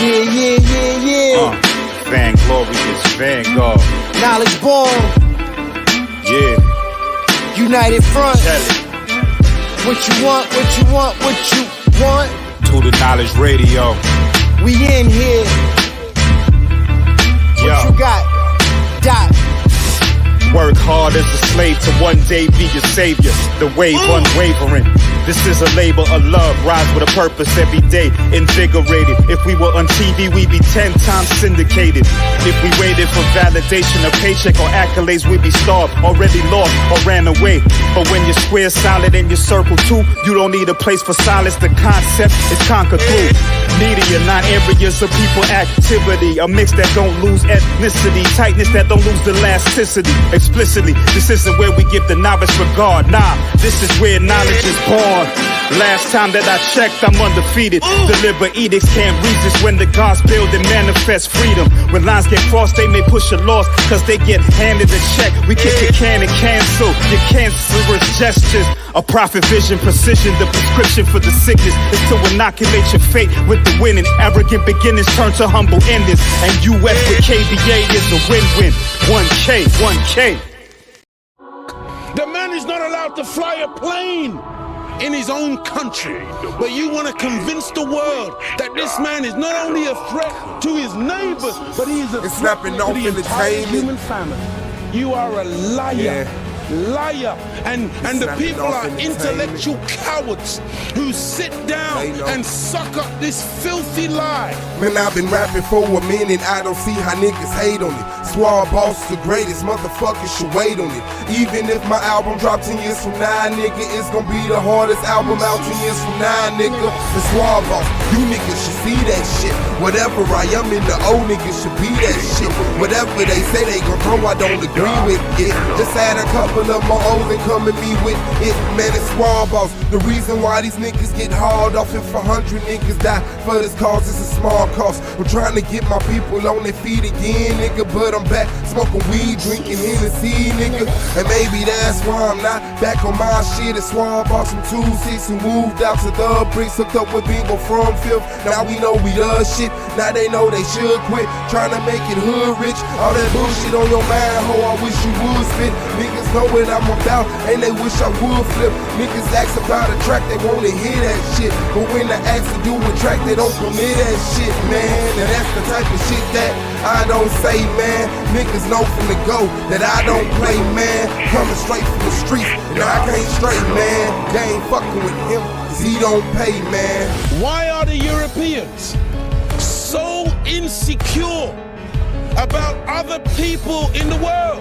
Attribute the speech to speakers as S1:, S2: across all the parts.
S1: Yeah. Vainglorious Vanguard.
S2: Knowledge born.
S1: Yeah.
S2: United Front. What you want, what you want, what you want.
S1: To the Knowledge Radio.
S2: We in here. What you got? Dot.
S1: Work hard as a slave to one day be your savior. The wave unwavering. This is a labor of love. Rise with a purpose every day. Invigorated. If we were on TV, we'd be 10 times syndicated. If we waited for validation, a paycheck or accolades, we'd be starved, already lost or ran away. But when you're square, solid, and you circle too, you don't need a place for silence. The concept is conquered through media, not areas of people activity. A mix that don't lose ethnicity, tightness that don't lose elasticity. Explicitly, this isn't where we give the novice regard. Nah, this is where knowledge is born. Last time that I checked, I'm undefeated. Deliver edicts, can't resist when the gods build and manifest freedom. When lines get crossed, they may push a loss, cause they get handed a check. We kick your can and cancel your cancerous gestures. A prophet vision, precision, the prescription for the sickness is to inoculate your fate with the winning. Arrogant beginnings turn to humble endings. And US with KBA is a win-win. 1K, 1K.
S3: The man is not allowed to fly a plane in his own country, but you want to convince the world that this man is not only a threat to his neighbors, but he is a threat to the entire human family. You are a liar. Liar, and the people are intellectual cowards who sit down and suck up this filthy lie.
S4: Man, I've been rapping for a minute, I don't see how niggas hate on it. Swab Boss the greatest, motherfuckers should wait on it. Even if my album drops 10 years from now, nigga, it's gonna be the hardest album out 10 years from now, nigga. The Swab Boss, you niggas should see that shit. Whatever I am in the old niggas should be that shit. Whatever they say they gon' throw, I don't agree with it. Just add a couple of my old and come at me with it. Man, it's Swab Boss. The reason why these niggas get hauled off, if 100 niggas die for this cause, it's a small cost. I'm trying to get my people on their feet again, nigga, but I'm back smoking weed, drinking Hennessy, nigga. And maybe that's why I'm not back on my shit. It's Swab Boss from 2-6 and moved out to the bricks, hooked up with people from 5th. Now we know we does shit. Now they know they should quit trying to make it hood rich. All that bullshit on your mind, ho, I wish you would spit. Niggas know what I'm about, and they wish I would flip. Niggas ask about a track, they wanna hear that shit, but when I ask to do a track, they don't commit that shit, man. And that's the type of shit that I don't say, man. Niggas know from the go that I don't play, man. Coming straight from the streets, and I can't straight, man. They ain't fucking with him, cause he don't pay, man.
S3: Why are the Europeans so insecure about other people in the world?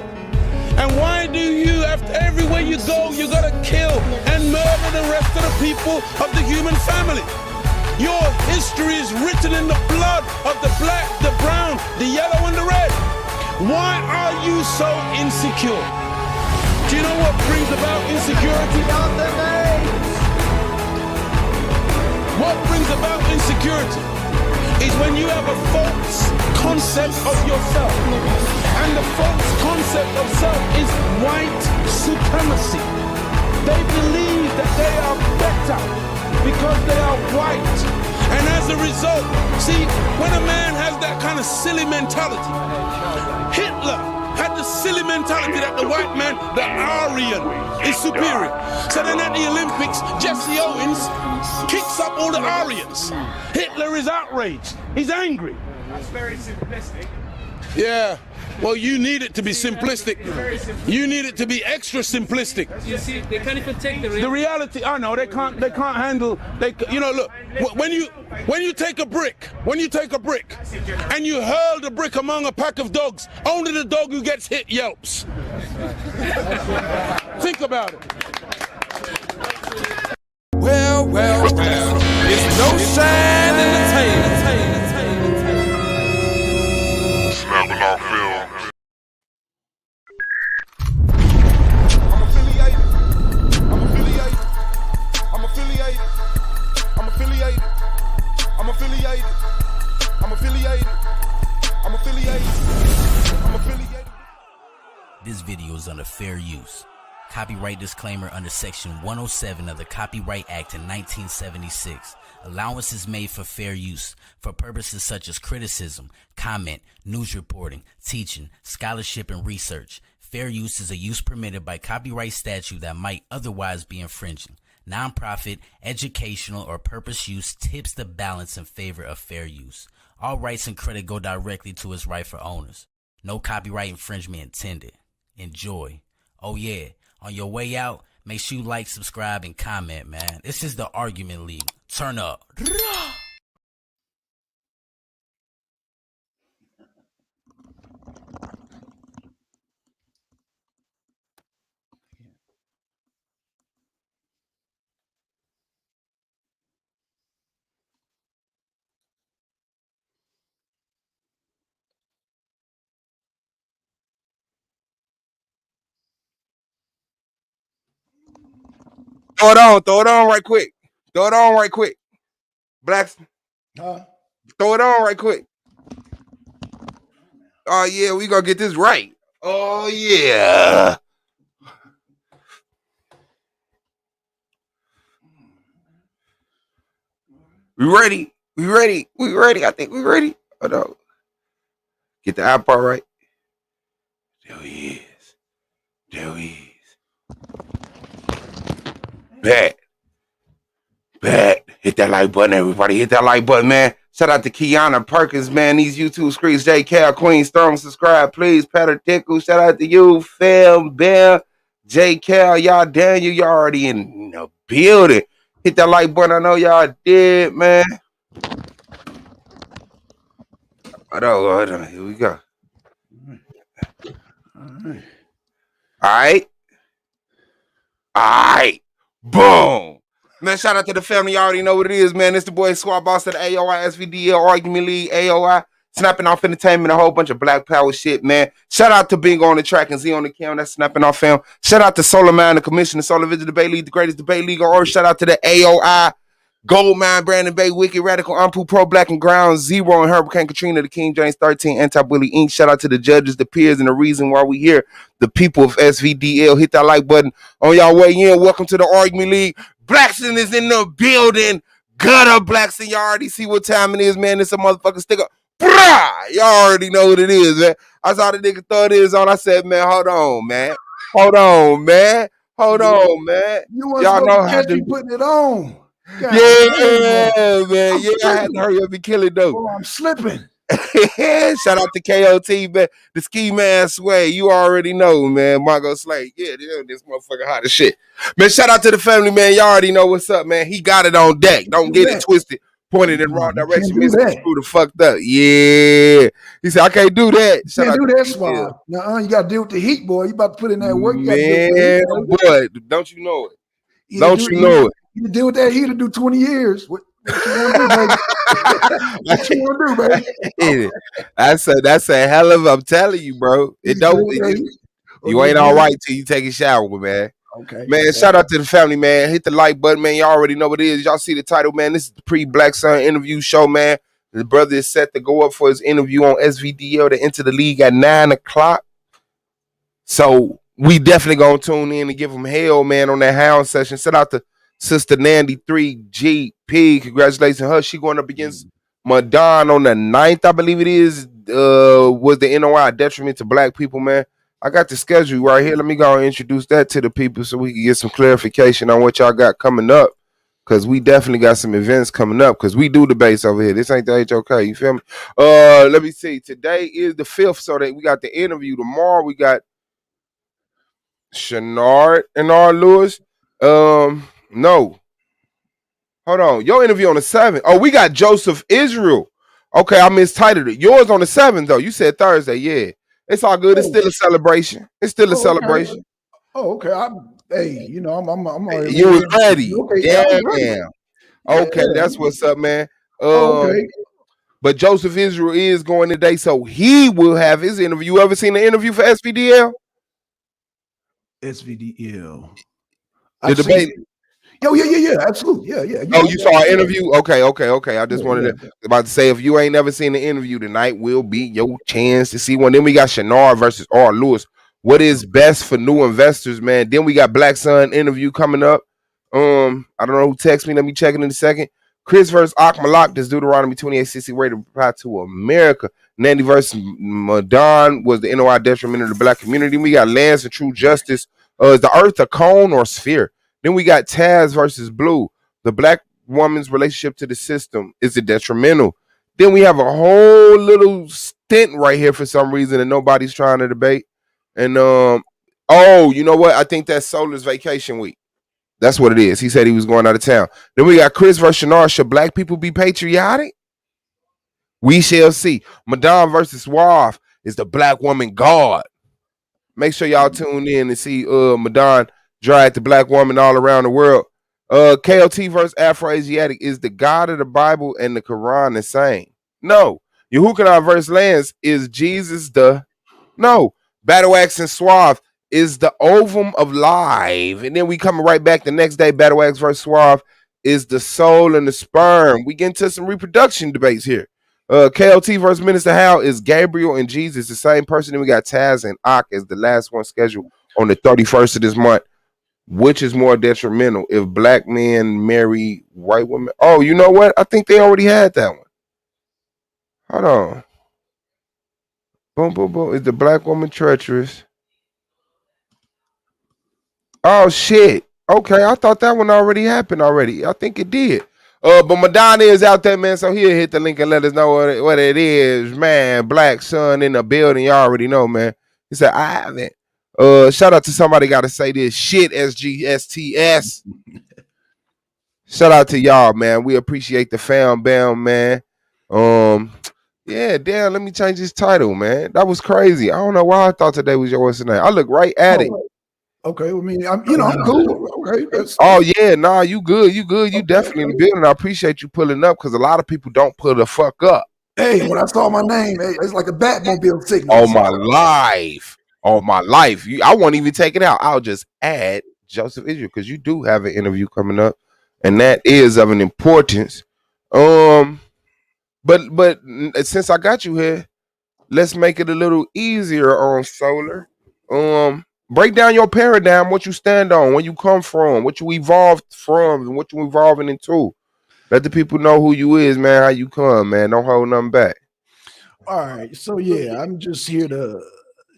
S3: And why do you, after everywhere you go, you gotta kill and murder the rest of the people of the human family? Your history is written in the blood of the black, the brown, the yellow, and the red. Why are you so insecure? Do you know what brings about insecurity? What brings about insecurity is when you have a false concept of yourself. And the false concept of self is white supremacy. They believe that they are better because they are white. And as a result, see, when a man has that kind of silly mentality, Hitler had the silly mentality that the white man, the Aryan, is superior. So then at the Olympics, Jesse Owens kicks up all the Aryans. Hitler is outraged. He's angry.
S5: That's very simplistic.
S3: Yeah. Well, you need it to be simplistic. You need it to be extra simplistic.
S5: You see, they can't even take the
S3: reality. I know they can't handle. You know, look. When you take a brick, and you hurl the brick among a pack of dogs, only the dog who gets hit yelps. Think about it.
S6: Well, it's no shine in the tail.
S7: Snapping off film.
S8: This video is under fair use. Copyright disclaimer under Section 107 of the Copyright Act in 1976. Allowance is made for fair use, for purposes such as criticism, comment, news reporting, teaching, scholarship, and research. Fair use is a use permitted by copyright statute that might otherwise be infringing. Nonprofit, educational, or purpose use tips the balance in favor of fair use. All rights and credit go directly to its rightful owners. No copyright infringement intended. Enjoy. Oh yeah, on your way out, make sure you like, subscribe, and comment, man. This is the Argument League. Turn up.
S4: Throw it on right quick. Throw it on right quick. Blackson. Throw it on right quick. Oh yeah, we gonna get this right. Oh yeah. We ready? We ready? We ready? I think we ready. Hold on. Get the iPod right. There he is. There he is. Bet. Hit that like button, everybody. Hit that like button, man. Shout out to Kiana Perkins, man. These YouTube screens. J.K. Queen Storm, subscribe, please. Patter Tickle. Shout out to you, Phil, Bear, J.K. Y'all, Daniel, y'all already in the building. Hit that like button. I know y'all did, man. Hold on. Here we go. All right. Boom. Man, shout out to the family. You already know what it is, man. It's the boy Squad Boss of the AOI, S.V.D.L, Argument League, AOI, Snapping Off Entertainment, a whole bunch of Black Power shit, man. Shout out to Bingo on the track and Z on the cam. That's Snapping Off film. Shout out to Solar Man, the Commissioner, Solar Vision Debate League, the greatest debate league on earth. Shout out to the AOI, Goldmine, Brandon Bay, Wicked, Radical, Unpoo, Pro, Black and Ground, Zero, and Hurricane Katrina, the King James 13, Anti-Bully Inc. Shout out to the judges, the peers, and the reason why we here, the people of S.V.D.L. Hit that like button on y'all way in. Welcome to the Argument League. Blackson is in the building. Gutter Blackson. Y'all already see what time it is, man. It's a motherfucking sticker. Brah! Y'all already know what it is, man. I saw the nigga throw this on. I said, man, hold on, man. Hold on, man.
S2: You want
S4: y'all know how
S2: to
S4: to
S2: be putting it on. God,
S4: man. Yeah, I had to hurry up and kill it, though.
S2: Oh, I'm slipping.
S4: Shout out to KOT, man. The Ski Man Sway. You already know, man. Margo Slade. Yeah, this motherfucker hot as shit. Man, shout out to the family, man. Y'all already know what's up, man. He got it on deck. Don't get it twisted. Pointed in the wrong direction. Screw the fucked up. Yeah. He said, I can't do that.
S2: Can't do that, Swab. No, you got to deal with the heat, boy. You about to put in that work.
S4: Man, boy, don't you know it? Don't you know it?
S2: You deal with that heat to do 20 years. What you want to do, baby? What you want to do, baby?
S4: That's a hell of, I'm telling you, bro. You ain't all right till you take a shower, man.
S2: Okay.
S4: Man, shout out to the family, man. Hit the like button, man. Y'all already know what it is. Y'all see the title, man. This is the pre-Blackson interview show, man. The brother is set to go up for his interview on S.V.D.L to enter the league at 9 o'clock. So we definitely gonna tune in and give him hell, man, on that hound session. Shout out to Sister Nandy 3GP. Congratulations to her. She going up against Madon on the 9th, I believe it is. Was the NOI detriment to black people, man? I got the schedule right here. Let me go and introduce that to the people so we can get some clarification on what y'all got coming up. Because we definitely got some events coming up. Because we do debates over here. This ain't the HOK. You feel me? Let me see. Today is the 5th, so that we got the interview. Tomorrow we got Shenard and R. Lewis. No. Hold on. Your interview on the 7th. Oh, we got Joseph Israel. Okay, I mistitled it. Yours on the 7th, though. You said Thursday, yeah. It's all good. It's still a celebration. It's still a celebration.
S2: Oh, okay. I'm already
S4: you was ready.
S2: Okay,
S4: damn. Okay, that's what's up, man.
S2: Okay.
S4: But Joseph Israel is going today, so he will have his interview. You ever seen the interview for S.V.D.L?
S2: S.V.D.L.
S4: The debate.
S2: Yeah, absolutely. Yeah.
S4: Oh, you saw an interview? Okay. I just wanted to about to say, if you ain't never seen the interview, tonight will be your chance to see one. Then we got Shenard versus R. Lewis. What is best for new investors, man? Then we got Blackson interview coming up. I don't know who texted me. Let me check it in a second.
S9: Chris versus Akmalak, this Deuteronomy 28:60 rated apply to America. Nandy versus Madon was the NOI detriment of the black community. We got Lance and True Justice. Is the earth a cone or sphere? Then we got Taz versus Blue. The black woman's relationship to the system, is it detrimental? Then we have a whole little stint right here for some reason that nobody's trying to debate. And oh, you know what? I think that's Solar's vacation week. That's what it is. He said he was going out of town. Then we got Chris versus Shinar. Should black people be patriotic? We shall see. Madame versus Suave. Is the black woman God? Make sure y'all tune in and see Madame drag the black woman all around the world. KOT versus Afro-Asiatic. Is the God of the Bible and the Quran the same? No. Yehukanan versus Lance. Is Jesus the... No. Battle Axe and Suave. Is the ovum of life. And then we coming right back the next day. Battle Axe versus Suave. Is the soul and the sperm. We get into some reproduction debates here. KOT versus Minister Hal. Is Gabriel and Jesus the same person? Then we got Taz and Ak as the last one scheduled on the 31st of this month. Which is more detrimental? If black men marry white women? Oh, you know what? I think they already had that one. Hold on. Boom, boom, boom. Is the black woman treacherous? Oh shit. Okay, I thought that one already happened already. I think it did. But Madonna is out there, man. So he'll hit the link and let us know what it is, man. Blackson in the building. You already know, man. He said, I haven't. Shout out to somebody got to say this shit, SGSTS. Shout out to y'all, man. We appreciate the fam bam, man. Yeah, damn, let me change this title, man. That was crazy. I don't know why I thought today was your what's the name. I look right at it.
S10: Okay, I mean, I'm cool. Okay,
S9: oh yeah, nah, you good, you good, you definitely in the building. I appreciate you pulling up because a lot of people don't pull the fuck up.
S10: Hey, when I saw my name, hey, it's like a Batmobile signal.
S9: Oh my life, I won't even take it out. I'll just add Joseph Israel because you do have an interview coming up, and that is of an importance. But since I got you here, let's make it a little easier on Solar. Break down your paradigm, what you stand on, where you come from, what you evolved from, and what you evolving into. Let the people know who you is, man, how you come, man. Don't hold nothing back.
S10: All right. So, yeah, I'm just here to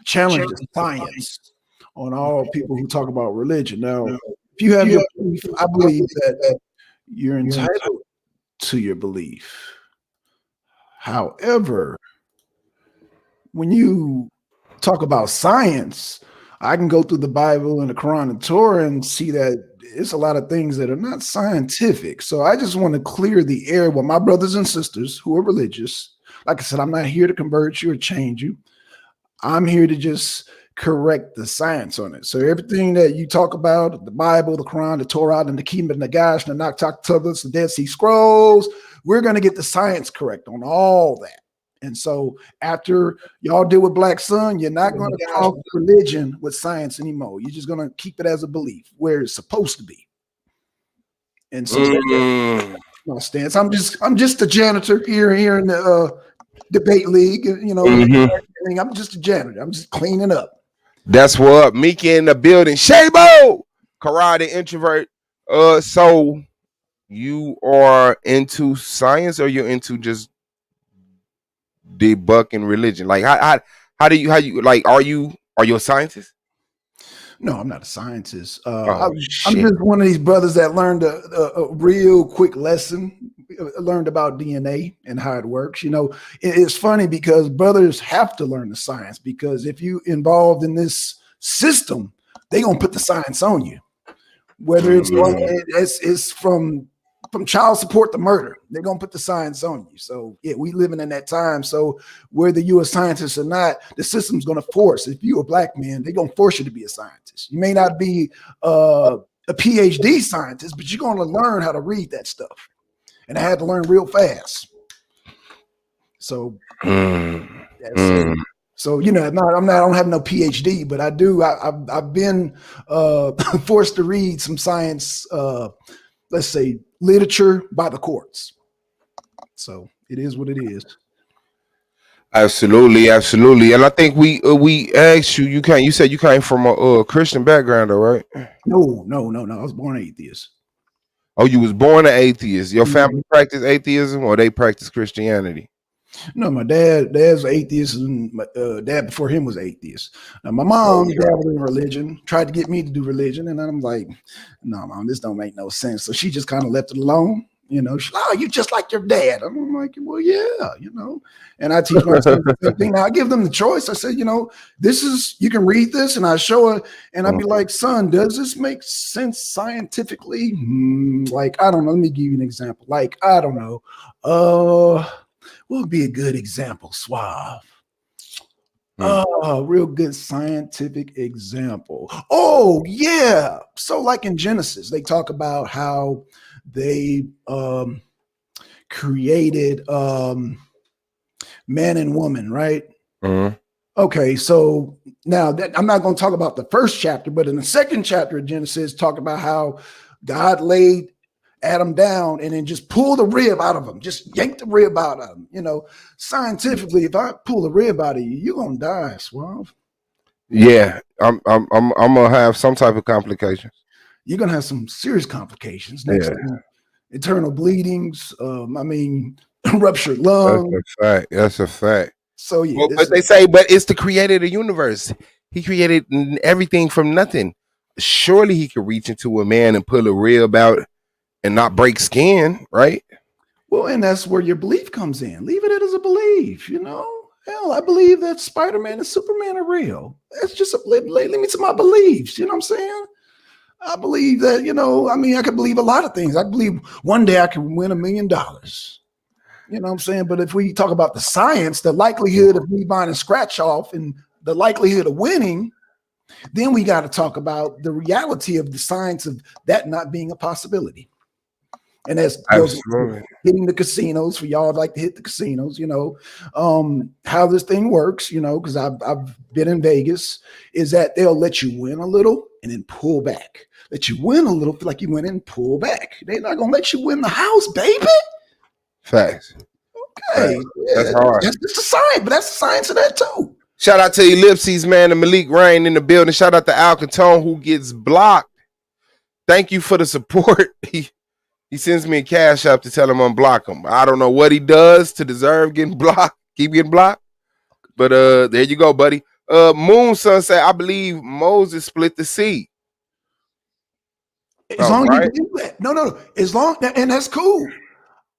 S10: challenge the science on all people who talk about religion. Now, if you have your belief, I believe that you're entitled to your belief. However, when you talk about science, I can go through the Bible and the Quran and Torah and see that it's a lot of things that are not scientific. So I just want to clear the air with my brothers and sisters who are religious. Like I said, I'm not here to convert you or change you. I'm here to just correct the science on it. So everything that you talk about, the Bible, the Quran, the Torah, and the Kim and the Nagash, the Naktak Tubas, the Dead Sea Scrolls, we're going to get the science correct on all that. And so after y'all deal with Blackson, you're not going to talk religion with science anymore. You're just going to keep it as a belief where it's supposed to be. And so that's my stance. I'm just a janitor here in the debate league. You know, I'm just a janitor. I'm just cleaning up.
S9: That's what Miki in the building. Shabo, karate introvert. So you are into science, or you're into just debunking religion? Like how do you like? Are you a scientist?
S10: No, I'm not a scientist. I'm just one of these brothers that learned a real quick lesson. Learned about DNA and how it works. You know, it's funny because brothers have to learn the science, because if you involved in this system, they gonna put the science on you. Whether it's from child support to murder, they're gonna put the science on you. So yeah, we living in that time. So whether you're a scientist or not, the system's gonna force. If you're a black man, they're gonna force you to be a scientist. You may not be a PhD scientist, but you're gonna learn how to read that stuff. And I had to learn real fast. So so you know, I don't have no PhD, but I do. I've been forced to read some science. Let's say literature by the courts. So it is what it is.
S9: Absolutely. And I think we asked you. You said you came from a Christian background, though, right?
S10: No. I was born atheist.
S9: Oh, you was born an atheist. Your family
S10: Mhm.
S9: practice atheism, or they practice Christianity?
S10: No, my dad's atheist, and my dad before him was atheist. Now, my mom dabbled in religion, tried to get me to do religion, and I'm like, no, mom, this don't make no sense. So she just kind of left it alone. You know, she's like, oh, you just like your dad. I'm like, well, yeah, you know. And I teach my son the same thing. Now I give them the choice. I said, you know, this is, you can read this, and I show it, and I'd be like, son, does this make sense scientifically? Like, I don't know. Let me give you an example. Like, I don't know. What would be a good example, Suave? Real good scientific example. Oh, yeah. So, like in Genesis, they talk about how they created man and woman, right? Okay, so now that I'm not going to talk about the first chapter, but in the second chapter of Genesis, talk about how God laid Adam down and then just pull the rib out of him, just yank the rib out of him. You know, scientifically, if I pull the rib out of you, you're gonna die, Suave.
S9: Yeah, I'm gonna have some type of complications.
S10: You're gonna have some serious complications next to internal bleedings. I mean, ruptured lung.
S9: That's a fact. That's a fact.
S10: So yeah,
S9: well, but they say, but it's the creator of the universe. He created everything from nothing. Surely he could reach into a man and pull a rib out and not break skin, right?
S10: Well, and that's where your belief comes in. Leave it as a belief, you know. Hell, I believe that Spider-Man and Superman are real. That's just lead me to my beliefs. You know what I'm saying? I believe that, you know, I mean, I could believe a lot of things. I believe one day I can win $1 million. You know what I'm saying? But if we talk about the science, the likelihood of me buying a scratch off and the likelihood of winning, then we got to talk about the reality of the science of that not being a possibility. And that's hitting the casinos for y'all like to hit the casinos, you know, how this thing works, you know, because I've been in Vegas, is that they'll let you win a little and then pull back. Let you win a little, feel like you win and pull back. They're not gonna let you win the house, baby.
S9: Facts.
S10: Okay.
S9: Facts. That's hard.
S10: That's the science, but that's the science of that too.
S9: Shout out to Ellipses, man, and Malik Rain in the building. Shout out to Al Cantone, who gets blocked. Thank you for the support. He sends me a cash app to tell him unblock him. I don't know what he does to deserve getting blocked, keep getting blocked. But there you go, buddy. Moon Sun said, I believe Moses split the sea.
S10: As long as you believe that. No. As long, and that's cool.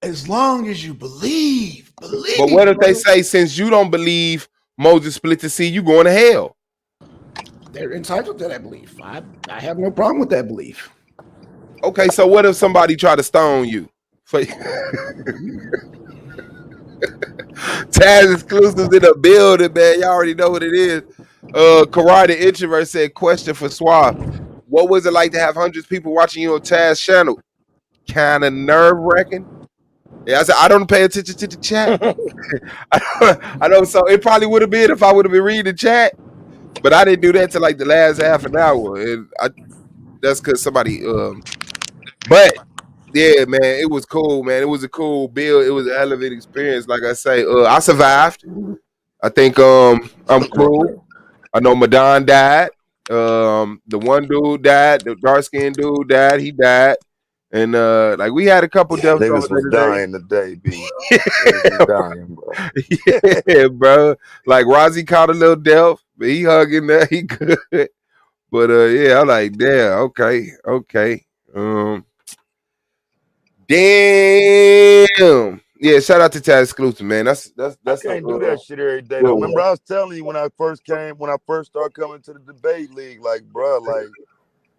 S10: As long as you believe.
S9: But what if they say, since you don't believe Moses split the sea, you going to hell?
S10: They're entitled to that belief. I have no problem with that belief.
S9: Okay, so what if somebody try to stone you? Taz exclusives in the building, man. Y'all already know what it is. Karate Introvert said, question for Suave. What was it like to have hundreds of people watching you on Taz channel? Kind of nerve-wracking. Yeah, I said, I don't pay attention to the chat. I know, so it probably would have been if I would have been reading the chat, but I didn't do that till like the last half an hour. And that's because somebody, but yeah, man, it was cool, man. It was a cool build. It was a hell of an experience. Like I say, I survived. I think I'm cool. I know Madon died. The one dude died. The dark-skinned dude died. He died. And like we had a couple deaths.
S11: Niggas was dying today, B. Dying, bro.
S9: Yeah, bro. Like Rozzy caught a little death, but he hugging that. He good. But yeah, I'm like, damn, okay. Damn. Yeah, shout out to Taz Exclusive, man. That's
S11: I can't do that shit every day though. Remember, I was telling you when I first started coming to the debate league, like, bro, like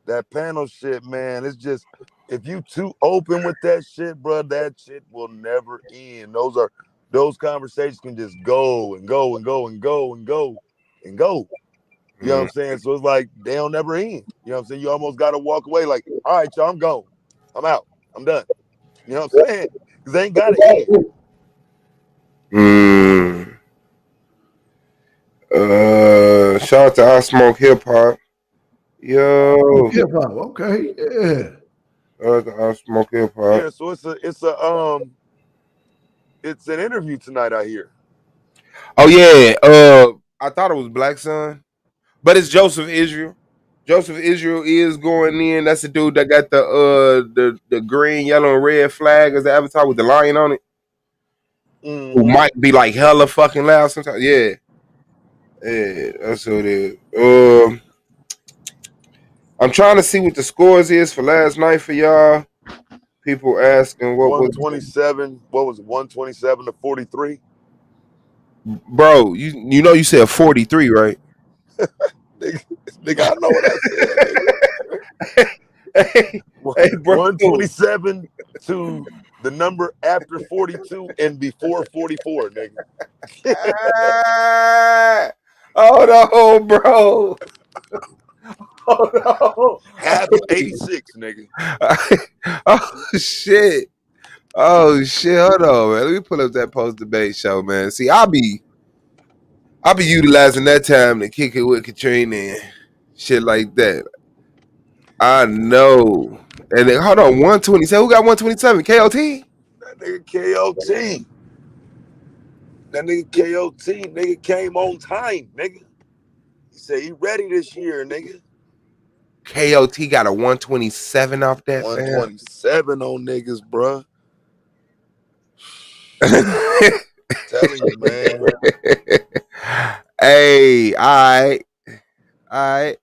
S11: that panel shit, man. It's just if you too open with that shit, bro, that shit will never end. Those conversations can just go and go and go and go and go and go. You know what I'm saying? So it's like they'll never end. You know what I'm saying? You almost got to walk away like, all right, y'all, I'm gone. I'm out. I'm done. You know what I'm saying? Because they ain't got to end.
S9: Shout out to I Smoke Hip Hop. Yo.
S10: Hip Hop, okay, yeah.
S9: I Smoke Hip Hop.
S11: Yeah, so it's an interview tonight, I hear.
S9: Oh yeah. I thought it was Blackson, but it's Joseph Israel. Joseph Israel is going in. That's the dude that got the green, yellow, and red flag as the avatar with the lion on it. Who might be like hella fucking loud sometimes. Yeah. Yeah, that's what it is. I'm trying to see what the scores is for last night for y'all. People asking what was
S11: 127. What was it? 127 to 43.
S9: Bro, you know you said 43, right?
S11: Nigga, I know what I said, nigga.
S9: Hey, bro.
S11: 127 to the number after 42 and before 44, nigga.
S9: Hold on, bro. Hold on.
S11: Half of 86, nigga.
S9: Oh shit. Oh shit. Hold on, man. Let me pull up that post debate show, man. See, I'll be utilizing that time to kick it with Katrina and shit like that. I know. And then hold on, 127. Who got 127? KOT?
S11: That nigga KOT. That nigga KOT, nigga came on time, nigga. He said he ready this year, nigga.
S9: KOT got a 127 off that.
S11: 127 on niggas, bruh. Telling you, man.
S9: Hey, all right.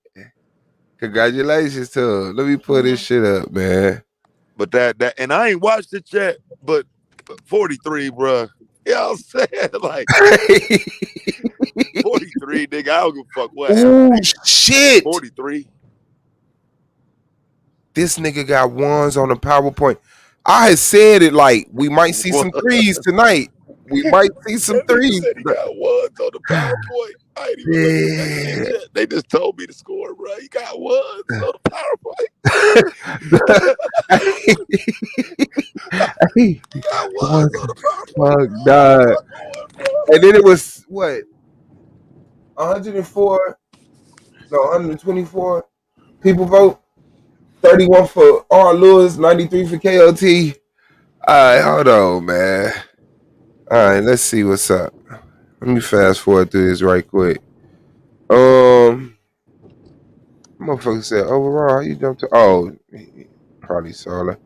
S9: Congratulations to him. Let me pull this shit up, man.
S11: But that and I ain't watched it yet, but 43, bruh. You know what I'm saying? Like 43, nigga. I don't give a fuck what happened.
S9: Oh shit.
S11: 43.
S9: This nigga got ones on the PowerPoint. I had said it like we might see some threes tonight. We might see some threes.
S11: Said he got ones on the PowerPoint. I ain't even looked at that shit yet. They just told me to score, bro. He got ones on the PowerPoint. He got ones on the PowerPoint.
S9: Fuck, dog. And then it was what? 124 people vote. 31 for R. Lewis, 93 for KOT. All right, hold on, man. All right, let's see what's up. Let me fast forward through this right quick. Motherfucker said overall, you jumped to probably saw that.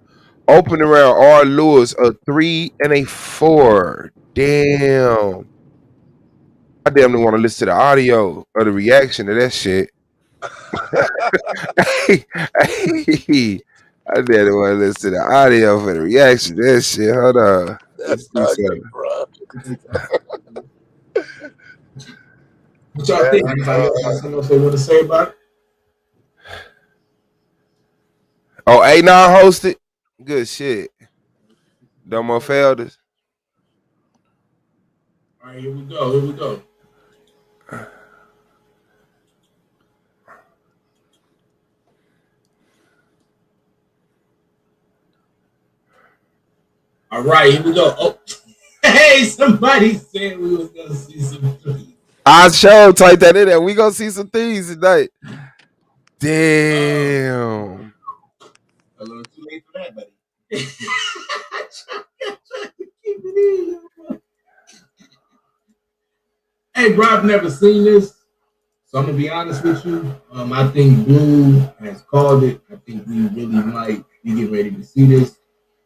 S9: Opening round, R. Lewis, a 3 and a 4. Damn. I damn near want to listen to the audio or the reaction to that shit. I didn't want to listen to the audio for the reaction to that shit. Hold on.
S11: That's ugly, bro.
S12: What y'all think? Anybody else got something else they want to say about it?
S9: Oh, A9 hosted? Good shit. No more failures.
S12: All right, here we go. All right, here we go. Oh, hey, somebody said we was gonna see some threes.
S9: I sure type that in there. We gonna see some things tonight. Damn.
S12: A little too late for that, buddy. Hey, bro, I've never seen this, so I'm gonna be honest with you. I think Blue has called it. I think we really might be getting ready to see this.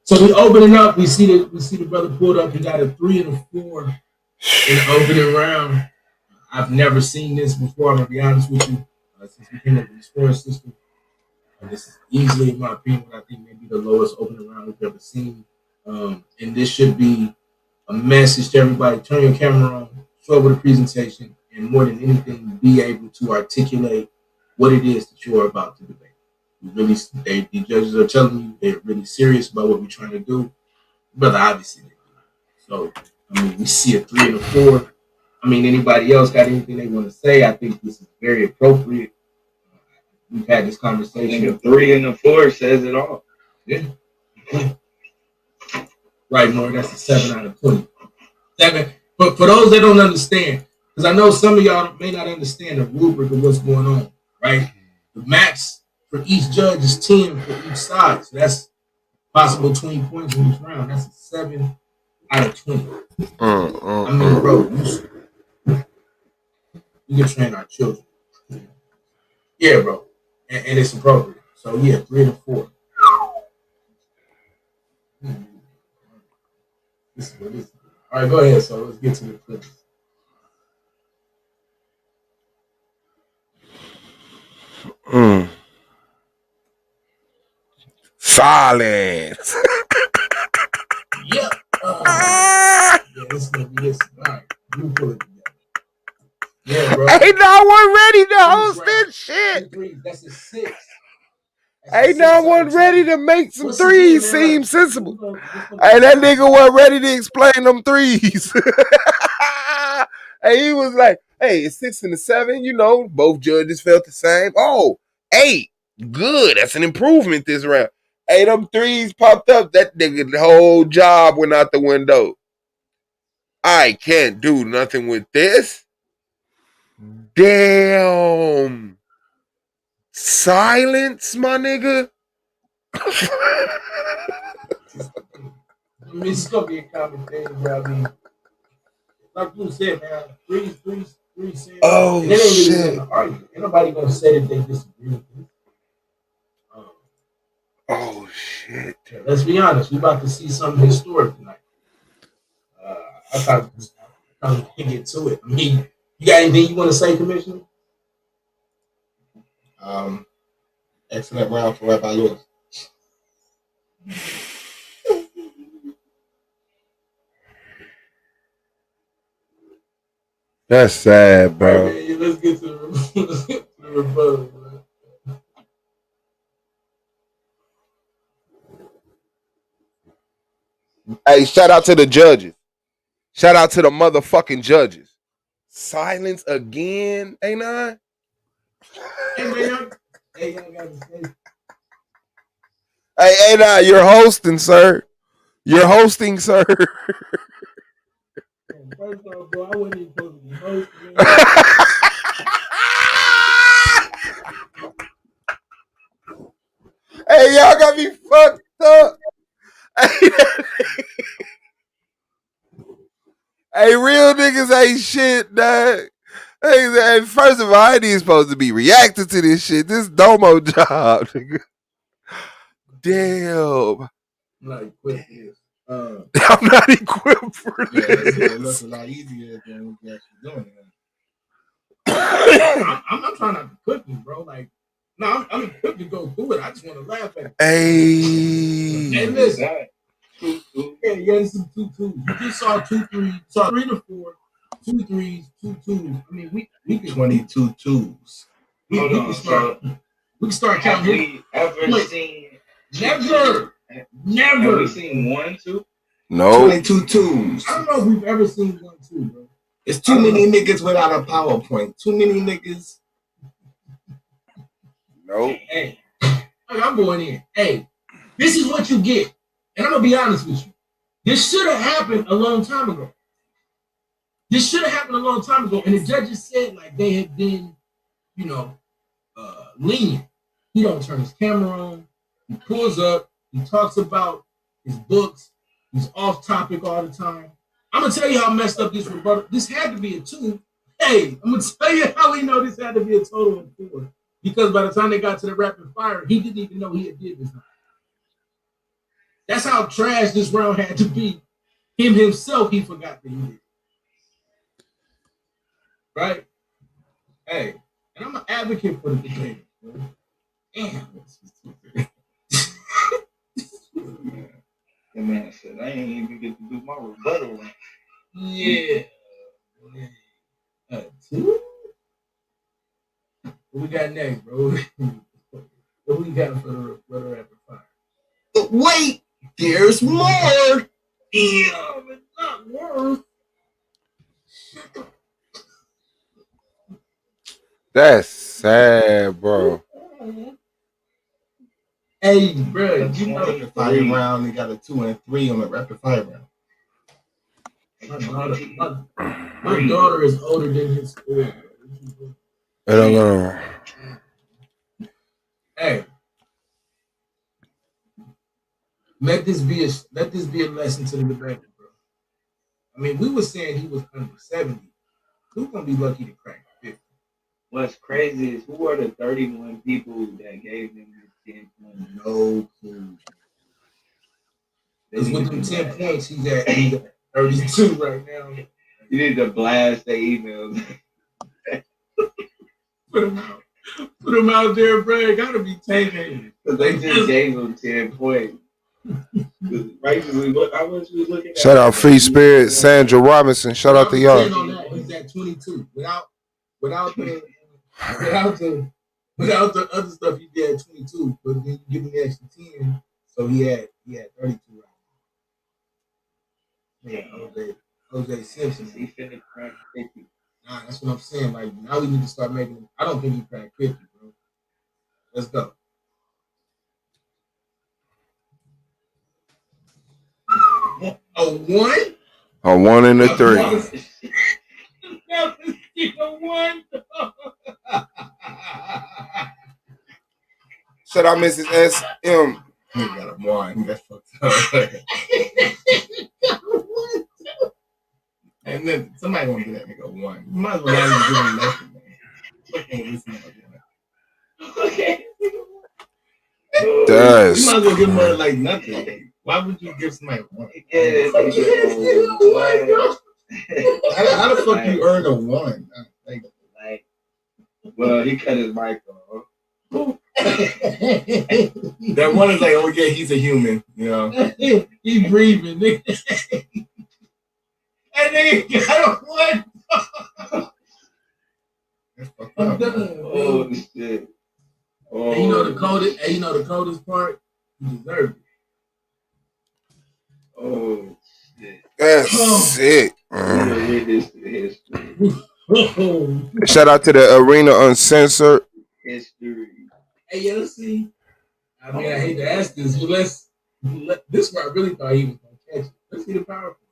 S12: So we open it up. We see the brother pulled up. He got a 3 and a 4 in the opening round. I've never seen this before. I'm gonna be honest with you. Since we came up with the scoring system, and this is easily, in my opinion, I think maybe the lowest opening round we've ever seen. And this should be a message to everybody. Turn your camera on, show up with a presentation, and more than anything, be able to articulate what it is that you are about to debate. The judges are telling you they're really serious about what we're trying to do. Brother, obviously. So, we see a 3 and a 4. Anybody else got anything they want to say? I think this is very appropriate. We've had this conversation.
S13: The 3 and the 4 says it all.
S12: Yeah. Right, More. That's a 7 out of 20. 7. But for those that don't understand, because I know some of y'all may not understand the rubric of what's going on, right? The max for each judge is 10 for each side. So that's possible 20 points in each round. That's a 7 out of 20. Bro, we can train our children. Yeah, bro. and it's appropriate. So yeah, 3 to 4. This is what this is. All right, go ahead. So let's get to the clips.
S9: Silence.
S12: Yeah. Yeah, this is gonna be this. All right, you pull it together. Yeah, bro.
S9: Ain't no one ready to host this shit.
S12: 2 3. That's a 6.
S9: Ain't no one ready to make some threes seem sensible. Hey, that nigga wasn't ready to explain them threes. Hey, he was like, hey, it's 6 and a 7. You know, both judges felt the same. Oh, 8. Good. That's an improvement this round. Hey, them threes popped up. That nigga, the whole job went out the window. I can't do nothing with this. Damn. Silence, my nigga.
S12: I mean, it's gonna be a common thing, bro. I mean, like you said, man, threes.
S9: Oh,
S12: and it ain't
S9: shit.
S12: really gonna argue. Ain't nobody gonna say that they disagree with you.
S9: Oh, shit.
S12: Yeah, let's be honest. We about to see something historic tonight. I thought we can get to it. I mean, you got anything you want to say, Commissioner?
S14: Excellent round for Rabbi Lewis.
S9: That's sad, bro.
S12: Right, man, let's get to the rebuttal, man.
S9: Hey, shout out to the judges. Shout out to the motherfucking judges. Silence again, ain't I?
S12: Hey, man. Hey, y'all got to say.
S9: Hey, ain't I? You're hosting, sir. You're hosting, sir.
S12: First off, bro, I wasn't even supposed to be hosting.
S9: Hey, y'all got me fucked up. Hey, real niggas ain't shit, dog. Hey, first of all, I ain't even supposed to be reacting to this shit. This Domo job, nigga. Damn.
S12: I'm not equipped for this.
S9: I'm not equipped for this.
S14: It looks a lot easier than we actually doing it.
S12: I'm not trying not to cook you, bro. Like, no, I'm equipped to go through it. I just want to laugh at it. Hey, listen. Yeah, this is 2 2s. You just saw 2 3. Saw 3 to 4, 2 3s, 2 2s. I mean, we can
S14: 22 twos.
S12: We can start counting.
S13: Have we ever seen?
S12: Never.
S13: Have we seen 1 2?
S9: No.
S14: 22 twos.
S12: I don't know if we've ever seen 1 2, bro.
S14: It's too many niggas without a PowerPoint. Too many niggas.
S9: Nope.
S12: Hey, I'm going in. Hey, this is what you get. And I'm going to be honest with you. This should have happened a long time ago. And the judges said, like, they had been, lenient. He don't turn his camera on. He pulls up. He talks about his books. He's off topic all the time. I'm going to tell you how messed up this rebuttal. This had to be a 2. Hey, I'm going to tell you how we know this had to be a total of 4. Because by the time they got to the rapid fire, he didn't even know he had did this. That's how trash this round had to be. Him himself, he forgot that he did. Right? Hey, and I'm an advocate for the debate. Damn.
S13: The man said, I ain't even get to do my rebuttal.
S12: Yeah. 2? What we got next, bro? What we got for the rapid fire?
S14: But wait, there's more.
S12: Damn, it's not worth.
S9: That's sad, bro.
S12: Hey, bro,
S14: you know the fire round, they got a 2 and 3 on the rapid fire round.
S12: My daughter is older than his school. Hey, let this be a lesson to the debate, bro. I mean, we were saying he was under 70. Who's gonna be lucky to crack 50?
S13: What's crazy is who are the 31 people that gave him his 10 points?
S12: No clue. Because with them 10 points, he's at 32 right now.
S13: You need to blast the emails.
S12: Put him out there, bro. It gotta be taken.
S13: Because they just gave him 10 points.
S12: I was looking at
S9: Shout out Free Spirit, Sandra Robinson. Shout out to y'all.
S12: He's at 22. Without the other stuff, he did 22. But then you give him the extra 10, so he had 32 right now. Yeah, OJ Simpson.
S13: He finna crack 50.
S12: Nah, that's what I'm saying. Like now we need to start making him. I don't think he cracked 50, bro. Let's go. A 1?
S9: A 1 and a 3.
S12: A 1.
S9: Shout out Mrs. S.M.
S14: He got a 1. That's fucked up. And then somebody gonna give that nigga a 1. You might as well not even give him nothing, man.
S13: Okay.
S9: Does.
S14: You might as well give him like nothing. Why would you give somebody a 1? How the fuck you earn a 1?
S13: Well, he cut his mic off.
S14: That 1 is like, oh yeah, he's a human, you know.
S12: He's breathing, nigga. That nigga got a 1.
S14: That's fucked up.
S13: Oh shit. Oh,
S12: and you know the coldest part? You deserve it.
S13: Oh shit.
S9: That's sick. Shout out to the Arena Uncensored.
S13: History.
S12: Hey, yo, see. I mean, I hate to ask this, but this is where I really thought he was gonna catch it. Let's see the powerful.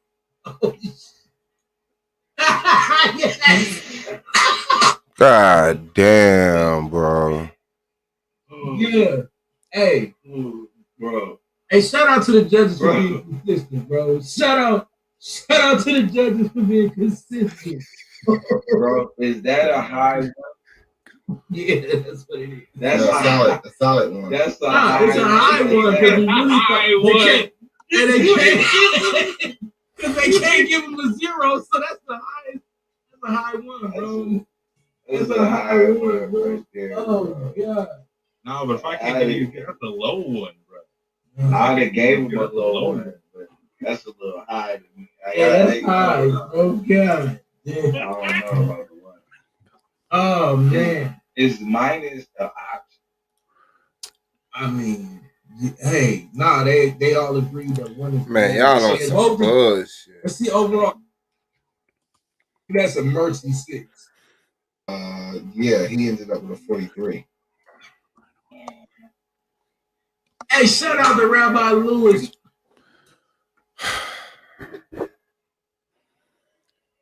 S12: Oh, yes.
S9: God damn, bro.
S12: Yeah. Hey,
S13: bro.
S12: Hey, shout out to the judges for being consistent, bro. Shout out to the judges for being consistent.
S13: Bro, is that a high one?
S12: Yeah, that's what it is.
S13: That's
S14: a solid one.
S13: That's
S12: it's a high one because we really because they can't give him a 0, so that's the highest. That's a high one, bro.
S13: That's a high one, bro.
S12: Oh god.
S15: No, but if I can't get it, that's a low one, bro.
S13: I would have gave him a low one, but that's a little high to me.
S12: That's high. Oh god. Yeah.
S13: I don't know about the one.
S12: Oh man.
S13: Is minus the option?
S12: I mean, hey, nah, they all agree that one is.
S9: Man, y'all on some bullshit.
S12: Let's see overall. That's a mercy 6.
S14: Yeah, he ended up with a 43.
S12: Hey, shout out to Rabbi Lewis.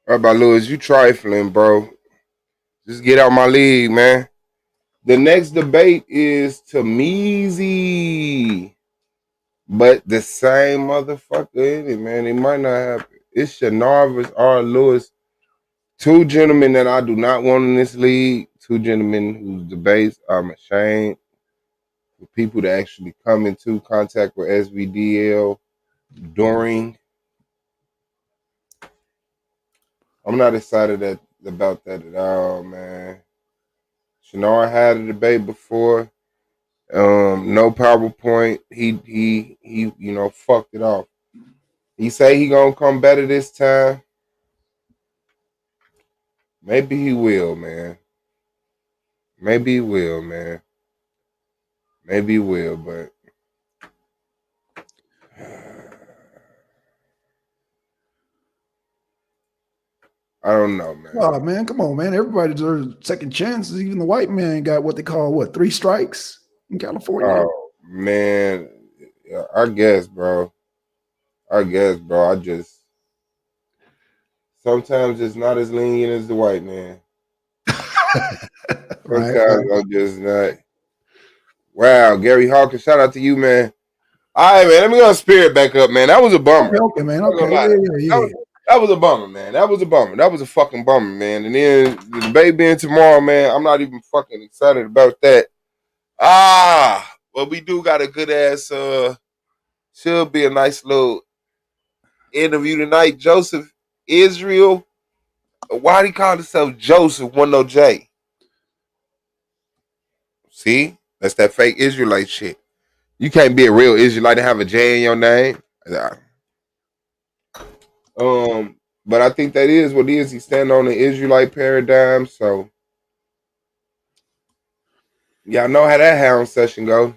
S9: Rabbi Lewis, you trifling, bro. Just get out my league, man. The next debate is Tamizi. But the same motherfucker in it, man. It might not happen. It's Shanar vs. R. Lewis. 2 gentlemen that I do not want in this league. 2 gentlemen whose debates I'm ashamed for people to actually come into contact with S.V.D.L. during. I'm not excited about that at all, man. Shanar had a debate before. No PowerPoint. He fucked it off. He say he gonna come better this time. Maybe he will, man. Maybe he will, man. Maybe he will, but I don't know, man.
S10: Oh man, come on, man. Everybody deserves second chances. Even the white man got what they call 3 strikes in California.
S9: Oh man, I guess, bro. I just sometimes it's not as lenient as the white man. Sometimes I'm just not. Wow, Gary Hawkins, shout out to you, man. All right, man. Let me go spirit back up, man. That was a bummer.
S10: Okay, man. Okay, yeah.
S9: That was a bummer, man. That was a bummer. That was a fucking bummer, man. And then the debate being tomorrow, man, I'm not even fucking excited about that. But we do got a good ass, should be a nice little interview tonight. Joseph Israel. Why he call himself Joseph, one no J? See? That's that fake Israelite shit. You can't be a real Israelite and have a J in your name. But I think that is what it is. He's standing on the Israelite paradigm. So y'all know how that hound session go.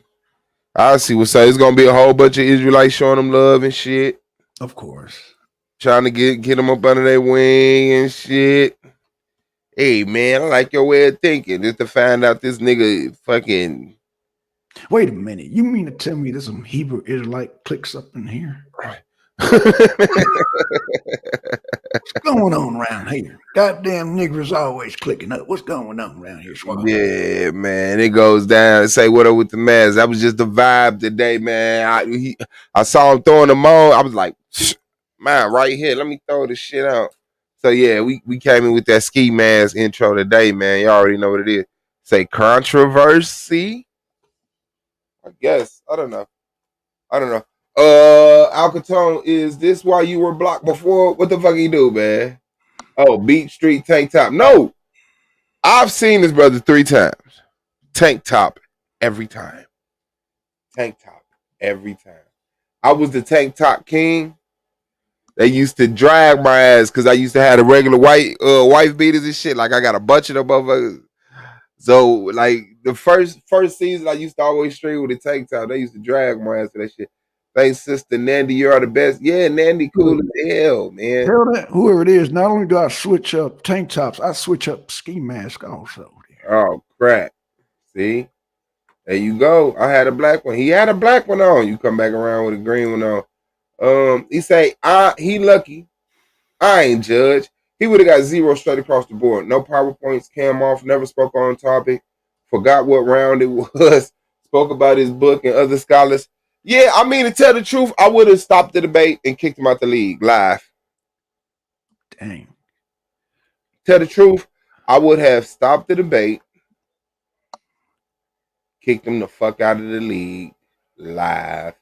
S9: I see what's up. It's gonna be a whole bunch of Israelites showing them love and shit.
S10: Of course.
S9: Trying to get them up under their wing and shit. Hey man, I like your way of thinking. Just to find out this nigga fucking.
S10: Wait a minute. You mean to tell me there's some Hebrew Israelite cliques up in here? What's going on around here? Goddamn niggers always clicking up. What's going on around here, Swab?
S9: Yeah, man. It goes down. Say what up with the mask. That was just the vibe today, man. I saw him throwing them on. I was like, man, right here. Let me throw this shit out. So yeah, we came in with that ski mask intro today, man. You already know what it is. Say controversy. I guess. I don't know. Alcatone, is this why you were blocked before? What the fuck he do, man? Oh, Beach Street tank top. No. I've seen this brother 3 times. Tank top every time. Tank top every time. I was the tank top king. They used to drag my ass because I used to have the regular wife beaters and shit. Like I got a bunch of them motherfuckers. So like the first season, I used to always stream with a tank top. They used to drag my ass for that shit. Thanks, sister Nandy. You are the best. Yeah, Nandy, cool as hell, man.
S10: Tell that whoever it is. Not only do I switch up tank tops, I switch up ski mask also.
S9: Oh crap! See, there you go. I had a black one. He had a black one on. You come back around with a green one on. He say, he lucky. I ain't judge. He would have got 0 straight across the board. No PowerPoints, cam off, never spoke on topic, forgot what round it was, spoke about his book and other scholars. Yeah, I mean, to tell the truth, I would have stopped the debate and kicked him out the league live.
S10: Dang.
S9: Tell the truth, I would have stopped the debate, kicked him the fuck out of the league live.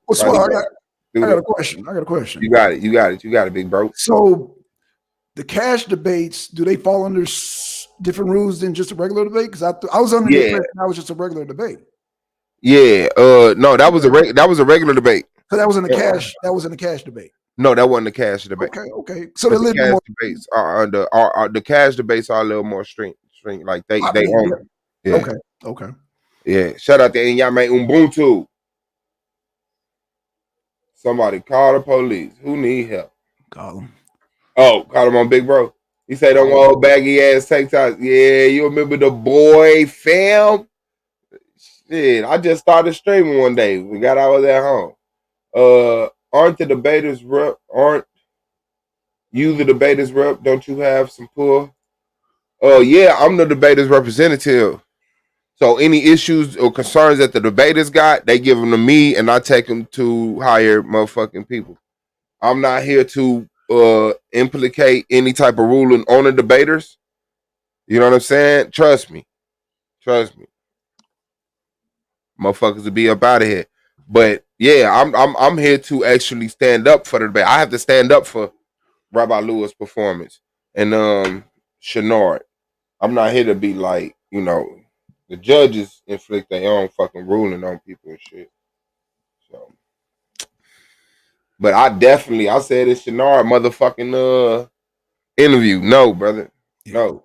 S10: What's wrong? I got a question.
S9: You got it, big bro.
S10: So the cash debates, do they fall under different rules than just a regular debate? Because I was under the impression that was just a regular debate.
S9: Yeah. No, that was a regular debate.
S10: So that was in the cash. That was in the cash debate.
S9: No, that wasn't the cash debate.
S10: Okay. So the
S9: cash more debates are under the cash debates are a little more string like they own it. Yeah.
S10: Okay.
S9: Yeah. Shout out to Nyame Ubuntu. Somebody call the police. Who need help?
S10: Call him.
S9: Oh, call him on Big Bro. He said, "Don't old baggy ass tank tops." Yeah, you remember the boy fam? Shit, I just started streaming one day. We got I was at home. Aren't the debaters rep? Aren't you the debaters rep? Don't you have some pull? Oh yeah, I'm the debaters representative. So any issues or concerns that the debaters got, they give them to me, and I take them to higher motherfucking people. I'm not here to implicate any type of ruling on the debaters. You know what I'm saying? Trust me. Motherfuckers will be up out of here. But yeah, I'm here to actually stand up for the debate. I have to stand up for Rabbi Lewis' performance and Shenard. I'm not here to be like, the judges inflict their own fucking ruling on people and shit. So, but I said it's Shenard motherfucking interview. No, brother. No.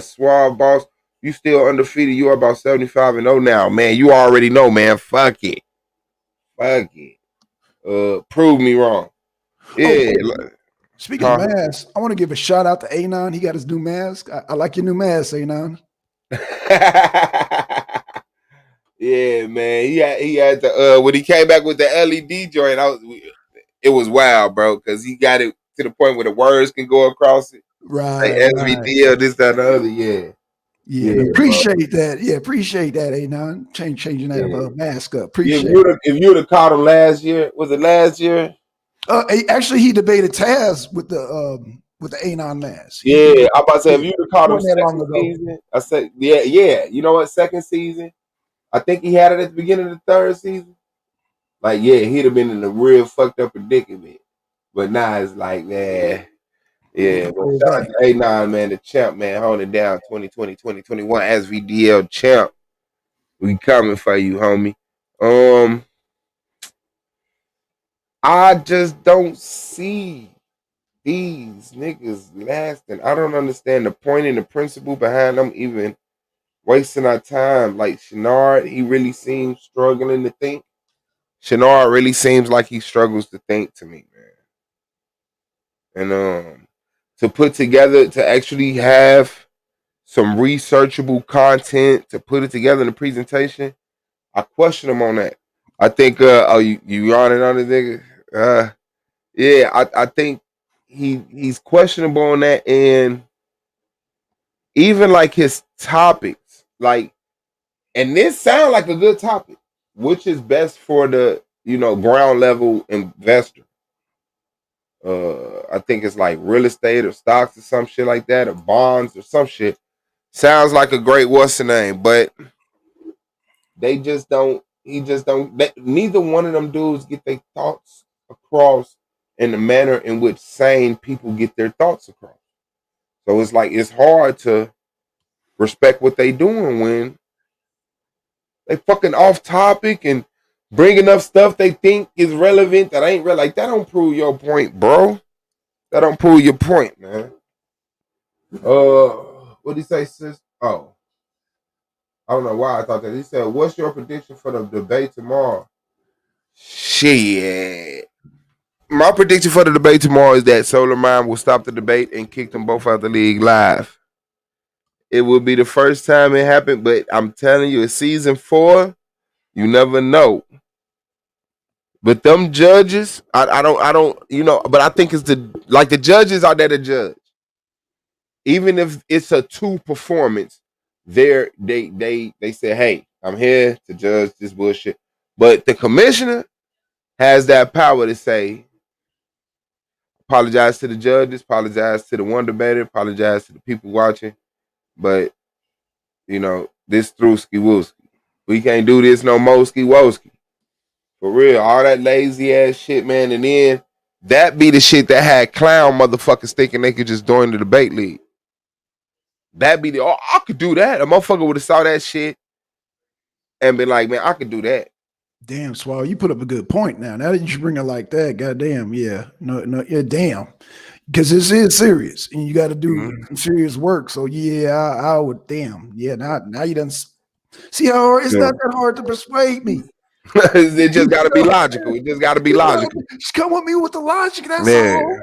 S9: Suave boss, you still undefeated. You are about 75-0 now, man. You already know, man. Fuck it. Prove me wrong. Yeah.
S10: Speaking of masks, I want to give a shout out to Anon. He got his new mask. I like your new mask, Anon.
S9: Yeah, man. He had the when he came back with the LED joint, it was wild, bro, because he got it to the point where the words can go across it.
S10: Right.
S9: Like S.V.D.L, this, that, and the other.
S10: Yeah. Appreciate that. Yeah, appreciate that, Anon. Changing that mask up. Appreciate
S9: it. If you would have caught him last year, was it last year?
S10: Actually, he debated Taz with the Anon mask.
S9: Yeah, I'm about to say, if you caught him
S10: Wasn't that long
S9: second
S10: ago.
S9: season, I said, yeah. You know what? Second season, I think he had it at the beginning of the third season. Like, yeah, he'd have been in a real fucked up predicament. But now it's like, man, yeah. But shout out to A9, man, the champ, man, holding down 2020, 2021 S.V.D.L champ. We coming for you, homie. I just don't see these niggas lasting. I don't understand the point and the principle behind them even wasting our time. Like Shenard, he really seems struggling to think. Shenard really seems like he struggles to think to me, man. And to put together, to actually have some researchable content, to put it together in a presentation, I question him on that. I think you yawning on the nigga? Yeah, I think he's questionable on that, and even like his topics, like, and this sound like a good topic, which is best for the ground level investor. I think it's like real estate or stocks or some shit like that, or bonds or some shit. Sounds like a great what's the name, but they just don't. He just don't. Neither one of them dudes get their thoughts across in the manner in which sane people get their thoughts across. So it's like it's hard to respect what they doing when they fucking off topic and bringing up stuff they think is relevant that ain't real. Like, that don't prove your point, bro. That don't prove your point, man. What did he say, sis? Oh, I don't know why I thought that. He said, "What's your prediction for the debate tomorrow?" Shit. My prediction for the debate tomorrow is that Solar Mind will stop the debate and kick them both out the league live. It will be the first time it happened, but I'm telling you, it's season 4. You never know. But them judges, I don't, but I think it's the judges are there to judge. Even if it's a 2 performance, they say, hey, I'm here to judge this bullshit. But the commissioner has that power to say, apologize to the judges, apologize to the one debater, apologize to the people watching. But, this through ski wooski. We can't do this no more ski woski. For real, all that lazy ass shit, man. And then that be the shit that had clown motherfuckers thinking they could just join the debate league. That be I could do that. A motherfucker would have saw that shit and been like, man, I could do that.
S10: Damn, Swall, you put up a good point now. Now that you bring it like that, goddamn, yeah. No, yeah, damn. Because this is serious and you got to do some serious work. So yeah, I would yeah, now you done see how it's not that hard to persuade me.
S9: It just gotta be logical. It just gotta be logical.
S10: Just come with me with the logic. That's all.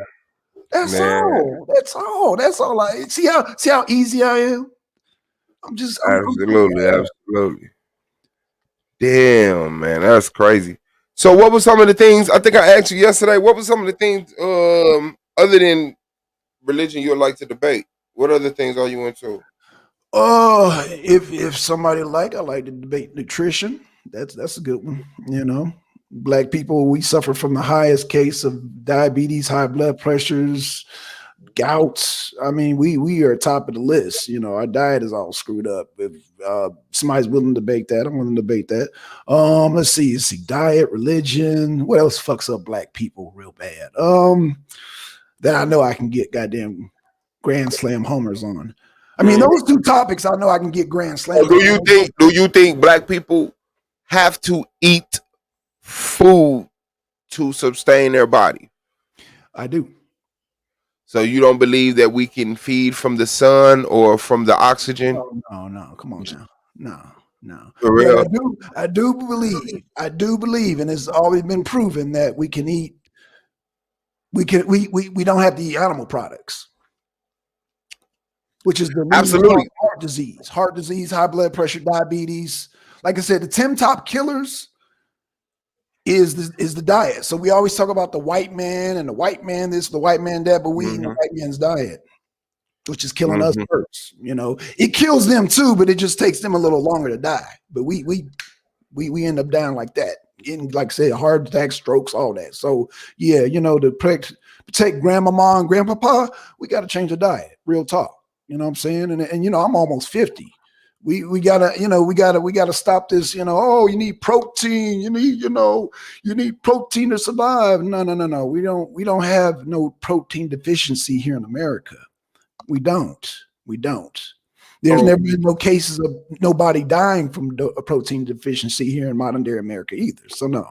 S10: That's all. That's all. That's all. See how easy I am.
S9: Absolutely. Damn, man, that's crazy. So, what were some of the things? I think I asked you yesterday. What were some of the things other than religion you would like to debate? What other things are you into?
S10: If somebody I like to debate nutrition. That's a good one. Black people, we suffer from the highest case of diabetes, high blood pressures, gouts. I mean, we are top of the list. Our diet is all screwed up. If somebody's willing to debate that, I'm willing to debate that. Let's see, diet, religion. What else fucks up black people real bad? That I know I can get goddamn Grand Slam homers on. I mean, those 2 topics I know I can get Grand Slam.
S9: Do you think black people have to eat food to sustain their body?
S10: I do.
S9: So you don't believe that we can feed from the sun or from the oxygen?
S10: Oh, no, come on now. No.
S9: For real?
S10: I do believe, and it's always been proven that we can eat. We don't have to eat animal products, which is the reason
S9: absolutely
S10: heart disease, high blood pressure, diabetes. Like I said, the 10 top killers is the diet. So we always talk about the white man and the white man this, the white man that, but we eat the white man's diet, which is killing us first. It kills them too, but it just takes them a little longer to die. But we end up down like that. getting, like I said, heart attacks, strokes, all that. So yeah, to protect grandmama and grandpapa, we got to change the diet. Real talk. You know what I'm saying? And I'm almost 50. We gotta stop this, oh, you need protein, you need protein to survive. No. We don't have no protein deficiency here in America. We don't. There's never been no cases of nobody dying from a protein deficiency here in modern day America either. So no,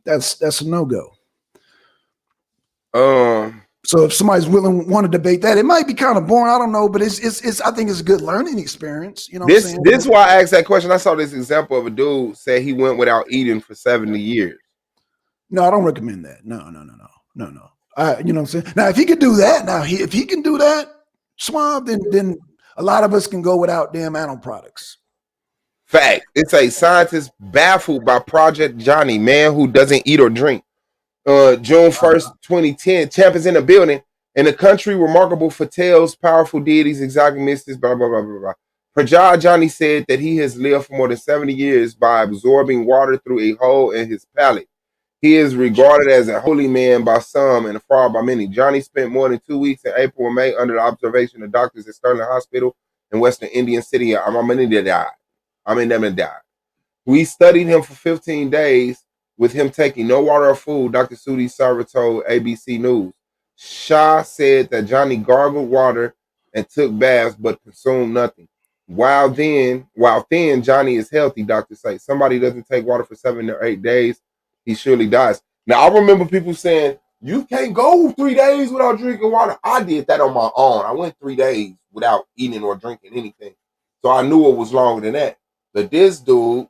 S10: that's a no-go. So if somebody's want to debate that, it might be kind of boring. I don't know, but it's I think it's a good learning experience. You know what I'm saying?
S9: This is why I asked that question. I saw this example of a dude said he went without eating for 70 years.
S10: No, I don't recommend that. No. You know what I'm saying? Now, if he could do that, if he can do that, Swab, then a lot of us can go without damn animal products.
S9: Fact. It's a scientist baffled by Project Johnny, man who doesn't eat or drink. June 1st, 2010. Champ is in the building. In a country remarkable for tales, powerful deities, exotic mystics, blah, blah, blah, blah, blah. Project Johnny said that he has lived for more than 70 years by absorbing water through a hole in his palate. He is regarded as a holy man by some and a fraud by many. Johnny spent more than 2 weeks in April and May under the observation of doctors at Sterling Hospital in Western Indian City. Died. We studied him for 15 days with him taking no water or food, Dr. Sudi Sarva told ABC News. Shah said that Johnny gargled water and took baths but consumed nothing. While thin, Johnny is healthy, doctors say. Somebody doesn't take water for 7 or 8 days, he surely dies. Now, I remember people saying, you can't go 3 days without drinking water. I did that on my own. I went 3 days without eating or drinking anything. So I knew it was longer than that. But this dude,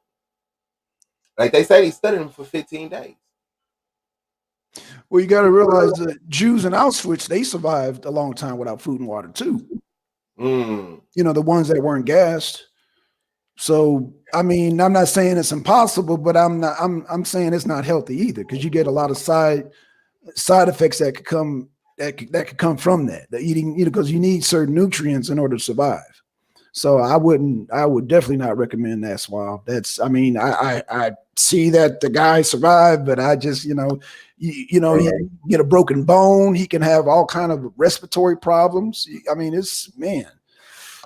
S9: like they say, he studied him for 15 days.
S10: Well, you got to realize that Jews in Auschwitz, they survived a long time without food and water too. The ones that weren't gassed. So, I mean, I'm not saying it's impossible, but I'm saying it's not healthy either, because you get a lot of side effects that could come from that. The eating, because you need certain nutrients in order to survive. So I would definitely not recommend that, Swab. I see that the guy survived, but I just, he get a broken bone. He can have all kind of respiratory problems. I mean,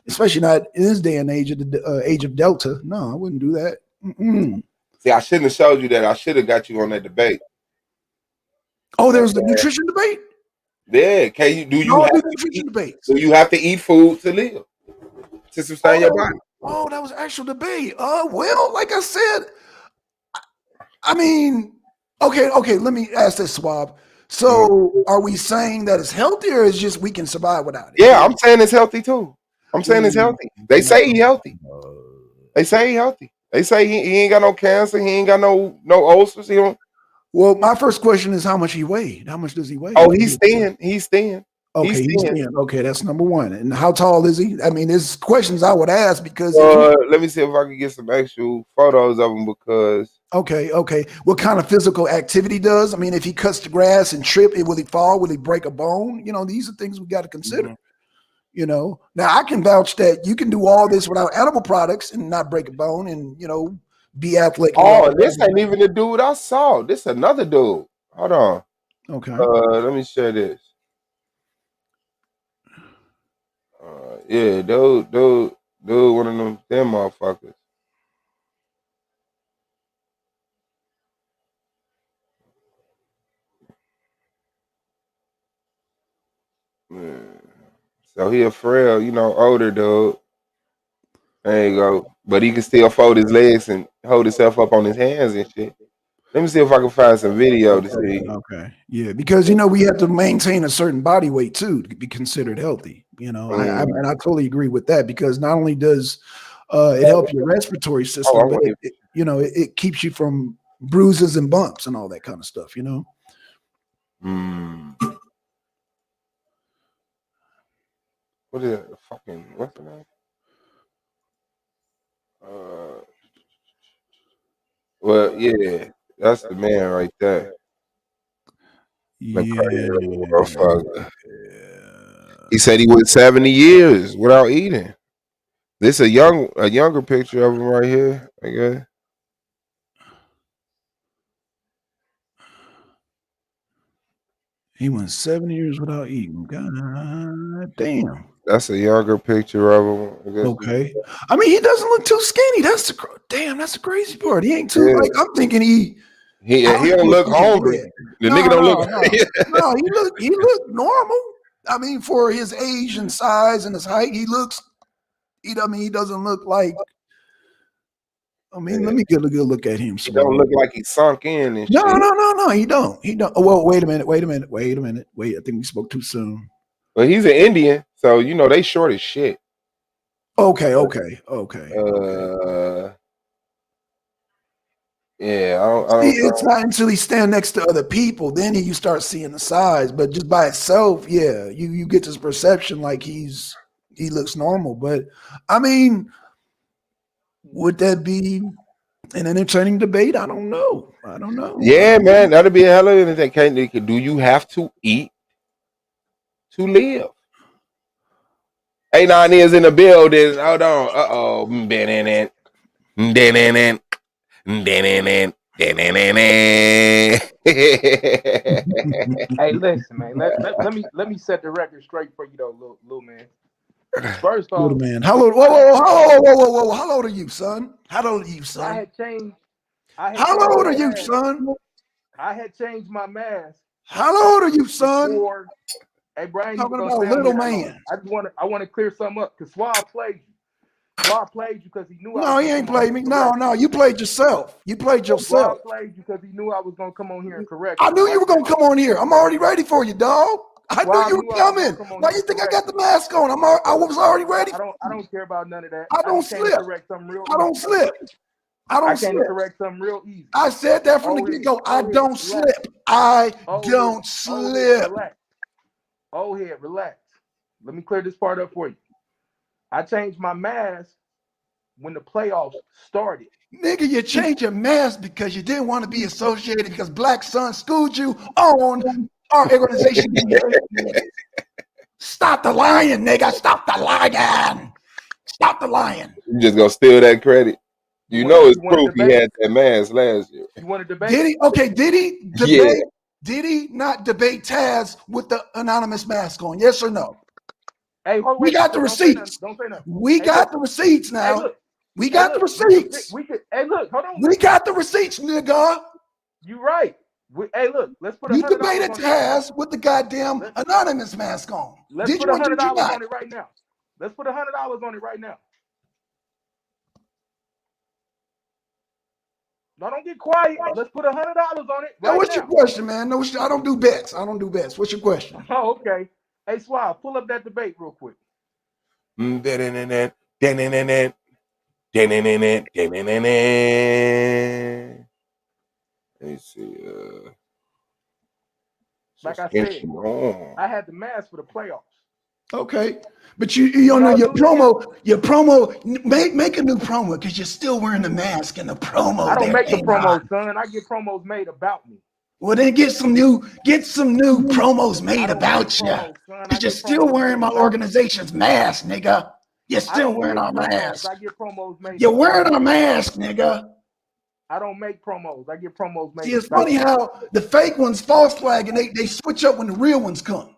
S10: especially not in this day and age of the age of Delta. No, I wouldn't do that.
S9: See, I shouldn't have showed you that. I should have got you on that debate.
S10: Oh, there was the nutrition debate?
S9: Yeah. Do you have to eat food to live? To sustain your body?
S10: Oh, that was actual debate. Well, like I said, I mean, okay. Let me ask this, Swab. So, are we saying that it's healthy, or is just we can survive without it?
S9: Yeah, I'm saying it's healthy too. I'm saying it's healthy. They say he's healthy. They say he's healthy. They say he ain't got no cancer. He ain't got no ulcers.
S10: Well, my first question is how much he weighed. How much does he weigh?
S9: Oh, he's thin. He's thin.
S10: Okay, he's thin. Okay, that's number one. And how tall is he? I mean, there's questions I would ask because.
S9: Let me see if I can get some actual photos of him because.
S10: Okay. What kind of physical activity does? I mean, if he cuts the grass and trip, will he fall? Will he break a bone? These are things we got to consider. Now I can vouch that you can do all this without animal products and not break a bone and, be athletic.
S9: Oh, this ain't even the dude I saw. This another dude. Hold on.
S10: Okay.
S9: Let me share this. Yeah, dude, one of them motherfuckers. Man. So he a frail, older dude. There you go. But he can still fold his legs and hold himself up on his hands and shit. Let me see if I can find some video to see.
S10: Okay. Yeah, because we have to maintain a certain body weight too to be considered healthy. And I totally agree with that, because not only does it help your respiratory system, but it keeps you from bruises and bumps and all that kind of stuff.
S9: What is that? What's the name? Well, yeah, that's the man right there.
S10: Yeah.
S9: He said he went 70 years without eating. This a younger picture of him right here, I guess.
S10: He went 7 years without eating. God damn.
S9: That's a younger picture of him. I guess.
S10: Okay. I mean, he doesn't look too skinny. That's the crazy part. He ain't too
S9: Yeah.
S10: like I'm thinking he
S9: don't look hungry. The nigga don't look.
S10: No, he look normal. I mean, for his age and size and his height, he doesn't look like. I mean, let me get a good look at him.
S9: He don't look like he sunk in and
S10: No,
S9: shit.
S10: no, he don't. Oh, well, wait a minute. Wait, I think we spoke too soon.
S9: But he's an Indian, so you know they short as shit.
S10: Okay.
S9: Yeah, I don't
S10: it's not until he stand next to other people, then you start seeing the size. But just by itself, yeah, you get this perception like he looks normal. But I mean, would that be an entertaining debate? I don't know.
S9: Yeah, man, that'd be a hell of anything. Do you have to eat to live? A9 is in the building. Hold on.
S16: Hey, listen, man. Let me set the record straight for you, though, little man. First off,
S10: little man, how old? Whoa! How old are you, son? How old are you, son?
S16: I had changed.
S10: How old are you, son?
S16: I had changed my mask.
S10: How old are you, son?
S16: Before, hey, Brian,
S10: talking about little man.
S16: I want to clear something up because Swab played you. Swab played you because he knew.
S10: No, he ain't played me. No, you played yourself. You played yourself.
S16: Swab played you because he knew I was gonna come on here and correct.
S10: I knew you were gonna come on here. I'm already ready for you, dog. I knew you were coming. Why you think I got the mask on? I was already ready.
S16: I don't care about none of that.
S10: I don't slip. I don't slip. I can't
S16: correct something real easy.
S10: I said that from the get-go. I don't slip. I don't slip.
S16: Relax. Let me clear this part up for you. I changed my mask when the playoffs started.
S10: Nigga, you changed your mask because you didn't want to be associated because Blackson schooled you on our organization. Stop the lying, nigga. Stop the lying. Stop the lying.
S9: You just gonna steal that credit. You know it's proof he had that mask last year.
S16: You want to debate?
S10: Did he? Okay, did he debate? Yeah. Did he not debate Taz with the anonymous mask on? Yes or no?
S16: Hey,
S10: we got the receipts.
S16: Don't say nothing.
S10: We got the receipts now. We got the receipts.
S16: Hey, look, hold on.
S10: We got the receipts, nigga.
S16: You right. Hey, look, let's put
S10: you debated Taz with the goddamn anonymous mask on.
S16: Let's put $100 on it right now. Let's put $100 on it right now. No, don't get quiet. Let's put $100 on it right
S10: now. What's your question, man? No, I don't do bets. What's your question?
S16: Oh, okay. Hey, Swab, pull up that debate real quick.
S9: Let me see.
S16: Like I said, I had the mask for the playoffs.
S10: Okay, but you don't know your promo. Make a new promo because you're still wearing the mask and the promo.
S16: I don't make the promos, son. I get promos made about me.
S10: Well, then get some new promos made about you. Because you're still wearing my organization's mask, nigga. You're still wearing our mask.
S16: I get promos made.
S10: You're wearing our mask, nigga.
S16: I don't make promos. I get promos made.
S10: See, it's funny how the fake ones false flag and they switch up when the real ones come.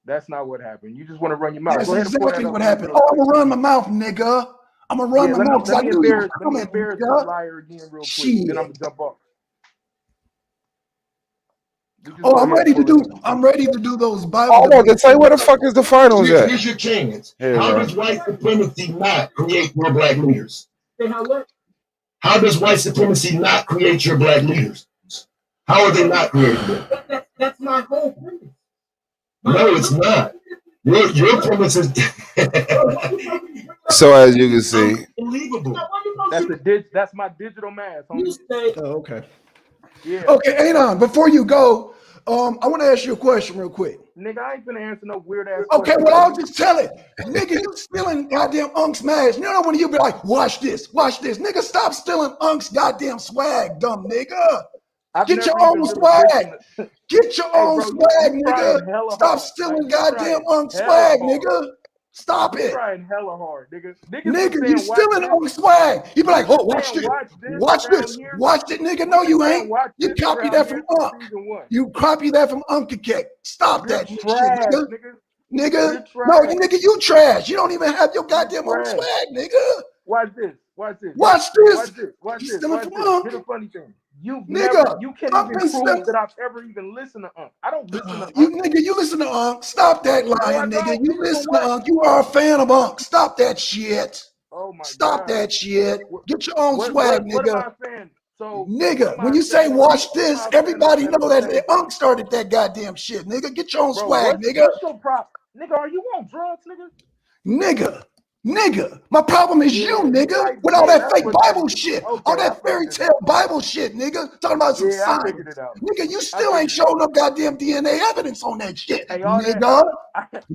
S16: That's not what happened. You just want to run your mouth.
S10: That's exactly what happened. Oh, I'm gonna run my mouth, nigga. I'm gonna run my mouth because I knew you were coming.
S16: Let me embarrass the liar again real quick. Then I'm gonna jump off.
S10: Oh, I'm ready to do those Bible.
S9: I want to say, where the fuck is the finals at?
S17: Here's your chance. How does white supremacy not create more black leaders? How does white supremacy not create your black leaders? How are they not created?
S14: That's my whole premise.
S17: No, it's not. Your premise is.
S9: So as you can see,
S17: unbelievable.
S16: That's my digital mask.
S10: Oh, okay.
S16: Yeah.
S10: Okay, Anon, before you go, I want to ask you a question real quick.
S16: Nigga, I ain't gonna answer no weird ass.
S10: Okay, well, I'll just tell it. Nigga, you stealing goddamn Unk's mask. You know when you be like, watch this. Nigga, stop stealing Unk's goddamn swag, dumb nigga. Get your own swag. Get your own swag, nigga. Stop stealing goddamn Unk's swag, nigga. Stop
S16: You're
S10: it.
S16: trying hella hard, nigga.
S10: Nigga, you still in on swag. You be like, oh, watch this. Watch this. Watch it, nigga. No, you ain't. You copy that from Unc. You copy that from Uncle Cake. Stop that shit, nigga. Nigga. No, nigga, you trash. You don't even have your goddamn own swag, nigga.
S16: Watch this. Watch this.
S10: Watch this.
S16: Watch this. Watch
S10: You
S16: this.
S10: stealing
S16: Watch
S10: from
S16: this.
S10: Unc.
S16: Here's the funny thing. You can't
S10: Unc
S16: even
S10: been
S16: prove
S10: stealing.
S16: that I've ever even listened to Unc. I don't listen to Unc.
S10: You listen to Unc. Stop that lying, nigga.
S16: don't,
S10: You
S16: nigga,
S10: listen
S16: for
S10: to
S16: what?
S10: Unc. You are a fan of Unc. Stop that shit.
S16: Oh my
S10: Stop
S16: God.
S10: that shit. Get your own swag,
S16: What am
S10: nigga.
S16: I saying? So
S10: Nigga, when you say watch this, everybody know that Unc started that goddamn shit, nigga. Get your own swag, nigga.
S16: What's your prop? Nigga, are you on drugs, nigga?
S10: Nigga, my problem is you, nigga, with all that fake Bible shit, all that fairy tale Bible shit, nigga, talking about some
S16: I figured
S10: signs.
S16: it out.
S10: Nigga, you still ain't showing up goddamn DNA evidence on that shit,
S16: Hey, all
S10: nigga.
S16: that.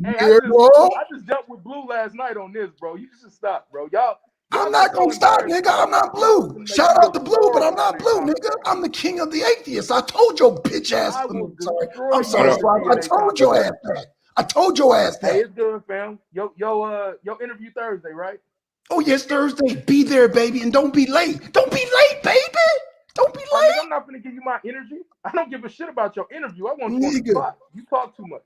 S16: I just jumped with Blue last night on this, bro. You should stop, bro. Y'all
S10: I'm not gonna stop, nigga. I'm not blue. Shout out to Blue, but I'm not blue, nigga. I'm the king of the atheists. I told your bitch ass. I'm sorry. I told your ass that. I told your ass that.
S16: Hey, it's good, fam. Yo, interview Thursday, right?
S10: Oh, yes, Thursday. Be there, baby, and don't be late. Don't be late, baby. Don't be late.
S16: Nigga, I'm not gonna give you my energy. I don't give a shit about your interview. I want you on the clock. You talk too much.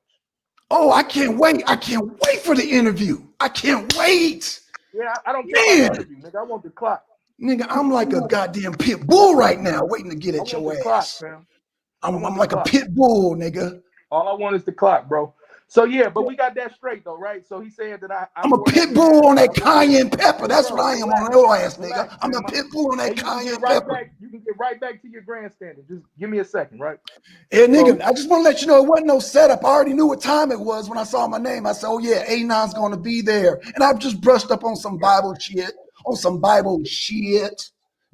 S10: Oh, I can't wait. I can't wait for the interview. I can't wait.
S16: Yeah, I don't care about the interview, nigga. I want the clock.
S10: Nigga, I'm like a goddamn pit bull right now, waiting to get at your ass.
S16: Clock, fam.
S10: I'm like a pit bull, nigga.
S16: All I want is the clock, bro. So yeah, but we got that straight though, right? So he said that
S10: I'm a pit bull on that cayenne pepper. That's what I am on your ass, nigga. I'm a pit bull on that cayenne pepper.
S16: You can get right back to your grandstanding. Just give me a second, right?
S10: Yeah, nigga, I just want to let you know it wasn't no setup. I already knew what time it was when I saw my name. I said, oh yeah, A9's going to be there. And I've just brushed up on some Bible shit,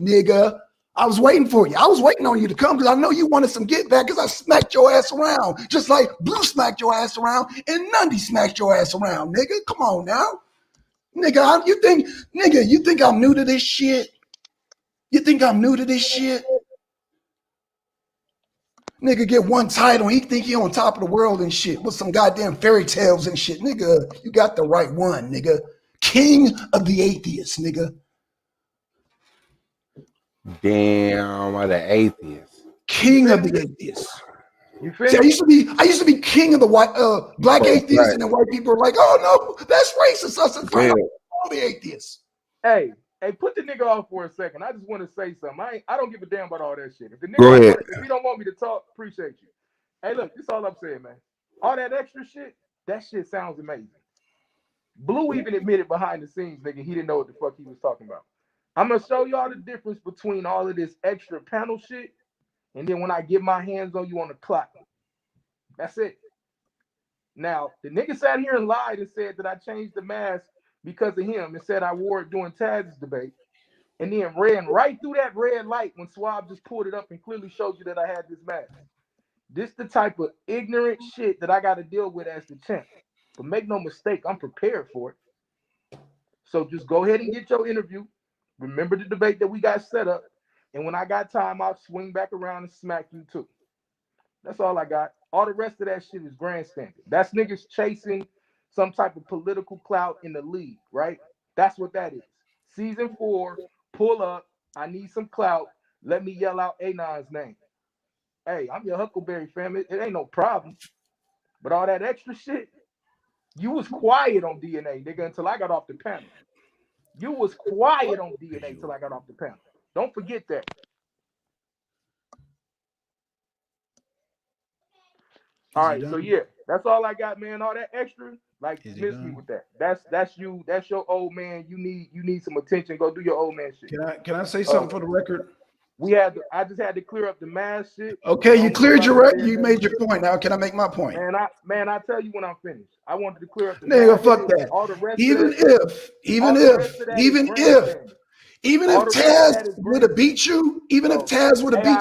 S10: nigga. I was waiting for you. I was waiting on you to come because I know you wanted some get back because I smacked your ass around. Just like Blue smacked your ass around and Nundy smacked your ass around, nigga. Come on now. Nigga, you think I'm new to this shit? You think I'm new to this shit? Nigga get one title, he think he on top of the world and shit with some goddamn fairy tales and shit. Nigga, you got the right one, nigga. King of the atheists, nigga.
S9: Damn, I'm the atheist.
S10: King of the atheists.
S16: You feel?
S10: See, I used to be king of the white black atheists, and then white people are like, oh no, that's racist. I said, all the atheists.
S16: Hey, put the nigga off for a second. I just want to say something. I don't give a damn about all that shit. If the nigga
S9: Go ahead.
S16: If you don't want me to talk, appreciate you. Hey, look, this is all I'm saying, man. All that extra shit, that shit sounds amazing. Blue even admitted behind the scenes, nigga, he didn't know what the fuck he was talking about. I'm gonna show y'all the difference between all of this extra panel shit, and then when I get my hands on you on the clock. That's it. Now, the nigga sat here and lied and said that I changed the mask because of him and said I wore it during Taz's debate, and then ran right through that red light when Swab just pulled it up and clearly showed you that I had this mask. This the type of ignorant shit that I got to deal with as the champ. But make no mistake, I'm prepared for it. So just go ahead and get your interview. Remember the debate that we got set up. And when I got time, I'll swing back around and smack you too. That's all I got. All the rest of that shit is grandstanding. That's niggas chasing some type of political clout in the league, right? That's what that is. Season 4, pull up. I need some clout. Let me yell out A9's name. Hey, I'm your Huckleberry fam. It ain't no problem. But all that extra shit, you was quiet on DNA, nigga, until I got off the panel. You was quiet on DNA until I got off the panel. Don't forget that. All right, so yeah, that's all I got, man. All that extra, like, miss me with that. That's you. That's your old man. You need some attention. Go do your old man shit.
S10: Can I say something for the record?
S16: I just had to clear up the mask shit.
S10: Okay, you cleared you made your point. Now can I make my point?
S16: Man, I tell you when I'm finished. I wanted to clear up the
S10: nigga,
S16: mask
S10: fuck
S16: shit.
S10: that.
S16: All the rest
S10: Even if Taz would have beat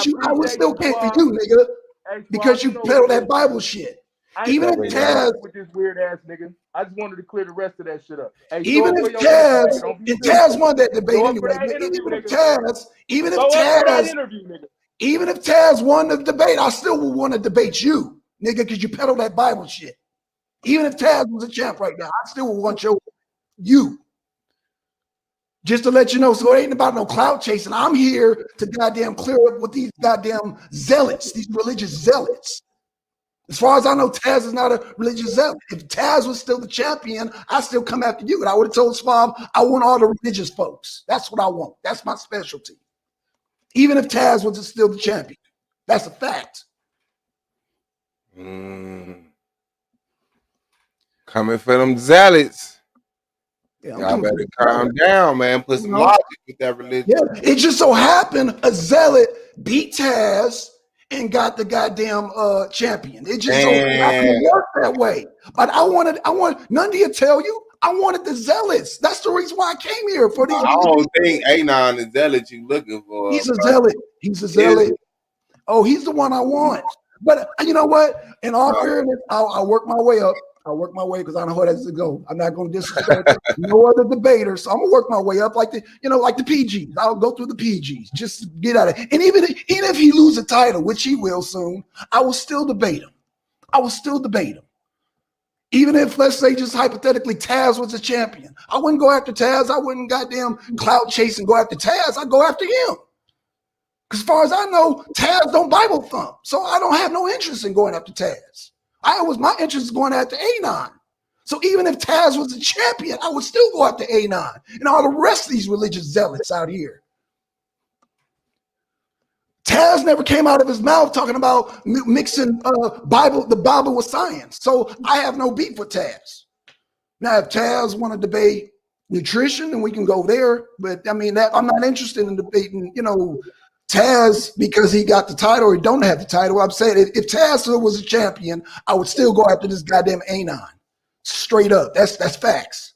S10: you, I would still pay for you, nigga, because you peddle that Bible shit. Even if Taz
S16: with this weird ass nigga, I just wanted to clear the rest of that shit up. Hey,
S10: even if Taz won that debate anyway, even if Taz won the debate, I still would want to debate you, nigga, because you peddle that Bible shit. Even if Taz was a champ right now, I still would want you. Just to let you know, so it ain't about no clout chasing. I'm here to goddamn clear up with these goddamn zealots, these religious zealots. As far as I know, Taz is not a religious zealot. If Taz was still the champion, I still come after you. And I would have told Swab, I want all the religious folks. That's what I want. That's my specialty. Even if Taz was still the champion. That's a fact.
S9: Coming for them zealots.
S10: Yeah,
S9: y'all better calm down, man. Put some logic with that religion.
S10: Yeah, it just so happened a zealot beat Taz and got the goddamn champion. It just so happened to work that way. But I want Nundy to tell you, I wanted the zealots. That's the reason why I came here for these.
S9: I don't think Anon is zealot you looking for.
S10: He's a zealot. He's a zealot. Oh, he's the one I want. But you know what? In all fairness, I'll work my way up. I'll work my way because I know how that's to go. I'm not going to disrespect no other debater, so I'm gonna work my way up like the PGs. I'll go through the PGs, just get out of it. And even if he loses a title, which he will soon, I will still debate him. Even if, let's say, just hypothetically, Taz was a champion, I wouldn't go after Taz. I wouldn't goddamn clout chase and go after Taz. I'd go after him. Because as far as I know, Taz don't Bible thump, so I don't have no interest in going after Taz. My interest is going after Anon. So even if Taz was a champion, I would still go after Anon and all the rest of these religious zealots out here. Taz never came out of his mouth talking about mixing the Bible with science. So I have no beef with Taz. Now, if Taz want to debate nutrition, then we can go there. But I mean, I'm not interested in debating, Taz because he got the title or he don't have the title. I'm saying if Taz still was a champion, I would still go after this goddamn Anon. Straight up. That's facts.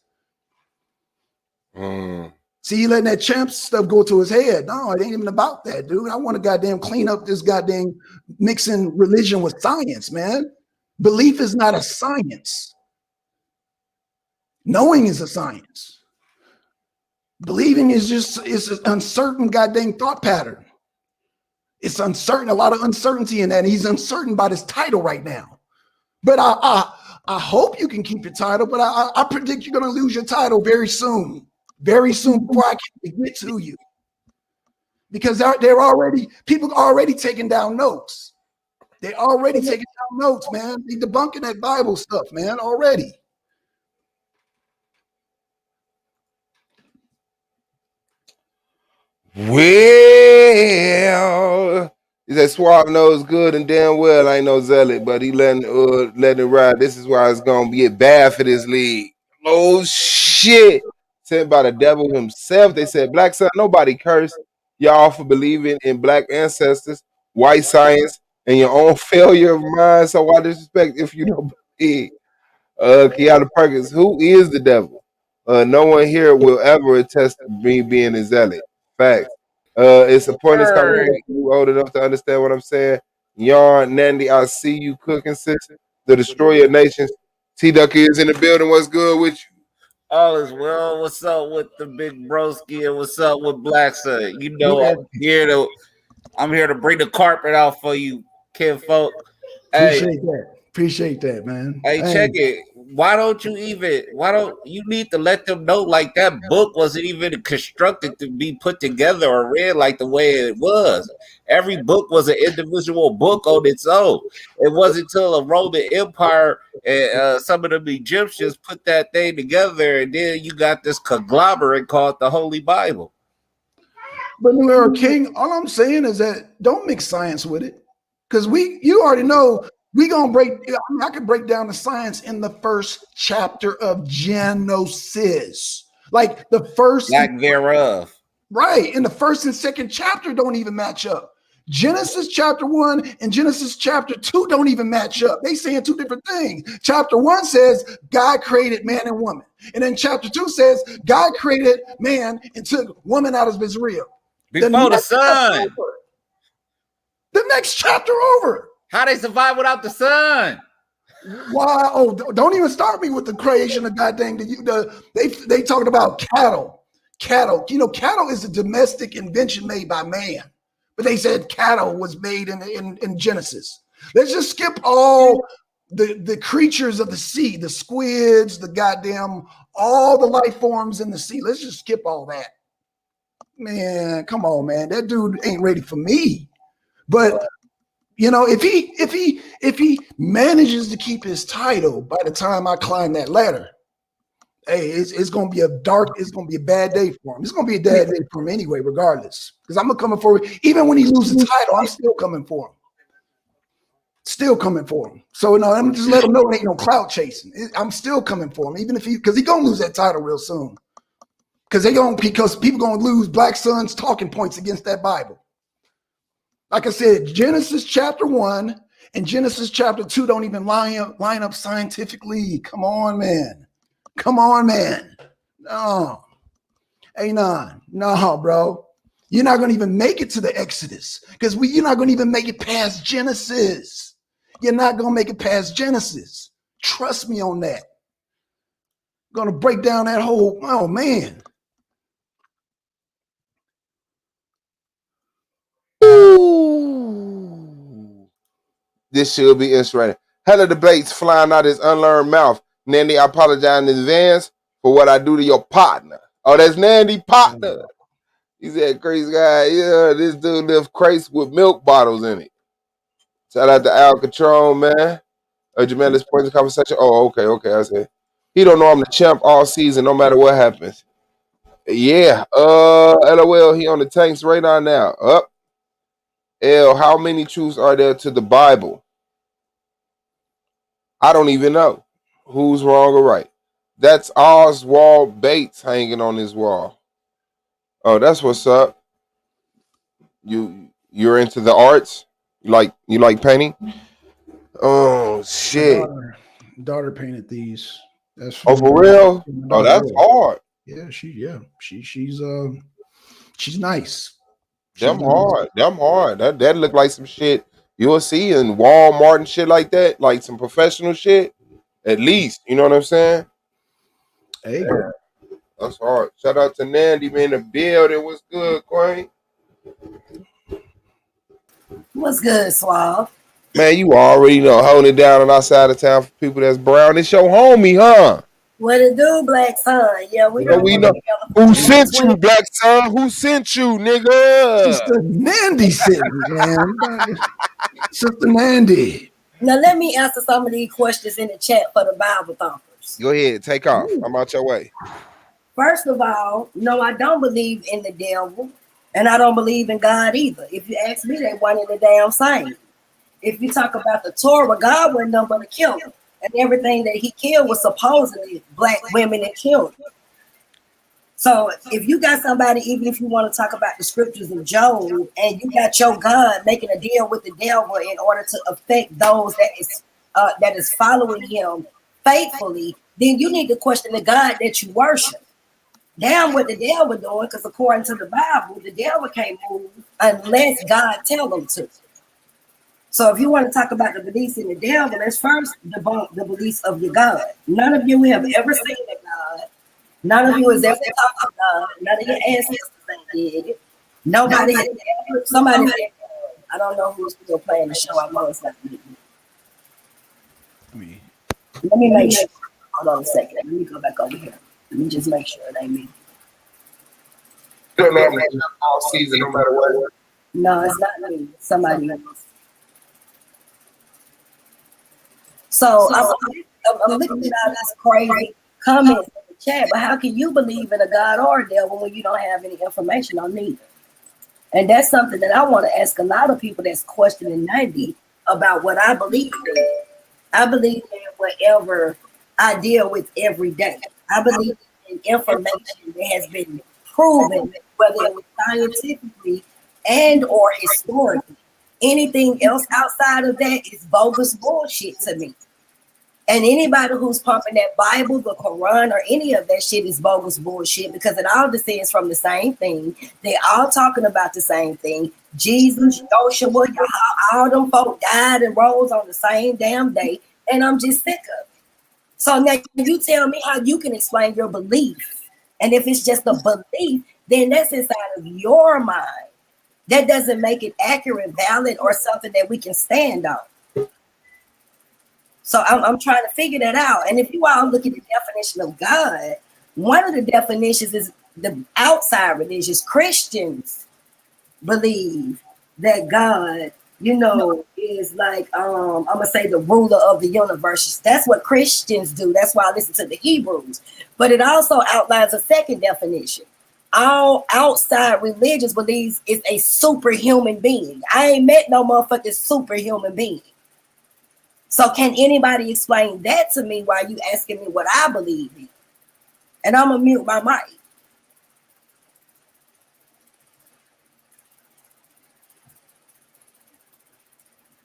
S10: See, you letting that champ stuff go to his head. No, it ain't even about that, dude. I want to goddamn clean up this goddamn mixing religion with science, man. Belief is not a science. Knowing is a science. Believing is an uncertain goddamn thought pattern. It's uncertain, a lot of uncertainty in that. And he's uncertain about his title right now. But I hope you can keep your title, but I predict you're going to lose your title very soon before I can get to you. Because people are already taking down notes. They're already taking down notes, man. They're debunking that Bible stuff, man, already.
S9: Well, he said Swab knows good and damn well I ain't no zealot, but he letting it ride. This is why it's gonna be bad for this league. Oh shit. Sent by the devil himself. They said, Blackson, nobody cursed y'all for believing in black ancestors, white science, and your own failure of mind. So why disrespect if you don't believe? Kiana Perkins, who is the devil? No one here will ever attest to me being a zealot. Facts. It's a pointless conversation. You old enough to understand what I'm saying. Yarn, Nandy, I see you cooking, sis. The destroyer of nations. T Ducky is in the building. What's good with you?
S18: All is well. What's up with the big broski and what's up with Blackson? You know, I'm here to bring the carpet out for you, kinfolk.
S10: Appreciate that, man.
S18: Hey, check it. Why don't you need to let them know like that book wasn't even constructed to be put together or read like the way it was. Every book was an individual book on its own. It wasn't until the Roman Empire and some of them Egyptians put that thing together, and then you got this conglomerate called the Holy Bible.
S10: But New Era King, all I'm saying is that don't mix science with it. Because you already know we gonna I could break down the science in the first chapter of Genesis. Like the first
S18: lack thereof.
S10: Right. And the first and second chapter don't even match up. Genesis chapter 1 and Genesis chapter 2 don't even match up. They saying two different things. Chapter 1 says God created man and woman. And then chapter 2 says God created man and took woman out of his rib.
S18: Before the sun.
S10: The next chapter over.
S18: How they survive without the sun?
S10: Why? Oh, don't even start me with the creation of goddamn. They talking about cattle. Cattle. Cattle is a domestic invention made by man. But they said cattle was made in Genesis. Let's just skip all the creatures of the sea, the squids, the goddamn, all the life forms in the sea. Let's just skip all that. Man, come on, man. That dude ain't ready for me. But you know, if he manages to keep his title by the time I climb that ladder, hey, it's gonna be it's gonna be a bad day for him. It's gonna be a bad day for him anyway, regardless. Because I'm coming for him. Even when he loses the title, I'm still coming for him. Still coming for him. So no, I'm just let him know it ain't no clout chasing. I'm still coming for him, even if because he gonna lose that title real soon. Because people gonna lose Black Son's talking points against that Bible. Like I said, Genesis chapter 1 and Genesis chapter 2 don't even line up scientifically. Come on, man. Come on, man. No. Hey, no, bro. You're not going to even make it to the Exodus because you're not going to even make it past Genesis. You're not going to make it past Genesis. Trust me on that. Going to break down that whole, oh, man.
S9: Ooh. This should be interesting. Hella debates flying out his unlearned mouth. Nandy, I apologize in advance for what I do to your partner. Oh, that's Nandy partner. He said, crazy guy. Yeah, this dude lives crazy with milk bottles in it. Shout out to Alcatron, man. Jamelis points of conversation. Oh, okay. I said, he don't know I'm the champ all season, no matter what happens. Yeah. LOL, he on the tank's radar now. Up. L, how many truths are there to the Bible? I don't even know who's wrong or right. That's Oswald Bates hanging on his wall. Oh, that's what's up. You're into the arts? You like painting? Oh shit.
S10: Daughter painted these. That's
S9: for real? Oh, that's hard.
S10: Yeah, she's nice.
S9: Them hard. That look like some shit you'll see in Walmart and shit like that, like some professional shit. At least, you know what I'm saying?
S10: Hey,
S9: yeah, that's hard. Shout out to Nandy, man. The building was good, Queen.
S19: What's good, Suave?
S9: Man, you already know, holding it down on our side of town for people that's brown. It's your homie, huh?
S19: What it do, Black Son? Yeah, we know.
S9: Who sent you, Black Son? Who sent you, nigga?
S10: Sister Nandy sent me, man. Sister Nandy.
S19: Now let me answer some of these questions in the chat for the Bible thumpers.
S9: Go ahead, take off. I'm out your way.
S19: First of all, no, I don't believe in the devil, and I don't believe in God either. If you ask me, they one in the damn same. If you talk about the Torah, God wasn't nothing but a killer, and everything that he killed was supposedly black women and children. So if you got somebody, even if you want to talk about the scriptures of Job, and you got your God making a deal with the devil in order to affect those that is following him faithfully, then you need to question the God that you worship. Damn what the devil doing, because according to the Bible, the devil can't move unless God tell them to. So if you want to talk about the beliefs in the devil, let's first debunk the beliefs of your God. None of you have ever seen a God. None of you has ever talked to God. None of your ancestors did it. Nobody has ever, somebody, I don't know who's still playing the show. I know it's not me. Let me make sure. Hold on a second. Let me go back over here. Let me just make sure it ain't me.
S9: All season, no matter what.
S19: No, it's not me. Somebody else. So I'm looking at all this crazy comments in the chat, but how can you believe in a God or a devil when you don't have any information on neither? And that's something that I want to ask a lot of people that's questioning 90 about what I believe in. I believe in whatever I deal with every day. I believe in information that has been proven, whether it was scientifically and or historically. Anything else outside of that is bogus bullshit to me. And anybody who's pumping that Bible, the Quran, or any of that shit is bogus bullshit, because it all descends from the same thing. They all talking about the same thing. Jesus, Joshua, all them folk died and rose on the same damn day. And I'm just sick of it. So now you tell me how you can explain your belief. And if it's just a belief, then that's inside of your mind. That doesn't make it accurate, valid, or something that we can stand on. So I'm trying to figure that out. And if you all look at the definition of God, one of the definitions is the outside religious Christians believe that God, is like I'm gonna say the ruler of the universe. That's what Christians do. That's why I listen to the Hebrews. But it also outlines a second definition. All outside religions believes is a superhuman being. I ain't met no motherfucking superhuman being. So can anybody explain that to me while you asking me what I believe in? And I'm gonna mute my mic.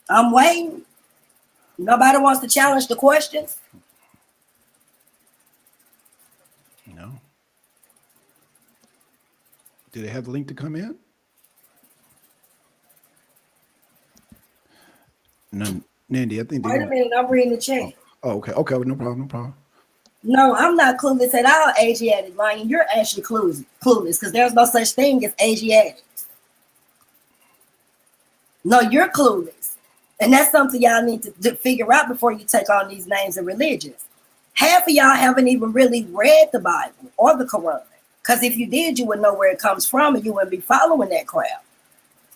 S19: I'm waiting. Nobody wants to challenge the questions.
S10: No. Did they have the link to come in? No, Nandy, I think they
S19: Wait a minute, I'm reading the chat.
S10: Oh, okay. Okay, no problem.
S19: No, I'm not clueless at all, Asiatic Lion. You're actually clueless because there's no such thing as Asiatics. No, you're clueless. And that's something y'all need to figure out before you take on these names and religions. Half of y'all haven't even really read the Bible or the Quran. Because if you did, you would know where it comes from and you wouldn't be following that crap.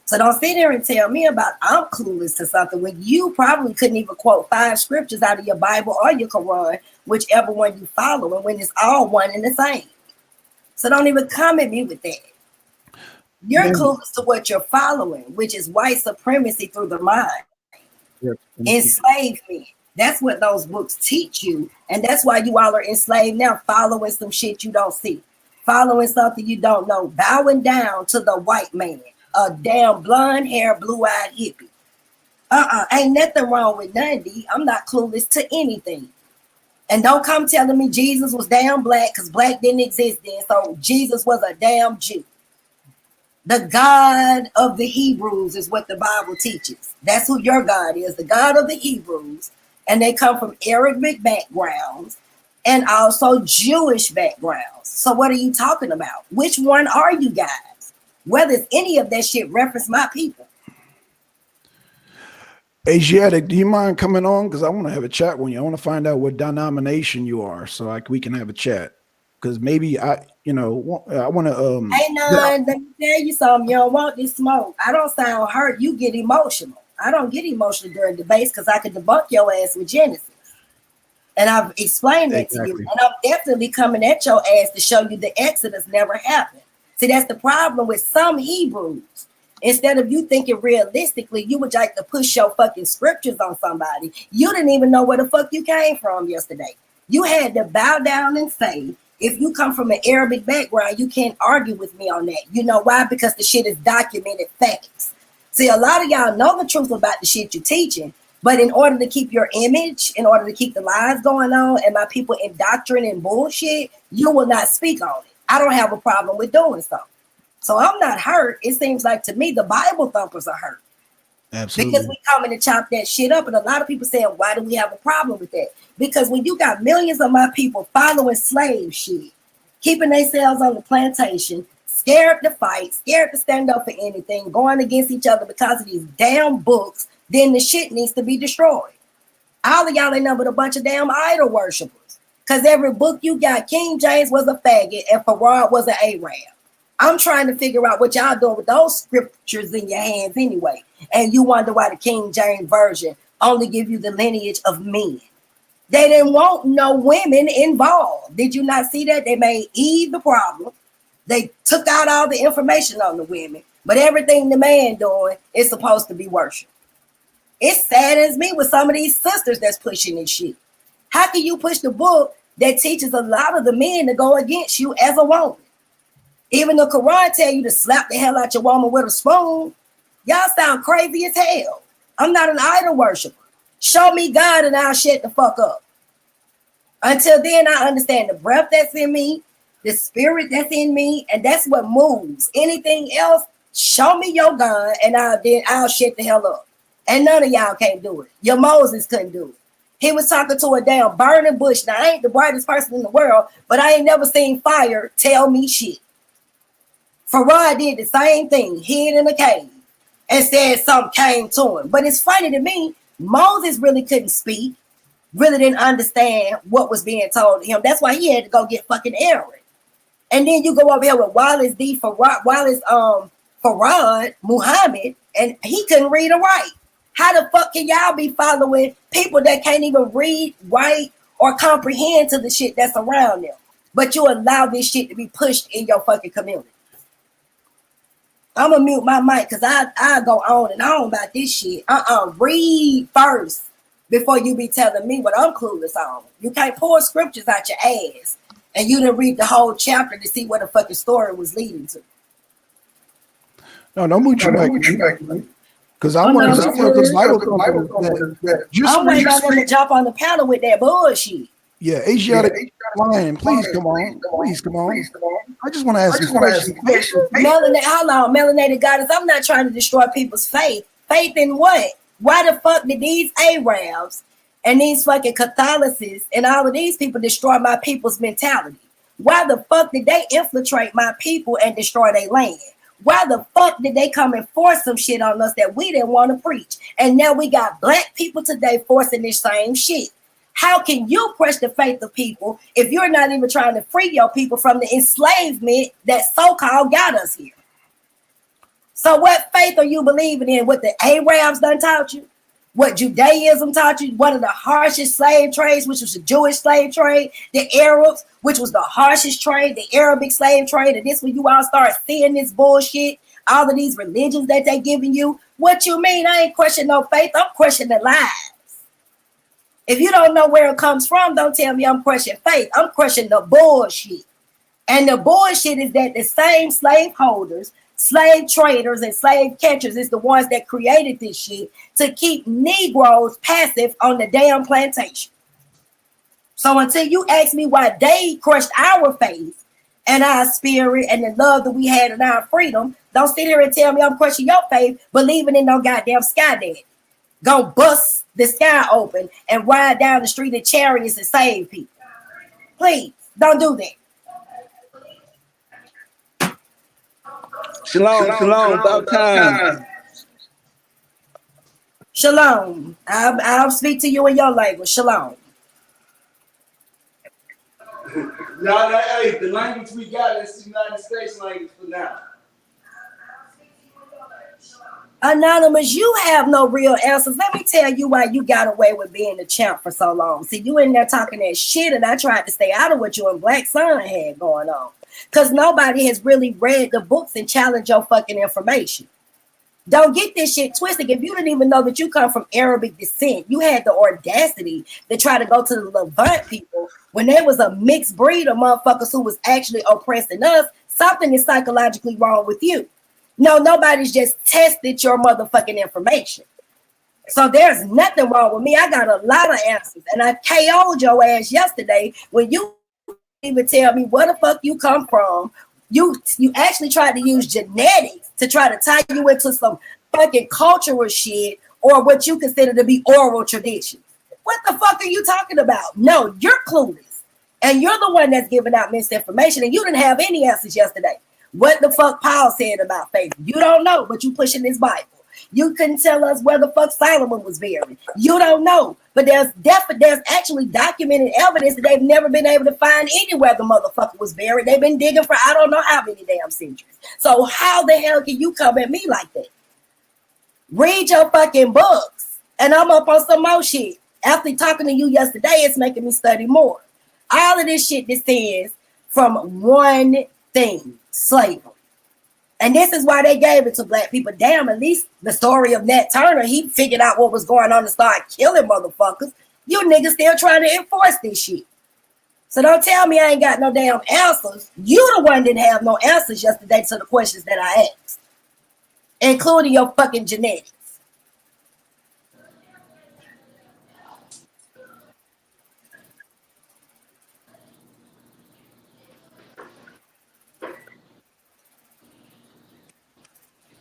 S19: So don't sit here and tell me about I'm clueless to something when you probably couldn't even quote 5 scriptures out of your Bible or your Quran, whichever one you follow, and when it's all one and the same. So don't even come at me with that. You're clueless to what you're following, which is white supremacy through the mind. Enslavement. That's what those books teach you. And that's why you all are enslaved now, following some shit you don't see, following something you don't know, bowing down to the white man, a damn blonde hair, blue-eyed hippie. Ain't nothing wrong with none of these. I'm not clueless to anything. And don't come telling me Jesus was damn black because black didn't exist then. So Jesus was a damn Jew. The God of the Hebrews is what the Bible teaches. That's who your God is, the God of the Hebrews. And they come from Arabic backgrounds and also Jewish backgrounds. So what are you talking about? Which one are you guys? Whether any of that shit reference my people.
S10: Asiatic, do you mind coming on? Because I want to have a chat with you. I want to find out what denomination you are so we can have a chat. Because maybe I want to.
S19: Hey, let me tell you something. You don't want this smoke. I don't sound hurt. You get emotional. I don't get emotional during debates because I can debunk your ass with Genesis. And I've explained that to you. And I'm definitely coming at your ass to show you the Exodus never happened. See, that's the problem with some Hebrews. Instead of you thinking realistically, you would like to push your fucking scriptures on somebody. You didn't even know where the fuck you came from yesterday. You had to bow down and say, if you come from an Arabic background, you can't argue with me on that. You know why? Because the shit is documented facts. See, a lot of y'all know the truth about the shit you're teaching, but in order to keep your image, in order to keep the lies going on and my people indoctrinated in bullshit, you will not speak on it. I don't have a problem with doing so. So I'm not hurt. It seems like to me, the Bible thumpers are hurt. Absolutely. Because we coming to chop that shit up. And a lot of people saying, why do we have a problem with that? Because when you got millions of my people following slave shit, keeping themselves on the plantation, scared to fight, scared to stand up for anything, going against each other because of these damn books, then the shit needs to be destroyed. All of y'all ain't nothing but a bunch of damn idol worshipers. Because every book you got, King James was a faggot and Farad was an Arab. I'm trying to figure out what y'all doing with those scriptures in your hands anyway. And you wonder why the King James Version only give you the lineage of men. They didn't want no women involved. Did you not see that? They made Eve the problem. They took out all the information on the women. But everything the man doing is supposed to be worship. It saddens me with some of these sisters that's pushing this shit. How can you push the book that teaches a lot of the men to go against you as a woman? Even the Quran tell you to slap the hell out your woman with a spoon. Y'all sound crazy as hell. I'm not an idol worshiper. Show me God and I'll shut the fuck up. Until then, I understand the breath that's in me, the spirit that's in me, and that's what moves. Anything else, show me your God and I'll shut the hell up. And none of y'all can't do it. Your Moses couldn't do it. He was talking to a damn burning bush. Now, I ain't the brightest person in the world, but I ain't never seen fire tell me shit. Farad did the same thing, hid in a cave, and said something came to him. But it's funny to me, Moses really couldn't speak. really didn't understand what was being told to him. That's why he had to go get fucking Aaron. And then you go over here with Wallace Farad Muhammad, and he couldn't read or write. How the fuck can y'all be following people that can't even read, write, or comprehend to the shit that's around them? But you allow this shit to be pushed in your fucking community. I'm gonna mute my mic because I go on and on about this shit. Read first before you be telling me what I'm clueless on. You can't pull scriptures out your ass and you didn't read the whole chapter to see what the fucking story was leading to.
S10: No, don't move your mic. Because I want to tell the Bible that
S19: I'm waiting on them to jump on the panel with that bullshit.
S10: Yeah, Asiatic lion, please come on. Please come on. I just want to ask you a question.
S19: Melanated goddess, I'm not trying to destroy people's faith. Faith in what? Why the fuck did these Arabs and these fucking Catholicists and all of these people destroy my people's mentality? Why the fuck did they infiltrate my people and destroy their land? Why the fuck did they come and force some shit on us that we didn't want to preach? And now we got black people today forcing this same shit. How can you question the faith of people if you're not even trying to free your people from the enslavement that so-called got us here? So what faith are you believing in? What the Arabs done taught you? What Judaism taught you? One of the harshest slave trades, which was the Jewish slave trade. The Arabs, which was the harshest trade, the Arabic slave trade. And this when you all start seeing this bullshit, all of these religions that they giving you. What you mean? I ain't questioning no faith. I'm questioning lies. If you don't know where it comes from, don't tell me I'm questioning faith. I'm questioning the bullshit. And the bullshit is that the same slaveholders, slave traders, and slave catchers is the ones that created this shit to keep Negroes passive on the damn plantation. So until you ask me why they crushed our faith and our spirit and the love that we had and our freedom, don't sit here and tell me I'm questioning your faith, believing in no goddamn sky daddy. Go bust the sky open and ride down the street in chariots and save people. Please, don't do that.
S20: Shalom, about time.
S19: Shalom. I'll speak to you in your language. Shalom.
S20: No, hey, the language we got is the United States language for now.
S19: Anonymous, you have no real answers. Let me tell you why you got away with being the champ for so long. See, you in there talking that shit, and I tried to stay out of what you and Blackson had going on. Because nobody has really read the books and challenged your fucking information. Don't get this shit twisted. If you didn't even know that you come from Arabic descent, you had the audacity to try to go to the Levant people when there was a mixed breed of motherfuckers who was actually oppressing us. Something is psychologically wrong with you. No, nobody's just tested your motherfucking information. So there's nothing wrong with me. I got a lot of answers. And I KO'd your ass yesterday when you even tell me where the fuck you come from. You actually tried to use genetics to try to tie you into some fucking cultural shit or what you consider to be oral tradition. What the fuck are you talking about? No, you're clueless. And you're the one that's giving out misinformation, and you didn't have any answers yesterday. What the fuck Paul said about faith? You don't know, but you pushing this Bible. You couldn't tell us where the fuck Solomon was buried. You don't know, but there's actually documented evidence that they've never been able to find anywhere the motherfucker was buried. They've been digging for I don't know how many damn centuries. So how the hell can you come at me like that? Read your fucking books, and I'm up on some more shit. After talking to you yesterday, it's making me study more. All of this shit descends from one thing. Slavery. And this is why they gave it to black people. Damn, at least the story of Nat Turner, he figured out what was going on and started killing motherfuckers. You niggas still trying to enforce this shit. So don't tell me I ain't got no damn answers. You the one didn't have no answers yesterday to the questions that I asked, including your fucking genetics.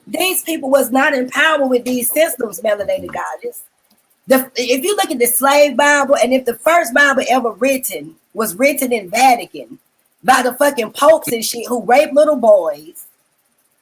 S19: These people was not empowered with these systems, melanated goddess. If you look at the slave Bible, and if the first Bible ever written was written in Vatican by the fucking popes and shit who rape little boys,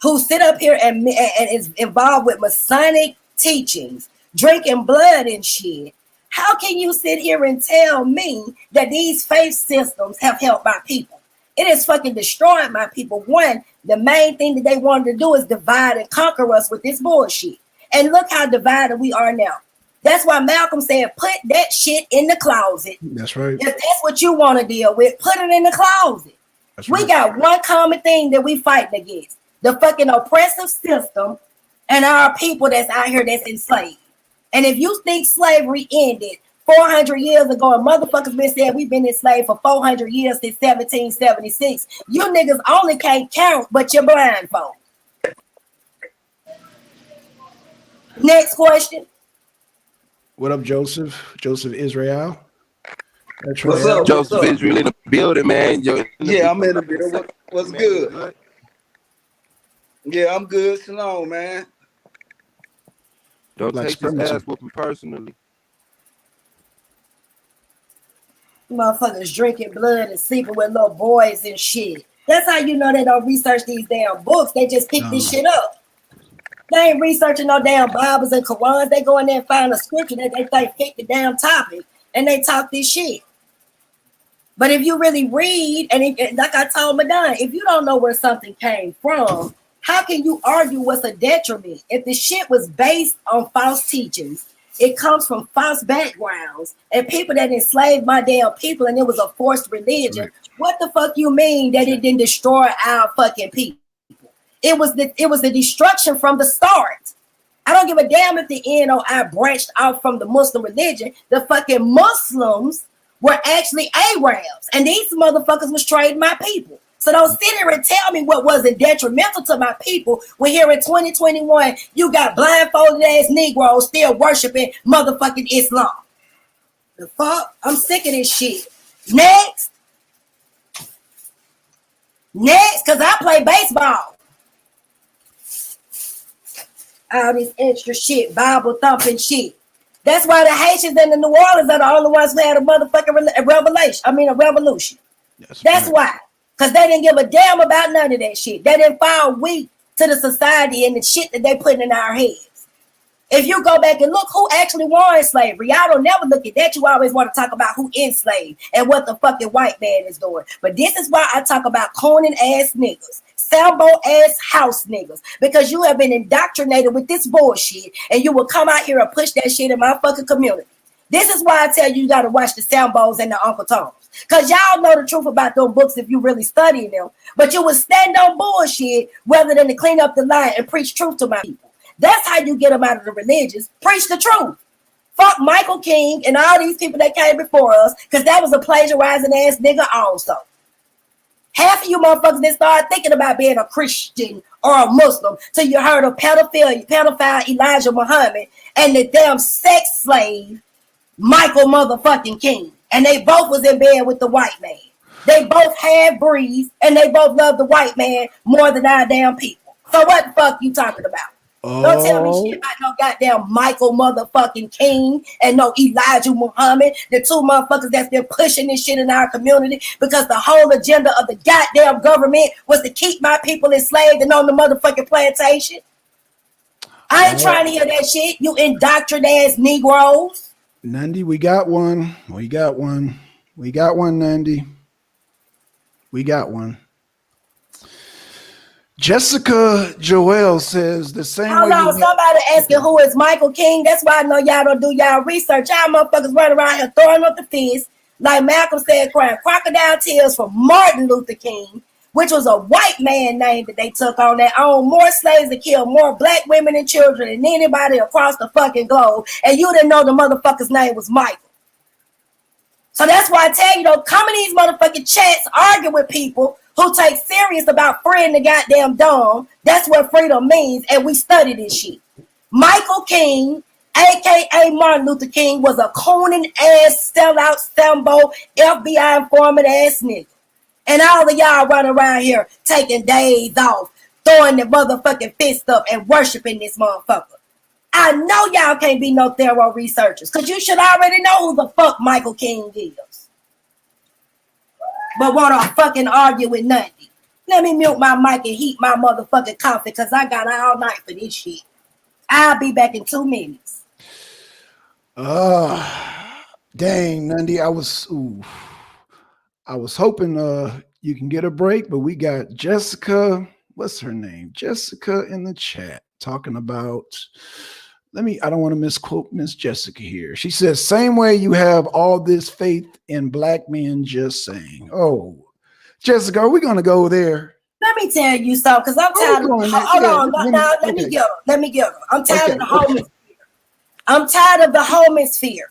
S19: who sit up here and is involved with Masonic teachings, drinking blood and shit, How can you sit here and tell me that these faith systems have helped my people? It has fucking destroyed my people. One, the main thing that they wanted to do is divide and conquer us with this bullshit. And look how divided we are now. That's why Malcolm said, put that shit in the closet.
S10: That's right.
S19: If that's what you want to deal with, put it in the closet. We got one common thing that we fighting against. The fucking oppressive system and our people that's out here that's enslaved. And if you think slavery ended 400 years ago, and motherfuckers been saying we've been enslaved for 400 years since 1776, you niggas only can't count, but you're blindfold. Next question.
S10: What up, Joseph? Joseph Israel.
S21: What's up?
S9: Joseph Israel in the building, man.
S21: Yeah, I'm in the building. What's good? Yeah, I'm good. Shalom, man.
S9: Don't take this ass whooping personally.
S19: Motherfuckers drinking blood and sleeping with little boys and shit. That's how you know they don't research these damn books. They just pick this shit up. They ain't researching no damn Bibles and Qurans. They go in there and find a scripture that they think fit the damn topic, and they talk this shit. But if you really read, and like I told Madonna, if you don't know where something came from, how can you argue what's a detriment? If the shit was based on false teachings, it comes from false backgrounds and people that enslaved my damn people, and it was a forced religion. Right. What the fuck you mean that it didn't destroy our fucking people? It was the destruction from the start. I don't give a damn if the NOI branched out from the Muslim religion. The fucking Muslims were actually Arabs, and these motherfuckers was trading my people. So don't sit here and tell me what wasn't detrimental to my people when here in 2021, you got blindfolded ass Negroes still worshiping motherfucking Islam. The fuck? I'm sick of this shit. Next, because I play baseball. All this extra shit, Bible thumping shit. That's why the Haitians and the New Orleans are the only ones who had a motherfucking revolution. That's why. Because they didn't give a damn about none of that shit. They didn't fall weak to the society and the shit that they put in our heads. If you go back and look who actually won slavery, y'all don't never look at that. You always want to talk about who enslaved and what the fucking white man is doing. But this is why I talk about Conan ass niggas, Sambo ass house niggas, because you have been indoctrinated with this bullshit and you will come out here and push that shit in my fucking community. This is why I tell you got to watch the Sambos and the Uncle Toms. Because y'all know the truth about those books if you really study them. But you will stand on bullshit rather than to clean up the lie and preach truth to my people. That's how you get them out of the religions. Preach the truth. Fuck Michael King and all these people that came before us, because that was a plagiarizing ass nigga also. Half of you motherfuckers that started thinking about being a Christian or a Muslim till you heard of pedophile Elijah Muhammad and the damn sex slave Michael motherfucking King. And they both was in bed with the white man. They both had breeds and they both loved the white man more than our damn people. So what the fuck you talking about? Don't tell me shit about no goddamn Michael motherfucking King and no Elijah Muhammad, the two motherfuckers that's been pushing this shit in our community because the whole agenda of the goddamn government was to keep my people enslaved and on the motherfucking plantation. I ain't trying to hear that shit, you indoctrinated ass Negroes.
S10: Nandi, we got one. We got one, Nandi. We got one. Jessica Joel says the same
S19: Hold
S10: way.
S19: on, somebody asking who is Michael King. That's why I know y'all don't do y'all research. Y'all motherfuckers running around here throwing up the fist. Like Malcolm said, crying crocodile tears for Martin Luther King, which was a white man name that they took on that owned more slaves and killed more black women and children than anybody across the fucking globe. And you didn't know the motherfucker's name was Michael. So that's why I tell you, don't come in these motherfucking chats arguing with people who take serious about freeing the goddamn dumb. That's what freedom means, and we study this shit. Michael King, a.k.a. Martin Luther King, was a Conan-ass, sellout, Sambo, FBI informant-ass nigga. And all of y'all running around here taking days off, throwing the motherfucking fist up and worshiping this motherfucker. I know y'all can't be no thorough researchers, because you should already know who the fuck Michael King is. But want to fucking argue with nothing. Let me mute my mic and heat my motherfucking coffee, because I got all night for this shit. I'll be back in 2 minutes.
S10: Dang, Nundy, I was hoping you can get a break, but we got Jessica. What's her name? Jessica in the chat talking about. I don't want to misquote Miss Jessica here. She says, same way you have all this faith in black men, just saying. Oh, Jessica, are we going to go there?
S19: Let me tell you something, because I'm tired of. Hold on, now let me get her. Let me get her. I'm tired of the homosphere. I'm tired of the homosphere.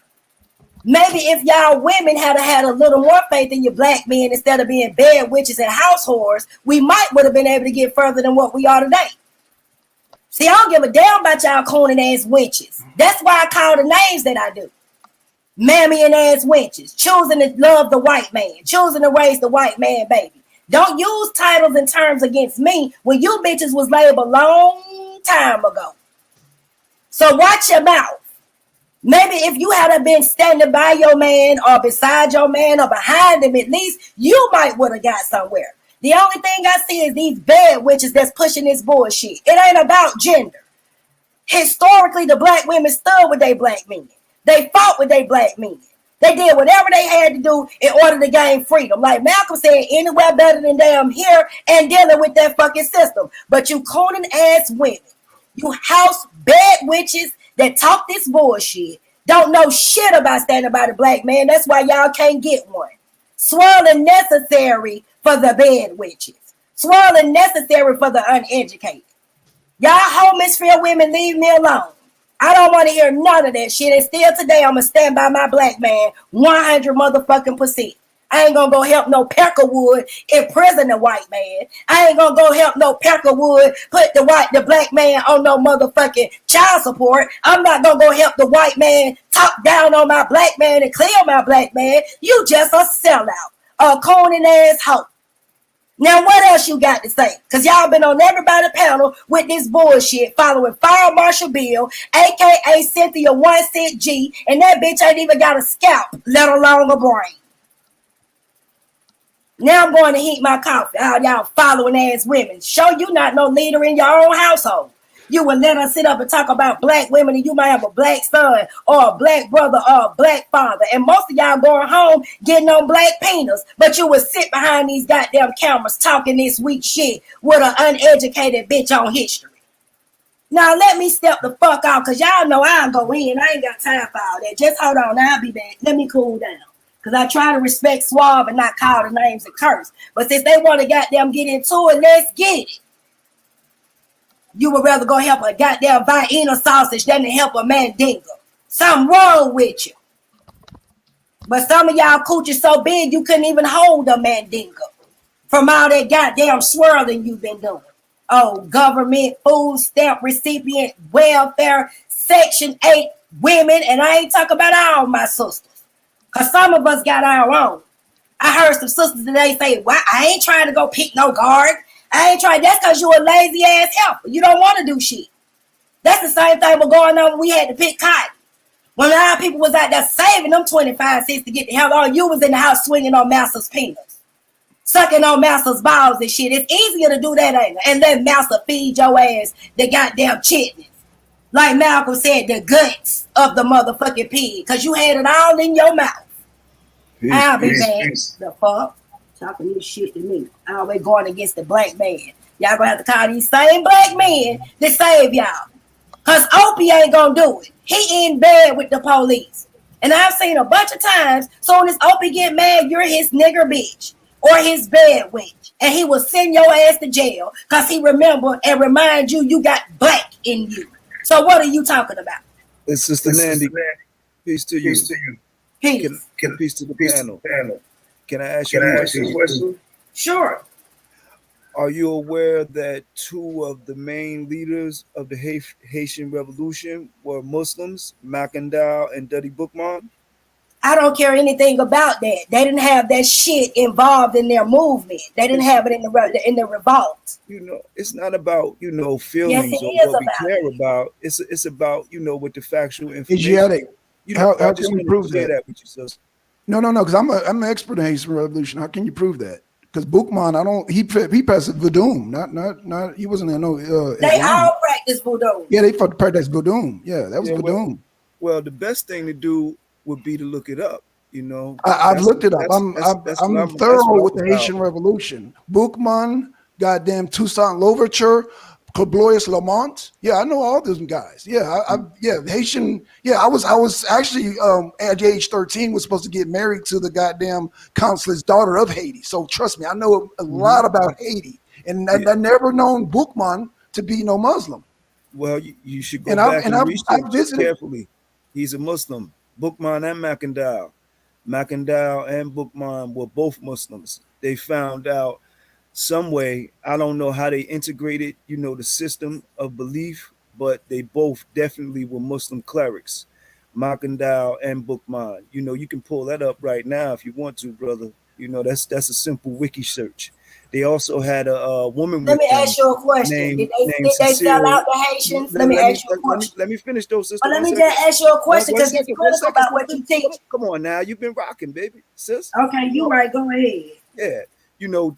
S19: Maybe if y'all women had a little more faith in your black men instead of being bed witches and house whores, we might would have been able to get further than what we are today. See, I don't give a damn about y'all cooning ass wenches. That's why I call the names that I do. Mammy and ass wenches, choosing to love the white man, choosing to raise the white man baby. Don't use titles and terms against me when you bitches was labeled a long time ago. So watch your mouth. Maybe if you had been standing by your man or beside your man or behind him, at least you might would have got somewhere. The only thing I see is these bad witches that's pushing this bullshit. It ain't about gender. Historically, the black women stood with their black men. They fought with their black men. They did whatever they had to do in order to gain freedom. Like Malcolm said, anywhere better than damn here and dealing with that fucking system. But you cooning ass women, you house bad witches that talk this bullshit, don't know shit about standing by the black man. That's why y'all can't get one. Swirling necessary for the bad witches. Swirling necessary for the uneducated. Y'all homosphere women, leave me alone. I don't want to hear none of that shit. And still today, I'm going to stand by my black man 100 motherfucking %. I ain't gonna go help no Peckerwood imprison the white man. I ain't gonna go help no Peckerwood put the black man on no motherfucking child support. I'm not gonna go help the white man talk down on my black man and clear my black man. You just a sellout, a corny ass hoe. Now what else you got to say? Because y'all been on everybody's panel with this bullshit following Fire Marshal Bill, aka Cynthia 1 Cent G, and that bitch ain't even got a scalp, let alone a brain. Now I'm going to heat my coffee. Y'all following ass women. Show you not no leader in your own household. You would let us sit up and talk about black women and you might have a black son or a black brother or a black father. And most of y'all going home getting on black penis. But you would sit behind these goddamn cameras talking this weak shit with an uneducated bitch on history. Now let me step the fuck out because y'all know I'll go in. I ain't got time for all that. Just hold on. I'll be back. Let me cool down. Because I try to respect Suave and not call the names and curse. But since they want to goddamn get into it, let's get it. You would rather go help a goddamn Vienna sausage than to help a mandingo. Something wrong with you. But some of y'all coochies so big you couldn't even hold a mandingo from all that goddamn swirling you've been doing. Oh, government, food stamp recipient, welfare, Section 8 women, and I ain't talking about all my sisters. Because some of us got our own. I heard some sisters today say, well, I ain't trying to go pick no guard. I ain't trying. That's because you a lazy ass helper. You don't want to do shit. That's the same thing was going on when we had to pick cotton. When a lot of people was out there saving them 25 cents to get the hell on, you was in the house swinging on master's penis. Sucking on master's balls and shit. It's easier to do that, ain't it? And let master feed your ass the goddamn chitlins. Like Malcolm said, the guts of the motherfucking pig. Because you had it all in your mouth. I'll be back. The fuck? Talking this shit to me. Always going against the black man. Y'all gonna have to call these same black men to save y'all. Because Opie ain't gonna do it. He in bed with the police. And I've seen a bunch of times, soon as Opie get mad, you're his nigger bitch. Or his bed witch. And he will send your ass to jail. Because he remember and remind you you got black in you. So what are you talking about?
S1: It's Sister Nandy. Peace to you.
S19: Peace.
S1: Peace to the panel. Can I ask you a question?
S19: Sure.
S1: Are you aware that two of the main leaders of the Haitian Revolution were Muslims, Mackandal and Duddy Bookman?
S19: I don't care anything about that. They didn't have that shit involved in their movement. They didn't have it in the revolt.
S1: You know, it's not about, feelings or what we care about. It's about, with the factual information.
S10: Asiatic. How
S1: I
S10: can we prove that?
S1: With you,
S10: No, because I'm an expert in Haitian Revolution. How can you prove that? Because Bookman, he practiced voodoo, not he wasn't in no.
S19: They all practice voodoo.
S10: Yeah, they practice voodoo. Yeah, that was voodoo.
S1: Well, the best thing to do would be to look it up. You know,
S10: I've looked it up.
S1: that's
S10: I'm
S1: that's what
S10: thorough with
S1: I'm
S10: the
S1: about.
S10: Haitian Revolution. Boukman, goddamn Toussaint Louverture, Coblois Lamont. Yeah, I know all those guys. Yeah, yeah Haitian. Yeah, I was actually at age 13 was supposed to get married to the goddamn consulate's daughter of Haiti. So trust me, I know a lot about Haiti, and I never known Boukman to be no Muslim.
S1: Well, you should go
S10: And
S1: back and
S10: I've
S1: research
S10: visited.
S1: carefully. He's a Muslim. Bookman and McIndow. McIndow and Bookman were both Muslims. They found out some way, I don't know how they integrated, the system of belief, but they both definitely were Muslim clerics. McIndow and Bookman. You can pull that up right now if you want to, brother. That's a simple wiki search. They also had a woman
S19: Let
S1: with
S19: me
S1: them
S19: ask you a question.
S1: named
S19: Did they sell
S1: Cecile.
S19: out the Haitians? Let
S1: Let,
S19: me
S1: let me
S19: ask you a question.
S1: let me finish though, sister.
S19: But let
S1: One
S19: me
S1: second.
S19: just ask you a question
S1: One
S19: because it's
S1: second. One
S19: critical
S1: second,
S19: about what
S1: sister.
S19: you teach.
S1: Come on now. You've been rocking, baby, sis.
S19: Okay, you right. Go ahead.
S1: Yeah.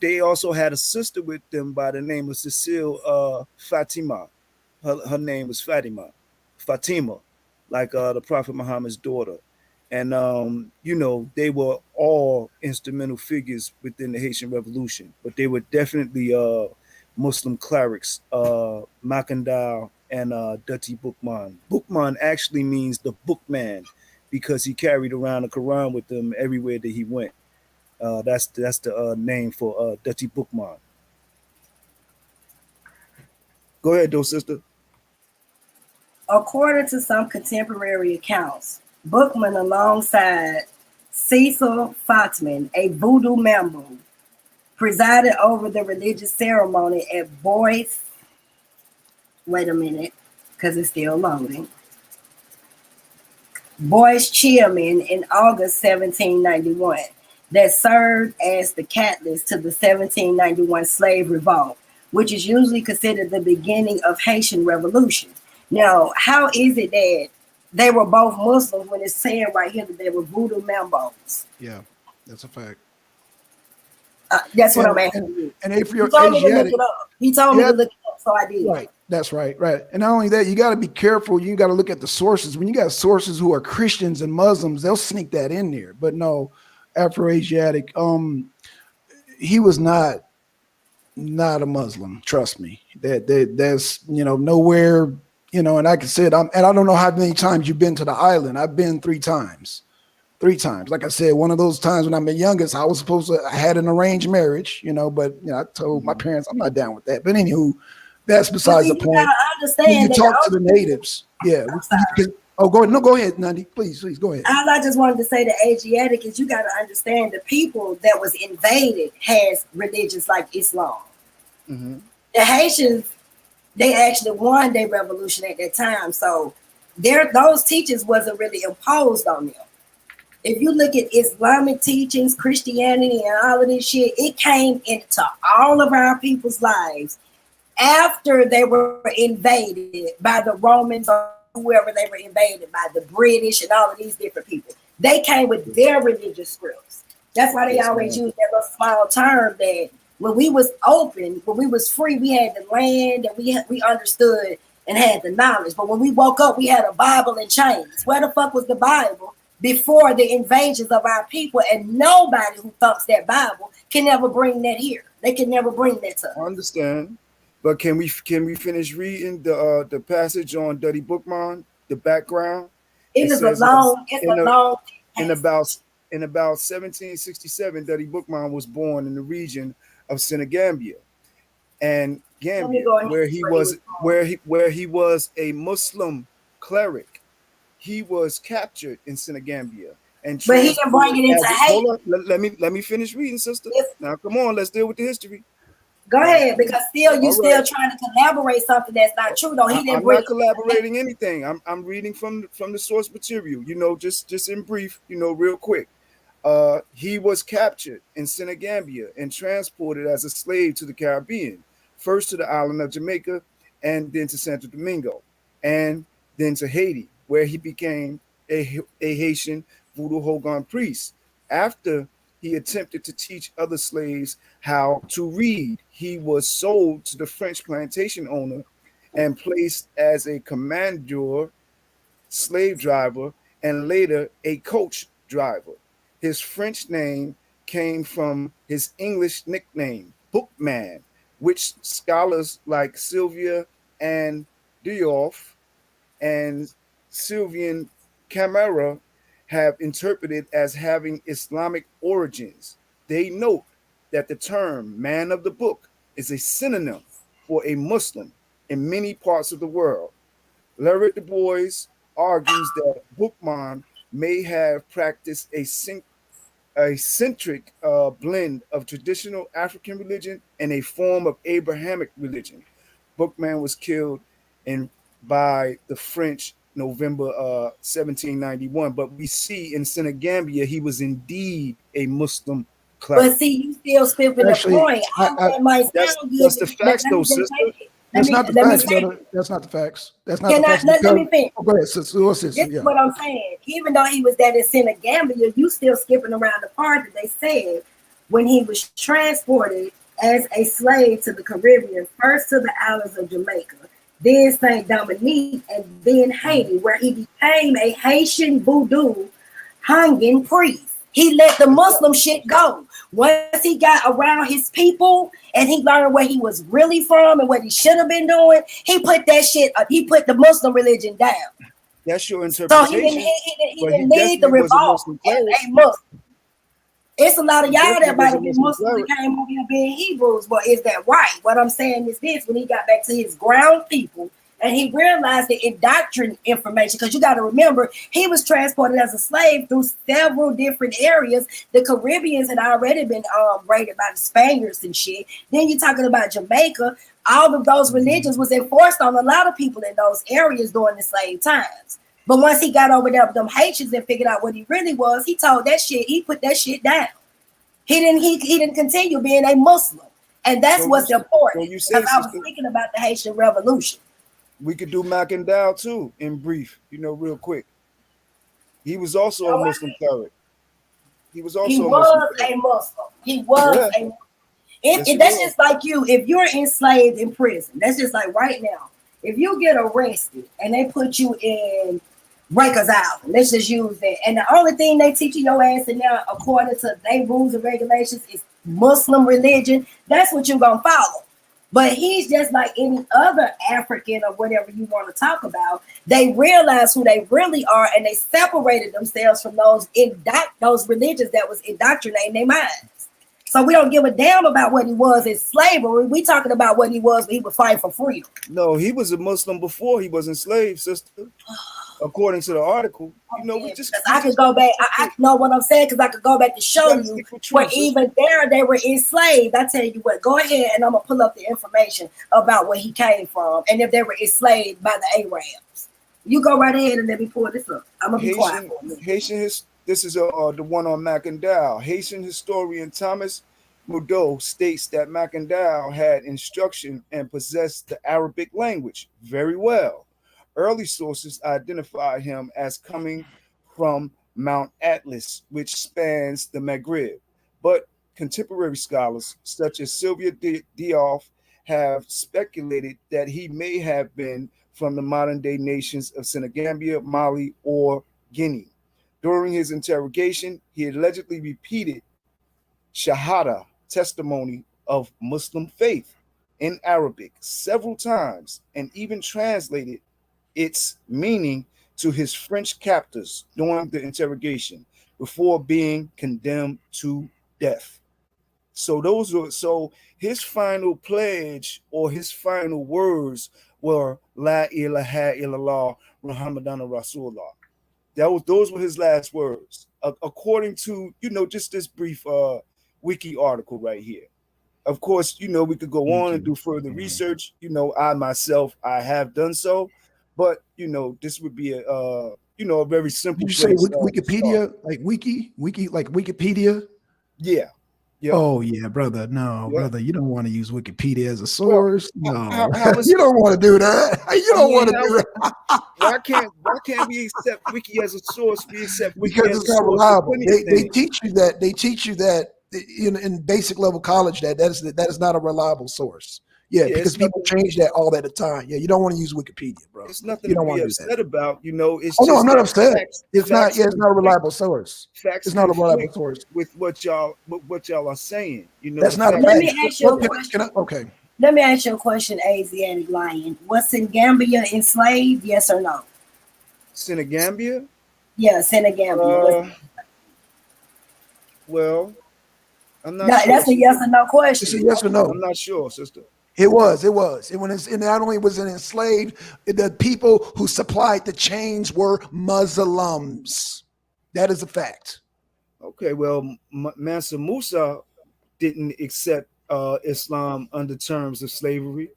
S1: They also had a sister with them by the name of Cecile Fatima. Her name was Fatima, like the Prophet Muhammad's daughter. And they were all instrumental figures within the Haitian Revolution, but they were definitely Muslim clerics, Makandal and Dutty Bookman. Bookman actually means the bookman because he carried around the Quran with him everywhere that he went. That's the name for Dutty Bookman. Go ahead, though, sister.
S19: According to some contemporary accounts, Bookman, alongside Cecil Fatman, a voodoo member, presided over the religious ceremony at Boyce. Wait a minute, because it's still loading. Boyce Chairman in August 1791 that served as the catalyst to the 1791 slave revolt, which is usually considered the beginning of Haitian Revolution. Now, how is it that they were both Muslims when it's saying right here that they were voodoo members?
S10: Yeah, that's a fact.
S19: That's what I'm asking you.
S10: And if
S19: He
S10: you're
S19: told me to look
S10: Asiatic,
S19: it up. He told me to look it up, so I did.
S10: right. That's right, right. And not only that, you got to be careful. You got to look at the sources. When you got sources who are Christians and Muslims, they'll sneak that in there. But no, Afro-Asiatic, he was not a Muslim. Trust me. That's nowhere. And like I said, and I don't know how many times you've been to the island. I've been 3 times. 3 times. Like I said, one of those times when I'm the youngest, I had an arranged marriage, but I told my parents I'm not down with that. But anywho, that's besides the point. When you talk to the natives, yeah. Go ahead. No, go ahead, Nandi. Please, go ahead.
S19: All I just wanted to say to Asiatic is you got to understand the people that was invaded has religions like Islam.
S1: Mm-hmm.
S19: The Haitians, they actually won their revolution at that time. So those teachings wasn't really imposed on them. If you look at Islamic teachings, Christianity, and all of this shit, it came into all of our people's lives after they were invaded by the Romans or whoever they were invaded by, the British and all of these different people. They came with their religious scripts. That's why they always use that little small term that when we was open, when we was free, we had the land and we understood and had the knowledge. But when we woke up, we had a Bible in chains. Where the fuck was the Bible before the invasions of our people? And nobody who thumps that Bible can ever bring that here. They can never bring that to us.
S1: I understand. But can we finish reading the passage on Dutty Bookman, the background?
S19: It is a long
S1: in about 1767, Dutty Bookman was born in the region of Senegambia and Gambia, where he was a Muslim cleric. He was captured in Senegambia and
S19: but he can bring it into Haiti.
S1: Hold on, let me finish reading, sister. Now come on, let's deal with the history.
S19: Go ahead, because still trying to collaborate something that's not true. Though he didn't.
S1: I'm not collaborating anything. I'm reading from the source material. Just in brief. Real quick. He was captured in Senegambia and transported as a slave to the Caribbean, first to the island of Jamaica, and then to Santo Domingo, and then to Haiti, where he became a Haitian voodoo Hogan priest. After he attempted to teach other slaves how to read, he was sold to the French plantation owner and placed as a commandeur, slave driver, and later a coach driver. His French name came from his English nickname, Bookman, which scholars like Sylvia and Diouf and Sylvian Camara have interpreted as having Islamic origins. They note that the term man of the book is a synonym for a Muslim in many parts of the world. Larry Du Bois argues that Bookman may have practiced a centric blend of traditional African religion and a form of Abrahamic religion. Bookman was killed in by the French November 1791, but we see in Senegambia he was indeed a Muslim cleric.
S19: But see, you still skipping the
S10: Actually,
S19: point. How that might sound good.
S1: That's the facts, though, sister.
S10: That's not the facts, brother. That's not the facts. That's not the facts.
S19: Let me finish.
S10: Oh, go ahead, sister.
S19: This is what I'm saying. Even though he was that in Senegambia, you still skipping around the part that they said when he was transported as a slave to the Caribbean, first to the islands of Jamaica, then Saint Dominique, and then Haiti, where he became a Haitian voodoo hanging priest. He let the Muslim shit go. Once he got around his people and he learned where he was really from and what he should have been doing, he put that shit up. He put the Muslim religion down.
S1: That's your interpretation.
S19: So he didn't need the revolt as a Muslim. It's a lot of y'all that might have been Muslims that came over here being Hebrews, but is that right? What I'm saying is this: when he got back to his ground people and he realized the indoctrination information, because you got to remember, he was transported as a slave through several different areas. The Caribbeans had already been raided by the Spaniards and shit. Then you're talking about Jamaica. All of those religions was enforced on a lot of people in those areas during the slave times. But once he got over there with them Haitians and figured out what he really was, he told that shit, he put that shit down. He didn't continue being a Muslim. And that's what's important. Because I was thinking about the Haitian Revolution.
S1: We could do Macandal too, in brief, real quick. He was also a Muslim cleric. He was also
S19: a Muslim. He was a Muslim. That's just like you. If you're enslaved in prison, that's just like right now. If you get arrested and they put you in Breakers Island, let's just use that. And the only thing they teaching your ass in there, according to their rules and regulations, is Muslim religion. That's what you're gonna follow. But he's just like any other African or whatever you want to talk about. They realized who they really are, and they separated themselves from those religions that was indoctrinating their minds. So we don't give a damn about what he was in slavery. We talking about what he was when he was fighting for freedom.
S1: No, he was a Muslim before he was enslaved, sister. According to the article,
S19: I could go back. I know what I'm saying because I could go back to show you where even there they were enslaved. I tell you what, go ahead and I'm gonna pull up the information about where he came from and if they were enslaved by the Arabs. You go right ahead and let me pull this up. I'm gonna be quiet for a minute.
S1: This is the one on Macandal. Haitian historian Thomas Mudeau states that Macandal had instruction and possessed the Arabic language very well. Early sources identify him as coming from Mount Atlas, which spans the Maghreb. But contemporary scholars, such as Sylvia Diouf, have speculated that he may have been from the modern-day nations of Senegambia, Mali, or Guinea. During his interrogation, he allegedly repeated Shahada, testimony of Muslim faith, in Arabic several times, and even translated its meaning to his French captors during the interrogation before being condemned to death. So his final pledge or his final words were La ilaha illallah Muhammadan Rasulullah. Those were his last words, according to just this brief wiki article right here. Of course, we could go on and do further research. I myself, I have done so, but this would be a very simple.
S10: Did you say Wikipedia, like wiki, like Wikipedia?
S1: Yeah.
S10: Yep. Oh yeah, brother. No, brother, you don't want to use Wikipedia as a source. No, you don't want to do that. You don't want to do that.
S1: Why can't we accept Wiki as a source? We accept Wiki
S10: because it's not reliable. They teach you that. In basic level college that is not a reliable source. Yeah,
S1: Yeah,
S10: because
S1: it's
S10: people
S1: nothing.
S10: change that all that the time. Yeah, you don't want to use Wikipedia, bro.
S1: It's nothing
S10: You
S1: to
S10: don't
S1: be
S10: want to do that.
S1: upset about. You know, it's
S10: Oh no, I'm
S1: just
S10: not
S1: that
S10: upset.
S1: facts.
S10: It's not.
S1: Facts
S10: Yeah, it's not a
S1: conflict.
S10: reliable source.
S1: Facts
S10: It's not a reliable
S1: conflict
S10: source.
S1: with what y'all are saying. You know,
S10: That's
S1: the
S10: not a
S1: facts.
S19: Let
S10: fact.
S19: me ask you a
S10: Can
S19: question.
S10: I, okay.
S19: Let me ask you a question, Asiatic Lion. Was in Gambia enslaved? Yes or no?
S1: Senegambia?
S19: Yeah, Senegambia. Was
S1: Well, I'm not
S19: that,
S1: sure,
S19: that's a yes
S1: sister.
S19: or no
S10: It's a
S19: question.
S10: yes or
S1: I'm
S10: no.
S1: not sure, sister.
S10: It was. It was. And when it's, and not only was it enslaved, the people who supplied the chains were Muslims. That is a fact.
S1: Okay, well, Mansa Musa didn't accept Islam under terms of slavery,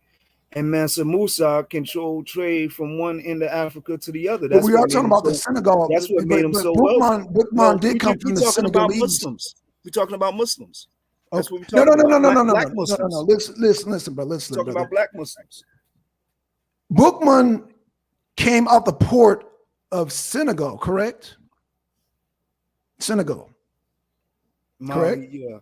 S1: and Mansa Musa controlled trade from one end of Africa to the other.
S10: But
S1: That's
S10: we
S1: what
S10: are
S1: made
S10: talking
S1: him
S10: about the
S1: so.
S10: Senegal.
S1: That's what made him
S10: But
S1: so wealthy.
S10: Bookman
S1: No,
S10: did come
S1: we
S10: from the
S1: talking about
S10: Senegalese.
S1: Muslims. We're talking about Muslims. That's
S10: Okay.
S1: what we're
S10: No, no,
S1: talking
S10: no, no,
S1: about.
S10: no, no, no,
S1: Black
S10: no, no, no, no.
S1: Muslims.
S10: Listen, bro.
S1: We're
S10: Listen,
S1: talking
S10: brother.
S1: about black Muslims.
S10: Bookman came out the port of Senegal, correct? Senegal, correct?
S1: Mali, yeah.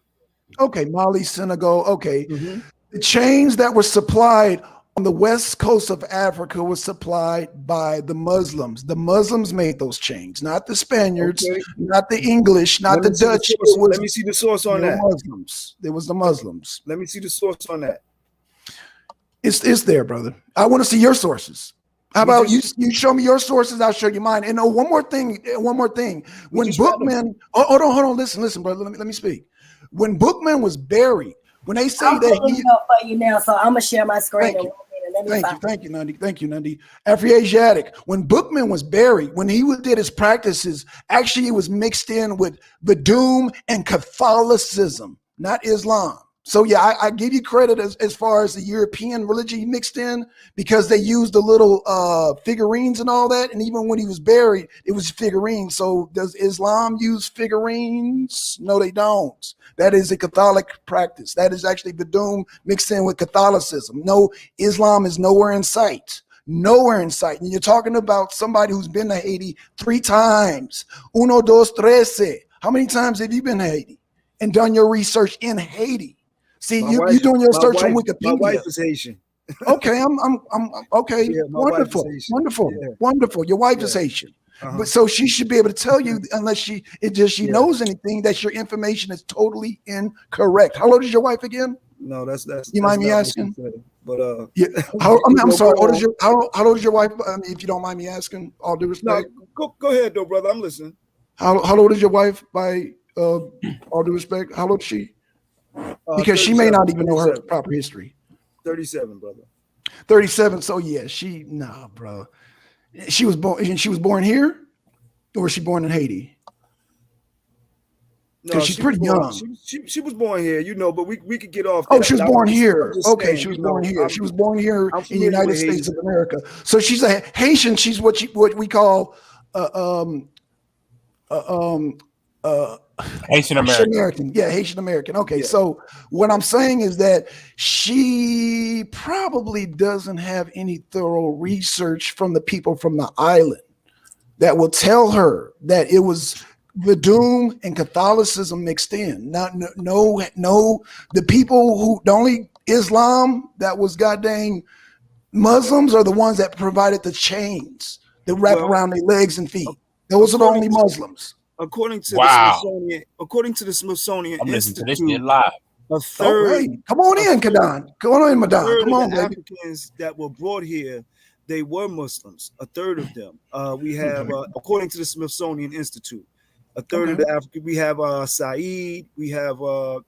S10: Okay, Mali, Senegal. Okay.
S1: Mm-hmm.
S10: The chains that were supplied on the west coast of Africa was supplied by the Muslims. The Muslims made those chains, not the Spaniards,
S1: Okay.
S10: not the English, not
S1: Let
S10: the
S1: me see the
S10: Dutch.
S1: source. Let me see the source on
S10: They were
S1: that.
S10: Muslims. It was the Muslims.
S1: Let me see the source on that.
S10: It's there, brother. I want to see your sources. How about you show me your sources, I'll show you mine. And one more thing. When Bookman, hold on, listen, brother. Let me speak. When Bookman was buried, when they say
S19: I'm
S10: that
S19: pulling it up for you now, so I'm gonna share my screen in 1 minute. Let me find it.
S10: Thank you, Nandi. Afro-Asiatic. When Bookman was buried, when he did his practices, actually it was mixed in with V.D.L and Catholicism, not Islam. So yeah, I give you credit as far as the European religion mixed in, because they used the little figurines and all that. And even when he was buried, it was figurines. So does Islam use figurines? No, they don't. That is a Catholic practice. That is actually V.D.L mixed in with Catholicism. No, Islam is nowhere in sight. Nowhere in sight. And you're talking about somebody who's been to Haiti 3 times. Uno, dos, trece. How many times have you been to Haiti and done your research in Haiti? See, you're doing your search on Wikipedia.
S1: My wife is Haitian.
S10: Okay, I'm okay.
S1: Yeah, my wife is Haitian.
S10: Wonderful. Your wife is Haitian, but so she should be able to tell you, unless she knows anything, that your information is totally incorrect. How old is your wife again?
S1: No, that's
S10: you mind me
S1: not
S10: asking?
S1: what she said. But
S10: yeah, I'm sorry. How old is your wife? If you don't mind me asking, all due respect.
S1: No, go ahead though, brother. I'm listening.
S10: How old is your wife? By all due respect, how old is she? Because she may not even know her proper history.
S1: 37, brother.
S10: 37. So yeah, bro. She was born here, or was she born in Haiti? Because she's pretty young.
S1: She was born here, but we could get off.
S10: Oh, she was born here. Okay, she was born here. She was born here in the United States of America. So she's a Haitian. She's what we call
S5: Haitian American.
S10: Yeah, Haitian American. Okay, so what I'm saying is that she probably doesn't have any thorough research from the people from the island that will tell her that it was V.D.L and Catholicism mixed in. No, the people who, the only Islam that was goddamn Muslims are the ones that provided the chains that wrap around their legs and feet. Those are the only Muslims.
S1: According to the Smithsonian Institute, a third.
S10: Come on in, Kadan. Come on in, Madan. Come on, baby.
S1: Africans that were brought here, they were Muslims. A third of them. We have, according to the Smithsonian Institute, a third of the African. We have Saeed. We have a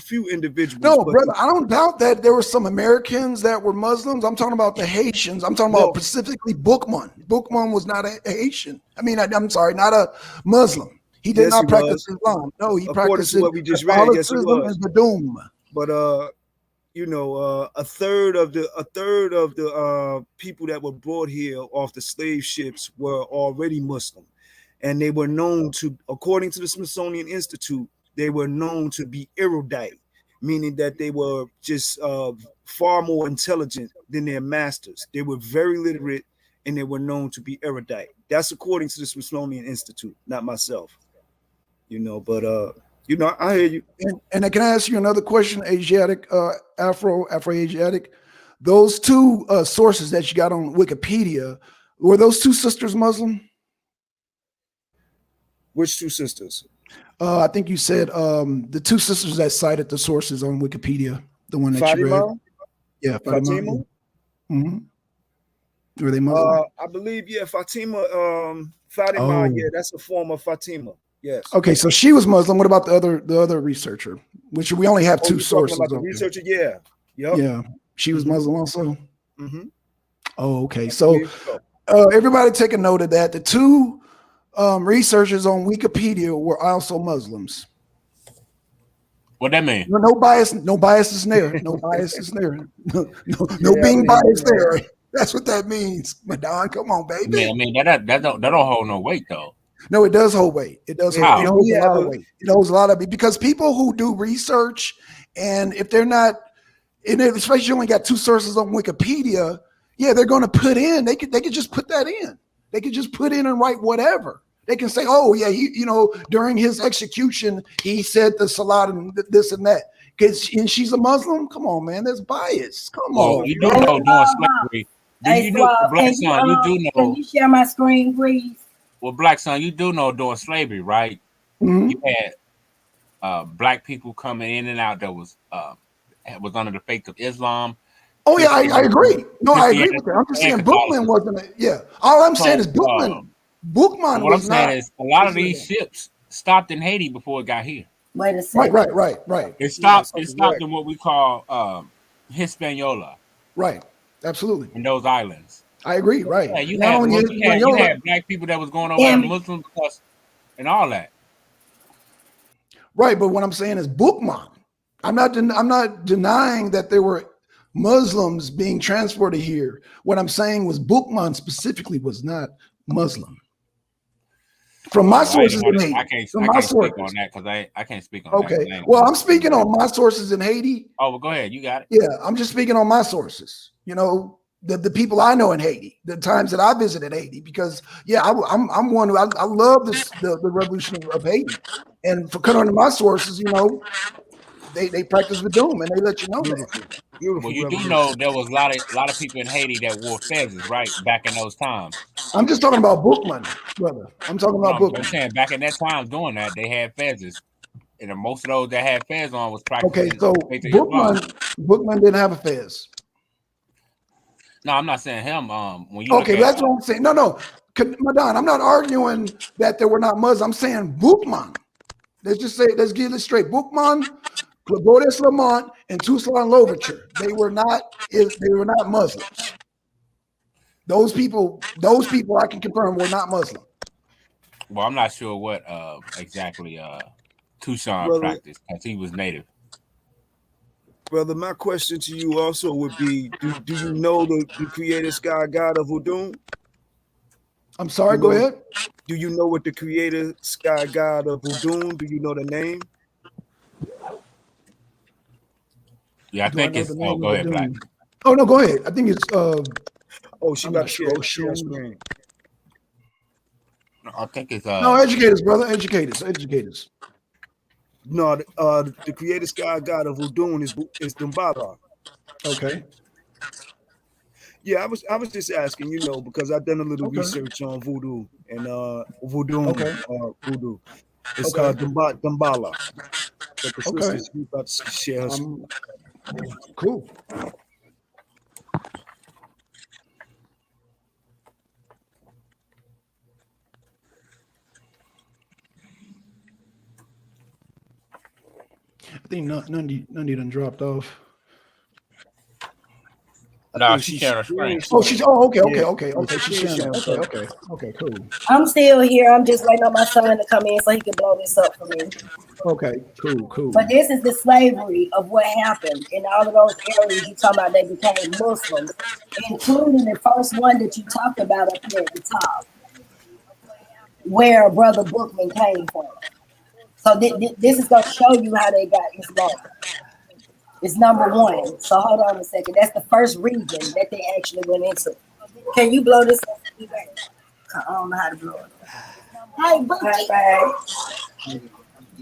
S1: few individuals.
S10: No, brother, I don't doubt that there were some Americans that were Muslims. I'm talking about the Haitians. I'm talking about specifically Bookman. Bookman was not a Haitian. I'm sorry, not a Muslim. He did not practice Islam. No, he practiced
S1: what we just read. Yes, he was.
S10: And V.D.L.
S1: But a third of the people that were brought here off the slave ships were already Muslim. And they were known to, according to the Smithsonian Institute, they were known to be erudite, meaning that they were just far more intelligent than their masters. They were very literate, and they were known to be erudite. That's according to the Smithsonian Institute, not myself. But You know, I hear you.
S10: And I can ask you another question, Asiatic, Afro-Asiatic. Those two sources that you got on Wikipedia, were those two sisters Muslim?
S1: Which two sisters?
S10: I think you said the two sisters that cited the sources on Wikipedia, the one that
S1: Fatima?
S10: you read. Yeah,
S1: Fatima.
S10: Mm-hmm. Were they Muslim?
S1: I believe, yeah, Fatima. Fatima,
S10: Oh.
S1: yeah, that's a form of Fatima. Yes.
S10: Okay, so she was Muslim. What about the other researcher? Which we only have
S1: Oh,
S10: two
S1: you're talking
S10: sources.
S1: about the
S10: on there.
S1: researcher? Yeah. Yep.
S10: Yeah, she was Muslim also.
S1: Mm-hmm.
S10: Oh, okay. So everybody take a note of that. The two researchers on Wikipedia were also Muslims.
S5: What that mean?
S10: No bias. No bias is there. No bias is there. No being biased there. That's what that means. Madon, come on, baby.
S5: I mean that don't hold no weight though.
S10: No, it does hold weight. It does. It holds a lot of weight. It holds a lot of weight because people who do research, and if they're not, and especially you only got two sources on Wikipedia, yeah, they're going to put in. They could just put that in. They could just put in and write whatever. They can say, oh yeah, during his execution, he said the salat and this and that. And she's a Muslim. Come on, man. There's bias. Come on.
S5: You do know during slavery. Blackson, you do know.
S19: Can you share my screen, please?
S5: Well, Blackson, you do know during slavery, right?
S10: Mm-hmm.
S5: You had black people coming in and out that was under the faith of Islam.
S10: Oh yeah, I agree. No, I agree with that. I'm just saying Bookman wasn't. Yeah, all I'm saying is Bookman. Bookman.
S5: What I'm saying is a lot of these ships stopped in Haiti before it got here.
S19: Wait a second.
S10: Right.
S5: It stopped. It stopped in what we call Hispaniola.
S10: Right. Absolutely.
S5: In those islands.
S10: I agree. Right.
S5: Yeah, you had black people that was going over as Muslims and all that.
S10: Right, but what I'm saying is Bookman. I'm not denying that there were Muslims being transported here. What I'm saying was Bookman specifically was not Muslim. From my sources in Haiti.
S5: I can't speak on that because I can't speak on that.
S10: Okay. Well, I'm speaking on my sources in Haiti.
S5: Oh, well, go ahead. You got it.
S10: Yeah, I'm just speaking on my sources. You know, the people I know in Haiti, the times that I visited Haiti, because I'm one who I love the revolution of Haiti, and for cut on to my sources, you know, they practice the doom and they let you know that.
S5: Well, you do know there was a lot of people in Haiti that wore fezzes, right? Back in those times.
S10: I'm just talking about Bookman, brother. I'm talking about Bookman.
S5: I'm saying back in that time doing that, they had fezzes. And most of those that had fez on was practicing.
S10: Okay, so Bookman didn't have a fez.
S5: No, I'm not saying him. When you
S10: that's what I'm saying. No, Madon, I'm not arguing that they were not Muslims. I'm saying Bookman. Let's get it straight. Bookman, Claudius Lamont, and Toussaint Louverture. They were not Muslims. Those people I can confirm were not Muslim.
S5: Well, I'm not sure what exactly Toussaint practiced because he was native.
S1: Brother, my question to you also would be: Do you know the creator sky god of Voodoo?
S10: I'm sorry. Go ahead.
S1: Do you know what the creator sky god of Voodoo? Do you know the name?
S5: Yeah, I think it's. Oh, go ahead, Black.
S10: Oh no, go ahead. I think it's.
S1: She got to share screen.
S5: I think it's.
S10: No, educate us, brother. Educate us.
S1: No, the creator sky god of Voodoo is Dumbala.
S10: Okay.
S1: Yeah, I was just asking, you know, because I've done a little research on voodoo and voodoo.
S10: Okay.
S1: Voodoo. It's Dumbala. But the sisters we about to share.
S10: Cool. I think Nundy done dropped off.
S5: No, she's sharing her screen.
S10: Okay. She's sharing. Okay, cool.
S19: I'm still here. I'm just waiting on my son to come in so he can blow this up for me.
S10: Okay, cool.
S19: But this is the slavery of what happened in all of those areas you talking about. They became Muslims, including the first one that you talked about up here at the top, where Brother Bookman came from. So this is going to show you how they got Islam. It's number one. So hold on a second. That's the first region that they actually went into. Can you blow this up? I don't know how to blow it. Hey, Bookie.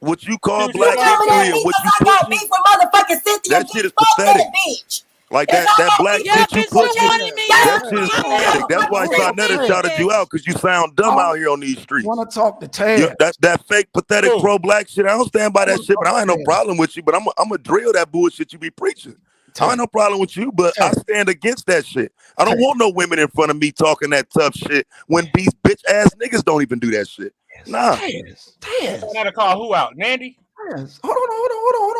S11: What you call
S19: You
S11: black
S19: tell me that
S11: history and what
S19: because
S11: you
S19: I got
S11: pushing,
S19: beef with motherfucking Cynthia
S11: that shit is
S19: Fuck
S11: pathetic.
S19: that bitch.
S11: Like
S19: If I
S11: that
S19: got
S11: black
S19: beef
S22: Yeah,
S11: shit you
S22: bitch, you
S11: pushing,
S22: wanted me.
S11: that shit is
S22: My
S11: pathetic. That's why I
S22: real
S11: Sarnetta
S22: bitch,
S11: shouted you out, because you sound dumb out here on these streets.
S10: Want to talk to Taz?
S11: That fake pathetic pro black shit, I don't stand by that shit, but I don't have no problem with you. But I'm gonna drill that bullshit you be preaching. I don't have no problem with you, but I stand against that shit. I don't want no women in front of me talking that tough shit when these bitch ass niggas don't even do that shit. Nah.
S5: Sarnetta call who out? Nandy?
S10: Hold on.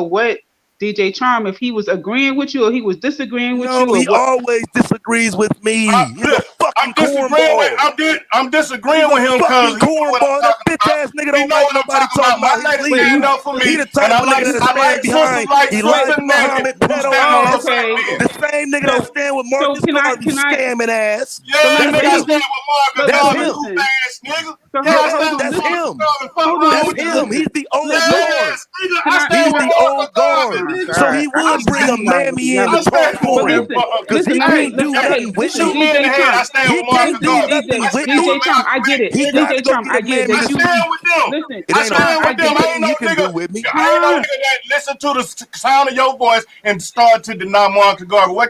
S6: know what DJ Charm, if he was agreeing with you or he was disagreeing with you,
S11: No,
S6: or
S11: he
S6: what.
S11: always disagrees with me. He's a fucking
S15: I'm disagreeing
S11: He's
S15: with
S11: a
S15: him because
S11: fucking
S15: he know what I'm
S11: cornball. That
S15: talking
S11: bitch
S15: about.
S11: ass nigga
S15: He
S11: don't
S15: know
S11: like
S15: what I'm
S11: nobody
S15: talking
S11: talking
S15: about. My
S11: about his
S15: lady
S11: leaders.
S15: stand up for
S11: He
S15: me,
S11: the
S15: and
S11: type of nigga that
S15: I like
S11: stand
S15: sisters
S11: behind
S15: like
S11: Elijah
S15: Sister Nugget
S11: Muhammad,
S15: who
S11: pedo
S15: stand on her
S11: ass.
S15: side.
S11: The same nigga that stand with
S6: So
S11: Marcus Garvey, scamming ass.
S15: Yeah,
S11: That's
S15: nigga, I
S11: him.
S15: stand with Marcus
S11: That's
S15: Garvey,
S11: him.
S15: goof ass nigga.
S6: So
S15: Yeah, I
S6: hold
S15: stand
S6: on,
S15: with
S11: That's
S6: listen.
S15: Marcus
S11: him.
S15: Garvey. Fuck
S6: Hold on,
S15: wrong
S11: That's
S15: with you?
S11: him. He's the old guard.
S15: Yes, nigga,
S6: Can
S15: I
S6: I?
S15: stand
S11: He's
S15: with
S11: the
S15: Marcus
S11: old
S15: Garvey,
S11: guard.
S6: Oh
S15: nigga.
S11: So
S6: God,
S11: he
S6: I
S11: would
S6: can't
S11: bring a
S6: believe y'all would
S11: mammy in
S6: together.
S11: to
S15: I
S11: talk
S15: stand
S11: for
S15: with
S11: him.
S6: Listen,
S15: Marcus.
S11: Because he
S6: okay,
S11: can't do
S6: okay,
S11: nothing with
S6: listen,
S15: Shoot
S11: me.
S15: me in the
S6: DJ
S15: head. I
S6: Trump.
S15: stand
S11: He
S15: with Marcus
S11: can't do
S15: Garvey.
S11: nothing
S15: I
S11: with
S15: stand
S11: me.
S15: with
S6: DJ Trump, I
S15: Malcolm
S6: get it.
S11: He
S15: X,
S11: got
S15: nigga.
S11: to
S6: DJ
S11: go
S6: Trump,
S11: get
S6: I
S11: a
S6: get
S11: mammy
S6: that
S15: I
S11: to
S6: you
S15: stand with them.
S6: listen.
S11: It
S15: I
S11: ain't a
S15: stand with them.
S11: fucking
S15: I
S11: thing
S15: ain't no
S11: you can
S15: nigga.
S11: do with me.
S15: I ain't no nigga that listen to the sound of your voice and start to deny Marcus Garvey. What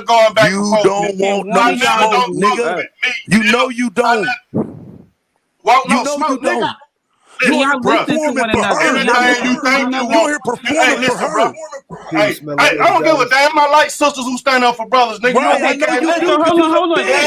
S15: of going back and
S11: You
S15: forth
S11: don't
S15: with me.
S11: want
S6: One
S11: no
S6: of y'all
S15: Vanilla
S11: smoke,
S15: don't
S6: niggas
S15: fuck
S11: nigga.
S6: up.
S15: with me.
S11: You know you don't.
S15: Want
S11: You
S15: no
S11: know
S15: smoke,
S11: you
S15: nigga.
S11: don't. You
S6: Can
S11: on here
S6: y'all
S15: Bruh,
S6: listen to
S11: performing
S6: one
S11: for
S6: another?
S11: her,
S6: Can y'all
S15: everything
S11: nigga.
S15: you
S6: listen to one
S15: think you
S11: You
S6: another?
S11: on
S15: want.
S11: here
S15: Hey,
S11: performing for
S15: listen, bro.
S11: her.
S1: Peace,
S15: I
S1: Melanated
S15: don't give a
S1: Dallas.
S15: damn. I like sisters who stand up for brothers, nigga. You a
S11: Right, I
S15: weak
S11: know
S15: ass
S11: you
S15: nigga.
S6: So
S11: do, cause you's a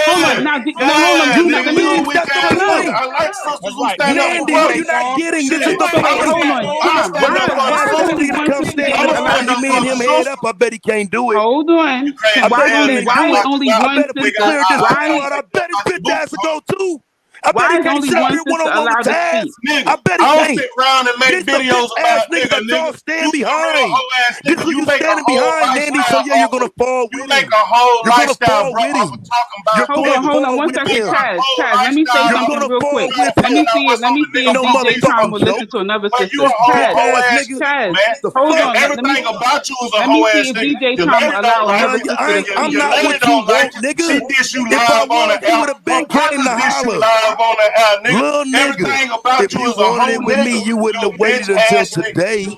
S6: hold on.
S15: Yeah,
S6: Now, now hold on.
S15: yeah,
S11: you
S6: Now,
S15: nigga.
S6: let me
S15: You a
S11: memes,
S6: say.
S15: weak
S11: that's the
S15: ass
S6: Hold
S15: nigga.
S6: on.
S11: point.
S15: I like sisters who stand up for
S11: Nandy, what
S15: brothers.
S11: you not getting? This is
S15: Shit.
S11: the
S6: So wait,
S15: I'ma
S11: point.
S6: hold
S15: stand.
S6: on.
S15: I'ma
S6: Time.
S15: stand
S11: Why
S15: up
S11: not
S15: for a
S6: Why
S11: ask
S6: is
S11: this
S6: only
S15: sister.
S11: nigga to
S6: one
S11: come
S6: sister
S11: stand
S6: getting
S11: and
S15: I'ma
S11: allow
S6: allowed
S15: stand
S11: you
S6: to
S15: up
S11: me
S15: for
S11: and
S15: a
S6: speak?
S11: him head
S15: sister.
S11: up? I bet he can't do it.
S6: Hold on.
S15: You crazy
S11: I bet
S6: Why
S11: he
S15: ass
S6: only
S11: can't
S15: nigga.
S6: why
S11: do
S6: is
S11: it.
S6: only
S11: I
S6: one
S11: bet if we
S6: sister?
S11: clear this
S15: I
S6: Why
S11: floor
S15: can't
S11: out,
S15: say
S11: I
S15: that
S11: bet his
S15: about the
S11: bitch
S15: boot,
S11: ass will go too. I bet
S6: why
S11: he
S6: is
S11: can't
S6: only
S11: sit up
S6: one
S11: here one
S6: sister
S11: on one with
S6: allowed to
S11: Taz.
S6: speak?
S11: I
S15: nigga.
S11: bet he
S15: I don't
S11: can't.
S15: sit around and make
S11: This the
S15: videos
S11: bitch ass
S15: about
S11: nigga
S15: nigga,
S11: that y'all
S15: nigga.
S11: stand
S15: You a real
S11: behind.
S15: hoe ass
S11: This
S15: nigga.
S11: who
S15: You
S11: you
S15: make a
S11: standing
S15: whole
S11: behind, Nandy. So
S15: lifestyle
S11: yeah, you're
S15: off
S11: gonna
S15: of.
S11: fall
S15: You
S11: with
S15: make
S11: him.
S15: a whole
S11: You're gonna
S15: lifestyle,
S11: fall
S15: bro,
S11: with
S15: off
S11: him.
S15: of talking
S11: You're
S15: about
S6: Hold
S11: gonna
S6: on,
S15: niggas.
S11: fall
S6: One
S11: with
S15: You
S6: second,
S15: make
S11: him.
S15: a
S6: Chaz.
S15: whole
S6: Chaz, let me say
S15: lifestyle
S11: You're
S15: off
S6: something
S11: gonna
S15: of
S6: real
S11: fall
S6: quick.
S15: trying
S11: with
S15: to
S6: Let me
S15: find
S11: him.
S15: out
S6: see it.
S15: what's
S6: Let
S15: on
S6: me
S15: the
S6: see
S11: Ain't
S6: if
S15: nigga
S11: no
S6: DJ
S15: booty
S6: Time
S11: motherfucking
S6: will
S15: hole.
S6: listen
S11: joke.
S6: to another
S15: Man, you
S6: sister.
S15: a
S11: This
S15: whole
S11: bitch
S6: Chaz,
S15: hoe
S11: ass
S15: ass
S11: nigga.
S15: nigga,
S6: Chaz,
S15: man.
S11: The
S6: hold
S15: And
S11: fuck?
S6: on.
S15: everything about you is a
S6: Let me
S15: hoe
S6: see
S15: ass
S6: if
S15: nigga.
S6: DJ
S15: Your
S6: Time will
S15: lady don't
S6: allow
S15: like
S6: another
S15: you.
S6: sister to
S11: I'm
S6: speak.
S15: Your
S11: not
S15: lady
S11: what you
S15: don't like
S11: want,
S15: you. She
S11: nigga.
S15: diss you
S11: If I
S15: live on the
S11: was, he
S15: air.
S11: would have
S15: Her
S11: been came
S15: brothers
S11: to
S15: diss you
S11: holler.
S15: live on the air, nigga.
S11: Little nigga.
S15: Everything about
S11: If
S15: you
S11: you
S15: is a
S11: wanted
S15: hoe
S11: it with me,
S15: nigga.
S11: you wouldn't
S15: You a
S11: have waited
S15: bitch
S11: until
S15: ass nigga.
S11: today.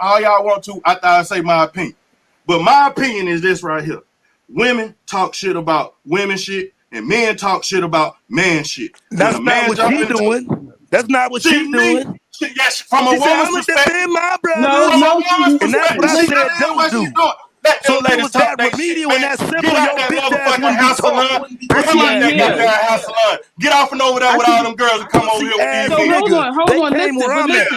S15: all y'all want to after I say my opinion. But my opinion is this right here. Women talk shit about women shit, and men talk shit about man shit.
S7: That's not what she doing. That's not what she doing.
S15: Yes, from a
S7: She said,
S15: woman's
S7: I'm gonna
S15: perspective.
S7: defend my
S6: No,
S7: brothers.
S15: From a
S6: no,
S15: woman's
S7: And that's
S15: perspective.
S7: what I
S15: See,
S7: said
S15: that is
S7: don't
S15: what
S7: do.
S15: she doing. Let
S7: So
S15: them
S7: if it
S15: ladies
S7: was
S15: talk
S7: that
S15: that shit,
S7: remedial and
S15: man.
S7: that
S15: Get
S7: simple,
S15: out
S7: your
S15: that
S7: bitch ass
S15: motherfucking
S7: wouldn't be
S15: house
S7: talking.
S15: salon.
S7: Wouldn't be
S6: I
S15: Come
S6: see
S15: out
S6: you
S15: that
S6: here.
S15: goddamn house salon. Get off and over there with all them girls and come over here with these
S6: So
S15: niggas.
S6: hold on,
S7: They came where I'm at.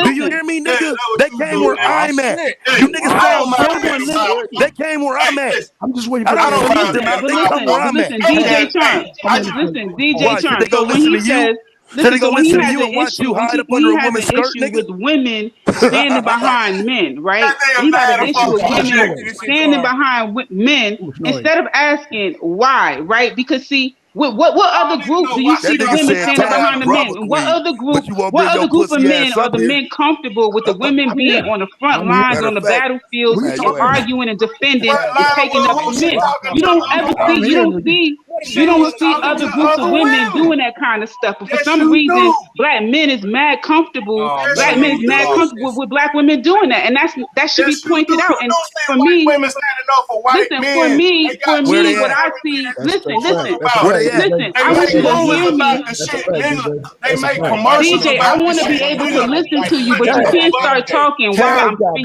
S7: Do you hear me, nigga? They came where I'm at. You niggas sound selfish. They came where I'm at.
S10: I'm just waiting
S7: I
S10: for
S7: don't
S10: the
S7: seek them out. They come where I'm at.
S6: DJ Charm. Listen, DJ
S7: Why? Should they
S6: Charm.
S7: go
S6: So when
S7: listen to
S6: he
S7: you?
S6: says,
S7: Should they
S6: listen,
S7: go
S6: so when he
S7: listen to
S6: has
S7: you
S6: an
S7: and watch
S6: issue,
S7: you
S6: when
S7: hide
S6: he,
S7: up
S6: when
S7: under
S6: he
S7: a
S6: has
S7: woman's
S6: an
S7: skirt,
S6: issue with
S7: nigga?
S6: women standing behind men, right?
S15: That
S6: When he got
S15: damn
S6: an
S15: bad
S6: issue with
S15: fuck
S6: women standing behind men, instead of asking why, right? Because see, what other group do you
S7: That
S6: see the
S7: nigga
S6: women
S7: said
S6: standing
S7: Taz
S6: behind the men?
S7: drama
S6: And
S7: queen, but you won't
S6: what
S7: bring
S6: other
S7: your
S6: group of
S7: pussy
S6: men
S7: ass
S6: are
S7: up
S6: the
S7: here.
S6: men comfortable with the women being on the front lines,
S7: Matter
S6: on
S7: of
S6: the
S7: fact,
S6: battlefields,
S7: man,
S6: and
S7: your ass.
S6: arguing and defending
S15: What
S6: and
S15: line
S6: taking
S15: with
S6: up
S15: who
S6: for
S15: she
S6: men?
S15: talking
S6: You
S15: to?
S6: don't ever see, you don't see You don't see other groups of women doing that kind of stuff. But for some reason, black men is mad comfortable. Black men is mad comfortable with black women doing that, and that should be pointed out. And for me,
S15: women standing up for white
S6: listen,
S15: men.
S6: for me, what I see. Listen. I want you to hear me.
S15: They make commercials.
S6: DJ, I want to be able to listen to you, but you can't start talking while I'm speaking.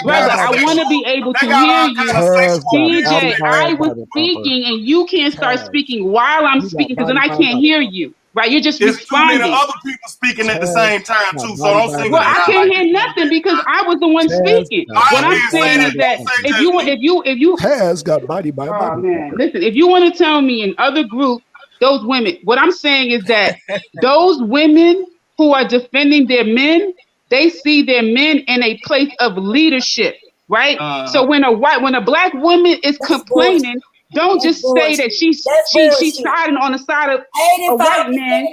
S6: Brother, I want to be able to hear you. DJ, I was speaking and you can't start speaking while I'm speaking because then I can't hear you. Right? You're just responding.
S15: Too many other people speaking at the same time too, so don't sing.
S6: Well, I can't hear nothing because I was the one speaking. What I'm saying is that if you
S10: has got body by body.
S6: Man, listen, if you want to tell me in other groups, those women, what I'm saying is that those women who are defending their men, they see their men in a place of leadership, right? So when a black woman is complaining, don't just say that she's siding on the side of a white man.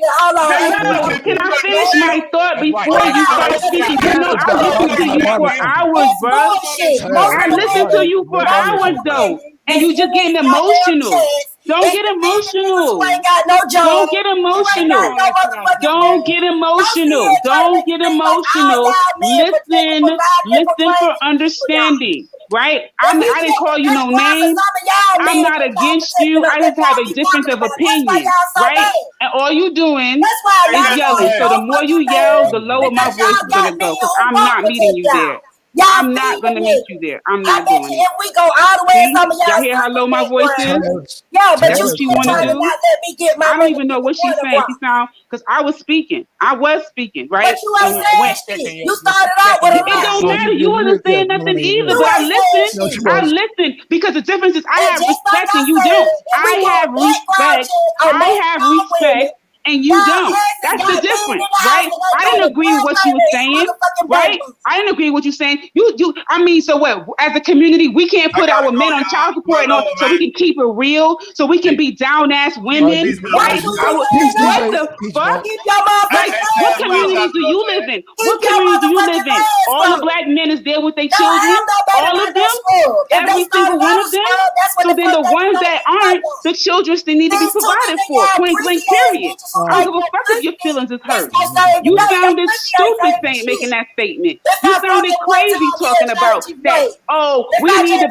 S6: Can I finish my thought before you start speaking? You know, I listen to you for hours, bro. I listen to you for hours, though, and you just getting emotional. Don't get emotional. Don't get emotional. Don't get emotional. Don't get emotional. Listen for understanding. Right? I didn't call you no name. I'm not against you. I just have a difference of opinion. Right? And all you doing is yelling. So the more you yell, the lower my voice is gonna go. Because I'm not meeting you there. I'm not gonna meet you there. I'm not doing it.
S19: If we go all the way, some of
S6: y'all hear how low my voice is?
S19: Yeah, but
S6: that's what you want to do. I don't even know what she's saying. She sound because I was speaking, right?
S19: But you ain't saying shit. You started out with
S6: it don't matter. You wasn't saying nothing either. But I listened because the difference is I have respect and you don't. I have respect. And you don't. That's the difference, right? I didn't agree with what you were saying, right? I didn't agree with what you're saying. I mean, so what? As a community, we can't put our men on child support and all, so we can keep it real, so we can be down ass women, right? What the fuck? Like, what community do you live in? What community do you live in? All the black men is there with their children, all of them, every single one of them. So then the ones that aren't, the children still need to be provided for. Point blank, period. I don't give a fuck if your feelings is hurt. You sounded stupid making that statement. You sounded crazy talking about that. Oh, we need to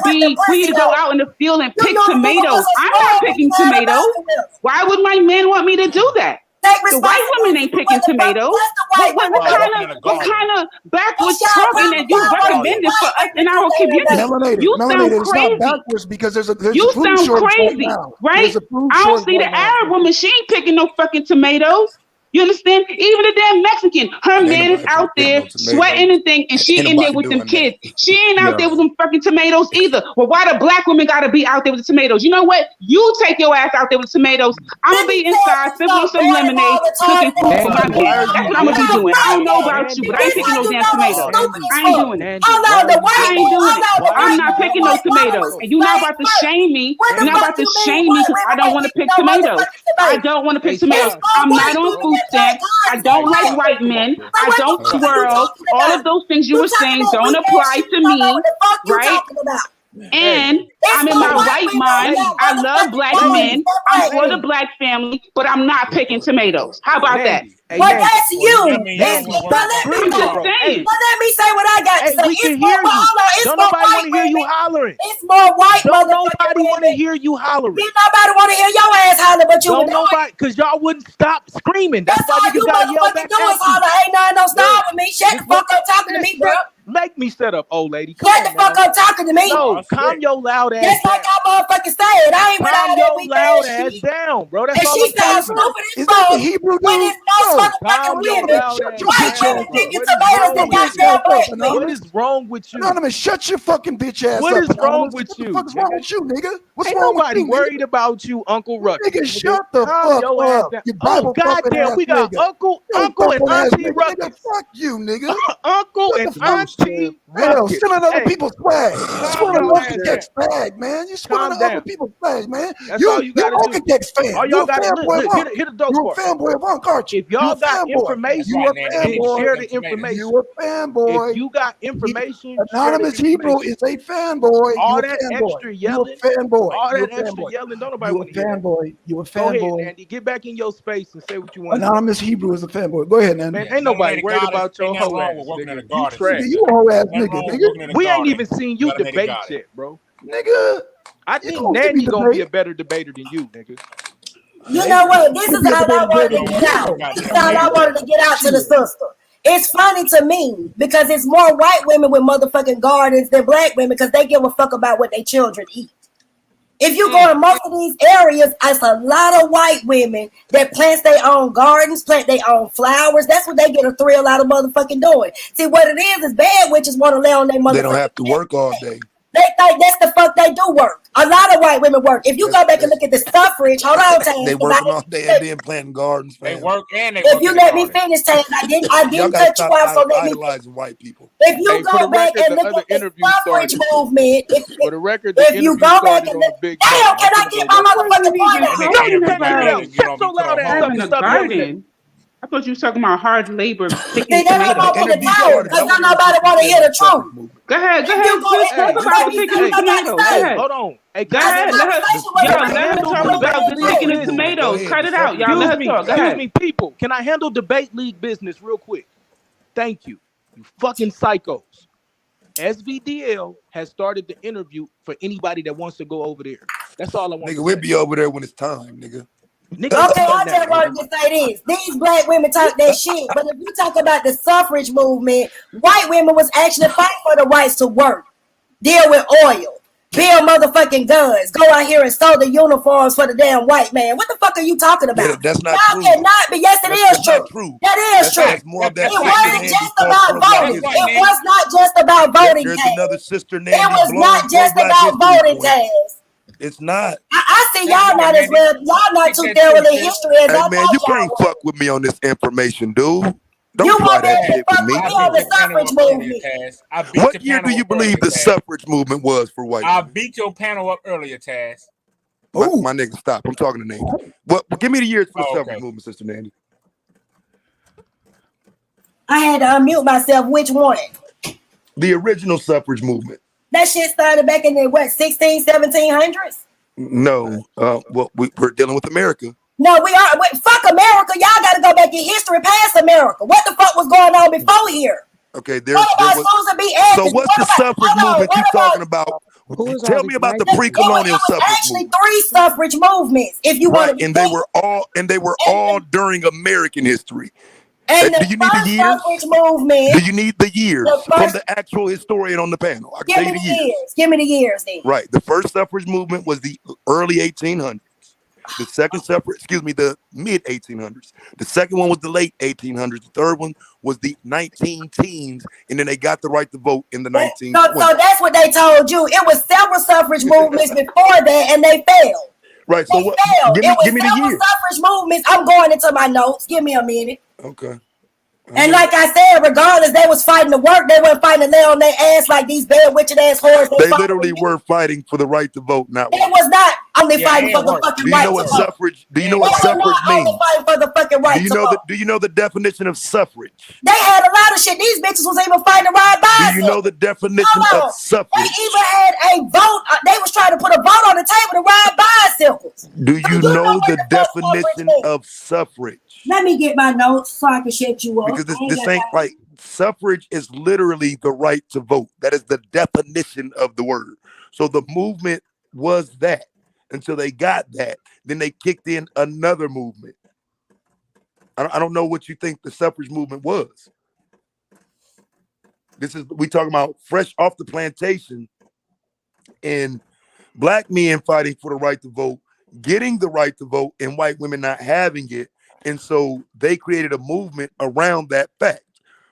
S6: go out in the field and pick tomatoes. I'm not picking tomatoes. Why would my man want me to do that? The white women ain't picking tomatoes. What kind of backwards talking that you recommended for us in our community? You sound crazy.
S10: It's not backwards because there's a
S6: you
S10: food
S6: sound crazy, right? I don't see the Arab woman. She ain't picking no fucking tomatoes. You understand? Even the damn Mexican, her man is out there sweating and thing, and she in there with them kids. She ain't out there with them fucking tomatoes either. Well, why the black women gotta be out there with the tomatoes? You know what? You take your ass out there with tomatoes. I'm gonna be inside sipping on some lemonade, cooking food for my kids. That's what I'm gonna be doing. I don't know about you, but I ain't picking no damn tomatoes. I ain't doing it. I ain't doing it. I'm not picking no tomatoes. And you're not about to shame me. You're not about to shame me because I don't want to pick tomatoes. I don't want to pick tomatoes. I'm not on food stamps. I don't like white men. I don't twirl. All of those things you were saying don't apply to me, right? And I'm in my white mind. I love black men. I'm for the black family, but I'm not picking tomatoes. How about that?
S19: Well, that's you. But let me say what I got to say.
S7: We can hear you. Don't nobody want to hear you hollering.
S19: It's more white.
S7: Don't nobody want to hear you hollering.
S19: Nobody want to hear your ass holler, but you
S7: don't nobody, because y'all wouldn't stop screaming. That's why you gotta yell back.
S19: Ain't nothing no stop with me. Shut the fuck up talking to me, bro.
S7: Make me set up, old lady.
S19: Shut the fuck up talking to me.
S7: No, calm your loud ass
S19: down. That's like I motherfucking said. I ain't
S7: calm your loud ass down, bro. That's all I'm
S19: sounds stupid as fuck. Hebrew dude? Calm your loud ass
S7: down. What is wrong with you?
S10: Anonymous, shut your fucking bitch ass up.
S7: What is wrong with you?
S10: What the fuck is wrong with you, nigga? What's
S7: ain't
S10: wrong
S7: nobody
S10: with you,
S7: worried about you, Uncle Ruck.
S10: Nigga, shut the fuck up.
S7: Oh, goddamn, we got Uncle and Auntie Ruckus.
S10: Fuck you, nigga.
S7: Uncle and Auntie
S10: Hell,
S16: Rocket.
S10: stealing other people's flag.
S16: Calm
S10: Swearing
S16: your
S10: Uncle
S16: ass
S10: Dex
S16: down.
S10: flag, man. You swearing
S16: Calm
S10: other
S16: down.
S10: people's flag, man.
S16: That's all you
S10: You're
S16: gotta
S10: Uncle
S16: do.
S10: Dex fan.
S16: All
S10: You're
S16: y'all
S10: a
S16: got
S10: fanboy of Unc.
S16: hit the dope
S10: You're a
S16: part.
S10: fanboy of Unc, aren't you?
S16: If y'all got
S10: fanboy.
S16: information,
S10: You a
S16: then
S10: fanboy.
S16: share the information.
S10: You a fanboy.
S16: If you got information, share the
S10: Anonymous Hebrew
S16: information.
S10: is a fanboy.
S16: All
S10: You a
S16: that
S10: fanboy.
S16: extra
S10: You a
S16: yelling,
S10: fanboy.
S16: all
S10: You a
S16: that extra
S10: fanboy.
S16: yelling, don't nobody
S10: You a
S16: want to hear that.
S10: fanboy. You a
S16: Go ahead,
S10: fanboy.
S16: Nandy. Get back in your space and say what you want to
S10: Anonymous Hebrew is a fanboy. Go ahead, Nandy.
S16: Man, ain't nobody worried about your
S5: nothing
S16: whole
S5: wrong
S16: ass,
S5: with working in a
S16: nigga. You
S5: garden.
S16: trash.
S10: You a whole ass
S5: Nothing
S10: nigga,
S5: wrong with
S10: nigga.
S5: working in a
S16: We ain't
S5: garden.
S16: even seen you
S5: Let a nigga
S16: debate
S5: got it.
S16: yet, bro.
S10: Nigga.
S16: I
S10: You
S16: think
S10: gonna see me
S16: Nandy gonna be
S10: debate.
S16: a better debater than you, nigga.
S19: You know what? This is all I wanted to get out. This is all I wanted to get out to the sister. It's funny to me because it's more white women with motherfucking gardens than black women because they give a fuck about what their children eat. If you go to most of these areas, it's a lot of white women that plant their own gardens, plant their own flowers. That's what they get a thrill out of motherfucking doing. See, what it is bad witches want to lay on their motherfucking.
S11: They don't have to work all day.
S19: They think that's the fuck they do work. A lot of white women work. If you go back and look at the suffrage, hold on, Tans.
S11: They working all day and then planting gardens.
S5: They
S11: fam.
S5: work and they
S19: If
S5: work
S19: you
S5: in the
S19: let me
S5: garden.
S19: finish, Tans, I
S11: Y'all
S19: didn't
S11: gotta
S19: cut you
S11: stop
S19: off, so let me.
S11: idolizing white people.
S19: If you
S16: Hey, for
S19: go
S16: the
S19: back
S16: record,
S19: and
S16: the
S19: look
S16: other
S19: at the
S16: interview
S19: suffrage
S16: started.
S19: movement,
S16: For the record, the
S19: if you
S16: interview
S19: go back
S16: started
S19: and
S16: on
S19: look,
S16: the big
S19: damn,
S16: dog.
S19: can I get my motherfucking point
S22: even
S19: out?
S22: talking
S16: No, you can't
S22: about
S16: cut it out. Shut your loud ass up
S22: having
S16: and
S22: a
S16: stop yelling at me.
S22: garden. I thought you was talking about hard labor
S19: See,
S22: picking
S19: they don't
S22: tomatoes.
S19: want me to talk because don't nobody want to hear the truth.
S22: Go ahead,
S19: If you go,
S22: sis.
S19: if
S22: Talk
S19: you
S22: about
S19: let
S22: the
S19: me
S22: picking
S19: say
S22: the
S19: what I got to
S22: tomatoes. Go
S19: say,
S22: ahead.
S16: Hold on. Hey,
S22: Go
S16: can I,
S22: ahead. Let her.
S19: conversation
S22: Y'all
S19: wasn't
S22: let her
S16: handle
S22: talk
S16: debate
S22: about the
S16: league
S22: picking the
S16: business?
S22: tomatoes. Cut it out. Y'all let her talk. Go
S16: Excuse
S22: ahead.
S16: me, people. Can I handle debate league business real quick? Thank you. You fucking psychos. S.V.D.L has started the interview for anybody that wants to go over there. That's all I want
S11: Nigga,
S16: to
S11: we'll
S16: say.
S11: be over there when it's time, nigga.
S16: Nigga,
S19: Okay, I
S16: now,
S19: just wanted to say this. These black women talk that shit, but if you talk about the suffrage movement, white women was actually fighting for the rights to work, deal with oil, build motherfucking guns, go out here and sew the uniforms for the damn white man. What the fuck are you talking about?
S11: Yeah, that's not
S19: Y'all
S11: true.
S19: cannot be. Yes, it is
S11: That's
S19: true.
S11: not true.
S19: That is true.
S11: That's more of that
S19: It
S11: sister
S19: wasn't
S11: Nandy
S19: just
S11: called
S19: about
S11: pro-black
S19: voting.
S11: history.
S19: It was not just about voting
S11: There's
S19: tags.
S11: another sister
S19: It
S11: Nandy
S19: was
S11: blowing
S19: not just
S11: pro-black
S19: about
S11: history
S19: voting
S11: for you.
S19: tags.
S11: It's not.
S19: I see
S5: That's
S19: y'all
S5: right,
S19: not as
S5: Mandy.
S19: well. Y'all not
S5: Speak
S19: too
S5: that truth,
S19: thoroughly
S5: sis.
S19: history as
S11: Hey
S19: I
S11: man,
S19: thought
S11: you
S19: y'all
S11: can't
S19: were.
S11: fuck with me on this information, dude.
S19: You
S11: Don't try
S19: won't be
S11: that
S19: able to
S11: shit with
S19: fuck with
S11: me.
S19: me
S5: I
S19: on
S5: beat
S19: the
S5: your panel
S19: suffrage
S5: up earlier,
S19: movement.
S5: Taz. I beat
S11: What
S5: your
S11: year do
S5: panel
S11: you
S5: up
S11: believe
S5: earlier,
S11: the
S5: Taz.
S11: suffrage movement was for white
S5: I
S11: women?
S5: beat your panel up earlier, Taz.
S11: My nigga, stop. I'm talking to Nandy. What? Give me the years for the
S5: Oh,
S11: suffrage
S5: okay.
S11: movement, Sister Nandy.
S19: I had to unmute myself. Which one?
S11: The original suffrage movement.
S19: That shit started back in the what, 1700s?
S11: No, well, we're dealing with America.
S19: No, we are. Fuck America. Y'all got to go back in history past America. What the fuck was going on before here?
S11: Okay, there
S19: What about
S11: was.
S19: Susan B.
S11: So
S19: Anthony?
S11: what's the suffrage movement you talking about?
S2: Who is all
S11: Tell
S2: these
S11: me about the
S2: white people?
S11: pre-colonial
S19: It was
S11: suffrage
S19: actually
S11: movement.
S19: 3 suffrage movements, if you want
S11: Right,
S19: to be
S11: and they were all during American history.
S19: And
S11: Do
S19: the
S11: you need the
S19: first
S11: years?
S19: suffrage movement.
S11: Do you need the years
S19: The
S11: from
S19: first.
S11: the actual historian on the panel? I can
S19: Give
S11: tell
S19: me
S11: you the
S19: the
S11: years.
S19: years. Give me the years then.
S11: Right, the first suffrage movement was the early 1800s. The second the mid 1800s. The second one was the late 1800s. The third one was the 19-teens, and then they got the right to vote in the 1920s.
S19: So that's what they told you. It was several suffrage movements before that, and they failed.
S11: Right. So what?
S19: Failed.
S11: Give me the
S19: several
S11: year.
S19: suffrage movements. I'm going into my notes. Give me a minute.
S11: Okay.
S19: And like I said, regardless, they was fighting to work. They weren't fighting to lay on their ass like these bad witched ass whores.
S11: They literally were fighting for the right to vote, not
S19: It
S11: work.
S19: was not only fighting for the fucking
S11: Do you
S19: right
S11: know
S19: to
S11: what
S19: vote.
S11: suffrage? Do you know
S19: They
S11: what
S19: were
S11: suffrage
S19: not only
S11: means?
S19: fighting for the fucking right to vote.
S11: Do you know the definition of suffrage?
S19: They had a lot of shit. These bitches was even fighting to ride bicycles.
S11: Do you know the definition of suffrage?
S19: They even had a vote. They was trying to put a vote on the table to ride bicycles.
S11: Do you know the definition of suffrage?
S19: Let me get my notes so I can shut you up.
S11: Because this ain't like suffrage is literally the right to vote. That is the definition of the word. So the movement was that until they got that. Then they kicked in another movement. I don't know what you think the suffrage movement was. We talking about fresh off the plantation and black men fighting for the right to vote, getting the right to vote, and white women not having it. And so they created a movement around that fact.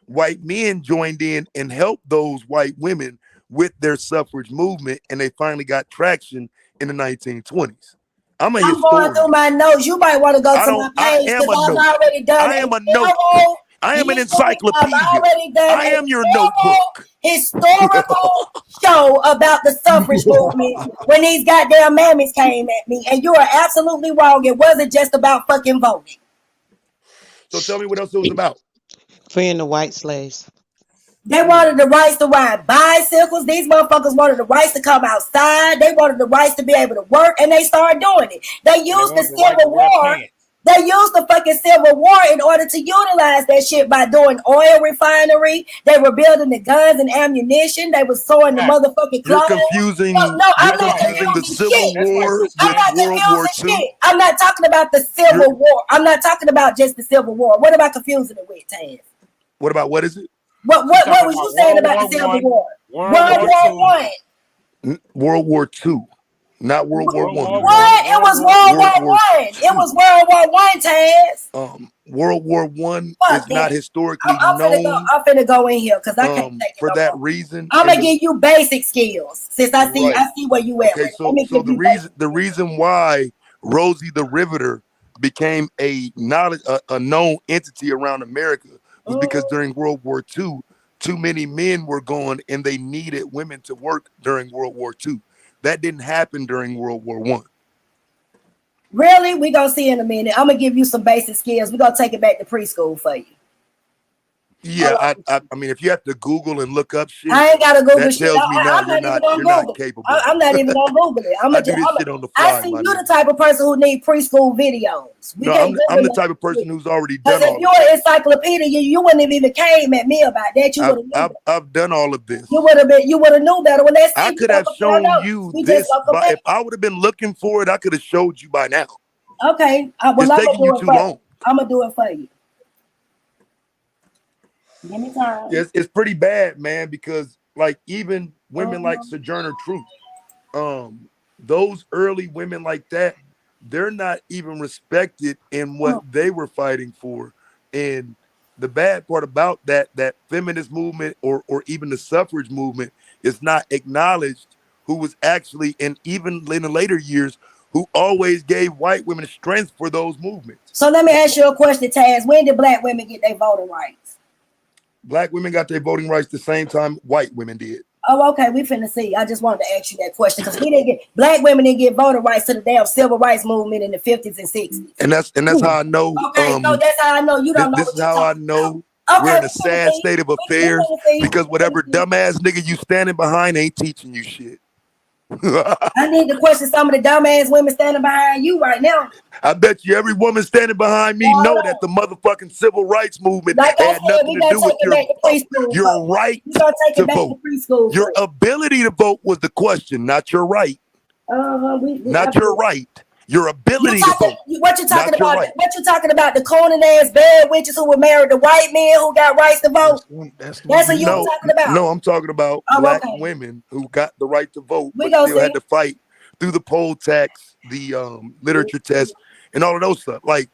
S11: White men joined in and helped those white women with their suffrage movement, and they finally got traction in the 1920s. I'm
S19: going through my notes. You might want to go to my page because I've already done
S11: I am a note.
S7: I am an
S19: I've
S7: encyclopedia.
S19: already done
S7: I am your notebook.
S19: historical show about the suffrage movement when these goddamn mammies came at me, and you are absolutely wrong. It wasn't just about fucking voting.
S7: So tell me what else it was about.
S2: Freeing the white slaves.
S19: They wanted the rights to ride bicycles. These motherfuckers wanted the rights to come outside. They wanted the rights to be able to work, and they started doing it. They used the Civil War. They used the fucking Civil War in order to utilize that shit by doing oil refinery. They were building the guns and ammunition. They were sewing the motherfucking clothes.
S7: You're confusing.
S19: I'm not confusing
S7: the Civil War with
S19: I'm not
S7: World War
S19: confusing
S7: II.
S19: shit. I'm not talking about the Civil War. I'm not talking about just the Civil War. What am I confusing it with, Taz?
S7: What about what is it?
S19: What was you saying about the Civil War? World War I.
S7: World War II, not World War One.
S19: What? It was World War One. It was World War One, Taz.
S7: World War One is not historically known.
S19: I'm finna go in here because I can't take it
S7: for
S19: no
S7: that
S19: more.
S7: reason.
S19: I'm gonna give you basic skills since I see where you at.
S7: Okay, so the reason why Rosie the Riveter became a known entity around America was because during World War II, too many men were gone and they needed women to work during World War II. That didn't happen during World War I.
S19: Really? We gonna see in a minute. I'm gonna give you some basic skills. We're gonna take it back to preschool for you.
S7: Yeah, I mean, if you have to Google and look up shit,
S19: I ain't gotta Google
S7: that
S19: shit.
S7: tells me now you're not capable.
S19: I'm not even gonna Google it.
S7: I do this shit on the fly.
S19: I see you the type of person who need preschool videos.
S7: I'm the type of person who's already done all
S19: if you're an encyclopedia, you wouldn't have even came at me about that.
S7: I've done all of this.
S19: You would have known better when that.
S7: I could have shown you this, but if I would have been looking for it, I could have showed you by now.
S19: Okay,
S7: it's taking you too long.
S19: I'm gonna do it for you. Give me time.
S7: It's pretty bad, man, because like even women like Sojourner Truth, those early women like that, they're not even respected in what they were fighting for. And the bad part about that feminist movement or even the suffrage movement is not acknowledged who was actually, and even in the later years, who always gave white women strength for those movements.
S19: So let me ask you a question, Taz. When did black women get their voting rights?
S7: Black women got their voting rights the same time white women did.
S19: Oh, okay. We finna see. I just wanted to ask you that question because black women didn't get voting rights to the damn civil rights movement in the 50s and 60s.
S7: And that's how I know.
S19: Okay, so that's how I know you don't know.
S7: This is how I know
S19: Okay,
S7: we're in a sad state of affairs because whatever dumbass nigga you standing behind ain't teaching you shit.
S19: I need to question some of the dumbass women standing behind you right now.
S7: I bet you every woman standing behind me know that the motherfucking civil rights movement had nothing to do with your right to vote. Your ability to vote was the question, not your right. Not your right. Your ability to vote.
S19: What you talking about? What you talking about? The Conan ass bad witches who were married to white men who got rights to vote. That's what you talking about.
S7: No, I'm talking about black women who got the right to vote, but still had to fight through the poll tax, the literature test, and all of those stuff. Like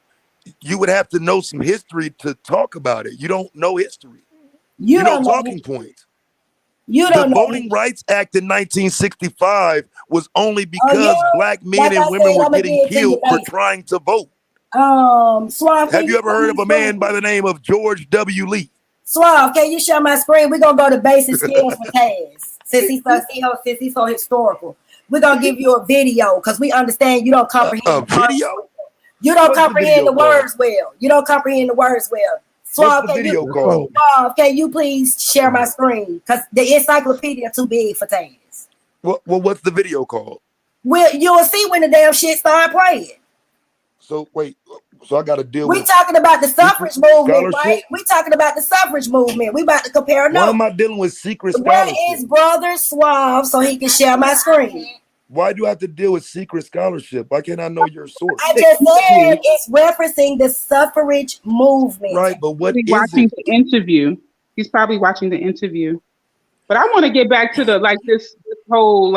S7: you would have to know some history to talk about it. You don't know history. You know talking points. The Voting Rights Act in 1965 was only because black men and women were getting killed for trying to vote.
S19: Suave,
S7: have you ever heard of a man by the name of George W. Lee?
S19: Suave, can you share my screen? We're gonna go to basic skills for Taz. Since he's so historical. We're gonna give you a video because we understand you don't comprehend
S7: video.
S19: You don't comprehend the words well. You don't comprehend the words well.
S7: What's the video called?
S19: Can you please share my screen? Because the encyclopedia too big for Taz.
S7: Well, what's the video called?
S19: Well, you'll see when the damn shit start playing.
S7: So wait, so I got to deal
S19: with.
S7: We
S19: talking about the suffrage movement, right? We talking about the suffrage movement. We about to compare notes.
S7: Why am I dealing with secret scholarship?
S19: Where is Brother Suave so he can share my screen?
S7: Why do I have to deal with secret scholarship? Why can't I know your source?
S19: I just said it's referencing the suffrage movement.
S7: Right, but what is
S6: watching the interview? He's probably watching the interview. But I want to get back to this whole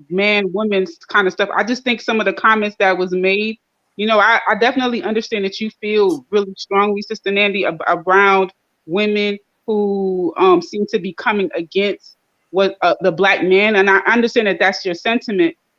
S6: man, women's kind of stuff. I just think some of the comments that was made, I definitely understand that you feel really strongly, Sister Nandy, around women who seem to be coming against what the black man, and I understand that that's your sentiment,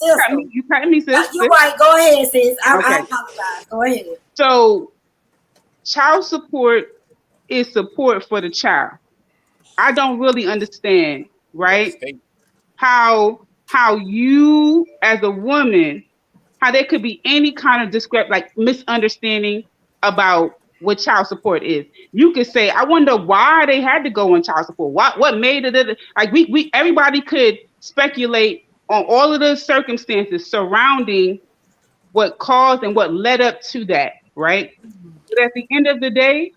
S19: system.
S6: You cut me, sis.
S19: You're right. Go ahead, sis. I
S6: Okay.
S19: apologize. Go ahead.
S6: So, child support is support for the child. I don't really understand, right? How you as a woman, how there could be any kind of misunderstanding about what child support is. You could say, I wonder why they had to go on child support. What made it like we everybody could speculate on all of the circumstances surrounding what caused and what led up to that, right? But at the end of the day,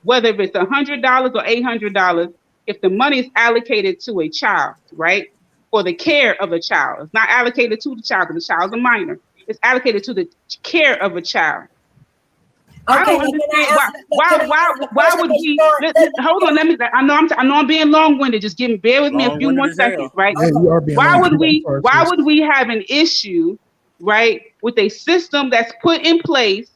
S6: whether it's $100 or $800, if the money is allocated to a child, right, for the care of a child, it's not allocated to the child because the child's a minor. It's allocated to the care of a child. I don't understand why would we hold on? Let me. I know I'm being long-winded. Just bear with me a few more seconds, right? Why would we have an issue, right, with a system that's put in place,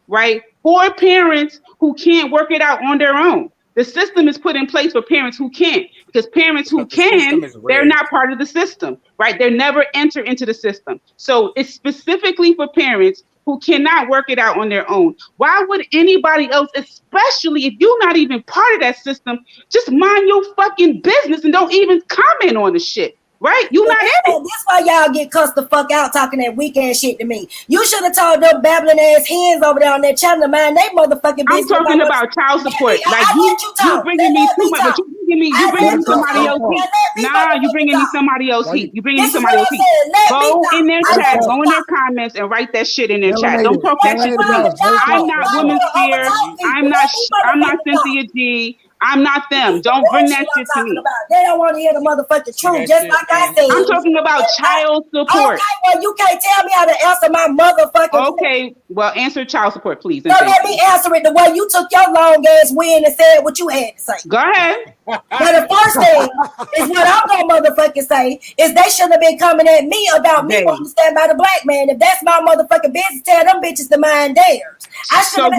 S6: right, for parents who can't work it out on their own? The system is put in place for parents who can't, because parents who can, they're not part of the system, right? They never enter into the system. So it's specifically for parents who cannot work it out on their own. Why would anybody else, especially if you're not even part of that system, just mind your fucking business and don't even comment on the shit? Right? You not in it.
S19: That's why y'all get cussed the fuck out talking that weak ass shit to me. You should have told them babbling ass hens over there on that channel to mind they motherfucking business.
S6: I'm talking about child support. Like you bringing me too much, but you bringing me somebody else heat. Nah, you bringing me somebody else heat. You bringing me somebody else heat. Go in their chat, go in their comments, and write that shit in their chat. Don't talk that shit to me. I'm not Women's Fear. I'm not Cynthia G. I'm not them. Don't bring that shit to me.
S19: They don't want to hear the motherfucking truth, just like I said.
S6: I'm talking about child support.
S19: Okay, well, you can't tell me how to answer my motherfucking.
S6: Okay, well, answer child support, please.
S19: So let me answer it the way you took your long ass win and said what you had to say.
S6: Go ahead.
S19: But the first thing is what I'm gonna motherfucking say is they shouldn't have been coming at me about me wanting to stand by the black man. If that's my motherfucking business, tell them bitches to mind theirs.
S6: So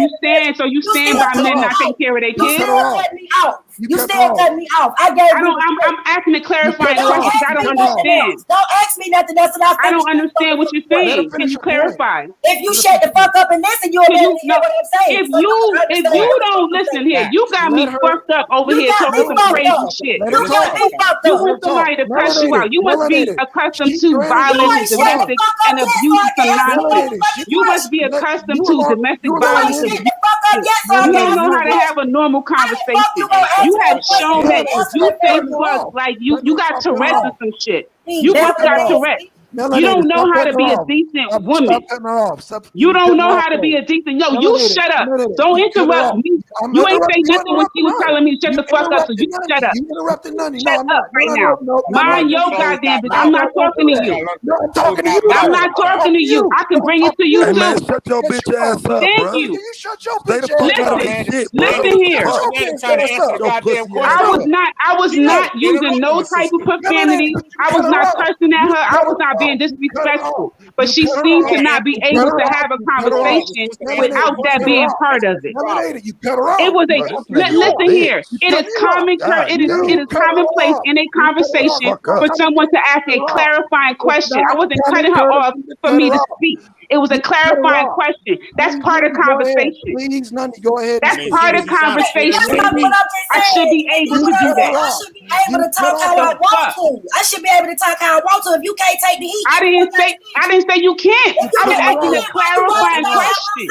S6: you stand by men not taking care of their kids?
S19: You still cut me off. You still cut me off. I'm
S6: asking a clarifying question because I don't understand.
S19: Don't ask me nothing else.
S6: I don't understand what you're saying. Can you clarify?
S19: If you shut the fuck up and listen, you'll hear what I'm saying.
S6: If you don't listen here, you got me fucked up over here talking some crazy shit. You want somebody to cuss you out. You must be accustomed to violence, domestic, and abuse from nonsense. You must be accustomed to domestic violence. You don't know how to have a normal conversation. You have shown that you think like you got Tourette's or some shit. You must got Tourette's. You don't know how to be a decent woman. You don't know how to be a decent. Yo, you shut up. Don't interrupt me. You ain't say nothing when she was telling me to shut the fuck up. So you shut up. Shut up right now. Mind your goddamn business. I'm not talking to you. I'm not talking to you. I can bring it to you too.
S11: Man, shut your bitch ass up,
S6: Thank
S11: bro.
S6: you.
S11: Stay the fuck out of this shit, bro.
S6: Listen here. I was not using no type of profanity. I was not cursing at her. I was not being disrespectful. But she seemed to not be able to have a conversation without that being part of it. It was listen here. It is commonplace in a conversation for someone to ask a clarifying question. I wasn't cutting her off for me to speak. It was a clarifying question. That's part of conversation.
S10: Please, Nundy, go ahead.
S6: That's part of conversation. I should be able to do that.
S19: I should be able to talk how I want to. I should be able to talk how I want to. If you can't take the heat,
S6: I didn't say you can't. I was asking a clarifying question.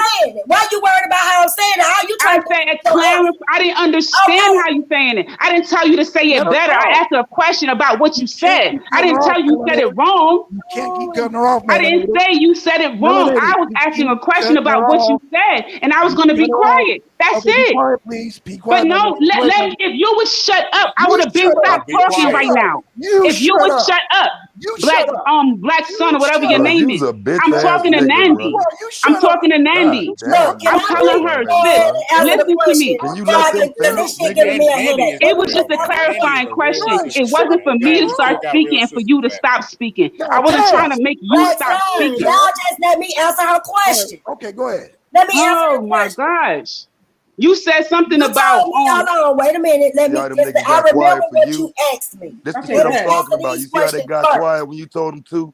S19: Why you worried about how I'm saying it? How you trying to
S6: clarify? I didn't understand how you saying it. I didn't tell you to say it better. I asked a question about what you said. I didn't tell you said it wrong.
S10: You can't keep cutting her off.
S6: I didn't say you said it wrong. I was asking a question about what you said, and I was going to be quiet. That's it.
S10: Be quiet, please. Be quiet.
S6: But no, if you would shut up, I would have been stopped talking right now. If you would shut up, Blackson or whatever your name is. I'm talking to Nandi. I'm talking to Nandi. I'm telling her, sis, listen to me. It was just a clarifying question. It wasn't for me to start speaking and for you to stop speaking. I wasn't trying to make you stop speaking.
S19: Y'all just let me answer her question.
S10: Okay, go ahead.
S19: Let me answer
S6: her question. Oh my gosh. You said something about.
S19: Hold on, wait a minute. Let me. I remember what you asked me.
S11: This is what I'm talking about. You see how they got quiet when you told them to?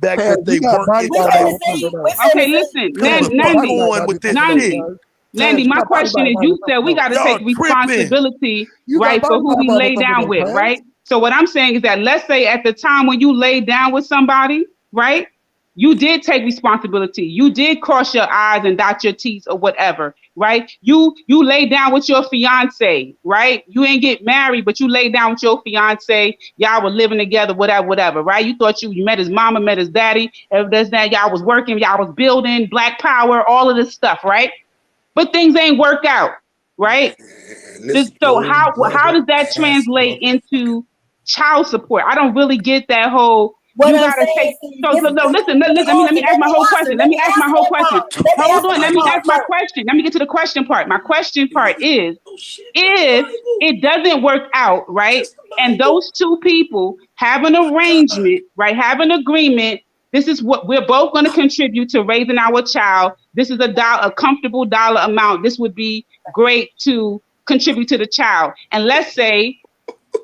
S7: back
S10: Hey,
S7: that
S10: you
S7: they
S10: got
S7: weren't
S10: body
S7: into
S10: by
S7: that.
S6: Okay, listen,
S7: Come the fuck
S6: Nandy,
S7: on with this shit.
S6: Landy, my question is, you said we got to
S7: Y'all
S6: take
S7: tripping.
S6: responsibility,
S10: You got
S6: right, for
S10: body
S6: who we
S10: by
S6: lay down with,
S10: Taz.
S6: right? So what I'm saying is that let's say at the time when you lay down with somebody, right, You did take responsibility. You did cross your I's and dot your T's or whatever, right? You laid down with your fiance, right? You ain't get married, but you laid down with your fiance. Y'all were living together, whatever, right? You thought you met his mama, met his daddy. If there's that, y'all was working, y'all was building, Black Power, all of this stuff, right? But things ain't worked out, right? So how does that translate into child support? I don't really get that whole. You gotta take. So no, listen. Let me ask my whole question. Let me ask my whole question. Hold on. Let me ask my question. Let me get to the question part. My question part is, if it doesn't work out, right, and those two people have an arrangement, right, have an agreement. This is what we're both going to contribute to raising our child. This is a comfortable dollar amount. This would be great to contribute to the child. And let's say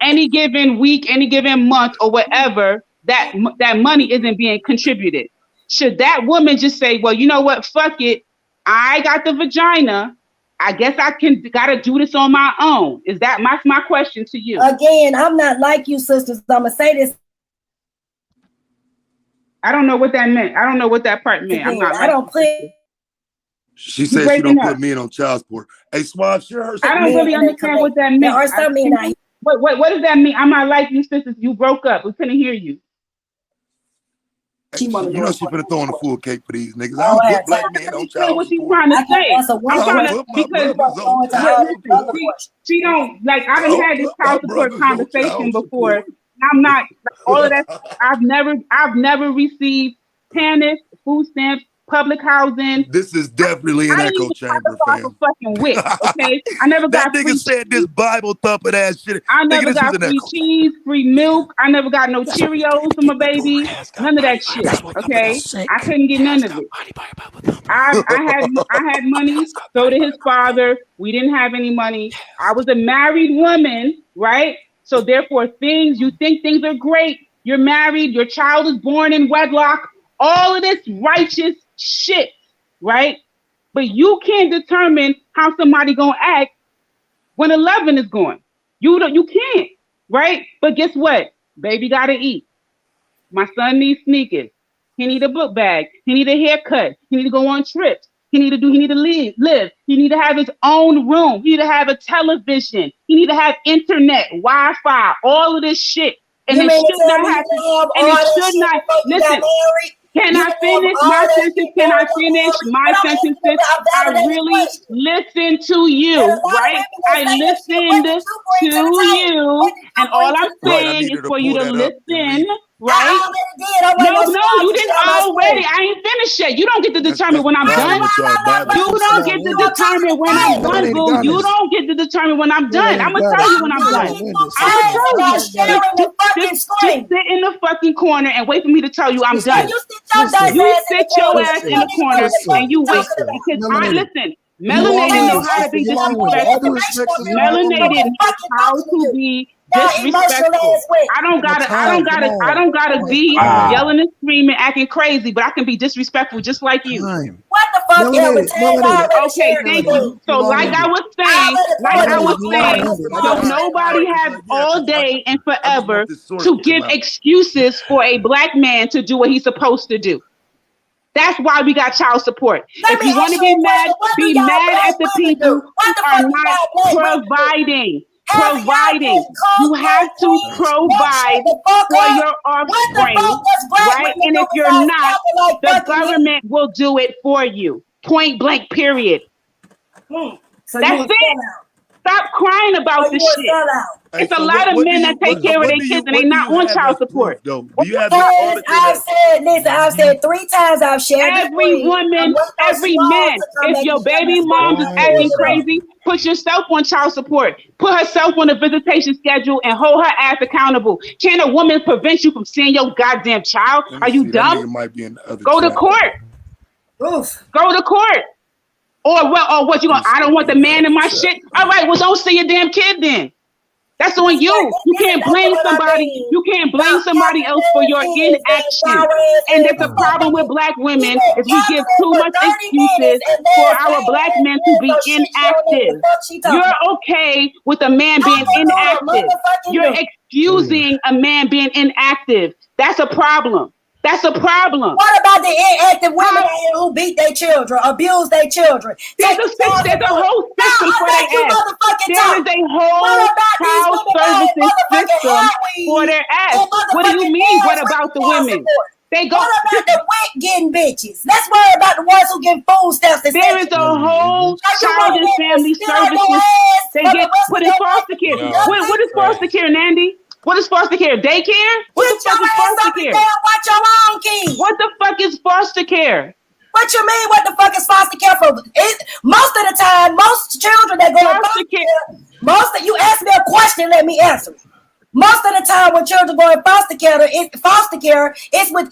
S6: any given week, any given month or whatever, that money isn't being contributed. Should that woman just say, well, you know what, fuck it. I got the vagina. I guess I gotta do this on my own. Is that my question to you?
S19: Again, I'm not like you, sisters. I'm gonna say this.
S6: I don't know what that meant. I don't know what that part meant.
S19: Again, I don't put.
S7: She said she don't put men on child support. Hey, Swab, share her.
S6: I don't really understand what that meant.
S19: There are some men out here.
S6: What does that mean? I'm not like you, sisters. You broke up. We couldn't hear you.
S7: You know she finna throw on the full cake for these niggas. I don't put black men on child
S6: what she's
S7: support.
S6: trying to say. I'm trying to, because she don't, like, I done had this child support conversation before. I'm not all of that. I've never received TANF, food stamps, public housing.
S7: This is definitely an echo chamber, fam.
S6: Fucking wit, okay? I never got
S7: that nigga said this Bible thumping ass shit.
S6: I never got free cheese, free milk. I never got no Cheerios for my baby. None of that shit. Okay, I couldn't get none of it. I had money. So did his father. We didn't have any money. I was a married woman, right? So therefore, you think things are great. You're married. Your child is born in wedlock. All of this righteous shit, right? But you can't determine how somebody gonna act when 11 is gone. You can't, right? But guess what? Baby gotta eat. My son needs sneakers. He need a book bag. He need a haircut. He need to go on trips. He need to live. He need to have his own room. He need to have a television. He need to have internet, Wi-Fi, all of this shit. And it should not happen. And it should not. Listen. Can I finish my sentence? Can I finish my sentences? I really listened to you, right? I listened to you, and all I'm saying is for you to listen, right? No, you didn't already. I ain't finished yet. You don't get to determine when I'm done. You don't get to determine when I'm done, boo. You don't get to determine when I'm done. I'm gonna tell you when I'm done. I'm gonna tell you. Just sit in the fucking corner and wait for me to tell you I'm done. You sit your ass in the corner and you wait. Because I listen. Melanated know how to be disrespectful. Melanated knows how to be disrespectful. I don't gotta be yelling and screaming, acting crazy, but I can be disrespectful just like you.
S19: What the fuck?
S6: Okay, thank you. So like I was saying, so nobody has all day and forever to give excuses for a black man to do what he's supposed to do. That's why we got child support. If you want to be mad at the people who are not providing. You have to provide for your offspring, right? And if you're not, the government will do it for you. Point blank, period.
S19: So
S6: that's it. Stop crying about this shit. It's a lot of men that take care of their kids and they not on child support.
S19: I've said 3 times, I've shared
S6: every woman, every man. If your baby mom is acting crazy, put yourself on child support. Put herself on a visitation schedule and hold her ass accountable. Can a woman prevent you from seeing your goddamn child? Are you dumb? Go to court.
S19: Oof.
S6: Go to court. Or what you going? I don't want the man in my shit. All right, well, don't see your damn kid then. That's on you. You can't blame somebody. You can't blame somebody else for your inaction. And there's a problem with black women is we give too much excuses for our black men to be inactive. You're okay with a man being inactive. You're excusing a man being inactive. That's a problem. That's a problem.
S19: What about the inactive women out here who beat their children, abuse their children?
S6: There's a whole system for their ass. There is a whole child services system for their ass. What do you mean? What about the women? They go.
S19: What about the wet getting bitches? Let's worry about the ones who get food stamps.
S6: There is a whole child and family services. They get put in foster care. What is foster care, Nandy? What is foster care? Daycare? What the fuck is foster care?
S19: Watch your own kids.
S6: What the fuck is foster care?
S19: What you mean? What the fuck is foster care for? Most of the time, most children that go to foster care, you ask me a question, let me answer it. Most of the time, when children go in foster care, it's with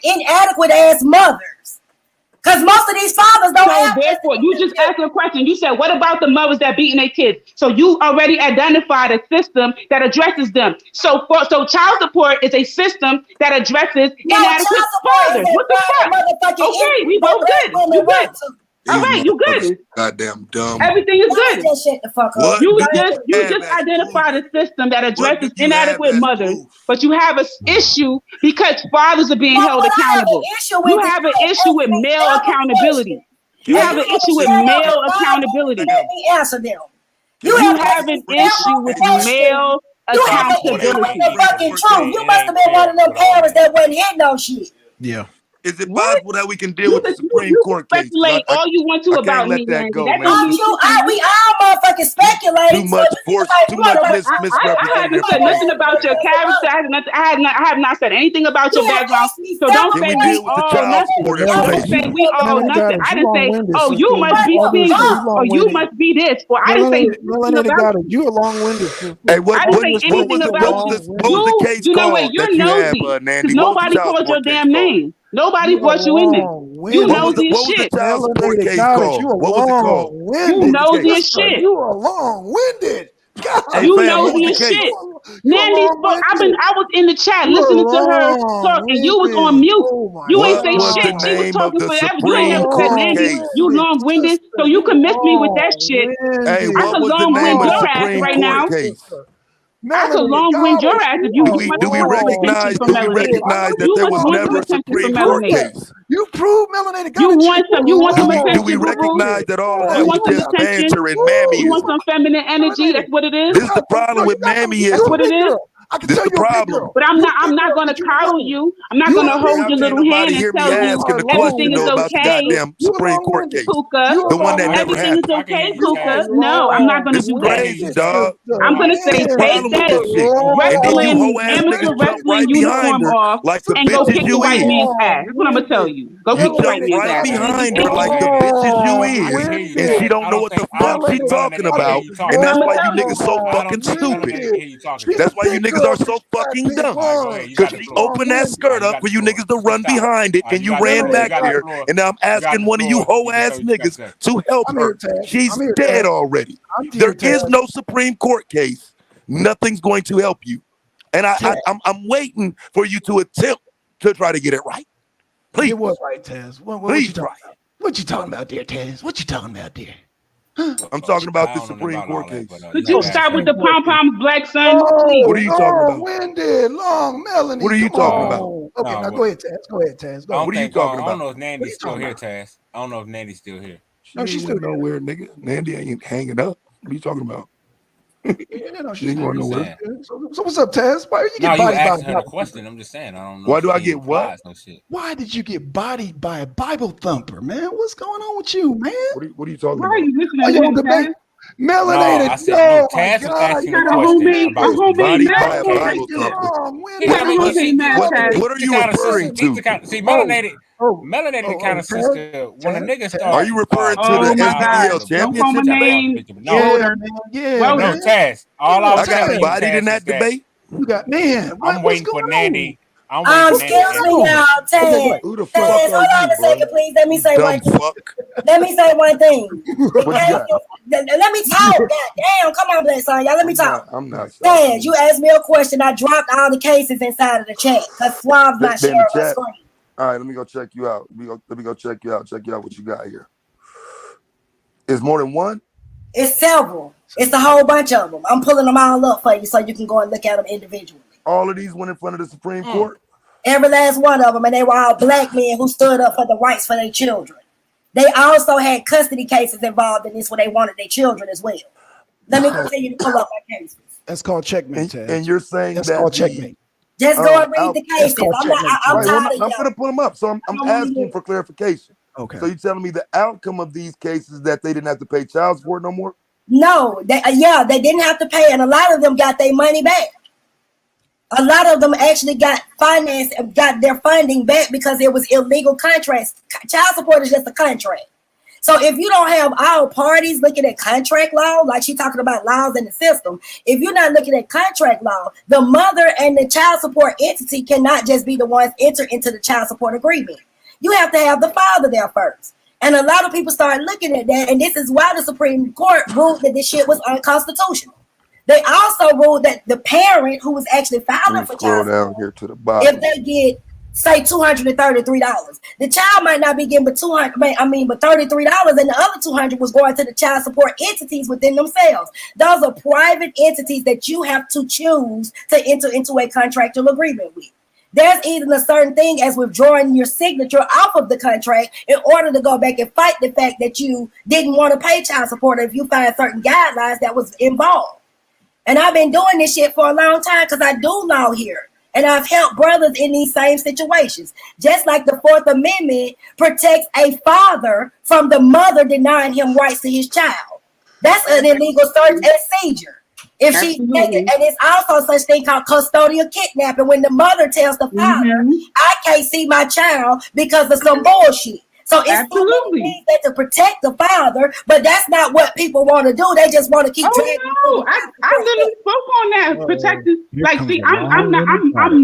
S19: inadequate ass mothers. Because most of these fathers don't have.
S6: Therefore, you just asked a question. You said, what about the mothers that beating their kids? So you already identified a system that addresses them. So child support is a system that addresses inadequate fathers. What the fuck? Okay, we both good. You good. All right, you good.
S7: Goddamn dumb.
S6: Everything is good.
S19: Just shut the fuck up.
S6: You just identified a system that addresses inadequate mothers, but you have an issue because fathers are being held accountable. You have an issue with male accountability. You have an issue with male accountability.
S19: Let me answer them.
S6: You have an issue with male accountability.
S19: You must have been one of them parents that wasn't hitting no shit.
S10: Yeah.
S7: Is it possible that we can deal with the Supreme Court case?
S6: Speculate all you want to about me,
S7: that go,
S6: man.
S19: We all motherfucking speculating.
S7: Too much misrepresentation.
S6: I haven't said nothing about your character. I have not said anything about your background. So don't say we all nothing. Don't say we all nothing. I didn't say, oh, you must be single, or you must be this, or I didn't say anything about
S10: you. You're long-winded.
S7: Hey, what was the case called that you had, Nandy?
S6: Nobody called your damn name. Nobody brought you in there. You nosy as shit.
S7: What was the case called? What was it called?
S6: You nosy as shit.
S10: You are long-winded.
S6: You nosy as shit. Nandy spoke. I was in the chat listening to her talk, and you was on mute. You ain't say shit. She was talking forever. You ain't never said Nandy. You long-winded, so you can miss me with that shit. I could long-wind your ass right now. I could long-wind your ass if you
S7: do we recognize that there was never a Supreme Court case?
S10: You proved melanated.
S6: You want some attention.
S7: Do we recognize that all of that was just banter and mammy?
S6: You want some feminine energy? That's what it is.
S7: This is the problem with mammy.
S6: That's what it is.
S7: This is the problem.
S6: But I'm not going to coddle you. I'm not going to hold your little hand and tell you everything is okay.
S7: Supreme Court case.
S6: Puka.
S7: The one that never
S6: everything is okay, Puka. No, I'm not going to do that. I'm going to say take that wrestling, amateur wrestling uniform off and go kick the white man's ass. That's what I'm going to tell you. Go kick the white man's ass.
S7: Behind her like the bitches you is, and she don't know what the fuck she talking about, and that's why you niggas so fucking stupid. That's why you niggas are so fucking dumb. Because she opened that skirt up for you niggas to run behind it, and you ran back there, and now I'm asking one of you hoe ass niggas to help her. She's dead already. There is no Supreme Court case. Nothing's going to help you, and I'm waiting for you to attempt to try to get it right. Please.
S10: It was right, Taz.
S7: Please try.
S10: What you talking about there, Taz? What you talking about there?
S7: I'm talking about the Supreme Court case.
S6: Could you stop with the pom-pom, Blackson?
S7: What are you talking about?
S10: Winded, long Melanie.
S7: What are you talking about?
S10: Okay, now go ahead, Taz. Go ahead, Taz. Go.
S7: What are you talking about?
S5: I don't know if Nandy's still here, Taz. I don't know if Nandy's still here.
S7: No, she's still nowhere, nigga. Nandy ain't hanging up. What are you talking about? She ain't going nowhere.
S10: So what's up, Taz? Why you get
S5: bodied
S10: by
S5: her a question? I'm just saying. I don't know.
S7: Why do I get what?
S5: No shit.
S10: Why did you get bodied by a Bible thumper, man? What's going on with you, man?
S7: What are you talking about?
S6: Why are you listening
S10: to
S6: him,
S10: debate?
S6: Melanated.
S5: No, I said, no, Taz was asking a question about
S7: bodied by a Bible thumper. What are you referring to?
S5: See, melanated. Melanated the kind of sister when a nigga starts.
S7: Are you referring to the S.V.D.L championship debate?
S5: No, Taz. All I
S7: got bodied in that debate.
S10: You got
S5: I'm waiting for Nandy.
S19: Excuse me, y'all. Taz.
S7: Who the fuck
S19: Taz, hold on a second, please. Let me say one thing. Let me say one thing. Let me talk. God damn, come on, Blackson, y'all. Let me talk.
S7: I'm not.
S19: Taz, you asked me a question. I dropped all the cases inside of the chat because Suave's not sharing my screen.
S7: All right, let me go check you out. Let me go check you out. Check you out what you got here. Is more than one?
S19: It's several. It's a whole bunch of them. I'm pulling them all up for you so you can go and look at them individually.
S7: All of these went in front of the Supreme Court?
S19: Every last one of them, and they were all black men who stood up for the rights for their children. They also had custody cases involved in this where they wanted their children as well. Let me continue to pull up my cases.
S10: That's called checkmate, Taz.
S11: And you're saying
S10: that's
S11: that
S10: called checkmate.
S19: Just go and read the cases. I'm
S11: tired
S19: of
S11: I'm going to put them up. So I'm asking for clarification.
S10: Okay.
S11: So you're telling me the outcome of these cases that they didn't have to pay child support no more?
S19: No, they didn't have to pay, and a lot of them got their money back. A lot of them actually got their funding back because it was illegal contracts. Child support is just a contract. So if you don't have all parties looking at contract law, like she's talking about laws in the system, if you're not looking at contract law, the mother and the child support entity cannot just be the ones enter into the child support agreement. You have to have the father there first. And a lot of people started looking at that, and this is why the Supreme Court ruled that this shit was unconstitutional. They also ruled that the parent who was actually filing for child support,
S11: here to the bottom.
S19: if they get, say, $233, the child might not be getting but $33, and the other $200 was going to the child support entities within themselves. Those are private entities that you have to choose to enter into a contractual agreement with. There's even a certain thing as withdrawing your signature off of the contract in order to go back and fight the fact that you didn't want to pay child support if you find certain guidelines that was involved. And I've been doing this shit for a long time because I do law here. And I've helped brothers in these same situations. Just like the Fourth Amendment protects a father from the mother denying him rights to his child. That's an illegal search and seizure. If she's taken, and it's also such thing called custodial kidnapping when the mother tells the father, I can't see my child because of some bullshit. So it's absolutely that to protect the father, but that's not what people want to do. They just want to keep dragging.
S6: No, I literally spoke on that. Protecting, like, see, I'm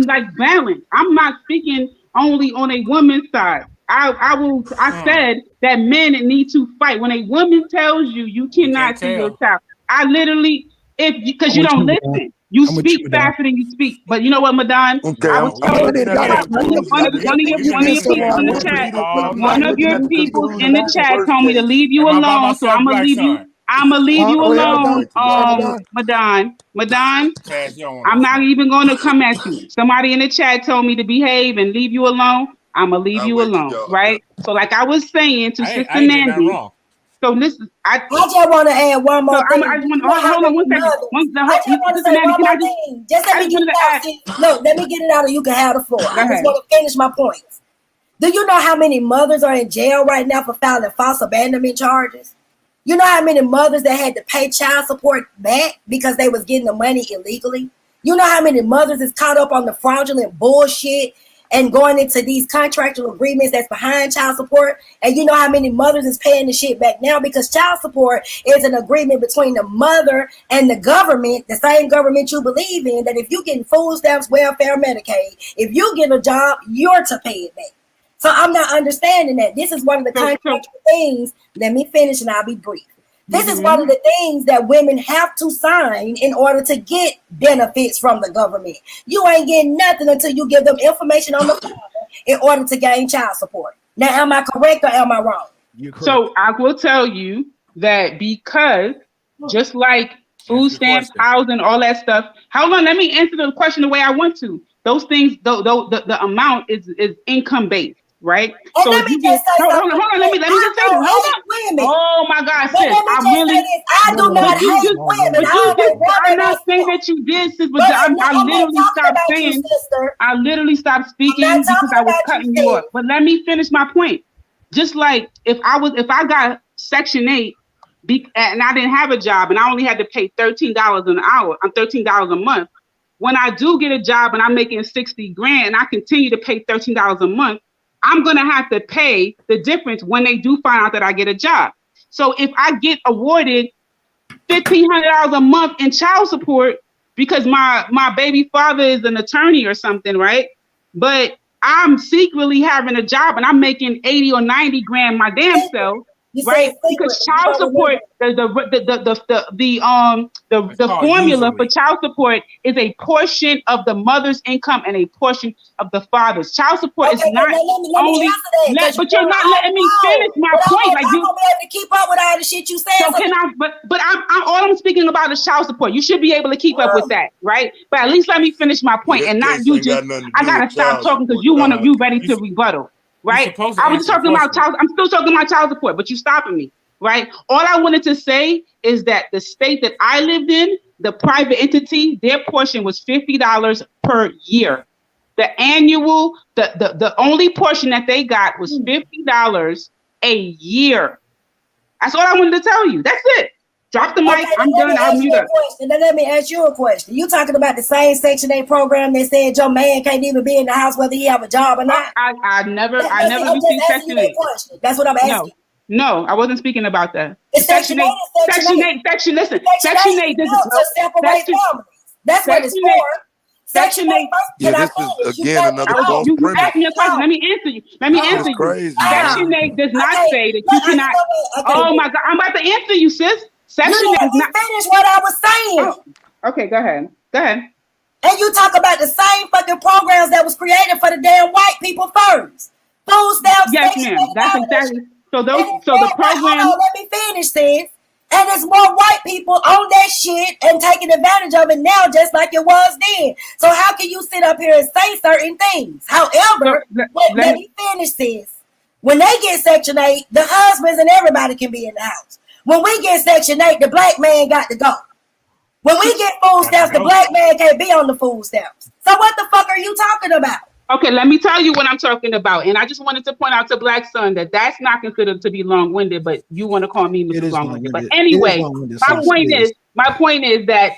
S6: like balanced. I'm not speaking only on a woman's side. I said that men need to fight. When a woman tells you you cannot see your child, I literally, because you don't listen. You speak faster than you speak. But you know what, Madon?
S11: Okay,
S6: I was told one of your people in the chat told me to leave you alone. So I'm gonna leave you. I'm gonna leave you alone. Madon. I'm not even gonna come at you. Somebody in the chat told me to behave and leave you alone. I'm gonna leave you alone, right? So like I was saying to Sister Nandy. So listen, I
S19: just want to add one more thing.
S6: I just want hold on one second.
S19: I just want to say one more thing. Just let me get it out. Look, let me get it out, and you can have the floor. I just want to finish my points. Do you know how many mothers are in jail right now for filing false abandonment charges? You know how many mothers that had to pay child support back because they was getting the money illegally? You know how many mothers is caught up on the fraudulent bullshit and going into these contractual agreements that's behind child support? And you know how many mothers is paying the shit back now because child support is an agreement between the mother and the government, the same government you believe in, that if you getting food stamps, welfare, Medicaid, if you get a job, you're to pay it back. So I'm not understanding that. This is one of the contractual things. Let me finish and I'll be brief. This is one of the things that women have to sign in order to get benefits from the government. You ain't getting nothing until you give them information on the father in order to gain child support. Now, am I correct or am I wrong?
S6: So I will tell you that because just like food stamps, housing, all that stuff. Hold on, let me answer the question the way I want to. Those things, the amount is income based. Right?
S19: And so let me just say
S6: hold on, let me just say this. Hold on. Oh my God, sis.
S19: I do not hate women.
S6: I'm not saying that you did, sis, but I literally stopped saying, I literally stopped speaking because I was cutting you off. But let me finish my point. Just like if I got Section 8 and I didn't have a job and I only had to pay $13 an hour, $13 a month. When I do get a job and I'm making $60,000 and I continue to pay $13 a month, I'm going to have to pay the difference when they do find out that I get a job. So if I get awarded $1,500 a month in child support because my baby father is an attorney or something, right? But I'm secretly having a job and I'm making 80 or 90 grand my damn self.
S19: said
S22: Because
S19: secret.
S22: child support, the formula for child support is a portion of the mother's income and a portion of the father's. Child support is not
S19: let me
S22: only.
S19: answer that.
S22: But you're not letting me finish my point. Like
S19: I'm
S22: you.
S19: gonna be able to keep up with all the shit you saying.
S22: So can I? But I'm all I'm speaking about is child support. You should be able to keep up with that, right? But at least let me finish my point and not you just. I gotta stop talking because you ready to rebuttal. Right? I was talking about child. I'm still talking about child support, but you stopping me, right? All I wanted to say is that the state that I lived in, the private entity, their portion was $50 per year. The annual, the only portion that they got was $50 a year. That's all I wanted to tell you. That's it. Drop the mic. I'm done. I'll mute up.
S19: Let me ask you a question. You talking about the same Section 8 program that said your man can't even be in the house whether he have a job or not?
S22: I never received Section 8.
S19: That's what I'm asking.
S22: No, I wasn't speaking about that.
S19: It's Section 8.
S22: Section 8. Section 8
S19: to
S22: doesn't
S19: separate families. That's what it's for. Section 8.
S11: Yeah, this is again another false
S22: you
S11: premise.
S22: asked me a question. Let me answer you.
S11: Crazy,
S22: Section 8 does not say that you cannot. Oh my God, I'm about to answer you, sis. Section 8 does not
S19: finish what I was saying.
S22: Oh, okay, go ahead.
S19: And you talk about the same fucking programs that was created for the damn white people first. Food stamps.
S22: Yes, ma'am. That's exactly. So the program.
S19: Let me finish this. And there's more white people on that shit and taking advantage of it now, just like it was then. So how can you sit up here and say certain things? However, let me finish this. When they get Section 8, the husbands and everybody can be in the house. When we get Section 8, the black man got to go. When we get food stamps, the black man can't be on the food stamps. So what the fuck are you talking about?
S22: Okay, let me tell you what I'm talking about. And I just wanted to point out to Blackson that that's not considered to be long-winded, but you want to call me Mr. Long-winded. But anyway, my point is that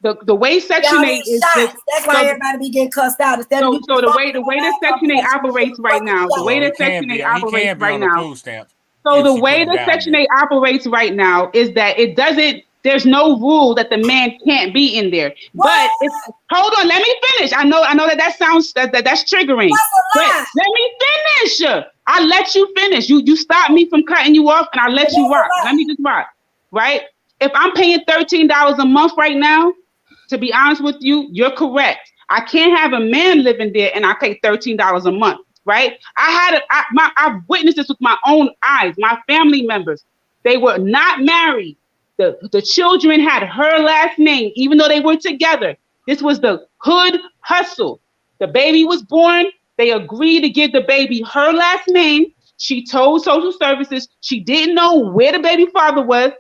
S22: the way Section 8 is
S19: just, that's why everybody be getting cussed out. Instead of
S22: the way that Section 8 operates right now, the way that Section 8 operates right now. So the way that Section 8 operates right now is that it doesn't. There's no rule that the man can't be in there. But hold on, let me finish. I know that sounds that's triggering. But let me finish. I let you finish. You stopped me from cutting you off, and I let you rock. Let me just rock. Right? If I'm paying $13 a month right now, to be honest with you, you're correct. I can't have a man living there and I pay $13 a month. Right? I've witnessed this with my own eyes. My family members, they were not married. The children had her last name, even though they were together. This was the hood hustle. The baby was born. They agreed to give the baby her last name. She told social services she didn't know where the baby father was.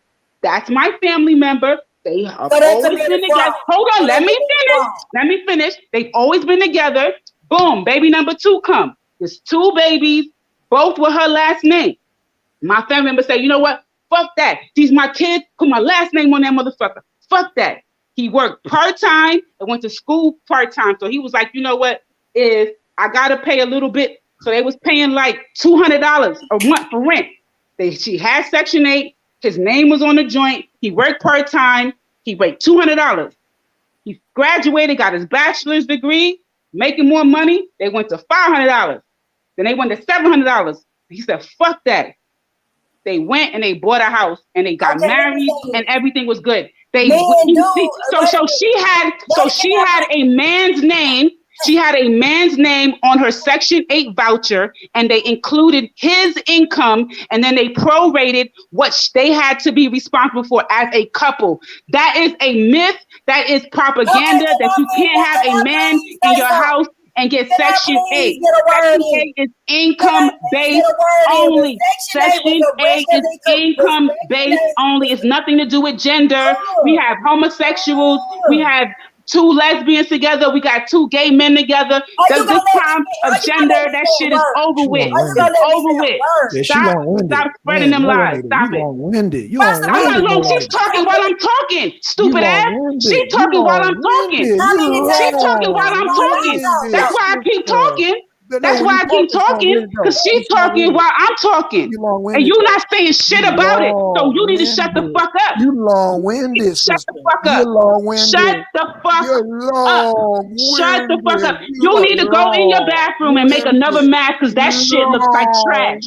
S22: That's my family member. They have always been together. Hold on, let me finish. They've always been together. Boom, baby number 2 come. There's 2 babies, both with her last name. My family member said, you know what? Fuck that. These my kids, put my last name on that motherfucker. Fuck that. He worked part-time and went to school part-time. So he was like, you know what? If I gotta pay a little bit. So they was paying like $200 a month for rent. She had Section 8. His name was on the joint. He worked part-time. He paid $200. He graduated, got his bachelor's degree, making more money. They went to $500. Then they went to $700. He said, fuck that. They went and they bought a house and they got married and everything was good. So she had a man's name. She had a man's name on her Section 8 voucher, and they included his income, and then they prorated what they had to be responsible for as a couple. That is a myth. That is propaganda that you can't have a man in your house and get Section 8. Section 8 is income-based only. Section 8 is income-based only. It's nothing to do with gender. We have homosexuals. We have 2 lesbians together. We got 2 gay men together. This time of gender, that shit is over with. It's over with. Stop spreading them lies. Stop it. I'm not She's talking while I'm talking. Stupid ass. She's talking while I'm talking. She's talking while I'm talking. That's why I keep talking.
S6: That's
S10: when
S6: why
S10: you
S6: I keep
S10: it's
S6: talking, because she's talking while I'm talking. And you're not saying shit about it. So you need to shut the fuck up.
S10: You long-winded,
S6: Shut
S10: sister.
S6: the fuck
S10: You're
S6: up.
S10: long-winded.
S6: Shut the fuck
S10: You're
S6: up. Shut the fuck up. You need to go in your bathroom and make another mask because that shit looks like trash.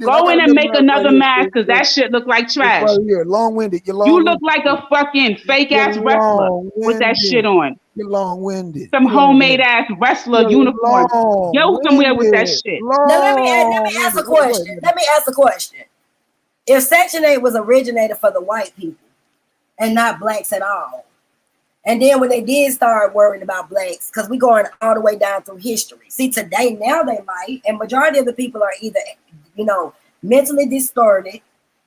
S6: Go in and make another mask because that shit looks like trash.
S10: Right here, long-winded. You're
S6: You
S10: long-winded.
S6: look like a fucking fake ass wrestler with that shit on.
S10: You're long-winded.
S6: Some homemade ass wrestler uniform. Go somewhere with that shit.
S19: Now let me ask a question. Let me ask a question. If Section 8 was originated for the white people and not blacks at all, and then when they did start worrying about blacks, because we going all the way down through history. See, today now they might, and majority of the people are either, mentally distorted.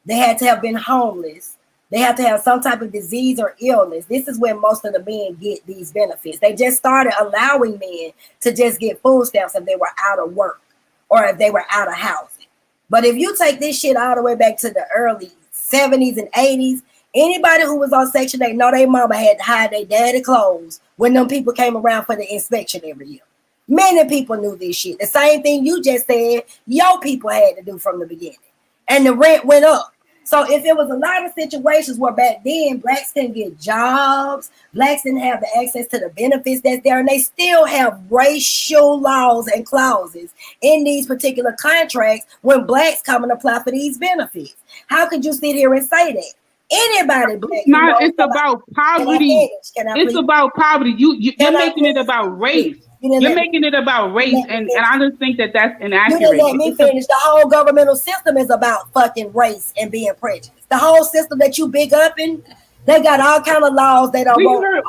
S19: They had to have been homeless. They have to have some type of disease or illness. This is when most of the men get these benefits. They just started allowing men to just get food stamps if they were out of work or if they were out of housing. But if you take this shit all the way back to the early 70s and 80s, anybody who was on Section 8 know their mama had to hide their daddy clothes when them people came around for the inspection every year. Many people knew this shit. The same thing you just said, your people had to do from the beginning. And the rent went up. So if it was a lot of situations where back then blacks couldn't get jobs, blacks didn't have the access to the benefits that's there, and they still have racial laws and clauses in these particular contracts when blacks come and apply for these benefits. How could you sit here and say that? Anybody black.
S6: It's about poverty. It's about poverty. You're making it about race. You're making it about race, and I just think that that's inaccurate.
S19: You didn't let me finish. The whole governmental system is about fucking race and being prejudiced. The whole system that you big up in, they got all kind of laws that are wrong.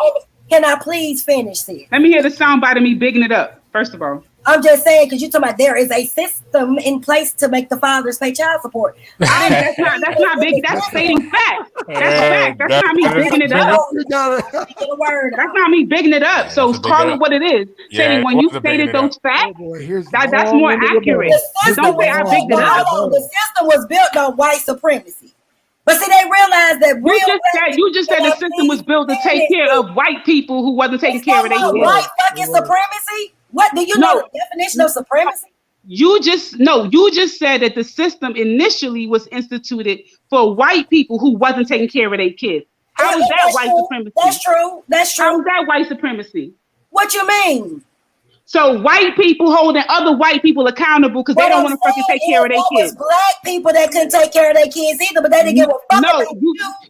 S19: Can I please finish this?
S6: Let me hear the soundbite of me bigging it up, first of all.
S19: I'm just saying, because you're talking about there is a system in place to make the fathers pay child support.
S6: That's not big. That's stating fact. That's fact. That's not me bigging it up. That's not me bigging it up. So call it what it is. Saying when you stated those facts, that's more accurate. Don't say I bigged it up.
S19: The system was built on white supremacy. But see, they realized that
S6: you just said the system was built to take care of white people who wasn't taking care of their kids.
S19: White fucking supremacy? What do you know the definition of supremacy?
S6: You just said that the system initially was instituted for white people who wasn't taking care of their kids. How is that white supremacy?
S19: That's true. That's true.
S6: How is that white supremacy?
S19: What you mean?
S6: So white people holding other white people accountable because they don't want to fucking take care of their kids.
S19: Black people that couldn't take care of their kids either, but they didn't give a fuck.
S6: No,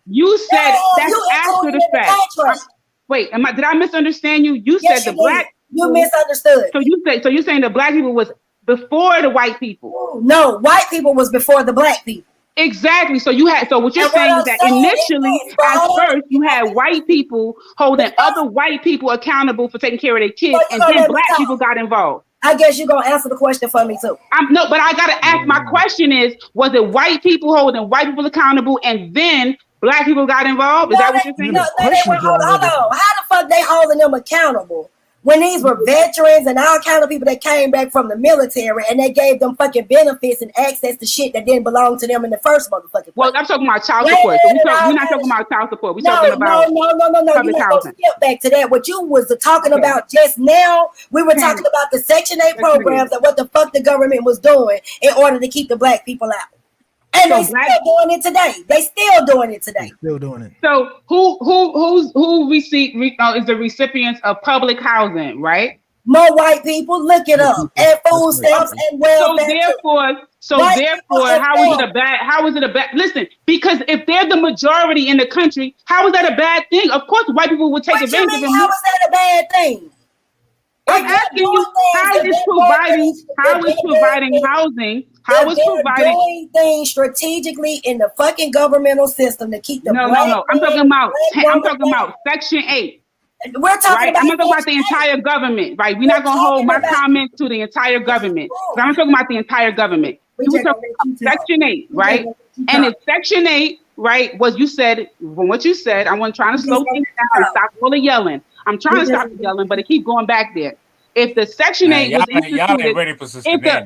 S6: you said that's after the fact. Wait, did I misunderstand you? You said the black.
S19: You misunderstood.
S6: So you're saying the black people was before the white people?
S19: No, white people was before the black people.
S6: Exactly. So what you're saying is that initially, at first, you had white people holding other white people accountable for taking care of their kids, and then black people got involved.
S19: I guess you're gonna answer the question for me too.
S6: No, but I gotta ask. My question is: was it white people holding white people accountable, and then black people got involved? Is that what you're saying?
S19: No, hold on. How the fuck they holding them accountable? When these were veterans and all kind of people that came back from the military and they gave them fucking benefits and access to shit that didn't belong to them in the first motherfucking place.
S6: Well, I'm talking about child support. So we're not talking about child support. We're talking about
S19: no. You're not going to skip back to that. What you was talking about just now, we were talking about the Section 8 programs and what the fuck the government was doing in order to keep the black people out. And they still doing it today.
S10: Still doing it.
S6: So who is the recipients of public housing, right?
S19: More white people. Look it up. And food stamps and welfare.
S6: So therefore, how is it a bad? Listen, because if they're the majority in the country, how is that a bad thing? Of course, white people would take advantage of them.
S19: How is that a bad thing?
S6: I'm asking you, how is providing housing? How is providing
S19: doing things strategically in the fucking governmental system to keep the
S6: No. I'm talking about Section 8.
S19: We're talking about
S6: I'm not talking about the entire government, right? We're not gonna hold my comments to the entire government. I'm talking about the entire government. We were talking about Section 8, right? And if Section 8, right, was you said from what you said, I wasn't trying to slow things down and stop all the yelling. I'm trying to stop the yelling, but it keep going back there. If the Section 8 was instituted,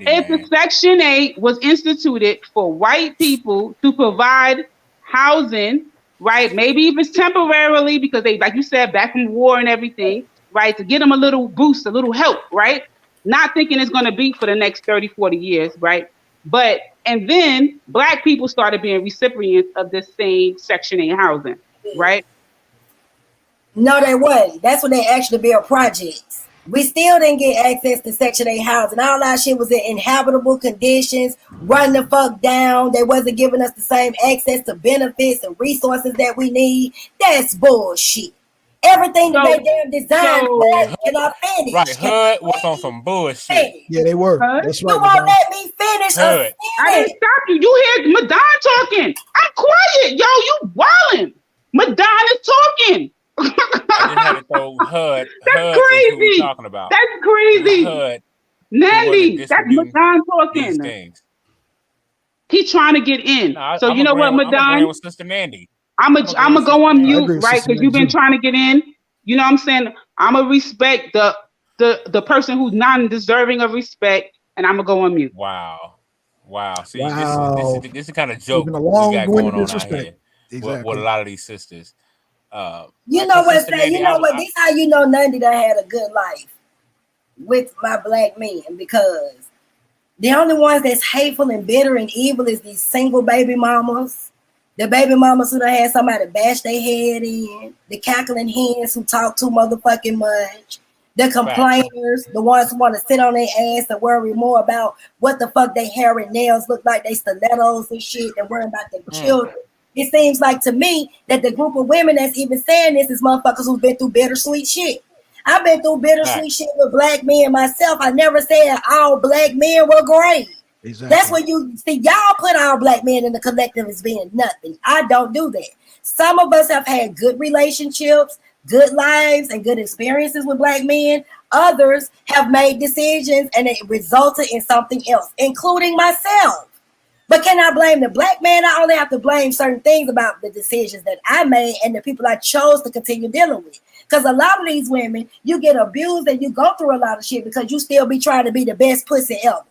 S6: if the Section 8 was instituted for white people to provide housing, right? Maybe if it's temporarily because they, like you said, back from war and everything, right? To get them a little boost, a little help, right? not thinking it's going to be for the next 30, 40 years, right? But, and then Black people started being recipients of this same Section 8 housing, right?
S19: No, they wasn't. That's when they actually built projects. We still didn't get access to Section 8 housing. All our shit was in inhabitable conditions, run the fuck down. They wasn't giving us the same access to benefits and resources that we need. That's bullshit. Everything that they damn designed for, can I finish?
S5: Right, HUD was on some bullshit.
S10: Yeah, they were. That's right.
S19: You won't let me finish a
S5: HUD.
S6: I didn't stop you. You hear Madon talking. I'm quiet, yo. You wildin'. Madon is talking.
S5: I just had to throw HUD.
S6: That's
S5: HUD
S6: crazy.
S5: is who we talking about.
S6: That's crazy.
S5: HUD.
S6: Nandy, that's Madon
S5: These
S6: talking.
S5: things.
S6: He's trying to get in.
S5: No,
S6: So you know what,
S5: I'm agreeing
S6: Madon?
S5: with Sister Nandy.
S6: I'm gonna go on mute, right? Because you've been
S10: too.
S6: trying to get in. You know what I'm saying? I'm gonna respect the person who's non-deserving of respect, and I'm gonna go on mute.
S5: Wow. See,
S10: Wow.
S5: this is the kind of joke
S10: Even a
S5: we
S10: long
S5: got
S10: winded
S5: going on out
S10: disrespect.
S5: here with
S10: Exactly.
S5: a lot of these sisters.
S19: You know what,
S5: Sister
S19: say,
S5: Nandy,
S19: you know what, this how you know Nundy done had a good life with my Black men, because the only ones that's hateful and bitter and evil is these single baby mamas. The baby mamas who done had somebody bash their head in, the cackling hens who talk too motherfucking much, the complainers, the ones who want to sit on their ass and worry more about what the fuck their hair and nails look like, they stilettos and shit, and worrying about their children. It seems like to me that the group of women that's even saying this is motherfuckers who've been through bittersweet shit. I've been through bittersweet shit with Black men myself. I never said all Black men were great.
S10: Exactly.
S19: That's what you see. Y'all put all Black men in the collective as being nothing. I don't do that. Some of us have had good relationships, good lives, and good experiences with Black men. Others have made decisions and it resulted in something else, including myself. But can I blame the Black man? I only have to blame certain things about the decisions that I made and the people I chose to continue dealing with. Because a lot of these women, you get abused and you go through a lot of shit because you still be trying to be the best pussy ever.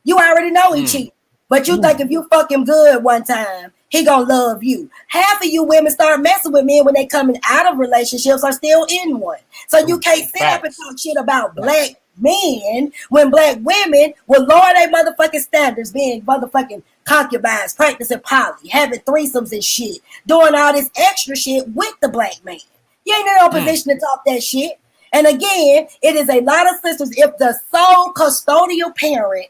S19: You already know he cheated. But you think if you fuck him good one time, he gonna love you. Half of you women start messing with men when they coming out of relationships or still in one. So you can't sit up and talk shit about Black men when Black women will lower their motherfucking standards, being motherfucking concubines, practicing poly, having threesomes and shit, doing all this extra shit with the Black man. You ain't in no position to talk that shit. And again, it is a lot of sisters, if the sole custodial parent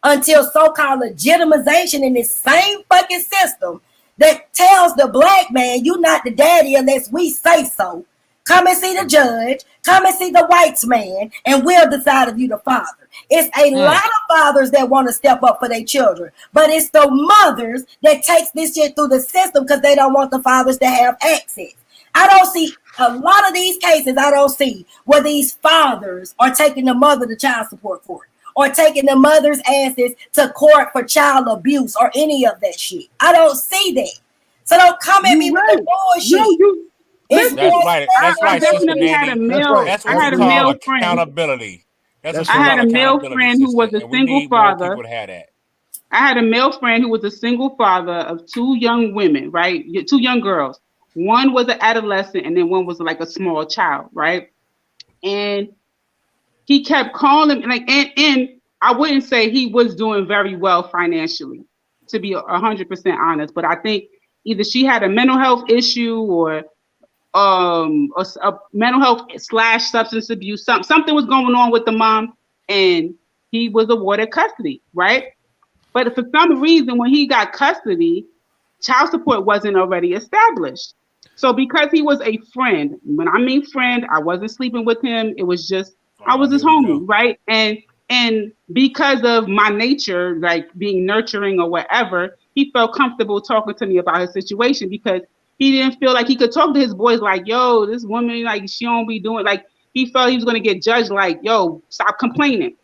S19: until so-called legitimization in this same fucking system that tells the Black man you not the daddy unless we say so. Come and see the judge, come and see the white man, and we'll decide if you the father. It's a lot of fathers that want to step up for their children, but it's the mothers that takes this shit through the system because they don't want the fathers to have access. I don't see a lot of these cases. I don't see where these fathers are taking the mother to child support court, or taking the mother's asses to court for child abuse or any of that shit. I don't see that. So don't come at me with the bullshit.
S5: That's right. That's right, Sister Nandy. That's what we call accountability.
S6: I had a male friend who was a single father.
S5: People to have that.
S6: I had a male friend who was a single father of two young women, right? Two young girls. One was an adolescent and then one was like a small child, right? And he kept calling, and I wouldn't say he was doing very well financially, to be 100% honest. But I think either she had a mental health issue or a mental health / substance abuse. Something was going on with the mom, and he was awarded custody, right? But for some reason, when he got custody, child support wasn't already established. So because he was a friend, when I mean friend, I wasn't sleeping with him. It was just, I was his homie, right? And because of my nature, like being nurturing or whatever, he felt comfortable talking to me about his situation because he didn't feel like he could talk to his boys like, yo, this woman, like, she don't be doing, like, he felt he was going to get judged like, yo, stop complaining,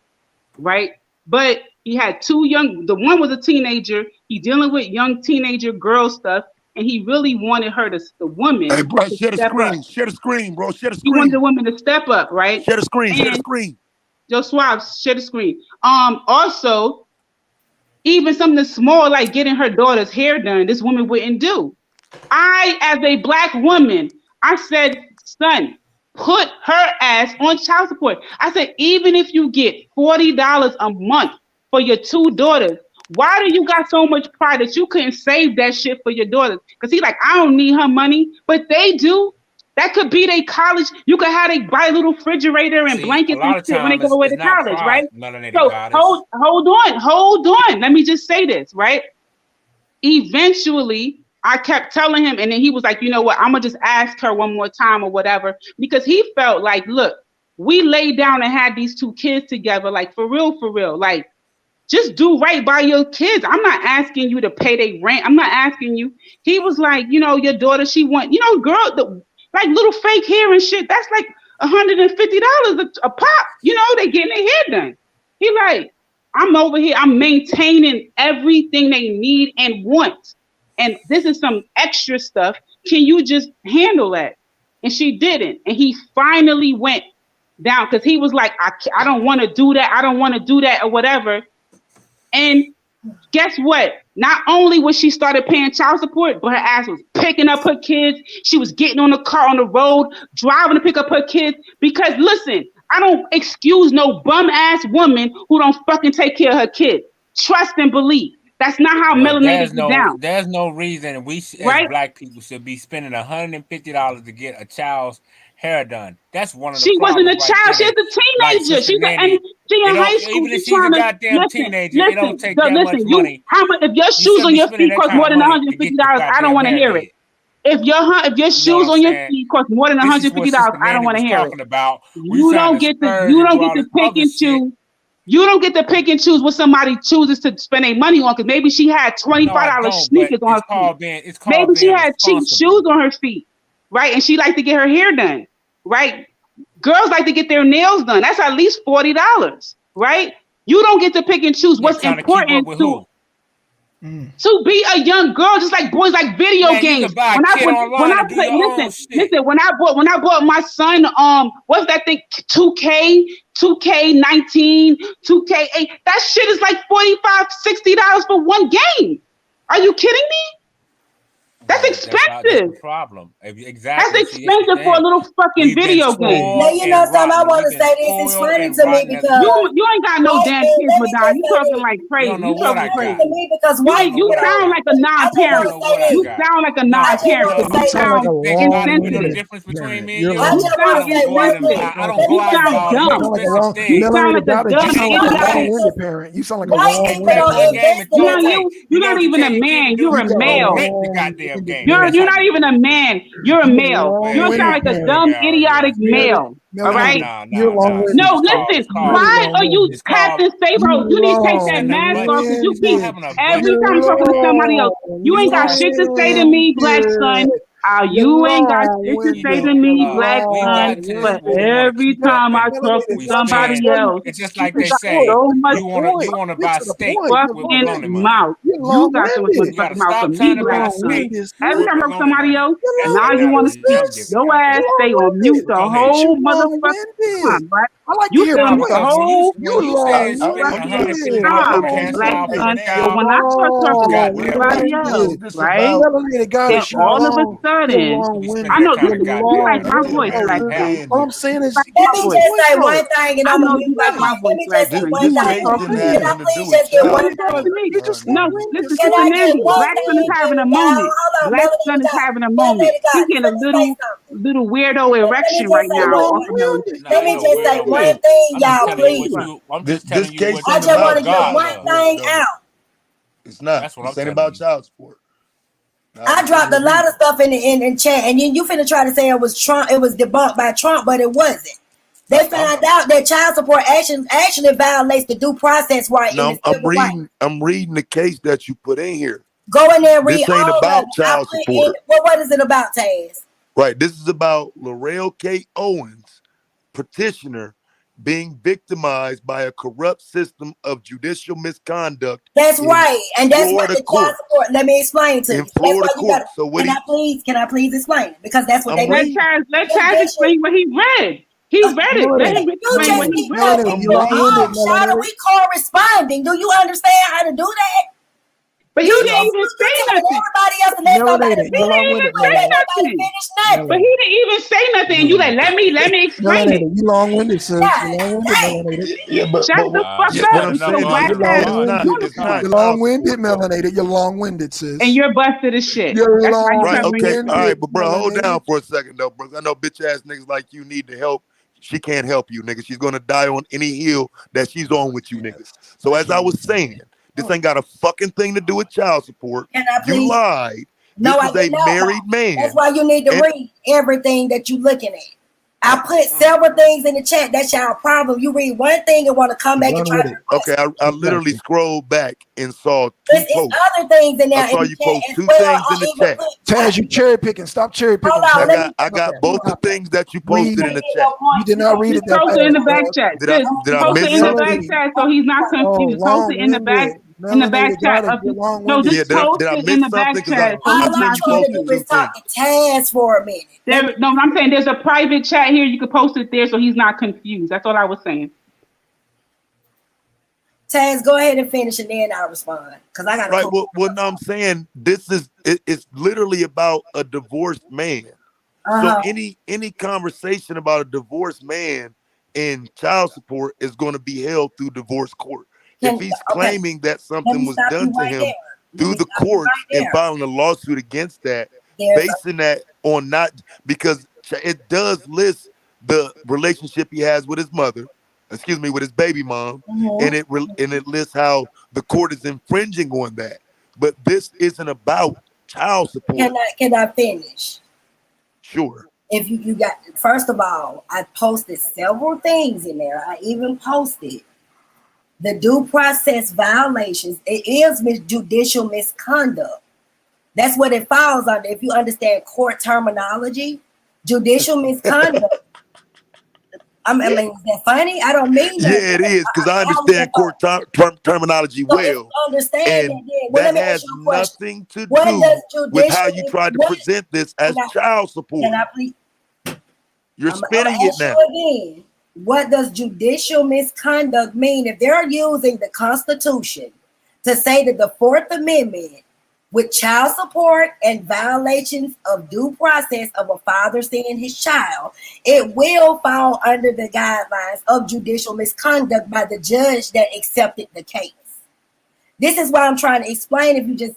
S6: right? But he had two young, the one was a teenager, he dealing with young teenager girl stuff, and he really wanted her to, the woman.
S7: Hey, bro,
S6: to
S7: share the
S6: step
S7: screen.
S6: up.
S7: Share the screen, bro. Share the
S6: He wanted the
S7: screen.
S6: woman to step up, right?
S7: Share the screen. Share the screen.
S6: Joe Suave, share the screen. Also, even something small like getting her daughter's hair done, this woman wouldn't do. I, as a Black woman, I said, son, put her ass on child support. I said, even if you get $40 a month for your 2 daughters, why do you got so much pride that you couldn't save that shit for your daughters? Because he's like, I don't need her money, but they do. That could be their college. You could have they buy a little refrigerator and blankets and shit when they go away to college, right? So hold on. Let me just say this, right? Eventually, I kept telling him, and then he was like, you know what? I'm gonna just ask her one more time or whatever, because he felt like, look, we laid down and had these 2 kids together, like for real, like. Just do right by your kids. I'm not asking you to pay their rent. I'm not asking you. He was like, you know, your daughter, she want, you know, girl, like little fake hair and shit. That's like $150 a pop. You know, they getting their hair done. He like, I'm over here. I'm maintaining everything they need and want. And this is some extra stuff. Can you just handle that? And she didn't. And he finally went down because he was like, I don't want to do that. I don't want to do that or whatever. And guess what? Not only was she started paying child support, but her ass was picking up her kids. She was getting on the car on the road, driving to pick up her kids. Because listen, I don't excuse no bum ass woman who don't fucking take care of her kids. Trust and believe. That's not how melanated get down.
S5: There's no reason we as Black people should be spending $150 to get a child's hair done. That's one of the
S6: She wasn't a
S5: problems
S6: child. She's a teenager. She's in high school.
S5: Even if she's a goddamn teenager, it don't take that much money.
S6: How much? If your shoes on your feet cost more than $150, I don't want to hear it. If your shoes on your feet cost more than $150, I don't want to hear it. You don't get to pick and choose. You don't get to pick and choose what somebody chooses to spend their money on, because maybe she had $25 sneakers on her feet. Maybe she had cheap shoes on her feet, right? And she liked to get her hair done, right? Girls like to get their nails done. That's at least $40, right? You don't get to pick and choose what's important to be a young girl, just like boys like video games. When I bought my son, what's that thing? 2K, 2K19, 2K8. That shit is like $45, $60 for one game. Are you kidding me? That's expensive.
S5: That's the problem. Exactly.
S6: That's expensive for a little fucking video game.
S19: Now, you know something, I want to say this. It's funny to me because
S6: you ain't got no damn kids, Madonna. You talking like crazy. You talking crazy.
S19: Because
S6: you sound like a non-parent. You sound like a non-parent. You sound insensitive.
S5: The difference between me
S19: and you? I
S6: don't go out. You sound like a dumb
S10: parent. You sound like a long-winded.
S6: You're not even a man. You're a male. You're not even a man. You're a male. You sound like a dumb, idiotic male. All right? No, listen. Why are you Captain Sabo? You need to take that mask off, because you keep every time talking to somebody else. You ain't got shit to say to me, black son. You ain't got shit to say to me, black son. But every time I talk to somebody else,
S5: it's just like they say. You want to buy steak with
S6: mouth. You got so much fucking mouth for me, black son. Every time I talk to somebody else, now you want to speak. Your ass stay on mute the whole motherfucking time, right? You stay on the whole time, black son. But when I start talking to everybody else, right? Then all of a sudden, I know you like my voice, black son.
S10: All I'm saying is,
S19: let me just say one thing, and I'm gonna be
S6: like my voice, black son.
S19: You talk to me. Can I please just get one thing?
S6: No, listen, Sister Nandy, black son is having a moment. Black son is having a moment. He's getting a little weirdo erection right now.
S19: Let me just say one thing, y'all, please.
S11: This case
S19: I just want to get one thing out.
S11: It's not. It's ain't about child support.
S19: I dropped a lot of stuff in chat, and you finna try to say it was Trump. It was debunked by Trump, but it wasn't. They found out that child support actually violates the due process right.
S11: No, I'm reading the case that you put in here.
S19: Go in there and read.
S11: This ain't about child support.
S19: What is it about, Taz?
S11: Right. This is about Laurel K. Owens, petitioner, being victimized by a corrupt system of judicial misconduct.
S19: That's right, and that's what the child support. Let me explain to you.
S11: In Florida court. So what?
S19: Can I please explain? Because that's what they
S6: let Taz explain what he read. He read it. Let him explain what he read.
S19: How are we corresponding? Do you understand how to do that?
S6: But he didn't even say nothing.
S19: Everybody else, and
S10: Melanated. You're long-winded, melanated.
S6: But he didn't even say nothing. You like, let me explain it.
S10: Melanated. You long-winded, sis. You're long-winded, melanated.
S7: Yeah,
S6: Shut the fuck
S7: yeah,
S6: up,
S7: what I'm
S6: with your
S7: saying is
S6: black ass
S7: it's not
S10: You're
S7: child
S10: long-winded,
S7: support though.
S10: melanated. You're long-winded, sis.
S6: and you're busted as shit.
S10: You're
S6: That's why you
S7: Right,
S6: covering
S7: okay,
S6: your
S7: all
S6: face.
S7: right, but bro, hold
S10: melanated.
S7: down for a second though, bro. I know bitch ass niggas like you need to help. She can't help you, nigga. She's gonna die on any hill that she's on with you niggas. So as I was saying, this ain't got a fucking thing to do with child support.
S19: Can I
S7: You
S19: please?
S7: lied.
S19: No,
S7: This
S19: I
S7: is a
S19: did not.
S7: married man.
S19: That's why you need to
S7: and-
S19: read everything that you're looking at. I put several things in the chat. That's y'all problem. You read one thing and want to come back and try to.
S7: Okay, I literally scrolled back and saw two
S19: It's
S7: posts.
S19: other things in there.
S7: I saw
S19: in
S7: you
S19: the chat
S7: post
S19: as
S7: two
S19: well.
S7: things
S19: I
S7: in the
S19: even
S7: chat.
S19: put-
S10: Taz, you cherry picking. Stop cherry picking.
S19: Hold on,
S7: I got both the things that you posted in the chat.
S10: You did not read it that
S6: Post
S10: fast.
S6: it in the back
S10: Taz.
S6: chat.
S7: Did I
S6: Post
S7: miss
S6: it in the
S7: something?
S6: back chat so he's not confused. Post it in the back chat of the, no, just post
S7: Did I
S6: it
S7: miss
S6: in the back
S7: something? Because
S6: chat so
S19: all
S6: he's
S19: I'm
S6: not
S19: trying to do
S6: confused.
S19: is talk to Taz for a minute.
S6: No, I'm saying there's a private chat here. You can post it there so he's not confused. That's all I was saying.
S19: Taz, go ahead and finish and then I'll respond. Because I got to
S7: Right. Well, no, I'm saying it's literally about a divorced man. So any conversation about a divorced man and child support is going to be held through divorce court. If he's claiming that something was done to him through the courts and filing a lawsuit against that, basing that on not because it does list the relationship he has with his mother, with his baby mom, and it lists how the court is infringing on that. But this isn't about child support.
S19: Can I finish?
S7: Sure.
S19: If you got, first of all, I posted several things in there. I even posted the due process violations. It is judicial misconduct. That's what it falls under. If you understand court terminology, judicial misconduct. I mean, is that funny? I don't mean that.
S7: Yeah, it is, because I understand court terminology well.
S19: If you understand
S7: and
S19: that,
S7: that has nothing to do with how you tried to present this as child support.
S19: Can I please?
S7: You're spinning it now.
S19: Again, what does judicial misconduct mean? If they're using the Constitution to say that the Fourth Amendment with child support and violations of due process of a father seeing his child, it will fall under the guidelines of judicial misconduct by the judge that accepted the case. This is why I'm trying to explain. If you just,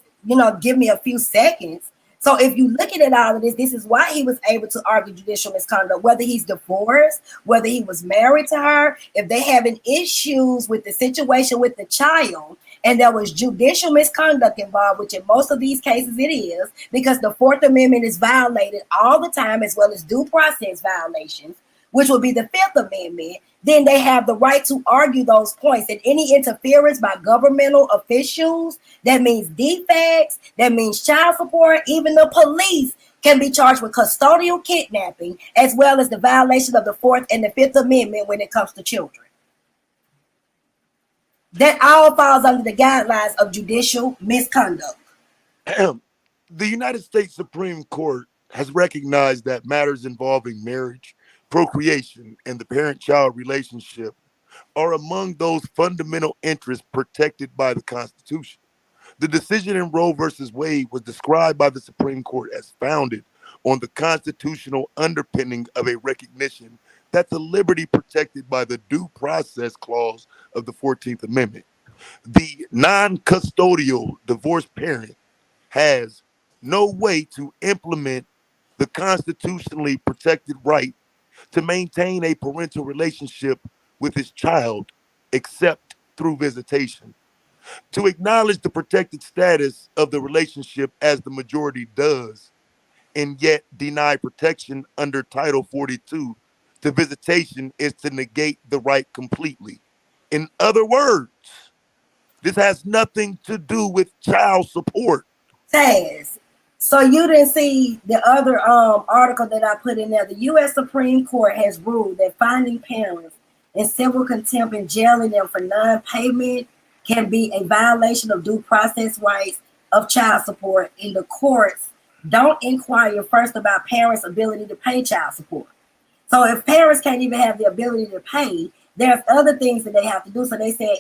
S19: give me a few seconds. So if you look at all of this, this is why he was able to argue judicial misconduct, whether he's divorced, whether he was married to her, if they having issues with the situation with the child, and there was judicial misconduct involved, which in most of these cases it is, because the Fourth Amendment is violated all the time, as well as due process violations, which would be the Fifth Amendment, then they have the right to argue those points. And any interference by governmental officials, that means defects, that means child support, even the police can be charged with custodial kidnapping, as well as the violation of the Fourth and the Fifth Amendment when it comes to children. That all falls under the guidelines of judicial misconduct.
S7: The United States Supreme Court has recognized that matters involving marriage, procreation, and the parent-child relationship are among those fundamental interests protected by the Constitution. The decision in Roe versus Wade was described by the Supreme Court as founded on the constitutional underpinning of a recognition that the liberty protected by the Due Process Clause of the 14th Amendment. The non-custodial divorced parent has no way to implement the constitutionally protected right to maintain a parental relationship with his child except through visitation. To acknowledge the protected status of the relationship as the majority does, and yet deny protection under Title 42 to visitation is to negate the right completely. In other words, this has nothing to do with child support.
S19: Taz, so you didn't see the other article that I put in there. The U.S. Supreme Court has ruled that finding parents in civil contempt and jailing them for non-payment can be a violation of due process rights of child support. In the courts, don't inquire first about parents' ability to pay child support. So if parents can't even have the ability to pay, there's other things that they have to do. So they say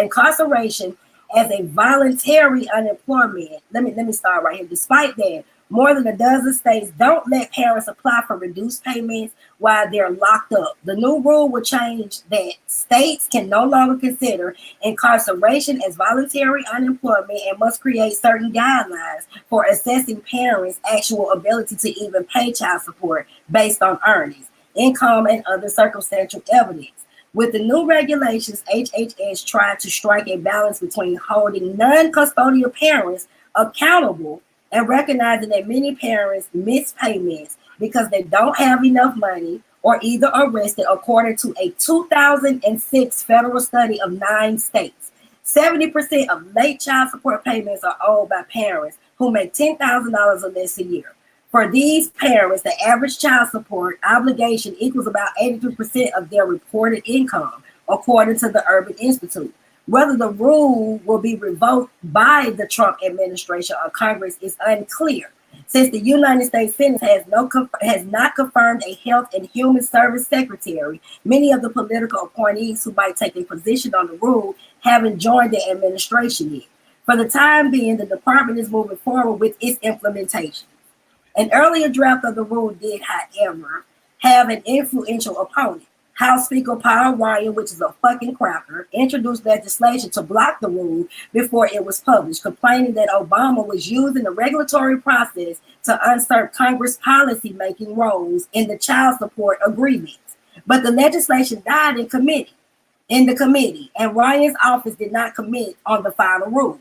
S19: incarceration as a voluntary unemployment. Let me start right here. Despite that, more than a dozen states don't let parents apply for reduced payments while they're locked up. The new rule will change that states can no longer consider incarceration as voluntary unemployment and must create certain guidelines for assessing parents' actual ability to even pay child support based on earnings, income, and other circumstantial evidence. With the new regulations, HHS tried to strike a balance between holding non-custodial parents accountable and recognizing that many parents miss payments because they don't have enough money or either arrested, according to a 2006 federal study of 9 states. 70% of late child support payments are owed by parents who make $10,000 or less a year. For these parents, the average child support obligation equals about 83% of their reported income, according to the Urban Institute. Whether the rule will be revoked by the Trump administration or Congress is unclear, since the United States Senate has not confirmed a Health and Human Service Secretary. Many of the political appointees who might take a position on the rule haven't joined the administration yet. For the time being, the department is moving forward with its implementation. An earlier draft of the rule did, however, have an influential opponent. House Speaker Paul Ryan, which is a fucking cracker, introduced legislation to block the rule before it was published, complaining that Obama was using the regulatory process to usurp Congress' policy-making roles in the child support agreements. But the legislation died in the committee, and Ryan's office did not commit on the final rule.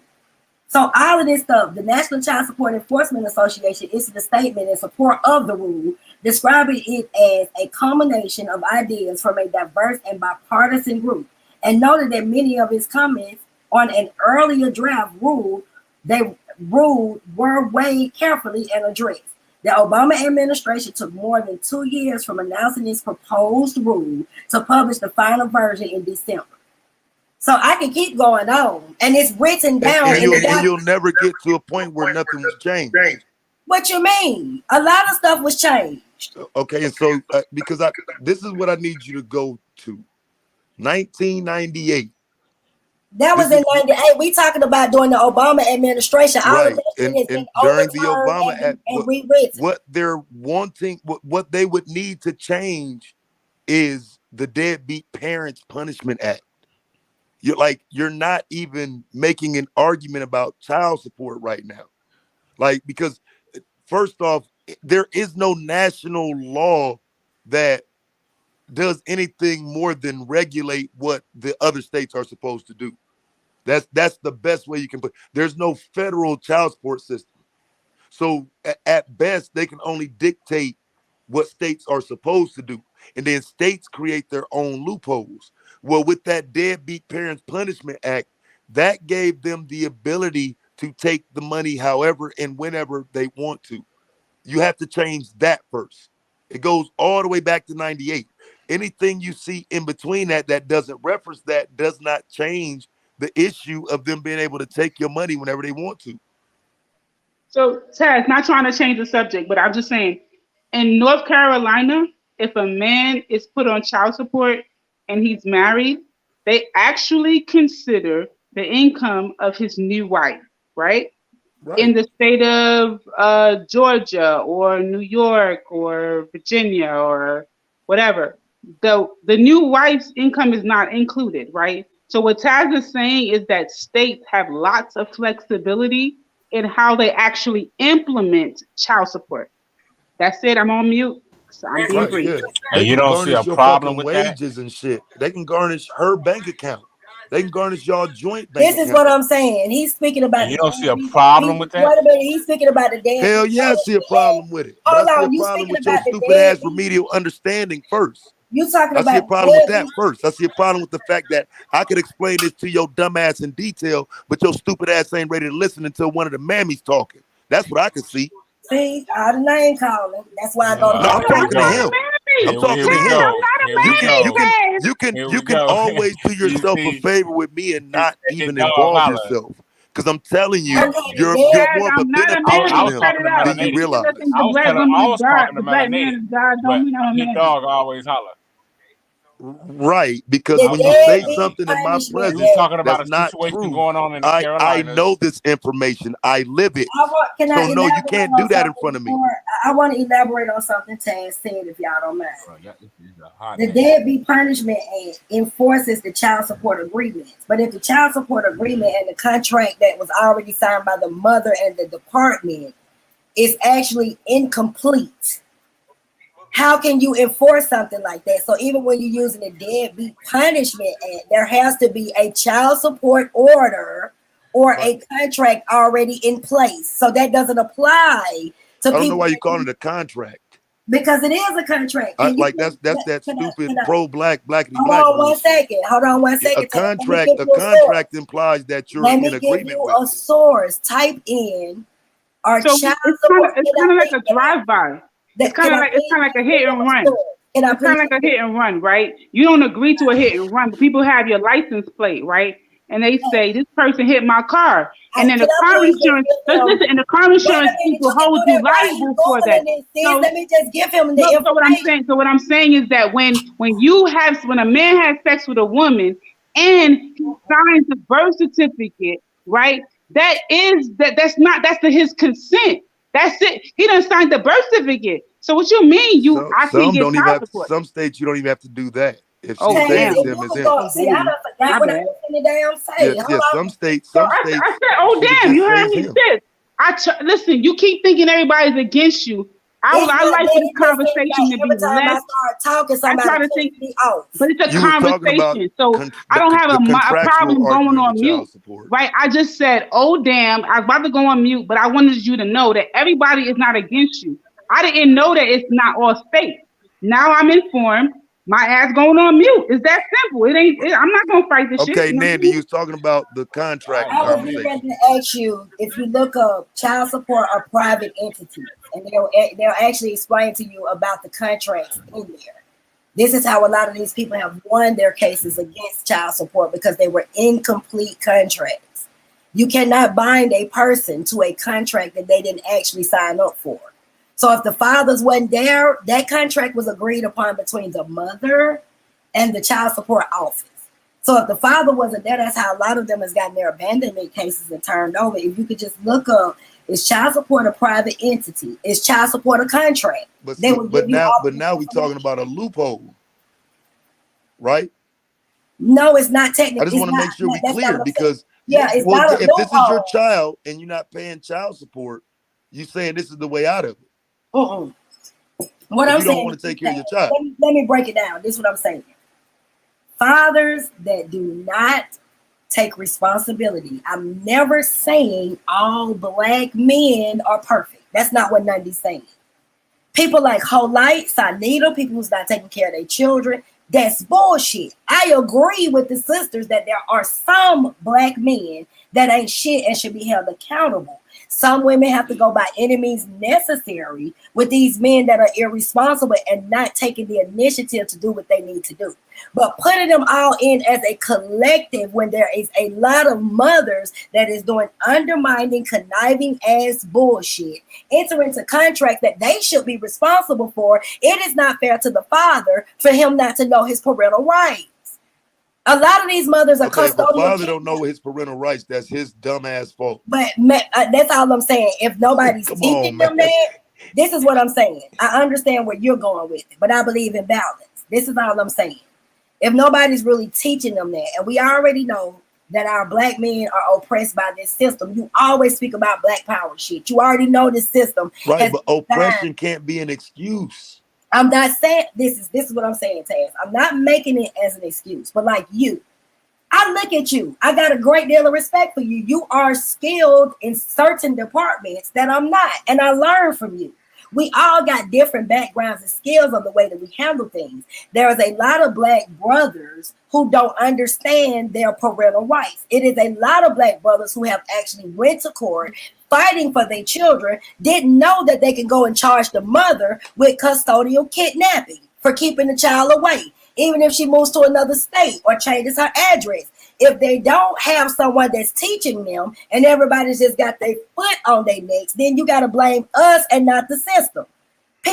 S19: So all of this stuff, the National Child Support Enforcement Association issued a statement in support of the rule, describing it as a culmination of ideas from a diverse and bipartisan group, and noted that many of its comments on an earlier draft rule were weighed carefully and addressed. The Obama administration took more than 2 years from announcing its proposed rule to publish the final version in December. So I can keep going on, and it's written down.
S11: And you'll never get to a point where nothing was changed.
S19: What you mean? A lot of stuff was changed.
S11: Okay, and so because this is what I need you to go to. 1998.
S19: That was in 98. We talking about during the Obama administration.
S11: Right, and during the Obama what they're wanting, what they would need to change is the Deadbeat Parents Punishment Act. You're not even making an argument about child support right now. Because first off, there is no national law that does anything more than regulate what the other states are supposed to do. That's the best way you can put. There's no federal child support system. So at best, they can only dictate what states are supposed to do. And then states create their own loopholes. Well, with that Deadbeat Parents Punishment Act, that gave them the ability to take the money however and whenever they want to. You have to change that first. It goes all the way back to 98. Anything you see in between that doesn't reference that does not change the issue of them being able to take your money whenever they want to.
S6: So, Taz, not trying to change the subject, but I'm just saying, in North Carolina, if a man is put on child support and he's married, they actually consider the income of his new wife, right? In the state of Georgia or New York or Virginia or whatever, the new wife's income is not included, right? So what Taz is saying is that states have lots of flexibility in how they actually implement child support. That's it. I'm on mute. So I'm being brief.
S11: Yeah.
S5: And you don't see a problem with
S11: wages and shit. They can garnish her bank account. They can garnish y'all joint bank account.
S19: This is what I'm saying. He's speaking about.
S5: And you don't see a problem with that?
S19: Wait a minute. He's speaking about the dead.
S11: Hell yeah, I see a problem with it. But I see a problem with your stupid ass remedial understanding first.
S19: You talking about?
S11: I see a problem with that first. I see a problem with the fact that I could explain this to your dumb ass in detail, but your stupid ass ain't ready to listen until one of the mammies talking. That's what I could see.
S19: See, all the name calling. That's why I go to.
S11: No, I'm talking to him. I'm talking to him. You can always do yourself a favor with me and not even involve yourself. Because I'm telling you, you're more of a beneficial than you realize.
S5: I was talking about a name, but your dog always holler.
S11: Right, because
S19: The
S11: when you say
S19: deadbeat
S11: something in my
S19: punishment.
S5: We're just
S11: presence
S5: talking about a
S11: that's not
S5: situation
S11: true,
S5: going on in the
S11: I know
S5: Carolinas.
S11: this information. I live it.
S19: Can
S11: So
S19: I
S11: no, you
S19: elaborate
S11: can't
S19: on
S11: do that in
S19: something
S11: front of me.
S19: before? I want to elaborate on something Taz said, if y'all don't mind.
S5: Bro, yeah, this is a hot
S19: The
S5: mess.
S19: Deadbeat Punishment Act enforces the child support agreements. But if the child support agreement and the contract that was already signed by the mother and the department is actually incomplete, how can you enforce something like that? So even when you're using the Deadbeat Punishment Act, there has to be a child support order or a contract already in place. So that doesn't apply to
S11: I don't know
S19: people.
S11: why you calling it a contract.
S19: Because it is a contract.
S11: Like that's that stupid pro-black blackity
S19: Hold
S11: black
S19: on one
S11: bullshit.
S19: second. Hold on one second.
S11: A contract implies that you're
S19: Let me
S11: in
S19: give
S11: agreement
S19: you
S11: with
S19: a
S11: it.
S19: source. Type in our
S6: So
S19: child
S6: it's
S19: support.
S6: kind of like a drive-by. It's kind of like a hit and run. It's kind of like a hit and run, right? You don't agree to a hit and run, but people have your license plate, right? And they say this person hit my car, and then the car insurance. Let's listen, and the car insurance people hold you liable for that. So
S19: let me just give him the
S6: no,
S19: information.
S6: so what I'm saying, is that when a man has sex with a woman and he signs the birth certificate, right? That's his consent. That's it. He done signed the birth certificate. So what you mean? I can't
S11: Some
S6: get
S11: don't even
S6: child
S11: have
S6: support.
S11: some states you don't even have to do that. If
S6: Oh,
S11: she's saying
S6: damn.
S11: it's him, it's him.
S19: See, I done forgot what I was in the damn say.
S11: Yeah,
S19: Hold on.
S11: some states,
S6: So I said, oh
S11: should've
S6: damn,
S11: just
S6: you
S11: say
S6: heard
S11: it's
S6: me,
S11: him.
S6: sis. Listen, you keep thinking everybody's against you. I like for this conversation to be
S19: every time I
S6: less.
S19: start talking,
S6: I
S19: somebody
S6: try to
S19: cuts
S6: think,
S19: me off.
S6: but it's a
S11: You was talking about
S6: conversation. So I don't have
S11: the
S6: a
S11: contractual
S6: problem going
S11: argument
S6: on
S11: with
S6: mute,
S11: child support.
S6: right? I just said, oh damn, I was about to go on mute, but I wanted you to know that everybody is not against you. I didn't know that it's not all states. Now I'm informed. My ass going on mute. It's that simple. I'm not gonna fight this shit.
S11: Okay,
S6: You know what I
S11: Nandy,
S6: mean?
S11: you was talking about the contract
S19: I was
S11: conversation.
S19: ready to ask you if you look up child support or private entities, and they'll actually explain to you about the contracts in there. This is how a lot of these people have won their cases against child support because they were incomplete contracts. You cannot bind a person to a contract that they didn't actually sign up for. So if the fathers wasn't there, that contract was agreed upon between the mother and the child support office. So if the father wasn't there, that's how a lot of them has gotten their abandonment cases and turned over. If you could just look up, is child support a private entity? Is child support a contract?
S11: But now we're talking about a loophole, right?
S19: No, it's not technically.
S11: I just want to make sure we're clear because
S19: it's not a
S11: if this is your
S19: loophole.
S11: child and you're not paying child support, you saying this is the way out of it.
S19: What
S11: if
S19: I'm
S11: you
S19: saying,
S11: don't want to take care of your child.
S19: Let me break it down. This is what I'm saying. Fathers that do not take responsibility. I'm never saying all black men are perfect. That's not what Nundy's saying. People like Holite, Sanita, people who's not taking care of their children, that's bullshit. I agree with the sisters that there are some black men that ain't shit and should be held accountable. Some women have to go by any means necessary with these men that are irresponsible and not taking the initiative to do what they need to do. But putting them all in as a collective when there is a lot of mothers that is doing undermining, conniving ass bullshit, enter into contracts that they should be responsible for, it is not fair to the father for him not to know his parental rights. A lot of these mothers are
S11: custodial. If the father
S19: kids.
S11: Don't know his parental rights, that's his dumb ass fault.
S19: But that's all I'm saying. If nobody's teaching them that, this is what I'm saying. I understand where you're going with it, but I believe in balance. This is all I'm saying. If nobody's really teaching them that, and we already know that our black men are oppressed by this system. You always speak about black power shit. You already know this system.
S11: Right, but oppression can't be an excuse.
S19: I'm not saying this is what I'm saying, Taz. I'm not making it as an excuse, but like you, I look at you. I got a great deal of respect for you. You are skilled in certain departments that I'm not, and I learn from you. We all got different backgrounds and skills on the way that we handle things. There is a lot of black brothers who don't understand their parental rights. It is a lot of black brothers who have actually went to court fighting for their children, didn't know that they can go and charge the mother with custodial kidnapping for keeping the child away, even if she moves to another state or changes her address. If they don't have someone that's teaching them and everybody's just got their foot on their necks, then you got to blame us and not the system.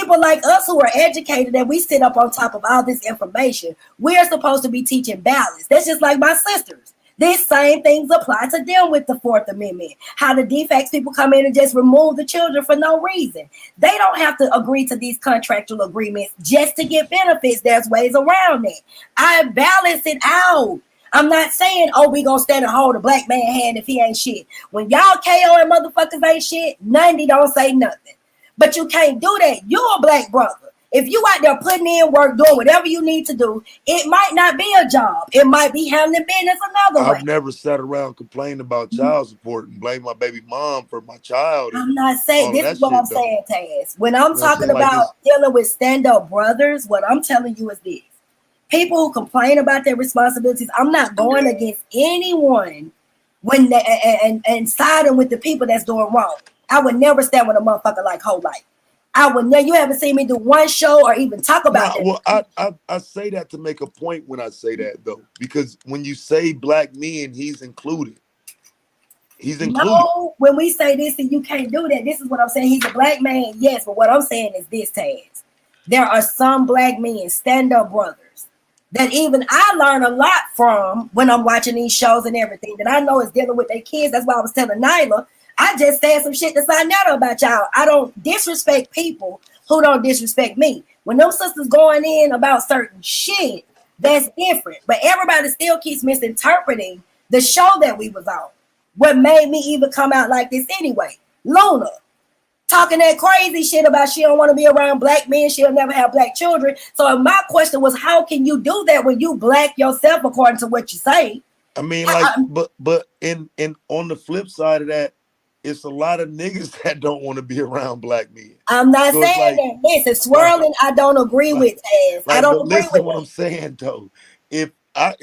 S19: People like us who are educated and we sit up on top of all this information, we're supposed to be teaching balance. That's just like my sisters. These same things apply to them with the Fourth Amendment. How the defects people come in and just remove the children for no reason. They don't have to agree to these contractual agreements just to get benefits. There's ways around it. I balance it out. I'm not saying, oh, we gonna stand and hold a black man hand if he ain't shit. When y'all KO and motherfuckers ain't shit, 90 don't say nothing. But you can't do that. You're a black brother. If you out there putting in work, doing whatever you need to do, it might not be a job. It might be handling business another way.
S7: I've never sat around complaining about child support and blame my baby mom for my child.
S19: I'm not saying, this is what I'm saying, Taz. When I'm talking
S7: like
S19: about dealing with stand-up brothers, what I'm telling you is this. People who complain about their responsibilities, I'm not going against anyone when they, and siding with the people that's doing wrong. I would never stand with a motherfucker like whole life. I would never. You haven't seen me do one show or even talk about that.
S7: Well, I say that to make a point when I say that though, because when you say black men, he's included. He's included.
S19: No, when we say this and you can't do that, this is what I'm saying. He's a black man, yes, but what I'm saying is this, Taz. There are some black men, stand-up brothers, that even I learn a lot from when I'm watching these shows and everything that I know is dealing with their kids. That's why I was telling Nyla, I just said some shit that's not known about y'all. I don't disrespect people who don't disrespect me. When those sisters going in about certain shit, that's different. But everybody still keeps misinterpreting the show that we was on. What made me even come out like this anyway? Luna, talking that crazy shit about she don't want to be around black men, she'll never have black children. So my question was, how can you do that when you black yourself according to what you say?
S7: I mean, like, but in on the flip side of that, it's a lot of niggas that don't want to be around black men.
S19: I'm not saying that. Listen, swirling, I don't agree with, Taz. I don't agree
S7: listen
S19: with
S7: what I'm saying though. If I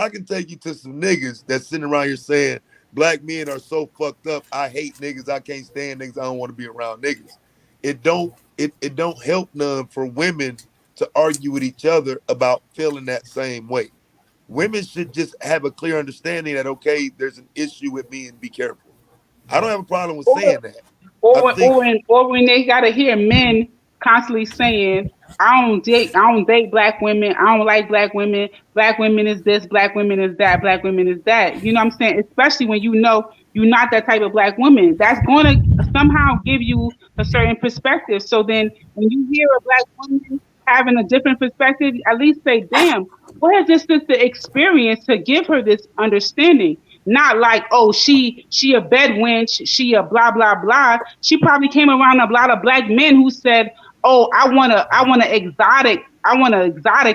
S7: can take you to some niggas that's sitting around here saying black men are so fucked up, I hate niggas, I can't stand niggas, I don't want to be around niggas. It don't help none for women to argue with each other about feeling that same way. Women should just have a clear understanding that, okay, there's an issue with me and be careful. I don't have a problem with saying that.
S6: Or when they gotta hear men constantly saying, I don't date black women, I don't like black women is this, black women is that, black women is that. You know what I'm saying? Especially when you know you're not that type of black woman. That's gonna somehow give you a certain perspective. So then when you hear a black woman having a different perspective, at least say, damn, what has this sister experienced to give her this understanding? Not like, oh, she a bed wench, she a blah blah blah. She probably came around a lot of black men who said, oh, I want an exotic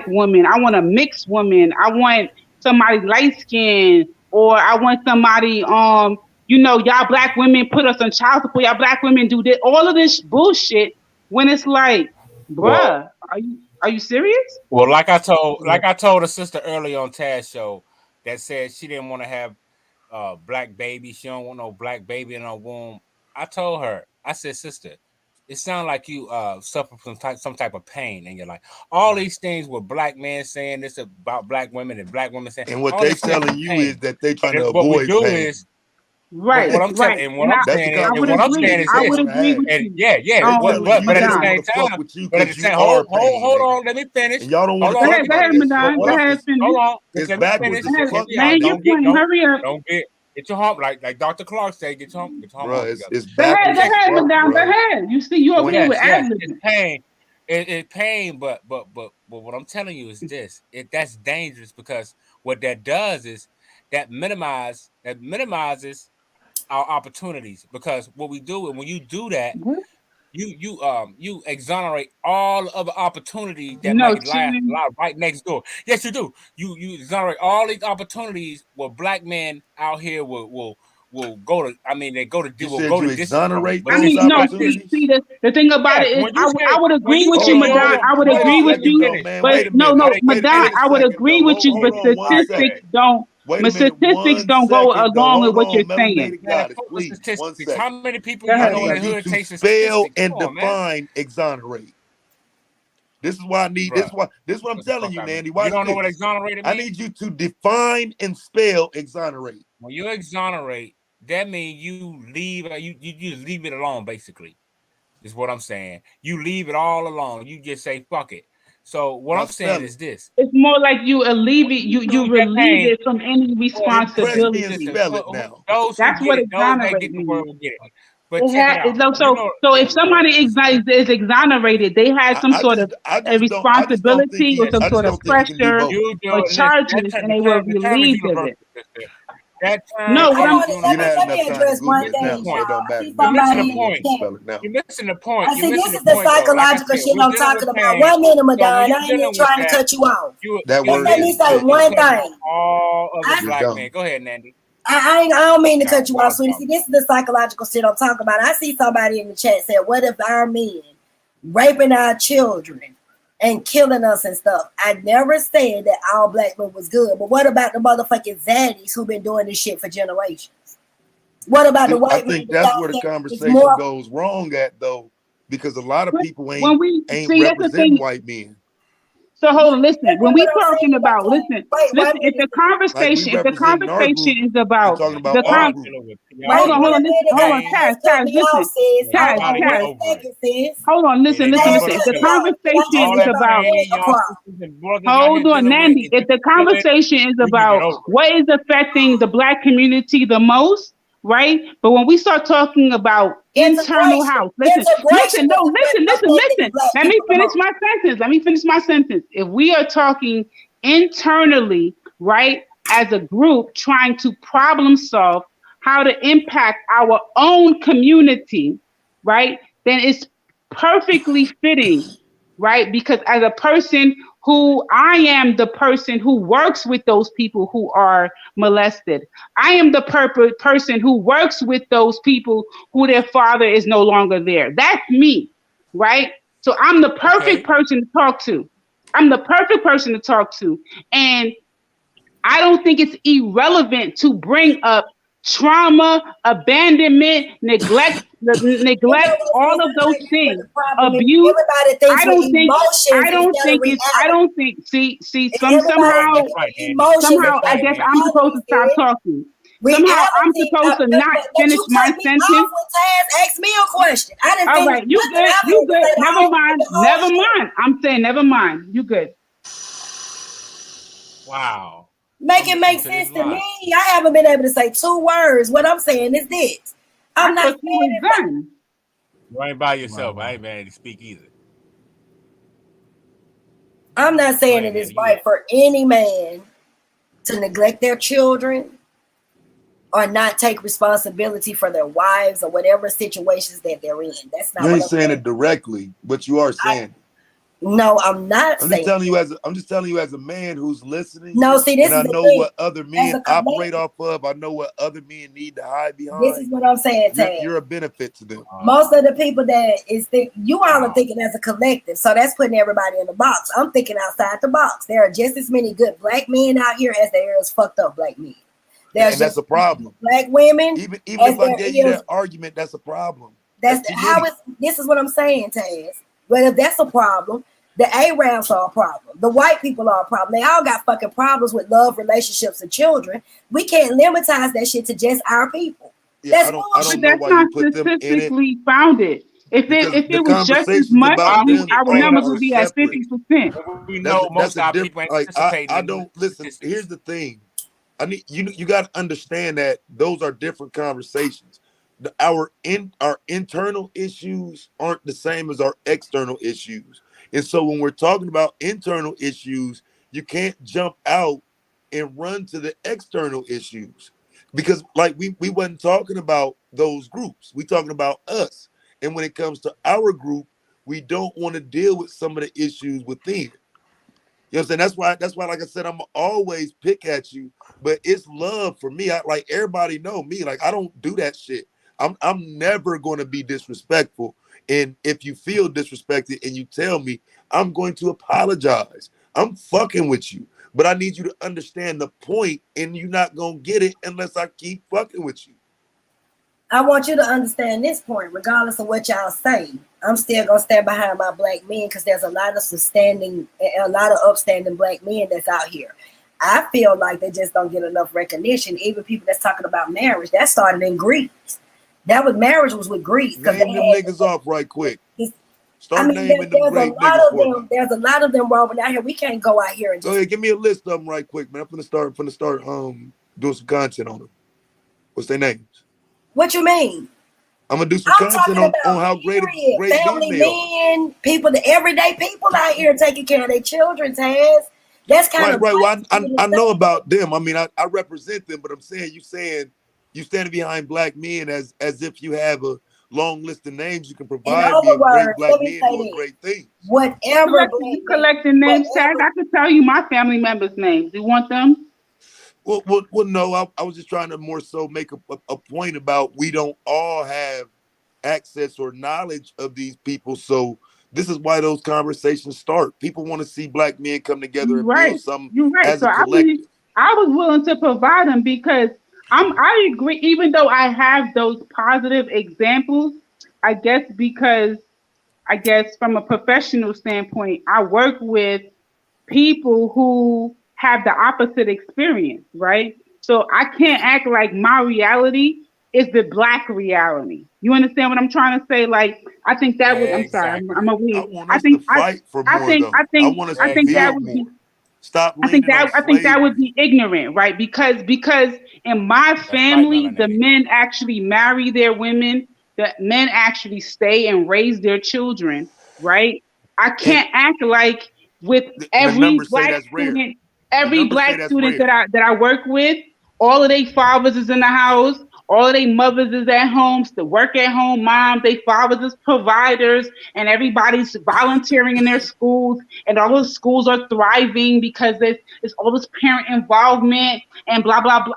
S6: woman, I want a mixed woman, I want somebody light skinned, or I want somebody y'all black women put us on child support, y'all black women do this, all of this bullshit, when it's like, bruh, are you serious?
S5: Well, like I told a sister earlier on Taz show that said she didn't want to have black baby. She don't want no black baby in her womb. I told her, I said, sister, it sounds like you suffer from some type of pain in your life. All these things with black men saying this about black women and black women saying,
S7: and what
S5: all
S7: they
S5: this
S7: telling you is that they trying to
S5: what we
S7: avoid
S5: do
S7: pain.
S5: is what I'm telling, and what I'm saying is, and what I'm saying is
S6: I
S5: this,
S6: would agree with
S5: and
S6: you.
S5: but at the same time, hold on, let me finish.
S7: And y'all don't want to
S6: Go
S7: talk
S6: ahead,
S7: about this.
S6: Madonna. Go ahead, finish.
S5: Hold on,
S7: It's
S5: let me
S7: backwards
S5: finish.
S7: as fuck.
S6: Man, you're playing. Hurry up.
S5: Don't get your hump like Dr. Clark said. Get your hump on together.
S7: It's
S6: Go ahead,
S7: backwards as fuck,
S6: Madonna. Go
S7: bro.
S6: ahead. You see, you over here with ad-libbing.
S5: It's pain. It's pain, but what I'm telling you is this: that's dangerous, because what that does is that minimizes our opportunities. Because what we do, and when you do that, you exonerate all other opportunities that might lie right next door. Yes, you do. You exonerate all these opportunities where black men out here will go to. I mean, they
S7: You
S5: will
S7: said
S5: go
S7: you
S5: to distance from it.
S7: exonerate
S5: But
S6: I
S7: those
S6: mean, no,
S7: opportunities?
S6: see, the thing about it is, I would agree with you, Madonna. I would agree with you, but no, Madonna, I would agree with you, but statistics don't.
S7: Wait a
S6: But
S7: minute,
S6: statistics
S7: 1
S6: don't go
S7: second though.
S6: along with
S7: Hold
S6: what you're
S7: on,
S6: saying.
S7: melanated goddess, please. 1
S5: Statistics.
S7: second.
S5: How many people
S7: I
S5: you know in
S7: need
S5: the
S7: you
S5: hood
S7: to
S5: takes the
S7: spell
S5: statistics?
S7: and
S5: Come on, man.
S7: define exonerate. This is why I need.
S5: Bruh,
S7: This is what I'm
S5: what the
S7: telling
S5: fuck
S7: you,
S5: I mean?
S7: Nandy.
S5: You
S7: Watch
S5: don't know what
S7: this.
S5: exonerated
S7: I
S5: means?
S7: need you to define and spell exonerate.
S5: When you exonerate, that means you leave. You just leave it alone, basically. is what I'm saying. You leave it all alone. You just say fuck it. So what I'm saying is this.
S6: It's more like you alleviate, you relieve it from any responsibility.
S5: Those who
S6: That's
S5: get
S6: what
S5: it, those that
S6: exonerate
S5: get the word
S6: means.
S5: will get it. But check it out.
S6: So if somebody is exonerated, they had some sort of a responsibility or some sort of pressure or charges, and they were
S5: The term is
S6: relieved of
S5: universal.
S6: it.
S5: That
S6: No,
S5: term
S6: what I'm
S5: is universal.
S19: Let me address one thing. I see
S5: You're missing
S19: somebody
S5: the
S19: in the
S5: point.
S19: chat.
S5: You're missing the point.
S19: I
S5: You're
S19: see
S5: missing
S19: this
S5: the
S19: is the
S5: point, though. Like I
S19: psychological
S5: said,
S19: shit
S5: we're
S19: I'm
S5: dealing
S19: talking
S5: with
S19: about.
S5: pain.
S19: 1 minute,
S5: So when
S19: Madonna.
S5: you're
S19: I ain't even
S5: dealing with
S19: trying to
S5: that,
S19: cut you off.
S9: That
S19: Just
S9: word
S19: let me
S9: is
S19: say
S9: fit.
S19: one
S5: cutting off
S19: thing.
S5: all other
S9: You're
S5: black
S9: dumb.
S5: men. Go ahead, Nandy.
S19: I don't mean to
S5: No,
S19: cut you off,
S5: dog,
S19: sweetie. See, this is the psychological shit I'm talking about. I see somebody in the chat said, what if our men raping our children and killing us and stuff? I never said that all black men was good, but what about the motherfucking zaddies who been doing this shit for generations? What about the
S7: I
S19: white men
S7: think
S19: that
S7: that's
S19: y'all
S7: where the
S19: think is
S7: conversation
S19: more?
S7: goes wrong at, though, because a lot of people
S6: When we
S7: ain't
S6: see, that's the
S7: representing
S6: thing.
S7: white men.
S6: So hold on, listen.
S19: That's
S6: When
S19: what
S6: we
S19: I'm saying
S6: talking
S19: about
S6: about,
S19: that. Wait,
S6: listen.
S19: one
S6: If the
S19: minute.
S7: Like we representing our group
S6: conversation is
S7: and
S6: about
S7: talking about
S6: the
S7: our
S5: Y'all
S7: group.
S5: dealing with
S19: Wait
S6: hold
S19: one
S6: on, listen,
S19: minute,
S6: hold on,
S19: baby.
S5: pain.
S19: Just
S6: Taz,
S19: cut me
S6: listen,
S19: off, sis.
S5: Y'all
S19: Hold
S5: gotta
S19: on
S5: get
S19: 1
S5: over it.
S19: second, sis.
S6: hold on,
S5: Yeah,
S6: listen.
S5: they
S19: Taz,
S5: giving
S6: If
S5: it
S19: cut
S6: the
S5: to
S19: me
S5: us.
S19: off. Can I
S6: conversation
S19: just
S5: All
S6: is
S19: get
S5: that
S19: my
S6: about,
S19: point
S5: pain y'all
S19: across?
S5: sisters and brothers out here
S6: hold on,
S5: dealing with
S6: Nandy.
S5: is
S6: If the
S5: good.
S6: conversation is
S5: We can get
S6: about
S5: over it.
S6: what is affecting the black community the most, right? But when we start talking about internal
S19: Integration.
S6: house, listen,
S19: Integration is affecting the
S6: listen.
S19: black
S6: Let me
S19: people the
S6: finish
S19: most.
S6: my sentence. If we are talking internally, right, as a group trying to problem solve how to impact our own community, right, then it's perfectly fitting, right? Because as a person I am the person who works with those people who are molested. I am the person who works with those people who their father is no longer there. That's me, right? So I'm the perfect person to talk to. And I don't think it's irrelevant to bring up trauma, abandonment,
S19: You know what,
S6: all
S19: sis?
S6: of
S19: I
S6: those
S19: think that's where
S6: things,
S19: the problem is.
S6: abuse.
S19: Everybody
S6: I
S19: thinks with
S6: don't think,
S19: emotions instead of reality.
S6: see,
S19: Everybody
S6: somehow,
S19: thinking with emotions
S6: I
S19: instead of
S6: guess I'm supposed
S19: reality,
S6: to stop
S19: sis.
S6: talking. Somehow I'm
S19: Reality,
S6: supposed to not
S19: but
S6: finish
S19: you
S6: my
S19: cut me off
S6: sentence.
S19: when Taz asked me a question. I didn't
S6: All
S19: finish
S6: right, you
S19: nothing.
S6: good,
S19: I
S6: you
S19: had to
S6: good.
S19: say the whole shit.
S6: I'm saying never mind. You good.
S5: Wow.
S19: Make
S5: I'm
S19: it
S5: listening
S19: make
S5: to this
S19: sense to
S5: lie.
S19: me. I haven't been able to say 2 words. What I'm saying is this.
S6: I
S19: I'm not
S6: thought you
S19: saying
S6: was
S19: it.
S6: done.
S5: You ain't by yourself. I ain't been able to speak either.
S19: I'm not
S5: Go
S19: saying
S5: ahead,
S19: it is
S5: Nandy. You got
S19: right
S5: it.
S19: for any man to neglect their children or not take responsibility for their wives or whatever situations that they're in. That's
S7: You
S19: not what
S7: ain't
S19: I'm
S7: saying
S19: saying.
S7: it directly, but you are saying it.
S19: No, I'm not
S7: I'm just
S19: saying.
S7: telling you as a man who's listening,
S19: No, see, this
S7: and
S19: is
S7: I
S19: the
S7: know
S19: thing.
S7: what other
S19: As
S7: men
S19: a
S7: operate
S19: collective,
S7: off of. I know what other men need to hide
S19: this is
S7: behind.
S19: what I'm saying, Tad.
S7: You're a benefit to them.
S19: Most of the people that is you all are thinking as a collective, so that's putting everybody in the box. I'm thinking outside the box. There are just as many good black men out here as there is fucked up black men. There's
S7: And that's
S19: just
S7: a problem.
S19: black women
S7: Even
S19: as
S7: if I
S19: there
S7: gave you
S19: is.
S7: that argument, that's a problem.
S19: That's
S7: That's too
S19: how
S7: many.
S19: it's. This is what I'm saying, Taz. But if that's a problem, the Arabs are a problem. The white people are a problem. They all got fucking problems with love, relationships, and children. We can't limitize that shit to just our people.
S7: Yeah,
S19: That's
S7: I
S19: bullshit.
S7: don't
S6: But
S7: know
S6: that's
S7: why you
S6: not
S7: put them in it,
S6: statistically founded. If
S7: because
S6: it
S7: the
S6: was just as
S7: conversations
S6: much,
S7: about them
S6: our numbers
S7: are
S6: would be at
S7: separate.
S6: 50%.
S5: We know
S7: That's
S5: most
S7: a
S5: of our
S7: different.
S5: people ain't
S7: Like
S5: participating
S7: I
S5: in
S7: don't
S5: the
S7: listen.
S5: statistics.
S7: Here's the thing. You got to understand that those are different conversations. Our internal issues aren't the same as our external issues, and so when we're talking about internal issues, you can't jump out and run to the external issues, because like we wasn't talking about those groups. We talking about us, and when it comes to our group, we don't want to deal with some of the issues within. You know what I'm saying? That's why, like I said, I'm always pick at you, but it's love for me. I like everybody know me. Like I don't do that shit. I'm never going to be disrespectful. And if you feel disrespected and you tell me, I'm going to apologize. I'm fucking with you. But I need you to understand the point, and you're not gonna get it unless I keep fucking with you.
S19: I want you to understand this point, regardless of what y'all say. I'm still gonna stand behind my black men because there's a lot of upstanding black men that's out here. I feel like they just don't get enough recognition. Even people that's talking about marriage, that started in Greece. That was marriage was with Greece.
S11: Name them niggas off right quick. Start naming them great niggas for me.
S19: There's a lot of them rolling out here. We can't go out here and just.
S11: Go ahead, give me a list of them right quick, man. I'm finna start doing some content on them. What's their names?
S19: What you mean?
S11: I'm gonna do some content on how great
S19: family
S11: men they are.
S19: men, people, the everyday people out here taking care of their children, Taz. That's kind of
S11: right. Well, I know about them. I mean, I represent them, but I'm saying you standing behind black men as if you have a long list of names you can provide me of great black men doing great things.
S19: Whatever.
S6: You collecting names, Taz? I can tell you my family members' names. You want them?
S11: Well, no. I was just trying to more so make a point about we don't all have access or knowledge of these people. So this is why those conversations start. People want to see black men come together and build something as a collective.
S6: I was willing to provide them because I agree, even though I have those positive examples, I guess from a professional standpoint, I work with people who have the opposite experience, right? So I can't act like my reality is the black reality. You understand what I'm trying to say? Like, I think that would. I'm sorry, I'm a weed.
S11: I want us to fight for more, though. I want us to build more. Stop leaning on
S6: I think that would be ignorant, right? Because in my family, the men actually marry their women. The men actually stay and raise their children, right? I can't act like with every black student, that I work with, all of their fathers is in the house, all of their mothers is at home, the work at home moms, their fathers is providers, and everybody's volunteering in their schools, and all those schools are thriving because there's all this parent involvement and blah blah blah.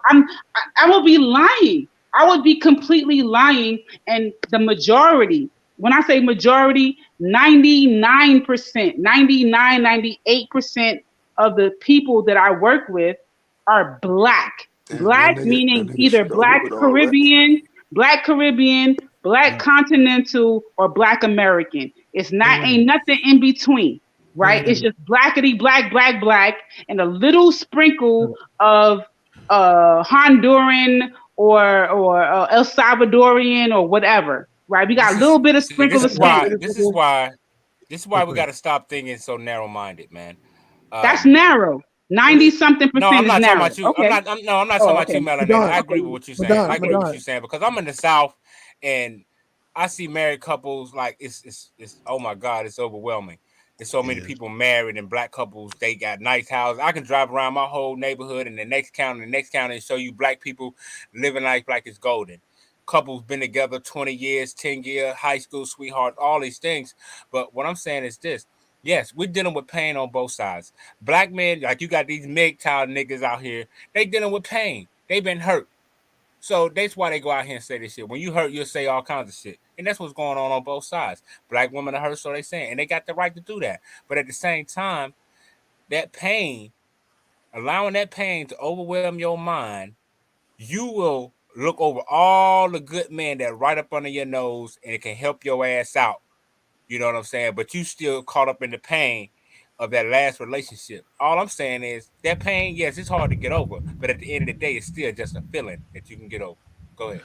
S6: I would be lying. I would be completely lying, and the majority. When I say majority, 99%, 99, 98% of the people that I work with are black. Black meaning either black Caribbean, black continental, or black American. It's not, ain't nothing in between, right? It's just blackity black, black, black, and a little sprinkle of Honduran or El Salvadorian or whatever. Right, we got a little bit of sprinkle of Spanish.
S5: This is why we got to stop thinking so narrow-minded, man.
S6: That's narrow. 90-something%
S5: no, I'm not
S6: is
S5: talking
S6: narrow.
S5: about you.
S6: Okay.
S5: I'm not talking about you, Melanie. I agree with what you're saying. I agree with what you're saying because I'm in the South and I see married couples like it's oh my God, it's overwhelming. There's so many people married and black couples. They got nice houses. I can drive around my whole neighborhood and the next county, and show you black people living life like it's golden. Couples been together 20 years, 10 years, high school sweetheart, all these things. But what I'm saying is this. Yes, we're dealing with pain on both sides. Black men, like you got these MGTOW niggas out here, they dealing with pain. They've been hurt. So that's why they go out here and say this shit. When you hurt, you'll say all kinds of shit. And that's what's going on both sides. Black women are hurt, so they saying. And they got the right to do that. But at the same time, that pain, allowing that pain to overwhelm your mind, you will look over all the good men that right up under your nose and it can help your ass out. You know what I'm saying? But you still caught up in the pain of that last relationship. All I'm saying is that pain, yes, it's hard to get over, but at the end of the day, it's still just a feeling that you can get over. Go ahead.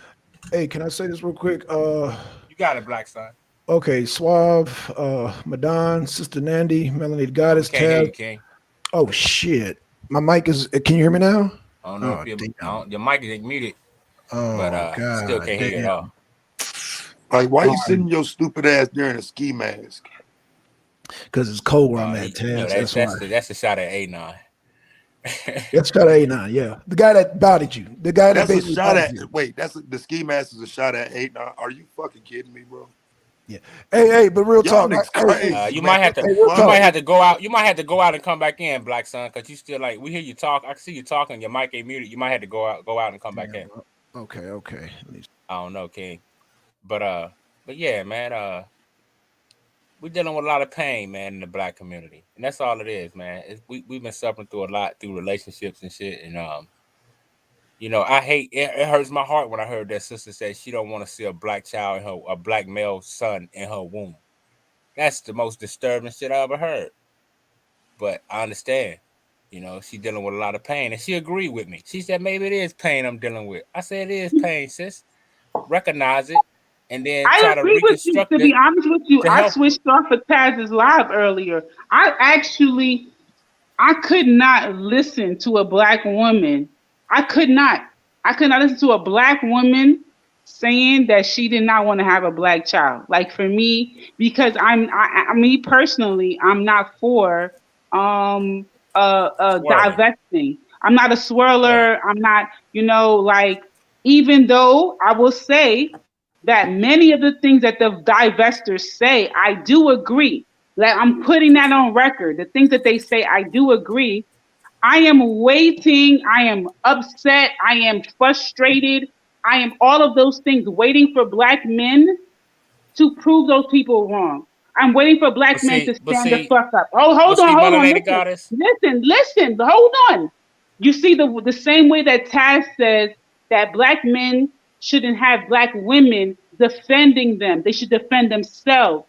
S10: Hey, can I say this real quick?
S5: You got it, Blackson.
S10: Okay, Suave, Madon, Sister Nandy, Melanie the Goddess,
S5: Can't hear
S10: Tab.
S5: you, King.
S10: Oh shit. My mic is, can you hear me now?
S5: I don't know if your mic is muted.
S10: Oh,
S5: but
S10: God,
S5: still can't hear you at all.
S11: Like, why you sitting your stupid ass during a ski mask?
S10: Because it's cold where I'm at, Tab.
S5: You know, that's a shot at A9.
S10: That's shot at A9, yeah. The guy that bodied you. The guy that
S11: basically shot at
S10: you.
S11: Wait, the ski mask is a shot at 8-9. Are you fucking kidding me, bro?
S10: Yeah. Hey, but real talk.
S5: You might have to go out. You might have to go out and come back in, Black Son, because you still like we hear you talk. I can see you talking. Your mic ain't muted. You might have to go out and come back in.
S10: Okay.
S5: I don't know, King. But yeah, man. We're dealing with a lot of pain, man, in the black community, and that's all it is, man. We've been suffering through a lot through relationships and shit, and you know, I hate it hurts my heart when I heard that sister say she don't want to see a black child in a black male son in her womb. That's the most disturbing shit I ever heard. But I understand. You know, she's dealing with a lot of pain. And she agreed with me. She said, maybe it is pain I'm dealing with. I said, it is pain, sis. recognize it, and then
S6: I
S5: try to
S6: agree with you.
S5: reconstruct
S6: To be
S5: it
S6: honest with you,
S5: to
S6: I
S5: help you.
S6: switched off of Taz's live earlier. I could not listen to a black woman. I could not. I could not listen to a black woman saying that she did not want to have a black child. Like for me, because me personally, I'm not for um
S5: Swirling.
S6: divesting. I'm not a
S5: Right.
S6: swirler. I'm not, like, even though I will say that many of the things that the divestors say, I do agree. Like I'm putting that on record. The things that they say, I do agree. I am waiting. I am upset. I am frustrated. I am all of those things, waiting for black men to prove those people wrong. I'm waiting for
S5: But
S6: black men
S5: see,
S6: to
S5: but
S6: stand the
S5: see,
S6: fuck up. Oh,
S5: but see,
S6: hold on.
S5: melanated
S6: Listen,
S5: goddess.
S6: listen. Hold on. You see the same way that Taz says that black men shouldn't have black women defending them. They should defend themselves.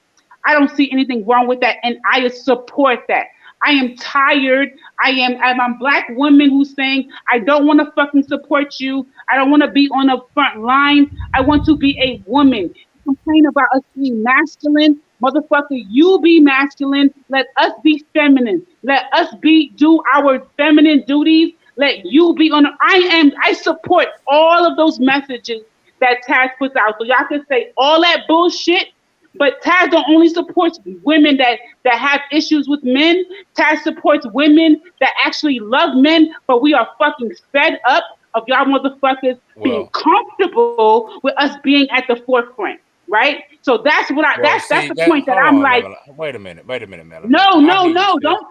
S6: I don't see anything wrong with that, and I support that. I am tired. I'm a black woman who's saying, I don't want to fucking support you. I don't want to be on the front line. I want to be a woman. Complain about us being masculine. Motherfucker, you be masculine. Let us be feminine. Let us do our feminine duties. Let you be on. I support all of those messages that Taz puts out. So y'all can say all that bullshit, but Taz don't only supports women that have issues with men. Taz supports women that actually love men, but we are fucking fed up of y'all motherfuckers being
S5: Well,
S6: comfortable with us being at the forefront, right? So that's what
S5: well,
S6: that's
S5: see
S6: the
S5: that.
S6: point that
S5: Hold
S6: I'm
S5: on,
S6: like,
S5: wait a minute, melanated.
S6: no,
S5: I
S6: no,
S5: hear you,
S6: no,
S5: sis.
S6: don't.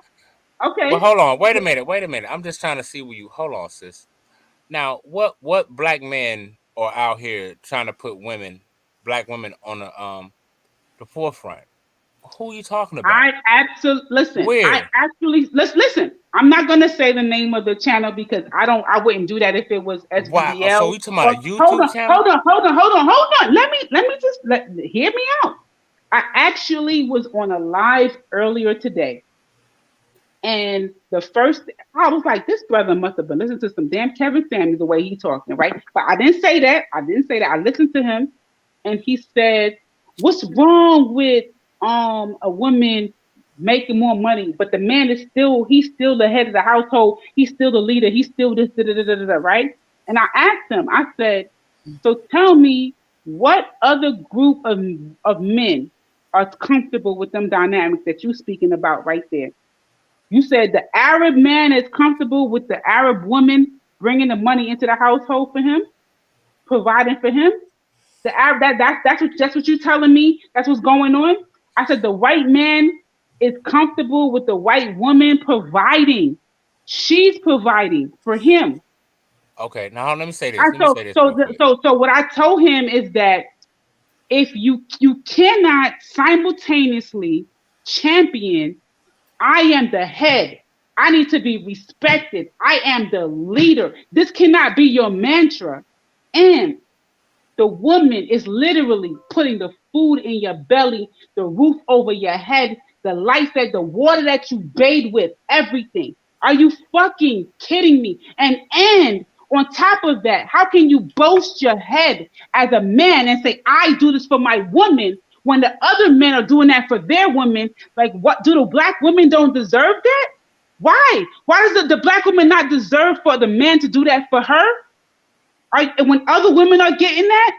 S6: Okay.
S5: But hold on, wait a minute. I'm just trying to see where you. Hold on, sis. Now, what black men are out here trying to put black women on the forefront? Who are you talking about?
S6: I absolutely listen. I
S5: Where?
S6: actually listen. I'm not gonna say the name of the channel because I wouldn't do that if it was
S5: Why? So
S6: S.V.D.L.
S5: we talking about
S6: Or
S5: a YouTube channel?
S6: hold on. Let me just hear me out. I actually was on a live earlier today, and the first I was like, this brother must have been listening to some damn Kevin Samuels the way he talking, right? But I didn't say that. I listened to him, and he said, "What's wrong with a woman making more money, but the man is he's still the head of the household. He's still the leader. He's still this da, da, da, da, da, right?" And I asked him. I said, "So tell me, what other group of men are comfortable with them dynamics that you're speaking about right there?" You said the Arab man is comfortable with the Arab woman bringing the money into the household for him, providing for him. The Arab that's what you're telling me. That's what's going on. I said the white man is comfortable with the white woman providing. She's providing for him.
S5: Okay, now let me say
S6: I
S5: this. Let me say this real quick.
S6: so what I told him is that if you cannot simultaneously champion, I am the head. I need to be respected. I am the leader. This cannot be your mantra. And the woman is literally putting the food in your belly, the roof over your head, the lights the water that you bathe with, everything. Are you fucking kidding me? And on top of that, how can you boast your head as a man and say, I do this for my woman when the other men are doing that for their women? Like, what do the black women don't deserve that? Why? Why does the black woman not deserve for the man to do that for her? When other women are getting that,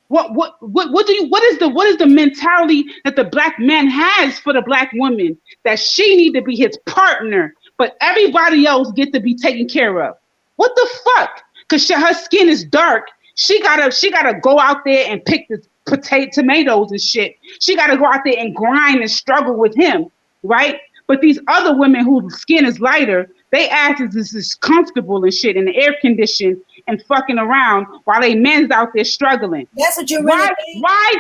S6: what is the mentality that the black man has for the black woman that she need to be his partner, but everybody else get to be taken care of? What the fuck? Because her skin is dark, she gotta go out there and pick the tomatoes and shit. She gotta go out there and grind and struggle with him, right? But these other women whose skin is lighter, they asses is comfortable and shit in the air condition and fucking around while they men's out there struggling.
S19: That's what you really think?
S6: Why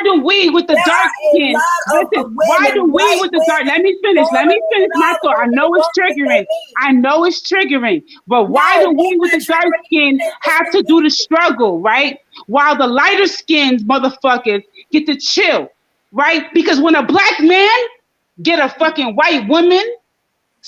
S6: do we with the
S19: There
S6: dark
S19: are a
S6: skin?
S19: lot of
S6: Listen, why do
S19: women,
S6: we
S19: white
S6: with the dark?
S19: women,
S6: Let me finish
S19: Puerto Rican,
S6: my
S19: all
S6: thought.
S19: the
S6: I
S19: women
S6: know it's
S19: want what they
S6: triggering.
S19: need.
S6: I know it's triggering. But why
S19: No,
S6: do we with the
S19: it's not
S6: dark
S19: triggering.
S6: skin have to do the struggle, right? While the lighter skins motherfuckers get to chill, right? Because when a black man get a fucking white woman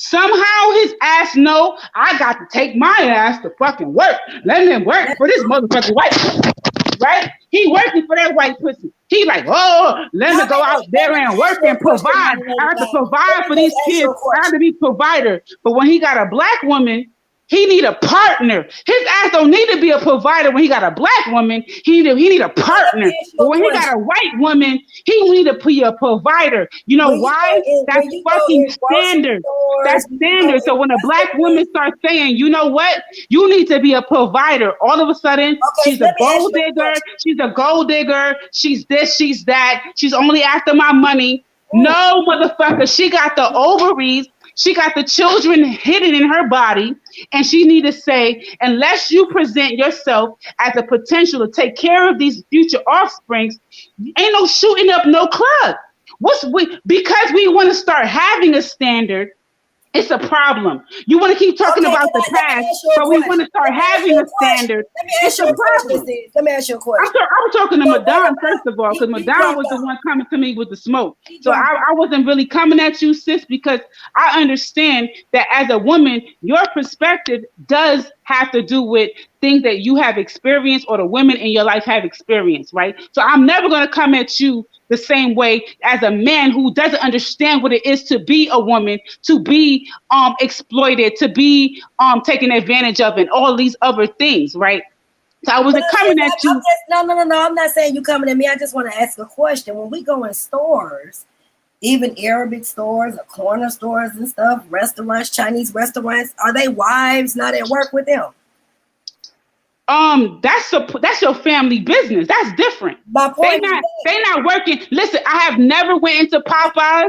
S6: Somehow his ass know I got to take my ass to fucking work. Let me work for this motherfucking white pussy, right? He working for that white pussy. He like, oh, let me go out there and work and provide. I have to provide for these kids. I have to be provider. But when he got a black woman, he need a partner. His ass don't need to be a provider when he got a black woman. He need a partner. But when he got a white woman, he need to be a provider. You know why? That's fucking standard. That's standard. So when a black woman starts saying, you know what? You need to be a provider. All of a sudden, she's a gold digger. She's a gold digger. She's this, she's that. She's only after my money. No, motherfucker. She got the ovaries. She got the children hidden in her body, and she need to say, unless you present yourself as a potential to take care of these future offsprings, ain't no shooting up no club. Because we want to start having a standard, it's a problem. You want to keep talking about the past, but we want to start having a standard. It's a problem.
S19: Let me ask you a question.
S6: I'm talking to Madonna first of all, because Madonna was the one coming to me with the smoke. So I wasn't really coming at you, sis, because I understand that as a woman, your perspective does have to do with things that you have experienced or the women in your life have experienced, right? So I'm never going to come at you the same way as a man who doesn't understand what it is to be a woman, to be exploited, to be taken advantage of, and all these other things, right? So I wasn't coming at you.
S19: No. I'm not saying you coming at me. I just want to ask a question. When we go in stores, even Arabic stores or corner stores and stuff, restaurants, Chinese restaurants, are they wives not at work with them?
S6: That's your family business. That's different. They not working. Listen, I have never went into Popeyes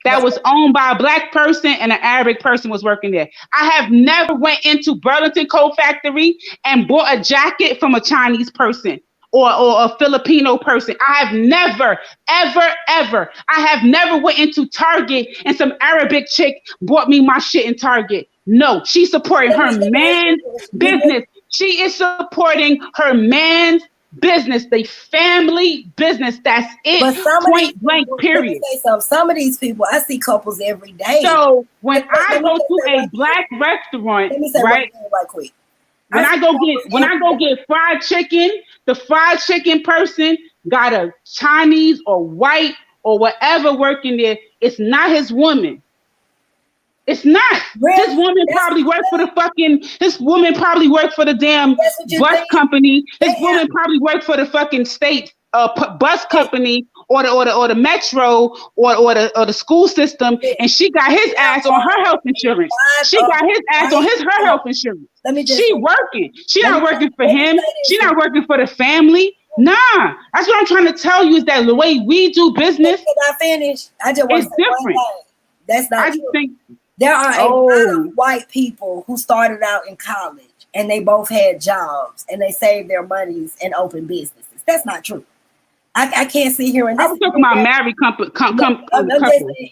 S6: that was owned by a black person and an Arabic person was working there. I have never went into Burlington Coat Factory and bought a jacket from a Chinese person or a Filipino person. I have never, ever. I have never went into Target and some Arabic chick bought me my shit in Target. No, she's supporting her man's business. She is supporting her man's business, the family business. That's it.
S19: But
S6: point blank, period.
S19: Some of these people, I see couples every day.
S6: So when I go to a black restaurant, right quick. When I go get fried chicken, the fried chicken person got a Chinese or white or whatever working there. It's not his woman. It's not. Really? This woman probably worked for the damn bus company. This woman probably worked for the fucking state bus company or the metro or the school system, and she got his ass on her health insurance. She got his ass on her health insurance. She working. She not working for him. She not working for the family. Nah, that's what I'm trying to tell you is that the way we do business.
S19: I finish. I just want
S6: to say different.
S19: That's not true. There are a lot of white people who started out in college and they both had jobs and they saved their monies and opened businesses. That's not true. I can't sit here and.
S6: I was talking about married couple.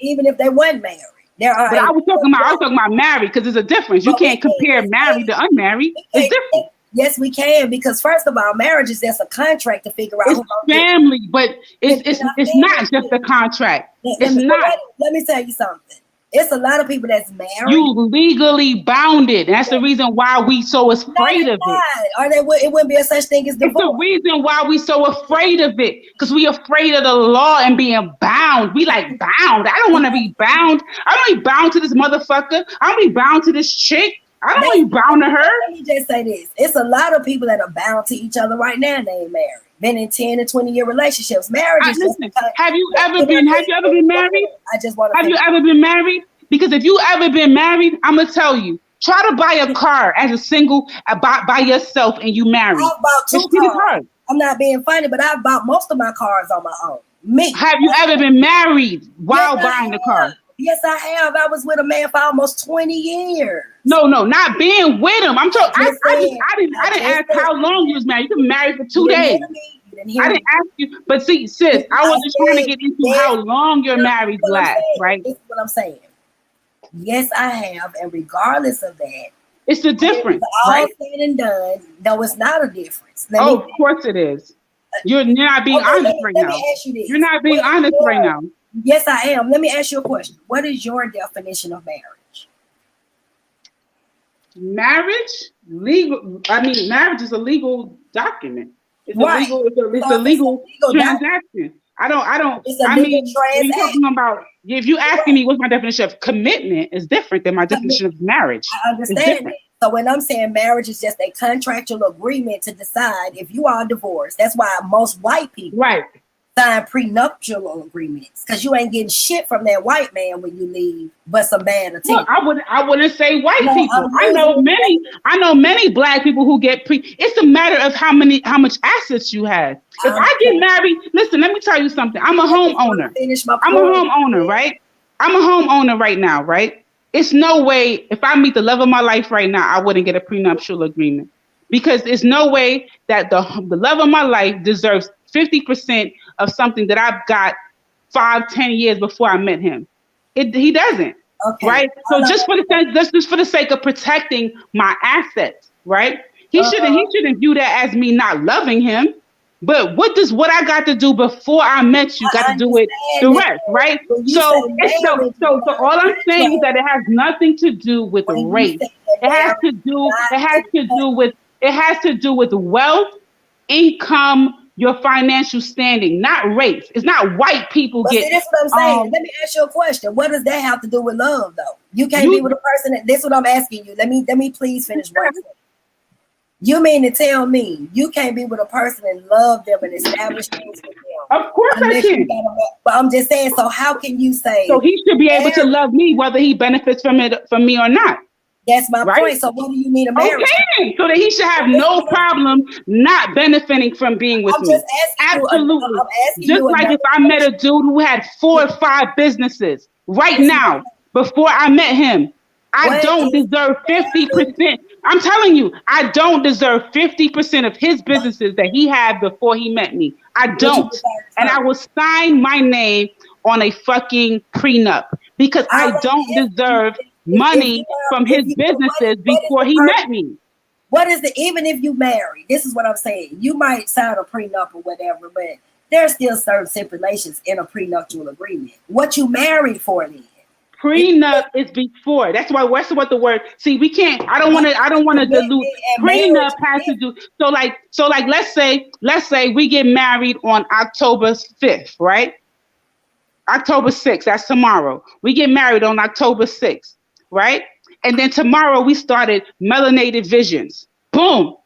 S19: Even if they weren't married, there are.
S6: But I was talking about married because there's a difference. You can't compare married to unmarried. It's different.
S19: Yes, we can, because first of all, marriage is just a contract to figure out.
S6: It's family, but it's not just a contract. It's not.
S19: Let me tell you something. It's a lot of people that's married.
S6: You legally bounded. That's the reason why we so afraid of it.
S19: Or it wouldn't be a such thing as divorce.
S6: It's the reason why we so afraid of it. Because we afraid of the law and being bound. We like bound. I don't want to be bound. I don't be bound to this motherfucker. I don't be bound to this chick. I don't want to be bound to her.
S19: Let me just say this. It's a lot of people that are bound to each other right now and they ain't married. Been in 10 and 20-year relationships. Marriage is
S6: listen, have you ever been married? Have you ever been married? Because if you ever been married, I'm gonna tell you, try to buy a car as a single by yourself and you married.
S19: I bought 2 cars. I'm not being funny, but I bought most of my cars on my own. Me.
S6: Have you ever been married while buying the car?
S19: Yes, I have. I was with a man for almost 20 years.
S6: No, not being with him. I'm talking. I didn't ask how long you was married. You been married for 2 days. I didn't ask you, but see, sis, I wasn't trying to get into how long your marriage lasts, right?
S19: That's what I'm saying. Yes, I have, and regardless of that,
S6: it's the difference.
S19: All
S6: right?
S19: said and done, no, it's not a difference.
S6: Of course it is. You're not being honest right now. You're not being honest right now.
S19: Yes, I am. Let me ask you a question. What is your definition of marriage?
S6: Marriage, legal. I mean, marriage is a legal document. It's
S19: Right.
S6: a legal. It's a
S19: So if it's a
S6: legal
S19: legal document,
S6: transaction. I don't.
S19: it's a
S6: I
S19: legal
S6: mean, when you're
S19: transaction.
S6: talking about, if you asking me what's my definition of commitment, is different than my definition of marriage.
S19: I
S6: It's
S19: understand
S6: different.
S19: that. So when I'm saying marriage is just a contractual agreement to decide if you are divorced. That's why most white people sign prenuptial agreements, because you ain't getting shit from that white man when you leave, but some bad attention.
S6: Well, I wouldn't say white people. I know many black people who get it's a matter of how much assets you have. If I get married, listen, let me tell you something. I'm a homeowner. I'm a homeowner, right? I'm a homeowner right now, right? It's no way, if I meet the love of my life right now, I wouldn't get a prenuptial agreement, because there's no way that the love of my life deserves 50% of something that I've got 5-10 years before I met him. He doesn't. Okay. Right? So just for the sake of protecting my assets, right? He shouldn't view that as me not loving him. But what I got to do before I met you got to do with the rest, right? So all I'm saying is that it has nothing to do with race. It has to do with wealth, income, your financial standing, not race. It's not white people
S19: but
S6: get.
S19: See, that's what I'm saying. Let me ask you a question. What does that have to do with love, though? You can't be with a person. This is what I'm asking you. Let me please finish one thing. You mean to tell me you can't be with a person and love them and establish things with them?
S6: Of course I can.
S19: But I'm just saying, so how can you say?
S6: So he should be able to love me whether he benefits from me or not.
S19: That's my point. So what do you mean a marriage?
S6: Okay, so that he should have no problem not benefiting from being with me. Absolutely. Just like if I met a dude who had 4 or 5 businesses right now before I met him, I don't deserve 50%. I'm telling you, I don't deserve 50% of his businesses that he had before he met me. I don't. And I will sign my name on a fucking prenup because I don't deserve money from his businesses before he met me.
S19: What is even if you marry? This is what I'm saying. You might sign a prenup or whatever, but there's still certain stipulations in a prenuptial agreement. What you married for then?
S6: Prenup is before. That's what the word. See, we can't. I don't want to dilute. Prenup has to do. So like, let's say we get married on October 5th, right? October 6th. That's tomorrow. We get married on October 6th, right? And then tomorrow we started Melanated Visions. Boom,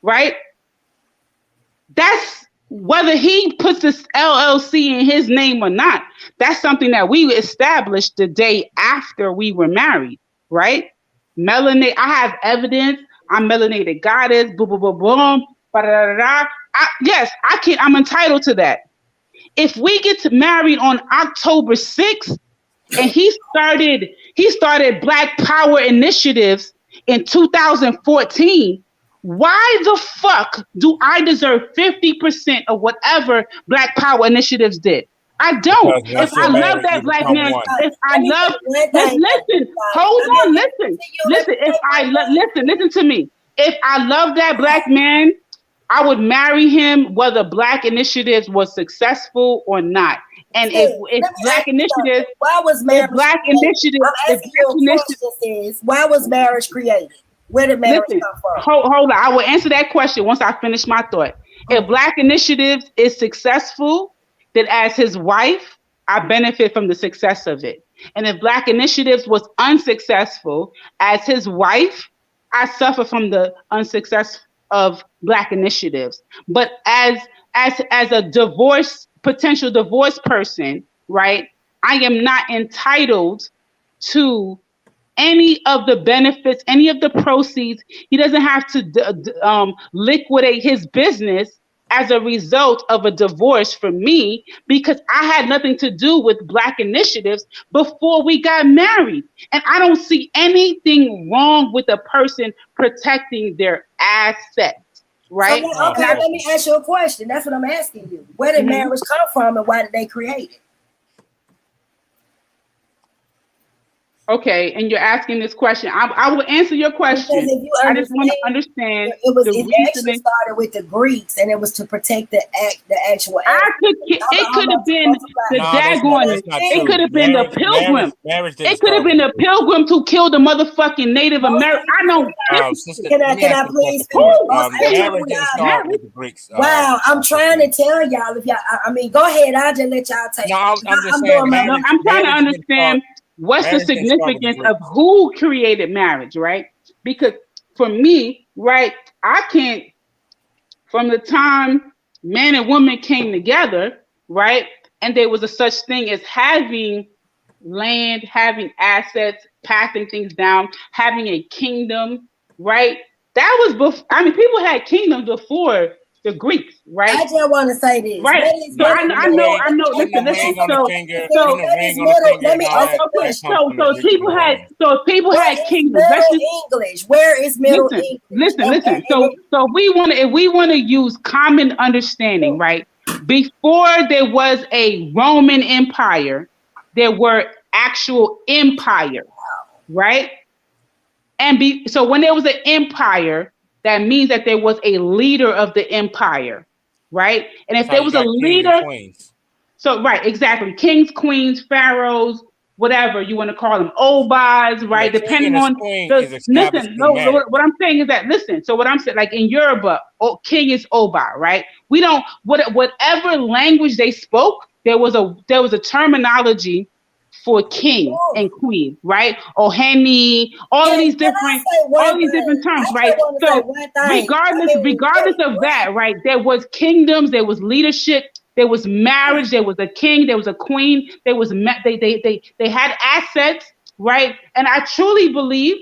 S6: right? That's whether he puts this LLC in his name or not. That's something that we established the day after we were married, right? I have evidence. I'm melanated goddess. Boom, boom, boom, boom. Yes, I can. I'm entitled to that. If we get married on October 6th, and he started Black Power initiatives in 2014. Why the fuck do I deserve 50% of whatever Black Power initiatives did? I don't. If I love that black man, if I love, listen, hold on, listen. If I listen to me. If I love that black man, I would marry him whether Black initiatives was successful or not. And if Black initiatives,
S19: why was marriage?
S6: Black initiatives,
S19: why was marriage created? Where did marriage come from?
S6: Hold on. I will answer that question once I finish my thought. If Black initiatives is successful, then as his wife, I benefit from the success of it. And if Black initiatives was unsuccessful, as his wife, I suffer from the unsuccess of Black initiatives. But as a potential divorce person, right? I am not entitled to any of the benefits, any of the proceeds. He doesn't have to liquidate his business as a result of a divorce from me, because I had nothing to do with Black initiatives before we got married. And I don't see anything wrong with a person protecting their assets. Right?
S19: So, let me ask you a question. That's what I'm asking you. Where did marriage come from and why did they create it?
S6: Okay, and you're asking this question. I will answer your question.
S19: Because if you
S6: I just want to
S19: understand,
S6: understand
S19: it
S6: the
S19: actually
S6: reasoning.
S19: started with the Greeks, and it was to protect the actual.
S6: It could have been the daggone. It could have been the pilgrim.
S5: Marriage didn't
S6: It could have
S5: start
S6: been
S5: with
S6: the pilgrims who killed the motherfucking Native American. I know.
S5: sister,
S19: Can
S5: let me
S19: I
S5: ask you a
S19: please
S5: question,
S19: finish?
S5: please. Marriage didn't start with the Greeks.
S19: Wow, I'm trying to tell y'all. If y'all, I mean, go ahead. I'll just let y'all take.
S5: No, I'm just
S19: I'm
S5: saying
S19: doing my.
S5: marriage.
S6: I'm trying to
S5: Marriage didn't start.
S6: understand what's the
S5: Marriage didn't start with the
S6: significance of
S5: Greeks.
S6: who created marriage, right? Because for me, right, I can't, from the time man and woman came together, right, and there was a such thing as having land, having assets, passing things down, having a kingdom, right? That was before. I mean, people had kingdoms before the Greeks, right?
S19: I just want to say this.
S6: Right.
S19: What is
S6: So I know.
S5: Putting the ring on the finger,
S19: So
S5: putting the ring on the finger,
S19: let
S5: and
S19: me
S5: all
S19: ask
S5: that.
S19: a
S5: That
S19: question.
S5: comes from the Greeks and the Romans.
S6: People
S19: What
S6: had
S19: is
S6: kingdoms. Let's
S19: Middle
S6: just
S19: English? Where is Middle English?
S6: listen. So if we want to use common understanding, right? Before there was a Roman Empire, there were actual empires, right? So when there was an empire, that means that there was a leader of the empire, right? And if
S5: That's how
S6: there
S5: you
S6: was a
S5: got kings and
S6: leader,
S5: queens.
S6: so right, exactly, kings, queens, pharaohs, whatever you want to call them, obas,
S5: And a
S6: right?
S5: king and
S6: Depending
S5: a
S6: on
S5: queen
S6: the
S5: is established
S6: listen.
S5: through marriage.
S6: What I'm saying is that listen. So what I'm saying, like in Yoruba, king is oba, right? We don't whatever language they spoke, there was a terminology for king and queen, right? Oheni, all of these different terms, right? So regardless of that, right? There was kingdoms, there was leadership, there was marriage, there was a king, there was a queen, there was they had assets, right? And I truly believe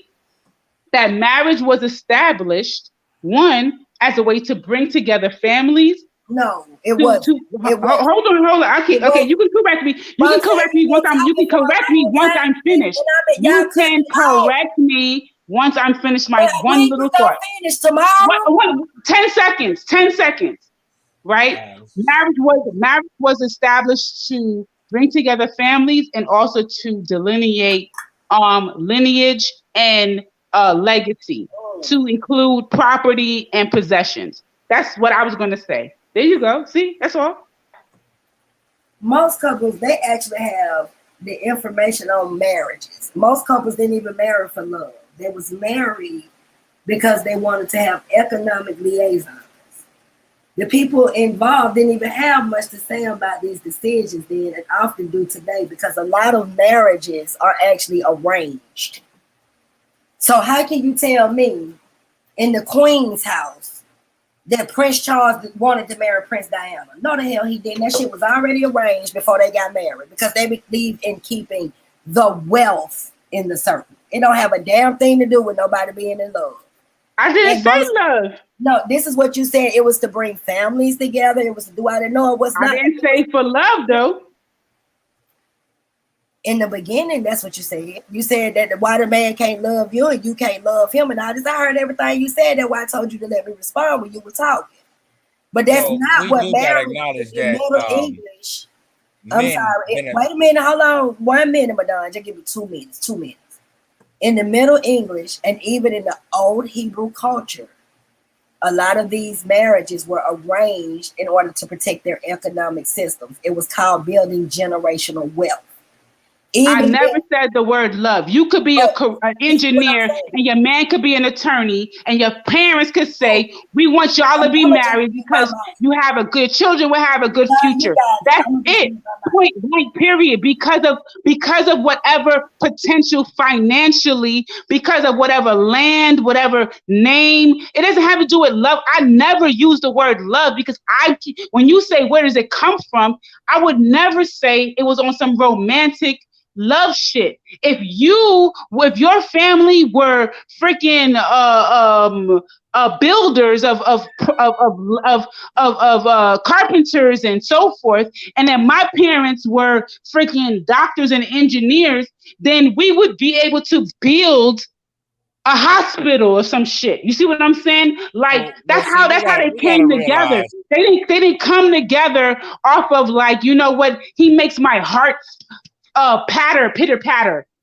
S6: that marriage was established, one, as a way to bring together families.
S19: No, it wasn't.
S6: Hold on. Okay, you can correct me. You can correct me once I'm finished. You can correct me once I'm finished my one little thought.
S19: Finish tomorrow.
S6: 10 seconds. 10 seconds. Right? Marriage was established to bring together families and also to delineate lineage and legacy, to include property and possessions. That's what I was going to say. There you go. See, that's all.
S19: Most couples, they actually have the information on marriages. Most couples didn't even marry for love. They was married because they wanted to have economic liaisons. The people involved didn't even have much to say about these decisions then, and often do today, because a lot of marriages are actually arranged. So how can you tell me in the Queen's house that Prince Charles wanted to marry Prince Diana? No, the hell he didn't. That shit was already arranged before they got married, because they believe in keeping the wealth in the circle. It don't have a damn thing to do with nobody being in love.
S6: I didn't say love.
S19: No, this is what you said. It was to bring families together. It was to do. I didn't know it was not.
S6: I didn't say for love though.
S19: In the beginning, that's what you said. You said that why the man can't love you and you can't love him. And I heard everything you said. That's why I told you to let me respond when you were talking. But that's not what marriage is in Middle English. I'm sorry. Wait a minute. Hold on. 1 minute, Madonna. Just give me 2 minutes. 2 minutes. In the Middle English and even in the old Hebrew culture, a lot of these marriages were arranged in order to protect their economic systems. It was called building generational wealth.
S6: I never said the word love. You could be an engineer and your man could be an attorney, and your parents could say, we want y'all to be married because you have a good children will have a good future. That's it. Point blank, period. Because of whatever potential financially, because of whatever land, whatever name. It doesn't have to do with love. I never use the word love because when you say where does it come from, I would never say it was on some romantic love shit. If your family were freaking builders of carpenters and so forth, and then my parents were freaking doctors and engineers, then we would be able to build a hospital or some shit. You see what I'm saying? Like that's how they came together. They didn't come together off of like, you know what, he makes my heart pitter patter.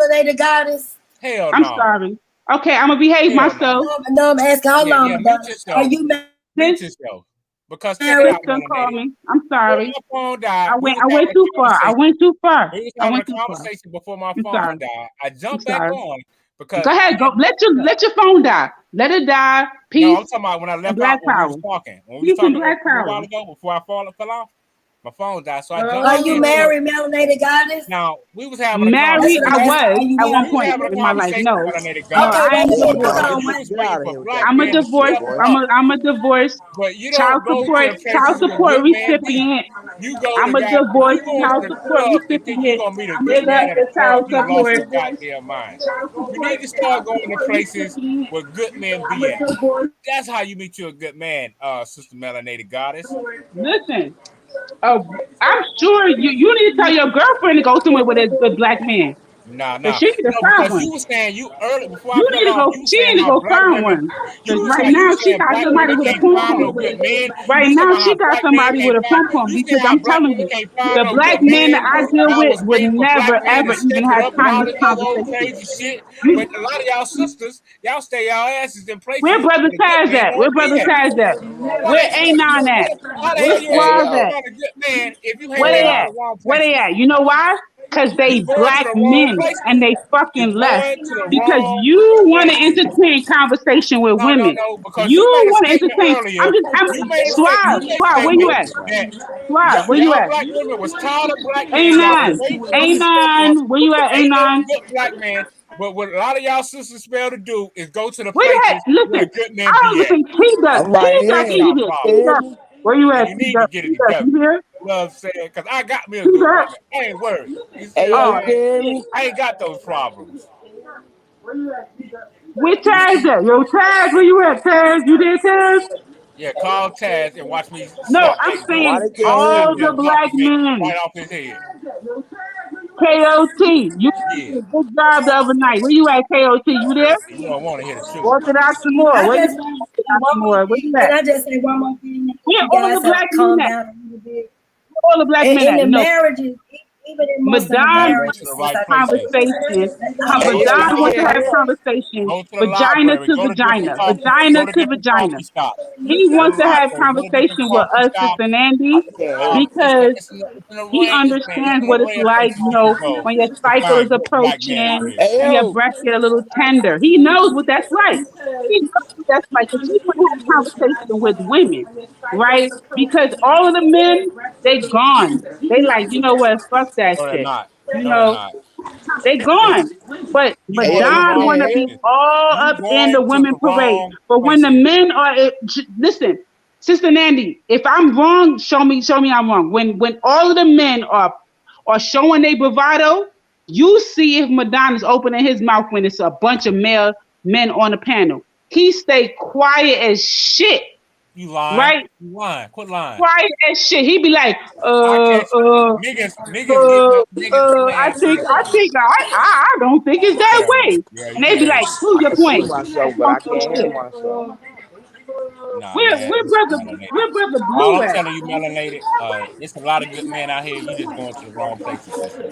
S19: melanated goddess?
S5: Hell
S6: I'm
S5: no.
S6: sorry. Okay, I'm gonna behave
S5: Hell
S6: myself.
S19: No, I'm asking how long.
S5: Yeah, mute yourself.
S19: Are you
S5: Mute yourself. Because check it out,
S6: Don't call
S5: melanated.
S6: me. I'm sorry.
S5: Before my phone died,
S6: I
S5: we
S6: went
S5: was having
S6: too
S5: a
S6: far. I
S5: conversation.
S6: went too far.
S5: We was
S6: I
S5: having
S6: went
S5: a
S6: too far.
S5: conversation before my
S6: I'm
S5: phone
S6: sorry.
S5: died. I jumped
S6: I'm
S5: back
S6: sorry.
S5: on because
S6: Go ahead. Go. Let your phone die. Let it die. Peace.
S5: no, I'm talking about when I
S6: and
S5: left
S6: black
S5: out when we
S6: power.
S5: was talking. When we was
S6: Peace and
S5: talking
S6: black
S5: a while
S6: power.
S5: ago before I fell off, my phone died. So I jumped
S19: Are
S5: back
S19: you
S5: into
S19: married,
S5: it.
S19: melanated goddess?
S5: Now we was having a
S6: Married,
S5: conversation.
S6: I was
S19: Are you
S6: at one
S5: We was
S6: point
S5: having a
S6: in my life.
S5: conversation
S6: No,
S5: about melanated
S6: no,
S5: goddess.
S6: I ain't
S19: wait a minute. Hold
S6: divorced.
S19: on.
S5: You was waiting for black
S6: I'm a
S5: men to
S6: divorce.
S5: step up.
S6: I'm a divorce.
S5: But you
S6: Child
S5: don't go to
S6: support.
S5: the
S6: Child
S5: places where
S6: support
S5: good men be.
S6: recipient.
S5: You go
S6: I'm
S5: to
S6: a
S5: God.
S6: divorce.
S5: You going to
S6: Child
S5: the
S6: support
S5: club thinking you're
S6: recipient.
S5: gonna meet a
S6: Live
S5: good man
S6: up
S5: at a
S6: the
S5: club.
S6: child
S5: You lost
S6: support.
S5: your goddamn mind.
S6: Child
S5: You
S6: support.
S5: need to start going to
S6: Support
S5: places
S6: recipient.
S5: where good men
S6: I'm
S5: be
S6: a
S5: at.
S6: divorce.
S5: That's how you meet you a good man, Sister Melanated Goddess.
S6: Listen, I'm sure you need to tell your girlfriend to go somewhere with a good black man.
S5: Nah,
S6: But
S5: nah,
S6: she need to
S5: no,
S6: find
S5: because
S6: one.
S5: you were saying you early before I
S6: You
S5: cut
S6: need to
S5: off.
S6: go.
S5: You were
S6: She
S5: saying
S6: need to
S5: how
S6: go
S5: black
S6: find
S5: women.
S6: one. Because right
S5: You
S6: now
S5: were
S6: she
S5: saying
S6: got
S5: black
S6: somebody
S5: women
S6: with a
S5: can't
S6: pom
S5: find no
S6: pom.
S5: good men. You
S6: Right
S5: was talking
S6: now
S5: about
S6: she
S5: how
S6: got
S5: black men
S6: somebody with
S5: can't
S6: a
S5: find.
S6: pom pom.
S5: You
S6: Because
S5: saying how
S6: I'm
S5: black
S6: telling
S5: women
S6: you,
S5: can't find
S6: the
S5: no
S6: black
S5: good
S6: men that
S5: man.
S6: I deal
S5: Y'all
S6: with
S5: was
S6: would
S5: waiting for black
S6: never
S5: men to
S6: ever
S5: step
S6: even
S5: it
S6: have
S5: up and
S6: time
S5: all
S6: this
S5: this other old
S6: conversation.
S5: crazy shit.
S6: You,
S5: But a lot of y'all sisters, y'all stay y'all asses in
S6: where
S5: places
S6: brother
S5: where the good
S6: Taz
S5: man
S6: at? Where
S5: won't be
S6: brother
S5: at.
S6: Taz at?
S5: How
S6: Where
S5: the
S6: Anon at?
S5: how the
S6: Where
S5: hell you expect
S6: Squad
S5: to
S6: at?
S5: find a good man if you
S6: Where
S5: hanging
S6: they
S5: around
S6: at?
S5: the wrong
S6: Where they
S5: places?
S6: at? You know why? Because
S5: You
S6: they
S5: going to
S6: black
S5: the wrong
S6: men and
S5: places.
S6: they
S5: You're
S6: fucking left.
S5: going to the
S6: Because
S5: wrong
S6: you want to
S5: places.
S6: entertain conversation with
S5: No, no,
S6: women.
S5: no, because
S6: You
S5: you made a
S6: want to
S5: statement
S6: entertain.
S5: earlier. You made a
S6: Suave, Suave, where you
S5: statement
S6: at?
S5: that
S6: Suave, where you
S5: y'all
S6: at?
S5: black women was tired of black men. Y'all was
S6: Anon.
S5: waiting for them to step up.
S6: Anon. Where you at,
S5: Ain't no
S6: Anon?
S5: good black man. But what a lot of y'all sisters fail to do is go to the
S6: Where you at?
S5: places where the
S6: Listen,
S5: good
S6: I
S5: men
S6: don't
S5: be at.
S6: listen. T-Duck.
S21: I'm right
S5: That's
S21: here.
S6: T-Duck,
S5: y'all
S6: you here.
S5: problem.
S21: Hear
S6: T-Duck.
S21: me?
S6: Where you
S5: And
S6: at,
S5: you need to
S6: T-Duck?
S5: get it
S6: T-Duck,
S5: together.
S6: you here?
S5: You know what I'm saying? Because I got me a good
S6: T-Duck.
S5: woman. I ain't worried. You see
S21: Hey,
S5: what I'm
S21: yo,
S6: Oh,
S21: you can
S5: saying?
S21: hear
S6: shit.
S21: me?
S5: I ain't got those problems.
S6: Where Taz at? Yo, Taz, where you at, Taz? You there, Taz?
S5: Yeah, call Taz and watch me
S6: No,
S5: slap
S6: I'm
S5: that
S21: Why
S6: saying
S21: they can't hear
S6: all
S21: me?
S6: the
S5: goddamn
S6: black
S5: compliment
S6: men.
S5: right off his head.
S6: KOT, you
S5: Yeah.
S6: did a good job the other night. Where you at, KOT? You there?
S5: You don't want to hear the truth.
S6: Orthodox some more.
S19: I
S6: Where you
S19: just
S6: at,
S19: want to say
S6: Orthodox
S19: one
S6: some
S19: more
S6: more? Where
S19: thing.
S6: you
S19: Can
S6: at?
S19: I just say one more thing?
S6: Where
S19: You
S6: all the
S19: guys have
S6: black
S19: to
S6: men
S19: calm
S6: at?
S19: down a little bit.
S6: Where all the black men
S19: In
S6: at?
S19: the
S6: No,
S19: marriages, even in most of the
S5: You got
S6: Madon
S5: to go to
S19: marriages,
S5: the
S19: since
S5: right
S19: I
S5: places.
S6: conversation.
S5: Go
S21: Hey,
S5: to
S21: yo,
S5: the
S6: Madon
S21: you
S6: wants
S21: can't
S6: to have
S21: hear
S5: library.
S21: me?
S6: conversation.
S5: Go to the
S6: Vagina
S5: library.
S6: to
S5: Go to different
S6: vagina.
S5: coffee. Go
S6: Vagina
S5: to
S6: to
S5: different
S6: vagina.
S5: coffee shops.
S6: He
S5: Go to
S6: wants
S5: the
S6: to have
S5: library. Go to different
S6: conversation with
S5: coffee
S6: us, Sister
S5: shops.
S21: I
S6: Nandy,
S21: can't hear me.
S6: because
S5: It's an
S6: he
S5: array.
S6: understands
S5: It's an
S6: what it's
S5: array of
S6: like,
S5: places you can go
S6: when your
S5: to
S6: cycle is
S5: find good black men out
S6: approaching
S5: here.
S21: Hey,
S6: and your
S21: yo.
S6: breast get a little tender. He knows what that's like. He knows what that's like. Because he want to have conversation with women, right? Because all of the men, they gone. They like, you know what, fuck that
S5: No, they're
S6: shit.
S5: not.
S6: You
S5: No, they're
S6: know,
S5: not.
S6: they
S5: Listen,
S6: gone. But
S5: you
S21: Hey,
S5: going
S21: yo,
S5: to the
S21: you
S6: Don
S5: wrong
S21: can't
S6: want to
S21: hear
S6: be
S21: me?
S5: places.
S6: all
S5: You
S6: up in the
S5: going to
S6: women
S5: the
S6: parade.
S5: wrong
S6: But when the
S5: places.
S6: men are, listen, Sister Nandy, if I'm wrong, show me I'm wrong. When all of the men are showing their bravado, you see if Madonna's opening his mouth when it's a bunch of male men on the panel. He stay quiet as shit,
S5: You lying.
S6: right?
S5: You lying. Quit lying.
S6: Quiet as shit. He be like,
S5: I catch niggas getting up. Niggas, man, listen.
S6: I don't think it's that
S5: Whatever.
S6: way.
S5: Yeah,
S6: And
S5: you
S6: they be
S5: whatever.
S6: like, prove
S21: I
S6: your
S21: can see
S6: point.
S21: myself, but
S6: Talk
S21: I
S6: your
S21: can't hear
S6: shit.
S21: myself.
S5: Nah, man, listen, melanated.
S6: Where brother
S5: All
S6: Blue
S5: I'm
S6: at?
S5: telling you, melanated, it's a lot of good men out here. You just going to the wrong places, sister.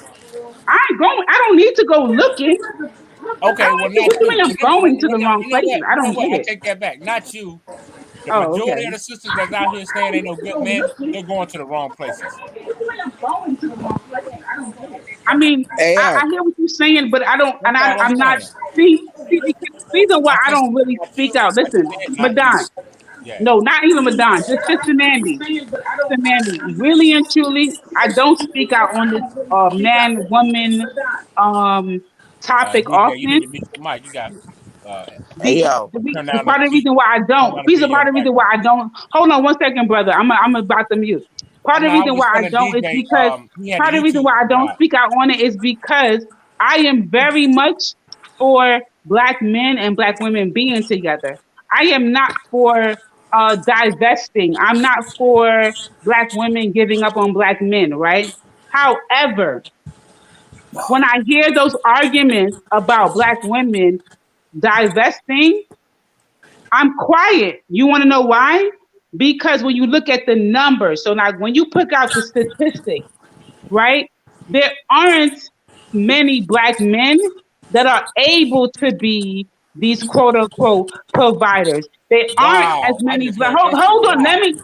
S6: I ain't going. I don't need to go looking.
S5: Okay, well, not
S6: What do you
S5: you.
S6: mean I'm going to the wrong
S5: You know
S6: places?
S5: what?
S6: I
S5: You know
S6: don't
S5: what?
S6: get
S5: I
S6: it.
S5: take that back. Not you. The
S6: Oh,
S5: majority
S6: okay.
S5: of the sisters that's out here saying ain't no good men, they're going to the wrong places.
S6: I mean,
S21: Hey,
S6: I
S21: yo.
S6: hear what you're saying, but I don't,
S5: That's all I'm
S6: I'm not.
S5: saying.
S6: Because the reason why I don't really
S5: Not
S6: speak
S5: you.
S6: out.
S5: I just
S6: Listen,
S5: said not you.
S6: Madon.
S5: Yeah.
S6: No, not even Madon. Just Sister Nandy. Sister Nandy. Really and truly, I don't speak out on this man woman topic
S5: DJ, you need
S6: often.
S5: to mute your mic. You got uh,
S21: Hey, yo.
S5: turn
S6: The
S5: down the
S6: part of the
S5: beat.
S6: reason why I
S5: Turn
S6: don't,
S5: down the
S6: he's
S5: beat
S6: a
S5: in your
S6: part of the reason why
S5: background.
S6: I don't. Hold on one second, brother. I'm about to mute. Part
S5: I'm
S6: of the
S5: not. I
S6: reason
S5: was just
S6: why I
S5: telling
S6: don't is
S5: DJ.
S6: because
S5: He had the
S6: part of the reason
S5: YouTube
S6: why I don't
S5: job.
S6: speak out on it is because I am very much for black men and black women being together. I am not for divesting. I'm not for black women giving up on black men, right? However, when I hear those arguments about black women divesting, I'm quiet. You want to know why? Because when you look at the numbers, so now when you put out the statistics, right, there aren't many black men that are able to be these quote unquote providers. They aren't as
S5: Wow, I
S6: many
S5: just
S6: black.
S5: heard that shit.
S6: Hold on, let
S5: Wow.
S6: me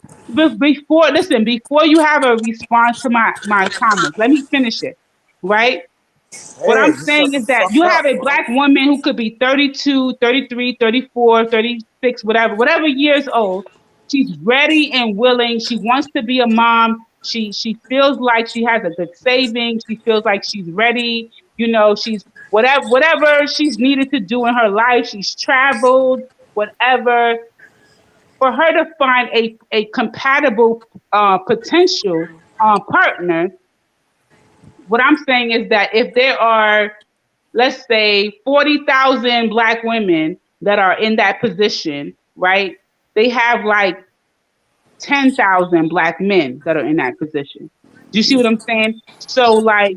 S6: before listen before you have a response to my comments. Let me finish it. Right, what
S21: Hey,
S6: I'm
S21: just shut
S6: saying
S21: the
S6: is that
S21: fuck
S6: you have
S21: up,
S6: a
S21: bro.
S6: black woman who could be 32, 33, 34, 36, whatever years old. She's ready and willing. She wants to be a mom. She feels like she has a good savings. She feels like she's ready. She's whatever she's needed to do in her life. She's traveled, whatever. For her to find a compatible potential partner, what I'm saying is that if there are, let's say, 40,000 black women that are in that position, right? They have like 10,000 black men that are in that position. Do you see what I'm saying? So, like,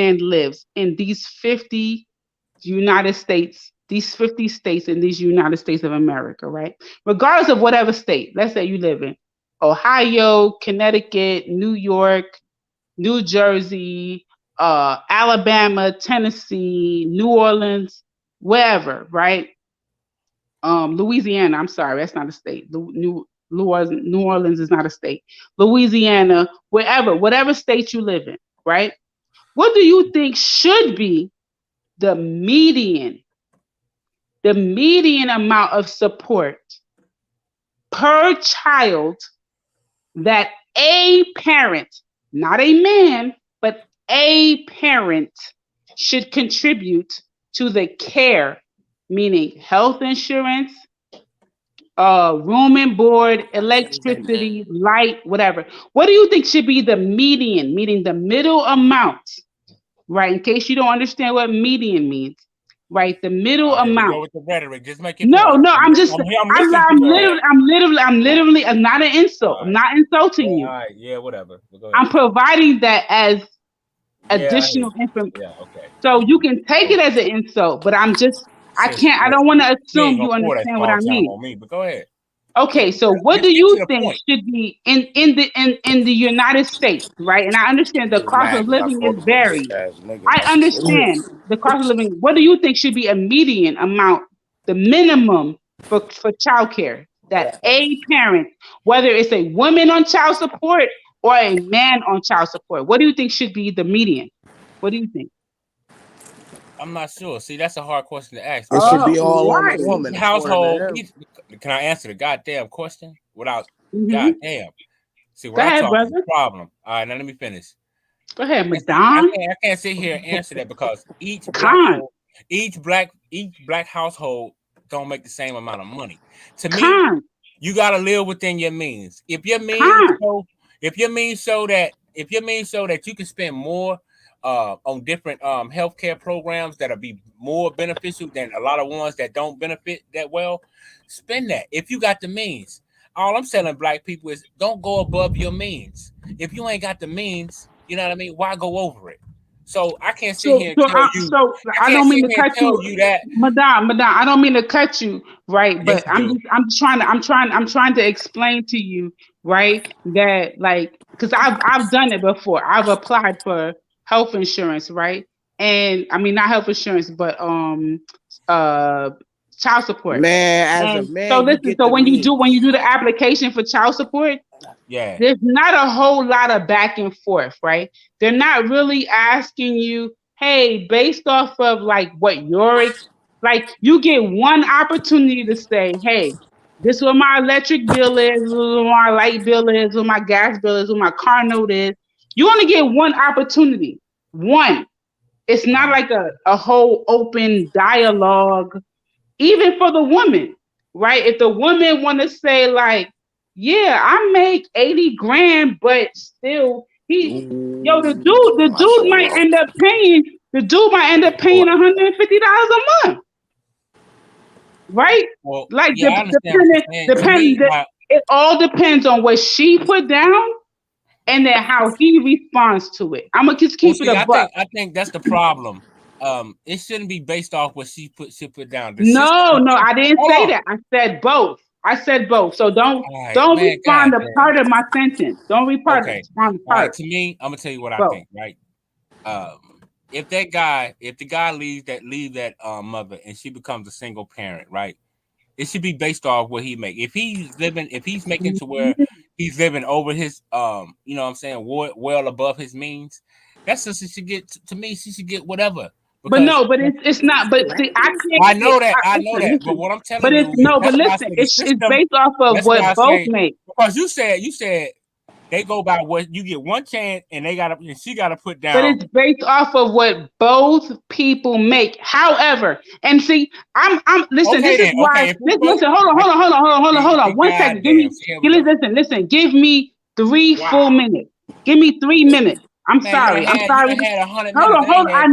S6: man lives in these 50 United States, these 50 states in these United States of America, right? Regardless of whatever state, let's say you live in Ohio, Connecticut, New York, New Jersey, Alabama, Tennessee, New Orleans, wherever, right? Louisiana, I'm sorry, that's not a state. New Orleans is not a state. Louisiana, whatever state you live in, right? What do you think should be the median amount of support per child that a parent, not a man, but a parent should contribute to the care, meaning health insurance, room and board, electricity, light, whatever. What do you think should be the median, meaning the middle amount, right? In case you don't understand what median means, right? The middle
S5: Here we
S6: amount.
S5: go with the rhetoric. Just make your
S6: No,
S5: point.
S6: I'm listening to I'm literally, I'm not an insult.
S5: All
S6: I'm not insulting
S5: All
S6: you.
S5: right, yeah, whatever. But go ahead.
S6: I'm providing that as additional
S5: Yeah,
S6: information.
S5: yeah, okay.
S6: So you can take it as an insult, but I don't want to
S5: You ain't
S6: assume you
S5: gonna pour that
S6: understand what
S5: small
S6: I
S5: town
S6: mean.
S5: on me, but go ahead.
S6: Okay, so what
S5: Just
S6: do
S5: get
S6: you
S5: to the
S6: think
S5: point.
S6: should be in the United States, right? And I understand the
S4: He was
S6: cost
S4: mad
S6: of
S4: 'cause I
S6: living is
S4: called him a
S6: varied.
S4: bitch ass nigga.
S6: I
S4: That's crazy.
S6: understand the cost of living. What do you think should be a median amount, the minimum for childcare that a parent, whether it's a woman on child support or a man on child support, what do you think should be the median? What do you think?
S5: I'm not sure. See, that's a hard question to ask.
S4: It should be all
S6: Why?
S4: on the woman.
S5: Each
S4: Household.
S5: household. Can I answer the goddamn question without
S6: Mm-hmm.
S5: goddamn? See,
S6: Go
S5: when I
S6: ahead,
S5: talk,
S6: brother.
S5: it's a problem. All right, now let me finish.
S6: Go ahead,
S5: I
S6: Madon.
S5: can't sit here and answer that because each black household don't make the same amount of money. To me, you gotta live within your means. If your means show that you can spend more on different healthcare programs that'll be more beneficial than a lot of ones that don't benefit that well, spend that if you got the means. All I'm telling black people is don't go above your means. If you ain't got the means, you know what I mean, why go over it? So I can't sit here and tell you.
S6: I don't mean to cut you,
S5: that.
S6: Madon. I don't mean to cut you, right? But I'm trying to explain to you, right? That like, because I've done it before. I've applied for health insurance, right? And I mean not health insurance, but child support.
S4: Man, as a man,
S6: so listen,
S4: you get
S6: so
S4: the
S6: when
S4: means.
S6: you do the application for child support, there's not a whole lot of back and forth, right? They're not really asking you, hey, based off of like what like you get one opportunity to say, hey, this is what my electric bill is, this is what my light bill is, what my gas bill is, what my car note is. You only get one opportunity. One. It's not like a whole open dialogue, even for the woman, right? If the woman want to say like, yeah, I make 80 grand, but still the dude might end up paying $150 a month. Right?
S5: Well,
S6: like
S5: I understand
S6: it all depends on what she put down and then how he responds to it. I'm gonna just keep it a buck.
S5: I think that's the problem. It shouldn't be based off what she put down.
S6: No, I didn't say that. I said both. So don't respond to part of my sentence. Don't respond to part.
S5: To me, I'm gonna tell you what I think. Right. If the guy leaves that mother and she becomes a single parent, right? It should be based off what he make. If he's making to where he's living over his you know what I'm saying, well above his means, that's what she should get. To me, she should get whatever.
S6: But it's not. But see,
S5: I know that. But what I'm telling you,
S6: it's based off of what both make.
S5: Because you said they go by what you get one chance, and she gotta put down.
S6: But it's based off of what both people make. However, and see, I'm listen.
S5: Okay,
S6: this is why. Listen, hold on. 1 second. Listen. Give me 3 full minutes. Give me 3 minutes. I'm sorry. Hold on. I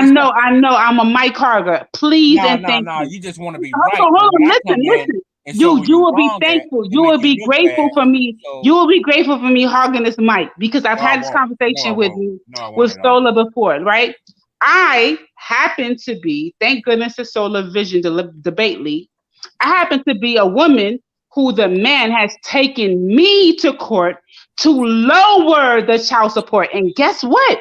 S6: know. I'm a Mike Harger. Please and thank you.
S5: No. You just want to be
S6: right. Hold on. Listen. You will be thankful. You will be grateful for me. You will be grateful for me hogging this mic because I've had this conversation with Solar before, right? I happen to be, thank goodness to Solar Vision Debate League, I happen to be a woman who the man has taken me to court to lower the child support. And guess what?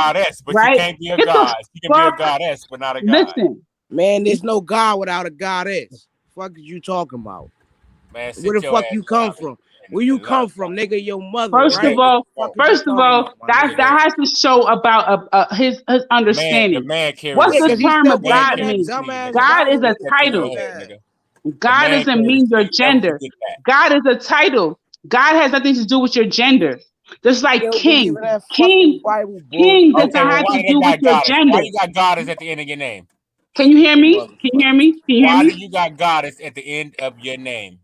S5: goddess, but she
S6: right?
S5: can't be a
S6: Get the
S5: god. She can be a
S6: fuck.
S5: goddess, but not a god.
S6: Listen,
S4: Man, there's no God without a goddess. Fuck is you talking about?
S5: Man,
S4: Where the
S5: sit your
S4: fuck
S5: ass
S4: you come
S5: down
S4: from?
S5: and
S4: Where you
S5: learn
S4: come from, nigga? Your mother,
S6: first
S4: right?
S6: of all,
S4: Fuck is you talking about, my nigga?
S6: that has to show about his
S5: The
S6: understanding.
S5: man carries
S6: What's
S5: the
S4: Yeah,
S6: the
S4: cause
S5: seed.
S4: he
S6: term
S4: still
S6: of
S5: The man
S6: God
S4: believing that
S5: carries
S6: mean?
S5: the seed,
S4: dumbass
S5: nigga.
S6: God is
S4: Bible
S6: a
S5: Put that
S4: shit.
S5: through your
S6: title.
S5: head,
S4: Man.
S5: nigga. The
S6: God
S5: man
S6: doesn't
S5: carries
S6: mean
S5: the
S6: your
S5: seed. Never
S6: gender.
S5: forget that.
S6: God is a title. God has nothing to do with your gender. Just like
S4: Still
S6: king.
S4: believe in that
S6: King,
S4: fucking Bible
S6: king does
S4: bullshit.
S5: Okay,
S6: not
S5: well,
S6: have
S5: why
S6: to
S5: you
S6: do with
S5: got
S6: your
S5: goddess?
S6: gender.
S5: Why you got goddess at the end of your name?
S6: Can you hear me?
S4: Motherfucker.
S6: Can you hear me? Can you hear
S5: Why do
S6: me?
S5: you got goddess at the end of your name?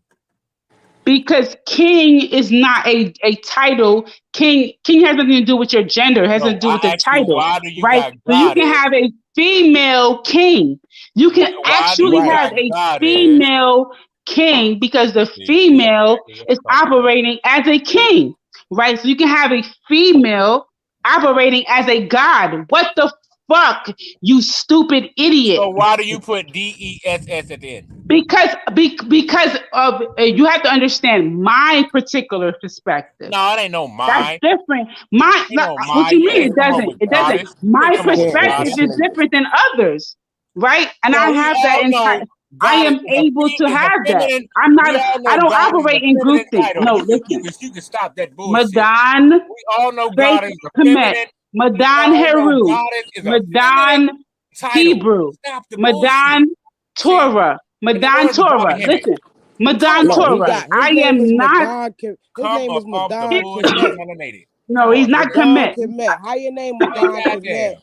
S6: Because king is not a title. King has nothing to do with your gender. It has nothing
S5: No,
S6: to do
S5: I
S6: with the
S5: asked you
S6: title,
S5: why do you
S6: right?
S5: got
S6: So you can
S5: goddess?
S6: have a female king. You can
S5: Why do
S6: actually
S5: you
S4: Right.
S6: have
S5: got
S6: a
S5: goddess?
S6: female king because the
S5: See, this is
S6: female
S5: exactly what
S6: is
S5: I'm talking about.
S6: operating as a king, right? So you can have a female operating as a god. What the fuck, you stupid idiot?
S5: So why do you put DESS at the end?
S6: Because of you have to understand my particular perspective.
S5: No, it ain't no
S6: That's
S5: my.
S6: different. My
S5: Ain't no
S6: what
S5: my.
S6: you
S5: You
S6: mean?
S5: ain't
S6: It
S5: come up
S6: doesn't.
S5: with
S6: It doesn't.
S5: goddess. You ain't
S6: My
S5: come up with
S4: Can't
S6: perspective
S5: goddess.
S4: this
S6: is
S4: nigga.
S6: different than others, right? And I
S5: No, we
S6: have that
S5: all
S6: entire.
S5: know
S6: I
S5: goddess
S6: am able to
S5: is a
S6: have that.
S5: feminine.
S6: I'm
S5: We
S6: not.
S5: all
S6: I
S5: know
S6: don't
S5: goddess is a
S6: operate in
S5: feminine
S6: groupthink.
S5: title.
S6: No,
S5: You
S6: listen.
S5: can stop that bullshit.
S6: Madan,
S5: We all know
S6: Faith
S5: goddess is a
S6: Kemet,
S5: feminine. We
S6: Madan
S5: all know
S6: Heru,
S5: goddess is a feminine
S6: Madan
S5: title.
S6: Hebrew,
S5: Stop the bullshit.
S6: Madan
S5: See,
S6: Torah,
S5: in the
S6: Madan
S5: words of Bobby
S6: Torah.
S5: Hemmett,
S6: Listen,
S5: come
S6: Madan
S5: up
S4: No, he
S5: with
S6: Torah.
S5: the
S4: got
S6: I
S4: his name is
S6: am not.
S4: Madan. His
S5: come
S4: name
S5: up
S4: is
S5: off the
S4: Madan
S5: bullshit,
S4: Kemet.
S5: melanated.
S6: No,
S5: Come
S6: he's
S5: on,
S6: not
S5: nigga.
S4: Madan
S6: commit.
S4: Kemet. How your name
S5: I mean,
S4: Madan Kemet?
S5: goddamn.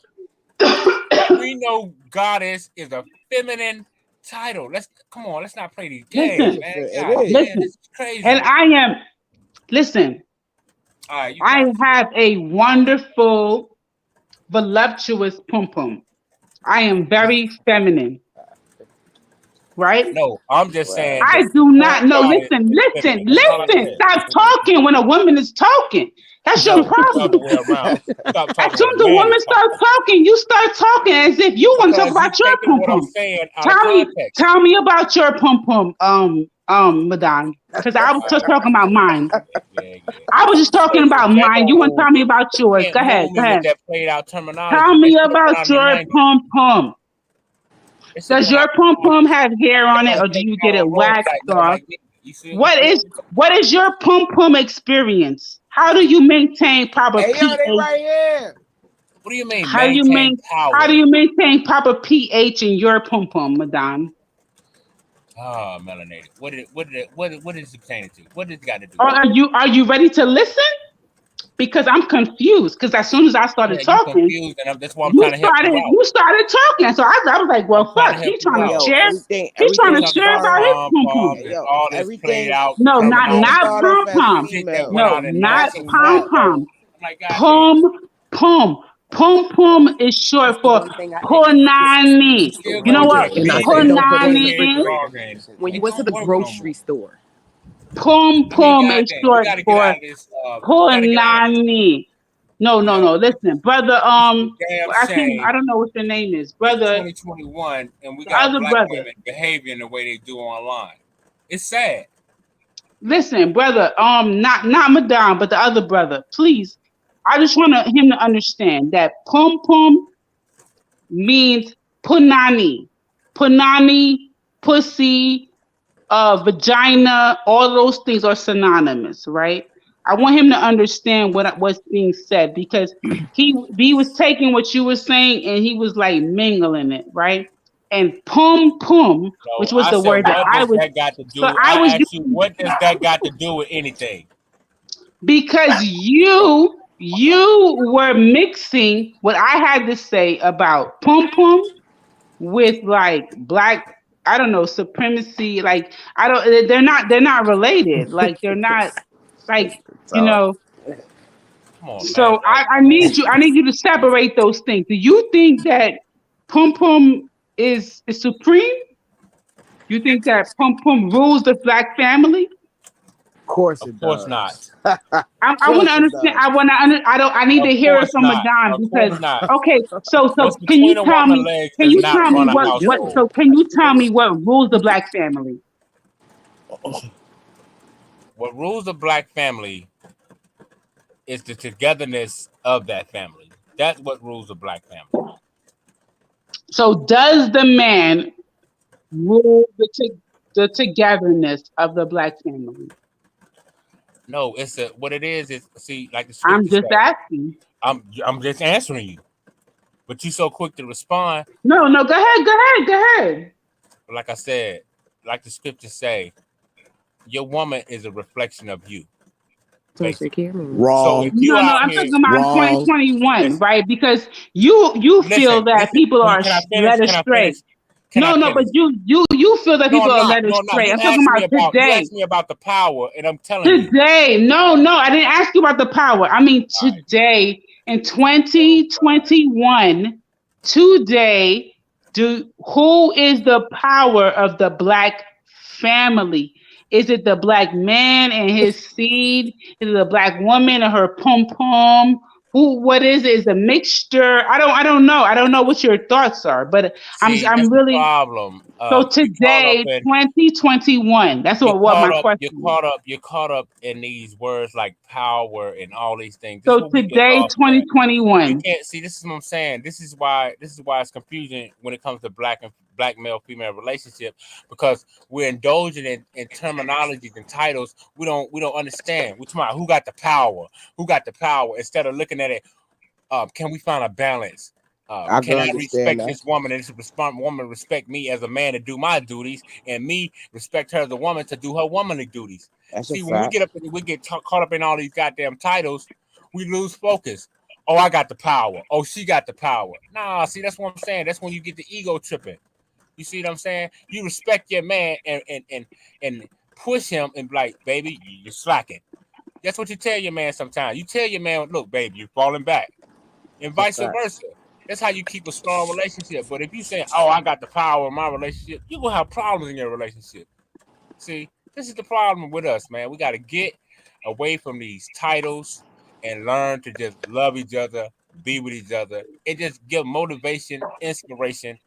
S5: We know goddess is a feminine title. Let's come on. Let's not play these games,
S6: Listen,
S5: man.
S4: It
S5: God
S4: is.
S5: damn,
S6: listen,
S5: this is
S6: and
S5: crazy.
S6: I am. Listen,
S5: All right, you
S6: I
S5: got it.
S6: have a wonderful, voluptuous pum pum. I am very feminine, right?
S5: No, I'm just
S4: Right.
S5: saying the
S6: I do
S5: term
S6: not know.
S5: goddess
S6: Listen,
S5: is
S6: listen,
S5: feminine. That's all I
S6: listen.
S5: said.
S6: Stop talking when a woman is talking. That's your
S5: No, it's the other
S6: problem.
S5: way around. Stop
S6: As
S5: talking
S6: soon
S5: when a
S6: as a
S5: man is
S6: woman
S5: talking.
S6: starts talking, you start talking as if you want to talk
S5: Because you
S6: about your
S5: taking
S6: pum
S5: what I'm
S6: pum.
S5: saying out of context.
S6: Tell me about your pum pum, Madame. Because I was
S5: All
S6: just
S5: right.
S6: talking about mine.
S5: Yeah.
S6: I was just talking
S5: Listen,
S6: about
S5: that
S6: mine. You
S5: don't
S6: want to
S5: move
S6: tell me
S5: me.
S6: about
S5: You
S6: yours?
S5: can't
S6: Go ahead,
S5: move
S6: go
S5: me with
S6: ahead.
S5: that played out
S6: Tell
S5: terminology. That
S6: me
S5: should have been
S6: about
S5: out in the
S6: your
S5: 90s.
S6: pum pum.
S5: It should have
S6: Does
S5: been
S6: your
S5: out
S6: pum
S5: in the 90s.
S6: pum have hair on
S5: They
S6: it,
S5: don't
S6: or do
S5: take
S6: you
S5: out
S6: get it
S5: on roads
S6: waxed
S5: like
S6: off?
S5: me. You see?
S6: What is your pum pum experience? How do you maintain proper
S4: Hey yo, they
S6: pH?
S4: right here.
S5: What do you mean
S6: How do you
S5: maintain
S6: how do
S5: power?
S6: you maintain proper pH in your pum pum, Madame?
S5: Ah, melanated. What is it pertaining to? What does it got to do
S6: Or
S5: with it?
S6: are you ready to listen? Because I'm confused. Because as soon as I started
S5: Yeah, you
S6: talking,
S5: confused, and that's why I'm trying to help you out.
S6: you started talking. So I was like,
S5: I'm
S6: well,
S5: trying to
S6: fuck.
S5: help you out.
S4: Yo,
S6: He's trying
S5: You
S6: to
S4: everything
S5: talking
S6: share
S5: about
S6: about
S4: start.
S6: his
S5: pom
S6: pum pum.
S5: poms
S4: Hey
S5: and
S4: yo,
S5: all this played
S4: everything
S5: out
S6: No,
S4: everything
S6: not
S5: terminology
S4: start off
S6: pom
S4: as
S6: pom.
S5: shit that
S4: female.
S5: went
S6: No,
S5: out in
S6: not
S4: That's a
S6: pom
S5: 1990.
S4: fact.
S6: pom.
S5: I'm like, goddamn.
S6: Pum pum. Pum pum is short
S4: That's the
S6: for
S4: one thing I think
S5: You
S6: punani.
S5: still
S6: You know
S5: going to
S6: what
S5: the
S4: and I
S5: men
S4: said
S5: and
S4: don't put that in the
S6: punani
S5: women
S6: is?
S4: refrigerator.
S5: jargon.
S4: When you
S5: It
S4: went to
S5: don't
S4: the
S5: work no more.
S4: grocery store.
S6: Pum
S5: I mean,
S6: pum is
S5: goddamn, we
S6: short
S5: got to get
S6: for
S5: out of this. We got to get out of this.
S6: punani. No,
S5: You
S6: no,
S5: know,
S6: no. Listen, brother.
S5: it's a damn
S6: I
S5: shame.
S6: don't know what your name is,
S5: It's
S6: brother.
S5: 2021, and we
S6: The
S5: got
S6: other
S5: black
S6: brother.
S5: women behaving the way they do online. It's sad.
S6: Listen, brother. Not Madame, but the other brother. Please, I just want him to understand that pum pum means punani. Punani, pussy, vagina, all those things are synonymous, right? I want him to understand what's being said because he was taking what you were saying and he was like mingling it, right? And pum pum, which
S5: So
S6: was
S5: I
S6: the
S5: said,
S6: word that
S5: what
S6: I
S5: does
S6: was,
S5: that got to
S6: so
S5: do?
S6: I was
S5: I asked you, what does that got to do with anything?
S6: because you were mixing what I had to say about pum pum with like black, I don't know, supremacy. Like I don't, they're not related. Like they're not like you
S4: So
S6: know.
S5: Come on, man.
S6: So
S5: Like,
S6: I need you to separate those things. Do you think that pum pum is supreme? You think that pum pum rules the black family?
S4: of course
S5: of
S4: it
S5: course not.
S4: does. Of
S6: I want to
S4: course it
S6: understand.
S4: does.
S6: I need
S5: Of
S6: to hear it
S5: course
S6: from
S5: not.
S6: Madon
S5: Of
S6: because
S5: course not.
S6: okay.
S5: What's
S6: Can you
S5: between a
S6: tell
S5: woman's
S6: me?
S5: legs
S6: Can
S5: does
S6: you
S5: not
S6: tell me
S5: run a
S6: what?
S5: household.
S6: So can you tell me what rules the black family?
S5: What rules the black family is the togetherness of that family. That's what rules the black family.
S6: So does the man rule the togetherness of the black family?
S5: No, it's what it is see, like the
S6: I'm
S5: scriptures
S6: just
S5: say.
S6: asking.
S5: I'm just answering you. But you so quick to respond.
S6: No, go ahead.
S5: Like I said, like the scriptures say, your woman is a reflection of you. So if you
S6: No,
S5: out
S6: I'm
S5: here,
S6: talking about 2021, right? Because you feel that
S5: listen.
S6: people are
S5: Can I finish?
S6: led
S5: Can I
S6: astray.
S5: finish? Can I
S6: No, but
S5: finish?
S6: you feel that
S5: No,
S6: people
S5: I'm
S6: are
S5: not.
S6: led
S5: No, I'm not.
S6: astray. I'm talking about
S5: You
S6: today.
S5: asked me about the power, and I'm telling you.
S6: Today, no, I didn't ask you about the power. I mean, today in 2021, today, who is the power of the black family? Is it the black man and his seed? Is it the black woman and her pom pom? Who? What is it? Is a mixture? I don't know. I don't know what your thoughts are, but
S5: See,
S6: I'm
S5: that's the
S6: really
S5: problem.
S6: so
S5: You caught up
S6: today,
S5: in
S6: 2021. That's
S5: you're
S6: what
S5: caught
S6: my
S5: up.
S6: question is.
S5: You're caught up in these words like power and all these things. This is
S6: So
S5: what we get
S6: today,
S5: lost at. You
S6: 2021.
S5: can't see. This is what I'm saying. This is why it's confusing when it comes to black male female relationship, because we're indulging in terminologies and titles we don't understand. We talking about who got the power, instead of looking at it. Can we find a balance?
S4: I can
S5: Can I
S4: understand
S5: respect
S4: that.
S5: this woman and this woman respect me as a man to do my duties, and me respect her as a woman to do her womanly duties?
S4: That's a
S5: See, when we
S4: fact.
S5: get caught up in all these goddamn titles, we lose focus. Oh, I got the power. Oh, she got the power. Nah, see, that's what I'm saying. That's when you get the ego tripping. You see what I'm saying? You respect your man and push him and be like, baby, you're slacking. That's what you tell your man sometimes. You tell your man, look, baby, you're falling back, and
S4: That's a
S5: vice
S4: fact.
S5: versa. That's how you keep a strong relationship. But if you say, "Oh, I got the power in my relationship," you will have problems in your relationship. See, this is the problem with us, man. We got to get away from these titles and learn to just love each other, be with each other, and just give motivation, inspiration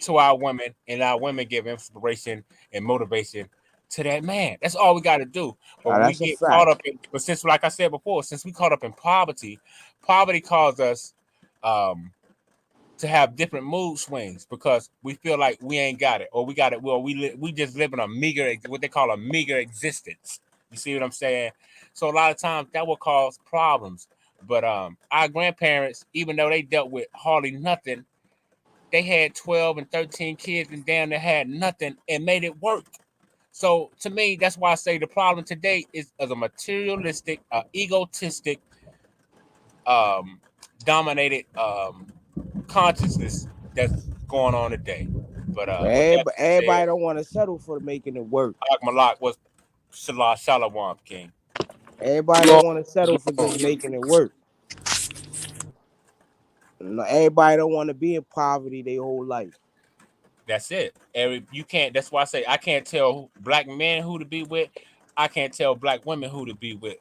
S5: to our women, and our women give inspiration and motivation to that man. That's all we got to do. But when we
S4: That's a
S5: get caught
S4: fact.
S5: up in, but since, like I said before, since we caught up in poverty caused us um, to have different mood swings because we feel like we ain't got it, or we got it. Well, we just live in a meager, what they call a meager existence. You see what I'm saying? So a lot of times that will cause problems. But our grandparents, even though they dealt with hardly nothing, they had 12 and 13 kids and damn near had nothing and made it work. So to me, that's why I say the problem today is as a materialistic, egotistic, um, dominated consciousness that's going on today. But with that being said,
S4: Everybody don't want to settle for making it work.
S5: Malak was Shalawam King.
S4: Everybody don't want to settle for just making it work. Everybody don't want to be in poverty their whole life.
S5: That's it. You can't. That's why I say I can't tell black men who to be with. I can't tell black women who to be with.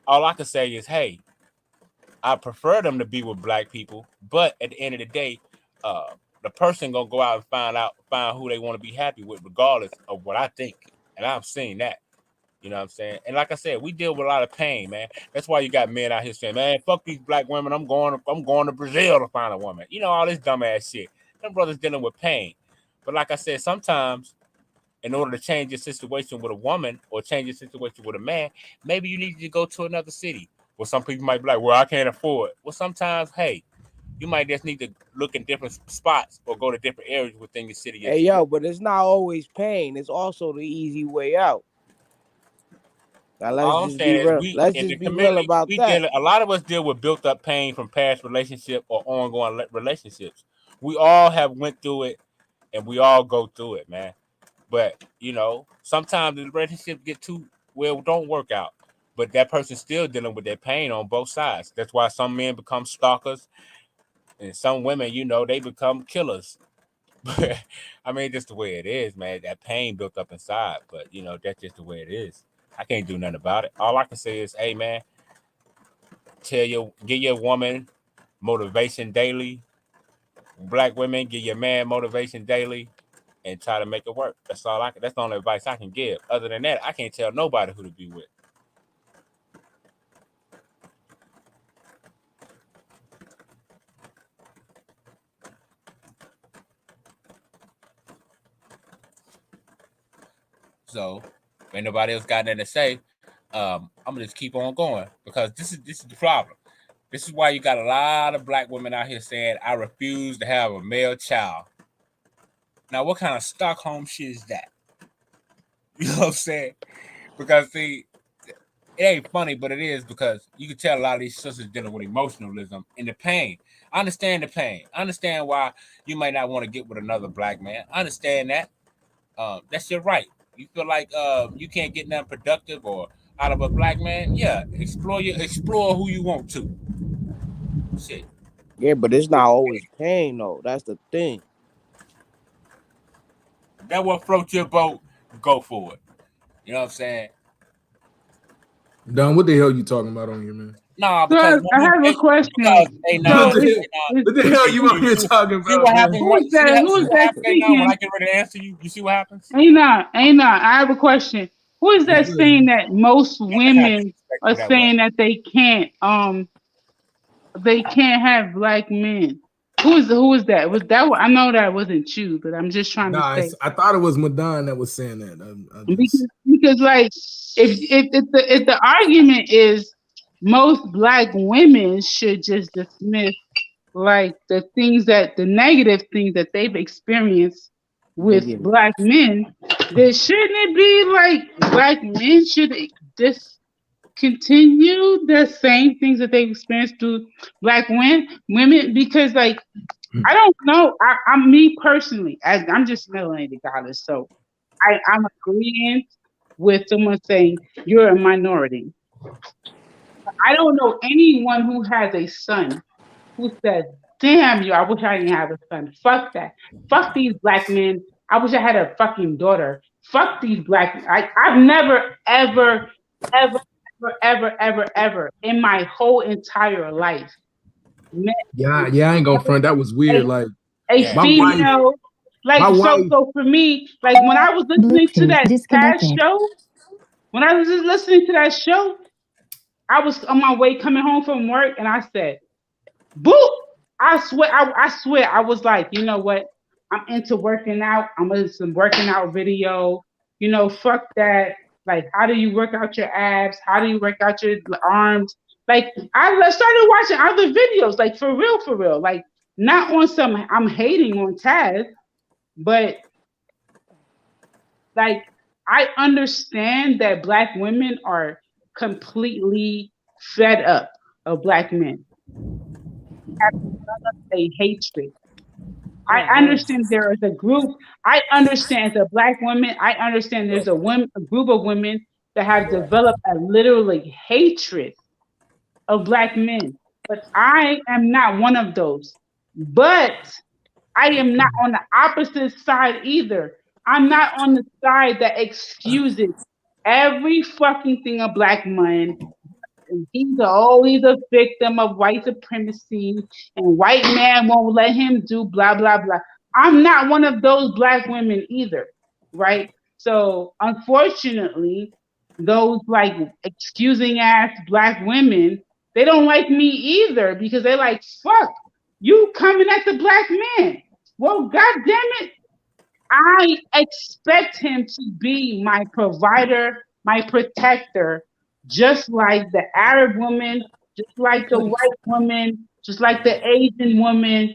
S5: All I can say is, hey, I prefer them to be with black people, but at the end of the day, the person gonna go out and find who they want to be happy with, regardless of what I think. And I've seen that. You know what I'm saying? And like I said, we deal with a lot of pain, man. That's why you got men out here saying, man, fuck these black women. I'm going to Brazil to find a woman. You know, all this dumbass shit. Them brothers dealing with pain. But like I said, sometimes in order to change your situation with a woman or change your situation with a man, maybe you need to go to another city. Well, some people might be like, well, I can't afford. Well, sometimes, hey, you might just need to look in different spots or go to different areas within your city.
S4: Hey, yo, but it's not always pain. It's also the easy way out. Now let's
S5: All I'm
S4: just be
S5: saying is
S4: real.
S5: we
S4: Let's
S5: in the
S4: just be real
S5: community,
S4: about that.
S5: a lot of us deal with built up pain from past relationship or ongoing relationships. We all have went through it and we all go through it, man. But you know, sometimes the relationship get too well, don't work out. But that person's still dealing with that pain on both sides. That's why some men become stalkers and some women, you know, they become killers. But I mean, just the way it is, man. That pain built up inside. But you know, that's just the way it is. I can't do nothing about it. All I can say is, hey, man, get your woman motivation daily. Black women, get your man motivation daily, and try to make it work. That's all I can. That's the only advice I can give. Other than that, I can't tell nobody who to be with. So, if ain't nobody else got nothing to say, I'm gonna just keep on going because this is the problem. This is why you got a lot of black women out here saying, "I refuse to have a male child." Now, what kind of Stockholm shit is that? You know what I'm saying? Because see, It ain't funny, but it is because you can tell a lot of these sisters dealing with emotionalism and the pain. I understand the pain. I understand why you might not want to get with another black man. I understand that. That's your right. You feel like you can't get nothing productive or out of a black man. Yeah, explore who you want to. Shit.
S4: Yeah, but it's not always pain though. That's the thing.
S5: That what floats your boat. Go for it. You know what I'm saying?
S12: Don, what the hell you talking about on here, man?
S5: Nah,
S6: So
S5: because
S6: I have a question.
S12: What
S6: So
S12: the hell you on here talking
S5: See what
S12: about, man?
S5: happens?
S6: who is that? Who
S5: See
S6: is
S5: what
S6: that
S5: happens now when I
S6: speaking?
S5: get ready to answer you? You see what happens?
S6: Ain't not. I have a question. Who is that saying that most women are saying that they can't have black men? Who is that? Was that I know that wasn't you, but I'm just trying to
S12: Nah,
S6: say
S12: I thought it was Madon that was saying that.
S6: because like if the argument is most black women should just dismiss like the negative things that they've experienced with
S4: Nigga.
S6: black men, then shouldn't it be like black men should just continue the same things that they've experienced through black women? Because like I don't know, I'm me personally, as I'm just melanated goddess, so I'm agreeing with someone saying you're a minority. I don't know anyone who has a son who said, damn you, I wish I didn't have a son. Fuck that. Fuck these black men. I wish I had a fucking daughter. Fuck these black. I've never, ever, ever, ever in my whole entire life met
S12: Yeah, I ain't gonna front. That was weird. Like
S6: a
S12: my wife,
S6: female. Like
S12: my wife.
S6: so for me, like when I was listening to that show, when I was just listening to that show, I was on my way coming home from work and I said, boop! I swear, I was like, you know what? I'm into working out. I'm into some working out video. You know, fuck that. Like, how do you work out your abs? How do you work out your arms? Like, I started watching other videos, like for real. Like, not on some I'm hating on Taz, but like I understand that black women are completely fed up of black men. Have a hatred. I understand there is a group. I understand as a black woman. I understand there's a group of women that have developed a literally hatred of black men. But I am not one of those. But I am not on the opposite side either. I'm not on the side that excuses every fucking thing a black man. He's a victim of white supremacy, and white man won't let him do blah blah blah. I'm not one of those black women either, right? So unfortunately, those like excusing ass black women, they don't like me either because they're like, fuck, you coming at the black man. Well, god damn it, I expect him to be my provider, my protector, just like the Arab woman, just like the white woman, just like the Asian woman.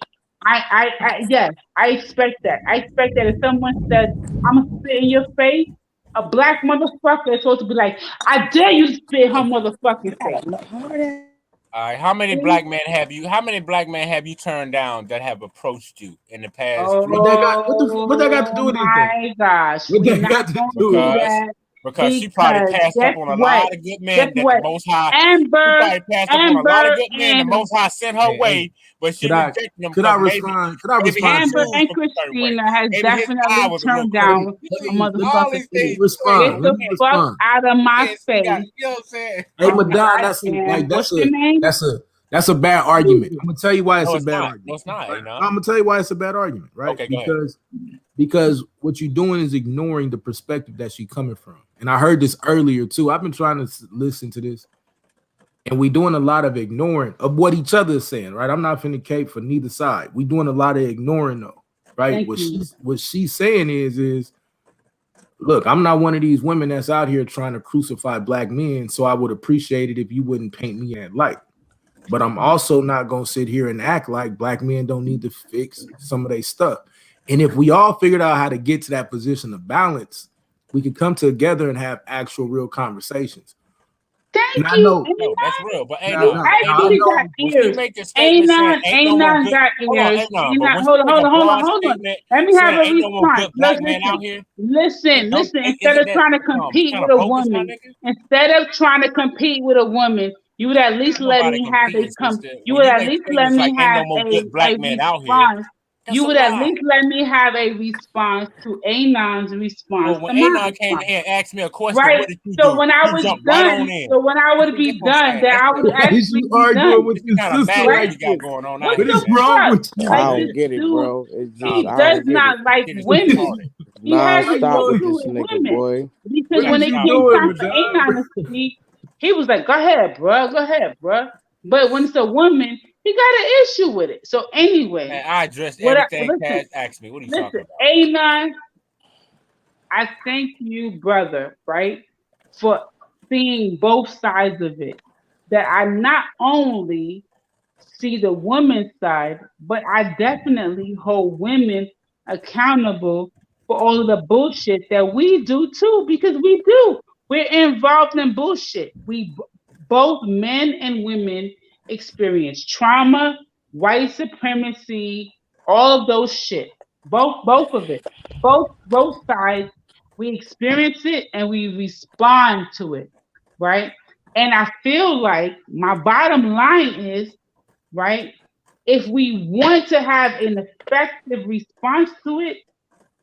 S6: Yes, I expect that. I expect that if someone says, I'm gonna spit in your face, a black motherfucker is supposed to be like, I dare you to spit in her motherfucking face.
S5: All right, how many black men have you? How many black men have you turned down that have approached you in the past 3 years?
S12: What that got to do with anything?
S6: My gosh,
S12: What
S6: we're
S12: that
S6: not
S12: got to
S6: going
S12: do
S6: to
S12: with
S6: do
S12: it?
S6: that
S5: Because she probably passed up on a lot of good men that the Most High. She probably passed up on a lot of good men the Most High sent her way, but she rejected them because maybe his
S6: Amber
S5: shoes
S6: and
S5: look a certain way.
S6: Christina has
S5: Maybe his eye
S6: definitely
S5: was a little
S6: turned
S5: crooked.
S6: down a
S5: All
S6: motherfucker
S5: these
S6: thing.
S5: things.
S12: Respond.
S6: Get the
S12: Let me
S6: fuck
S12: respond.
S6: out of my
S5: Yes,
S6: face.
S5: you know what I'm saying?
S12: Hey, Madon,
S6: What's your name?
S12: that's a bad argument. I'm gonna tell you why it's
S5: No,
S12: a
S5: it's
S12: bad
S5: not.
S12: argument.
S5: No, it's not. You know?
S12: I'm gonna tell you why it's a bad argument, right?
S5: Okay, go ahead.
S12: Because what you're doing is ignoring the perspective that she's coming from. And I heard this earlier too. I've been trying to listen to this, and we doing a lot of ignoring of what each other is saying, right? I'm not finna cape for neither side. We doing a lot of ignoring though, right? What she's saying is look, I'm not one of these women that's out here trying to crucify black men, so I would appreciate it if you wouldn't paint me in that light. But I'm also not gonna sit here and act like black men don't need to fix some of their stuff. And if we all figured out how to get to that position of balance, we could come together and have actual real conversations.
S6: Thank
S12: I
S6: you.
S12: know.
S5: No, that's real. But
S6: You actually got
S5: when she
S6: ears.
S5: make a statement saying ain't no more
S6: Anon
S5: good,
S6: got
S5: hold on,
S6: ears.
S5: but
S6: Anon,
S5: when she
S6: hold on,
S5: make
S6: hold
S5: a
S6: on, hold on,
S5: broad
S6: hold on.
S5: statement
S6: Let me have
S5: saying
S6: a
S5: ain't no more
S6: response.
S5: good black men out here,
S6: Listen. Instead
S5: isn't
S6: of
S5: that
S6: trying to compete
S5: kind
S6: with
S5: of
S6: a
S5: bogus, my
S6: woman,
S5: nigga?
S6: instead of trying to compete with a woman, you would at least
S5: Ain't
S6: let
S5: nobody
S6: me have
S5: competing, sister.
S6: you
S5: When
S6: would
S5: you
S6: at
S5: make
S6: least let
S5: statements
S6: me
S5: like ain't
S6: have
S5: no more good black
S6: a
S5: men out here,
S6: response.
S5: that's
S6: You
S5: a
S6: would at
S5: lie.
S6: least let me have a response to Anon's response
S5: Well, when
S6: to my
S5: Anon came in
S6: response.
S5: here and asked me a question,
S6: Right.
S5: what did you
S6: So
S5: do?
S6: when I
S5: You
S6: was
S5: jumped right on
S6: done,
S5: in.
S6: so when I
S5: You
S6: would
S5: see, that's
S6: be
S5: what I'm
S6: done,
S5: saying.
S6: that
S5: That's
S6: I
S5: the
S6: would actually
S12: You
S6: be
S12: arguing
S6: done.
S12: with
S5: it's the
S12: your
S5: kind of
S12: sister
S5: madness
S6: Right?
S12: like
S5: you got
S12: this?
S5: going on out
S6: What
S12: What
S5: here,
S12: is
S6: the
S5: man.
S12: wrong
S6: fuck?
S12: with you,
S4: I
S6: Like
S12: man?
S4: don't
S6: this
S4: get it,
S6: dude,
S4: bro. It's
S5: Nah,
S4: just
S6: he
S4: I
S6: does
S4: don't
S5: man.
S4: get
S6: not
S4: it.
S6: like
S5: Shit is
S12: What
S6: women.
S12: is,
S5: retarded.
S6: He has
S12: how you
S4: Non-stop
S6: issue
S4: with
S12: doing?
S4: this
S6: with
S4: nigga,
S6: women
S4: boy.
S6: because
S12: What
S5: Gotta
S6: when
S12: is
S6: it
S12: you
S5: stop
S6: came
S5: it.
S12: doing,
S6: time for
S12: Madonna?
S6: Anon to speak, he was like, "Go ahead, bro. Go ahead, bro." But when it's a woman, he got an issue with it. So anyway,
S5: Man, I addressed
S6: what?
S5: everything
S6: Listen,
S5: Cass asked me. What are you talking
S6: listen,
S5: about?
S6: Anon. I thank you, brother, right, for seeing both sides of it. That I not only see the woman's side, but I definitely hold women accountable for all of the bullshit that we do too, because we do. We're involved in bullshit. Both men and women experience trauma, white supremacy, all of those shit. Both of it. Both sides. We experience it and we respond to it, right? And I feel like my bottom line is, right, if we want to have an effective response to it,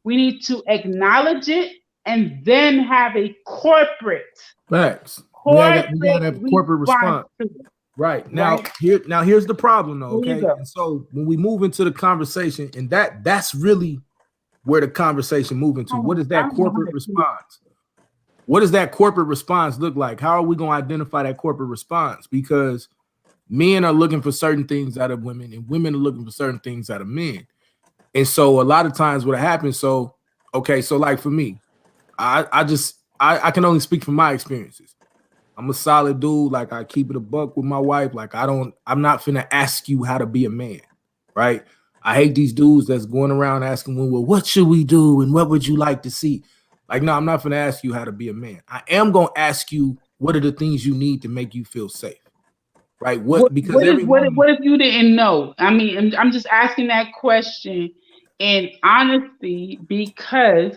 S6: we need to acknowledge it and then have a
S12: Facts. We gotta have a corporate
S6: response
S12: response.
S6: to it.
S12: Right.
S6: Right?
S12: Here's the problem though,
S6: Here you
S12: okay?
S6: go.
S12: And so when we move into the conversation, and that's really where the conversation move into. What is that corporate response? What does that corporate response look like? How are we going to identify that corporate response? Because men are looking for certain things out of women, and women are looking for certain things out of men. And so a lot of times what happens, so like for me, I can only speak from my experiences. I'm a solid dude. Like I keep it a buck with my wife. Like I'm not finna ask you how to be a man, right? I hate these dudes that's going around asking, well, what should we do? And what would you like to see? Like, no, I'm not finna ask you how to be a man. I am gonna ask you what are the things you need to make you feel safe, right? Because every woman,
S6: What if you didn't know? I mean, I'm just asking that question in honesty because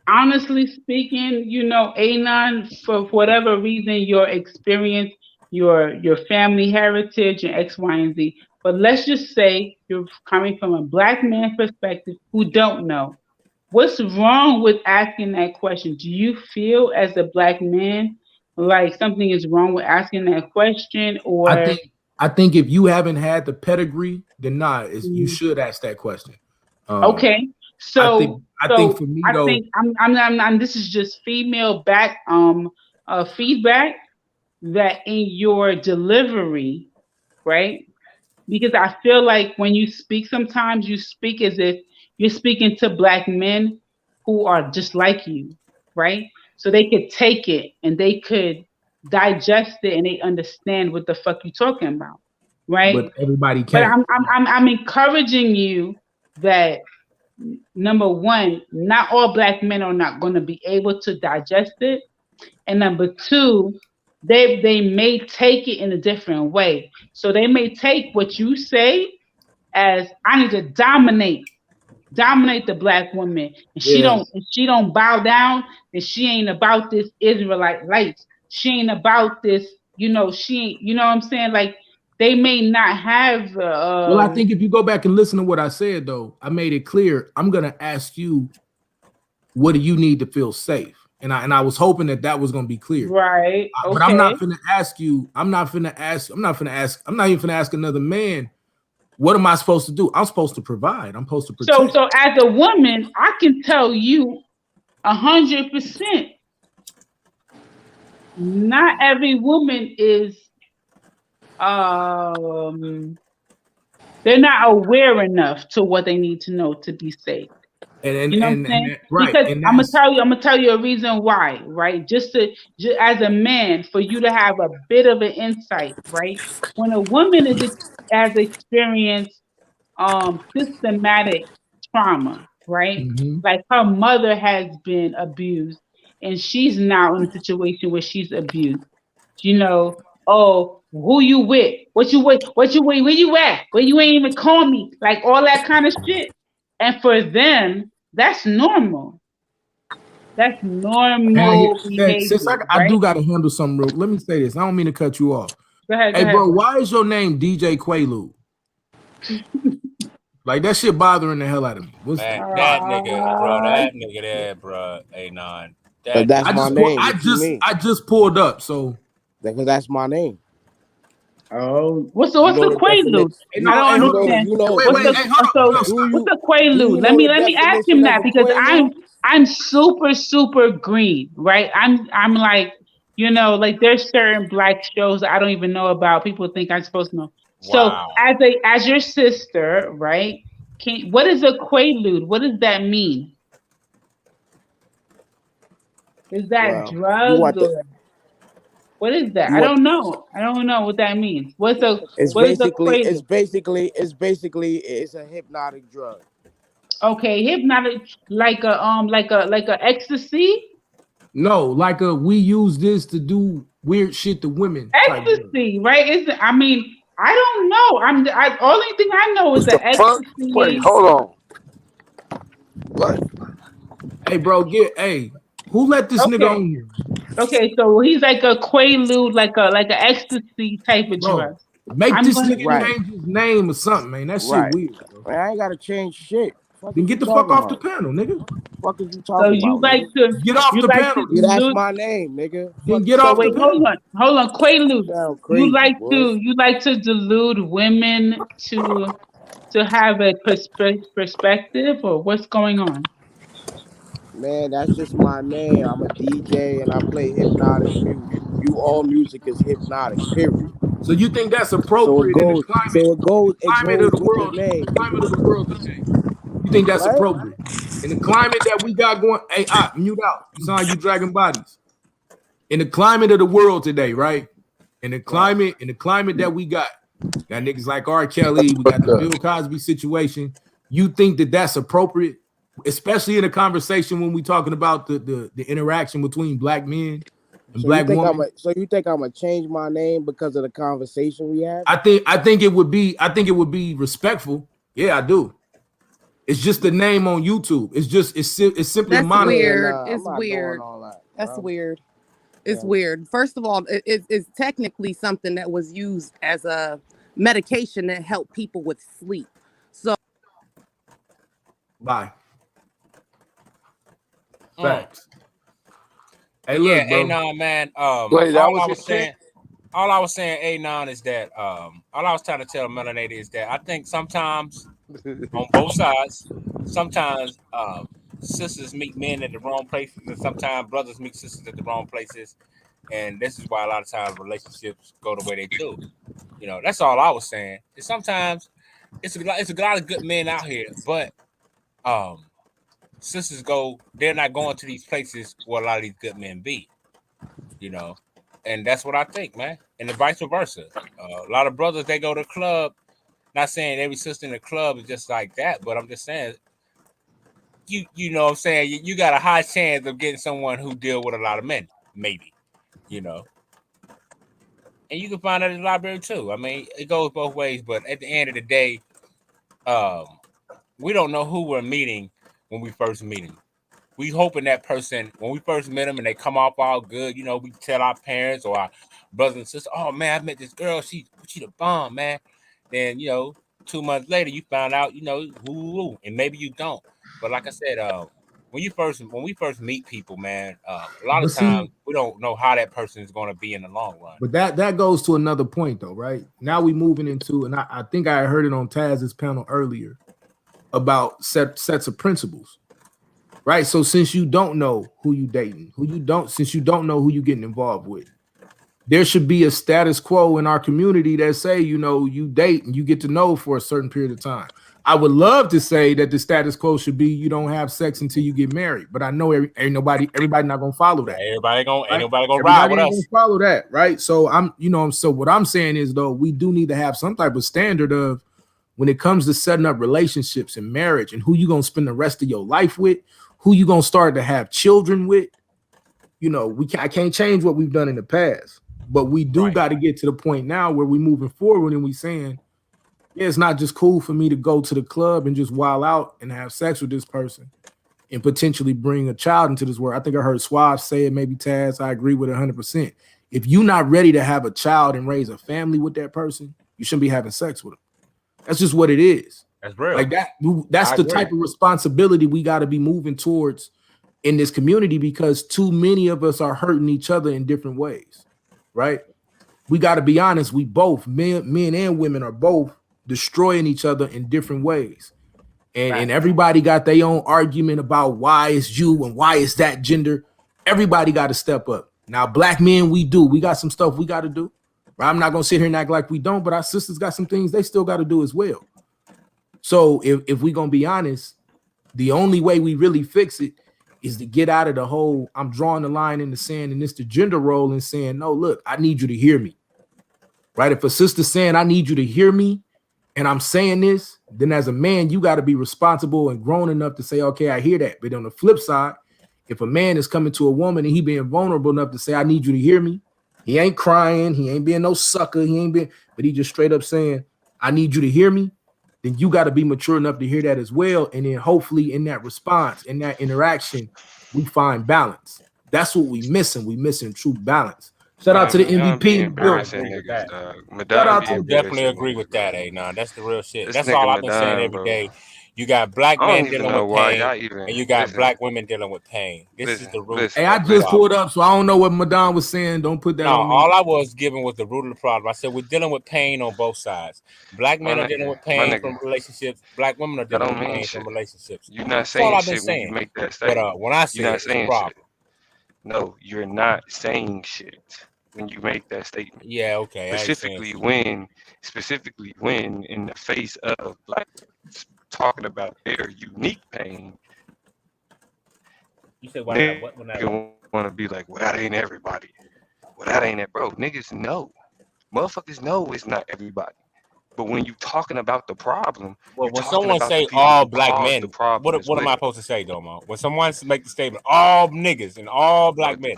S6: honestly speaking, Anon, for whatever reason, your experience, your family heritage, and X, Y, and Z. But let's just say you're coming from a black man perspective who don't know. What's wrong with asking that question? Do you feel as a black man like something is wrong with asking that question,
S12: I
S6: or
S12: think I think if you haven't had the pedigree, then you should ask that question.
S6: okay?
S12: I
S6: So,
S12: think for me
S6: I
S12: though,
S6: think I'm this is just female back feedback that in your delivery, right? Because I feel like when you speak, sometimes you speak as if you're speaking to black men who are just like you, right? So they could take it and they could digest it and they understand what the fuck you're talking about, right?
S12: but everybody
S6: But
S12: can't.
S6: I'm encouraging you that number one, not all black men are not going to be able to digest it, and number two, they may take it in a different way. So they may take what you say as I need to dominate the black woman, and
S12: Yeah.
S6: she don't bow down, and she ain't about this Israelite life. She ain't about this, she ain't, you know what I'm saying? Like they may not have
S12: Well, I think if you go back and listen to what I said, though, I made it clear. I'm gonna ask you, what do you need to feel safe? And I was hoping that was gonna be clear.
S6: right.
S12: But I'm not
S6: Okay.
S12: finna ask you. I'm not even finna ask another man. What am I supposed to do? I'm supposed to provide. I'm supposed to
S6: So
S12: protect.
S6: so as a woman, I can tell you 100%. Not every woman is um they're not aware enough to what they need to know to be safe. You know what I'm saying?
S12: Right.
S6: Because
S12: And
S6: I'm
S12: that's
S6: gonna tell you a reason why, right? Just as a man, for you to have a bit of an insight, right? When a woman has experienced systematic trauma, right?
S12: Mhm.
S6: Like her mother has been abused, and she's now in a situation where she's abused. Oh, who you with? What you with? What you with? Where you at? Where you ain't even call me? Like all that kind of shit. And for them, that's normal. That's normal
S12: Since
S6: behavior,
S12: I
S6: right?
S12: do got to handle something real. Let me say this. I don't mean to cut you off.
S6: Go ahead,
S12: Hey, bro, why is your name DJ Quaalude? Like that shit bothering the hell out of me.
S5: Man, that nigga, bro, that nigga there, bro, A9.
S4: Cause
S5: That
S4: that's
S5: nigga,
S4: my
S5: bro.
S4: name. What you mean?
S12: I just pulled up, so
S4: because that's my name.
S6: Oh, what's the
S4: You know the
S6: Quaalude?
S4: definition.
S6: I don't understand. What's the Quaalude?
S4: Do you know
S6: Let
S4: the
S6: me ask him
S4: definition of
S6: that
S4: a
S6: because
S4: Quaalude?
S6: I'm super green, right? I'm like, like there's certain black shows I don't even know about. People think I'm supposed to know. So
S5: Wow.
S6: as your sister, right? What is a Quaalude? What does that mean? Is that
S4: Well, you
S6: drugs
S4: want the
S6: or what is that?
S4: you
S6: I
S4: want.
S6: don't know. I don't know what that means. What is a
S4: It's
S6: Quaalude?
S4: basically it's a hypnotic drug.
S6: Okay, hypnotic, like a ecstasy.
S12: no, like we use this to do weird shit to women type drug.
S6: Ecstasy, right? I mean, I don't know. Only thing I know is that
S11: Fuck. Wait,
S6: ecstasy.
S11: hold on. What?
S12: Hey, bro, who let this nigga
S6: Okay,
S12: on here?
S6: okay. So he's like a Quaalude, like a ecstasy type of
S12: Bro,
S6: drug.
S12: make
S6: I'm
S12: this
S6: going
S12: nigga
S4: Right,
S12: change his name or something, man. That shit
S4: right.
S12: weird, bro.
S4: Man, I ain't gotta change shit. Fuck
S12: Then
S4: is you
S12: get the fuck
S4: talking
S12: off the
S4: about?
S12: panel, nigga.
S4: Fuck is you
S6: So
S4: talking
S6: you
S4: about,
S6: like
S4: nigga?
S6: to
S12: Get off
S6: you
S12: the
S6: like
S12: panel,
S6: to
S4: Yeah,
S12: nigga.
S4: that's
S6: dilute.
S4: my name, nigga.
S12: Then
S4: Fuck
S12: get
S4: is
S6: So
S12: off the
S6: wait,
S12: panel.
S6: hold on,
S4: you
S6: Quaalude.
S4: sound crazy, boy.
S6: You like to delude women to have a perspective, or what's going on?
S4: Man, that's just my name. I'm a DJ and I play hypnotic music. All music is hypnotic, period.
S12: So you think that's
S4: So it
S12: appropriate in the
S4: goes,
S12: climate, climate of the
S4: with the
S12: world,
S4: name,
S12: climate of
S4: nigga.
S12: the world today? You think that's
S4: What?
S12: appropriate in the climate that we got going? Hey, mute out. You sound like you dragging bodies. In the climate of the world today, right? In the
S4: Right.
S12: climate that we got niggas like R. Kelly. We got the Bill Cosby situation. You think that that's appropriate, especially in a conversation when we talking about the interaction between black men and
S4: So you
S12: black
S4: think
S12: women?
S4: I'm gonna change my name because of the conversation we had?
S12: I think it would be respectful. Yeah, I do. It's just the name on YouTube. It's simply a
S8: That's
S12: moniker.
S8: weird.
S4: Nah, I'm
S8: It's
S4: not doing
S8: weird.
S4: all that,
S8: That's
S4: bro.
S8: weird. It's
S4: Yeah.
S8: weird. First of all, it's technically something that was used as a medication that helped people with sleep. So
S12: Bye.
S5: Mm.
S12: Facts. Hey,
S5: But yeah,
S12: look, bro.
S5: A9, man.
S11: Wait, that
S5: All
S11: was
S5: I
S11: his
S5: was
S11: shit?
S5: saying, A9 is that all I was trying to tell Melanated is that I think sometimes on both sides, sometimes sisters meet men at the wrong places, and sometimes brothers meet sisters at the wrong places. And this is why a lot of times relationships go the way they do. That's all I was saying. And sometimes it's a lot of good men out here, but sisters they're not going to these places where a lot of these good men be. And that's what I think, man. And the vice versa. A lot of brothers, they go to the club. Not saying every sister in the club is just like that, but I'm just saying you know what I'm saying, you got a high chance of getting someone who deal with a lot of men, maybe, you know. And you can find that in the library too. I mean, it goes both ways, but at the end of the day, um, we don't know who we're meeting when we first meet them. We hoping that person, when we first met them and they come off all good, we tell our parents or our brothers and sisters, oh man, I met this girl, she the bomb, man. Then, 2 months later you found out, woo, and maybe you don't. But like I said, when we first meet people, man, a lot
S12: But
S5: of times
S12: see,
S5: we don't know how that person is going to be in the long run.
S12: but that goes to another point though, right? Now we moving into, and I think I heard it on Taz's panel earlier about sets of principles. Right. So since you don't know who you dating, since you don't know who you getting involved with, there should be a status quo in our community that say, you date and you get to know for a certain period of time. I would love to say that the status quo should be you don't have sex until you get married, but I know everybody not gonna follow that.
S5: Ain't nobody gonna
S12: Everybody
S5: ride with
S12: ain't
S5: us.
S12: gonna follow that, right? So so what I'm saying is though, we do need to have some type of standard of when it comes to setting up relationships and marriage and who you gonna spend the rest of your life with, who you gonna start to have children with. I can't change what we've done in the past, but we do got to get to the point now where we're moving forward and we saying, yeah, it's not just cool for me to go to the club and just wild out and have sex with this person and potentially bring a child into this world. I think I heard Suave say it, maybe Taz. I agree with it 100%. If you're not ready to have a child and raise a family with that person, you shouldn't be having sex with them. That's just what it is.
S5: That's real.
S12: Like that. That's the type of responsibility we got to be moving towards in this community, because too many of us are hurting each other in different ways, right? We got to be honest. We both, men and women, are both destroying each other in different ways. And everybody got their own argument about why it's you and why it's that gender. Everybody got to step up. Now, black men, we got some stuff we got to do. Right? I'm not going to sit here and act like we don't, but our sisters got some things they still got to do as well. So if we're going to be honest, the only way we really fix it is to get out of the whole, I'm drawing the line in the sand and it's the gender role, and saying, no, look, I need you to hear me. Right? If a sister's saying, I need you to hear me, and I'm saying this, then as a man, you got to be responsible and grown enough to say, okay, I hear that. But on the flip side, if a man is coming to a woman and he being vulnerable enough to say, I need you to hear me, he ain't crying, he ain't being no sucker, but he just straight up saying, I need you to hear me, then you got to be mature enough to hear that as well. And then hopefully in that response, in that interaction, we find balance. That's what we missing. We missing true balance. Shout out to the MVP.
S5: I definitely agree with that. That's the real shit. That's all I've been saying every day. You got black men dealing with pain, and you got black women dealing with pain. This is the root.
S12: Hey, I just pulled up, so I don't know what Madon was saying. Don't put that on me.
S5: All I was giving was the root of the problem. I said we're dealing with pain on both sides. Black men are dealing with pain from relationships. Black women are dealing with pain from relationships.
S13: You're not
S5: That's all
S13: saying
S5: I've been
S13: shit when
S5: saying.
S13: you make that statement.
S5: But when I say
S13: you're not
S5: it's a
S13: saying
S5: problem.
S13: shit. No, you're not saying shit when you make that statement.
S5: Yeah, okay.
S13: Specifically when in the face of black talking about their unique pain,
S5: you said what
S13: want to be like, well, that ain't everybody. Well, that ain't it, bro. Niggas know. Motherfuckers know it's not everybody. But when you talking about the problem,
S5: well, when someone say all black men, what am I supposed to say, Domo? When someone make the statement, all niggas and all black men,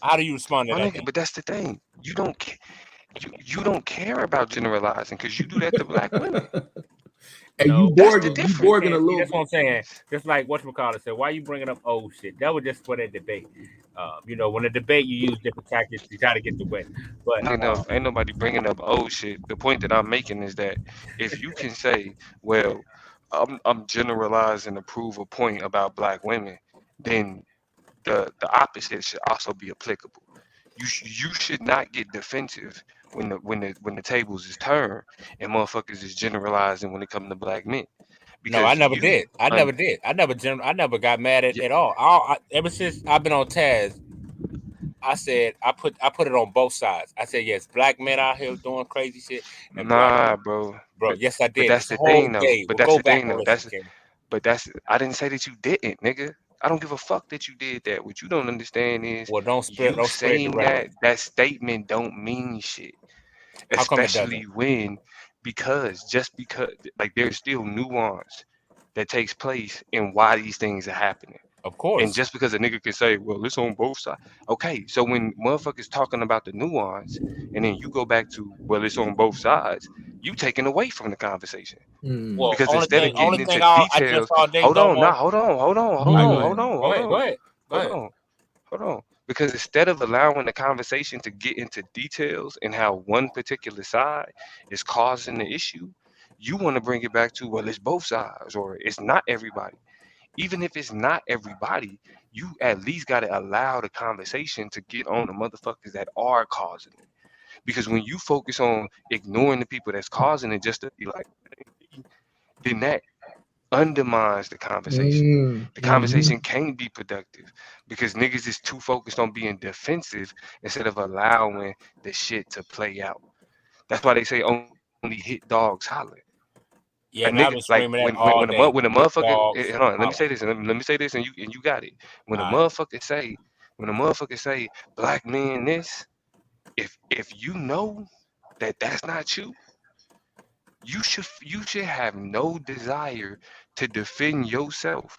S5: how do you respond to that?
S13: But that's the thing. You don't care about generalizing, because you do that to black women.
S12: And you Borging a little.
S5: That's what I'm saying. Just like whatchamacallit said, why are you bringing up old shit? That was just for that debate. When a debate, you use different tactics to try to get the win. But
S13: no, ain't nobody bringing up old shit. The point that I'm making is that if you can say, well, I'm generalizing to prove a point about black women, then the opposite should also be applicable. You should not get defensive when the tables is turned and motherfuckers is generalizing when it comes to black men.
S5: Because no, I never did. I never got mad at all. Ever since I've been on Taz, I said I put it on both sides. I said yes, black men out here doing crazy shit. And
S13: bro.
S5: Yes, I did.
S13: But that's the thing, though. I didn't say that you didn't, nigga. I don't give a fuck that you did that. What you don't understand is, don't spread that statement don't mean shit. Especially because like there's still nuance that takes place in why these things are happening.
S5: Of course.
S13: And just because a nigga can say, well, it's on both sides. Okay, so when motherfuckers talking about the nuance, and then you go back to, well, it's on both sides, you taking away from the conversation.
S5: Well,
S13: because instead of getting into details, hold on. Because instead of allowing the conversation to get into details and how one particular side is causing the issue, you want to bring it back to, well, it's both sides, or it's not everybody. Even if it's not everybody, you at least got to allow the conversation to get on the motherfuckers that are causing it. Because when you focus on ignoring the people that's causing it just to be like, then that undermines the conversation. The conversation can't be productive because niggas is too focused on being defensive instead of allowing the shit to play out. That's why they say only hit dogs holler.
S5: Yeah, and I've been screaming that all day.
S13: When a motherfucker, hold on, let me say this, and you got it. When a motherfucker say black men this, if you know that that's not you, you should have no desire to defend yourself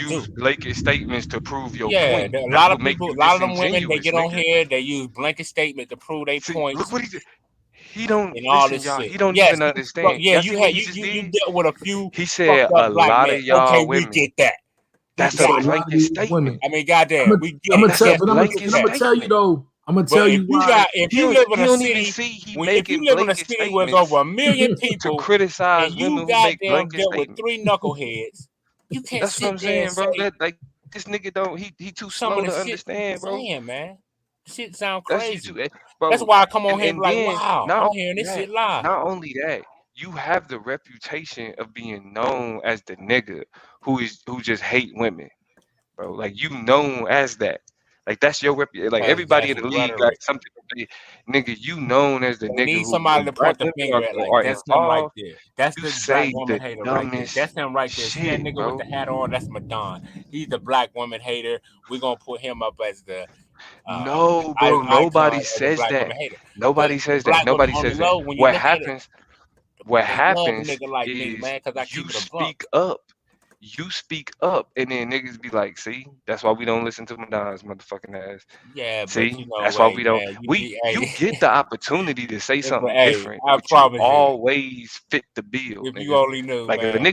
S5: do.
S13: use blanket statements to prove your
S5: Yeah,
S13: point.
S5: a
S13: That's
S5: lot
S13: what
S5: of
S13: make
S5: people,
S13: you
S5: a lot of them women, they
S13: disingenuous,
S5: get on
S13: nigga.
S5: here, they use blanket statement to prove their
S13: See, look
S5: points
S13: what he don't
S5: and all
S13: listen,
S5: this
S13: y'all.
S5: shit.
S13: He don't
S5: Yes,
S13: even understand.
S5: yeah,
S13: Y'all see what he just
S5: you
S13: did?
S5: dealt with a few
S13: He
S5: fucked
S13: said
S5: up
S13: a
S5: black
S13: lot
S5: men.
S13: of y'all
S5: Okay, we
S13: women.
S5: get that.
S13: That's
S12: He
S13: a
S12: said a lot of
S13: blanket
S12: these
S13: statement.
S12: women.
S5: I mean, goddamn, we get it.
S13: That's a
S5: Yes,
S12: But I'm
S5: we
S12: gonna
S5: get
S13: blanket
S12: and I'm
S5: that.
S12: gonna tell you
S13: statement.
S12: though. I'm gonna
S5: But
S12: tell you why.
S5: if
S13: He
S5: you
S13: don't
S5: live in
S13: he
S5: a
S13: don't even
S5: city,
S13: see he
S5: if you
S13: making
S5: live in a
S13: blanket
S5: city where there's over
S13: statements
S5: 1,000,000
S13: to
S5: people and
S13: criticize
S5: you
S13: women who make
S5: goddamn
S13: blanket
S5: dealt with
S13: statements.
S5: 3 knuckleheads, you can't
S13: That's what
S5: sit
S13: I'm
S5: there and
S13: saying, bro.
S5: say
S13: That like this nigga don't he too
S5: some
S13: slow
S5: of the
S13: to
S5: shit you
S13: understand, bro.
S5: saying, man. Shit sound
S13: That's you
S5: crazy.
S13: too, bro.
S5: That's why I come on here and
S13: And
S5: be like,
S13: then
S5: wow,
S13: not
S5: I'm
S13: only
S5: hearing this
S13: that,
S5: shit live.
S13: not only that, you have the reputation of being known as the nigga who just hate women, bro. Like you known as that. Like that's your like everybody
S5: That's
S13: in the league got
S5: rhetoric.
S13: something to be, nigga. You known as the
S5: They
S13: nigga
S5: need
S13: who
S5: somebody
S13: when
S5: to
S13: black
S5: point the
S13: women
S5: finger at. Like
S13: are
S5: that's him right
S13: involved,
S5: there. That's
S13: you
S5: the black
S13: say
S5: woman
S13: the
S5: hater right there.
S13: dumbest
S5: That's him right there. See that
S13: shit,
S5: nigga with
S13: bro.
S5: the hat on? That's Madon. He's the black woman hater. We're gonna put him up as the
S13: No, bro.
S5: icon
S13: Nobody
S5: as a
S13: says
S5: black
S13: that.
S5: woman hater. But
S13: Nobody
S5: the
S13: says that.
S5: black women
S13: Nobody
S5: on the
S13: says that.
S5: low, when you
S13: What
S5: look at it,
S13: happens? What
S5: they love a
S13: happens
S5: nigga like me,
S13: is
S5: man, because I
S13: you
S5: keep it a buck.
S13: speak up. You speak up, and then niggas be like, "See, that's why we don't listen to Madonna's motherfucking ass."
S5: Yeah, but
S13: See,
S5: you know,
S13: that's why
S5: hey
S13: we don't.
S5: man,
S13: You
S5: hey,
S13: get the opportunity to say
S5: but
S13: something
S5: hey,
S13: different,
S5: I
S13: but you
S5: promise you,
S13: always fit the bill,
S5: if you
S13: nigga.
S5: only knew,
S13: Like if a
S5: man.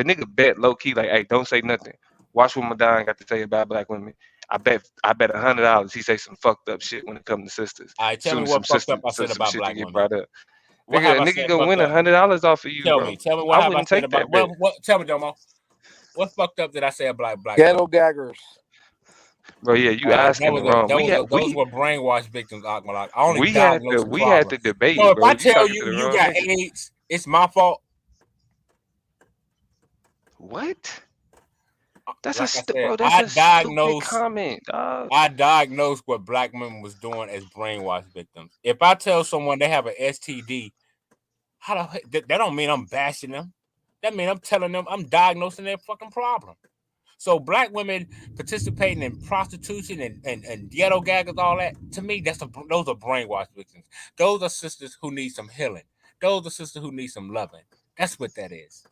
S13: nigga bet, low key, like, "Hey, don't say nothing. Watch what Madonna got to say about black women." I bet $100 he say some fucked up shit when it comes to sisters.
S5: All right, tell me
S13: Soon as
S5: what fucked up I said
S13: some
S5: about
S13: shit to
S5: black
S13: get
S5: women.
S13: brought up.
S5: What have
S13: Nigga, a
S5: I
S13: nigga
S5: said
S13: gonna
S5: fucked
S13: win
S5: up?
S13: $100 off of you,
S5: Tell
S13: bro.
S5: me what
S13: I
S5: have I
S13: wouldn't
S5: said
S13: take
S5: about
S13: that bet.
S5: what? Tell me, Domo. What fucked up did I say about black
S4: Ghetto
S5: women?
S4: gaggers.
S13: Bro, yeah, you asking the wrong.
S5: Those were brainwashed victims. I only diagnosed the
S13: We had
S5: problem.
S13: to debate
S5: So
S13: it,
S5: if
S13: bro.
S5: I
S13: You
S5: tell
S13: talking
S5: you
S13: to the
S5: you
S13: wrong
S5: got
S13: nigga.
S5: AIDS, it's my fault.
S13: What? That's
S5: Like I said,
S13: bro. That's a stupid comment, dog.
S5: I diagnosed what black women was doing as brainwashed victims. If I tell someone they have an STD, that don't mean I'm bashing them. That means I'm telling them I'm diagnosing their fucking problem. So black women participating in prostitution and ghetto gaggers, all that, to me, those are brainwashed victims. Those are sisters who need some healing. Those are sisters who need some loving. That's what that is.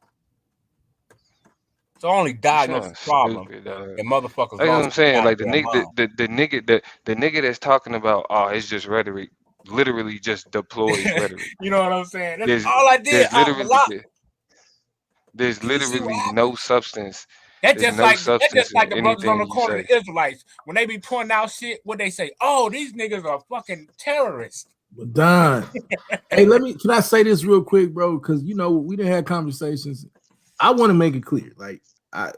S5: So I only
S13: You
S5: diagnose
S13: sound
S5: the problem,
S13: stupid, dog.
S5: and motherfuckers
S13: That's what
S5: lost
S13: I'm saying.
S5: out of
S13: Like
S5: their mind.
S13: the nigga that's talking about, oh, it's just rhetoric. Literally just deploys rhetoric.
S5: You know what I'm saying? That's
S13: There's
S5: all I did.
S13: there's literally there's
S5: You see what
S13: literally no
S5: happened?
S13: substance.
S5: That's
S13: There's
S5: just
S13: no
S5: like
S13: substance in
S5: the brothers on
S13: anything
S5: the
S13: you
S5: corner,
S13: say.
S5: the Israelites, when they be pointing out shit, what they say? Oh, these niggas are fucking terrorists.
S12: But Don, hey, can I say this real quick, bro? Because we done had conversations. I want to make it clear, like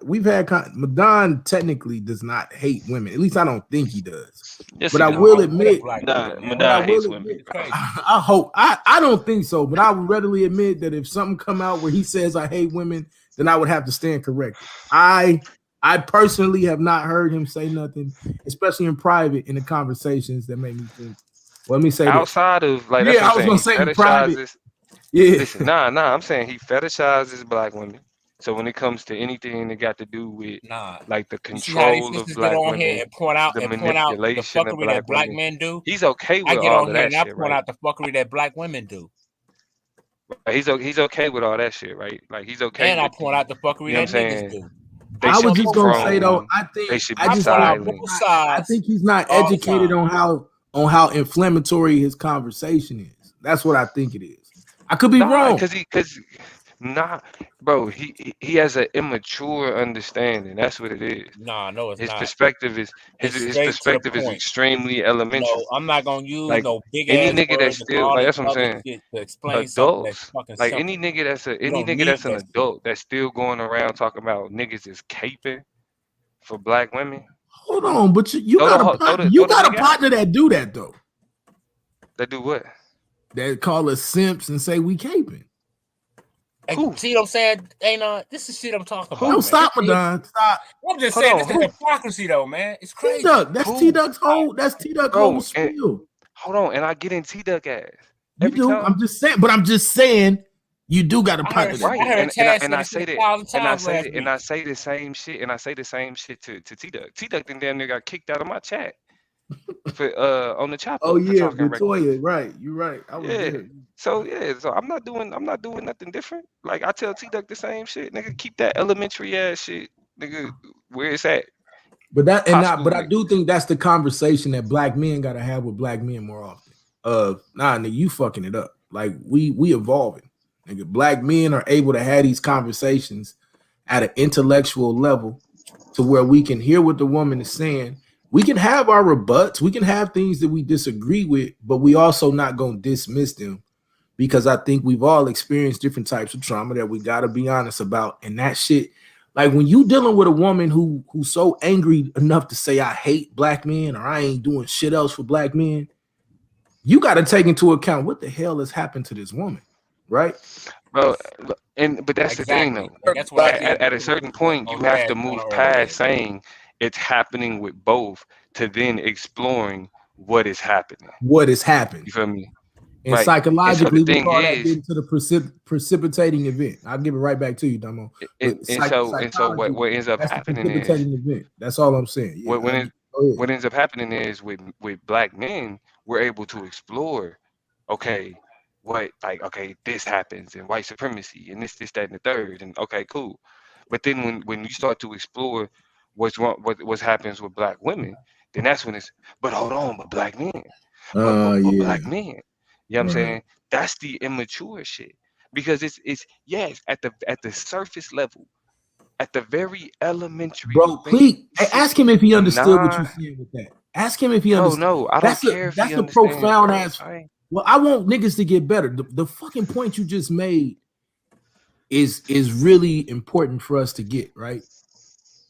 S12: we've had. Madon technically does not hate women. At least I don't think he does.
S13: Yes,
S12: But
S13: he
S12: I
S13: do.
S12: will admit,
S13: Madon hates women, bro.
S12: I hope. I don't think so, but I would readily admit that if something come out where he says I hate women, then I would have to stand corrected. I personally have not heard him say nothing, especially in private, in the conversations that make me think. Well, let me say
S13: Outside
S12: this.
S13: of, like, that's what
S12: I
S13: I'm
S12: was
S13: saying.
S12: gonna
S13: He
S12: say in private.
S13: fetishizes.
S12: Yeah.
S13: Listen, nah. I'm saying he fetishizes black women. So when it comes to anything that got to do with like the
S5: You see how these
S13: control of
S5: sisters get
S13: black
S5: on here
S13: women,
S5: and point out
S13: the
S5: the
S13: manipulation of
S5: fuckery that
S13: black
S5: black
S13: women,
S5: men do.
S13: he's okay
S5: I
S13: with
S5: get
S13: all
S5: on
S13: of
S5: here
S13: that
S5: and I
S13: shit,
S5: point
S13: right?
S5: out the fuckery that black women do.
S13: He's okay with all that shit, right? Like he's okay
S5: And I
S13: with
S5: point out the fuckery
S13: you know what
S5: that
S13: I'm
S5: niggas
S13: saying?
S5: do.
S13: They
S12: I
S13: should
S12: was
S13: be
S12: just gonna say though,
S13: prone.
S12: I
S13: They should
S12: I
S13: be
S12: just
S5: point out
S12: think
S13: silent.
S5: both sides
S12: I think he's not
S5: all the
S12: educated
S5: time.
S12: on how inflammatory his conversation is. That's what I think it is. I could be
S13: Nah,
S12: wrong.
S13: Nah, bro, he has an immature understanding. That's what it is.
S5: Nah, no, it's
S13: His
S5: not.
S13: perspective is
S5: It's
S13: his
S5: straight to the
S13: perspective is
S5: point.
S13: extremely elementary.
S5: No, I'm not gonna use
S13: Like
S5: no big
S13: any
S5: ass
S13: nigga
S5: words
S13: that's
S5: and
S13: still
S5: all
S13: like
S5: this
S13: that's what I'm
S5: other
S13: saying.
S5: shit to explain something that's
S13: Adults,
S5: fucking
S13: like
S5: simple. You
S13: any
S5: don't
S13: nigga
S5: need
S13: that's an
S5: that shit.
S13: adult that's still going around talking about niggas is caping for black women.
S12: Hold on, but you
S13: Throw
S12: got a
S13: the nigga out.
S12: partner that do that though.
S13: That do what?
S12: That call us simps and say we caping.
S5: Who? See what I'm saying? This is shit I'm talking about.
S12: No,
S5: Man.
S12: stop, Madon. Stop.
S5: I'm just saying this is hypocrisy though, man. It's crazy.
S12: T-Duck. That's T-Duck's whole. That's T-Duck whole spiel.
S13: Hold on, and I get in T-Duck ass
S12: You
S13: every
S12: do.
S13: time.
S12: I'm just saying, but I'm just saying you do got a partner.
S13: Right, and I say that, and I say
S5: last
S13: and I say the same shit, and I say the same shit to T-Duck. T-Duck then damn near got kicked out of my chat for on the chop
S12: Oh
S13: up for
S12: yeah,
S13: talking reckless.
S12: Latoya, right? You're right. I was there.
S13: So I'm not doing nothing different. Like I tell T-Duck the same shit, nigga. Keep that elementary ass shit, nigga, where it's at.
S12: But I do think that's the conversation that black men gotta have with black men more often. Nah, nigga, you fucking it up. Like we evolving. Nigga, black men are able to have these conversations at an intellectual level to where we can hear what the woman is saying. We can have our rebuts. We can have things that we disagree with, but we also not gonna dismiss them because I think we've all experienced different types of trauma that we gotta be honest about. And that shit, Like when you dealing with a woman who's so angry enough to say I hate black men or I ain't doing shit else for black men, you got to take into account what the hell has happened to this woman, right?
S13: Bro, but that's the thing
S5: Exactly.
S13: though.
S5: And that's what I said
S13: At a certain point, you
S5: on
S13: have to
S5: Cash
S13: move
S5: Money earlier.
S13: past saying it's happening with both to then exploring what is happening.
S12: What has happened?
S13: You feel me?
S12: And
S13: Right. And so the
S12: psychologically, we
S13: thing
S12: call that
S13: is,
S12: getting to the precipitating event. I'll give it right back to you, Damo. But
S13: and so
S12: psychology,
S13: what ends up
S12: that's the
S13: happening is
S12: precipitating event. That's all I'm saying. Yeah,
S13: what when it,
S12: go ahead.
S13: what ends up happening is with black men, we're able to explore, okay, okay, this happens and white supremacy and this, that, and the third, and okay, cool. But then when you start to explore what's wrong, what happens with black women, then that's when it's but hold on, but black men, but
S12: Yeah.
S13: black men. You know what I'm saying? That's the immature shit. Because it's yes, at the surface level, at the very elementary
S12: Bro, please
S13: basic
S12: ask him if he understood what you
S13: non
S12: said with that. Ask him if he
S13: bro,
S12: understood.
S13: no, I don't care if he
S12: That's a
S13: understands,
S12: profound
S13: bro.
S12: ass. Well, I want niggas to get better. The fucking point you just made is really important for us to get, right?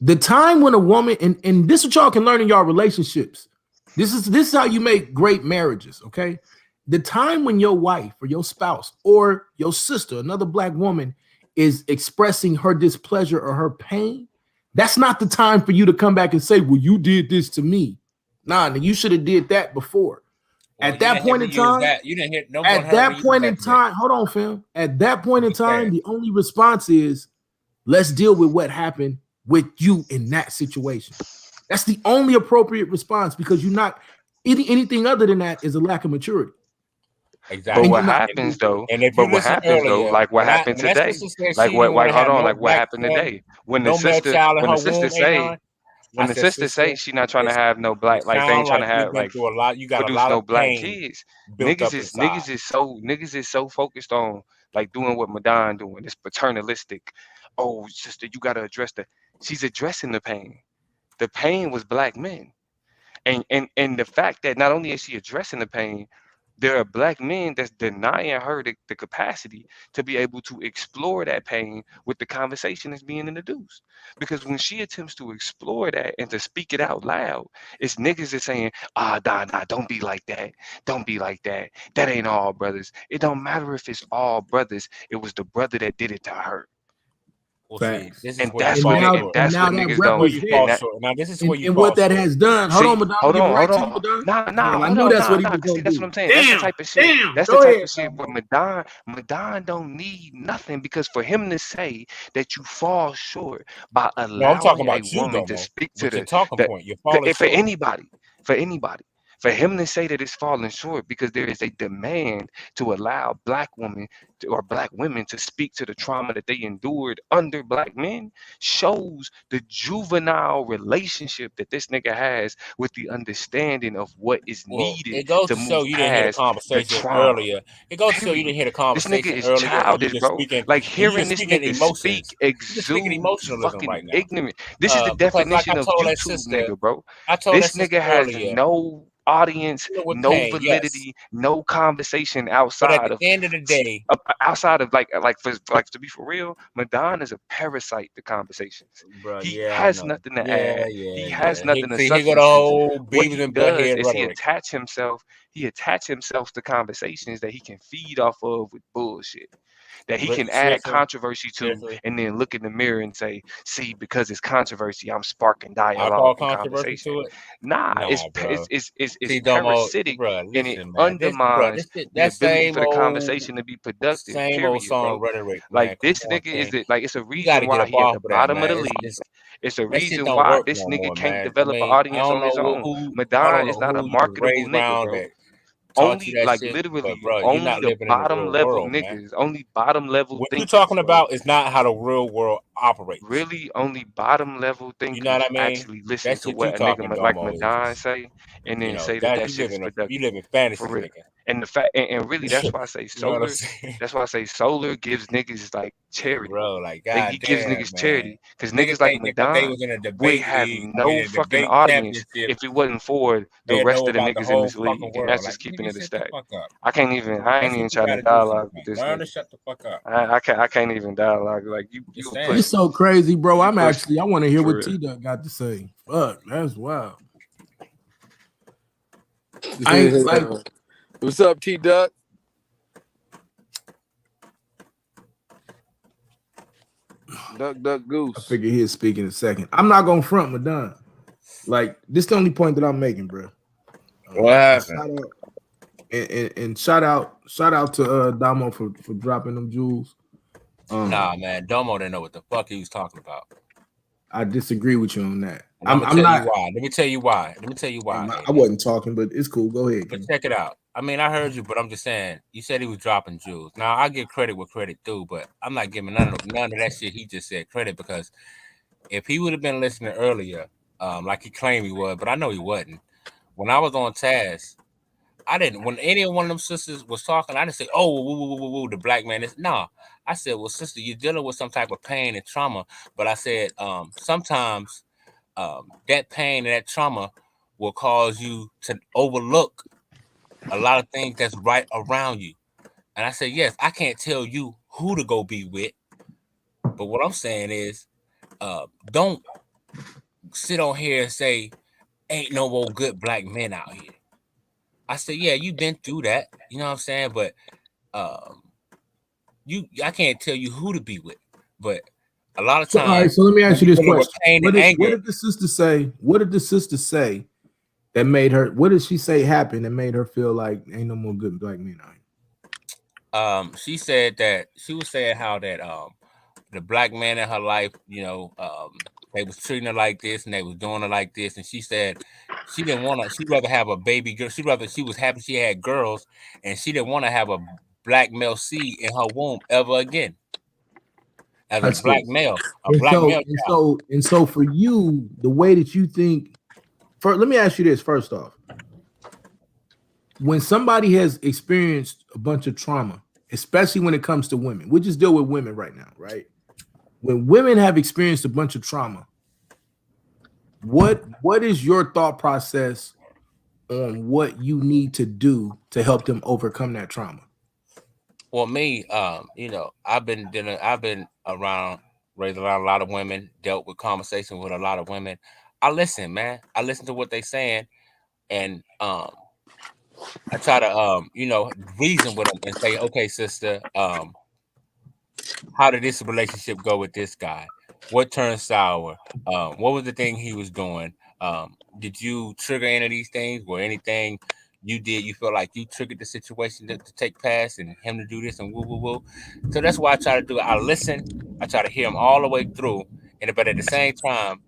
S12: The time when a woman, and this is what y'all can learn in y'all relationships. This is how you make great marriages, okay? The time when your wife or your spouse or your sister, another black woman, is expressing her displeasure or her pain, that's not the time for you to come back and say, well, you did this to me. Nah, you should have did that before.
S5: Well,
S12: At that point in time,
S5: you didn't hit no one
S12: at
S5: heard me
S12: that
S5: use
S12: point
S5: that
S12: in
S5: today.
S12: time, hold on, fam. At that point in time,
S5: Understand.
S12: the only response is, let's deal with what happened with you in that situation. That's the only appropriate response because you're not anything other than that is a lack of maturity.
S13: But
S5: Exactly.
S13: what happens though?
S5: And if
S13: But
S5: you
S13: what
S5: listen
S13: happens though?
S5: earlier,
S13: Like what happened
S5: when that
S13: today?
S5: sister said
S13: Like
S5: she didn't want to
S13: hold
S5: have
S13: on,
S5: no
S13: like what
S5: black
S13: happened
S5: son,
S13: today? When
S5: no male child in
S13: the
S5: her
S13: sister
S5: womb,
S13: say
S5: Anon, I
S13: when the
S5: said,
S13: sister
S5: sister,
S13: say she not trying to have no
S5: it
S13: black, like they ain't
S5: sounds
S13: trying
S5: like
S13: to
S5: you've
S13: have
S5: been
S13: like
S5: through a lot. You got a
S13: produce
S5: lot of
S13: no black
S5: pain
S13: kids.
S5: built up inside.
S13: Niggas is so focused on like doing what Madon doing. It's paternalistic. Oh, sister, you gotta address the she's addressing the pain. The pain was black men. And the fact that not only is she addressing the pain, there are black men that's denying her the capacity to be able to explore that pain with the conversation that's being introduced. Because when she attempts to explore that and to speak it out loud, it's niggas that saying, nah, don't be like that. Don't be like that. That ain't all brothers. It don't matter if it's all brothers. It was the brother that did it to her.
S5: Well, see,
S12: Facts.
S5: this is
S13: And
S5: where you
S13: that's
S12: And
S13: what
S5: fall
S12: now,
S13: and
S5: short.
S12: and
S13: that's
S12: now
S13: what
S12: that
S5: This
S13: niggas
S5: is
S13: don't
S5: where you
S12: represents
S5: fall
S13: and that
S5: short. Now, this is where you
S12: and
S5: fall
S12: what that
S5: short.
S12: has done. Hold on,
S13: see,
S12: Madonna, I'm gonna give it right to you, Madonna.
S13: Nah,
S12: I
S13: hold
S12: knew
S13: on,
S12: that's what he
S13: nah,
S12: was
S13: cause see,
S12: gonna
S13: that's what
S12: do.
S13: I'm saying. That's the type of shit. That's the
S12: Go
S13: type
S12: ahead,
S13: of shit where
S12: Damo.
S13: Madon don't need nothing because for him to say that you fall short by
S5: No, I'm talking
S13: allowing a
S5: about you,
S13: woman to
S5: Domo.
S13: speak to
S5: With your talking point, you're falling
S13: for
S5: short.
S13: for anybody, for him to say that it's falling short because there is a demand to allow or black women to speak to the trauma that they endured under black men shows the juvenile relationship that this nigga has with the understanding of what is
S5: Well,
S13: needed
S5: it goes
S13: to
S5: to show
S13: move
S5: you didn't hear the
S13: past the
S5: conversation
S13: trauma.
S5: earlier. It goes to show you
S13: Period.
S5: didn't hear the
S13: This nigga
S5: conversation
S13: is
S5: earlier, and
S13: childish, bro. Like
S5: you're
S13: hearing
S5: just
S13: this
S5: speaking
S13: nigga
S5: emotions.
S13: speak
S5: You're just speaking
S13: exude
S5: emotionalism
S13: fucking
S5: right now.
S13: ignorant. This is the
S5: Because like I
S13: definition of
S5: told that
S13: YouTube,
S5: sister,
S13: nigga, bro.
S5: I told that
S13: This
S5: sister
S13: nigga has
S5: earlier,
S13: no audience,
S5: dealing with
S13: no
S5: pain, yes.
S13: validity, no conversation
S5: But at
S13: outside
S5: the
S13: of
S5: end of the day,
S13: outside of like to be for real, Madon is a parasite to conversations.
S5: bro,
S13: He
S5: yeah, I
S13: has
S5: know.
S13: nothing to
S5: Yeah,
S13: add.
S5: yeah,
S13: He has
S5: yeah.
S13: nothing of
S5: Here go the
S13: substance to.
S5: whole
S13: What
S5: Beavis
S13: he
S5: and
S13: does
S5: Butthead
S13: is
S5: rhetoric.
S13: he attach himself to conversations that he can feed off of with bullshit that he can add
S5: Seriously,
S13: controversy to
S5: seriously.
S13: and then look in the mirror and say, see, because it's controversy, I'm sparking
S5: I call
S13: dialogue and
S5: controversy
S13: conversation.
S5: to it.
S13: Nah,
S5: Nah, bro.
S13: it's
S5: See, Domo,
S13: parasitic
S5: bro,
S13: and it
S5: listen, man.
S13: undermines
S5: This shit,
S13: the
S5: that
S13: ability for the
S5: same
S13: conversation to be productive,
S5: old
S13: period,
S5: song
S13: bro.
S5: rhetoric, man.
S13: Like
S5: Come
S13: this
S5: on,
S13: nigga is
S5: King.
S13: it like it's a
S5: You got to
S13: reason
S5: get
S13: why
S5: up
S13: he at
S5: off
S13: the
S5: of that,
S13: bottom of
S5: man.
S13: the league. It's a
S5: That shit
S13: reason
S5: don't
S13: why
S5: work
S13: this
S5: no
S13: nigga
S5: more,
S13: can't
S5: man. I
S13: develop an
S5: mean,
S13: audience on his own.
S5: I
S13: Madon
S5: don't
S13: is
S5: know
S13: not a
S5: who you was
S13: marketable
S5: raised
S13: nigga,
S5: around
S13: bro.
S5: that taught you
S13: Only
S5: that
S13: like
S5: shit, but
S13: literally
S5: bro, you're
S13: only
S5: not
S13: the
S5: living in the
S13: bottom
S5: real
S13: level
S5: world, man.
S13: niggas, only bottom level
S5: What you
S13: thinkers,
S5: talking
S13: bro.
S5: about is not how the real world operates.
S13: Really, only bottom level
S5: You know what
S13: thinkers
S5: I mean?
S13: actually listen
S5: That
S13: to
S5: shit you
S13: what a nigga
S5: talking,
S13: like
S5: Domo, is
S13: Madon
S5: just,
S13: say, and then say
S5: that
S13: that shit is
S5: you
S13: productive
S5: live in
S13: for
S5: fantasy,
S13: real.
S5: nigga.
S13: And the fact, and really, that's why I say
S5: You know what I'm
S13: solar.
S5: saying?
S13: That's why I say solar gives niggas like charity.
S5: Bro, like,
S13: He gives
S5: goddamn,
S13: niggas
S5: man.
S13: charity because
S5: Niggas
S13: niggas like
S5: think that because they
S13: Madon
S5: was in a
S13: would
S5: debate
S13: have
S5: league, I mean,
S13: no
S5: a
S13: fucking
S5: debate
S13: audience
S5: championship,
S13: if it wasn't for the
S5: they'll know
S13: rest of the
S5: about the
S13: niggas in
S5: whole
S13: this
S5: fucking
S13: league, and
S5: world.
S13: that's
S5: Like,
S13: just keeping
S5: nigga,
S13: it a
S5: shut the
S13: stack.
S5: fuck up.
S13: I ain't
S5: That's
S13: even
S5: what you
S13: trying to
S5: gotta do
S13: dialogue with
S5: sometimes.
S13: this
S5: Learn
S13: nigga.
S5: to shut the fuck up.
S13: I can't even dialogue. Like you
S5: Just
S13: a push
S5: saying.
S12: so crazy, bro. I want to hear
S13: For
S12: what
S13: real.
S12: T-Duck got to say. Fuck, that's wild. I ain't like.
S4: What's up, T-Duck? Duck, goose.
S12: I figure he'll speak in a second. I'm not gonna front Madonna. Like, this is the only point that I'm making, bro.
S5: What happened?
S12: Shout out to Damo for dropping them jewels.
S5: Nah, man, Domo didn't know what the fuck he was talking about.
S12: I disagree with you on that.
S5: And I'm gonna tell you why. Let me tell you why.
S12: I wasn't talking, but it's cool. Go ahead.
S5: But check it out. I mean, I heard you, but I'm just saying. You said he was dropping jewels. Now I give credit where credit due, but I'm not giving none of that shit he just said credit, because if he would have been listening earlier, like he claimed he was, but I know he wasn't. When I was on task, I didn't. When any one of them sisters was talking, I didn't say, "Oh, woo, the black man is." No, I said, "Well, sister, you're dealing with some type of pain and trauma." But I said, sometimes that pain and that trauma will cause you to overlook a lot of things that's right around you. And I said, yes, I can't tell you who to go be with, but what I'm saying is, don't sit on here and say, ain't no more good black men out here. I said, yeah, you've been through that, you know what I'm saying? But I can't tell you who to be with. But a lot of times,
S12: all right, so let me ask you this question. What
S5: did
S12: the sister say? What did the sister say that made her? What did she say happened that made her feel like ain't no more good black men out here?
S5: She said that she was saying how that the black man in her life, you know, they was treating her like this and they was doing her like this, and she said she didn't want to. She'd rather have a baby girl. She was happy she had girls, and she didn't want to have a black male seed in her womb ever again. As a black male, male child.
S12: And so for you, the way that you think. Let me ask you this first off. When somebody has experienced a bunch of trauma, especially when it comes to women, we just deal with women right now, right? When women have experienced a bunch of trauma, what is your thought process on what you need to do to help them overcome that trauma?
S5: Well, me, you know, I've been raised around a lot of women, dealt with conversation with a lot of women. I listen, man. I listen to what they saying, and I try to you know, reason with them and say, okay, sister, how did this relationship go with this guy? What turned sour? What was the thing he was doing? Did you trigger any of these things? Or anything you did, you feel like you triggered the situation to take past and him to do this and woo. So that's why I try to do it. I listen. I try to hear him all the way through, but at the same time,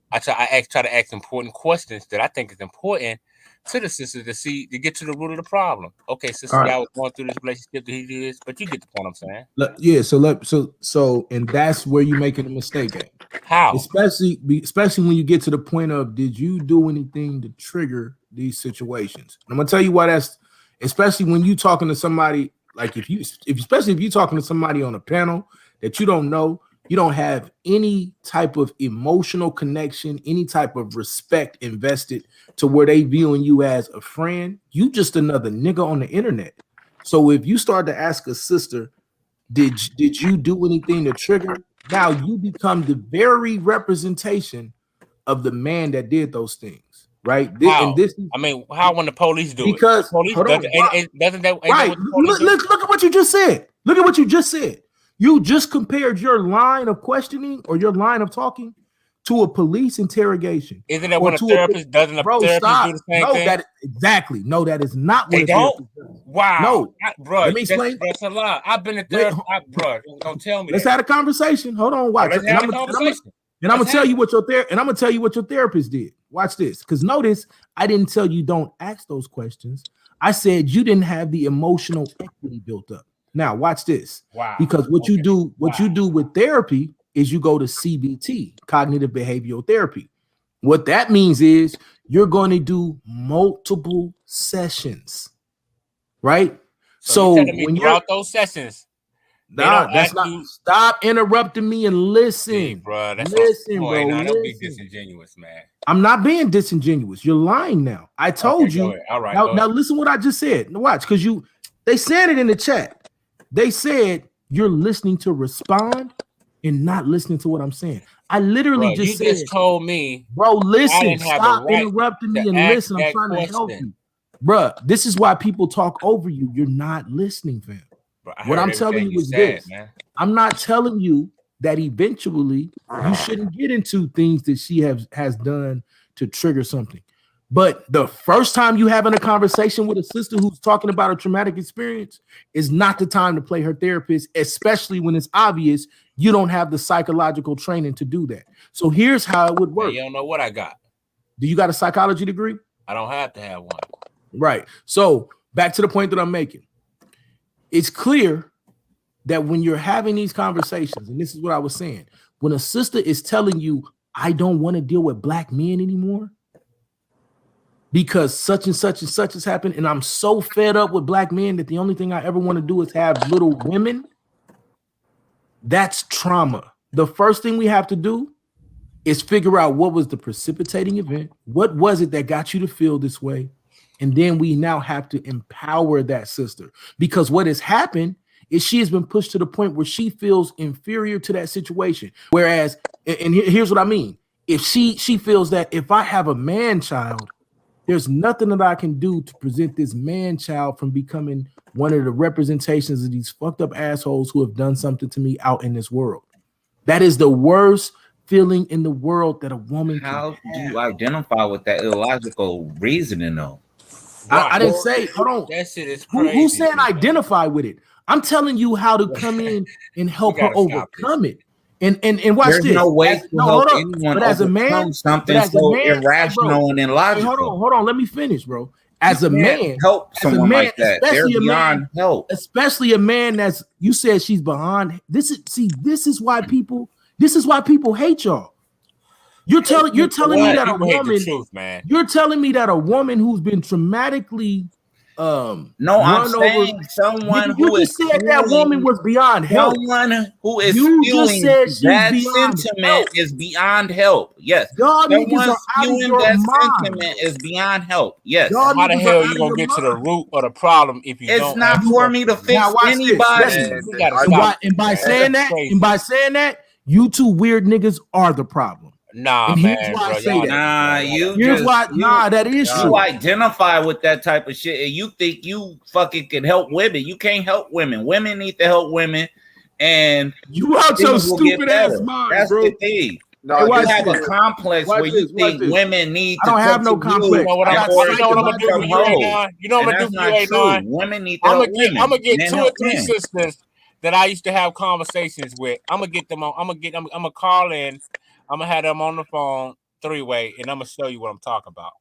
S5: I try to ask important questions that I think is important to the sister to get to the root of the problem. Okay, sister, y'all was going through this relationship that he did this, but you get the point I'm saying.
S12: Yeah, so and that's where you're making a mistake at.
S5: How?
S12: Especially when you get to the point of, did you do anything to trigger these situations? And I'm gonna tell you why that's, especially when you talking to somebody, like especially if you're talking to somebody on a panel that you don't know, you don't have any type of emotional connection, any type of respect invested to where they viewing you as a friend. You just another nigga on the internet. So if you start to ask a sister, did you do anything to trigger? Now you become the very representation of the man that did those things, right?
S5: How? How when the police do
S12: because,
S5: it? Police doesn't that
S12: right? Look at what you just said. Look at what you just said. You just compared your line of questioning or your line of talking to a police interrogation.
S5: Isn't that when a therapist doesn't do the same thing?
S12: Exactly. No, that is not what
S5: they don't. Wow.
S12: No,
S5: bro.
S12: Let me explain.
S5: That's a lie. I've been a therapist, bro. Don't tell me.
S12: Let's have a conversation. Hold on, watch.
S5: Let's have a conversation.
S12: And I'm gonna tell you what your therapist did. Watch this, because notice I didn't tell you don't ask those questions. I said you didn't have the emotional equity built up. Now watch this.
S5: Wow.
S12: Because what you do with therapy is you go to CBT, cognitive behavioral therapy. What that means is you're going to do multiple sessions, right?
S5: So when you're those sessions,
S12: that's not. Stop interrupting me and listen,
S5: see, bro.
S12: Listen, bro.
S5: Don't be disingenuous, man.
S12: I'm not being disingenuous. You're lying now. I told you.
S5: All right.
S12: Now listen what I just said. Watch, because they said it in the chat. They said you're listening to respond and not listening to what I'm saying. I literally
S5: Bro, you
S12: said,
S5: just told me
S12: bro,
S5: I
S12: listen,
S5: didn't have the
S12: stop
S5: right
S12: interrupting me
S5: to
S12: and
S5: ask
S12: listen. I'm
S5: that
S12: trying to help
S5: question.
S12: you. Bro, this is why people talk over you. You're not listening, fam.
S5: Bro, I
S12: What
S5: heard
S12: I'm telling
S5: everything
S12: you
S5: you
S12: is
S5: said,
S12: this.
S5: man.
S12: I'm not telling you that eventually you shouldn't get into things that she has done to trigger something. But the first time you having a conversation with a sister who's talking about a traumatic experience is not the time to play her therapist, especially when it's obvious you don't have the psychological training to do that. So here's how it would
S5: Man,
S12: work.
S5: you don't know what I got.
S12: Do you got a psychology degree?
S5: I don't have to have one.
S12: Right. So back to the point that I'm making. It's clear that when you're having these conversations, and this is what I was saying, when a sister is telling you, I don't want to deal with black men anymore because such and such and such has happened, and I'm so fed up with black men that the only thing I ever want to do is have little women, that's trauma. The first thing we have to do is figure out what was the precipitating event, what was it that got you to feel this way, and then we now have to empower that sister, because what has happened is she has been pushed to the point where she feels inferior to that situation. Whereas, and here's what I mean. If she feels that if I have a man child, there's nothing that I can do to prevent this man child from becoming one of the representations of these fucked up assholes who have done something to me out in this world. That is the worst feeling in the world that a woman can have.
S14: How do you identify with that illogical reasoning though?
S12: I didn't say, hold on.
S5: That shit is crazy.
S12: Who's saying identify with it? I'm telling you how to come in and help her overcome it. And watch
S14: There's
S12: this.
S14: no way to help
S12: hold on.
S14: anyone
S12: But as a man,
S14: overcome something so irrational and illogical.
S12: Hold on. Let me finish, bro. As a man,
S14: help someone like that. They're beyond help.
S12: Especially a man that's, you said she's behind. This is why people hate y'all. You're telling me that a woman,
S5: truth, man.
S12: You're telling me that a woman who's been traumatically
S14: no, I'm saying someone
S12: you
S14: who
S12: just
S14: is
S12: said that woman was beyond help.
S14: Someone who is
S12: you
S14: spewing
S12: just said
S14: that
S12: beyond
S14: sentiment
S12: help.
S14: is beyond help. Yes.
S12: Y'all niggas
S14: Someone
S12: are out of
S14: spewing
S12: your
S14: that
S12: mind.
S14: sentiment is beyond help. Yes.
S12: Y'all
S5: How the
S12: niggas
S5: hell
S12: are
S5: you
S12: out
S5: gonna
S12: of
S5: get
S12: your
S5: to the
S12: mind.
S5: root of the problem if you
S14: It's
S5: don't?
S14: not for me to fix
S12: Now watch
S14: anybody.
S12: this.
S5: We gotta
S12: And
S5: stop.
S12: by
S5: Man,
S12: saying
S5: that's
S12: that,
S5: crazy.
S12: and by saying that, you two weird niggas are the problem.
S5: Nah,
S12: and
S5: man,
S12: here's why
S5: bro,
S12: I say
S5: y'all
S12: that.
S14: Nah,
S12: Here's why. That is
S14: you
S12: true.
S14: identify with that type of shit, and you think you fucking can help women. You can't help women. Women need to help women, and
S12: you out your
S14: things will get
S12: stupid ass
S14: better.
S12: mind,
S14: That's
S12: bro.
S14: the thing.
S4: No,
S14: You have a complex where you think women need
S12: I
S14: to
S12: don't have
S14: come
S12: no
S14: to
S12: complex.
S14: you
S5: You know what
S14: in
S5: I'm
S14: order
S5: gonna
S14: to
S5: do for
S14: become
S5: you,
S14: whole.
S5: Anon? You know what I'm
S14: And
S5: gonna
S14: that's
S5: do for you,
S14: not
S5: Anon?
S14: true. Women need to help women.
S5: I'm gonna get
S14: Men
S5: 2 or
S14: help
S5: 3
S14: men.
S5: sisters that I used to have conversations with. I'm gonna get them on. I'm gonna call in. I'm gonna have them on the phone 3-way, and I'm gonna show you what I'm talking about.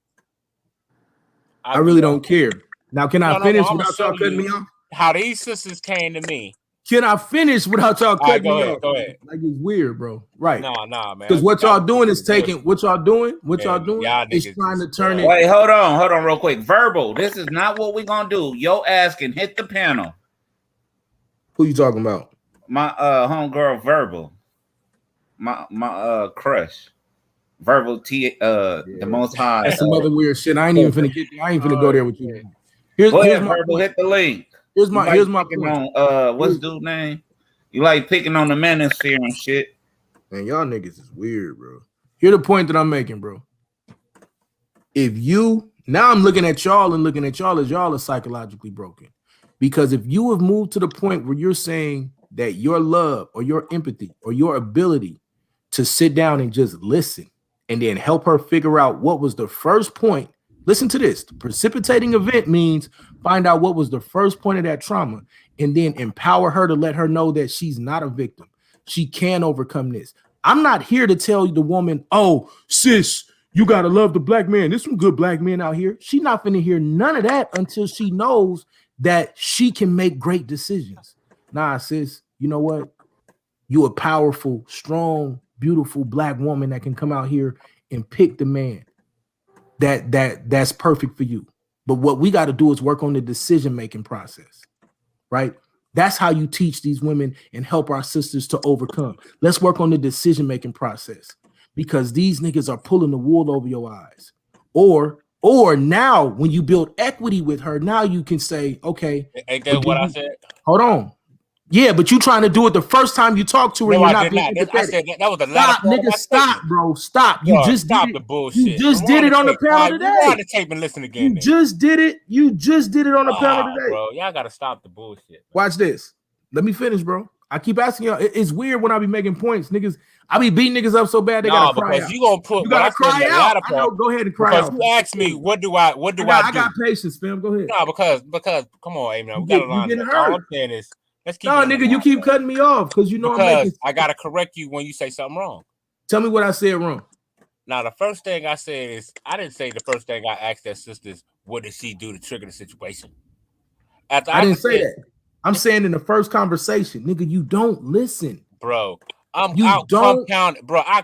S12: I really don't care. Now, can I finish
S5: I'm gonna
S12: without
S5: show
S12: y'all cutting me
S5: you
S12: off?
S5: how these sisters came to me.
S12: Can I finish without y'all
S5: All right,
S12: cutting me off?
S5: go ahead.
S12: Like it's weird, bro. Right.
S5: Nah, man.
S12: Because what y'all doing is
S5: bullshit.
S12: taking what y'all doing
S5: Y'all
S12: is
S5: niggas
S12: trying to
S5: just,
S12: turn it.
S14: Wait, hold on real quick. Verbal, this is not what we're gonna do. Your ass can hit the panel.
S12: Who you talking about?
S14: My homegirl Verbal. My crush. Verbal the most high.
S12: That's some other weird shit. I ain't even finna get there. I ain't finna go there with you. Here's
S14: Go ahead,
S12: my
S14: Verbal,
S12: point.
S14: hit the link.
S12: Here's my
S14: picking
S12: point.
S14: on what's dude's name? You like picking on the manosphere and shit.
S12: Man, y'all niggas is weird, bro. Here's the point that I'm making, bro. If you now I'm looking at y'all as y'all are psychologically broken. Because if you have moved to the point where you're saying that your love or your empathy or your ability to sit down and just listen and then help her figure out what was the first point. Listen to this. The precipitating event means find out what was the first point of that trauma and then empower her to let her know that she's not a victim. She can overcome this. I'm not here to tell the woman, oh, sis, you got to love the black man. There's some good black men out here. She's not going to hear none of that until she knows that she can make great decisions. Nah, sis, you know what? You a powerful, strong, beautiful black woman that can come out here and pick the man that's perfect for you. But what we got to do is work on the decision-making process, right? That's how you teach these women and help our sisters to overcome. Let's work on the decision-making process because these niggas are pulling the wool over your eyes. Or now when you build equity with her, now you can say, okay.
S5: Ain't that what I said?
S12: Hold on. Yeah, but you trying to do it the first time you talk to her.
S5: No,
S12: and you're
S5: I
S12: not
S5: did
S12: being
S5: not. I
S12: empathetic.
S5: said that was the
S12: Stop,
S5: latter part of
S12: nigga.
S5: my
S12: Stop,
S5: statement.
S12: bro. Stop.
S5: Bro,
S12: You just
S5: stop
S12: did
S5: the
S12: it.
S5: bullshit.
S12: You just did it on the panel today.
S5: Rewind the tape and listen again.
S12: You just did it. You just did it on the panel today.
S5: Bro, y'all gotta stop the bullshit. Man.
S12: Watch this. Let me finish, bro. I keep asking y'all. It's weird when I be making points, niggas. I be beating niggas up so bad they gotta cry out.
S5: You gonna put
S12: you gotta cry out. I know. Go ahead and cry out.
S5: Because you asked me, what do I do?
S12: I got patience, fam. Go ahead.
S5: No, because come on, man. We gotta line up. All I'm saying is, let's keep.
S12: No, nigga, you keep cutting me off because you know I'm making.
S5: I gotta correct you when you say something wrong.
S12: Tell me what I said wrong.
S5: Now, the first thing I said is, I didn't say the first thing I asked that sister is, what did she do to trigger the situation?
S12: I didn't say that. I'm saying in the first conversation, nigga, you don't listen,
S5: bro. I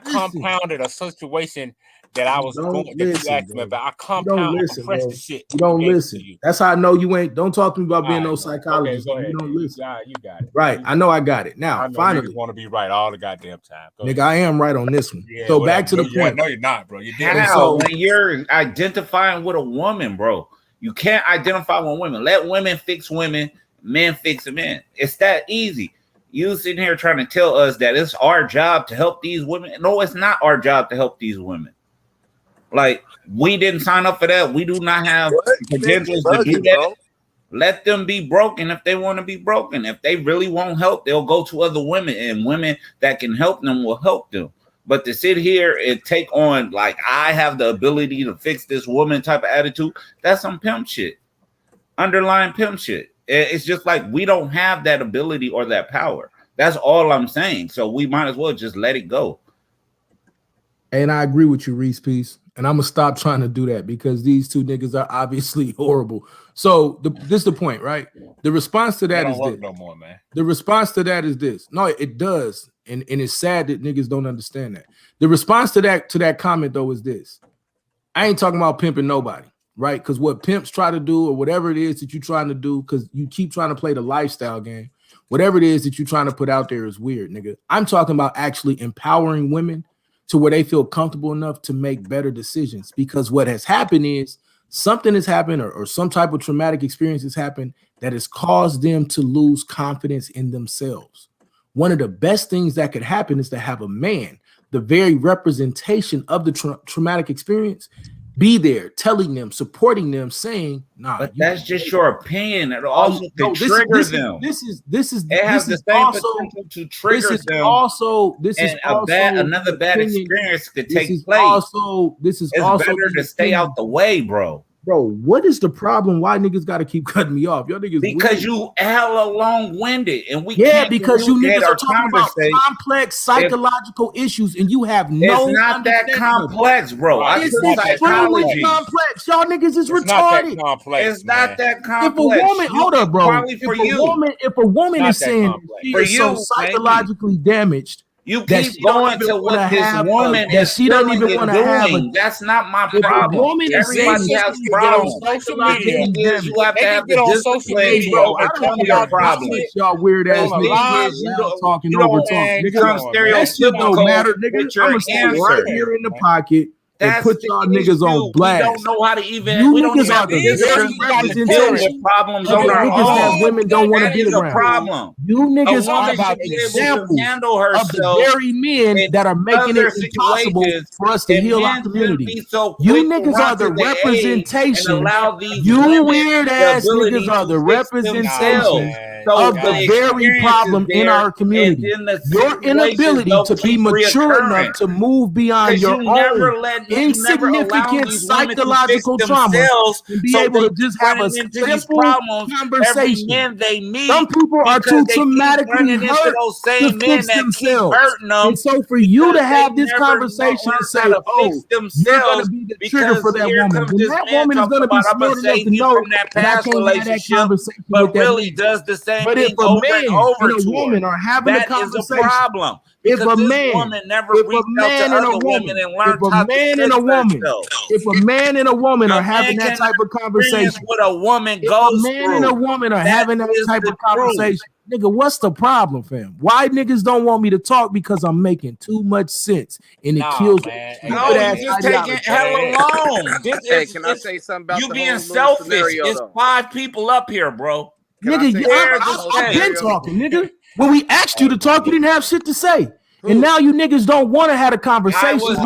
S5: compounded a situation that I was going that you asked me about. I compounded, compressed the shit.
S12: You don't listen. That's how I know you ain't. Don't talk to me about being no psychologist.
S5: Okay,
S12: you don't listen.
S5: You got it.
S12: Right. I know I got it. Now, finally,
S5: want to be right all the goddamn time.
S12: Nigga, I am right on this one. Yeah, so back to the point.
S5: No, you're not, bro. You did.
S14: How? When you're identifying with a woman, bro, you can't identify with women. Let women fix women, men fix men. It's that easy. You sitting here trying to tell us that it's our job to help these women. No, it's not our job to help these women. Like, we didn't sign up for that. We do not have credentials to do that. Bro. Let them be broken if they want to be broken. If they really won't help, they'll go to other women, and women that can help them will help them. But to sit here and take on, like, I have the ability to fix this woman type of attitude, that's some pimp shit. Underlying pimp shit. It's just like we don't have that ability or that power. That's all I'm saying. So we might as well just let it go.
S12: And I agree with you, Reese Peace. And I'm gonna stop trying to do that because these two niggas are obviously horrible. So this is the point, right? The response to that is this.
S5: No more, man.
S12: The response to that is this. No, it does, and it's sad that niggas don't understand that. The response to that comment though is this. I ain't talking about pimping nobody, right? Because what pimps try to do, or whatever it is that you're trying to do, because you keep trying to play the lifestyle game. Whatever it is that you're trying to put out there is weird, nigga. I'm talking about actually empowering women to where they feel comfortable enough to make better decisions. Because what has happened is something has happened or some type of traumatic experience has happened that has caused them to lose confidence in themselves. One of the best things that could happen is to have a man, the very representation of the traumatic experience, be there, telling them, supporting them, saying, "Nah."
S14: But that's just your opinion. It also can trigger them.
S12: This is
S14: it has the same potential to trigger them.
S12: This is
S14: another bad experience could take place.
S12: This is
S14: it's better to stay out the way, bro.
S12: Bro, what is the problem? Why niggas got to keep cutting me off? Y'all niggas
S14: because you hella long-winded and we
S12: can't because you niggas are talking about complex psychological issues and you have no.
S14: It's not that complex, bro.
S12: It's extremely complex. Y'all niggas is retarded.
S14: It's not that complex.
S12: If a woman, hold up, bro. If a woman is saying she is so psychologically damaged.
S14: You keep going to what this woman
S12: that she doesn't even want to have.
S14: That's not my problem. Everybody has problems. You have to have the discipline to overcome your problems.
S12: Y'all weird ass niggas talking over talk. That shit don't matter, nigga. I'm gonna stand right here in the pocket. And put y'all niggas on blast.
S14: We don't know how to even. We don't even have the deal with problems on our own.
S12: That women don't want to be around.
S14: Problem.
S12: You niggas are about examples of the very men that are making it impossible for us to heal our community. You niggas are the representation. You weird ass niggas are the representation of the very problem in our community. Your inability to be mature enough to move beyond your own insignificant psychological trauma and be able to just have a simple conversation. Some people are too traumatically hurt to fix themselves. And so for you to have this conversation and say, oh, you're going to be the trigger for that woman. Then that woman is going to be smart enough to know that I can't have that conversation with that man.
S14: Does the same
S12: but if a man and a woman are having a conversation,
S14: problem.
S12: If a man and a woman are having that type of conversation,
S14: what a woman
S12: goes through, a man and a woman are having that type of conversation, nigga, what's the problem, fam? Why niggas don't want me to talk? Because I'm making too much sense and it kills me.
S14: No, you just taking hella long.
S4: Hey, can I say something about
S14: you being selfish? It's 5 people up here, bro.
S18: Nigga, I've been talking, nigga. When we asked you to talk, you didn't have shit to say. And now you niggas don't want to have a conversation. You niggas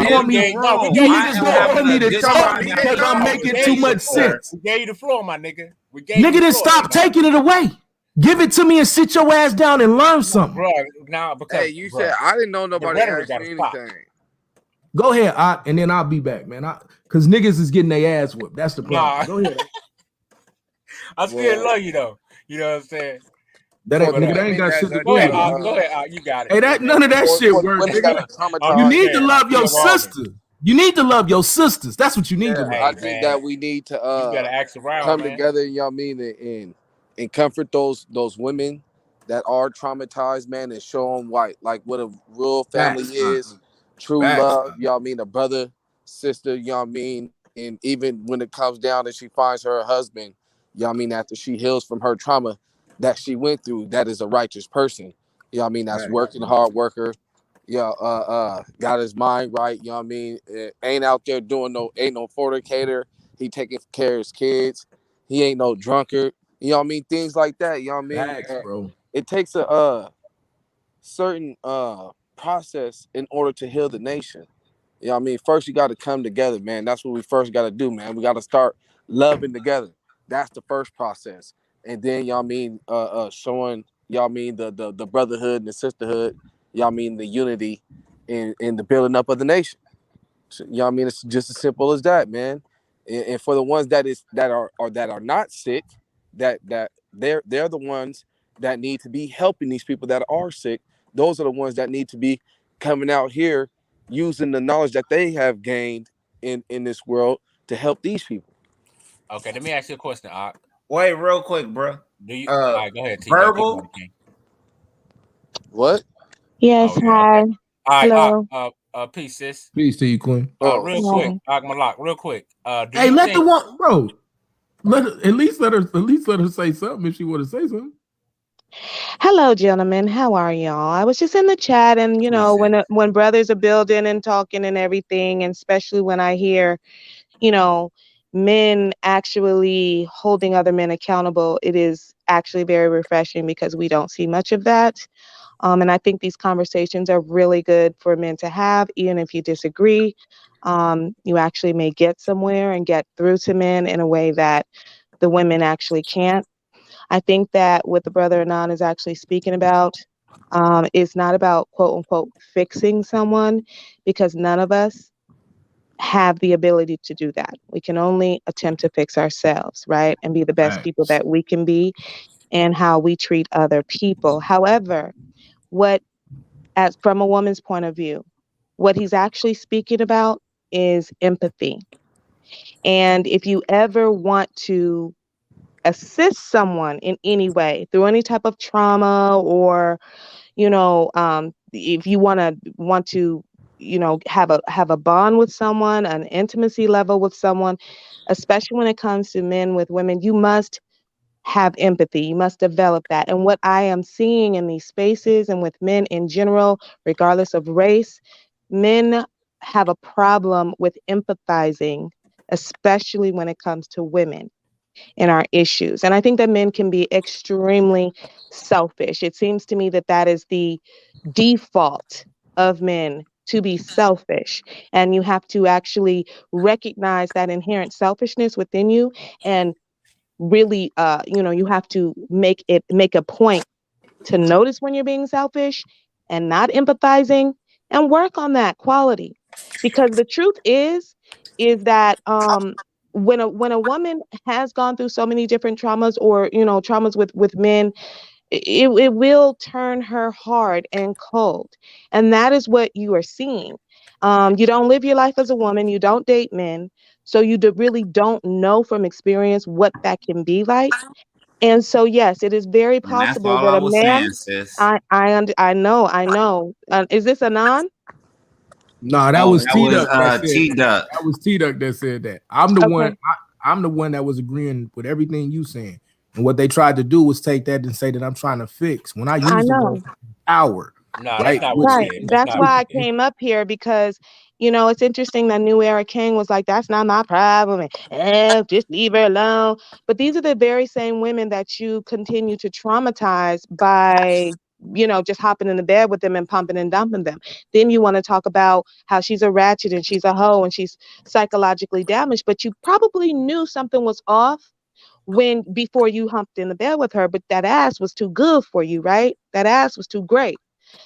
S18: don't want me to talk because I'm making too much sense.
S5: We gave you the floor, my nigga.
S18: Nigga, then stop taking it away. Give it to me and sit your ass down and learn something.
S5: Bro, now because
S4: hey, you said I didn't know nobody asked me anything.
S18: Go ahead, and then I'll be back, man. Because niggas is getting their ass whipped. That's the problem. Go ahead.
S5: I still love you though. You know what I'm saying?
S18: That ain't, nigga, that ain't got shit to do
S5: Go
S18: with
S5: ahead,
S18: it.
S5: go ahead, you got it.
S18: Hey, that none of that shit works. You need to love your sister. You need to love your sisters. That's what you need to love.
S4: I think that we need to
S5: gotta act around,
S4: come
S5: man.
S4: together, you know what I mean, and comfort those women that are traumatized, man, and show them like what a real family is, true love, you know what I mean, a brother, sister, you know what I mean, and even when it comes down and she finds her husband, you know what I mean, after she heals from her trauma that she went through, that is a righteous person, you know what I mean, that's working, hard worker, got his mind right, you know what I mean, ain't out there ain't no fornicator, he taking care of his kids, he ain't no drunkard, you know what I mean, things like that, you know what I mean.
S18: Facts, bro.
S4: It takes a certain process in order to heal the nation. You know what I mean? First, you got to come together, man. That's what we first got to do, man. We got to start loving together. That's the first process. And then, you know what I mean, showing, you know what I mean, the brotherhood and the sisterhood, you know what I mean, the unity and the building up of the nation. So, you know what I mean? It's just as simple as that, man. And for the ones that are not sick, that they're the ones that need to be helping these people that are sick. Those are the ones that need to be coming out here using the knowledge that they have gained in this world to help these people.
S5: Okay, let me ask you a question, Ak.
S14: Wait, real quick, bro.
S5: Do you all right, go ahead, T.
S14: Verbal?
S4: What?
S20: Yes, hi.
S5: All
S20: Hello.
S5: right, peace, sis.
S18: Peace to you, Queen.
S5: Real quick, Ak Malak, real quick.
S18: Hey, let the one, bro. At least let her say something if she want to say something.
S20: Hello, gentlemen. How are y'all? I was just in the chat, and you know, when brothers are building and talking and everything, and especially when I hear, you know, men actually holding other men accountable, it is actually very refreshing because we don't see much of that. And I think these conversations are really good for men to have, even if you disagree. You actually may get somewhere and get through to men in a way that the women actually can't. I think that what the brother Anon is actually speaking about is not about quote unquote fixing someone, because none of us have the ability to do that. We can only attempt to fix ourselves, right? And be the best people that we can be and how we treat other people. However, as from a woman's point of view, what he's actually speaking about is empathy. And if you ever want to assist someone in any way through any type of trauma, or if you want to have a bond with someone, an intimacy level with someone, especially when it comes to men with women, you must have empathy. You must develop that. And what I am seeing in these spaces and with men in general, regardless of race, men have a problem with empathizing, especially when it comes to women in our issues. And I think that men can be extremely selfish. It seems to me that that is the default of men, to be selfish. And you have to actually recognize that inherent selfishness within you, and really, you have to make a point to notice when you're being selfish and not empathizing, and work on that quality. Because the truth is that when a woman has gone through so many different traumas, or traumas with men, it will turn her hard and cold. And that is what you are seeing. You don't live your life as a woman, you don't date men, so you really don't know from experience what that can be like. And so, yes, it is very
S14: And that's
S20: possible
S14: all
S20: that
S14: I
S20: a
S14: was
S20: man,
S14: saying, sis.
S20: I know. Is this Anon?
S18: No, that
S14: Oh,
S18: was
S14: that
S18: T
S14: was
S18: Duck that said
S14: T
S18: that.
S14: Duck.
S18: That was T Duck that said that. I'm the
S20: Okay.
S18: one. I'm the one that was agreeing with everything you saying. And what they tried to do was take that and say that I'm trying to fix. When I use the word power,
S5: No,
S18: right?
S5: that's not what
S20: Right.
S5: it is.
S20: That's why I came up here, because You know, it's interesting that New Era King was like, that's not my problem. And, just leave her alone. But these are the very same women that you continue to traumatize by, you know, just hopping in the bed with them and pumping and dumping them. Then you want to talk about how she's a ratchet and she's a hoe and she's psychologically damaged. But you probably knew something was off when before you humped in the bed with her, but that ass was too good for you, right? That ass was too great.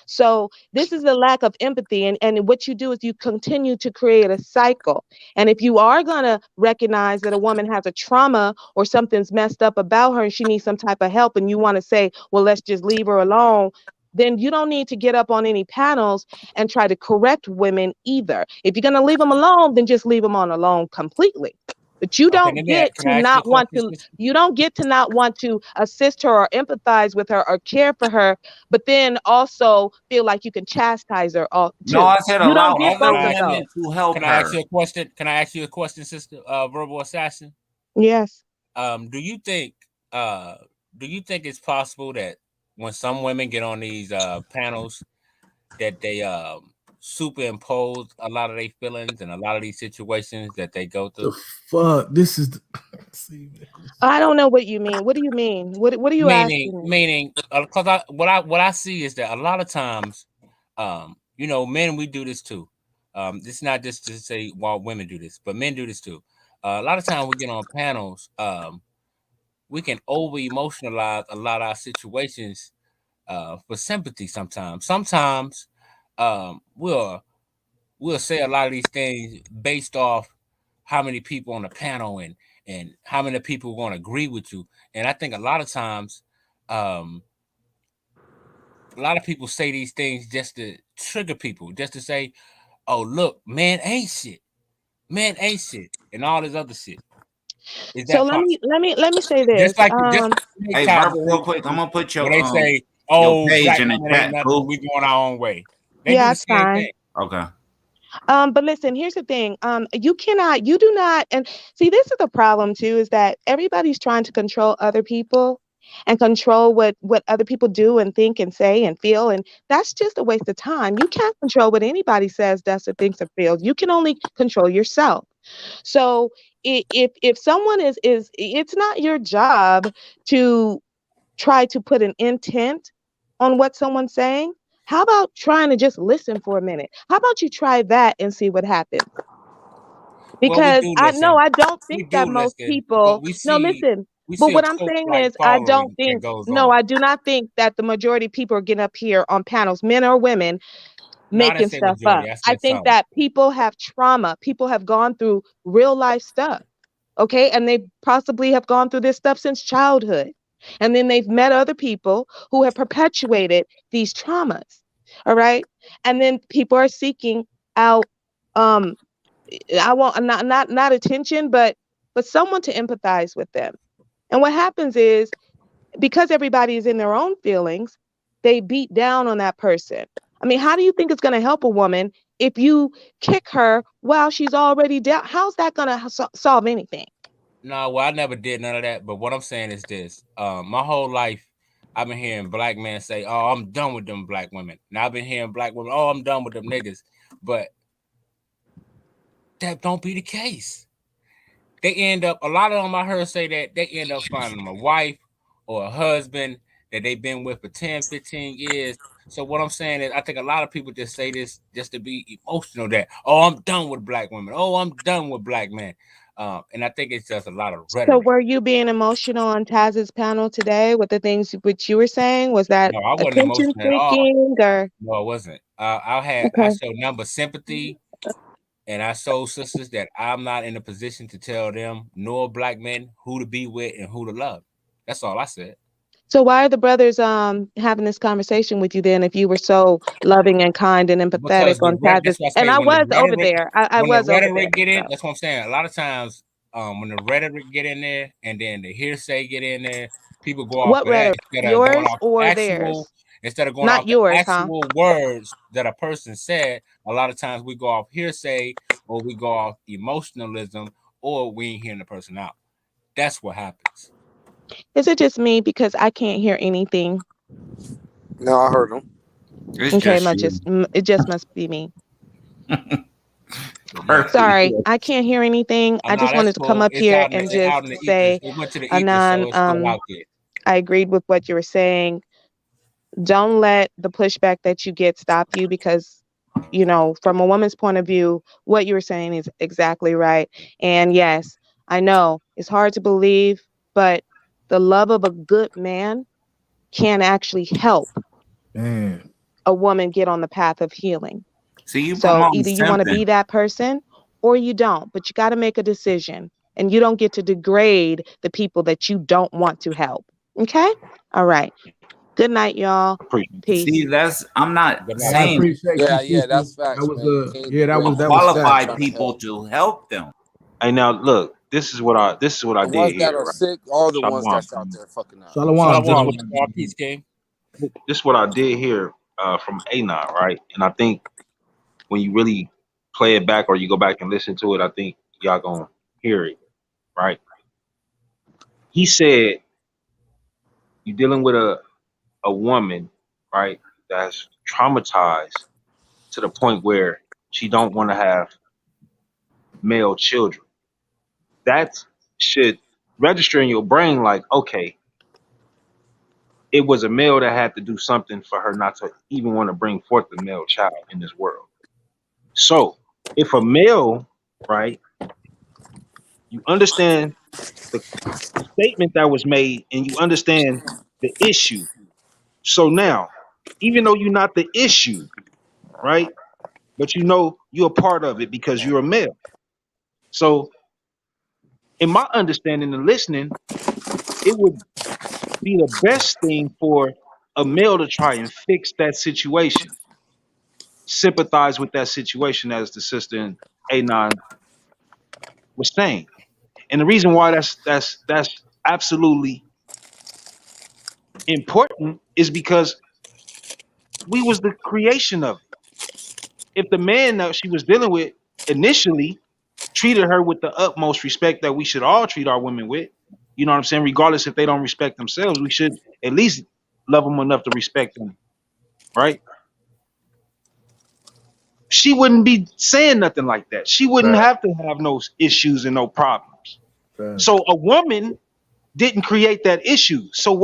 S20: So this is a lack of empathy. And what you do is you continue to create a cycle. And if you are going to recognize that a woman has a trauma or something's messed up about her and she needs some type of help, and you want to say, well, let's just leave her alone, then you don't need to get up on any panels and try to correct women either. If you're going to leave them alone, then just leave them on alone completely. But you
S5: Okay,
S20: don't get
S5: can
S20: to
S5: I ask you a
S20: not want
S5: question,
S20: to,
S5: sister?
S20: you don't get to not want to assist her or empathize with her or care for her, but then also feel like you can chastise her all
S14: No,
S20: too.
S14: I said
S20: You
S14: allow
S20: don't get
S14: other
S20: both
S5: Can I
S20: of
S5: ask you?
S20: those.
S14: women to help
S5: Can I ask
S14: her.
S5: you a question? Can I ask you a question, sister? Verbal assassin.
S20: Yes.
S5: Do you think? Do you think it's possible that when some women get on these panels, that they superimpose a lot of their feelings and a lot of these situations that they go
S18: The
S5: through?
S18: fuck? This is the see, man.
S20: I don't know what you mean. What do you mean? What are you
S5: Meaning,
S20: asking me?
S5: meaning, because what I see is that a lot of times, you know, men, we do this too. It's not just to say well women do this, but men do this too. A lot of times we get on panels, we can over emotionalize a lot of our situations for sympathy. Sometimes we'll say a lot of these things based off how many people on the panel and how many people want to agree with you. And I think a lot of times, um, a lot of people say these things just to trigger people, just to say, "Oh, look, man ain't shit," and all this other shit. Is
S20: So
S5: that
S20: let me
S5: possible?
S20: let me let me say
S5: Just
S20: this.
S5: like make
S14: Hey,
S5: time
S14: Verbal, real quick. I'm gonna put
S5: where they say,
S14: your
S5: "Oh,
S14: page
S5: black
S14: in the
S5: women ain't
S14: chat,
S5: nothing.
S14: cool?
S5: We going our own way." They
S20: Yeah,
S5: do the
S20: that's
S5: same
S20: fine.
S5: thing.
S14: Okay.
S20: But listen, here's the thing. You do not, and see, this is the problem too, is that everybody's trying to control other people and control what other people do and think and say and feel, and that's just a waste of time. You can't control what anybody says, does, or thinks or feels. You can only control yourself. So if someone is, it's not your job to try to put an intent on what someone's saying. How about trying to just listen for a minute? How about you try that and see what happens?
S5: Well, we
S20: Because
S5: do
S20: I know
S5: listen.
S20: I don't
S5: We
S20: think that
S5: do
S20: most
S5: listen, but
S20: people, no, listen,
S5: we
S20: but
S5: see a
S20: what I'm
S5: cult
S20: saying
S5: like
S20: is I don't
S5: following that
S20: think,
S5: goes
S20: no,
S5: on.
S20: I do not think that the majority of people are getting up here on panels, men or women,
S5: No, I didn't
S20: making
S5: say
S20: stuff up.
S5: majority. I
S20: I
S5: said
S20: think
S5: some.
S20: that people have trauma. People have gone through real life stuff. Okay. And they possibly have gone through this stuff since childhood. And then they've met other people who have perpetuated these traumas. All right. And then people are seeking out, um, I want not attention, but someone to empathize with them. And what happens is because everybody is in their own feelings, they beat down on that person. I mean, how do you think it's going to help a woman if you kick her while she's already down? How's that going to solve anything?
S5: No, well, I never did none of that. But what I'm saying is this: my whole life, I've been hearing black men say, "Oh, I'm done with them black women." Now I've been hearing black women, "Oh, I'm done with them niggas," but that don't be the case. They end up, a lot of them I heard say that they end up finding them a wife or a husband that they've been with for 10, 15 years. So what I'm saying is I think a lot of people just say this just to be emotional that, oh, I'm done with black women. Oh, I'm done with black men. And I think it's just a lot of
S20: So
S5: rhetoric.
S20: were you being emotional on Taz's panel today with the things which you were saying? Was that
S5: No, I wasn't
S20: attention
S5: emotional at all.
S20: seeking or
S5: No, I wasn't. I
S20: okay?
S5: showed number sympathy, and I showed sisters that I'm not in a position to tell them nor black men who to be with and who to love. That's all I said.
S20: So why are the brothers having this conversation with you then if you were so loving and kind and empathetic
S5: Because
S20: on Taz's,
S5: that's why I
S20: and
S5: say
S20: I was over there. I was over there.
S5: rhetoric get in,
S20: So
S5: that's what I'm saying. A lot of times, when the rhetoric get in there and then the hearsay get in there, people go off
S20: what
S5: of that
S20: rhetoric?
S5: instead of going
S20: Yours
S5: off
S20: or
S5: actual
S20: theirs?
S5: instead of going
S20: Not
S5: off the
S20: yours, huh?
S5: actual words that a person said. A lot of times we go off hearsay or we go off emotionalism or we ain't hearing the person out. That's what happens.
S20: Is it just me because I can't hear anything?
S4: No, I heard him.
S14: It's
S20: Okay,
S14: just you.
S20: it just must be me.
S14: Perfect.
S20: Sorry, I can't hear anything. I
S5: No,
S20: just
S5: that's
S20: wanted to come
S5: cool.
S20: up
S5: It's
S20: here
S5: out in
S20: and
S5: the
S20: just
S5: out in the ethers.
S20: say,
S5: It went to the ethers, so
S20: Anan,
S5: it's still out there.
S20: I agreed with what you were saying. Don't let the pushback that you get stop you, because, you know, from a woman's point of view, what you were saying is exactly right. And yes, I know it's hard to believe, but the love of a good man can actually help a woman get on the path of healing.
S14: See, you
S20: So
S14: promoting
S20: either you want to be
S14: something.
S20: that person or you don't, but you got to make a decision, and you don't get to degrade the people that you don't want to help. Okay? All right. Good night, y'all. Peace.
S14: See, I'm not
S18: I
S14: saying
S18: appreciate you,
S4: Yeah,
S18: sister.
S4: that's facts,
S18: That was
S4: man. You can't degrade
S18: that
S4: people
S18: was
S4: that
S14: qualify
S18: facts.
S4: trying to
S14: people
S4: help.
S14: to help them.
S3: Hey, now look, this is what I
S4: The
S3: did
S4: ones that
S3: here,
S4: are
S3: right?
S4: sick are the ones
S3: Shalom.
S4: that's out there fucking up.
S18: Shalom,
S3: This
S18: John.
S3: what
S5: Peace, King.
S3: this is what I did here from A9, right? And I think when you really play it back or you go back and listen to it, I think y'all gonna hear it, right? He said you're dealing with a woman, right, that's traumatized to the point where she don't want to have male children. That should register in your brain like, okay, it was a male that had to do something for her not to even want to bring forth a male child in this world. So if a male, right, you understand the statement that was made and you understand the issue. So now, even though you're not the issue, right, but you know you're a part of it because you're a male. So in my understanding and listening, it would be the best thing for a male to try and fix that situation, sympathize with that situation, as the sister in A9 was saying. And the reason why that's absolutely important is because we was the creation of it. If the man that she was dealing with initially treated her with the utmost respect that we should all treat our women with, you know what I'm saying? Regardless if they don't respect themselves, we should at least love them enough to respect them, right? She wouldn't be saying nothing like that. She wouldn't have to have no issues and no problems. So a woman didn't create that issue. So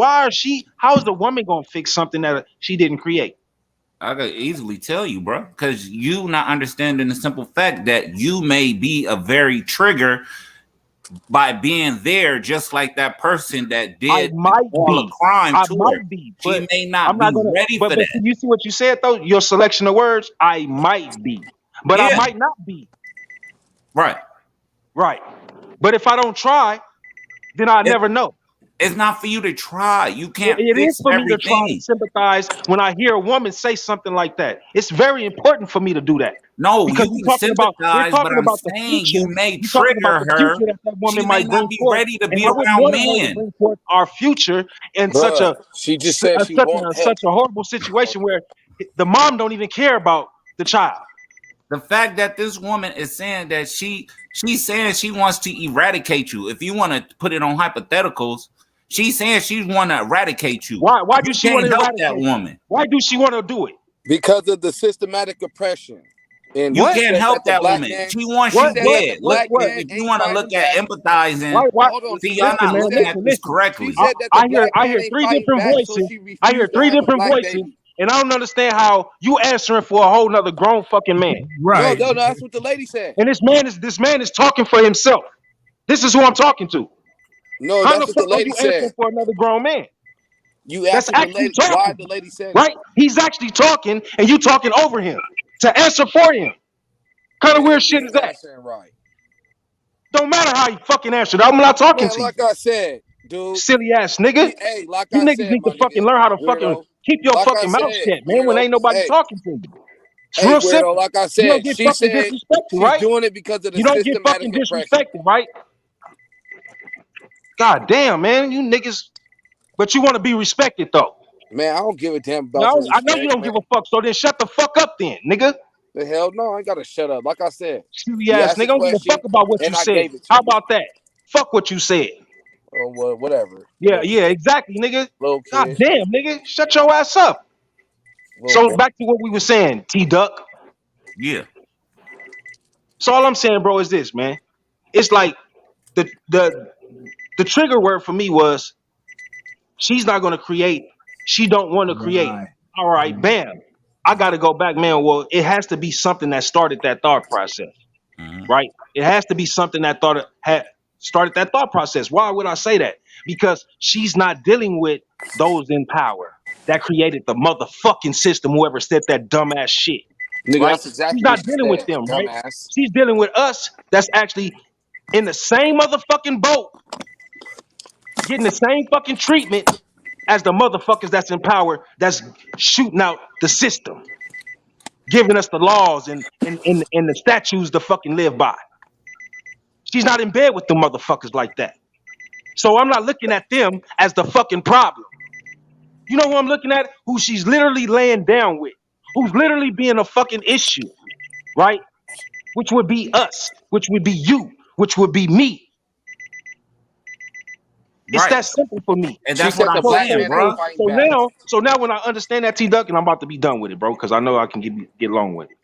S3: how is the woman gonna fix something that she didn't create?
S14: I could easily tell you, bro, because you not understanding the simple fact that you may be a very trigger by being there, just like that person that did all the crime to her. She may not
S3: I'm not
S14: be
S3: gonna.
S14: ready
S3: But
S14: for that.
S3: you see what you said though. Your selection of words. I might be, but I
S14: Yeah.
S3: might not be.
S14: Right.
S3: Right. But if I don't try, then I never know.
S14: It's not for you to try. You can't
S3: It is
S14: fix
S3: for me to try and
S14: everything.
S3: sympathize when I hear a woman say something like that. It's very important for me to do that.
S14: No,
S3: Because
S14: you can
S3: we're
S14: sympathize, but
S3: talking
S14: I'm
S3: about the
S14: saying
S3: future.
S14: you may
S3: We're talking about the
S14: trigger her.
S3: future that woman
S14: She may
S3: might
S14: not
S3: bring
S14: be
S3: forth,
S14: ready to
S3: and
S14: be
S3: I wouldn't
S14: around
S3: want her to
S14: men.
S3: bring forth our future in such
S4: Bruh,
S3: a
S4: she just said she won't help.
S3: such a horrible situation where the mom don't even care about the child.
S14: The fact that this woman is saying that she's saying she wants to eradicate you. If you want to put it on hypotheticals, she's saying she want to eradicate you.
S3: Why
S14: You
S3: do she want
S14: can't
S3: to
S14: help
S3: eradicate
S14: that
S3: you?
S14: woman.
S3: Why do she want to do it?
S4: Because of the systematic oppression. And
S14: You
S4: she
S14: can't
S4: said
S14: help
S4: that the
S14: that
S4: black
S14: woman.
S4: man,
S14: She wants
S4: she
S14: you
S4: said that the
S14: dead. Look,
S4: black man
S14: if you
S4: ain't
S14: want to look
S4: fighting
S14: at
S4: back.
S14: empathizing,
S4: Hold on,
S14: see,
S4: she
S14: y'all
S4: said,
S14: not
S4: she
S14: looking
S4: said,
S14: at this
S4: she
S14: correctly.
S4: said that the black
S3: I
S4: man
S3: hear
S4: ain't
S3: three
S4: fighting
S3: different
S4: back, so
S3: voices.
S4: she
S3: I hear
S4: refused to
S3: three
S4: have a
S3: different
S4: black
S3: voices,
S4: baby.
S3: and I don't understand how you answering for a whole nother grown fucking man.
S4: No, that's what the lady said.
S3: And this man is talking for himself. This is who I'm talking to.
S4: No,
S3: How in
S4: that's
S3: the
S4: what the
S3: fuck are
S4: lady
S3: you
S4: said.
S3: answering for another grown man?
S4: You
S3: That's
S4: asking the
S3: actually
S4: lady why
S3: talking,
S4: the lady said it.
S3: right? He's actually talking, and you talking over him to answer for him. Kind of
S4: Man,
S3: weird
S4: he
S3: shit is
S4: ain't
S3: that?
S4: answering right.
S3: Don't matter how he fucking answered. I'm not talking
S4: Man,
S3: to you.
S4: like I said, dude.
S3: Silly ass nigga.
S4: Hey, like
S3: You
S4: I
S3: niggas
S4: said,
S3: need to
S4: my
S3: fucking
S4: nigga,
S3: learn how to fucking
S4: weirdo.
S3: keep your
S4: Like I
S3: fucking mouth
S4: said,
S3: shut, man, when
S4: weirdo.
S3: ain't nobody
S4: Hey,
S3: talking to you. It's
S4: hey,
S3: real
S4: weirdo.
S3: simple.
S4: Like I
S3: You don't
S4: said,
S3: get
S4: she
S3: fucking
S4: said
S3: disrespected,
S4: she's
S3: right?
S4: doing it because of the
S3: You don't get
S4: systematic
S3: fucking
S4: oppression.
S3: disrespected, right? God damn, man, you niggas. But you want to be respected though.
S4: Man, I don't give a damn about your
S3: No, I know you
S4: respect,
S3: don't
S4: man.
S3: give a fuck. So then shut the fuck up, then, nigga.
S4: The hell no, I ain't gotta shut up. Like I said,
S3: Silly
S4: you
S3: ass
S4: asked
S3: nigga.
S4: a
S3: I don't give a fuck
S4: question
S3: about what you
S4: and I
S3: said.
S4: gave it to
S3: How
S4: you.
S3: about that? Fuck what you said.
S4: Oh well, whatever.
S3: Yeah,
S4: Little
S3: yeah,
S4: kid.
S3: exactly, nigga.
S4: Little
S3: God
S4: kid.
S3: damn, nigga. Shut your ass up.
S4: Little
S3: So
S4: boy.
S3: back to what we were saying, T Duck.
S14: Yeah.
S3: So all I'm saying, bro, is this, man. It's like the trigger word for me was she's not gonna create. She don't want to create.
S18: Right.
S3: All right, bam. I got to go back, man. Well, it has to be something that started that thought process, right? It has to be something that had started that thought process. Why would I say that? Because she's not dealing with those in power that created the motherfucking system. Whoever said that dumbass shit,
S4: Nigga,
S3: right?
S4: that's
S3: She's
S4: exactly what
S3: not
S4: she
S3: dealing with
S4: said,
S3: them, right?
S4: dumbass.
S3: She's dealing with us. That's actually in the same motherfucking boat, getting the same fucking treatment as the motherfuckers that's in power, that's shooting out the system, giving us the laws and the statutes to fucking live by. She's not in bed with the motherfuckers like that. So I'm not looking at them as the fucking problem. You know who I'm looking at? Who she's literally laying down with, who's literally being a fucking issue, right? Which would be us, which would be you, which would be me. It's
S14: Right.
S3: that simple for me.
S14: And
S4: She
S14: that's what
S4: said
S14: I'm
S4: the
S3: So,
S4: black
S3: so,
S14: saying,
S4: man ain't
S3: so,
S14: bro.
S4: fighting
S3: so
S4: back.
S3: now, so now when I understand that, T Duck, and I'm about to be done with it, bro, because I know I can get along with it.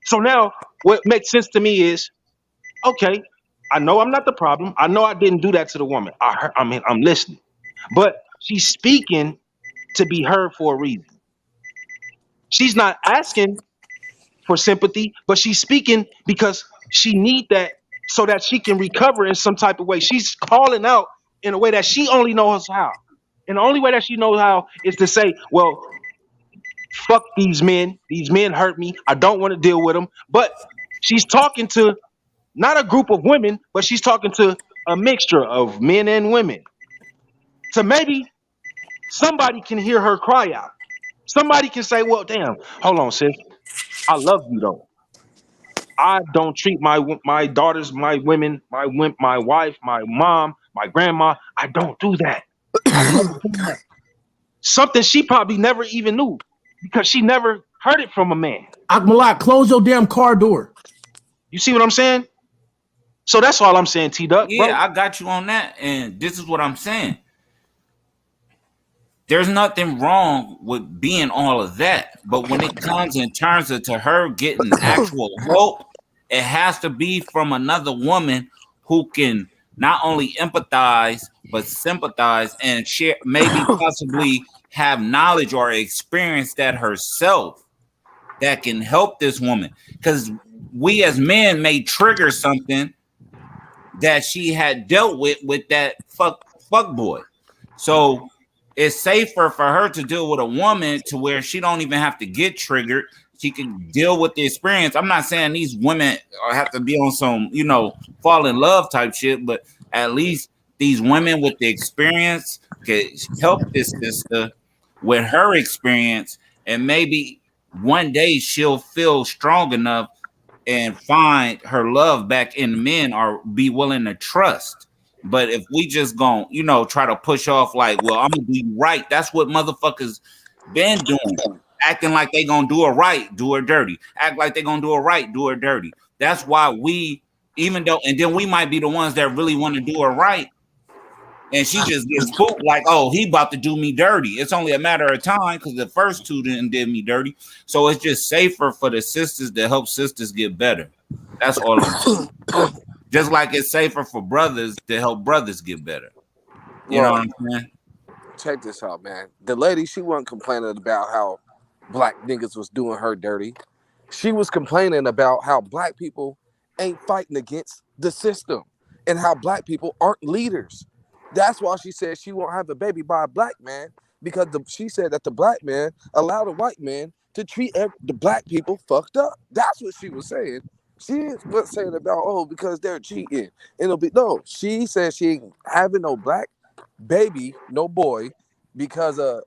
S3: So now, what makes sense to me is, okay, I know I'm not the problem. I know I didn't do that to the woman. I'm listening, but she's speaking to be heard for a reason. She's not asking for sympathy, but she's speaking because she need that so that she can recover in some type of way. She's calling out in a way that she only knows how. And the only way that she knows how is to say, well, fuck these men. These men hurt me. I don't want to deal with them. But she's talking to not a group of women, but she's talking to a mixture of men and women. So maybe somebody can hear her cry out. Somebody can say, well, damn, hold on, sis. I love you though. I don't treat my daughters, my women, my wife, my mom, my grandma. I don't do that. I never do that. Something she probably never even knew because she never heard it from a man.
S18: Akmalak, close your damn car door.
S3: You see what I'm saying? So that's all I'm saying, T Duck,
S14: Yeah,
S3: bro.
S14: I got you on that. And this is what I'm saying. There's nothing wrong with being all of that. But when it comes in terms of to her getting actual help, it has to be from another woman who can not only empathize, but sympathize and share, maybe possibly have knowledge or experience that herself that can help this woman. Because we as men may trigger something that she had dealt with that fuck boy. So it's safer for her to deal with a woman to where she don't even have to get triggered. She can deal with the experience. I'm not saying these women have to be on some, fall in love type shit, but at least these women with the experience can help this sister with her experience, and maybe one day she'll feel strong enough and find her love back in men or be willing to trust. But if we just gon' try to push off like, well, I'm gonna be right. That's what motherfuckers been doing. Acting like they gonna do it right, do her dirty. Act like they gonna do it right, do her dirty. That's why and then we might be the ones that really want to do her right. And she just gets spooked like, oh, he about to do me dirty. It's only a matter of time because the first two did me dirty. So it's just safer for the sisters to help sisters get better. That's all I'm saying. Just like it's safer for brothers to help brothers get better. You know what I'm saying?
S4: Check this out, man. The lady, she wasn't complaining about how black niggas was doing her dirty. She was complaining about how black people ain't fighting against the system and how black people aren't leaders. That's why she said she won't have a baby by a black man, because she said that the black man allowed a white man to treat the black people fucked up. That's what she was saying. She wasn't saying about, because they're cheating. No, she said she ain't having no black baby, no boy, because of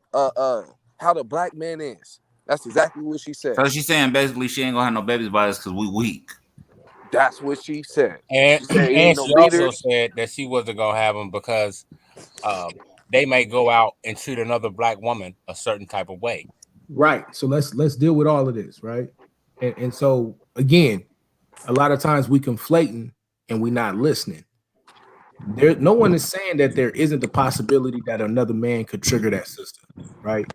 S4: how the black man is. That's exactly what she said.
S14: So she's saying basically she ain't gonna have no babies by us because we weak.
S4: That's what she said.
S5: And
S4: She said
S5: and
S4: ain't no
S5: she also
S4: leaders.
S5: said that she wasn't gonna have them because they may go out and treat another black woman a certain type of way.
S18: Right. So let's deal with all of this, right? And so again, a lot of times we conflating and we not listening. No one is saying that there isn't the possibility that another man could trigger that sister, right?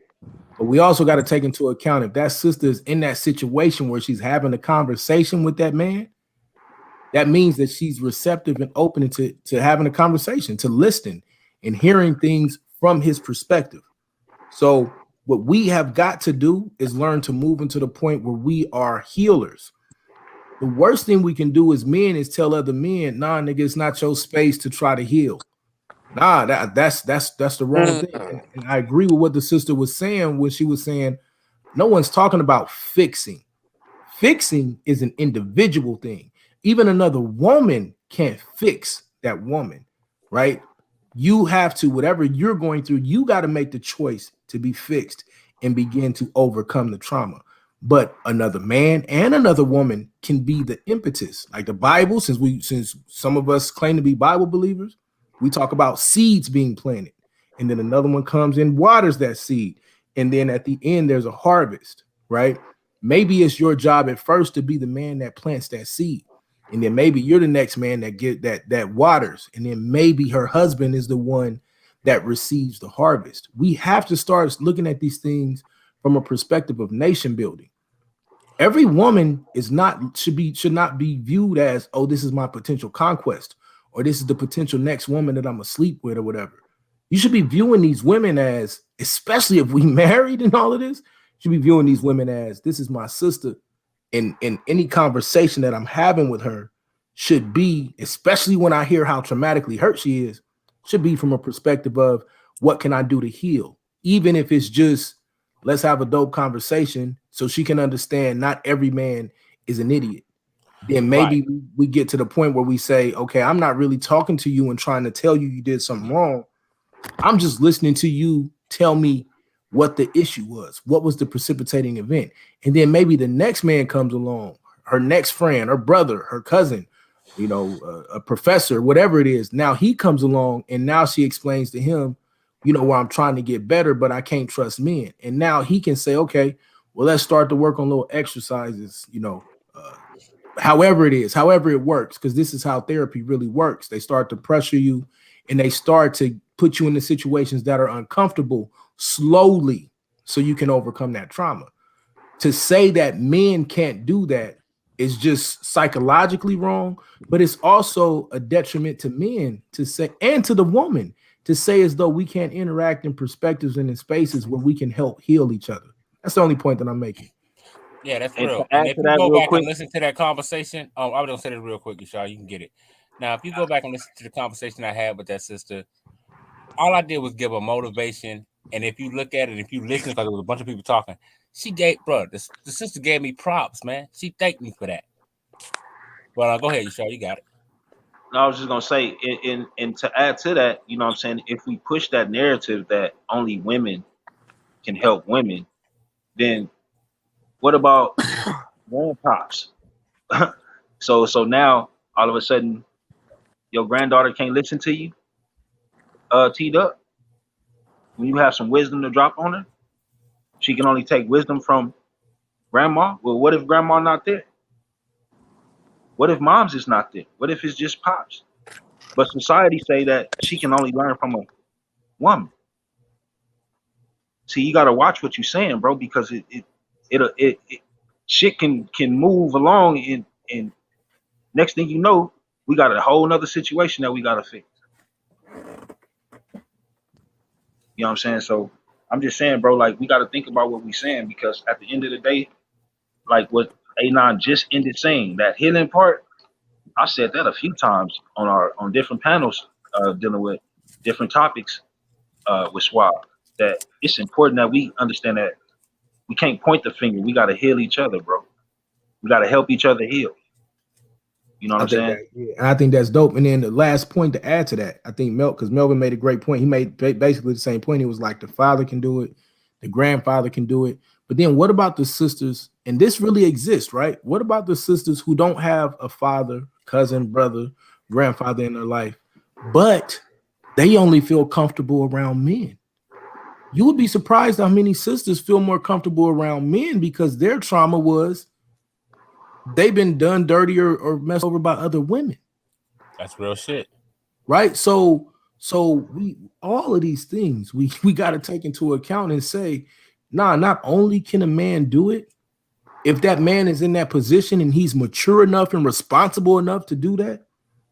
S18: But we also got to take into account if that sister is in that situation where she's having a conversation with that man, that means that she's receptive and open to having a conversation, to listening and hearing things from his perspective. So what we have got to do is learn to move into the point where we are healers. The worst thing we can do as men is tell other men, nah, nigga, it's not your space to try to heal. Nah, that's the wrong thing. And I agree with what the sister was saying when she was saying, no one's talking about fixing. Fixing is an individual thing. Even another woman can't fix that woman, right? You have to, whatever you're going through, you got to make the choice to be fixed and begin to overcome the trauma. But another man and another woman can be the impetus. Like the Bible, since some of us claim to be Bible believers, we talk about seeds being planted, and then another one comes and waters that seed, and then at the end there's a harvest, right? Maybe it's your job at first to be the man that plants that seed, and then maybe you're the next man that get that waters, and then maybe her husband is the one that receives the harvest. We have to start looking at these things from a perspective of nation building. Every woman should not be viewed as, oh, this is my potential conquest, or this is the potential next woman that I'm gonna sleep with, or whatever. You should be viewing these women as, especially if we married and all of this, you should be viewing these women as, this is my sister. And any conversation that I'm having with her should be, especially when I hear how traumatically hurt she is, should be from a perspective of what can I do to heal? Even if it's just, let's have a dope conversation so she can understand not every man is an idiot. Then maybe we get to the point where we say, okay, I'm not really talking to you and trying to tell you you did something wrong. I'm just listening to you tell me what the issue was. What was the precipitating event? And then maybe the next man comes along, her next friend, her brother, her cousin, a professor, whatever it is. Now he comes along and now she explains to him, where I'm trying to get better, but I can't trust men. And now he can say, okay, well, let's start to work on little exercises, however it works, because this is how therapy really works. They start to pressure you and they start to put you in the situations that are uncomfortable slowly so you can overcome that trauma. To say that men can't do that is just psychologically wrong, but it's also a detriment to men to say, and to the woman, to say as though we can't interact in perspectives and in spaces where we can help heal each other. That's the only point that I'm making.
S5: Yeah, that's
S3: And
S5: real.
S3: to
S5: And
S3: add
S5: if
S3: to
S5: you
S3: that
S5: go
S3: real
S5: back and
S3: quick,
S5: listen to that conversation, I was gonna say this real quick, Yashar, you can get it. Now, if you go back and listen to the conversation I had with that sister, all I did was give her motivation. And if you look at it, if you listen, because there was a bunch of people talking, she gave, the sister gave me props, man. She thanked me for that. Well, go ahead, Yashar, you got it.
S3: I was just gonna say, and to add to that, you know what I'm saying, if we push that narrative that only women can help women, then what about grandpops? So now all of a sudden your granddaughter can't listen to you, teed up. When you have some wisdom to drop on her, she can only take wisdom from grandma. Well, what if grandma not there? What if mom's is not there? What if it's just pops? But society say that she can only learn from a woman. See, you gotta watch what you're saying, bro, because it shit can move along, and next thing you know, we got a whole nother situation that we gotta fix. You know what I'm saying? So I'm just saying, bro, like we gotta think about what we're saying, because at the end of the day, like what A9 just ended saying, that healing part, I said that a few times on different panels, dealing with different topics with Swab, that it's important that we understand that we can't point the finger. We got to heal each other, bro. We got to help each other heal. You know what I'm saying?
S18: I think that's dope. And then the last point to add to that, I think because Melvin made a great point. He made basically the same point. He was like, the father can do it, the grandfather can do it. But then what about the sisters? And this really exists, right? What about the sisters who don't have a father, cousin, brother, grandfather in their life, but they only feel comfortable around men? You would be surprised how many sisters feel more comfortable around men because their trauma was they've been done dirty or messed over by other women.
S5: That's real shit.
S18: Right? So we all of these things we got to take into account and say, nah, not only can a man do it, If that man is in that position and he's mature enough and responsible enough to do that,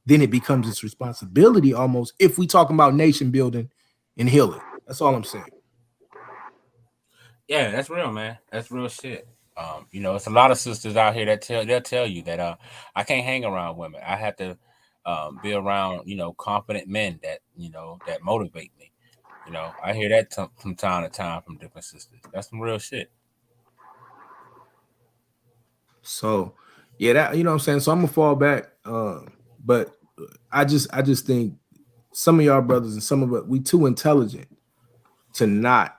S18: then it becomes his responsibility almost. If we talking about nation building and healing, that's all I'm saying.
S5: Yeah, that's real, man. That's real shit. You know, it's a lot of sisters out here that they'll tell you that I can't hang around women. I have to be around, you know, confident men that, you know, that motivate me. You know, I hear that from time to time from different sisters. That's some real shit.
S18: So yeah, that, you know what I'm saying. So I'm gonna fall back. But I just think some of y'all brothers and some of us, we too intelligent to not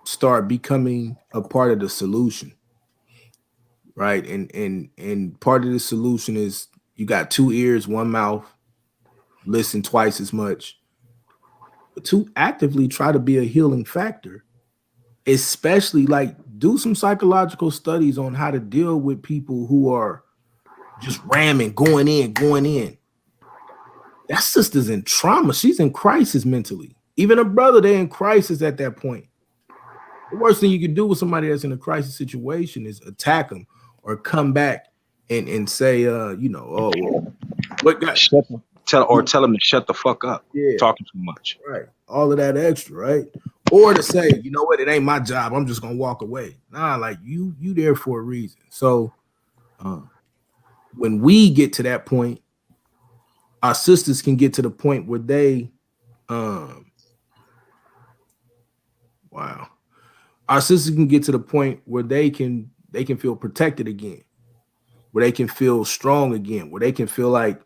S18: start becoming a part of the solution. Right. And part of the solution is you got 2 ears, 1 mouth, listen twice as much, but to actively try to be a healing factor, especially like do some psychological studies on how to deal with people who are just ramming, going in. That sister's in trauma. She's in crisis mentally. Even a brother, they're in crisis at that point. The worst thing you can do with somebody that's in a crisis situation is attack them or come back and say, you know, oh, well, what got
S3: tell them to shut the fuck up.
S18: Yeah,
S3: talking too much.
S18: Right, all of that extra, right? Or to say, you know what, it ain't my job. I'm just gonna walk away. Nah, like you there for a reason. So, when we get to that point, our sisters can get to the point where they, our sisters can get to the point where they can feel protected again, where they can feel strong again, where they can feel like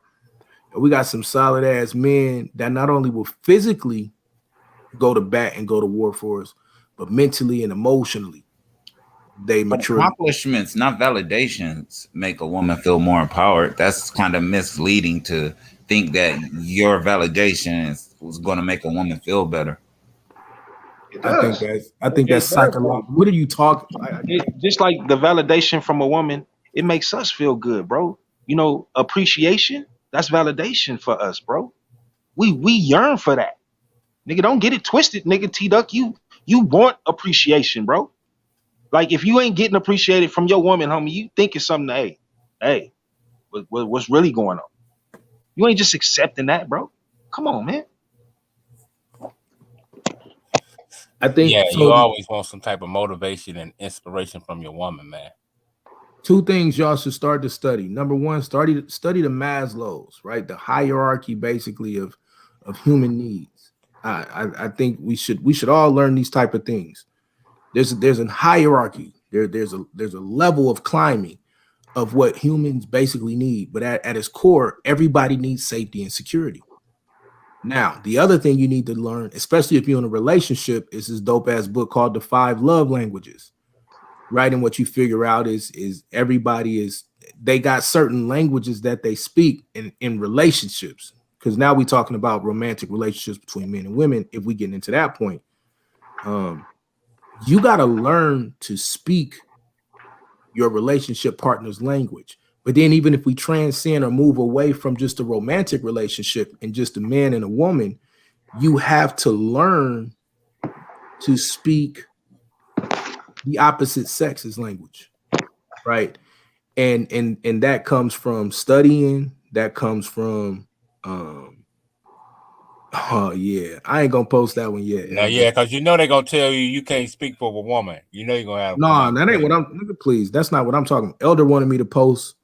S18: we got some solid ass men that not only will physically go to bat and go to war for us, but mentally and emotionally they mature.
S14: Accomplishments, not validations, make a woman feel more empowered. That's kind of misleading to think that your validation was going to make a woman feel better.
S18: I think that's psychological. What are you talking?
S3: Just like the validation from a woman, it makes us feel good, bro. You know, appreciation, that's validation for us, bro. We yearn for that. Nigga, don't get it twisted, nigga. T-Duck, you want appreciation, bro. Like, if you ain't getting appreciated from your woman, homie, you think it's something, hey, what's really going on? You ain't just accepting that, bro. Come on, man.
S18: I think
S5: you always want some type of motivation and inspiration from your woman, man.
S18: 2 things y'all should start to study. Number 1, study the Maslow's, right? The hierarchy basically of human needs. I think we should all learn these type of things. There's a hierarchy. There's a level of climbing of what humans basically need, but at its core, everybody needs safety and security. Now, the other thing you need to learn, especially if you're in a relationship, is this dope ass book called The 5 Love Languages. Right. And what you figure out is everybody they got certain languages that they speak in relationships. Because now we're talking about romantic relationships between men and women. If we get into that point, you got to learn to speak your relationship partner's language. But then even if we transcend or move away from just a romantic relationship and just a man and a woman, you have to learn to speak the opposite sex's language, right? And that comes from studying. That comes from, oh yeah, I ain't gonna post that one yet.
S5: No, yeah, because you know they're gonna tell you can't speak for a woman. You know you're gonna have.
S18: No, that ain't what I'm. Nigga, please, that's not what I'm talking about. Elder wanted me to post.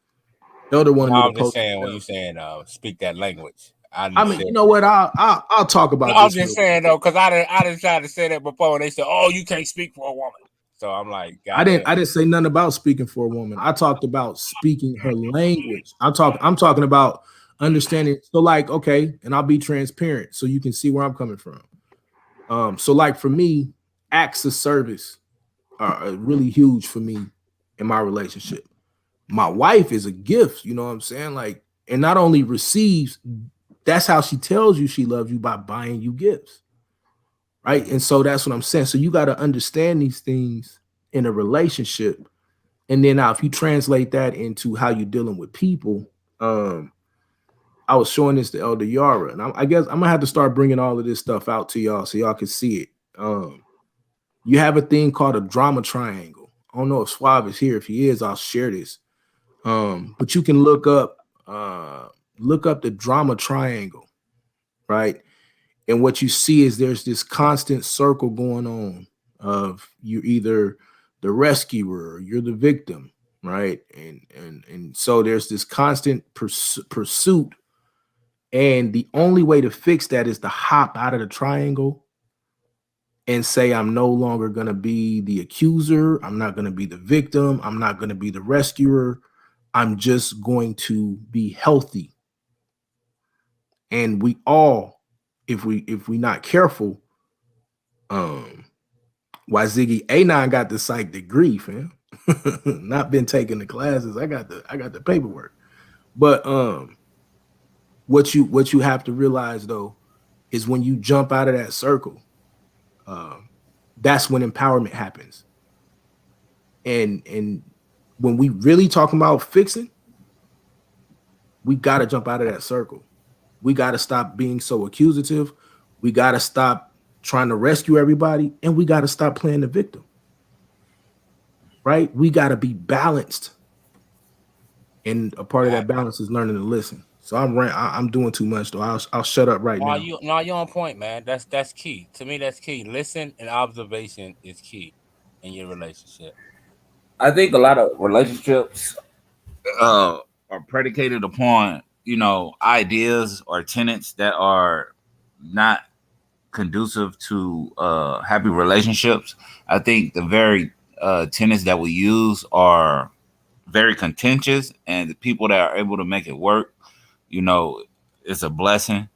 S18: Elder wanted me to post.
S5: I'm just saying when you saying speak that language.
S18: I mean, you know what? I'll talk about.
S5: I'm just saying though, because I didn't try to say that before, and they said, "Oh, you can't speak for a woman." So I'm like,
S18: I didn't say nothing about speaking for a woman. I talked about speaking her language. I'm talking about understanding. So like, okay, and I'll be transparent so you can see where I'm coming from. So like for me, acts of service are really huge for me in my relationship. My wife is a gift, you know what I'm saying? Like, and not only receives, that's how she tells you she loves you, by buying you gifts. Right. And so that's what I'm saying. So you got to understand these things in a relationship. And then now if you translate that into how you're dealing with people, I was showing this to Elder Yara, and I guess I'm gonna have to start bringing all of this stuff out to y'all so y'all can see it. You have a thing called a drama triangle. I don't know if Suave is here. If he is, I'll share this. But you can look up the drama triangle, right? And what you see is there's this constant circle going on of you're either the rescuer or you're the victim, right? And so there's this constant pursuit, and the only way to fix that is to hop out of the triangle and say, I'm no longer going to be the accuser. I'm not going to be the victim. I'm not going to be the rescuer. I'm just going to be healthy. And we all, if we not careful, why Ziggy A9 got the psych degree, fam. Not been taking the classes. I got the paperwork. But what you have to realize though is when you jump out of that circle, that's when empowerment happens. And when we really talking about fixing, we got to jump out of that circle. We got to stop being so accusative. We got to stop trying to rescue everybody, and we got to stop playing the victim. Right? We got to be balanced, and a part of that balance is learning to listen. So I'm doing too much though. I'll shut up right now.
S5: You're on point, man. That's key to me. That's key. Listen and observation is key in your relationship.
S14: I think a lot of relationships are predicated upon, ideas or tenets that are not conducive to happy relationships. I think the very tenets that we use are very contentious, and the people that are able to make it work, it's a blessing.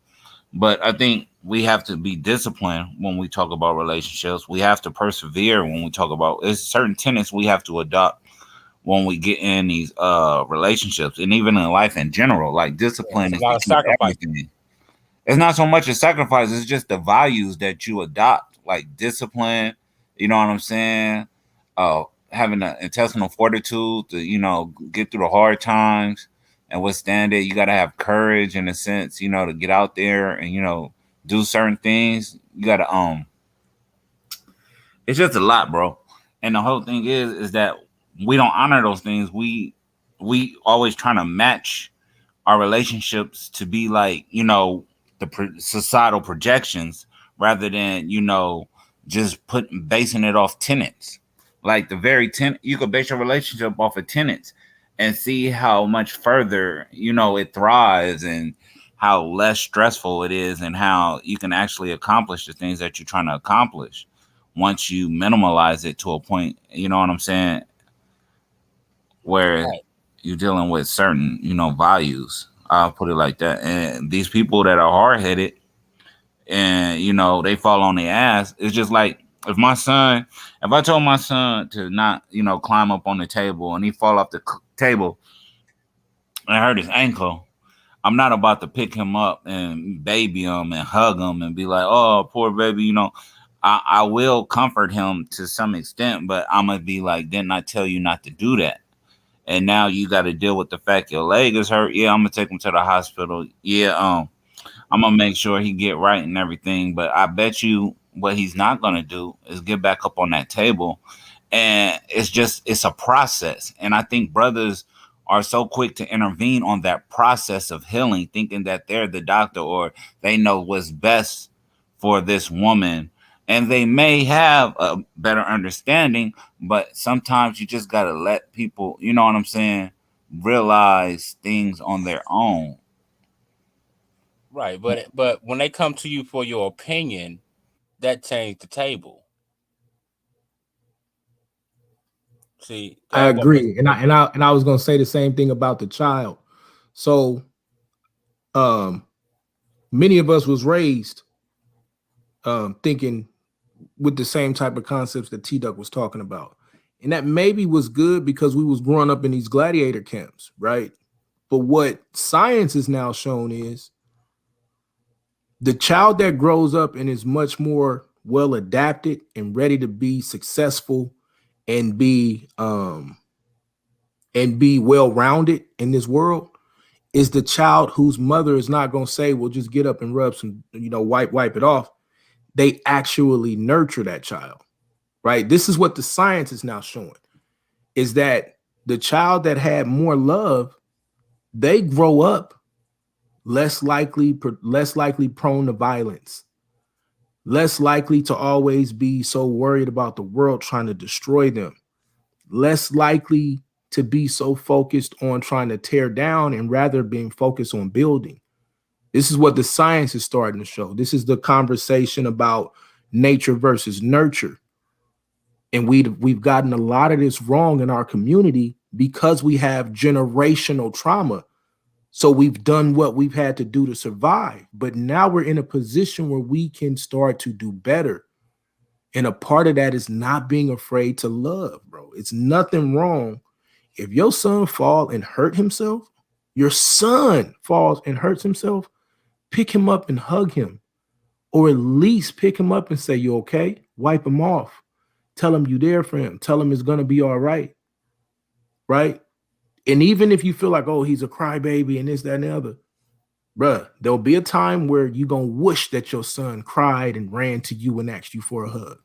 S14: But I think we have to be disciplined when we talk about relationships. We have to persevere when we talk about it's certain tenets we have to adopt when we get in these relationships, and even in life in general. Like discipline is the key to everything. It's not so much a sacrifice, it's just the values that you adopt, like discipline, you know what I'm saying? Having the intestinal fortitude to, get through the hard times and withstand it. You got to have courage in a sense, to get out there and, do certain things. You got to, it's just a lot, bro. And the whole thing is that we don't honor those things. We always trying to match our relationships to be like, the societal projections rather than, just basing it off tenets. Like the very you could base your relationship off of tenets and see how much further, it thrives and how less stressful it is and how you can actually accomplish the things that you're trying to accomplish once you minimalize it to a point, you know what I'm saying, where you're dealing with certain, values. I'll put it like that. And these people that are hard-headed and, they fall on their ass, it's just like, if I told my son to not, climb up on the table and he fall off the table and I hurt his ankle, I'm not about to pick him up and baby him and hug him and be like, oh, poor baby, I will comfort him to some extent, but I'm going to be like, didn't I tell you not to do that? And now you got to deal with the fact your leg is hurt. Yeah, I'm going to take him to the hospital. Yeah, I'm going to make sure he get right and everything. But I bet you what he's not going to do is get back up on that table. And it's a process. And I think brothers are so quick to intervene on that process of healing, thinking that they're the doctor or they know what's best for this woman. And they may have a better understanding, but sometimes you just got to let people, you know what I'm saying, realize things on their own.
S5: Right, but when they come to you for your opinion, that changed the table. See,
S18: I agree, and I was gonna say the same thing about the child. So, many of us was raised thinking with the same type of concepts that T-Duck was talking about, and that maybe was good because we was growing up in these gladiator camps, right? But what science has now shown is the child that grows up and is much more well adapted and ready to be successful and be well rounded in this world is the child whose mother is not going to say, well, just get up and rub some, wipe it off. They actually nurture that child, right? This is what the science is now showing. is that the child that had more love, they grow up less likely prone to violence, less likely to always be so worried about the world trying to destroy them, less likely to be so focused on trying to tear down and rather being focused on building. This is what the science is starting to show. This is the conversation about nature versus nurture. And we've gotten a lot of this wrong in our community because we have generational trauma. So we've done what we've had to do to survive. But now we're in a position where we can start to do better. And a part of that is not being afraid to love, bro. It's nothing wrong. If your son fall and hurt himself, your son falls and hurts himself, pick him up and hug him. Or at least pick him up and say, you okay? Wipe him off. Tell him you there for him. Tell him it's going to be all right. Right? And even if you feel like, oh, he's a crybaby and this, that, and the other, bruh, there'll be a time where you're going to wish that your son cried and ran to you and asked you for a hug.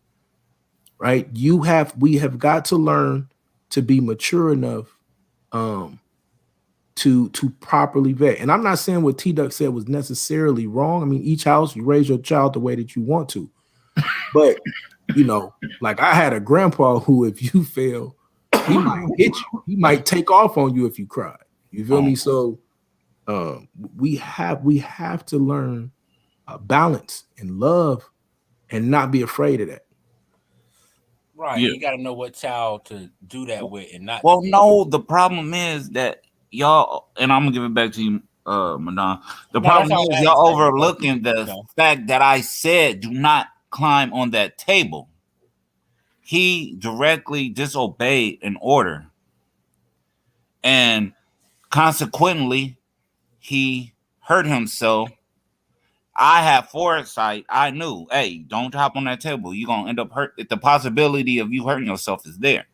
S18: Right? We have got to learn to be mature enough to properly vet. And I'm not saying what T-Duck said was necessarily wrong. I mean, each house, you raise your child the way that you want to. But, you know, like I had a grandpa who, if you fail, he might hit you. He might take off on you if you cry. You feel me? So we have to learn balance and love and not be afraid of that.
S5: Right.
S14: Yeah.
S5: You got to know what child to do that with and not.
S14: Well, no, the problem is that y'all, and I'm gonna give it back to you, Madonna. The problem is y'all overlooking the fact that I said do not climb on that table. He directly disobeyed an order, and consequently, he hurt himself. I had foresight. I knew, hey, don't hop on that table. You're gonna end up hurt. The possibility of you hurting yourself is there.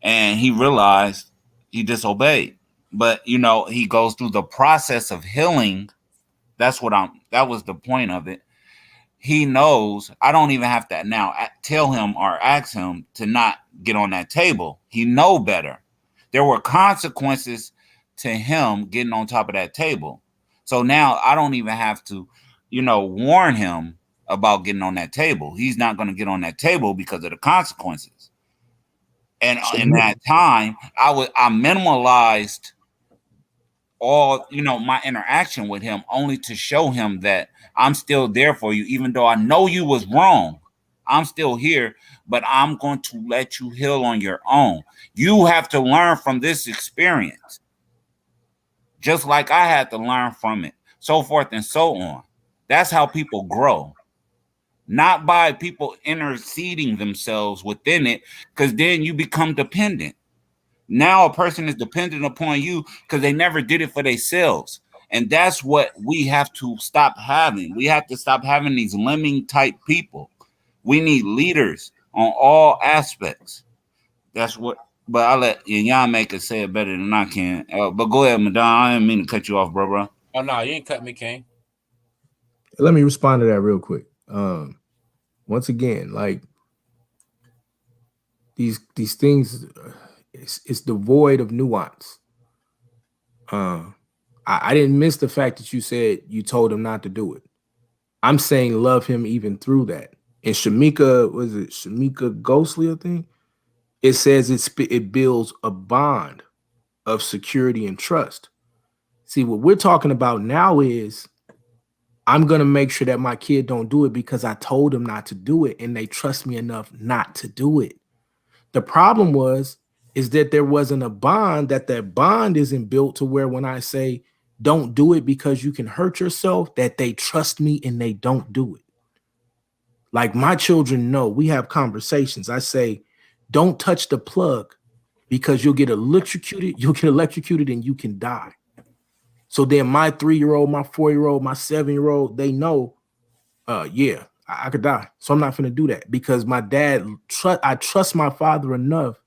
S14: And he realized he disobeyed. But you know, he goes through the process of healing. That was the point of it. He knows I don't even have to now tell him or ask him to not get on that table. He know better. There were consequences to him getting on top of that table. So now I don't even have to, warn him about getting on that table. He's not going to get on that table because of the consequences. And in that time, I minimalized all, my interaction with him only to show him that I'm still there for you, even though I know you was wrong. I'm still here, but I'm going to let you heal on your own. You have to learn from this experience, just like I had to learn from it, so forth and so on. That's how people grow, not by people interceding themselves within it, because then you become dependent. Now a person is dependent upon you because they never did it for themselves. And that's what we have to stop having. We have to stop having these lemming type people. We need leaders on all aspects. That's what, but I'll let y'all make it say it better than I can. But go ahead, Madonna. I didn't mean to cut you off, bro.
S5: Oh, no, you ain't cut me, King.
S18: Let me respond to that real quick. Once again, like these things, it's devoid of nuance. I didn't miss the fact that you said you told him not to do it. I'm saying love him even through that. And Shamika Ghostly, I think? It says it builds a bond of security and trust. See, what we're talking about now is I'm going to make sure that my kid don't do it because I told him not to do it and they trust me enough not to do it. The problem is that there wasn't a bond, that bond isn't built to where when I say don't do it because you can hurt yourself, that they trust me and they don't do it. Like my children know, we have conversations. I say, don't touch the plug because you'll get electrocuted and you can die. So then my 3-year-old, my 4-year-old, my 7-year-old, they know, I could die. So I'm not going to do that because my dad, I trust my father enough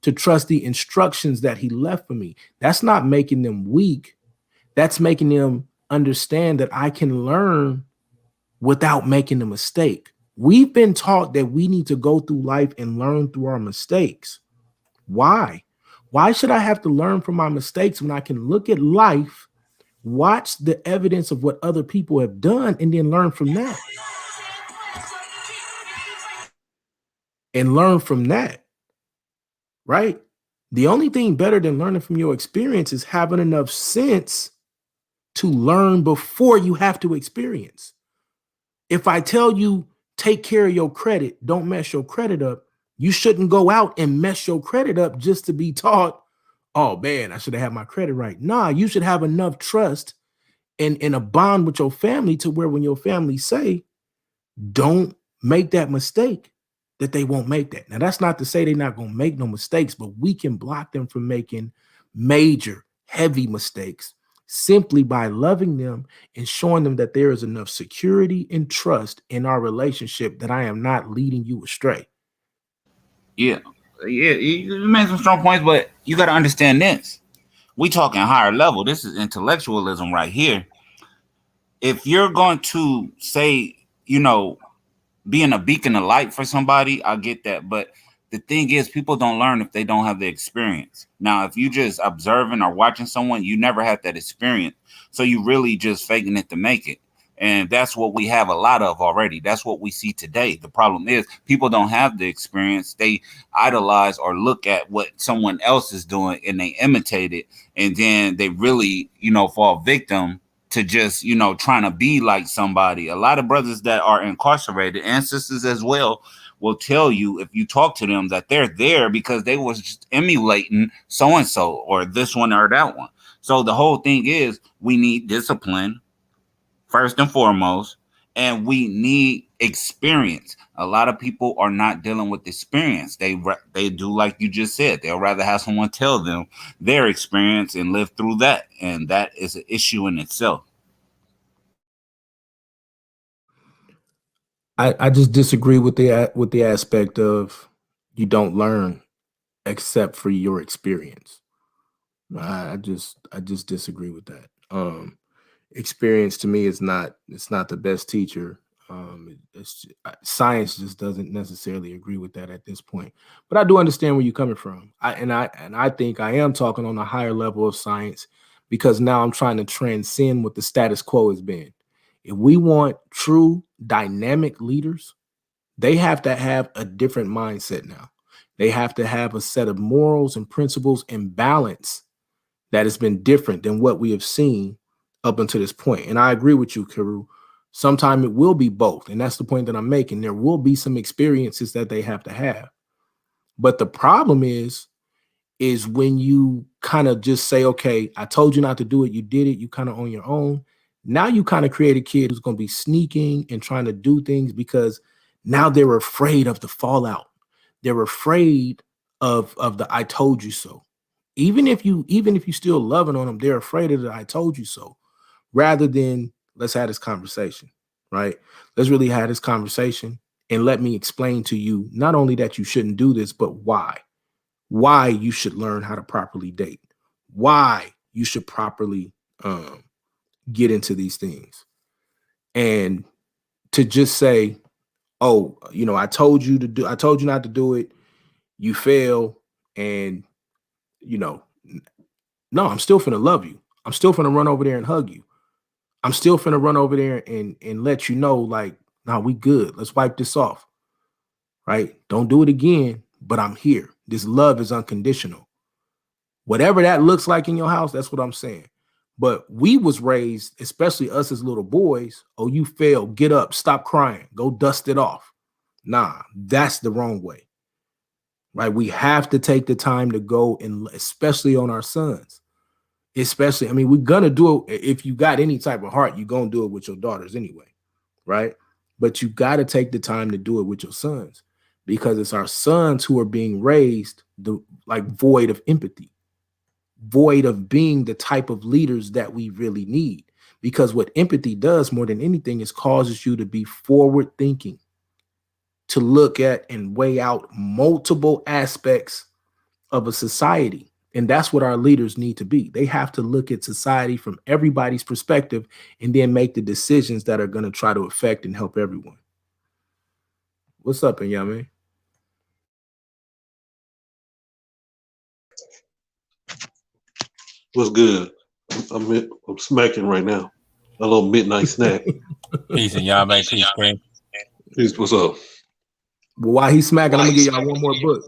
S18: to trust the instructions that he left for me. That's not making them weak. That's making them understand that I can learn without making a mistake. We've been taught that we need to go through life and learn through our mistakes. Why? Why should I have to learn from my mistakes when I can look at life, watch the evidence of what other people have done, and then learn from that? And learn from that, right? The only thing better than learning from your experience is having enough sense to learn before you have to experience. If I tell you, take care of your credit, don't mess your credit up, you shouldn't go out and mess your credit up just to be taught, oh man, I should have had my credit right. Nah, you should have enough trust and a bond with your family to where when your family say, don't make that mistake, that they won't make that. Now, that's not to say they're not going to make no mistakes, but we can block them from making major, heavy mistakes simply by loving them and showing them that there is enough security and trust in our relationship that I am not leading you astray.
S14: Yeah, you made some strong points, but you got to understand this. We talking higher level. This is intellectualism right here. If you're going to say, being a beacon of light for somebody, I get that. But the thing is, people don't learn if they don't have the experience. Now, if you just observing or watching someone, you never had that experience. So you really just faking it to make it. And that's what we have a lot of already. That's what we see today. The problem is people don't have the experience. They idolize or look at what someone else is doing and they imitate it. And then they really, fall victim to just, trying to be like somebody. A lot of brothers that are incarcerated and sisters as well will tell you, if you talk to them, that they're there because they was just emulating so-and-so or this one or that one. So the whole thing is we need discipline first and foremost, and we need experience. A lot of people are not dealing with experience. They do like you just said. They'll rather have someone tell them their experience and live through that, and that is an issue in itself.
S18: I just disagree with the aspect of you don't learn except for your experience. I just disagree with that. Experience to me is it's not the best teacher. Science just doesn't necessarily agree with that at this point. But I do understand where you're coming from. I think I am talking on a higher level of science because now I'm trying to transcend what the status quo has been. If we want true dynamic leaders, they have to have a different mindset now. They have to have a set of morals and principles and balance that has been different than what we have seen up until this point. And I agree with you, Karu. Sometime it will be both. And that's the point that I'm making. There will be some experiences that they have to have. But the problem is when you kind of just say, okay, I told you not to do it. You did it. You kind of on your own. Now you kind of create a kid who's going to be sneaking and trying to do things because now they're afraid of the fallout. They're afraid of the I told you so. Even if you still loving on them, they're afraid of the I told you so, rather than let's have this conversation, right? Let's really have this conversation and let me explain to you not only that you shouldn't do this, but why you should learn how to properly date, why you should properly get into these things. And to just say, oh, I told you not to do it, you fail, and no, I'm still finna love you. I'm still finna run over there and hug you. I'm still finna run over there and let you know, like, nah, we good. Let's wipe this off. Right? Don't do it again, but I'm here. This love is unconditional. Whatever that looks like in your house, that's what I'm saying. But we was raised, especially us as little boys, oh, you failed, get up, stop crying, go dust it off. Nah, that's the wrong way. Right? We have to take the time to go, and especially on our sons. Especially, I mean, we're gonna do it. If you got any type of heart, you're gonna do it with your daughters anyway, right? But you got to take the time to do it with your sons, because it's our sons who are being raised void of empathy, void of being the type of leaders that we really need. Because what empathy does more than anything is causes you to be forward thinking, to look at and weigh out multiple aspects of a society. And that's what our leaders need to be. They have to look at society from everybody's perspective and then make the decisions that are going to try to affect and help everyone. What's up, Inyame?
S1: What's good? I'm smacking right now. A little midnight snack.
S5: Peace and y'all make peace, King.
S1: Peace. What's up?
S18: But while he's smacking, I'm gonna give y'all one more book.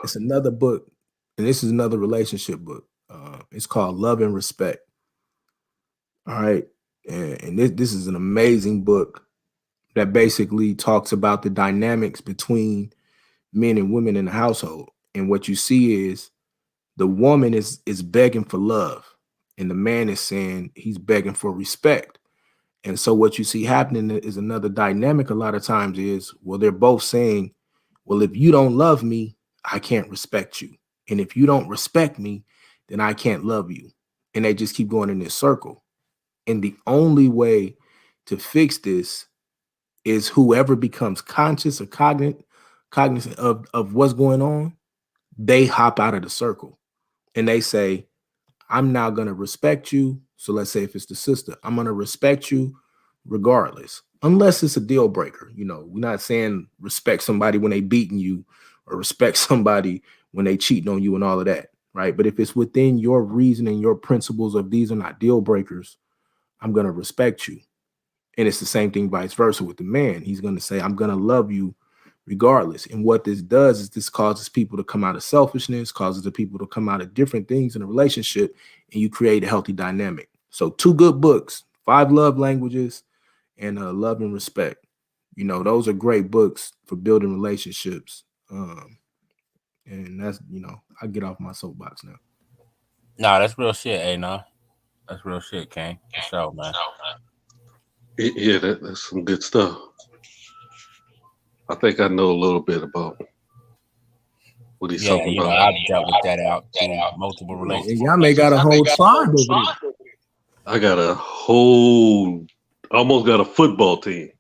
S18: It's another book, and this is another relationship book. It's called Love and Respect. All right, and this is an amazing book that basically talks about the dynamics between men and women in the household. And what you see is the woman is begging for love, and the man is saying he's begging for respect. And so what you see happening is another dynamic a lot of times is, well, they're both saying, well, if you don't love me, I can't respect you. And if you don't respect me, then I can't love you. And they just keep going in this circle. And the only way to fix this is whoever becomes conscious or cognizant of what's going on, they hop out of the circle and they say, I'm now going to respect you. So let's say if it's the sister, I'm going to respect you regardless, unless it's a deal breaker. You know, we're not saying respect somebody when they beating you or respect somebody when they cheating on you and all of that, right? But if it's within your reason and your principles of these are not deal breakers, I'm going to respect you. And it's the same thing vice versa with the man. He's going to say, I'm going to love you regardless. And what this does is this causes people to come out of selfishness, causes the people to come out of different things in a relationship, and you create a healthy dynamic. So 2 good books, 5 Love Languages and Love and Respect. You know, those are great books for building relationships. And that's, you know, I get off my soapbox now.
S5: Nah, that's real shit, that's real shit, King. For sure, man.
S1: Yeah, that's some good stuff. I think I know a little bit about what he's talking about.
S5: I've dealt with that out through multiple relationships.
S18: Y'all may got a whole tribe over there.
S1: I got a whole, almost got a football team.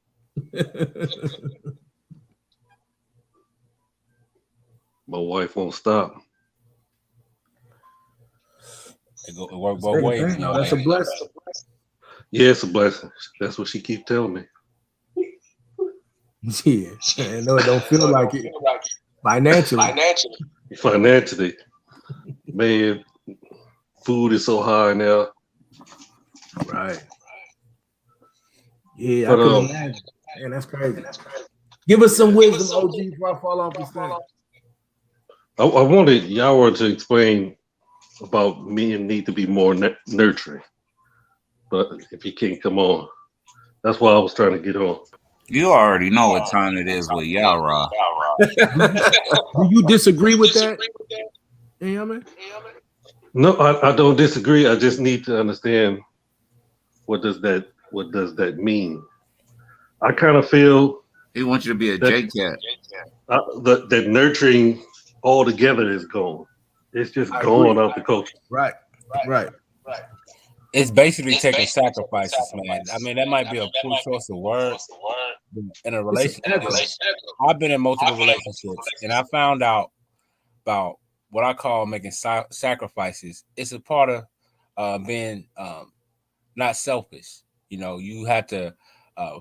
S1: My wife won't stop.
S5: It work both ways.
S18: No, that's a blessing.
S1: Yeah, it's a blessing. That's what she keeps telling me.
S18: Yeah, I know it don't feel like it financially.
S1: Financially, man, food is so high now.
S18: Right. Yeah, but, I can imagine. Man, that's crazy. Give us some wisdom, OG, before I fall off this thing.
S1: I wanted Yara to explain about men need to be more nurturing, but if he can't come on, that's why I was trying to get on.
S14: You already know what time it is with Yara.
S18: Do you disagree with that? Yeah, man.
S1: No, I don't disagree. I just need to understand what does that mean. I kind of feel
S14: he wants you to be a J-Cat.
S1: That nurturing altogether is gone. It's just gone out the culture.
S18: Right.
S5: It's basically taking sacrifices, man. I mean, that might be a poor choice of words in a relationship. I've been in multiple relationships, and I found out about what I call making sacrifices. It's a part of being not selfish. You know, you have to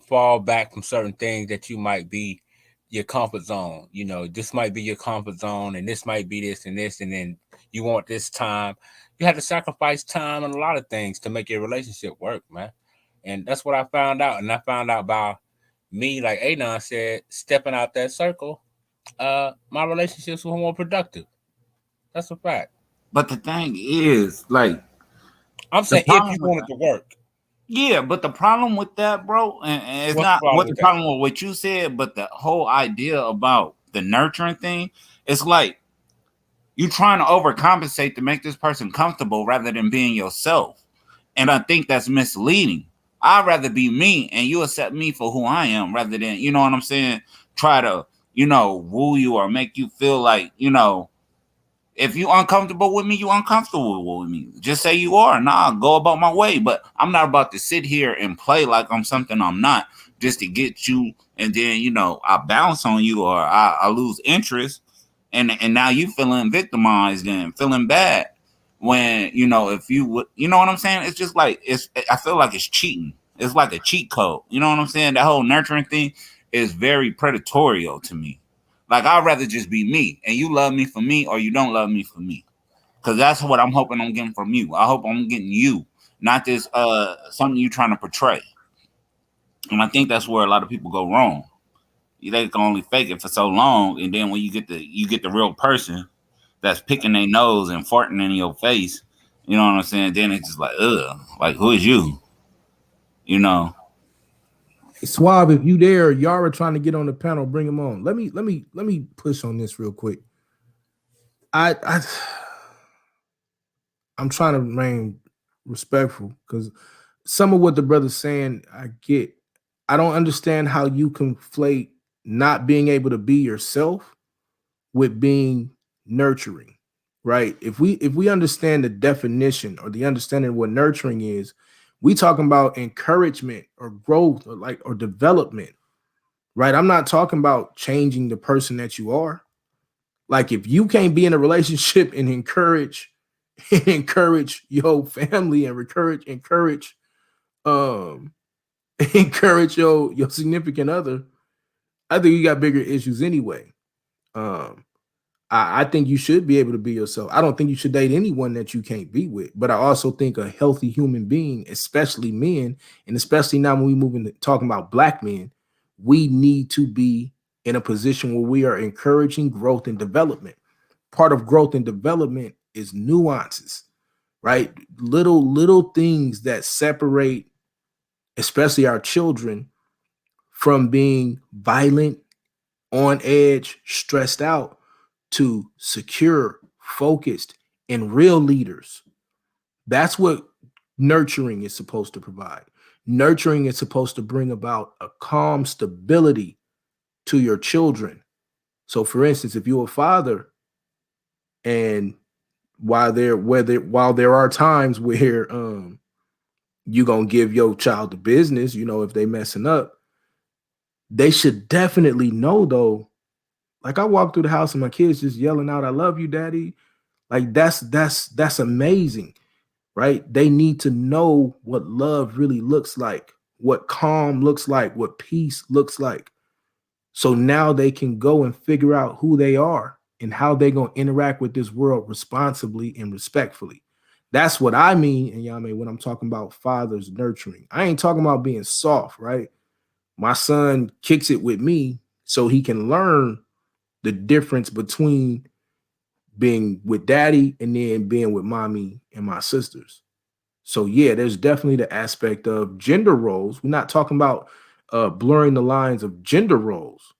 S5: fall back from certain things that you might be your comfort zone. You know, this might be your comfort zone, and this might be this and this, and then you want this time. You have to sacrifice time and a lot of things to make your relationship work, man. And that's what I found out. And I found out by me, like Anon said, stepping out that circle, my relationships were more productive. That's a fact.
S14: But the thing is, like,
S5: I'm saying if you want it to work.
S14: Yeah, but the problem with that, bro, and it's not what the problem with what you said, but the whole idea about the nurturing thing, it's like you trying to overcompensate to make this person comfortable rather than being yourself. And I think that's misleading. I'd rather be me and you accept me for who I am rather than, you know what I'm saying, try to, you know, woo you or make you feel like, you know, if you uncomfortable with me, you uncomfortable with me. Just say you are. Nah, go about my way. But I'm not about to sit here and play like I'm something I'm not just to get you. And then, you know, I bounce on you or I lose interest. And now you feeling victimized and feeling bad when, you know, if you would, you know what I'm saying? It's just like, I feel like it's cheating. It's like a cheat code. You know what I'm saying? That whole nurturing thing is very predatorial to me. Like, I'd rather just be me, and you love me for me, or you don't love me for me. Because that's what I'm hoping I'm getting from you. I hope I'm getting you, not this something you trying to portray. And I think that's where a lot of people go wrong. They can only fake it for so long, and then when you get the real person that's picking their nose and farting in your face, you know what I'm saying? Then it's just like, ugh, like who is you? You know.
S18: Suave, if you there, Yara trying to get on the panel, bring him on. Let me push on this real quick. I'm trying to remain respectful because some of what the brother's saying, I get. I don't understand how you conflate not being able to be yourself with being nurturing, right? If we understand the definition or the understanding of what nurturing is, we talking about encouragement or growth or development, right? I'm not talking about changing the person that you are. Like if you can't be in a relationship and encourage your family and encourage encourage your significant other, I think you got bigger issues anyway. I think you should be able to be yourself. I don't think you should date anyone that you can't be with, but I also think a healthy human being, especially men, and especially now when we move into talking about black men, we need to be in a position where we are encouraging growth and development. Part of growth and development is nuances, right? Little things that separate, especially our children, from being violent, on edge, stressed out, to secure, focused, and real leaders. That's what nurturing is supposed to provide. Nurturing is supposed to bring about a calm stability to your children. So, for instance, if you're a father, and while there are times where you're gonna give your child the business, if they messing up, they should definitely know though. Like I walk through the house and my kids just yelling out, "I love you, daddy." Like that's amazing, right? They need to know what love really looks like, what calm looks like, what peace looks like. So now they can go and figure out who they are and how they're going to interact with this world responsibly and respectfully. That's what I mean, and Yame, when I'm talking about fathers nurturing. I ain't talking about being soft, right? My son kicks it with me so he can learn the difference between being with daddy and then being with mommy and my sisters. So yeah, there's definitely the aspect of gender roles. We're not talking about blurring the lines of gender roles,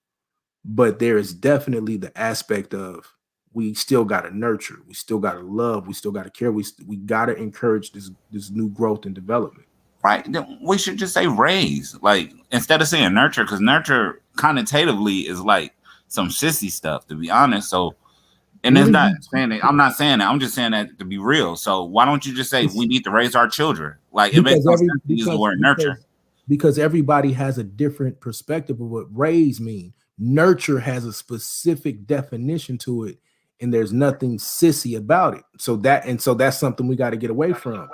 S18: but there is definitely the aspect of we still got to nurture, we still got to love, we still got to care, we got to encourage this new growth and development.
S14: Right. We should just say raise, like instead of saying nurture, because nurture connotatively is like some sissy stuff, to be honest. So, and it's not saying that, I'm not saying that, I'm just saying that to be real. So why don't you just say we need to raise our children? Like it makes no sense to use the word nurture.
S18: Because everybody has a different perspective of what raise mean. Nurture has a specific definition to it, and there's nothing sissy about it. So that's something we got to get away from.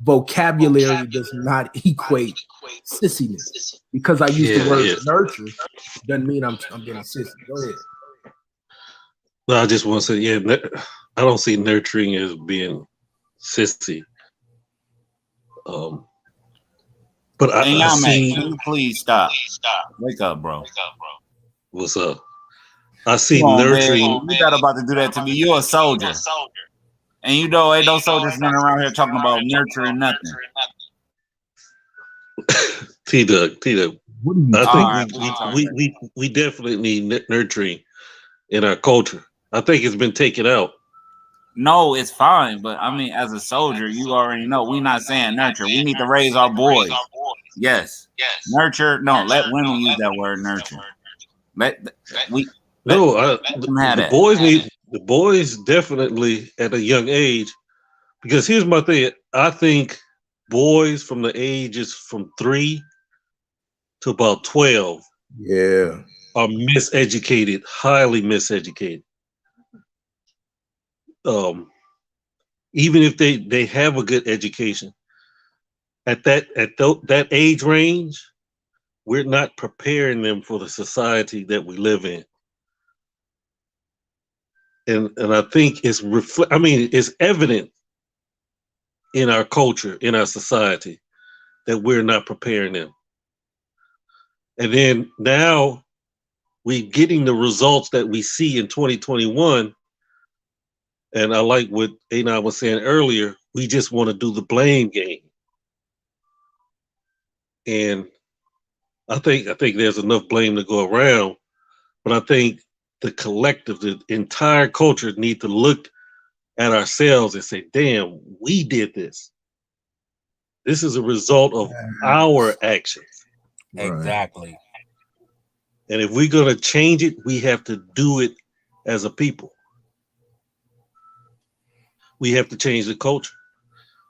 S18: Vocabulary does not equate sissiness. Because I use the word nurture doesn't mean I'm getting sissy. Go ahead.
S1: Well, I just want to say, I don't see nurturing as being sissy. But I see.
S14: Can you please stop? Wake up, bro.
S1: What's up? I see
S14: nurturing. You not about to do that to me. You're a soldier. And you know, ain't no soldiers running around here talking about nurturing nothing.
S1: T-Dug. I think we definitely need nurturing in our culture. I think it's been taken out.
S14: No, it's fine, but I mean, as a soldier, you already know we're not saying nurture. We need to raise our boys. Yes. Nurture. No, let women use that word nurture.
S1: The boys definitely at a young age, because here's my thing. I think boys from the ages from 3 to about 12 are miseducated, highly miseducated. Even if they have a good education, at that age range, we're not preparing them for the society that we live in. and I think it's it's evident in our culture, in our society, that we're not preparing them. And then now we're getting the results that we see in 2021. And I like what Anon was saying earlier. We just want to do the blame game. And I think there's enough blame to go around, but I think the collective, the entire culture need to look at ourselves and say, damn, we did this. This is a result of our actions.
S5: Exactly.
S1: And if we're going to change it, we have to do it as a people. We have to change the culture.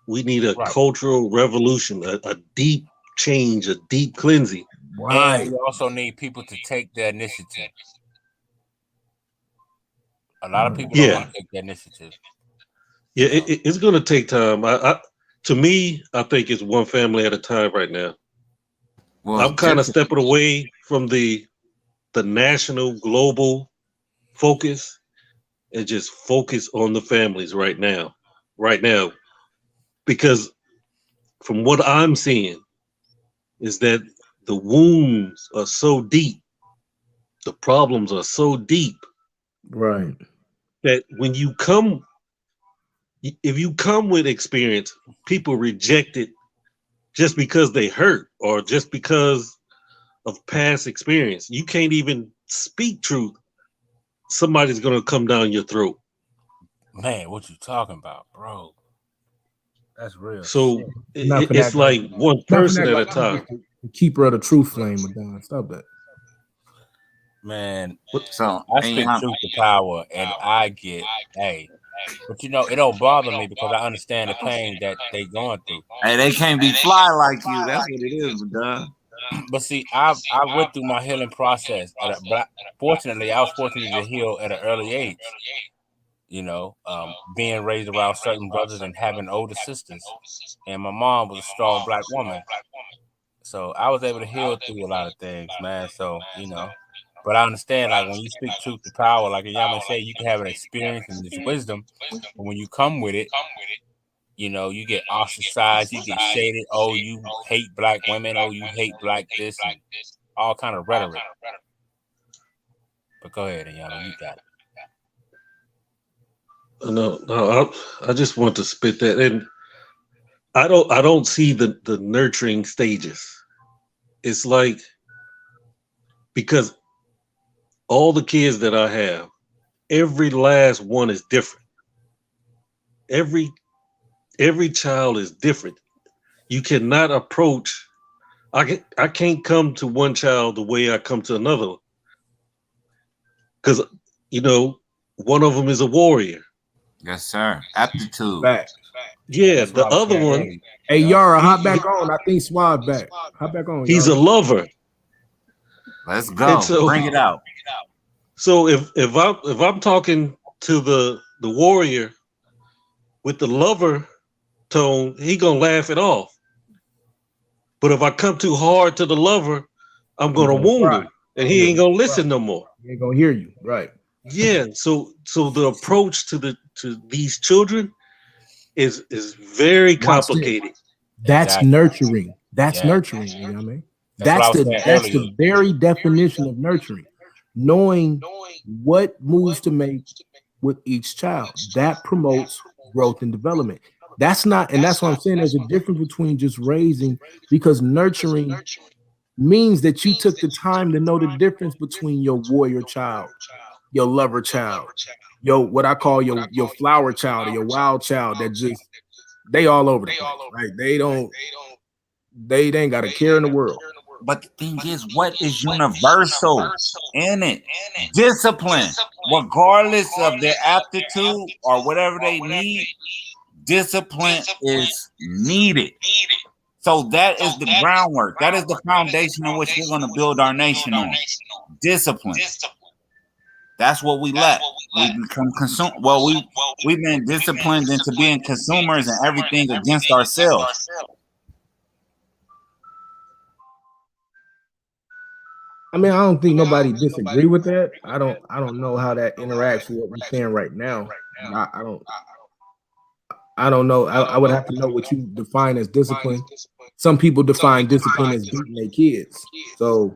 S1: We need a cultural revolution, a deep change, a deep cleansing.
S5: And we also need people to take the initiative. A lot of people don't want to take the initiative.
S1: Yeah, it's going to take time. To me, I think it's one family at a time right now. Well, I'm kind of stepping away from the national, global focus and just focus on the families right now. Because from what I'm seeing is that the wounds are so deep, the problems are so deep,
S18: right?
S1: That when you come, if you come with experience, people reject it just because they hurt or just because of past experience. You can't even speak truth. Somebody's gonna come down your throat.
S5: Man, what you talking about, bro? That's real.
S1: So it's like one person at a time.
S18: The keeper of the truth flame, Madonna. Stop that.
S5: Man,
S14: so
S5: I speak truth to power, and I get, but it don't bother me because I understand the pain that they going through.
S14: Hey, they can't be fly like you. That's what it is, Madonna.
S5: But see, I went through my healing process. Fortunately, I was fortunate to heal at an early age. Being raised around certain brothers and having older sisters, and my mom was a strong Black woman, so I was able to heal through a lot of things, man. So but I understand, like, when you speak truth to power, like Yama said, you can have an experience and this wisdom, but when you come with it, you get ostracized, you get shaded. Oh, you hate Black women. Oh, you hate Black this, and all kind of rhetoric. But go ahead, Yama, you got it.
S1: No, I just want to spit that, and I don't see the nurturing stages. It's like, because all the kids that I have, every last one is different. Every child is different. You cannot approach. I can't come to one child the way I come to another, because one of them is a warrior.
S14: Yes, sir. Aptitude.
S18: Back.
S1: Yeah, the other one.
S18: Hey, Yara, hop back on. I think Swab back. Hop back on.
S1: He's a lover.
S14: Let's go. So, bring it out.
S1: So if I'm talking to the warrior with the lover tone, he gonna laugh it off. But if I come too hard to the lover, I'm gonna wound him, and he ain't gonna listen no more.
S18: He ain't gonna hear you, right?
S1: Yeah. So the approach to these children is very complicated.
S18: That's nurturing. That's nurturing. You know what I mean? That's the very definition of nurturing. Knowing what moves to make with each child. That promotes growth and development. That's what I'm saying. There's a difference between just raising, because nurturing means that you took the time to know the difference between your warrior child, your lover child, what I call your flower child or your wild child that just they all over the place, right? They ain't got a care in the world.
S14: But the thing is, what is universal in it? Discipline. Regardless of their aptitude or whatever they need, discipline is needed. So that is the groundwork. That is the foundation on which we're going to build our nation on. Discipline. That's what we lack. We become consumed. Well, we've been disciplined into being consumers and everything against ourselves.
S18: I mean, I don't think nobody disagree with that. I don't know how that interacts with what we're saying right now. I don't know. I would have to know what you define as discipline. Some people define discipline as beating their kids. So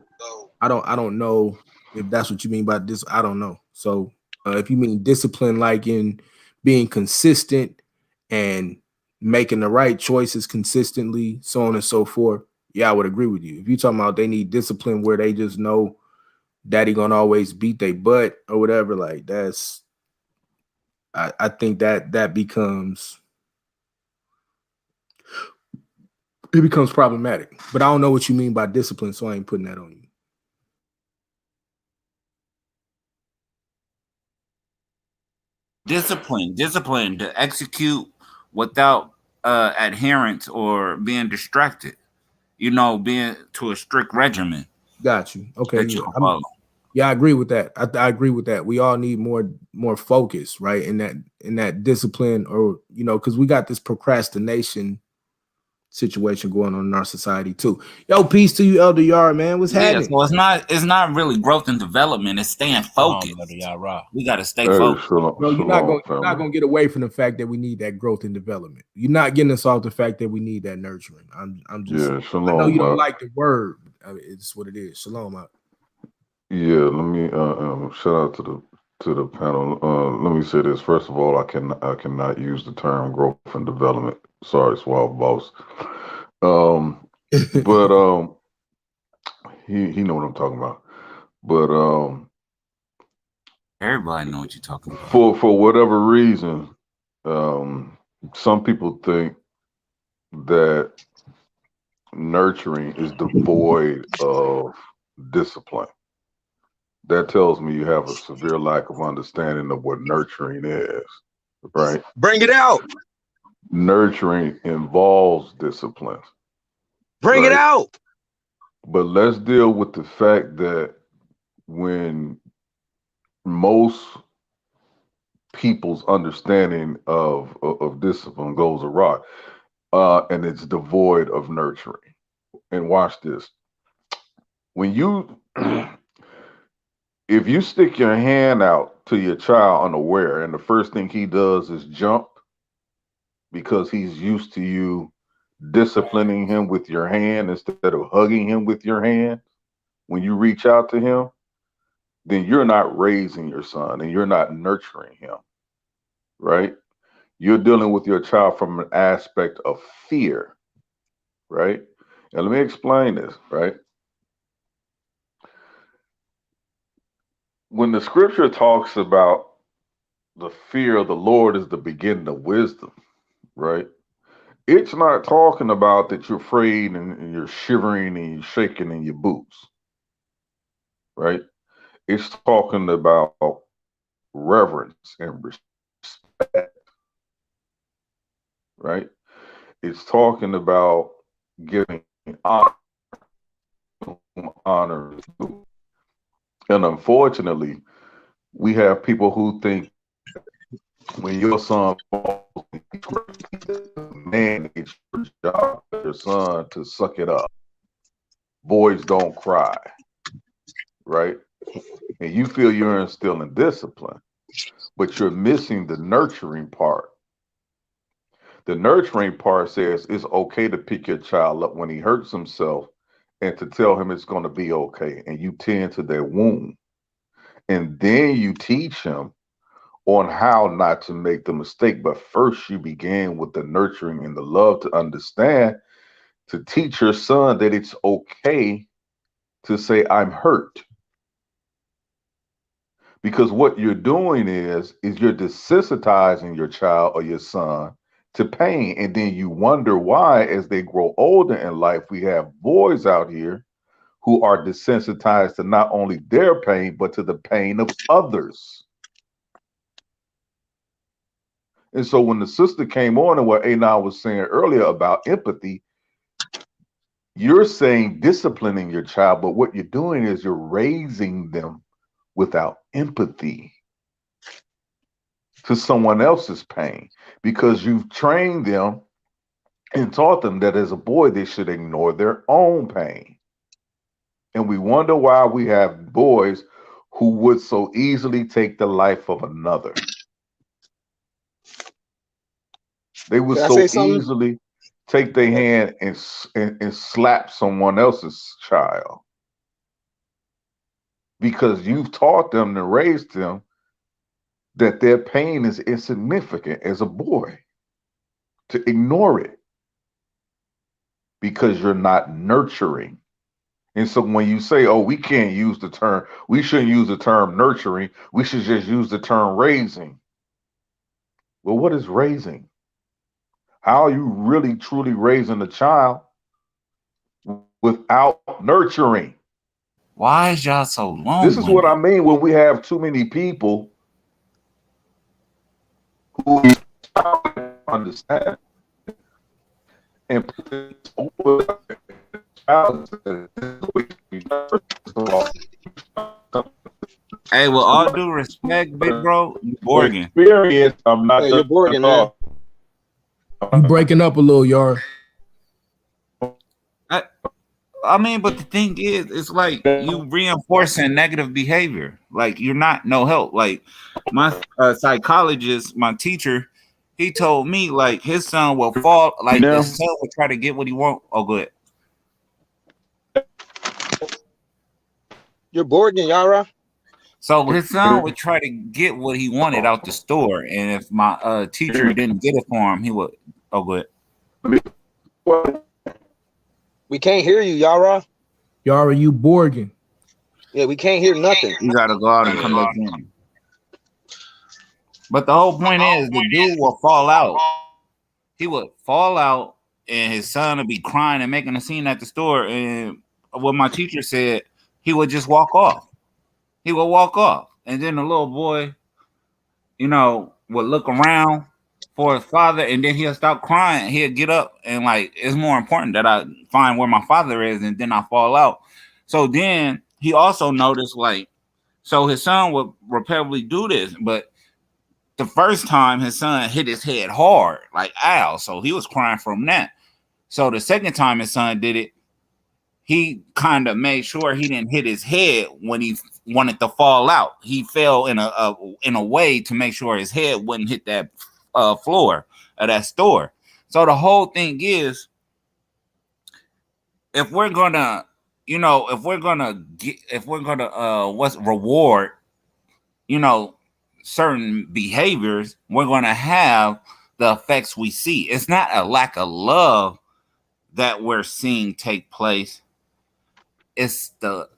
S18: I don't know if that's what you mean by this. I don't know. So if you mean discipline like in being consistent and making the right choices consistently, so on and so forth, yeah, I would agree with you. If you're talking about they need discipline where they just know daddy gonna always beat their butt or whatever, like that's I think that becomes problematic. But I don't know what you mean by discipline, so I ain't putting that on you.
S14: Discipline to execute without adherence or being distracted. You know, being to a strict regimen.
S18: Got you. Okay.
S14: That you can follow.
S18: Yeah, I agree with that. I agree with that. We all need more focus, right? In that discipline, or because we got this procrastination situation going on in our society too. Yo, peace to you, Elder Yard, man. What's happening?
S14: So it's not really growth and development. It's staying focused. We got to stay focused.
S18: Bro, you're not gonna get away from the fact that we need that growth and development. You're not getting us off the fact that we need that nurturing. I'm just.
S15: Yeah, shalom.
S18: I know you don't like the word. It's what it is. Shalom.
S15: Yeah, let me shout out to the panel. Let me say this. First of all, I cannot use the term growth and development. Sorry, Swab Boss. But he know what I'm talking about. But
S14: everybody know what you're talking about.
S15: For whatever reason, some people think that nurturing is devoid of discipline. That tells me you have a severe lack of understanding of what nurturing is, right?
S21: Bring it out.
S15: Nurturing involves discipline.
S21: Bring it out.
S15: But let's deal with the fact that when most people's understanding of discipline goes awry, and it's devoid of nurturing. And watch this. When you if you stick your hand out to your child unaware, and the first thing he does is jump because he's used to you disciplining him with your hand instead of hugging him with your hand, when you reach out to him, then you're not raising your son and you're not nurturing him, right? You're dealing with your child from an aspect of fear, right? And let me explain this, right? When the scripture talks about the fear of the Lord is the beginning of wisdom, right? It's not talking about that you're afraid and you're shivering and you're shaking in your boots, right? It's talking about reverence and respect, right? It's talking about giving honor is due. And unfortunately, we have people who think when your son falls, man, it's your job for your son to suck it up. Boys don't cry, right? And you feel you're instilling discipline, but you're missing the nurturing part. The nurturing part says it's okay to pick your child up when he hurts himself and to tell him it's going to be okay. And you tend to their wound. And then you teach him on how not to make the mistake. But first you begin with the nurturing and the love to understand, to teach your son that it's okay to say, I'm hurt. Because what you're doing is you're desensitizing your child or your son to pain. And then you wonder why, as they grow older in life, we have boys out here who are desensitized to not only their pain, but to the pain of others. And so when the sister came on and what Anon was saying earlier about empathy, you're saying disciplining your child, but what you're doing is you're raising them without empathy to someone else's pain, because you've trained them and taught them that as a boy, they should ignore their own pain. And we wonder why we have boys who would so easily take the life of another. They would
S16: Can I
S15: so
S16: say something?
S15: easily take their hand and slap someone else's child because you've taught them and raised them that their pain is insignificant as a boy, to ignore it because you're not nurturing. And so when you say, oh, we can't use the term, we shouldn't use the term nurturing, we should just use the term raising. Well, what is raising? How are you really truly raising a child without nurturing?
S14: Why is y'all so long?
S15: This is what I mean when we have too many people who understand and put this over the child.
S14: Hey, with all due respect, big bro, you Borgin.
S15: Experience, I'm not.
S16: Hey, you're Borgin, man.
S18: You breaking up a little, Yar.
S14: I mean, but the thing is, it's like you reinforcing negative behavior. Like you're not no help. Like my psychologist, my teacher, he told me like his son will fall. Like his son will try to get what he want. Oh, good.
S16: You're Borgin, Yara.
S14: So his son would try to get what he wanted out the store, and if my teacher didn't get it for him, he would. Oh, good.
S16: We can't hear you, Yara.
S18: Yara, you Borgin.
S16: Yeah, we can't hear nothing.
S14: You gotta go out and come back in. But the whole point is, the dude will fall out. He would fall out, and his son would be crying and making a scene at the store. And what my teacher said, he would just walk off. He would walk off, and then the little boy, you know, would look around for his father, and then he'll stop crying. He'll get up, and like it's more important that I find where my father is, and then I fall out. So then he also noticed, like, so his son would repeatedly do this, but the first time his son hit his head hard, like ow, so he was crying from that. So the second time his son did it, he kind of made sure he didn't hit his head when he wanted to fall out. He fell in a way to make sure his head wouldn't hit that floor of that store. So the whole thing is, if we're gonna, you know, reward, you know, certain behaviors, we're gonna have the effects we see. It's not a lack of love that we're seeing take place. It's the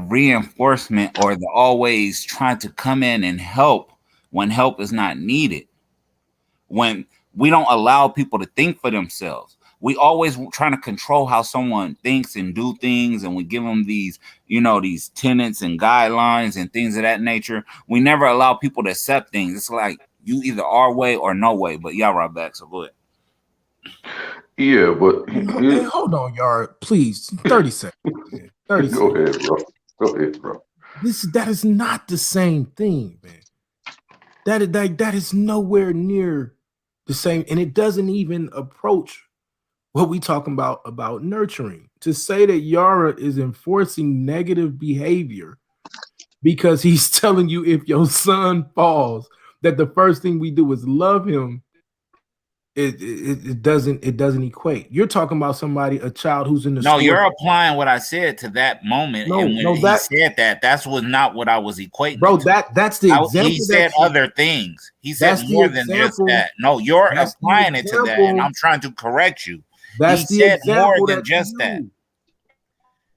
S14: reinforcement or the always trying to come in and help when help is not needed. When we don't allow people to think for themselves. We always trying to control how someone thinks and do things, and we give them these, you know, these tenets and guidelines and things of that nature. We never allow people to accept things. It's like you either our way or no way. But y'all right back, so go ahead.
S15: Yeah, but
S18: hey, hold on, Yar, please. 30 seconds. 30 seconds.
S15: Go ahead, bro. Go ahead, bro.
S18: That is not the same thing, man. That is nowhere near the same, and it doesn't even approach what we talking about nurturing. To say that Yara is enforcing negative behavior because he's telling you if your son falls, that the first thing we do is love him. It doesn't equate. You're talking about a child who's in the store.
S14: You're applying what I said to that moment. And when he said that was not what I was equating.
S18: Bro, that's the example.
S14: He said other things. He said more than just that. No, you're applying it to that, and I'm trying to correct you. He said more than just that.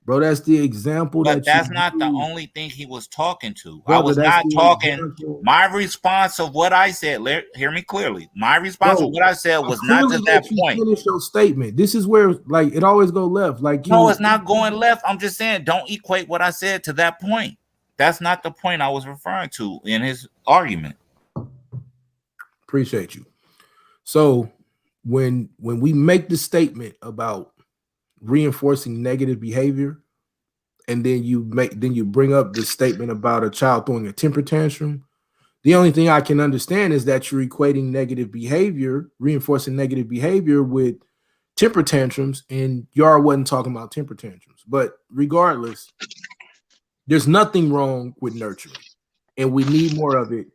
S18: Bro, that's the example.
S14: But that's not the only thing he was talking to. I was not talking. My response of what I said, hear me clearly. My response of what I said was not to that point.
S18: Finish your statement. This is where like it always go left. Like
S14: no, it's not going left. I'm just saying don't equate what I said to that point. That's not the point I was referring to in his argument.
S18: Appreciate you. So when we make the statement about reinforcing negative behavior, and then you bring up the statement about a child throwing a temper tantrum, the only thing I can understand is that you're equating negative behavior, reinforcing negative behavior with temper tantrums, and Yara wasn't talking about temper tantrums. But regardless, there's nothing wrong with nurturing, and we need more of it.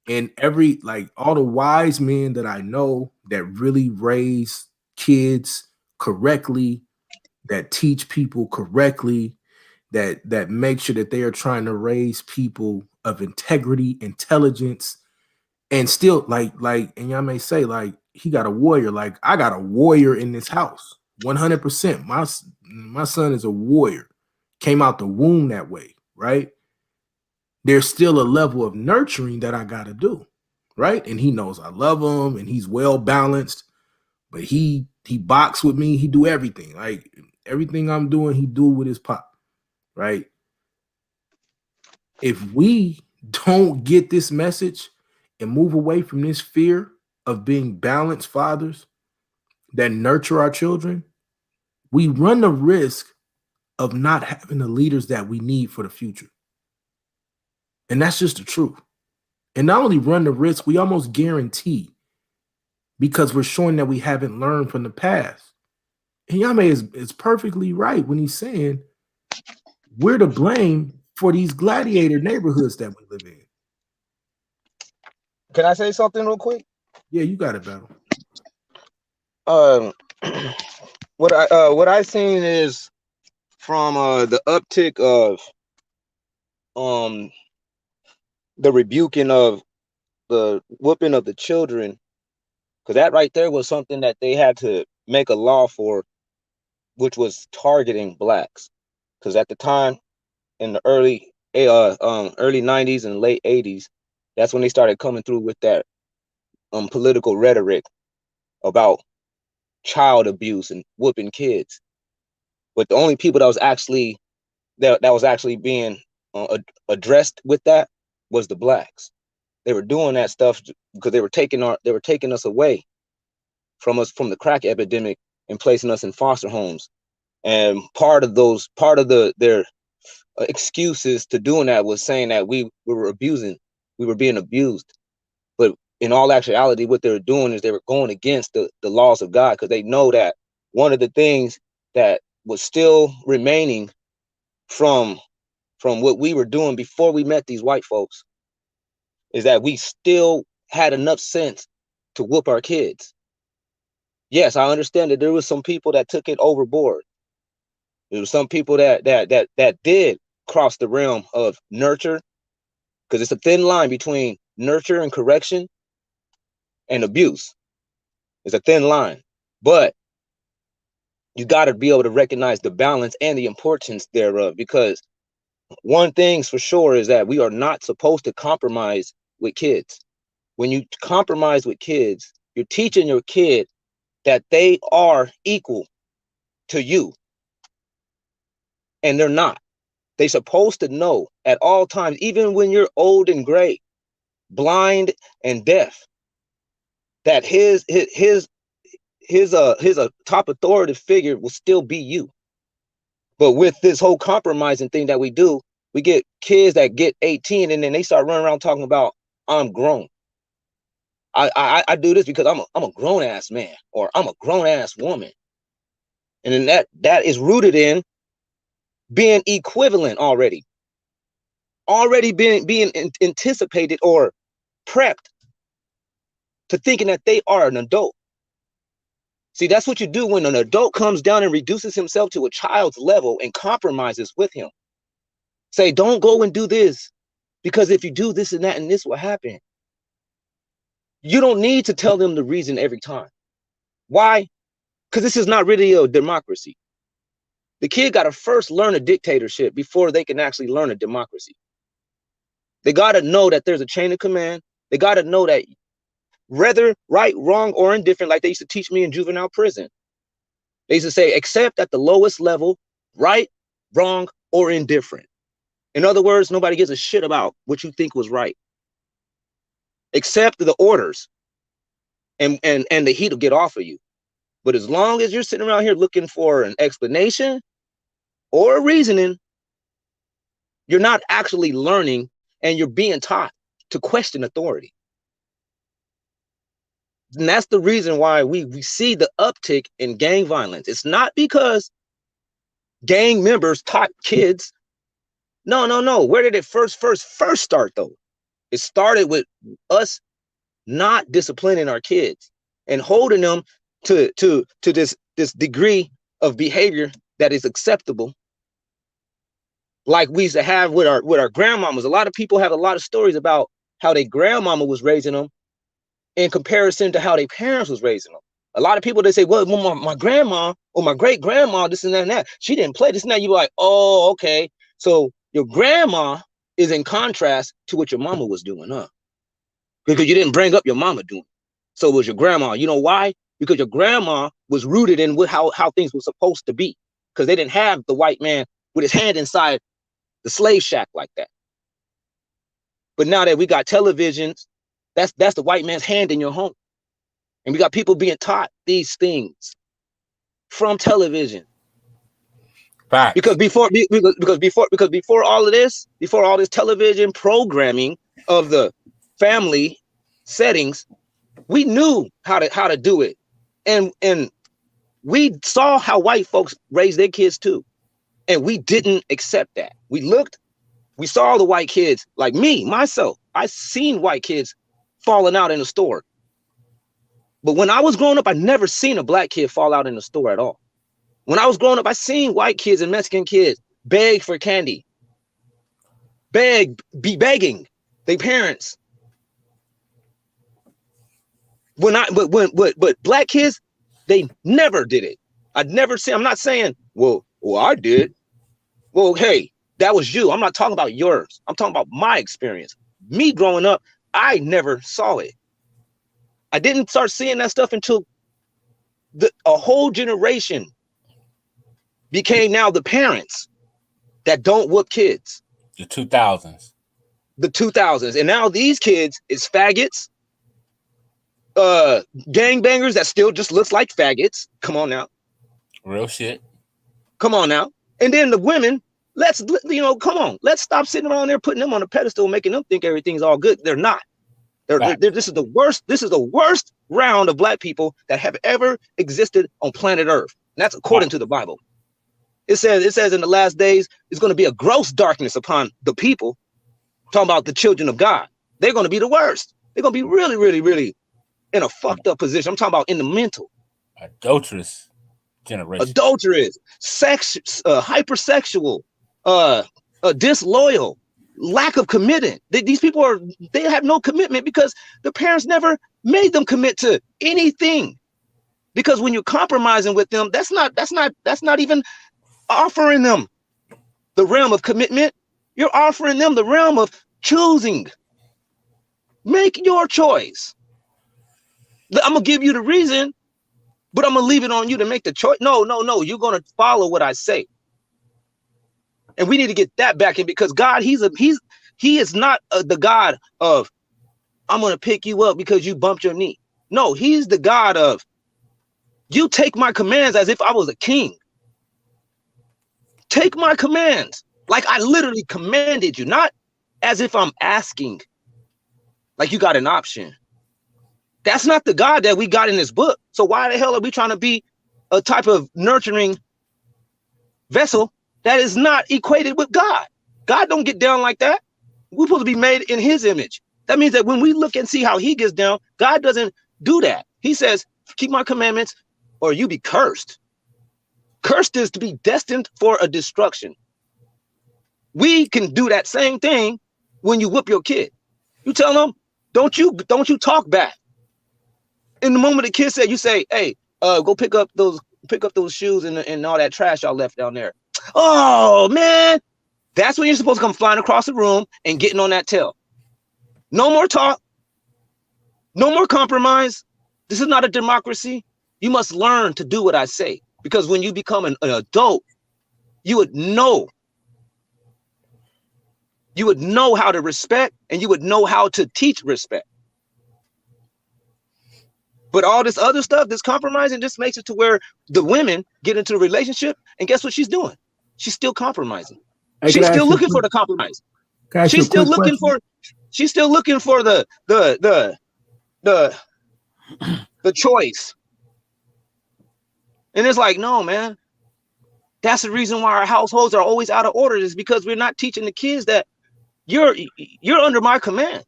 S18: And all the wise men that I know that really raise kids correctly, that teach people correctly, that make sure that they are trying to raise people of integrity, intelligence, and still and y'all may say, like, he got a warrior. Like, I got a warrior in this house, 100%. My son is a warrior, came out the womb that way, right? There's still a level of nurturing that I got to do, right? And he knows I love him, and he's well balanced, but he box with me. He do everything. Like, everything I'm doing, he do with his pop, right? If we don't get this message and move away from this fear of being balanced fathers that nurture our children, we run the risk of not having the leaders that we need for the future. And that's just the truth. And not only run the risk, we almost guarantee, because we're showing that we haven't learned from the past. And Yame is perfectly right when he's saying we're to blame for these gladiator neighborhoods that we live in.
S16: Can I say something real quick?
S18: Yeah, you got it, Battle.
S16: What I seen is from the uptick of the rebuking of the whooping of the children, because that right there was something that they had to make a law for, which was targeting blacks. Because at the time, in the early 90s and late 80s, that's when they started coming through with that political rhetoric about child abuse and whooping kids. But the only people that was actually being addressed with that was the blacks. They were doing that stuff because they were taking us away from the crack epidemic and placing us in foster homes. And part of their excuses to doing that was saying that we were being abused. But in all actuality, what they were doing is they were going against the laws of God, because they know that one of the things that was still remaining from what we were doing before we met these white folks is that we still had enough sense to whoop our kids. Yes, I understand that there was some people that took it overboard. There was some people that did cross the realm of nurture, because it's a thin line between nurture and correction and abuse. It's a thin line, but you got to be able to recognize the balance and the importance thereof, because one thing's for sure is that we are not supposed to compromise with kids. When you compromise with kids, you're teaching your kid that they are equal to you, and they're not. They're supposed to know at all times, even when you're old and gray, blind and deaf, that his top authoritative figure will still be you. But with this whole compromising thing that we do, we get kids that get 18 and then they start running around talking about, I'm grown. I do this because I'm a grown ass man, or I'm a grown ass woman. And then that is rooted in being equivalent already being anticipated or prepped to thinking that they are an adult. See, that's what you do when an adult comes down and reduces himself to a child's level and compromises with him. Say, don't go and do this, because if you do this and that and this will happen. You don't need to tell them the reason every time. Why? Because this is not really a democracy. The kid got to first learn a dictatorship before they can actually learn a democracy. They got to know that there's a chain of command. They got to know that whether right, wrong, or indifferent, like they used to teach me in juvenile prison. They used to say, accept at the lowest level, right, wrong, or indifferent. In other words, nobody gives a shit about what you think was right. Accept the orders, and the heat will get off of you. But as long as you're sitting around here looking for an explanation or a reasoning, you're not actually learning, and you're being taught to question authority. And that's the reason why we see the uptick in gang violence. It's not because gang members taught kids. No. Where did it first start though? It started with us not disciplining our kids and holding them to this degree of behavior that is acceptable, like we used to have with our grandmamas. A lot of people have a lot of stories about how their grandmama was raising them in comparison to how their parents was raising them. A lot of people, they say, well, my grandma or my great grandma, this and that and that, she didn't play this and that. You're like, oh, okay. So your grandma is in contrast to what your mama was doing, huh? Because you didn't bring up your mama doing it. So it was your grandma. You know why? Because your grandma was rooted in how things were supposed to be. Because they didn't have the white man with his hand inside the slave shack like that. But now that we got televisions, that's the white man's hand in your home. And we got people being taught these things from television.
S5: Fact.
S16: Because before all of this, before all this television programming of the family settings, we knew how to do it. And we saw how white folks raise their kids too. And we didn't accept that. We saw the white kids, like me, myself. I seen white kids falling out in the store. But when I was growing up, I never seen a black kid fall out in the store at all. When I was growing up, I seen white kids and Mexican kids beg for candy. Be begging their parents. But black kids, they never did it. I'd never seen. I'm not saying, well, I did. Well, hey, that was you. I'm not talking about yours. I'm talking about my experience. Me growing up, I never saw it. I didn't start seeing that stuff until a whole generation became now the parents that don't whoop kids.
S5: The 2000s.
S16: The 2000s. And now these kids is faggots, gangbangers that still just looks like faggots. Come on now.
S5: Real shit.
S16: Come on now. And then the women, come on. Let's stop sitting around there putting them on a pedestal, making them think everything's all good. They're not. This is the worst. This is the worst round of black people that have ever existed on planet Earth. And that's according to the Bible. It says in the last days, it's going to be a gross darkness upon the people. Talking about the children of God. They're going to be the worst. They're going to be really, really, really in a fucked up position. I'm talking about in the mental.
S5: Adulterous generation.
S16: Adulterous, hypersexual, disloyal, lack of commitment. These people they have no commitment because the parents never made them commit to anything. Because when you're compromising with them, that's not even offering them the realm of commitment. You're offering them the realm of choosing. Make your choice. I'm gonna give you the reason, but I'm gonna leave it on you to make the choice. No. You're gonna follow what I say. And we need to get that back in, because God, he is not the God of, I'm going to pick you up because you bumped your knee. No, he's the God of, you take my commands as if I was a king. Take my commands like I literally commanded you, not as if I'm asking, like you got an option. That's not the God that we got in this book. So why the hell are we trying to be a type of nurturing vessel that is not equated with God? God don't get down like that. We're supposed to be made in his image. That means that when we look and see how he gets down, God doesn't do that. He says, keep my commandments or you be cursed. Cursed is to be destined for a destruction. We can do that same thing when you whoop your kid. You tell them, don't you talk back. In the moment the kid said, you say, hey, go pick up those shoes and all that trash y'all left down there. Oh man, that's when you're supposed to come flying across the room and getting on that tail. No more talk, no more compromise. This is not a democracy. You must learn to do what I say, because when you become an adult, you would know how to respect, and you would know how to teach respect. But all this other stuff, this compromising, just makes it to where the women get into a relationship, and guess what she's doing? She's still compromising.
S18: Hey,
S16: she's still looking for the compromise. She's still looking for the the choice. And it's like, no, man. That's the reason why our households are always out of order, is because we're not teaching the kids that you're under my command,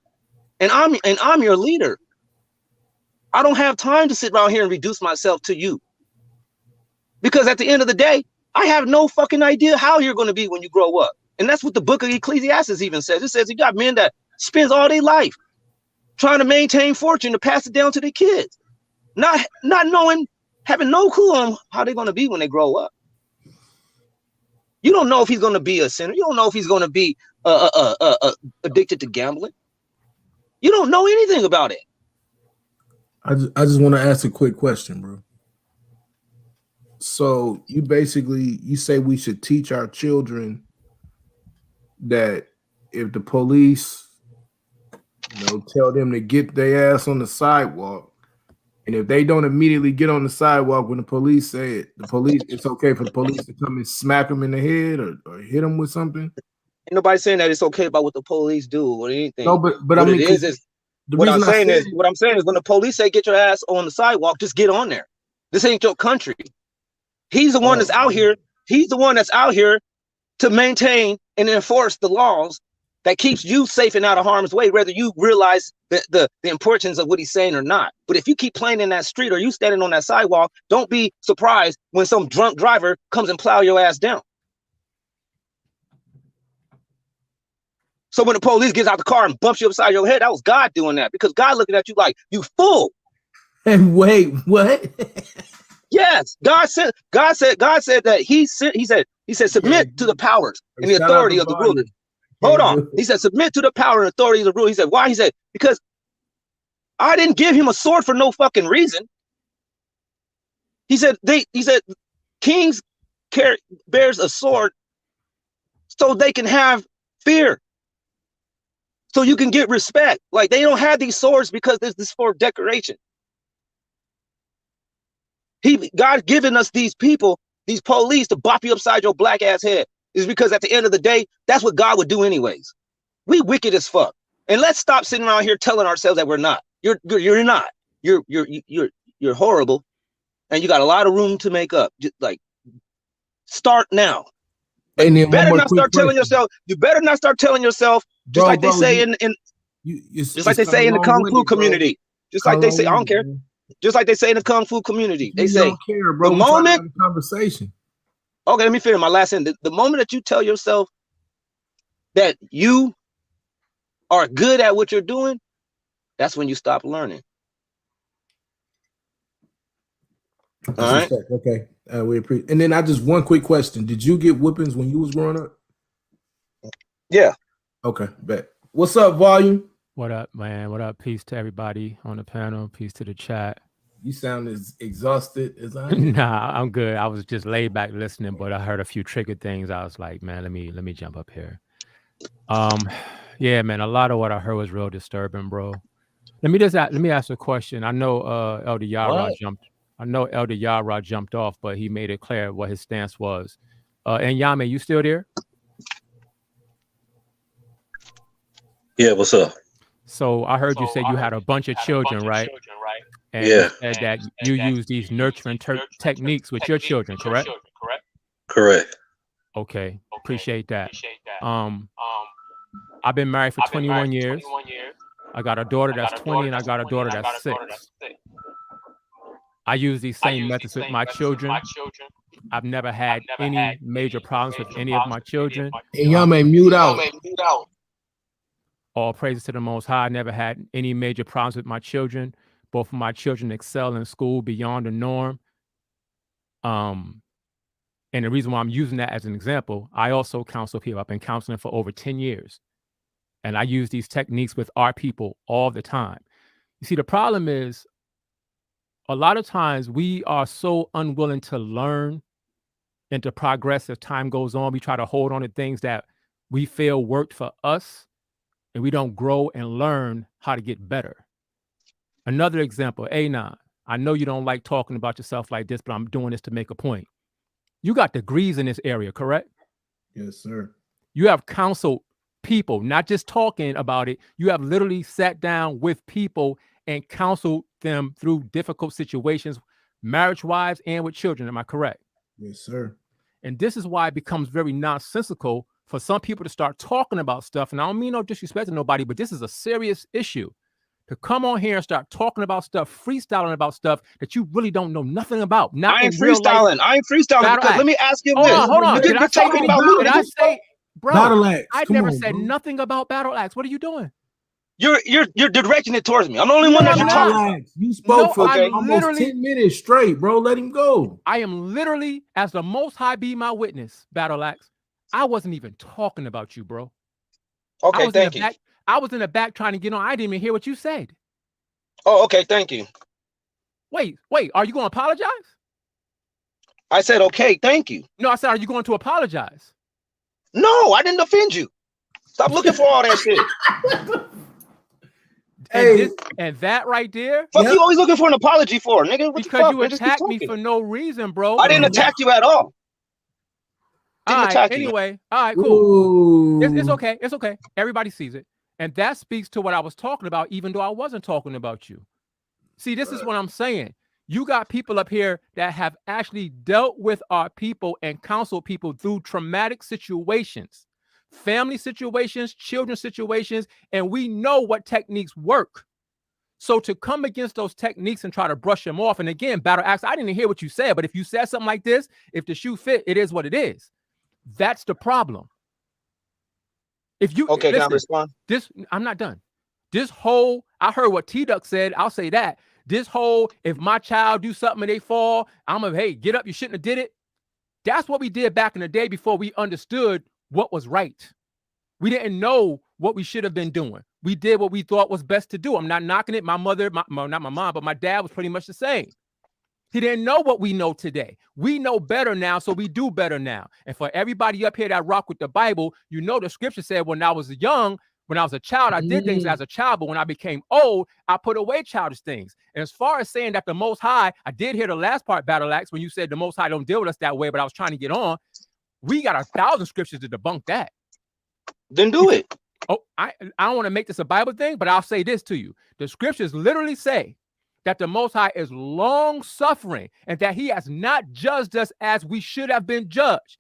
S16: and I'm your leader. I don't have time to sit around here and reduce myself to you, because at the end of the day, I have no fucking idea how you're going to be when you grow up. And that's what the book of Ecclesiastes even says. It says you got men that spends all their life trying to maintain fortune to pass it down to their kids, not knowing, having no clue on how they're going to be when they grow up. You don't know if he's going to be a sinner. You don't know if he's going to be addicted to gambling. You don't know anything about it.
S18: I just want to ask a quick question, bro. So you say we should teach our children that if the police, tell them to get their ass on the sidewalk, and if they don't immediately get on the sidewalk when the police say it, it's okay for the police to come and smack them in the head or hit them with something?
S16: Ain't nobody saying that it's okay about what the police do or anything.
S18: No, but
S16: what
S18: I mean,
S16: it is what I'm saying is when the police say get your ass on the sidewalk, just get on there. This ain't your country. He's the one that's out here. He's the one that's out here to maintain and enforce the laws that keeps you safe and out of harm's way, whether you realize the importance of what he's saying or not. But if you keep playing in that street or you standing on that sidewalk, don't be surprised when some drunk driver comes and plow your ass down. So when the police gets out the car and bumps you upside your head, that was God doing that, because God looking at you like, you fool.
S18: And wait, what?
S16: Yes, God said that he said submit to the powers and the authority of the rulers. Hold on. He said submit to the power and authority of the rulers. He said, why? He said, because I didn't give him a sword for no fucking reason. He said kings bears a sword so they can have fear, so you can get respect. Like, they don't have these swords because this is for decoration. God given us these people, these police, to bop you upside your black ass head, is because at the end of the day, that's what God would do anyways. We wicked as fuck. And let's stop sitting around here telling ourselves that we're not. You're not. You're horrible, and you got a lot of room to make up. Just like, start now. Like, you better not start telling yourself. You better not start telling yourself. Just like they say in the Kung Fu community. Just like they say, I don't care. Just like they say in the Kung Fu community, they say,
S18: don't care, bro.
S16: The moment
S18: conversation.
S16: Okay, let me finish my last sentence. The moment that you tell yourself that you are good at what you're doing, that's when you stop learning. All right.
S18: Okay. We appreciate. And then one quick question: did you get whippings when you was growing up?
S16: Yeah.
S18: Okay. Bet. What's up, Volume?
S17: What up, man? What up? Peace to everybody on the panel. Peace to the chat.
S18: You sound as exhausted as I am.
S17: Nah, I'm good. I was just laid back listening, but I heard a few triggered things. I was like, man, let me jump up here. Yeah, man, a lot of what I heard was real disturbing, bro. Let me ask a question. I know Elder Yara jumped off, but he made it clear what his stance was. And Yame, you still there?
S1: Yeah, what's up?
S17: So I heard you say you had a bunch of children, right? And
S1: yeah.
S17: You said that you use these nurturing techniques with your children, correct?
S1: Correct.
S17: Okay, appreciate that. I've been married for 21 years. I got a daughter that's 20 and I got a daughter that's 6. I use these same methods with my children. I've never had any major problems with any of my children.
S18: And y'all may mute out.
S17: All praises to the Most High. I never had any major problems with my children. Both of my children excel in school beyond the norm. And the reason why I'm using that as an example, I also counsel people. I've been counseling for over 10 years. And I use these techniques with our people all the time. You see, the problem is a lot of times we are so unwilling to learn and to progress as time goes on. We try to hold on to things that we feel worked for us, and we don't grow and learn how to get better. Another example, Anon. I know you don't like talking about yourself like this, but I'm doing this to make a point. You got degrees in this area, correct?
S18: Yes, sir.
S17: You have counseled people, not just talking about it. You have literally sat down with people and counseled them through difficult situations, marriage-wise and with children. Am I correct?
S18: Yes, sir.
S17: And this is why it becomes very nonsensical for some people to start talking about stuff. And I don't mean no disrespect to nobody, but this is a serious issue. To come on here and start talking about stuff, freestyling about stuff that you really don't know nothing about. Not
S16: I ain't
S17: in real life.
S16: freestyling. I ain't freestyling
S17: Battle
S16: because
S17: act.
S16: let me ask you
S17: Hold
S16: this.
S17: on, hold on.
S16: You're talking about me.
S17: Did I say, bro?
S18: Battle axe.
S17: I
S18: Come
S17: never
S18: on,
S17: said
S18: bro.
S17: nothing about battle axe. What are you doing?
S16: You're directing it towards me. I'm the only one that you're
S18: Battle
S16: talking.
S18: axe. You spoke for
S17: I'm
S18: almost
S17: literally
S18: 10 minutes straight, bro. Let him go.
S17: I am literally, as the Most High be my witness, battle axe. I wasn't even talking about you, bro.
S16: Okay, thank you.
S17: I was in the back trying to get on. I didn't even hear what you said.
S16: Oh, okay, thank you.
S17: Wait, are you going to apologize?
S16: I said, okay, thank you.
S17: No, I said, are you going to apologize?
S16: No, I didn't offend you. Stop looking for all that shit.
S17: And that right there.
S16: What you always looking for an apology for, nigga? What
S17: Because you attacked me for no reason, bro.
S16: I didn't attack you at all.
S17: All right, anyway, all right, cool. It's okay. It's okay. Everybody sees it. And that speaks to what I was talking about, even though I wasn't talking about you. See, this is what I'm saying. You got people up here that have actually dealt with our people and counseled people through traumatic situations, family situations, children situations, and we know what techniques work. So to come against those techniques and try to brush them off, and again, battle axe, I didn't hear what you said, but if you said something like this, if the shoe fit, it is what it is. That's the problem. If you
S16: okay,
S17: listen,
S16: can I respond?
S17: I'm not done. This whole, I heard what T-Duck said. I'll say that. This whole, if my child do something and they fall, I'm a, hey, get up. You shouldn't have did it. That's what we did back in the day before we understood what was right. We didn't know what we should have been doing. We did what we thought was best to do. I'm not knocking it. My mother, not my mom, but my dad was pretty much the same. He didn't know what we know today. We know better now, so we do better now. And for everybody up here that rock with the Bible, you know the scripture said when I was young, when I was a child, I did things as a child, but when I became old, I put away childish things. And as far as saying that the Most High, I did hear the last part, Battle Axe, when you said the Most High don't deal with us that way, but I was trying to get on. We got 1,000 scriptures to debunk that.
S16: Then do it.
S17: Oh, I don't want to make this a Bible thing, but I'll say this to you. The scriptures literally say that the Most High is long suffering and that he has not judged us as we should have been judged.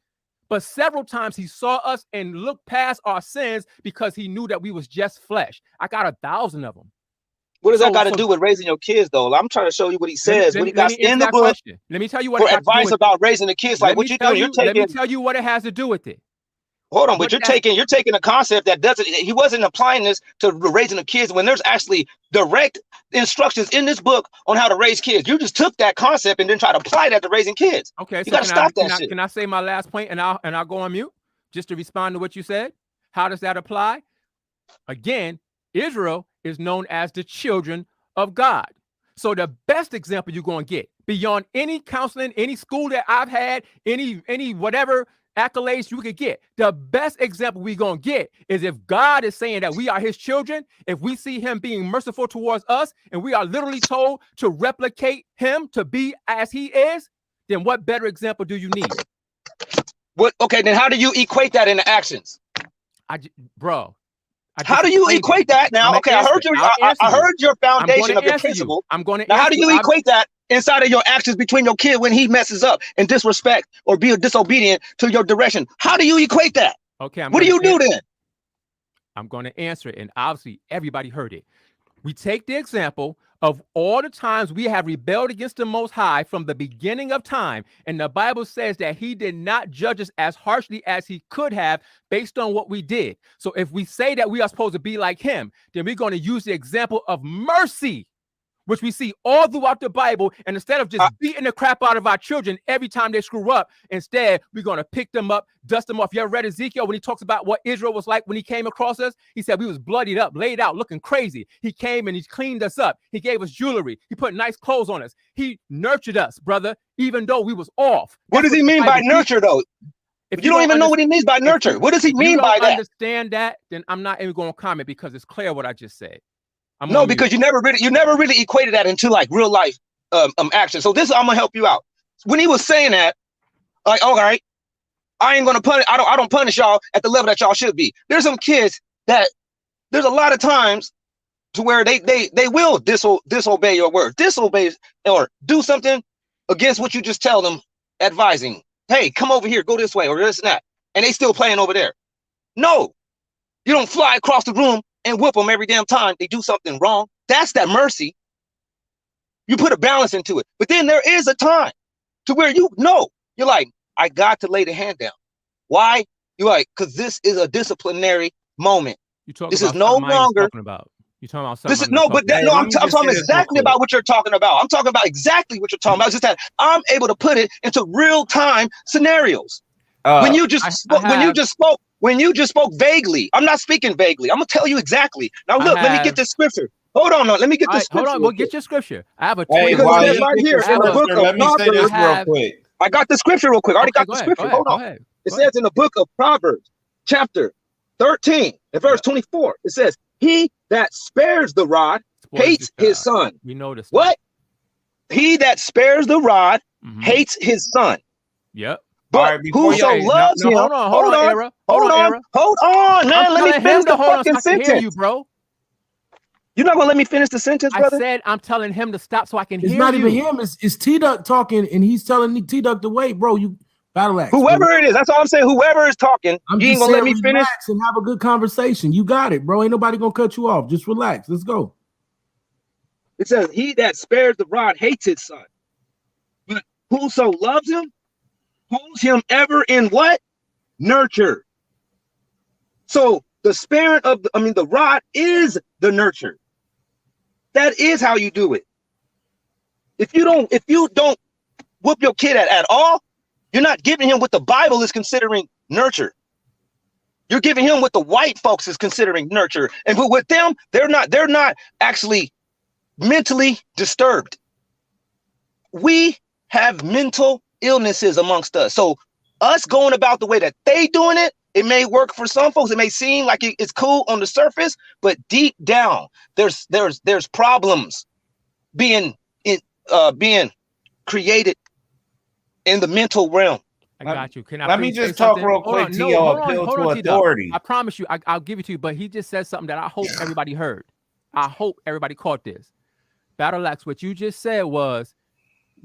S17: But several times he saw us and looked past our sins because he knew that we was just flesh. I got 1,000 of them.
S16: What does that got to do with raising your kids, though? I'm trying to show you what he says. What he got in the book.
S17: Question. Let me tell you what
S16: for advice about raising the kids. Like what you doing? You're taking.
S17: Let me tell you what it has to do with it.
S16: Hold on, but you're taking a concept that doesn't. He wasn't applying this to raising the kids when there's actually direct instructions in this book on how to raise kids. You just took that concept and then try to apply that to raising kids.
S17: Okay,
S16: you got to stop that shit.
S17: Can I say my last point and I'll go on mute just to respond to what you said? How does that apply? Again, Israel is known as the children of God. So the best example you're going to get beyond any counseling, any school that I've had, any whatever accolades you could get, the best example we're going to get is if God is saying that we are his children, if we see him being merciful towards us, and we are literally told to replicate him to be as he is, then what better example do you need?
S16: What? Okay, then how do you equate that into actions? How do you equate that now? Okay, I heard your foundation of the principle.
S17: I'm going to.
S16: Now, how do you equate that inside of your actions between your kid when he messes up and disrespect or be disobedient to your direction? How do you equate that?
S17: Okay,
S16: what do you do then?
S17: I'm going to answer it, and obviously everybody heard it. We take the example of all the times we have rebelled against the Most High from the beginning of time, and the Bible says that he did not judge us as harshly as he could have based on what we did. So if we say that we are supposed to be like him, then we're going to use the example of mercy, which we see all throughout the Bible. And instead of just beating the crap out of our children every time they screw up, instead, we're going to pick them up, dust them off. You ever read Ezekiel when he talks about what Israel was like when he came across us? He said we was bloodied up, laid out, looking crazy. He came and he cleaned us up. He gave us jewelry. He put nice clothes on us. He nurtured us, brother, even though we was off.
S16: What does he mean by nurture, though? If you don't even know what he means by nurture, what does he mean by that?
S17: If you don't understand that, then I'm not even going to comment because it's clear what I just said.
S16: No, because you never really equated that into like real life action. So this I'm gonna help you out. When he was saying that, like, all right, I ain't gonna punish. I don't punish y'all at the level that y'all should be. There's some kids that there's a lot of times to where they will disobey your word, disobey or do something against what you just tell them, advising, hey, come over here, go this way, or this and that, and they still playing over there. No, you don't fly across the room and whoop them every damn time they do something wrong. That's that mercy. You put a balance into it. But then there is a time to where you're like, I got to lay the hand down. Why? You're like, because this is a disciplinary moment. This is no longer.
S17: You're talking about
S16: this is no, but that, no, I'm talking exactly about what you're talking about. I'm talking about exactly what you're talking about. It's just that I'm able to put it into real time scenarios. When you just spoke vaguely, I'm not speaking vaguely. I'm gonna tell you exactly. Now look, let me get this scripture. Hold on, let me get this scripture.
S17: Hold on, we'll get your scripture. I have a
S14: hey,
S16: because it says right here in the book of
S14: let me say this real quick.
S16: I got the scripture real quick. I already got the scripture. Hold on. It says in the book of Proverbs, chapter 13, and verse 24, it says, he that spares the rod hates his son.
S17: We know this.
S16: What? He that spares the rod hates his son.
S17: Yep.
S16: But whoso loves him,
S17: hold
S16: on, man. Let me finish the fucking sentence.
S17: You, bro.
S16: You're not gonna let me finish the sentence, brother?
S17: I said I'm telling him to stop so I can
S18: hear you.
S17: It's not
S18: even him. It's T-Duck talking, and he's telling T-Duck to wait, bro. You battle axe.
S16: Whoever it is, that's all I'm saying. Whoever is talking, you ain't gonna let me finish
S18: and have a good conversation. You got it, bro. Ain't nobody gonna cut you off. Just relax. Let's go.
S16: It says, he that spares the rod hates his son. But whoso loves him holds him ever in what? Nurture. So the sparing of the rod is the nurture. That is how you do it. If you don't whoop your kid at all, you're not giving him what the Bible is considering nurture. You're giving him what the white folks is considering nurture. And but with them, they're not actually mentally disturbed. We have mental illnesses amongst us. So us going about the way that they doing it, it may work for some folks. It may seem like it's cool on the surface, but deep down, there's problems being created in the mental realm.
S17: I got you. Can I
S14: let me just talk real quick to your appeal to authority.
S17: I promise you, I'll give it to you. But he just said something that I hope everybody heard. I hope everybody caught this. Battle Axe, what you just said was,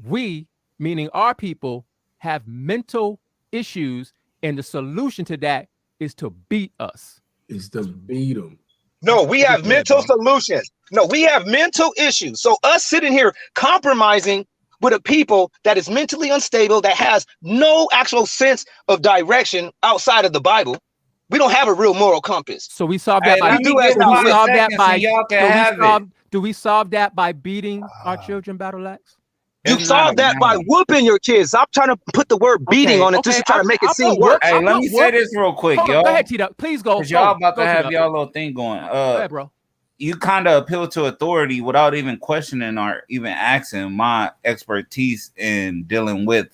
S17: we, meaning our people, have mental issues, and the solution to that is to beat us.
S18: Is to beat them.
S16: No, we have mental solutions. No, we have mental issues. So us sitting here compromising with a people that is mentally unstable, that has no actual sense of direction outside of the Bible. We don't have a real moral compass.
S17: So we solve that do we solve that by beating our children, Battle Axe?
S16: You solve that by whooping your kids. Stop trying to put the word beating on it just to try to make it seem worse.
S14: Hey, let me say this real quick, y'all.
S17: Go ahead, T-Duck. Please go.
S14: Y'all about to have y'all little thing going.
S17: Go ahead, bro.
S14: You kind of appeal to authority without even questioning or even asking my expertise in dealing with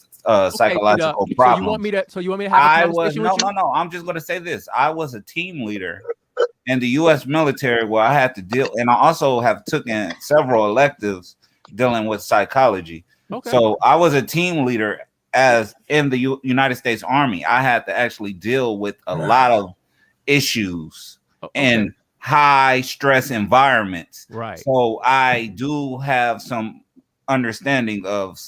S14: psychological problems.
S17: So you want me to have a conversation with you?
S14: No. I'm just gonna say this. I was a team leader in the U.S. military where I had to deal, and I also have taken several electives dealing with psychology. Okay. So I was a team leader as in the United States Army. I had to actually deal with a lot of issues and high stress environments.
S17: Right.
S14: So I do have some understanding of,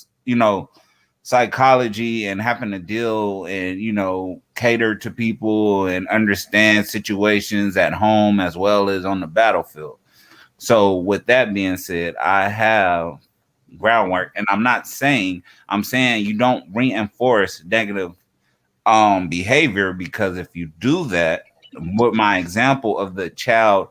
S14: psychology and having to deal and, cater to people and understand situations at home as well as on the battlefield. So with that being said, I have groundwork, and I'm saying you don't reinforce negative behavior, because if you do that, with my example of the child,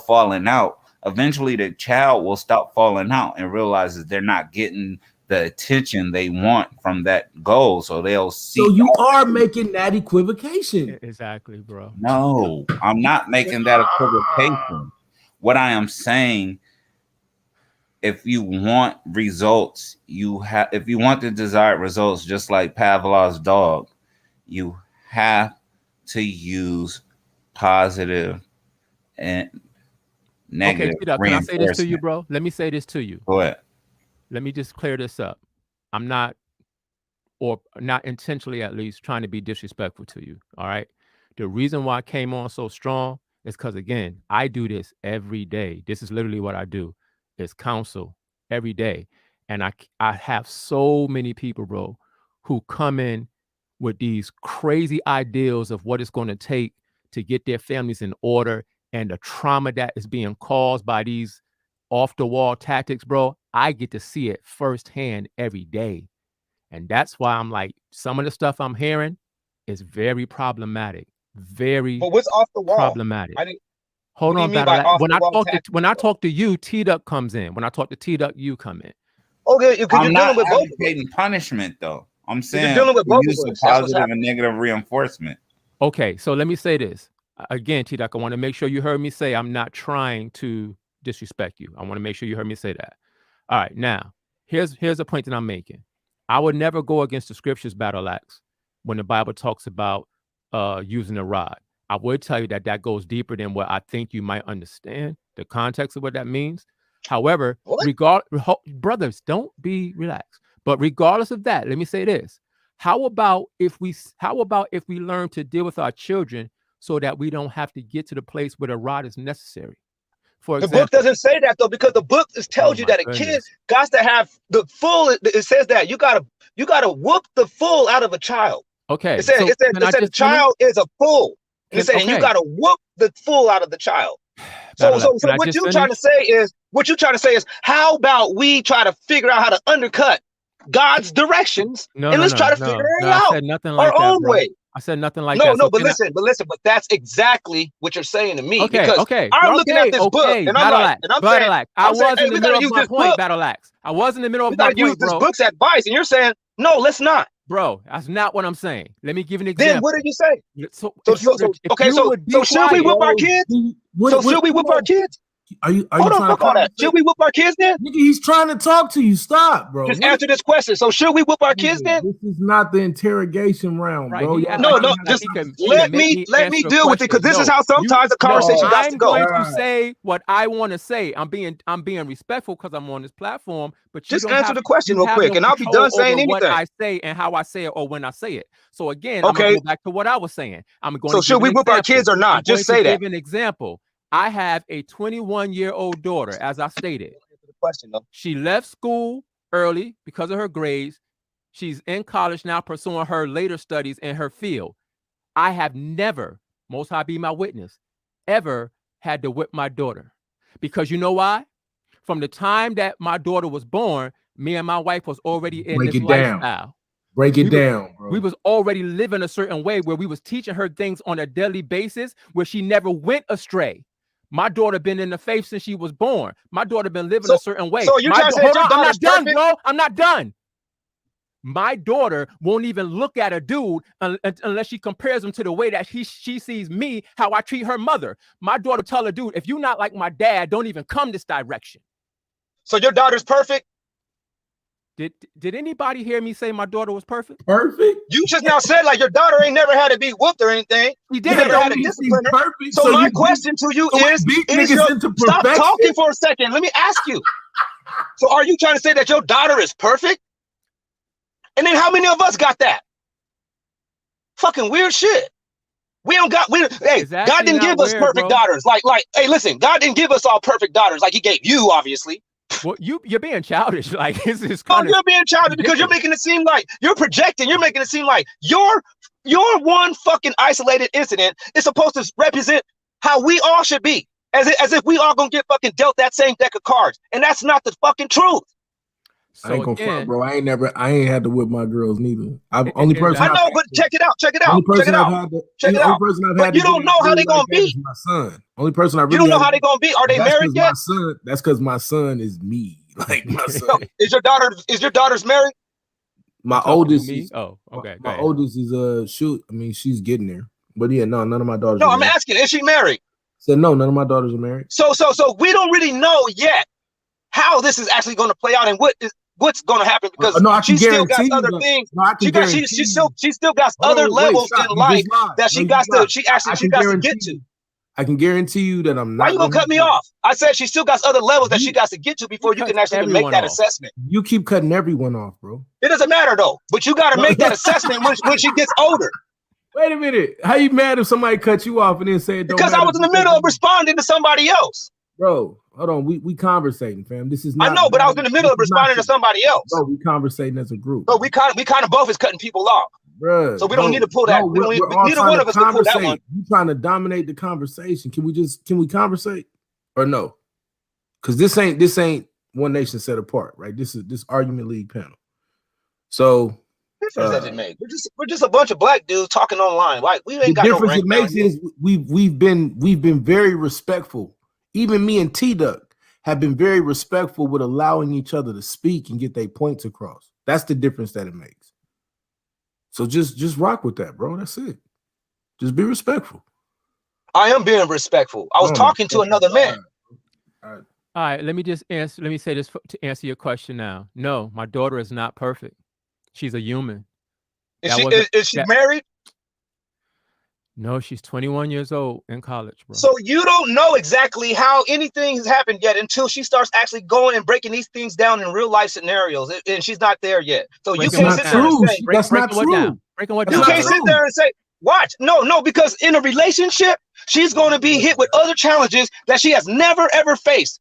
S14: falling out, eventually the child will stop falling out and realizes they're not getting the attention they want from that goal. So they'll see.
S18: So you are making that equivocation.
S17: Exactly, bro.
S14: No, I'm not making that equivocation. What I am saying, if you want results, if you want the desired results, just like Pavlov's dog, you have to use positive and negative
S17: reinforcement. Can I say this to you, bro? Let me say this to you.
S14: Go ahead.
S17: Let me just clear this up. I'm not, or not intentionally at least, trying to be disrespectful to you. All right. The reason why I came on so strong is because, again, I do this every day. This is literally what I do. It's counsel every day. And I have so many people, bro, who come in with these crazy ideals of what it's going to take to get their families in order and the trauma that is being caused by these off-the-wall tactics, bro. I get to see it firsthand every day. And that's why I'm like, some of the stuff I'm hearing is very problematic. Very
S16: But what's off the wall?
S17: problematic.
S16: what
S17: Hold
S16: do you
S17: on,
S16: mean by
S17: Battle Axe.
S16: off the wall tactics?
S17: When I talk to you, T-Duck comes in. When I talk to T-Duck, you come in.
S16: Okay, because
S14: I'm
S16: you're
S14: not
S16: dealing with both of us.
S14: advocating punishment, though. I'm saying
S16: You're dealing with both
S14: use
S16: of
S14: of
S16: us. That's what's
S14: positive and
S16: happening.
S14: negative reinforcement.
S17: Okay, so let me say this. Again, T-Duck, I want to make sure you heard me say I'm not trying to disrespect you. I want to make sure you heard me say that. All right, now, here's a point that I'm making. I would never go against the scriptures, Battle Axe, when the Bible talks about using a rod. I would tell you that goes deeper than what I think you might understand, the context of what that means. However, brothers, don't be relaxed. But regardless of that, let me say this. How about if we learn to deal with our children so that we don't have to get to the place where the rod is necessary? For example,
S16: the book doesn't say that though, because the book tells you that a kid got to have the full. It says that you gotta whoop the full out of a child.
S17: Okay.
S16: It said a child is a fool. And it said and you gotta whoop the full out of the child. So what you're trying to say is how about we try to figure out how to undercut God's directions and let's try to figure it out
S17: I said nothing like
S16: our own
S17: bro.
S16: way.
S17: I said nothing like that.
S16: No, but listen, that's exactly what you're saying to me.
S17: Okay,
S16: because I'm looking at this book and I'm like,
S17: I was in the middle of my point,
S16: book.
S17: Battle Axe. I was in the middle of
S16: We
S17: my
S16: gotta use
S17: point,
S16: this
S17: bro.
S16: book's advice, and you're saying, no, let's not.
S17: Bro, that's not what I'm saying. Let me give you an example.
S16: Then what did you say?
S17: So
S16: should we whip our kids? Should we whip our kids?
S18: Are you
S16: Hold on, fuck all that. Should we whip our kids then?
S18: Nigga, he's trying to talk to you. Stop, bro.
S16: Just answer this question. So should we whip our kids then?
S18: This is not the interrogation round, bro.
S16: No, just let me deal with it, because this is how sometimes the conversation got to go.
S17: I'm going to say what I want to say. I'm being respectful because I'm on this platform. But
S16: just answer the question real quick, and I'll be done saying anything.
S17: What I say and how I say it, or when I say it. So again, I'm going to go back to what I was saying. I'm going.
S16: So should we whip our kids or not? Just say that.
S17: Give an example. I have a 21-year-old daughter, as I stated. She left school early because of her grades. She's in college now, pursuing her later studies in her field. I have never, Most High be my witness, ever had to whip my daughter. Because you know why? From the time that my daughter was born, me and my wife was already in this lifestyle.
S18: Break it down, bro.
S17: We was already living a certain way where we was teaching her things on a daily basis where she never went astray. My daughter been in the faith since she was born. My daughter been living a certain way.
S16: So you're trying to say
S17: I'm not done, bro. I'm not done. My daughter won't even look at a dude unless she compares him to the way that she sees me, how I treat her mother. My daughter tell a dude, if you're not like my dad, don't even come this direction.
S16: So your daughter's perfect?
S17: Did anybody hear me say my daughter was perfect?
S18: Perfect?
S16: You just now said like your daughter ain't never had to be whooped or anything.
S17: She did.
S16: Never had a discipline.
S18: Perfect.
S16: So my question to you is stop talking for a second. Let me ask you. So are you trying to say that your daughter is perfect? And then how many of us got that? Fucking weird shit. We don't got God didn't give us perfect daughters. Like, hey, listen, God didn't give us all perfect daughters like he gave you, obviously.
S17: Well, you're being childish. Like this is
S16: you're being childish because you're making it seem like you're projecting. You're making it seem like your one fucking isolated incident is supposed to represent how we all should be, as if we all gonna get fucking dealt that same deck of cards, and that's not the fucking truth.
S18: So I ain't gonna front, bro. I ain't had to whip my girls neither. Only person
S16: I know, but check it out. But you don't know how they gonna be.
S18: My son. Only person I really
S16: you don't know how they gonna be. Are they married yet?
S18: My son. That's because my son is me. Like my son.
S16: No, is your daughter's married?
S18: My oldest is.
S17: Oh, okay.
S18: My oldest is I mean, she's getting there. But yeah, no, none of my daughters.
S16: No, I'm asking, is she married?
S18: Said no, none of my daughters are married.
S16: So we don't really know yet how this is actually going to play out and what's going to happen, because she still got other things. She still got other levels in life that she got to get to.
S18: I can guarantee you that I'm not.
S16: Why you gonna cut me off? I said she still got other levels that she got to get to before you can actually make that assessment.
S18: You keep cutting everyone off, bro.
S16: It doesn't matter though, but you got to make that assessment when she gets older.
S18: Wait a minute. How you mad if somebody cut you off and then say it don't
S16: Because
S18: matter?
S16: I was in the middle of responding to somebody else.
S18: Bro, hold on. We conversating, fam. This is not.
S16: I know, but I was in the middle of responding to somebody else.
S18: Bro, we conversating as a group.
S16: So we kind of both is cutting people off.
S18: Bruh,
S16: so we don't need to pull that.
S18: No,
S16: Neither one of us can pull that one.
S18: You trying to dominate the conversation? Can we conversate or no? Because this ain't One Nation Set Apart, right? This is this argument league panel. So
S16: difference does it make? We're just a bunch of black dudes talking online. Like we ain't got no rank.
S18: The difference it makes is we've been very respectful. Even me and T-Duck have been very respectful with allowing each other to speak and get their points across. That's the difference that it makes. So just rock with that, bro. That's it. Just be respectful.
S16: I am being respectful. I was talking to another man.
S17: All right, let me say this to answer your question now. No, my daughter is not perfect. She's a human.
S16: Is she married?
S17: No, she's 21 years old in college, bro.
S16: So you don't know exactly how anything has happened yet until she starts actually going and breaking these things down in real life scenarios, and she's not there yet. So you can't sit there and say
S18: that's not true.
S16: You can't sit there and say, watch. No, because in a relationship, she's going to be hit with other challenges that she has never ever faced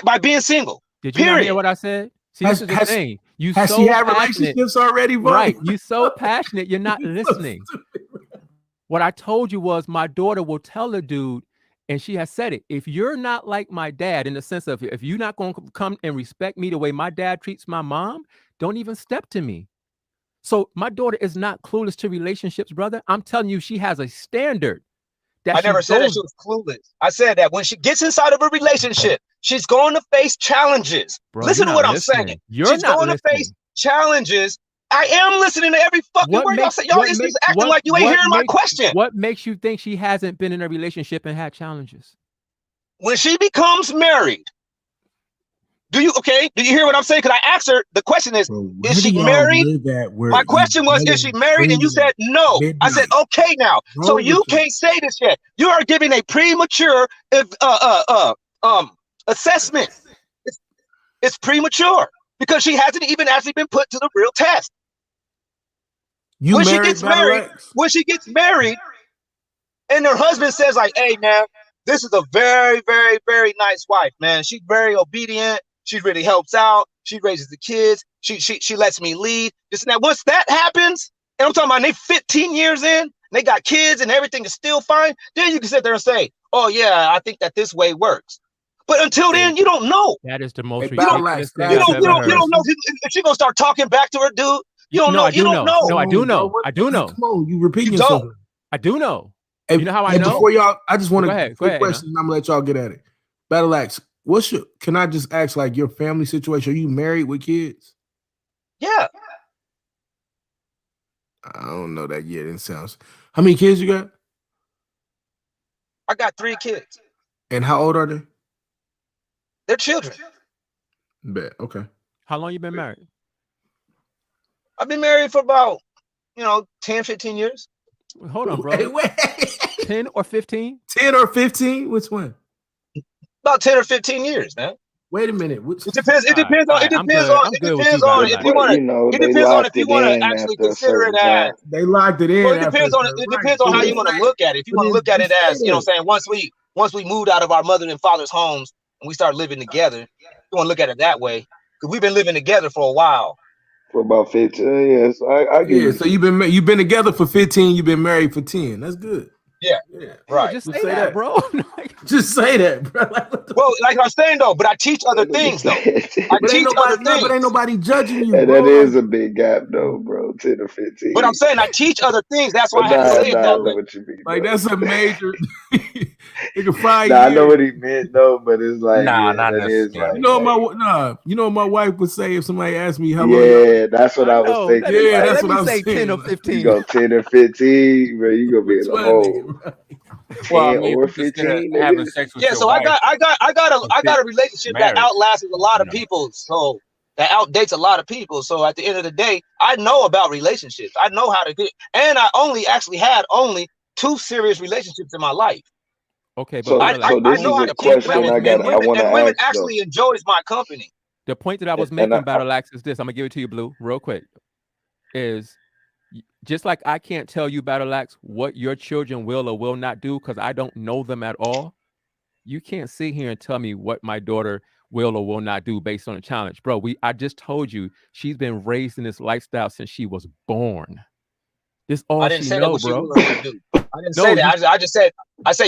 S16: by being single.
S17: Did you not hear what I said? See, this is the thing.
S18: Has she had relationships already, bro?
S17: Right. You're so passionate, you're not listening. What I told you was my daughter will tell a dude, and she has said it, if you're not like my dad, in the sense of if you're not going to come and respect me the way my dad treats my mom, don't even step to me. So my daughter is not clueless to relationships, brother. I'm telling you, she has a standard.
S16: I never said that she was clueless. I said that when she gets inside of a relationship, she's going to face challenges.
S17: Bro,
S16: listen to what I'm saying. She's going to face challenges. I am listening to every fucking word y'all say. Y'all is just acting like you ain't hearing my question.
S17: What makes you think she hasn't been in a relationship and had challenges?
S16: When she becomes married, do you hear what I'm saying? Because I asked her, the question is she married? My question was, is she married? And you said no. I said, okay now. So you can't say this yet. You are giving a premature assessment. It's premature because she hasn't even actually been put to the real test. When she gets married, and her husband says like, hey man, this is a very, very, very nice wife, man. She's very obedient. She really helps out. She raises the kids. She lets me lead. This and that. Once that happens, and I'm talking about they 15 years in, they got kids and everything is still fine, then you can sit there and say, oh yeah, I think that this way works. But until then, you don't know.
S17: That is the most
S16: ridiculous thing you don't know if she's gonna start talking back to her dude. You don't know. You don't know.
S17: No, I do know. I do know.
S18: Come on, you repeating yourself.
S17: I do know.
S18: Hey,
S17: you know how I know?
S18: Before y'all, I just want to
S17: go ahead,
S18: question. I'm gonna let y'all get at it. Battle Axe, can I just ask like your family situation? Are you married with kids?
S16: Yeah.
S18: I don't know that yet. It sounds. How many kids you got?
S16: I got 3 kids.
S18: And how old are they?
S16: They're children.
S18: Bet. Okay.
S17: How long you been married?
S16: I've been married for about 10, 15 years.
S17: Hold on, bro.
S18: Wait.
S17: 10 or 15?
S18: 10 or 15? Which one?
S16: About 10 or 15 years, man.
S18: Wait a minute.
S16: It depends on if you want to. It depends on if you want to actually consider it as.
S18: They locked it in.
S16: Well, it depends on how you want to look at it. If you want to look at it as, saying once we moved out of our mother and father's homes and we started living together, you want to look at it that way because we've been living together for a while.
S11: For about 15 years, I get it.
S18: So you've been together for 15. You've been married for 10. That's good.
S16: Yeah, right.
S17: Just say that, bro.
S18: Just say that, bro.
S16: Well, like I'm saying though, but I teach other things though.
S18: But ain't nobody judging you.
S11: And that is a big gap though, bro. 10 or 15.
S16: But I'm saying I teach other things. That's why I have to say it that way.
S11: What you mean,
S18: like that's a major. You can fire.
S11: I know what he meant though, but it's like
S16: not
S11: that is like.
S18: You know what my wife would say if somebody asked me how long.
S11: Yeah, that's what I was thinking.
S18: Yeah, that's what I was
S17: saying. 10 or 15.
S11: You go 10 or 15, bro. You gonna be in the hole.
S5: Well, I mean,
S11: or 15,
S5: having sex with
S16: so I got a relationship that outlasts a lot of people. So that outdates a lot of people. So at the end of the day, I know about relationships. I know how to do it. And I had 2 serious relationships in my life.
S17: Okay, but
S11: so
S16: I
S11: this
S16: know
S11: is
S16: how
S11: a
S16: to
S11: question I want to ask.
S16: Women actually enjoys my company.
S17: The point that I was making, Battle Axe, is this. I'm gonna give it to you, Blue, real quick. Is just like I can't tell you, Battle Axe, what your children will or will not do because I don't know them at all. You can't sit here and tell me what my daughter will or will not do based on a challenge. Bro, I just told you she's been raised in this lifestyle since she was born. This all
S9: I didn't
S17: she
S9: say that
S17: know,
S9: what she
S17: bro.
S9: will or won't do. I didn't say that. I just said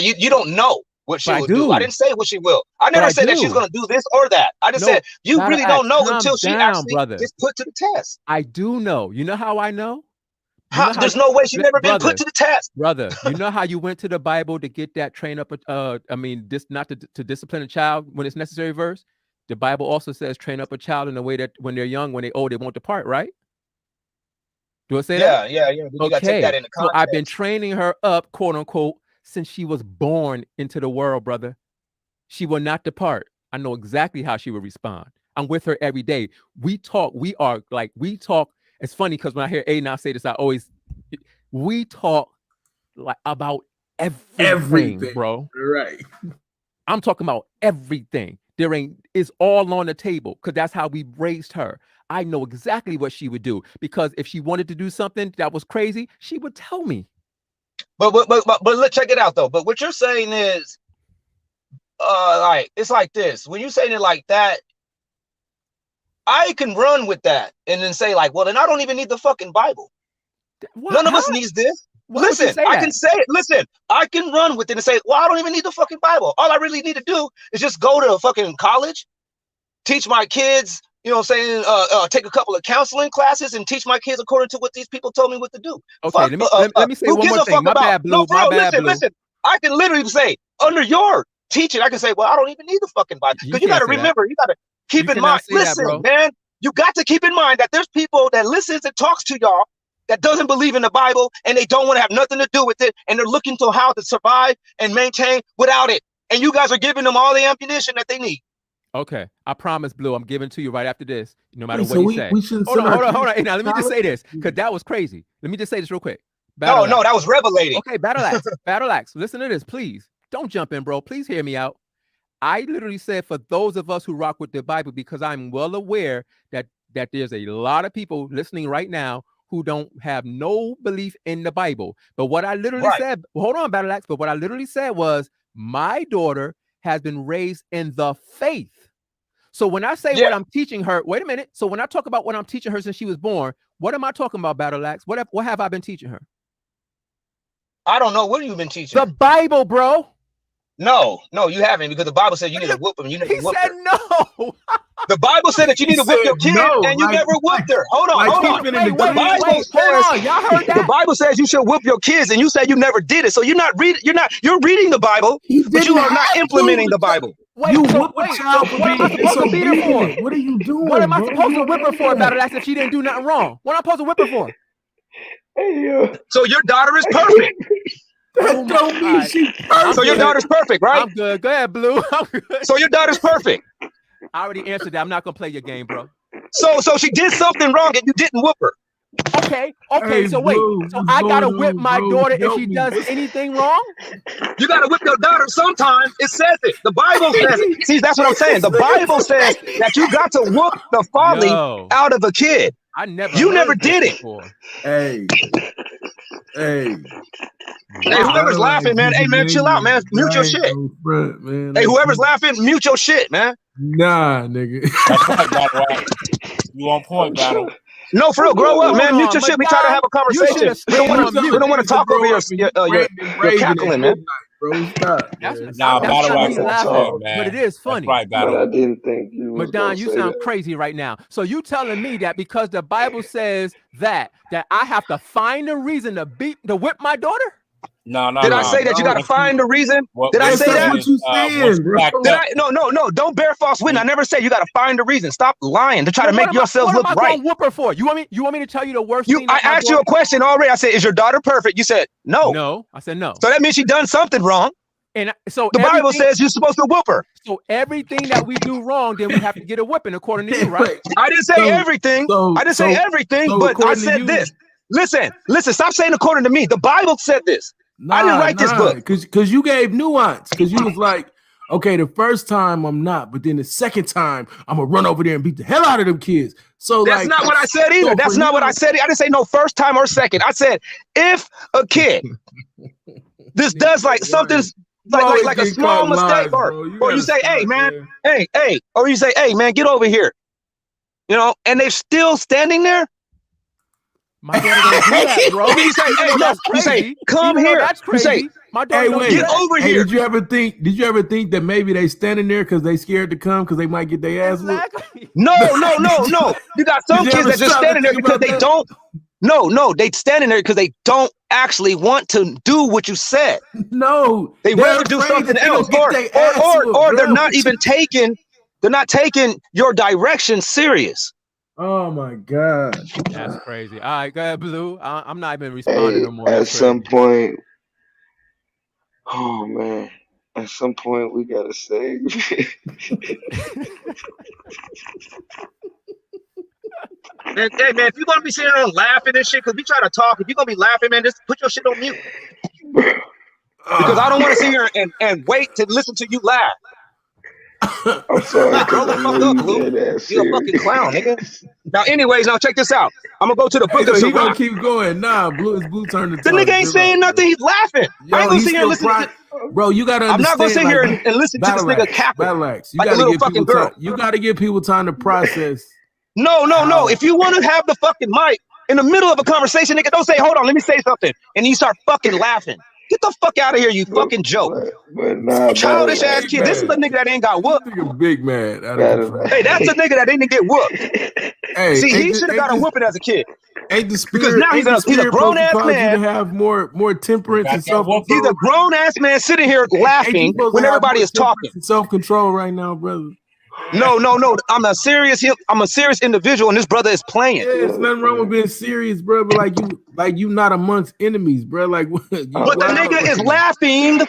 S9: you don't know what she will do. I didn't say what she will. I never said that she's going to do this or that. I just said you really don't know until she actually gets put to the test.
S17: I do know. You know how I know?
S9: There's no way she's never been put to the test.
S17: Brother, you know how you went to the Bible to get that train up, not to discipline a child when it's necessary verse? The Bible also says train up a child in a way that when they're young, when they're old, they won't depart, right? Do I say that?
S9: Yeah. You gotta take that into context.
S17: So I've been training her up, quote unquote, since she was born into the world, brother. She will not depart. I know exactly how she will respond. I'm with her every day. We talk. It's funny because when I hear A now say this, we talk like about everything, bro.
S18: Right.
S17: I'm talking about everything. It's all on the table because that's how we raised her. I know exactly what she would do because if she wanted to do something that was crazy, she would tell me.
S9: But let's check it out though. But what you're saying is, it's like this. When you're saying it like that, I can run with that and then say like, well, then I don't even need the fucking Bible. None of us needs this. Listen, I can say it. Listen, I can run with it and say, well, I don't even need the fucking Bible. All I really need to do is just go to fucking college, teach my kids, you know what I'm saying, take a couple of counseling classes and teach my kids according to what these people told me what to do.
S17: Okay, let me say one more thing. My bad, Blue.
S9: Listen, I can literally say, under your teaching, I can say, well, I don't even need the fucking Bible. Because you got to remember, you got to keep in mind, listen, man, you got to keep in mind that there's people that listens and talks to y'all that doesn't believe in the Bible and they don't want to have nothing to do with it. And they're looking to how to survive and maintain without it. And you guys are giving them all the ammunition that they need.
S17: Okay, I promise, Blue, I'm giving to you right after this, no matter what you say. Hold on. Hey, now, let me just say this, because that was crazy. Let me just say this real quick.
S9: No, that was revelating.
S17: Okay, Battle Axe, listen to this, please. Don't jump in, bro. Please hear me out. I literally said for those of us who rock with the Bible, because I'm well aware that there's a lot of people listening right now who don't have no belief in the Bible. But what I literally said, hold on, Battle Axe, but what I literally said was my daughter has been raised in the faith. So when I say what I'm teaching her, wait a minute. So when I talk about what I'm teaching her since she was born, what am I talking about, Battle Axe? What have I been teaching her?
S9: I don't know. What have you been teaching?
S17: The Bible, bro.
S9: No, you haven't, because the Bible said you need to whoop them. You never whooped her.
S17: No.
S9: The Bible said that you need to whip your kid, and you never whooped her. Hold on. The Bible says you should whip your kids, and you said you never did it. So you're not reading. You're reading the Bible, but you are not implementing the Bible.
S18: You whip a child for being disobedient. What are you doing?
S17: What am I supposed to whip her for, Battle Axe, if she didn't do nothing wrong? What am I supposed to whip her for?
S9: So your daughter is perfect.
S18: That don't mean she's perfect.
S9: So your daughter's perfect, right?
S17: I'm good. Go ahead, Blue.
S9: So your daughter's perfect.
S17: I already answered that. I'm not gonna play your game, bro.
S9: So she did something wrong and you didn't whoop her.
S17: Okay. So wait. So I gotta whip my daughter if she does anything wrong?
S9: You gotta whip your daughter sometime. It says it. The Bible says it. See, that's what I'm saying. The Bible says that you got to whoop the folly out of a kid. You never did it.
S18: Hey,
S9: whoever's laughing, man. Hey, man, chill out, man. Mute your shit. Hey, whoever's laughing, mute your shit, man.
S18: Nah, nigga.
S5: You on point, Battle.
S9: No, for real, grow up, man. Mute your shit. We try to have a conversation. We don't want to talk over your cackling, man.
S17: Battle, man. But it is funny.
S5: That's right, Battle.
S22: I didn't think you was
S17: Madon, you sound crazy right now. So you telling me that because the Bible says that I have to find a reason to whip my daughter?
S5: No.
S9: Did I say that you got to find a reason? Did I say that?
S18: What you saying,
S9: No. Don't bear false witness. I never said you got to find a reason. Stop lying to try to make yourself look right.
S17: What am I going to whoop her for? You want me to tell you the worst thing?
S9: I asked you a question already. I said, "Is your daughter perfect?" You said no.
S17: No, I said no.
S9: So that means she done something wrong.
S17: And so
S9: the Bible says you're supposed to whoop her.
S17: So everything that we do wrong, then we have to get a whipping, according to you, right?
S9: I didn't say everything. I didn't say everything, but I said this. Listen. Stop saying according to me. The Bible said this. I didn't write this book
S18: because you gave nuance. Because you was like, Okay, the first time I'm not, but then the second time I'm gonna run over there and beat the hell out of them kids. So
S9: that's
S18: like,
S9: not what I said either. That's not what I said. I didn't say no first time or second. I said if a kid this does like something like a small mistake, or you say, hey man, hey, or you say, hey man, get over here, you know, and they're still standing there.
S17: My daughter don't do that, bro.
S9: You say, hey, no, you say, come here.
S17: That's crazy.
S9: You say,
S17: my daughter don't
S9: get over here.
S18: Did you ever think that maybe they standing there because they scared to come because they might get their ass whooped?
S9: No. You got some kids that just standing there because they don't. No, they standing there because they don't actually want to do what you said.
S18: No,
S9: they rather do something else, or they're not even taking. They're not taking your direction serious.
S18: Oh my God,
S17: that's crazy. All right, go ahead, Blue. I'm not even responding no more.
S7: At some point, oh man, at some point we gotta save.
S9: Man, hey man, if you're gonna be sitting there laughing and shit, because we try to talk, if you're gonna be laughing, man, just put your shit on mute. Because I don't want to sit here and wait to listen to you laugh.
S7: I'm sorry,
S9: grow the fuck up, Blue. You a fucking clown, nigga. Now, anyways, now check this out. I'm gonna go to the book of
S18: He gonna
S9: Sirach.
S18: keep going. Nah, Blue turn to
S9: the nigga ain't saying nothing. He's laughing. I ain't gonna sit here and listen.
S18: Bro, you gotta.
S9: I'm not gonna sit here and listen to this nigga cackle like a little fucking girl.
S18: You gotta give people time to process.
S9: No. If you want to have the fucking mic in the middle of a conversation, nigga, don't say, hold on, let me say something. And you start fucking laughing. Get the fuck out of here, you fucking joke. Childish ass kid. This is the nigga that ain't got whooped.
S18: Big man.
S9: Hey, that's a nigga that didn't get whooped.
S18: Hey,
S9: see, he should have got a whooping as a kid.
S18: Ain't the spirit,
S9: because now he's a grown ass man.
S18: You to have more temperance and self-control.
S9: He's a grown ass man sitting here laughing when everybody is talking.
S18: Self-control right now, brother.
S9: No. I'm a serious individual, and this brother is playing.
S18: Yeah, there's nothing wrong with being serious, bro. But like you not amongst enemies, bro. Like,
S9: but the nigga is laughing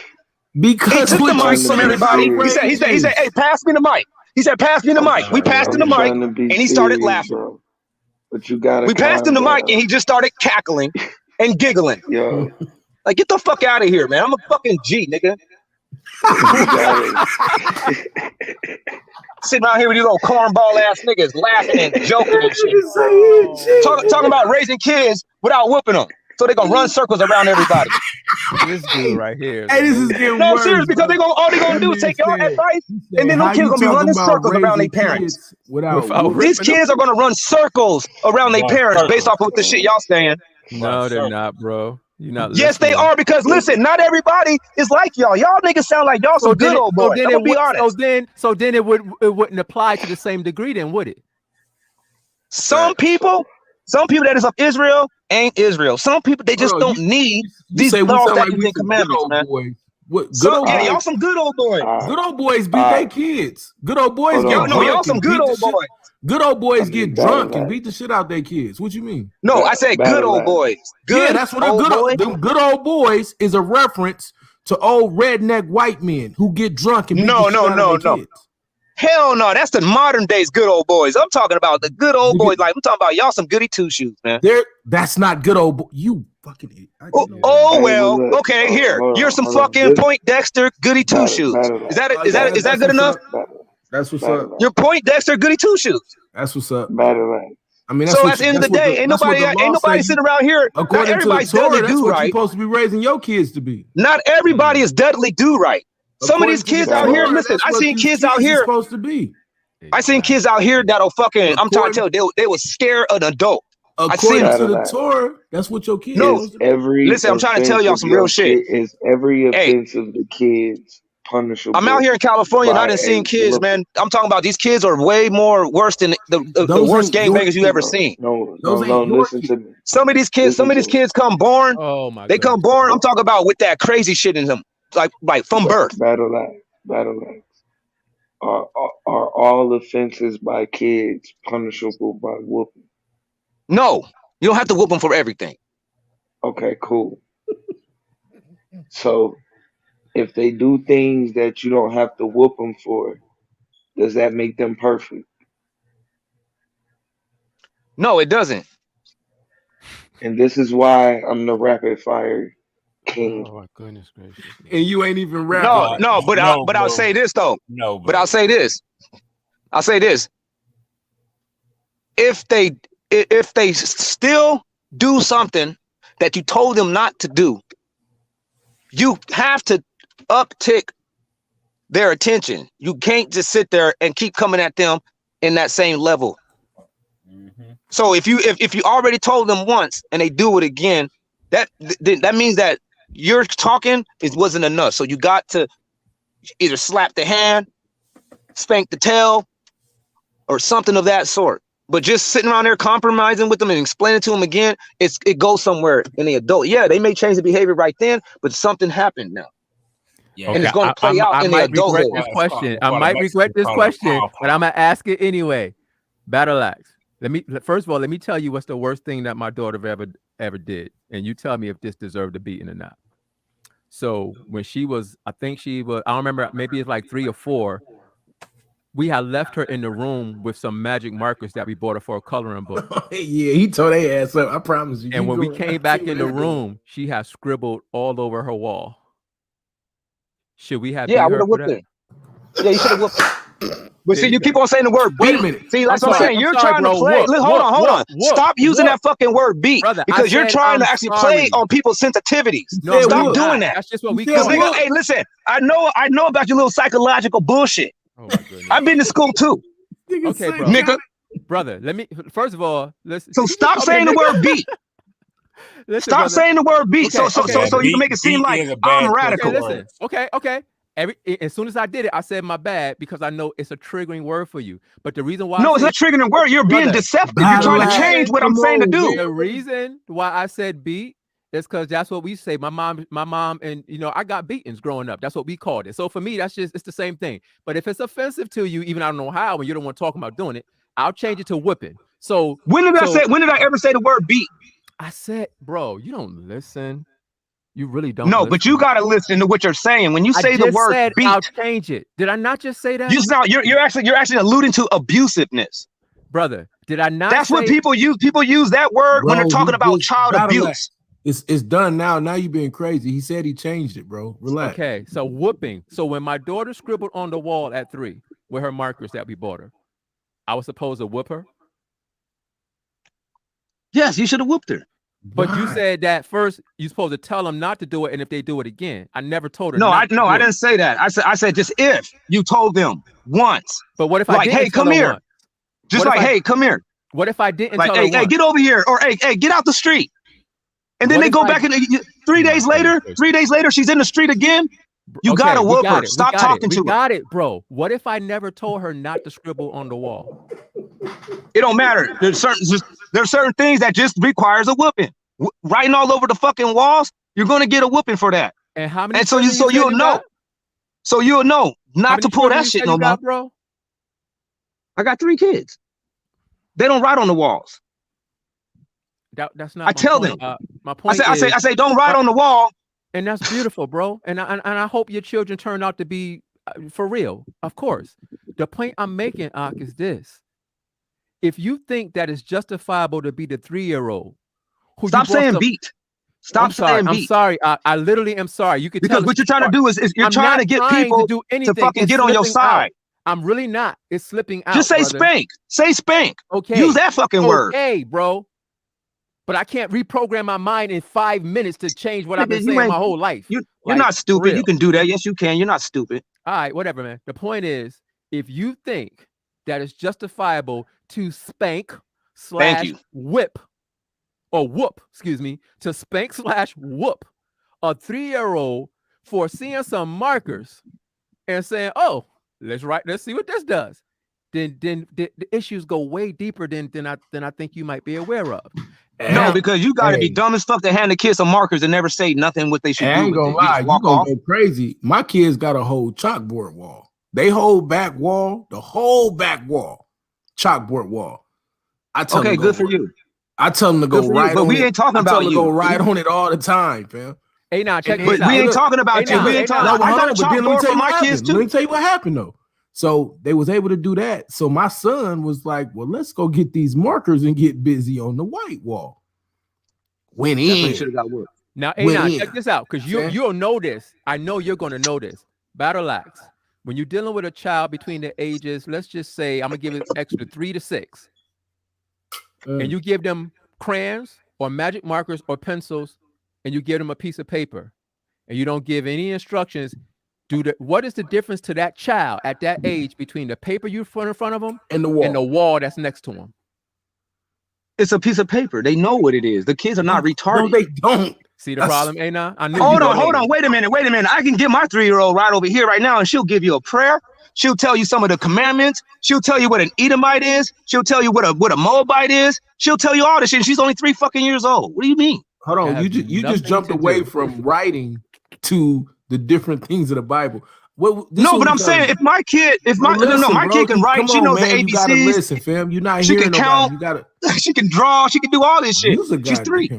S18: because
S9: he took the mic from everybody. He said, "Hey, pass me the mic." He said, "Pass me the mic." We passed him the mic, and he started laughing.
S7: Bro. But you gotta.
S9: We passed him the mic, and he just started cackling and giggling.
S7: Yo,
S9: like get the fuck out of here, man! I'm a fucking G, nigga. Sitting out here with these little cornball ass niggas laughing and joking and shit. Talking about raising kids without whooping them. So they're gonna run circles around everybody.
S17: This dude right here.
S18: Hey, this is getting
S9: no,
S18: worse,
S9: serious, because all they gonna do is take your advice, and then those kids gonna be running circles around their parents. These kids are gonna run circles around their parents based off of what the shit y'all saying.
S17: No, they're not, bro. You're not.
S9: Yes, they are, because listen, not everybody is like y'all. Y'all niggas sound like y'all some good old boys. I'm gonna be honest.
S17: So then it wouldn't apply to the same degree, then would it?
S9: Some people that is of Israel ain't Israel. Some people they just don't need these laws, statutes, and commandments, man. Y'all some good old boys.
S18: Good old boys beat their kids. Good old boys get drunk.
S9: Y'all some good old boys.
S18: Good old boys get drunk and beat the shit out their kids. What you mean?
S9: No, I said good old boys.
S18: Yeah, that's what good old boys is a reference to old redneck white men who get drunk and beat the shit out of their kids.
S9: Hell no, that's the modern days good old boys. I'm talking about the good old boys. Like I'm talking about y'all some goody two shoes, man.
S18: That's not good old boy. You fucking idiot.
S9: Well, okay, here. You're some fucking Poindexter goody two shoes. Is that good enough?
S18: That's what's up.
S9: You're Poindexter goody two shoes.
S18: That's what's up.
S7: I
S18: mean,
S9: so at the end of the day, ain't nobody sitting around here.
S18: According to the Torah, that's what you're supposed to be raising your kids to be.
S9: Not everybody is Dudley Do Right. Some of these kids out here, listen, I seen kids out here
S18: supposed to be.
S9: I seen kids out here that'll fucking, I'm trying to tell you, they will scare an adult.
S18: According to the Torah, that's what your kids.
S9: No, listen, I'm trying to tell y'all some real shit.
S7: Is every offense of the kids punishable?
S9: I'm out here in California and I done seen kids, man. I'm talking about these kids are way more worse than the worst gangbangers you ever seen.
S7: No, listen to me.
S9: Some of these kids come born.
S17: Oh my!
S9: They come born. I'm talking about with that crazy shit in them. Like from birth.
S7: Battle axe. Are all offenses by kids punishable by whooping?
S9: No, you don't have to whoop them for everything.
S7: Okay, cool. So if they do things that you don't have to whoop them for, does that make them perfect?
S9: No, it doesn't.
S7: And this is why I'm the rapid fire
S17: Oh my goodness gracious!
S18: And you ain't even rapping.
S9: No, but I'll say this though.
S5: No,
S9: but I'll say this. If they still do something that you told them not to do, you have to uptick their attention. You can't just sit there and keep coming at them in that same level. So if you already told them once and they do it again, that means that your talking wasn't enough. So you got to either slap the hand, spank the tail, or something of that sort. But just sitting around there compromising with them and explaining to them again, it goes somewhere in the adult. Yeah, they may change the behavior right then, but something happened now.
S17: Yeah.
S9: And it's going to play out in the adulthood.
S17: I might regret this question, but I'm gonna ask it anyway. Battle Axe. First of all, let me tell you what's the worst thing that my daughter ever did, and you tell me if this deserved a beating or not. So when she was, I don't remember, maybe it's like 3 or 4. We had left her in the room with some magic markers that we bought her for a coloring book.
S18: Yeah, he tore their ass up. I promise you.
S17: And when we came back in the room, she had scribbled all over her wall. Should we have?
S9: Yeah, I would have whooped her. Yeah, you should have whooped her. But see, you keep on saying the word beat.
S18: Wait a minute.
S9: See, that's what I'm saying. You're trying to play. Look, hold on. Stop using that fucking word beat.
S17: Brother,
S9: because you're trying to actually play on people's sensitivities.
S17: No,
S9: stop doing that.
S17: That's just what we
S9: Because nigga, hey, listen, I know about your little psychological bullshit.
S17: Oh my goodness.
S9: I've been to school too.
S17: Okay, bro.
S9: Nigga.
S17: Brother, let me first of all, listen.
S9: So stop saying the word beat. Stop saying the word beat. So you can make it seem like I'm radical.
S17: Okay, listen. Okay. As soon as I did it, I said my bad because I know it's a triggering word for you. But the reason why
S9: it's not triggering word. You're being deceptive. You're trying to change what I'm saying to do.
S17: The reason why I said beat is because that's what we say. My mom, and I got beatings growing up. That's what we called it. So for me, it's the same thing. But if it's offensive to you, even I don't know how, and you don't want to talk about doing it, I'll change it to whipping. So
S9: when did I ever say the word beat?
S17: I said, bro, you don't listen. You really don't.
S9: No, but you gotta listen to what you're saying. When you say the word beat,
S17: I'll change it. Did I not just say that?
S9: You're actually alluding to abusiveness.
S17: Brother, did I not?
S9: That's what people use. People use that word when they're talking about child abuse.
S18: It's done now. Now you being crazy. He said he changed it, bro. Relax.
S17: Okay, so whooping. So when my daughter scribbled on the wall at 3 with her markers that we bought her, I was supposed to whoop her?
S9: Yes, you should have whooped her.
S17: But you said that first you're supposed to tell them not to do it, and if they do it again. I never told her.
S9: I didn't say that. I said just if you told them once.
S17: But what if I didn't?
S9: Hey, come here. Just like, hey, come here.
S17: What if I didn't?
S9: Like, hey, get over here, or hey, get out the street. And then they go back and 3 days later, she's in the street again. You gotta whoop her. Stop talking to her.
S17: Got it, bro. What if I never told her not to scribble on the wall?
S9: It don't matter. There's certain things that just requires a whooping. Writing all over the fucking walls, you're gonna get a whooping for that.
S17: And how many?
S9: And so you'll know. So you'll know not to pull that shit no more,
S17: bro.
S9: I got 3 kids. They don't write on the walls.
S17: That's not.
S9: I tell them.
S17: My point.
S9: I say, don't write on the wall.
S17: And that's beautiful, bro. And I hope your children turn out to be for real. Of course. The point I'm making, Ak, is this: if you think that it's justifiable to be the 3-year-old,
S9: stop saying beat. Stop saying beat.
S17: I'm sorry. I literally am sorry. You could
S9: because what you're trying to do is you're trying to get people to do anything to fucking get on your side.
S17: I'm really not. It's slipping out.
S9: Just say
S17: brother.
S9: spank. Say spank.
S17: Okay.
S9: Use that fucking word.
S17: Okay, bro. But I can't reprogram my mind in 5 minutes to change what I've been saying my whole life.
S9: You're not stupid. You can do that. Yes, you can. You're not stupid.
S17: All right, whatever, man. The point is, if you think that it's justifiable to spank / whip or whoop, to spank / whoop a 3-year-old for seeing some markers and saying, "Oh, let's see what this does," then the issues go way deeper than I think you might be aware of.
S9: No, because you got to be dumb as fuck to hand the kids some markers and never say nothing what they should do.
S18: I ain't gonna lie, you gonna go crazy. My kids got a whole chalkboard wall. They whole back wall, the whole back wall, chalkboard wall. I tell them
S9: good for you.
S18: I tell them to go right on it.
S9: But we ain't talking about you.
S18: Go right on it all the time, fam.
S17: Hey, now check
S9: this out. We ain't talking about you. We ain't talking. I got a chalkboard for my kids too.
S18: Let me tell you what happened though. So they was able to do that. So my son was like, well, let's go get these markers and get busy on the white wall. Went in.
S17: Now,
S18: went
S17: check
S18: in.
S17: this out, because you'll know this. I know you're going to know this. Battle axe. When you're dealing with a child between the ages, let's just say I'm gonna give it extra 3 to 6, and you give them crayons or magic markers or pencils, and you give them a piece of paper, and you don't give any instructions. What is the difference to that child at that age between the paper you put in front of them
S16: and the
S17: wall that's next to them?
S16: It's a piece of paper. They know what it is. The kids are not retarded.
S18: No, they don't.
S17: See the problem, Anon? I knew.
S16: Hold on. Wait a minute. I can get my 3-year-old right over here right now, and she'll give you a prayer. She'll tell you some of the commandments. She'll tell you what an Edomite is. She'll tell you what a Moabite is. She'll tell you all this shit. And she's only 3 fucking years old. What do you mean?
S18: Hold on. You just jumped away from writing to the different things of the Bible.
S16: No, but I'm saying if my kid kid can write. She knows the ABCs.
S18: You gotta listen, fam. You're not
S16: she
S18: hearing
S16: can count.
S18: You gotta.
S16: She can draw. She can do all this shit. She's 3.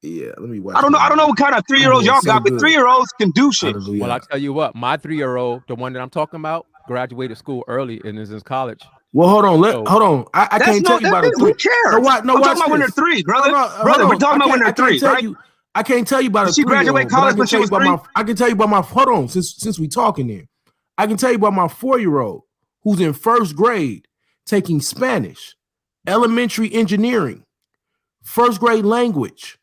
S18: Yeah, let me watch.
S16: I don't know what kind of 3-year-olds y'all got, but 3-year-olds can do shit.
S17: Well, I tell you what, my 3-year-old, the one that I'm talking about, graduated school early and is in college.
S18: Well, hold on. Hold on. I can't tell you about a 3.
S16: Who cares?
S18: No,
S16: I'm talking about when they're 3, brother. Brother, we're talking about when they're 3, right?
S18: I can't tell you about a 3-year-old.
S16: She graduated college when she was 3.
S18: I can tell you about my. Hold on, since we talking there, I can tell you about my 4-year-old who's in 1st grade taking Spanish, elementary engineering, 1st grade language,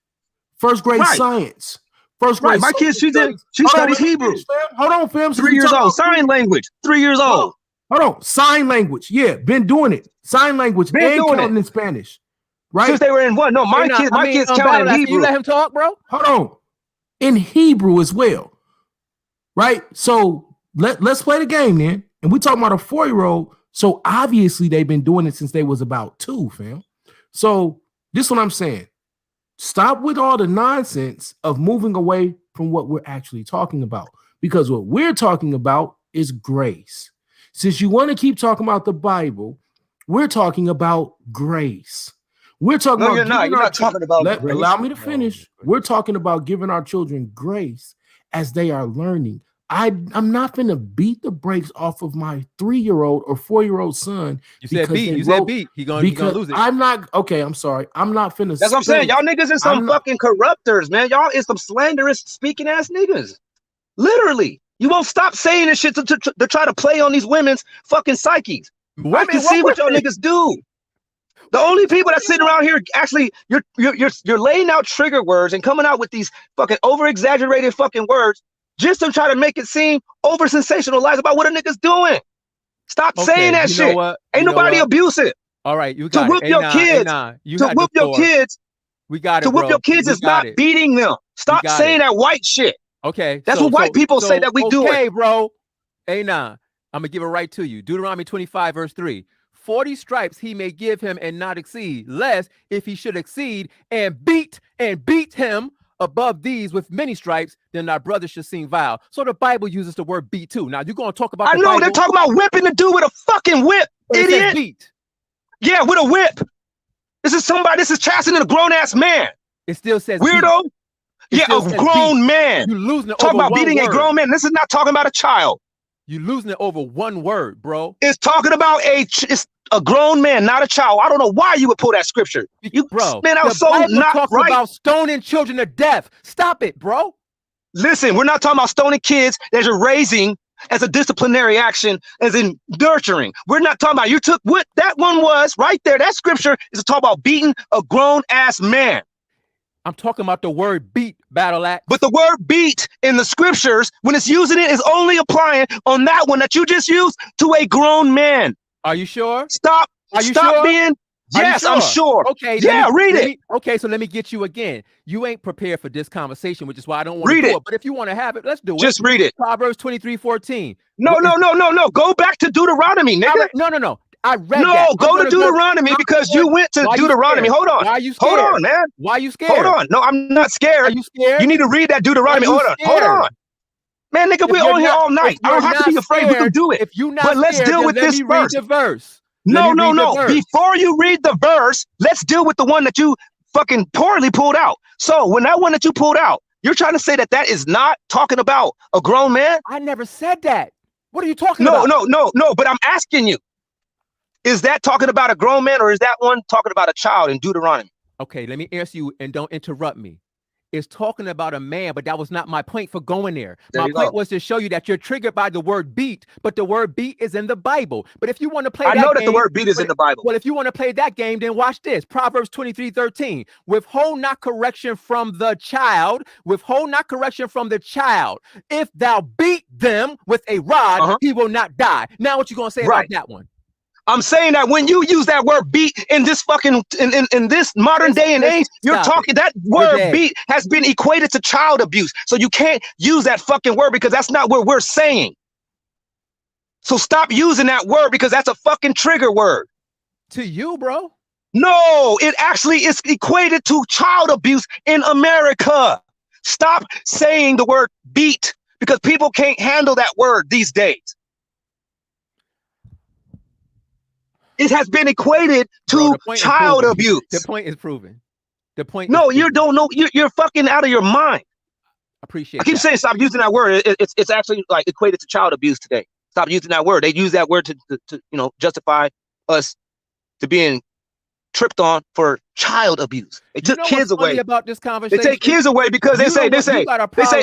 S18: 1st grade science, 1st grade.
S16: My kid, she studies Hebrew.
S18: Hold on, fam.
S16: 3 years old. Sign language. 3 years old.
S18: Hold on. Sign language. Yeah, been doing it. Sign language and counting in Spanish. Right?
S16: Since they were in what? No, my kids count in Hebrew.
S17: You let him talk, bro?
S18: Hold on. In Hebrew as well. Right? So let's play the game then. And we talking about a 4-year-old. So obviously they've been doing it since they was about 2, fam. So this is what I'm saying. Stop with all the nonsense of moving away from what we're actually talking about. Because what we're talking about is grace. Since you want to keep talking about the Bible, we're talking about grace. We're talking about.
S16: You're not talking about grace.
S18: Allow me to finish. We're talking about giving our children grace as they are learning. I'm not going to beat the brakes off of my 3-year-old or 4-year-old son.
S17: You said beat. You said beat. He gonna lose it.
S18: I'm not. Okay, I'm sorry. I'm not finna.
S16: That's what I'm saying. Y'all niggas is some fucking corruptors, man. Y'all is some slanderous speaking ass niggas. Literally. You won't stop saying this shit to try to play on these women's fucking psyches. I can see what y'all niggas do. The only people that sitting around here actually, you're laying out trigger words and coming out with these fucking over-exaggerated fucking words just to try to make it seem over-sensationalized about what a nigga's doing. Stop saying that shit. Ain't nobody abusive.
S17: All right, you got
S16: to whoop your kids. To whoop your kids.
S17: We got it.
S16: To whoop your kids is not beating them. Stop saying that white shit.
S17: Okay,
S16: that's what white people say that we do.
S17: Okay, bro. I'm gonna give it right to you. Deuteronomy 25, verse 3. 40 stripes he may give him and not exceed, lest if he should exceed and beat him above these with many stripes, then our brother should seem vile. So the Bible uses the word beat too. Now you're gonna talk about.
S16: I know they're talking about whipping the dude with a fucking whip, idiot.
S17: Beat.
S16: Yeah, with a whip. This is chastening a grown ass man.
S17: It still says
S16: weirdo. Yeah, a grown man.
S17: You losing it.
S16: Talk
S17: over
S16: about
S17: one
S16: beating
S17: word.
S16: a grown man. This is not talking about a child.
S17: You losing it over one word, bro.
S16: It's talking about it's a grown man, not a child. I don't know why you would pull that scripture.
S17: Bro,
S16: man, I was so
S17: Bible
S16: not
S17: talks
S16: right.
S17: about stoning children to death. Stop it, bro.
S16: Listen, we're not talking about stoning kids that you're raising as a disciplinary action, as in nurturing. We're not talking about, you took what that one was right there. That scripture is to talk about beating a grown ass man.
S17: I'm talking about the word beat, battle axe.
S16: But the word beat in the scriptures, when it's using it, is only applying on that one that you just used to a grown man.
S17: Are you sure?
S16: Stop.
S17: Are you
S16: Stop
S17: sure?
S16: being. Yes,
S17: sure?
S16: I'm sure.
S17: Okay.
S16: Yeah, read it.
S17: Okay, so let me get you again. You ain't prepared for this conversation, which is why I don't want to do it. But if you want to have it, let's do it.
S16: Just read it.
S17: Proverbs 23:14.
S16: No. Go back to Deuteronomy, nigga.
S17: No. I read
S16: no,
S17: that.
S16: go to Deuteronomy because you went to Deuteronomy. Hold on.
S17: Why are you scared?
S16: Hold on, man.
S17: Why are you scared?
S16: Hold on. No, I'm not scared.
S17: Are you scared?
S16: You need to read that Deuteronomy. Hold on. Man, nigga, we're on here all night. I don't have to be afraid. We can do it.
S17: If you're not
S16: but let's
S17: scared,
S16: deal with this
S17: verse.
S16: No. Before you read the verse, let's deal with the one that you fucking poorly pulled out. So when that one that you pulled out, you're trying to say that is not talking about a grown man?
S17: I never said that. What are you talking about?
S16: No. But I'm asking you, is that talking about a grown man or is that one talking about a child in Deuteronomy?
S17: Okay, let me answer you and don't interrupt me. is talking about a man, but that was not my point for going there.
S9: There
S17: My
S9: you
S17: point
S9: go.
S17: was to show you that you're triggered by the word beat, but the word beat is in the Bible. But if you want to play
S9: I
S17: that
S9: know that
S17: game,
S9: the word beat is in the Bible.
S17: well, if you want to play that game, then watch this. Proverbs 23:13. Withhold not correction from the child. Withhold not correction from the child. If thou beat them with a rod, he will not die. Now, what you gonna say about that one?
S9: I'm saying that when you use that word beat in this fucking in this modern day and age, you're talking that word beat has been equated to child abuse. So you can't use that fucking word because that's not what we're saying. So stop using that word because that's a fucking trigger word.
S17: To you, bro?
S9: No, it actually is equated to child abuse in America. Stop saying the word beat because people can't handle that word these days. It has been equated to child abuse.
S17: The point is proven. The point.
S9: No, you don't know. You're fucking out of your mind.
S17: Appreciate.
S9: I keep saying stop using that word. It's actually like equated to child abuse today. Stop using that word. They use that word to justify us to being tripped on for child abuse. They took kids away.
S17: About this conversation,
S9: they take kids away because they say,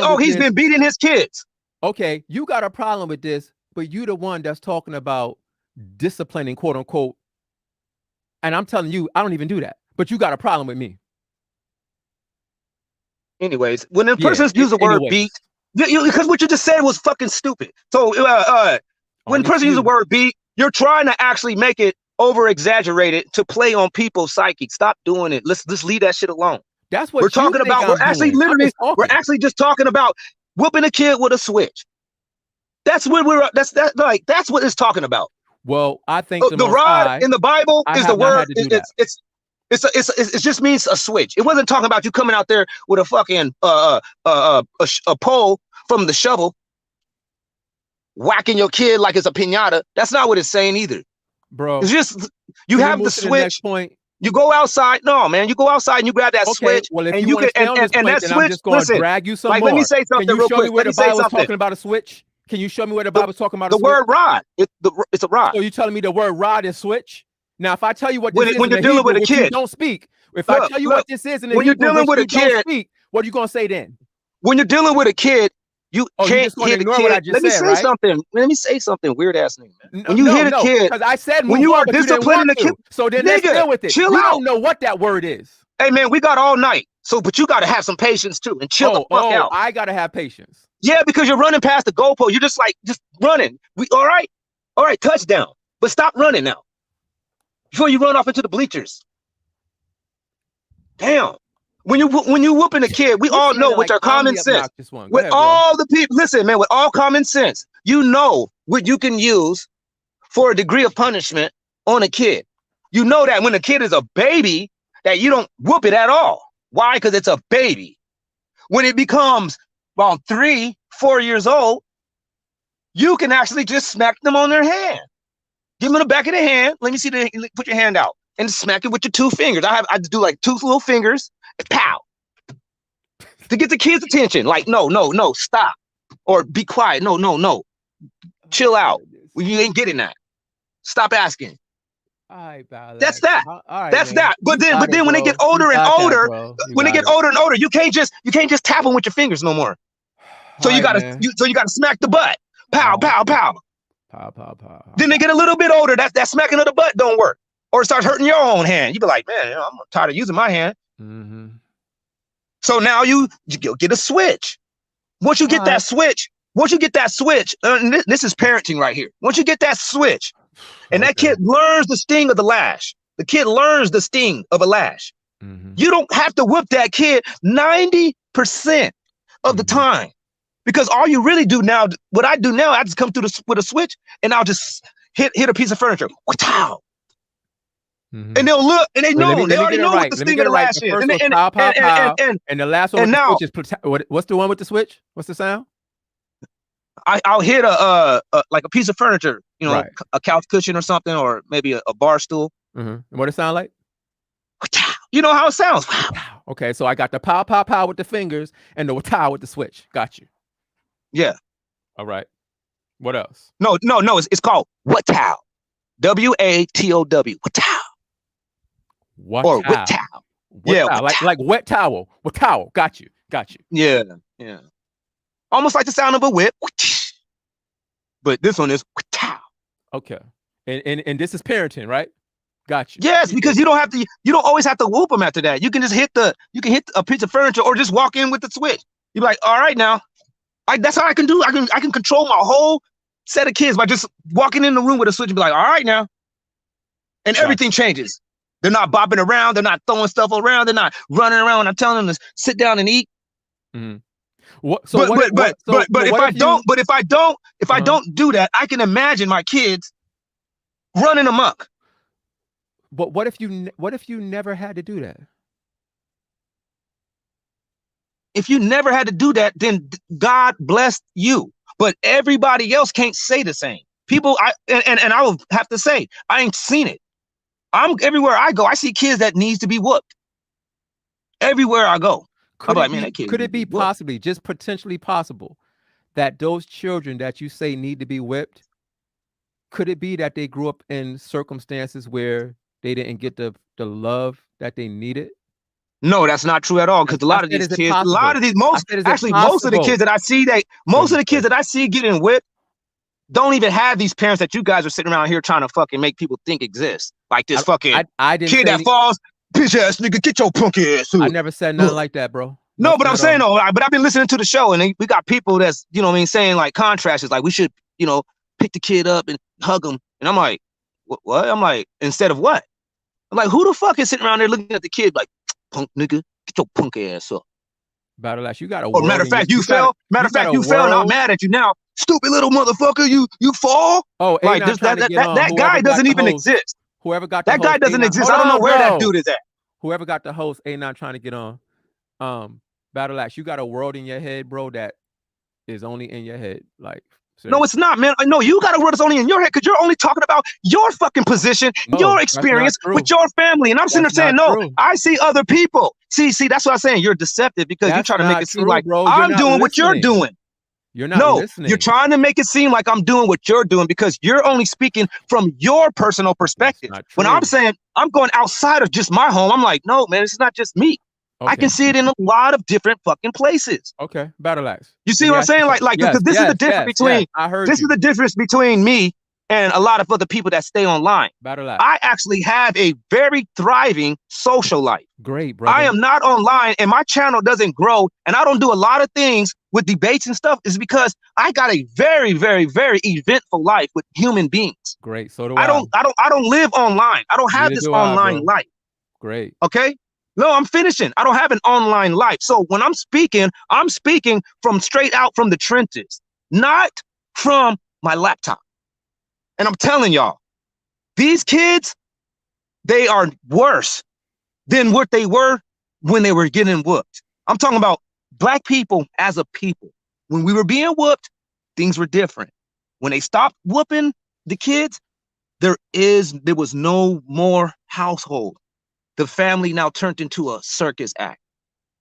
S9: oh, he's been beating his kids.
S17: Okay, you got a problem with this, but you the one that's talking about disciplining, quote unquote. And I'm telling you, I don't even do that. But you got a problem with me.
S9: Anyways, when a person's use the word beat, because what you just said was fucking stupid. So when a person uses the word beat, you're trying to actually make it over exaggerated to play on people's psyche. Stop doing it. Let's just leave that shit alone.
S17: That's what
S9: we're talking about. We're actually just talking about whooping a kid with a switch. That's what that's what it's talking about.
S17: Well, I think
S9: the rod in the Bible is the word. It just means a switch. It wasn't talking about you coming out there with a fucking a pole from the shovel, whacking your kid like it's a piñata. That's not what it's saying either,
S17: bro.
S9: It's just you have the switch. You go outside. No, man, you go outside and you grab that switch.
S17: Well, if
S9: and
S17: you
S9: can
S17: and that switch. I'm just going to drag you some more.
S9: Let me say something
S17: real quick. Can you show me where the Bible's
S9: something.
S17: Talking about a switch? Can you show me where the Bible's talking about a switch?
S9: The word rod. It's a rod.
S17: So you telling me the word rod is switch? Now, if I tell you what this is
S9: when you're dealing with a kid,
S17: don't speak. If I tell you what this is in the
S9: when you're dealing with a kid,
S17: what are you gonna say then?
S9: When you're dealing with a kid, you can't
S17: hit the kid.
S9: Let me say something. Let me say something. Weird ass nigga, man. When you hit a kid,
S17: because I said
S9: when you are disciplining a kid,
S17: so then let's deal with it.
S9: Chill
S17: out.
S9: out.
S17: Don't know what that word is.
S9: Hey man, we got all night. So, but you got to have some patience too and chill the fuck out.
S17: I gotta have patience.
S9: Yeah, because you're running past the goalpost. You're just running. All right, touchdown. But stop running now before you run off into the bleachers. Damn. When you whooping a kid, we all know with our common sense. With all the people, listen, man, with all common sense, you know what you can use for a degree of punishment on a kid. You know that when a kid is a baby, that you don't whoop it at all. Why? Because it's a baby. When it becomes about 3-4 years old, you can actually just smack them on their hand. Give them the back of the hand. Let me see put your hand out and smack it with your 2 fingers. I do like 2 little fingers and pow to get the kid's attention. Like, no, stop. Or be quiet. No. Chill out. You ain't getting that. Stop asking.
S17: All right,
S9: that's that. That's that. But then when they get older and older, you can't just tap them with your fingers no more. So you gotta smack the butt. Pow, pow, pow.
S17: Pow, pow, pow.
S9: Then they get a little bit older. That smacking of the butt don't work. Or it starts hurting your own hand. You be like, man, I'm tired of using my hand.
S17: Mm-hmm.
S9: So now you go get a switch. Once you get that switch, and this is parenting right here. Once you get that switch, and that kid learns the sting of the lash. The kid learns the sting of a lash. Mm-hmm. You don't have to whip that kid 90% of the time. Because all you really do now, what I do now, I just come through with a switch and I'll just hit a piece of furniture. Wow. Mm-hmm. And they'll look and they know. They already know what the sting of the lash is.
S17: And the last one with the switch is, what's the one with the switch? What's the sound?
S9: I'll hit like a piece of furniture, a couch cushion or something, or maybe a bar stool.
S17: Mm-hmm. And what it sound like?
S9: You know how it sounds.
S17: Okay, so I got the pow, pow, pow with the fingers and the pow with the switch. Got you.
S9: Yeah.
S17: All right. What else?
S9: No. It's called Watow. W-A-T-O-W. Watow.
S17: What?
S9: Or Watow. Yeah.
S17: Like wet towel. Watow. Got you. Got you.
S9: Yeah, yeah. Almost like the sound of a whip. But this one is
S17: okay. And this is parenting, right? Got you.
S9: Yes, because you don't always have to whoop them after that. You can just hit a piece of furniture or just walk in with the switch. You're like, all right now. That's how I can do. I can control my whole set of kids by just walking in the room with a switch and be like, all right now. And everything changes. They're not bopping around, they're not throwing stuff around, they're not running around when I'm telling them to sit down and eat.
S17: Mm-hmm.
S9: If I don't do that, I can imagine my kids running amok.
S17: But what if you never had to do that?
S9: If you never had to do that, then God blessed you. But everybody else can't say the same. People, I will have to say, I ain't seen it. Everywhere I go, I see kids that needs to be whooped. Everywhere I go.
S17: Could it be possibly, just potentially possible, that those children that you say need to be whipped, could it be that they grew up in circumstances where they didn't get the love that they needed?
S9: No, that's not true at all. Because most of the kids that I see getting whipped don't even have these parents that you guys are sitting around here trying to fucking make people think exist. Like this kid that falls, bitch ass nigga, get your punk ass.
S17: I never said nothing like that, bro.
S9: No, but I'm saying though, but I've been listening to the show and we got people that's, you know what I mean, saying like contrasts, like we should, you know, pick the kid up and hug him. And I'm like, what? I'm like, instead of what? I'm like, who the fuck is sitting around there looking at the kid like, punk nigga, get your punk ass up.
S17: Battle Ash, you got a
S9: Or matter of fact, you fell. Matter of fact, you fell. And I'm mad at you now. Stupid little motherfucker, you fall.
S17: Oh,
S9: like that guy doesn't even exist.
S17: Whoever got
S9: that guy doesn't exist. I don't know where that dude is at.
S17: Whoever got the host, A9 trying to get on. Battle Ash, you got a world in your head, bro, that is only in your head. Like, seriously.
S9: No, it's not, man. I know you got a world that's only in your head because you're only talking about your fucking position, your experience with your family. And I'm sitting there saying, no, I see other people. See, that's what I'm saying. You're deceptive because you're trying to make it seem like I'm doing what you're doing.
S17: You're not listening.
S9: You're trying to make it seem like I'm doing what you're doing because you're only speaking from your personal perspective. When I'm saying I'm going outside of just my home, I'm like, no, man, this is not just me. Okay. I can see it in a lot of different fucking places.
S17: Okay, Battle Axe.
S9: You see what I'm saying? Like,
S17: yes,
S9: because this is the difference between.
S17: I heard
S9: this is the difference between me and a lot of other people that stay online.
S17: Battle Axe.
S9: I actually have a very thriving social life.
S17: Great, brother.
S9: I am not online, and my channel doesn't grow, and I don't do a lot of things with debates and stuff. Is because I got a very, very, very eventful life with human beings.
S17: Great. So do
S9: I don't live online. I don't have this online life.
S17: Great.
S9: Okay. No, I'm finishing. I don't have an online life. So when I'm speaking from straight out from the trenches, not from my laptop. And I'm telling y'all, these kids, they are worse than what they were when they were getting whooped. I'm talking about black people as a people. When we were being whooped, things were different. When they stopped whooping the kids, there was no more household. The family now turned into a circus act.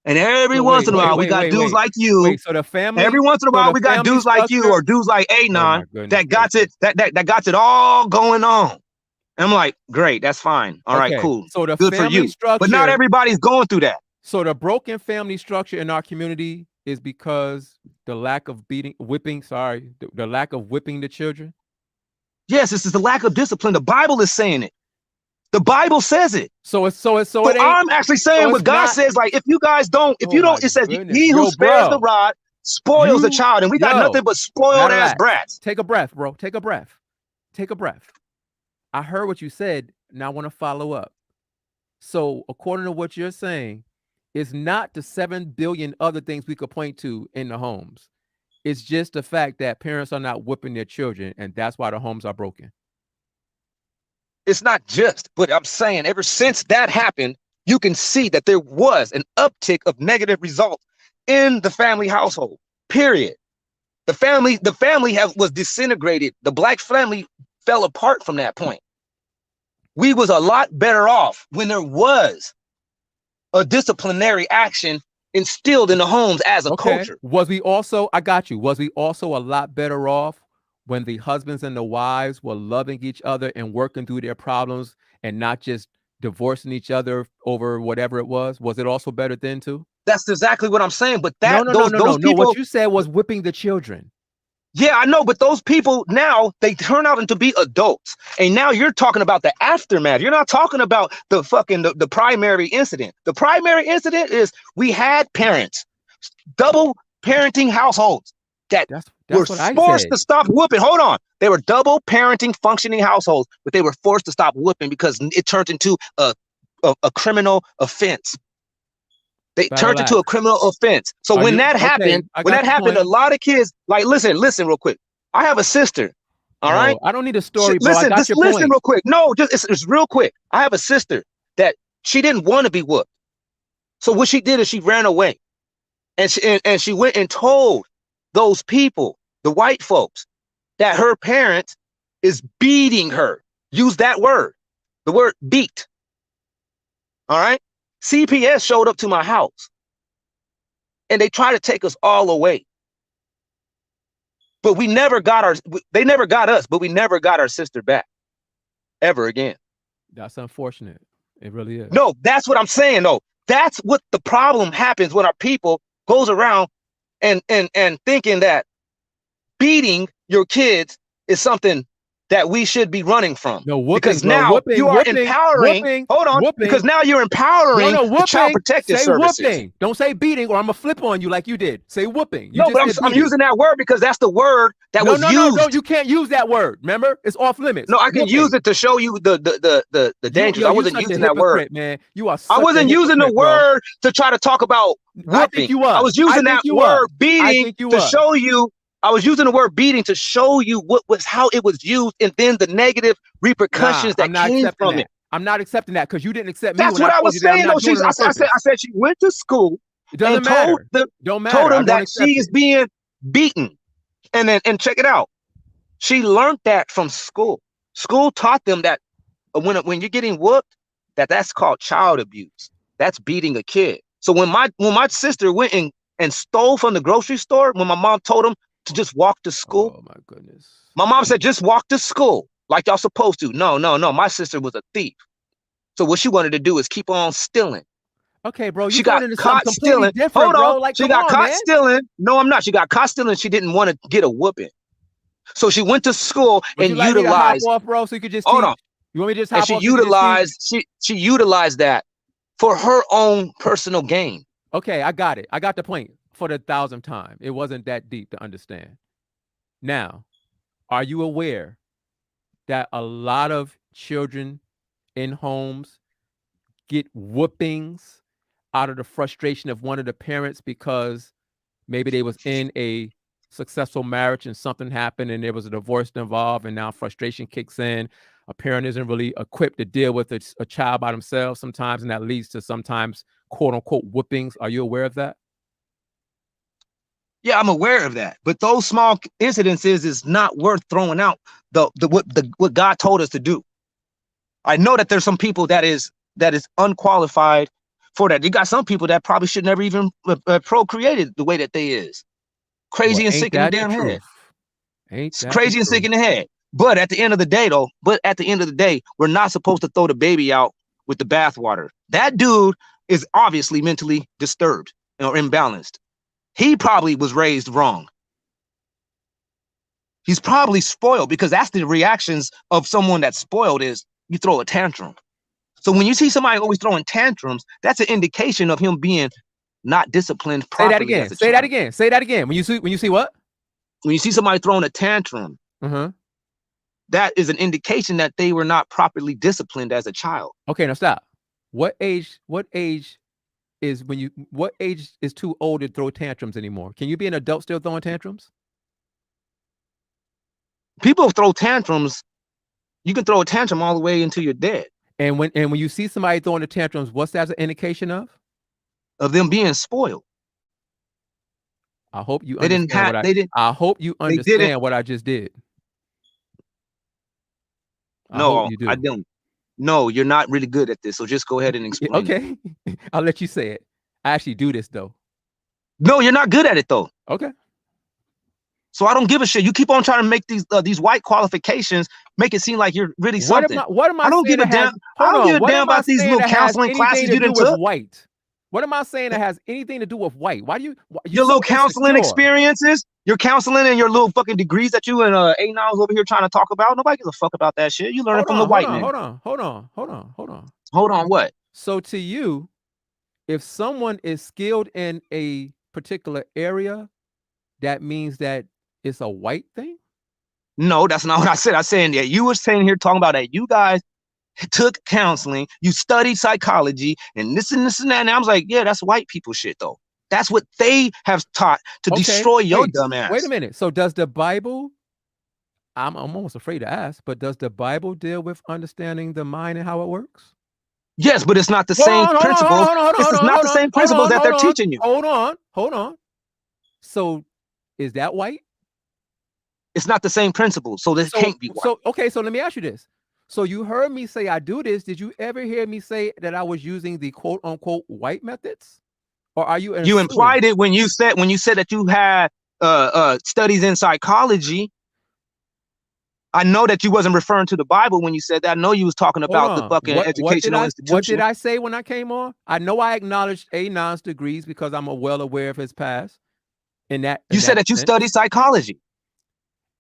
S9: And every once in a while, we got dudes like you.
S17: So the family.
S9: Every once in a while, we got dudes like you or dudes like Anon that got it all going on. And I'm like, great, that's fine. All right, cool.
S17: So the
S9: good for you.
S17: Structure,
S9: but not everybody's going through that.
S17: So the broken family structure in our community is because the lack of the lack of whipping the children.
S9: Yes, this is the lack of discipline. The Bible is saying it. The Bible says it.
S17: So
S9: I'm actually saying what God says. Like, if you guys don't, it says, he who spares the rod spoils the child. And we got nothing but spoiled ass brats.
S17: Take a breath, bro. Take a breath. Take a breath. I heard what you said. Now I want to follow up. So according to what you're saying, it's not the 7 billion other things we could point to in the homes. It's just the fact that parents are not whipping their children, and that's why the homes are broken.
S9: It's not just, but I'm saying ever since that happened, you can see that there was an uptick of negative results in the family household, period. The family was disintegrated. The black family fell apart from that point. We was a lot better off when there was a disciplinary action instilled in the homes as a culture.
S17: Was we also a lot better off when the husbands and the wives were loving each other and working through their problems and not just divorcing each other over whatever it was? Was it also better then too?
S9: That's exactly what I'm saying. But
S10: No.
S9: those people.
S10: What you said was whipping the children.
S9: Yeah, I know, but those people now, they turn out to be adults. And now you're talking about the aftermath. You're not talking about the fucking the primary incident. The primary incident is we had parents, double parenting households that were forced to stop whooping. Hold on. They were double parenting functioning households, but they were forced to stop whooping because it turned into a criminal offense. They turned into a criminal offense. So when that happened, a lot of kids, like, listen real quick. I have a sister. All right.
S10: I don't need a story, bro.
S9: Listen,
S10: I got
S9: just
S10: your
S9: listen
S10: point.
S9: real quick. No, it's real quick. I have a sister that she didn't want to be whooped. So what she did is she ran away. And she went and told those people, the white folks, that her parent is beating her. Use that word. The word beat. All right. CPS showed up to my house and they tried to take us all away. But they never got us, but we never got our sister back ever again.
S10: That's unfortunate. It really is.
S9: No, that's what I'm saying though. That's what the problem happens when our people goes around and thinking that beating your kids is something that we should be running from.
S10: No, whooping,
S9: because now you are empowering. Hold on, because now you're empowering the Child Protective Services.
S10: Whooping. Don't say beating, or I'm gonna flip on you like you did. Say whooping.
S9: No, but I'm using that word because that's the word that was used.
S10: No, you can't use that word. Remember, it's off limits.
S9: No, I can use it to show you the dangers. I wasn't using that word,
S10: man. You are.
S9: I wasn't using the word to try to talk about whooping.
S10: I think you are.
S9: I was using that word beating to show you. I was using the word beating to show you how it was used, and then the negative repercussions that came from it.
S10: I'm not accepting that because you didn't accept me.
S9: That's what I was saying. Though I said she went to school and told them that she is being beaten, and check it out. She learned that from school. School taught them that when you're getting whooped, that's called child abuse. That's beating a kid. So when my sister went and stole from the grocery store, when my mom told them to just walk to school.
S10: Oh my goodness.
S9: My mom said, just walk to school like y'all supposed to. No. My sister was a thief. So what she wanted to do is keep on stealing.
S10: Okay, bro.
S9: She got caught stealing. Hold on. Like, she got caught stealing. No, I'm not. She got caught stealing. She didn't want to get a whooping. So she went to school and utilized.
S10: Off, bro, so you could just
S9: hold on.
S10: You want me to just hop
S9: and
S10: off?
S9: She utilized that for her own personal gain.
S10: Okay, I got it. I got the point. For the 1,000th time. It wasn't that deep to understand. Now, are you aware that a lot of children in homes get whoopings out of the frustration of one of the parents because maybe they was in a successful marriage and something happened and there was a divorce involved and now frustration kicks in. A parent isn't really equipped to deal with a child by themselves sometimes, and that leads to sometimes quote unquote whoopings. Are you aware of that?
S9: Yeah, I'm aware of that, but those small incidences is not worth throwing out what God told us to do. I know that there's some people that is unqualified for that. You got some people that probably should never even procreated the way that they is. Crazy and sick in the damn head. It's crazy and sick in the head. But at the end of the day, we're not supposed to throw the baby out with the bathwater. That dude is obviously mentally disturbed or imbalanced. He probably was raised wrong. He's probably spoiled, because that's the reactions of someone that's spoiled is you throw a tantrum. So when you see somebody always throwing tantrums, that's an indication of him being not disciplined properly.
S10: Say that again. Say that again. When you see what?
S9: When you see somebody throwing a tantrum, that is an indication that they were not properly disciplined as a child.
S10: Okay, now stop. What age is too old to throw tantrums anymore? Can you be an adult still throwing tantrums?
S9: People throw tantrums. You can throw a tantrum all the way until you're dead.
S10: And when you see somebody throwing the tantrums, what's that an indication of?
S9: Of them being spoiled.
S10: I hope you understand I hope you understand what I just did.
S9: No, I don't. No, you're not really good at this. So just go ahead and explain.
S10: Okay. I'll let you say it. I actually do this though.
S9: No, you're not good at it though.
S10: Okay.
S9: So I don't give a shit. You keep on trying to make these white qualifications make it seem like you're really something.
S10: What am I
S9: don't give a damn. I don't give a damn about these little counseling classes you didn't took.
S10: White. What am I saying that has anything to do with white? Why do you
S9: your
S10: so
S9: little counseling
S10: insecure?
S9: experiences, your counseling and your little fucking degrees that you and A9 over here trying to talk about? Nobody gives a fuck about that shit. You learn it from the white man.
S10: Hold on.
S9: Hold on, what?
S10: So to you, if someone is skilled in a particular area, that means that it's a white thing?
S9: No, that's not what I said. I said that you were saying here talking about that you guys took counseling, you studied psychology, and this and this and that. And I was like, yeah, that's white people shit, though. That's what they have taught to destroy your dumb ass.
S10: Wait a minute. So does the Bible, I'm almost afraid to ask, but does the Bible deal with understanding the mind and how it works?
S9: Yes, but it's not the same principles. This is not the same principles that they're teaching you.
S10: Hold on. So is that white?
S9: It's not the same principles, so this can't be white.
S10: So let me ask you this. So you heard me say I do this. Did you ever hear me say that I was using the quote unquote white methods? Or are you?
S9: You implied it when you said that you had studies in psychology. I know that you wasn't referring to the Bible when you said that. I know you was talking about the fucking educational institution.
S10: What did I say when I came on? I know I acknowledged A9's degrees because I'm well aware of his past.
S9: You said that you studied psychology.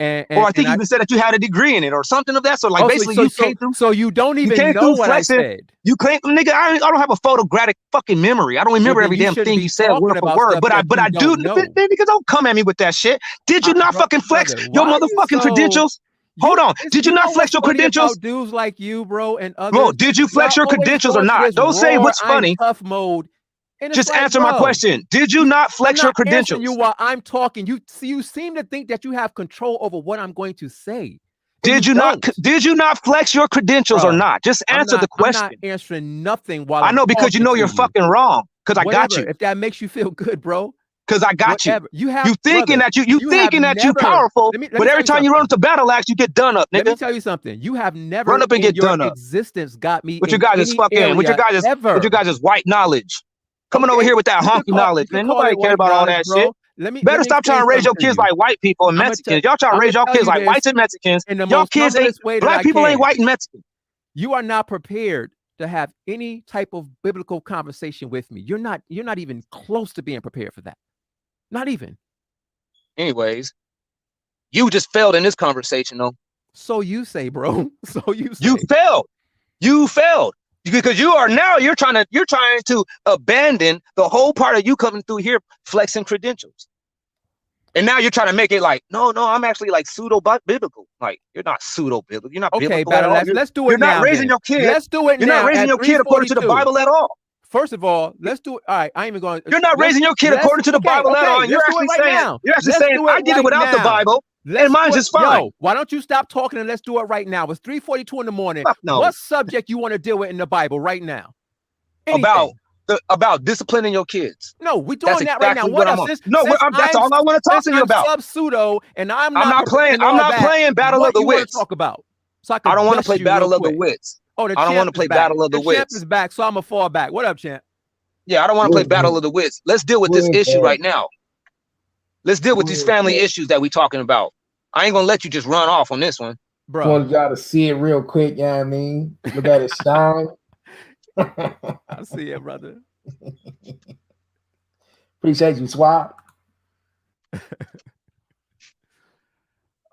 S9: Or I think you even said that you had a degree in it or something of that. So like basically you came through.
S10: So you don't even know what I said.
S9: You claim, nigga, I don't have a photographic fucking memory. I don't remember every damn thing you said word for word. But I do. Nigga, don't come at me with that shit. Did you not fucking flex your motherfucking credentials? Hold on. Did you not flex your credentials?
S10: Dudes like you, bro, and others.
S9: Bro, did you flex your credentials or not? Don't say what's funny.
S10: Tough mode.
S9: Just answer my question. Did you not flex your credentials?
S10: You while I'm talking. You seem to think that you have control over what I'm going to say.
S9: Did you not flex your credentials or not? Just answer the question.
S10: I'm not answering nothing while
S9: I know because you know you're fucking wrong. Because I got you.
S10: If that makes you feel good, bro.
S9: Because I got you.
S10: You
S9: thinking that you powerful, but every time you run up to battle axe, you get done up, nigga.
S10: Let me tell you something. You have never
S9: run up and get done up.
S10: Existence got me.
S9: What you guys is fucking. What you guys is white knowledge. Coming over here with that honky knowledge, man. Nobody care about all that shit. Better stop trying to raise your kids like white people and Mexicans. Y'all trying to raise your kids like whites and Mexicans. Y'all kids ain't black people ain't white and Mexican.
S10: You are not prepared to have any type of biblical conversation with me. You're not even close to being prepared for that. Not even.
S9: Anyways, you just failed in this conversation, though.
S10: So you say, bro. So you say.
S9: You failed. You failed. Because you're trying to abandon the whole part of you coming through here flexing credentials. And now you're trying to make it like, no, I'm actually like pseudo-biblical. Like, you're not pseudo-biblical. You're not biblical at all.
S10: Let's do it now.
S9: You're not raising your kid.
S10: Let's do it now.
S9: You're not raising your kid according to the Bible at all.
S10: First of all, let's do it. All right, I ain't even going.
S9: You're not raising your kid according to the Bible at all. And you're actually saying, I did it without the Bible. And mine's just fine.
S10: Yo, why don't you stop talking and let's do it right now? It's 3:42 in the morning.
S9: No.
S10: What subject you want to deal with in the Bible right now? Anything.
S9: About disciplining your kids.
S10: No, we're doing that right now.
S9: That's all I want to talk to you about.
S10: I'm pseudo, and I'm
S9: not playing Battle of the Wits.
S10: Talk about.
S9: So I don't want to play Battle of the Wits.
S10: Oh,
S9: I don't want to play Battle of the Wits.
S10: Champ is back, so I'm gonna fall back. What up, champ?
S9: Yeah, I don't want to play Battle of the Wits. Let's deal with this issue right now. Let's deal with these family issues that we're talking about. I ain't gonna let you just run off on this one,
S12: bro. I wanted y'all to see it real quick. You know what I mean? Look at it shine.
S10: I see it, brother.
S12: Appreciate you, Swap.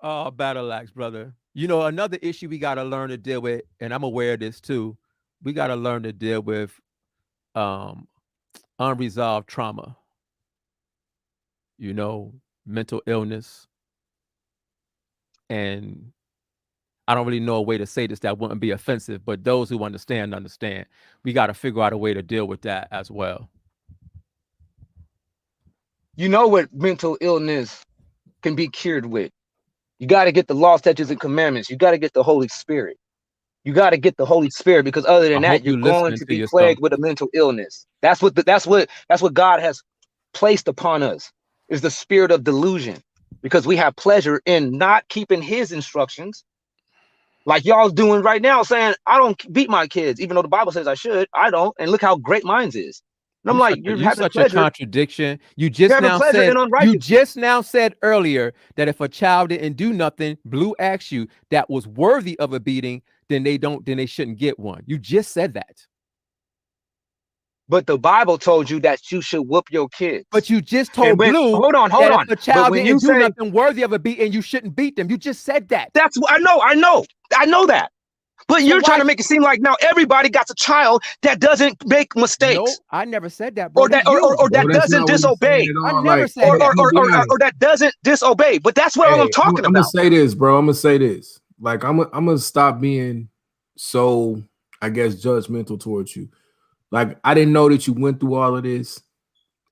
S10: Oh, battle axe, brother. You know, another issue we got to learn to deal with, and I'm aware of this too. We got to learn to deal with unresolved trauma. You know, mental illness. And I don't really know a way to say this that wouldn't be offensive, but those who understand. We got to figure out a way to deal with that as well.
S9: You know what mental illness can be cured with? You got to get the law, statutes, and commandments. You got to get the Holy Spirit. You got to get the Holy Spirit, because other than that, you're going to be plagued with a mental illness. That's what God has placed upon us, is the spirit of delusion, because we have pleasure in not keeping his instructions. Like y'all doing right now, saying, I don't beat my kids, even though the Bible says I should. I don't. And look how great mine is. And I'm like, you're
S10: such a contradiction. You just now said earlier that if a child didn't do nothing, Blue asked you that was worthy of a beating, then they shouldn't get one. You just said that.
S9: But the Bible told you that you should whoop your kids.
S10: But you just told Blue.
S9: Hold on.
S10: If a child didn't do nothing worthy of a beating, you shouldn't beat them. You just said that.
S9: That's what I know that. But you're trying to make it seem like now everybody got a child that doesn't make mistakes.
S10: No, I never said that, bro.
S9: Or that doesn't disobey.
S10: I never said
S9: that. Or that doesn't disobey. But that's what I'm talking about.
S18: I'm gonna say this, bro. I'm gonna say this. Like I'm gonna stop being so, I guess, judgmental towards you. Like I didn't know that you went through all of this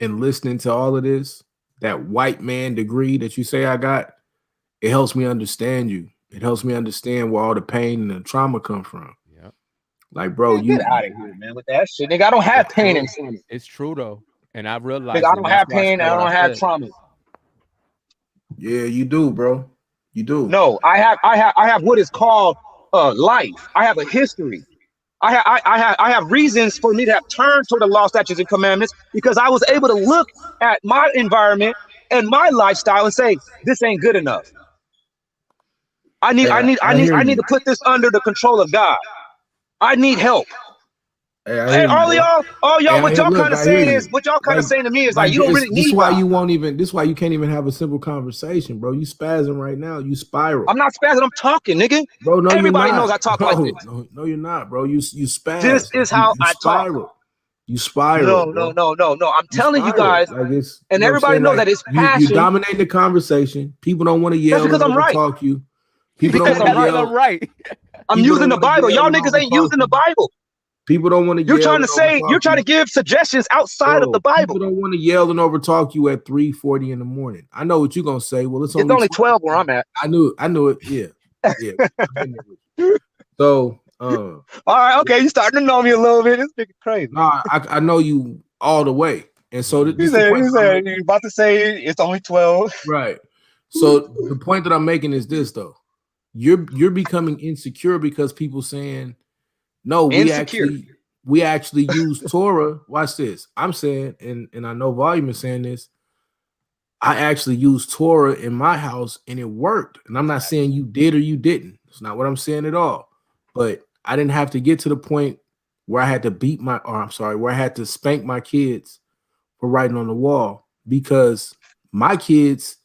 S18: and listening to all of this. That white man degree that you say I got, it helps me understand you. It helps me understand where all the pain and the trauma come from.
S10: Yeah.
S18: Like, bro,
S9: get out of here, man, with that shit. Nigga, I don't have pain and trauma.
S10: It's true though. And I realized
S9: I don't have pain and I don't have trauma.
S18: Yeah, you do, bro. You do.
S9: No, I have what is called life. I have a history. I have reasons for me to have turned toward the law, statutes, and commandments because I was able to look at my environment and my lifestyle and say, this ain't good enough. I need to put this under the control of God. I need help. All y'all, what y'all kind of saying is, what y'all kind of saying to me is like you don't really need.
S18: This is why you won't even. This is why you can't even have a simple conversation, bro. You spazzing right now. You spiral.
S9: I'm not spazzing. I'm talking, nigga.
S18: Bro, no,
S9: everybody
S18: knows
S9: I talk like this.
S18: No, you're not, bro. You spaz.
S9: This is how I talk.
S18: You spiral.
S9: No. I'm telling you guys,
S18: like
S9: and everybody knows that it's passion.
S18: You dominate the conversation. People don't want to yell.
S9: That's because I'm right.
S18: Talk you. People don't want to yell.
S10: I'm right.
S9: I'm using the Bible. Y'all niggas ain't using the Bible.
S18: People don't want to.
S9: You're trying to say. You're trying to give suggestions outside of the Bible.
S18: People don't want to yell and overtalk you at 3:40 in the morning. I know what you're gonna say. Well, it's
S9: only 12 where I'm at.
S18: I knew it. Yeah. So.
S9: All right. Okay. You starting to know me a little bit. This nigga crazy.
S18: No, I know you all the way, and so
S9: you said you're about to say it's only 12.
S18: Right. So the point that I'm making is this though. You're becoming insecure because people saying. No, we actually use Torah. Watch this. I'm saying, and I know Volume is saying this. I actually used Torah in my house and it worked. And I'm not saying you did or you didn't. It's not what I'm saying at all. But I didn't have to get to the point where I had to where I had to spank my kids for writing on the wall because my kids,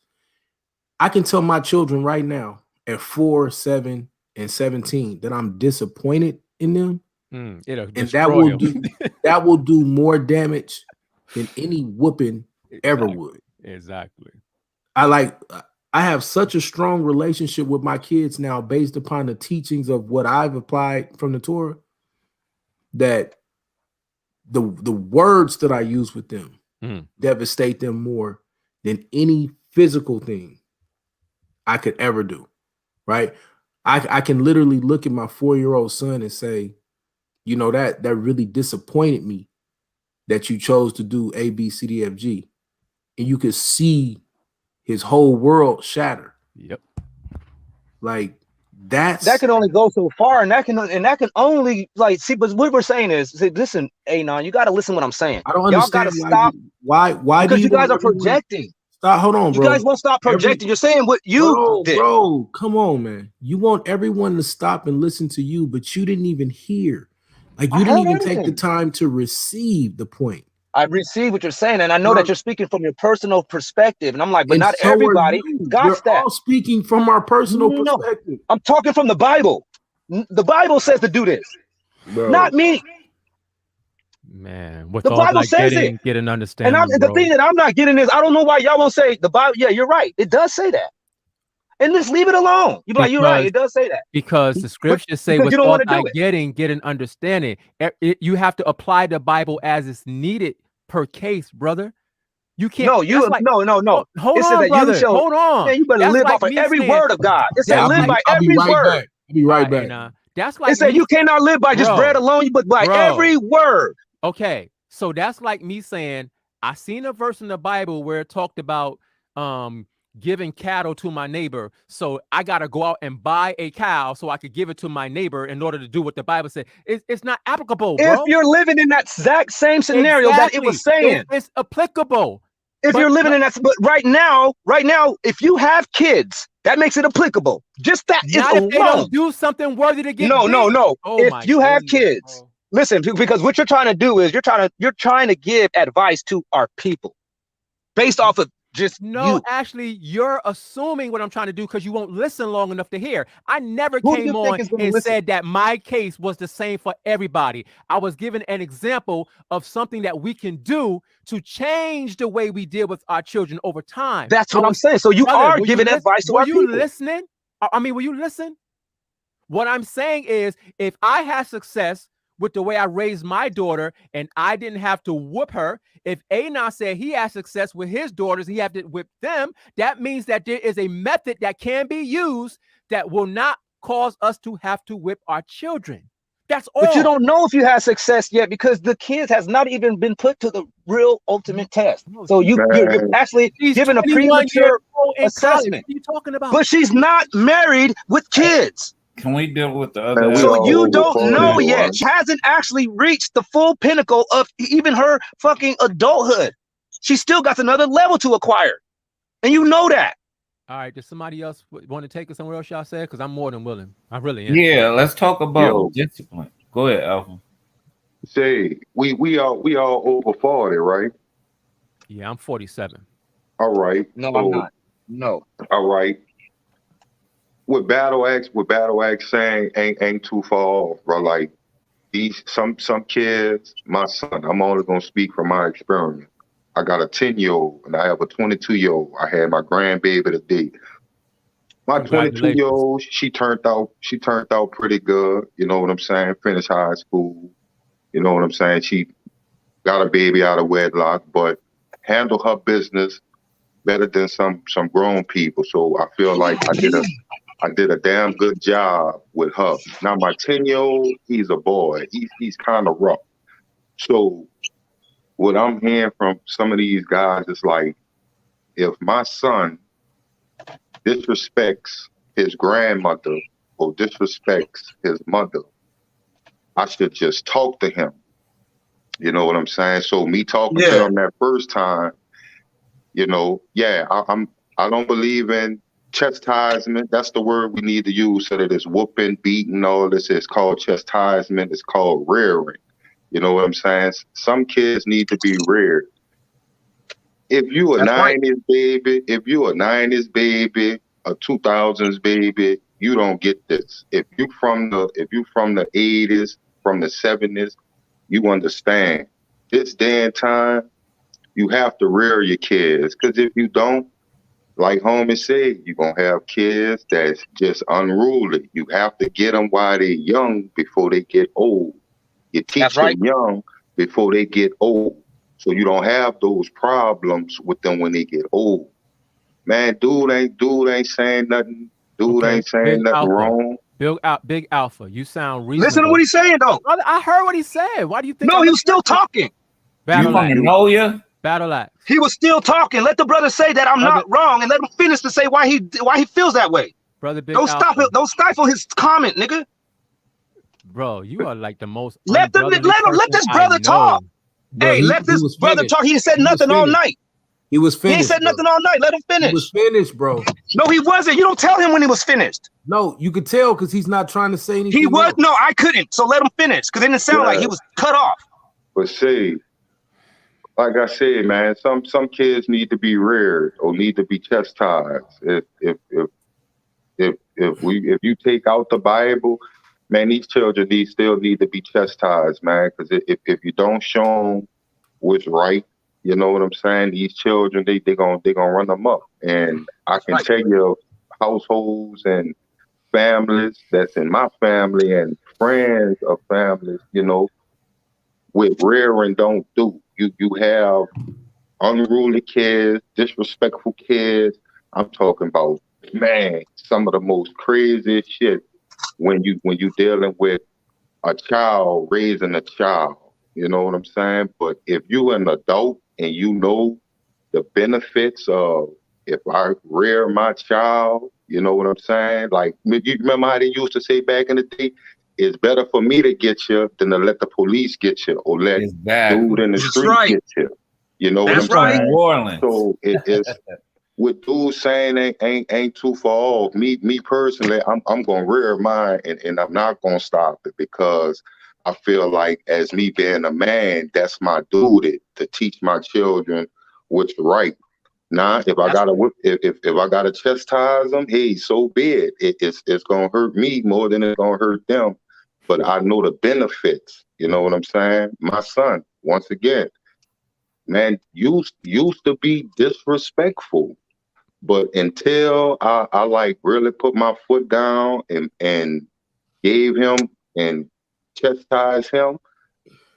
S18: I can tell my children right now at 4, 7, and 17 that I'm disappointed in them, and that will do more damage than any whooping ever would.
S10: Exactly.
S18: I have such a strong relationship with my kids now based upon the teachings of what I've applied from the Torah that the words that I use with them devastate them more than any physical thing I could ever do. Right? I can literally look at my 4-year-old son and say, you know, that really disappointed me that you chose to do A, B, C, D, F, G. And you could see his whole world shatter.
S10: Yep.
S18: Like
S9: that can only go so far, and that can only see. But what we're saying is, listen, Anon, you got to listen to what I'm saying.
S18: I don't understand.
S9: Y'all got to stop.
S18: Why?
S9: Because you guys are projecting.
S18: Stop. Hold on, bro.
S9: You guys won't stop projecting. You're saying what you did.
S18: Bro, come on, man. You want everyone to stop and listen to you, but you didn't even hear. Like you didn't even take the time to receive the point.
S9: I receive what you're saying, and I know that you're speaking from your personal perspective. And I'm like, but not everybody got that.
S18: All speaking from our personal perspective.
S9: I'm talking from the Bible. The Bible says to do this, not me.
S10: Man, with
S9: the Bible says it.
S10: Get an understanding.
S9: And the thing that I'm not getting is, I don't know why y'all won't say the Bible. Yeah, you're right. It does say that. And just leave it alone. You'd be like, you're right. It does say that.
S10: Because the scriptures say, with all thy getting, get an understanding. You have to apply the Bible as it's needed per case, brother. You can't.
S9: No.
S10: Hold
S9: it
S10: on,
S9: that
S10: brother.
S9: Hold on. Man, you better live off of every word of God. It said live by every word.
S18: I'll be right back.
S10: That's like
S9: it said you cannot live by just bread alone, but by every word.
S10: Okay, so that's like me saying I seen a verse in the Bible where it talked about giving cattle to my neighbor, so I gotta go out and buy a cow so I could give it to my neighbor in order to do what the Bible said. It's not applicable, bro.
S9: If you're living in that exact same scenario that it was saying,
S10: it's applicable.
S9: If you're living in that, but right now, if you have kids, that makes it applicable. Just that is alone.
S10: They don't do something worthy to get.
S9: No. If you have kids, Listen, because what you're trying to do is you're trying to give advice to our people based off of just you.
S10: Actually, you're assuming what I'm trying to do because you won't listen long enough to hear. I never
S9: Who do
S10: came
S9: you
S10: on
S9: think is gonna
S10: and
S9: listen?
S10: said that my case was the same for everybody. I was given an example of something that we can do to change the way we deal with our children over time.
S9: That's what I'm saying. So you are giving advice to our people.
S10: Were you listening? I mean, will you listen? What I'm saying is, if I had success with the way I raised my daughter and I didn't have to whoop her, if Anon said he had success with his daughters, he had to whip them, that means that there is a method that can be used that will not cause us to have to whip our children. That's all.
S9: But you don't know if you had success yet because the kids has not even been put to the real ultimate test. So you're actually giving a premature assessment.
S10: What are you talking about?
S9: But she's not married with kids.
S14: Can we deal with the other?
S9: So you don't know yet. She hasn't actually reached the full pinnacle of even her fucking adulthood. She still got another level to acquire. And you know that.
S10: All right, does somebody else want to take it somewhere else, y'all said? Because I'm more than willing. I really am.
S14: Yeah, let's talk about discipline. Go ahead, Alpha.
S15: Say, we all over 40, right?
S10: Yeah, I'm 47.
S15: All right.
S9: No, I'm not. No.
S15: All right. With battle axe saying ain't too far off, bro. Like these some kids, my son, I'm only gonna speak from my experience. I got a 10-year-old and I have a 22-year-old. I had my grandbaby today. My 22-year-old, she turned out pretty good. You know what I'm saying? Finished high school. You know what I'm saying? She got a baby out of wedlock, but handled her business better than some grown people. So I feel like I did a damn good job with her. Now my 10-year-old, he's a boy. He's kind of rough. So what I'm hearing from some of these guys is like, if my son disrespects his grandmother or disrespects his mother, I should just talk to him. You know what I'm saying? So me talking to him that first time, you know, I don't believe in chastisement. That's the word we need to use so that it's whooping, beating, all this. It's called chastisement. It's called rearing. You know what I'm saying? Some kids need to be reared. If you a 90s baby, if you a 90s baby, a 2000s baby, you don't get this. If you from the 80s, from the 70s, you understand. This day and time, you have to rear your kids. Because if you don't, like homie said, you're going to have kids that's just unruly. You have to get them while they're young before they get old. You teach them young before they get old. So you don't have those problems with them when they get old. Man, dude ain't saying nothing. Dude ain't saying nothing wrong.
S10: Big Alpha, you sound reasonable.
S9: Listen to what he's saying, though.
S10: I heard what he said. Why do you think?
S9: No, he was still talking.
S10: Battle
S14: Axe.
S10: Battle Axe.
S9: He was still talking. Let the brother say that I'm not wrong, and let him finish to say why he feels that way.
S10: Brother Big
S9: Don't stop it. Don't stifle his comment, nigga.
S10: Bro, you are like the most.
S9: Let this brother talk.
S12: Bro,
S9: hey, let this brother talk. He said nothing all night.
S12: He was finished.
S9: He ain't said nothing all night. Let him finish.
S12: He was finished, bro.
S9: No, he wasn't. You don't tell him when he was finished.
S12: No, you could tell because he's not trying to say anything.
S9: He was.
S12: else.
S9: No, I couldn't. So let him finish because it didn't sound like he was cut off.
S15: But see, like I said, man, some kids need to be reared or need to be chastised. If you take out the Bible, man, these children still need to be chastised, man. Because if you don't show them what's right, you know what I'm saying? These children, they gonna run them up. And I can tell you, households and families that's in my family and friends of families, you know, with rearing don't do. You have unruly kids, disrespectful kids. I'm talking about, man, some of the most crazy shit when you dealing with a child raising a child. You know what I'm saying? But if you're an adult and you know the benefits of if I rear my child, you know what I'm saying? Like, you remember how they used to say back in the day, it's better for me to get you than to let the police get you or let dude in the street get you. You know what I'm saying?
S14: New Orleans.
S15: So it's with dudes saying ain't too far off. Me personally, I'm gonna rear mine and I'm not gonna stop it because
S19: I feel like as me being a man, that's my duty to teach my children what's right. Now, if I gotta whip, if I gotta chastise them, hey, so be it. It's gonna hurt me more than it's gonna hurt them. But I know the benefits. You know what I'm saying? My son, once again, man, used to be disrespectful. But until I like really put my foot down and gave him and chastised him,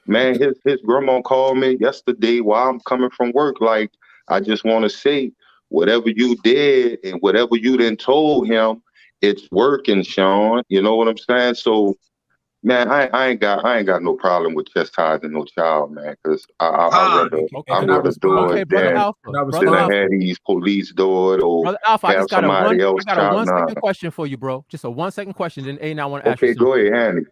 S19: man, his grandma called me yesterday while I'm coming from work. Like, I just want to say, whatever you did and whatever you then told him, it's working, Sean. You know what I'm saying? So, man, I ain't got no problem with chastising no child, man, because I'd rather do it than have these police do it or
S17: Brother Alpha, I
S19: have
S17: just got
S19: somebody else
S17: I got a
S19: child.
S17: 1 second
S19: Nah.
S17: question for you, bro. Just a 1 second question. Then I want to ask you
S19: Okay,
S17: something.
S19: go ahead, Andy.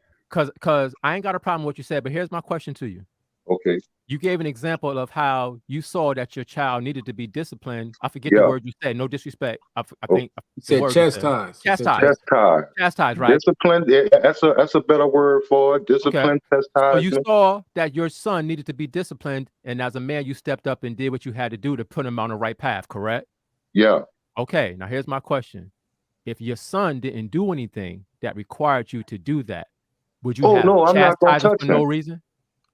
S17: Cause I ain't got a problem with what you said, but here's my question to you.
S19: Okay.
S17: You gave an example of how you saw that your child needed to be disciplined. I forget the word you said. No disrespect. I think
S18: you said chastise.
S17: Chastise, right?
S19: Discipline. That's a better word for it. Discipline, chastisement.
S17: So you saw that your son needed to be disciplined, and as a man, you stepped up and did what you had to do to put him on the right path. Correct?
S19: Yeah.
S17: Okay. Now here's my question: if your son didn't do anything that required you to do that, would you have
S19: no, I'm not gonna
S17: chastised him
S19: touch
S17: for no
S19: him.
S17: reason?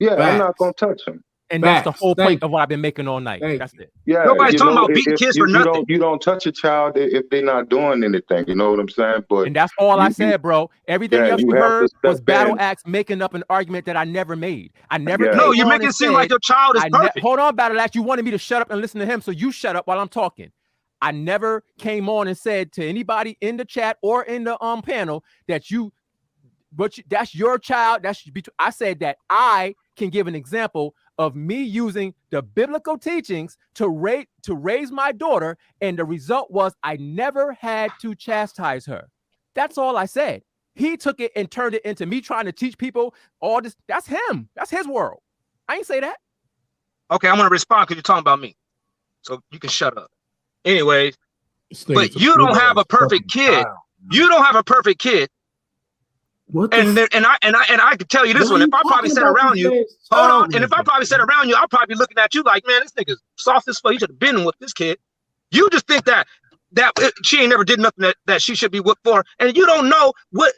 S19: Yeah, I'm not gonna touch him.
S17: And that's the whole point of what I've been making all night. That's it.
S19: Yeah,
S9: nobody's talking about beating kids for nothing.
S19: You don't touch a child if they're not doing anything. You know what I'm saying? But
S17: and that's all I said, bro. Everything else you
S19: have
S17: heard
S19: to step
S17: was battle
S19: in.
S17: axe making up an argument that I never made. I never.
S19: Yeah.
S17: Came
S9: No, you're
S17: on
S9: making
S17: and
S9: it seem
S17: said,
S9: like your child is perfect.
S17: Hold on, battle axe. You wanted me to shut up and listen to him, so you shut up while I'm talking. I never came on and said to anybody in the chat or in the panel that that's your child. I said that I can give an example of me using the biblical teachings to raise my daughter, and the result was I never had to chastise her. That's all I said. He took it and turned it into me trying to teach people all this. That's him. That's his world. I ain't say that.
S9: Okay, I'm gonna respond because you're talking about me, so you can shut up. Anyways, but you don't have a perfect kid. You don't have a perfect kid. And I can tell you this one. If I probably sat around you, hold on. And if I probably sat around you, I'll probably be looking at you like, man, this nigga's soft as fuck. You should have been with this kid. You just think that she ain't never did nothing that she should be whipped for, and you don't know what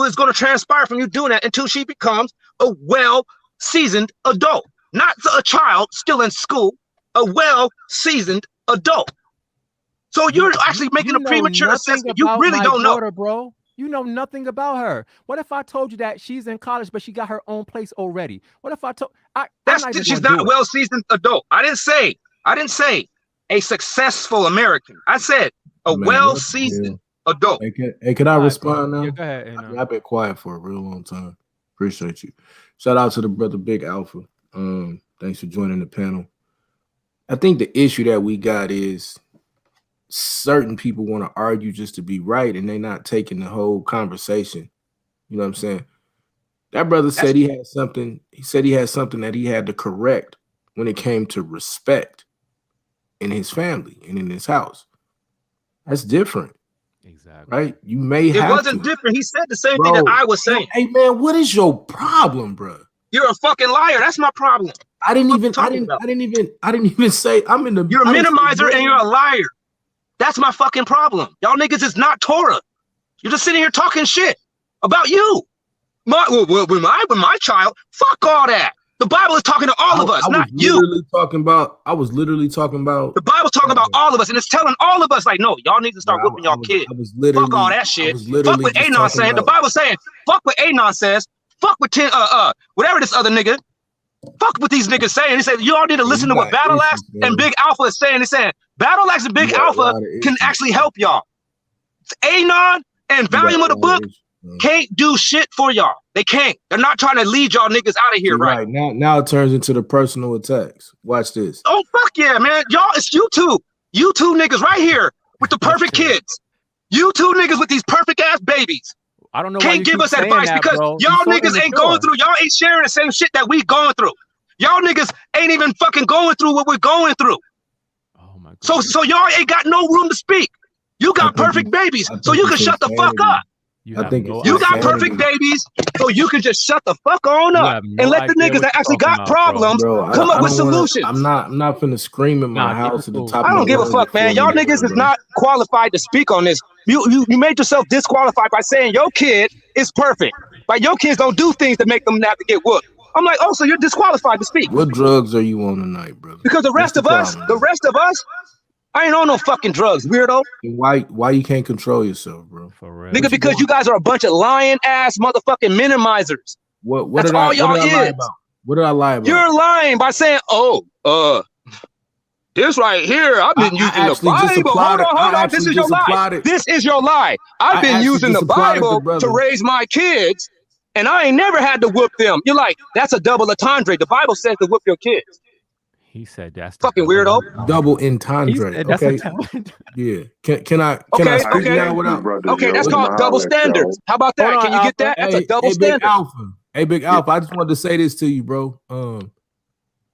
S9: is going to transpire from you doing that until she becomes a well-seasoned adult, not a child still in school, a well-seasoned adult. So you're actually making a premature assessment. You really don't know,
S17: bro. You know nothing about her. What if I told you that she's in college, but she got her own place already? What if I told
S9: she's not a well-seasoned adult? I didn't say a successful American. I said a well-seasoned adult.
S18: Hey, can I respond now?
S17: Yeah, go ahead.
S18: I've been quiet for a real long time. Appreciate you. Shout out to the brother Big Alpha. Thanks for joining the panel. I think the issue that we got is certain people want to argue just to be right, and they're not taking the whole conversation. You know what I'm saying? That brother said he had something. He said he had something that he had to correct when it came to respect in his family and in his house. That's different. Exactly. Right? You may have.
S9: It wasn't different. He said the same thing that I was saying.
S18: Hey man, what is your problem, bro?
S9: You're a fucking liar. That's my problem.
S18: I didn't even say I'm in the.
S9: You're a minimizer and you're a liar. That's my fucking problem. Y'all niggas is not Torah. You're just sitting here talking shit about you. With my child, fuck all that. The Bible is talking to all of us, not you.
S18: I was literally talking about.
S9: The Bible's talking about all of us, and it's telling all of us, like, no, y'all need to start whooping y'all kids. Fuck all that shit. Fuck what Anon saying. The Bible's saying, fuck what Anon says. Fuck what whatever this other nigga. Fuck what these niggas saying. He said, you all need to listen to what Battle Axe and Big Alpha is saying. He's saying Battle Axe and Big Alpha can actually help y'all. Anon and Volume of the Book can't do shit for y'all. They can't. They're not trying to lead y'all niggas out of here, right?
S18: Now it turns into the personal attacks. Watch this.
S9: Oh, fuck yeah, man. Y'all, it's you two. You two niggas right here with the perfect kids. You two niggas with these perfect ass babies.
S17: I don't know.
S9: Can't give us advice because y'all niggas ain't going through. Y'all ain't sharing the same shit that we going through. Y'all niggas ain't even fucking going through what we're going through. Oh my God. So y'all ain't got no room to speak. You got perfect babies, so you can shut the fuck up.
S17: You
S9: I
S17: have
S9: think
S17: no
S9: you got
S17: idea.
S9: perfect babies, so you can just shut the fuck on up
S17: have
S9: and
S17: no
S9: let the
S17: idea
S9: niggas
S17: what
S9: that
S17: you're
S9: actually
S17: talking
S9: got
S17: about, bro.
S9: problems
S2: Bro,
S9: come up
S2: I
S9: with
S2: don't wanna,
S9: solutions.
S2: I'm not finna scream in my
S17: Nah, keep
S2: house
S17: it
S2: at the
S17: cool.
S2: top
S9: I
S2: of my
S9: don't give a
S2: lungs
S9: fuck,
S2: at 4
S9: man.
S2: in the
S9: Y'all
S2: morning,
S9: niggas is
S2: bro.
S9: not qualified to speak on this. You made yourself disqualified by saying your kid is perfect. But your kids don't do things to make them have to get whooped. I'm like, oh, so you're disqualified to speak.
S2: What drugs are you on tonight, brother?
S9: Because the
S2: What's
S9: rest of us, I ain't on no fucking drugs, weirdo.
S2: Why you can't control yourself, bro?
S17: For real.
S9: Nigga, because you guys are a bunch of lying ass motherfucking minimizers.
S2: What
S9: That's
S2: did I
S9: all y'all
S2: lie
S9: is.
S2: about? What did I lie about?
S9: You're lying by saying, oh, this right here, I've been using the
S2: actually just
S9: Bible.
S2: applied it.
S9: Hold
S2: I
S9: on. This
S2: actually
S9: is your
S2: just
S9: lie.
S2: applied it.
S9: This is your lie. I've
S2: I
S9: been
S2: actually
S9: using
S2: just
S9: the
S2: applied it to
S9: Bible
S2: brother.
S9: to raise my kids, and I ain't never had to whoop them. You're like, that's a double entendre. The Bible says to whoop your kids.
S17: He said that's the
S9: Fucking weirdo.
S2: Double
S17: He
S2: entendre.
S17: said that's
S2: Okay.
S17: a talent.
S2: Yeah. Can I
S9: Okay,
S2: speak
S9: okay.
S2: now without?
S9: Okay, that's called double standards. How about that?
S17: Hold on,
S9: Can you get
S17: Alpha.
S9: that? That's a double
S2: Hey, Big
S9: standard.
S2: Alpha. Hey, Big Alpha. I just wanted to say this to you, bro.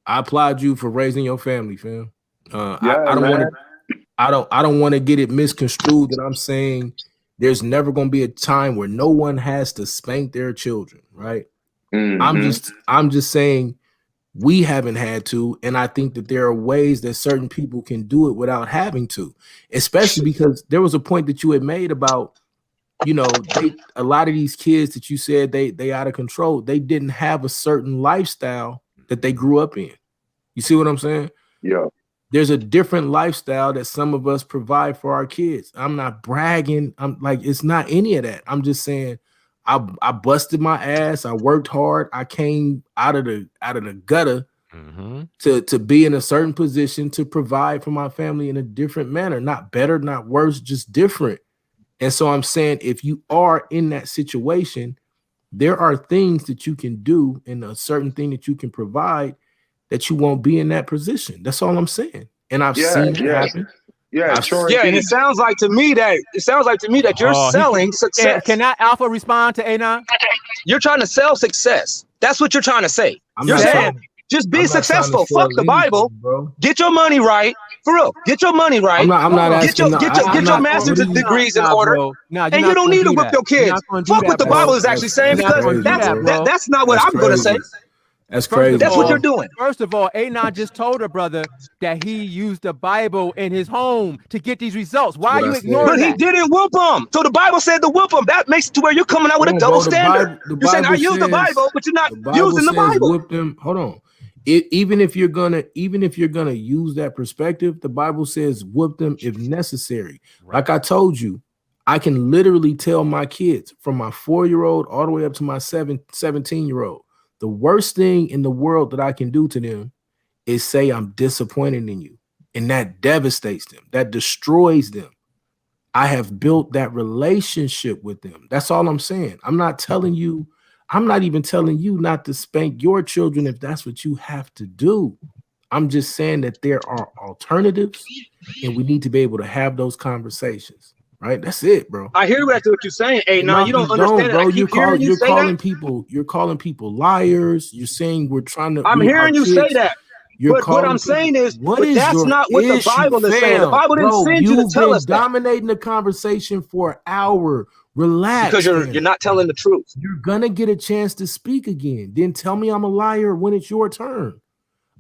S2: I applaud you for raising your family, fam. I don't want to. I don't want to get it misconstrued that I'm saying there's never going to be a time where no one has to spank their children, right? I'm just saying we haven't had to, and I think that there are ways that certain people can do it without having to, especially because there was a point that you had made about, you know, a lot of these kids that you said they out of control, they didn't have a certain lifestyle that they grew up in. You see what I'm saying?
S19: Yeah.
S2: There's a different lifestyle that some of us provide for our kids. I'm not bragging. I'm like, it's not any of that. I'm just saying I busted my ass. I worked hard. I came out of the gutter to be in a certain position to provide for my family in a different manner, not better, not worse, just different. And so I'm saying, if you are in that situation, there are things that you can do and a certain thing that you can provide that you won't be in that position. That's all I'm saying. And I've seen it happen.
S19: Yeah,
S9: and it sounds like to me that you're selling success.
S17: Can that Alpha respond to A9?
S9: You're trying to sell success. That's what you're trying to say. You're saying just be successful. Fuck the Bible,
S2: bro.
S9: Get your money right. For real, get your money right.
S2: I'm not asking.
S9: Get your master's degrees in order. And you don't need to whip your kids. Fuck what the Bible is actually saying, because that's not what I'm going to say.
S2: That's crazy.
S9: That's what you're doing.
S17: First of all, A9 just told her brother that he used the Bible in his home to get these results. Why are you ignoring that?
S9: But he didn't whoop them. So the Bible said to whoop them. That makes it to where you're coming out with a double standard. You're saying I use the Bible, but you're not using the Bible.
S2: Whip them. Hold on. Even if you're gonna use that perspective, the Bible says whoop them if necessary. Like I told you, I can literally tell my kids from my 4-year-old all the way up to my 17-year-old. The worst thing in the world that I can do to them is say I'm disappointed in you. And that devastates them. That destroys them. I have built that relationship with them. That's all I'm saying. I'm not even telling you not to spank your children if that's what you have to do. I'm just saying that there are alternatives and we need to be able to have those conversations. Right? That's it, bro.
S9: I hear what you're saying. Hey, no, you don't understand,
S2: bro.
S9: You're calling
S2: people liars. You're saying we're trying to.
S9: I'm hearing you say that. But what I'm saying is, that's not what the Bible is saying. The Bible didn't send you to tell us that.
S2: You've been dominating the conversation for an hour. Relax.
S9: Because you're not telling the truth.
S2: You're gonna get a chance to speak again. Then tell me I'm a liar when it's your turn.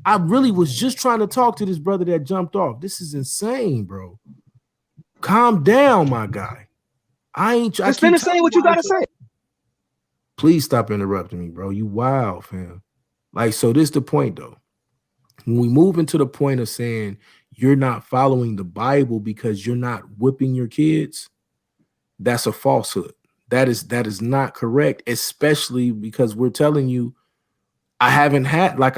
S2: I really was just trying to talk to this brother that jumped off. This is insane, bro. Calm down, my guy.
S9: Just finish saying what you gotta say.
S2: Please stop interrupting me, bro. You wild, fam. Like, so this the point, though. When we move into the point of saying you're not following the Bible because you're not whipping your kids, that's a falsehood. That is not correct, especially because we're telling you I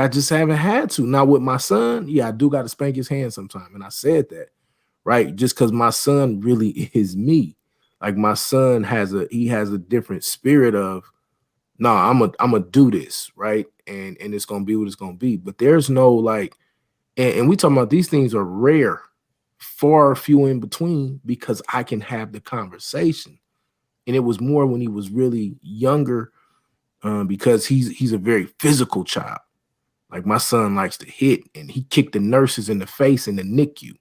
S2: just haven't had to. Now with my son, yeah, I do got to spank his hand sometime. And I said that. Right, just because my son really is me. Like my son has a different spirit of, I'm a do this, right? And it's gonna be what it's gonna be. But there's no like, and we talking about these things are rare, far few in between, because I can have the conversation. And it was more when he was really younger, because he's a very physical child. Like my son likes to hit, and he kicked the nurses in the face in the NICU.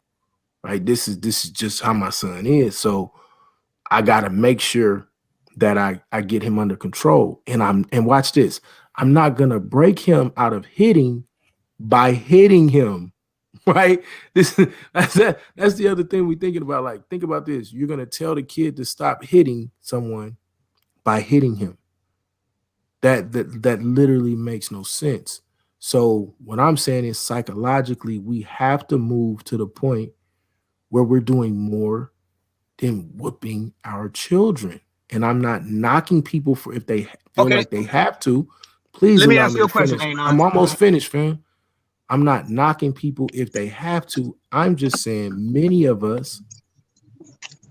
S2: Right, this is just how my son is. So I gotta make sure that I get him under control. And watch this. I'm not gonna break him out of hitting by hitting him. Right? That's the other thing we're thinking about. Like, think about this. You're gonna tell the kid to stop hitting someone by hitting him. That literally makes no sense. So what I'm saying is psychologically, we have to move to the point where we're doing more than whooping our children. And I'm not knocking people for if they feel like they have to. Please
S9: let me
S2: allow
S9: ask
S2: me
S9: you a
S2: to
S9: question,
S2: finish.
S9: Anon.
S2: I'm almost finished, fam. I'm not knocking people if they have to. I'm just saying many of us,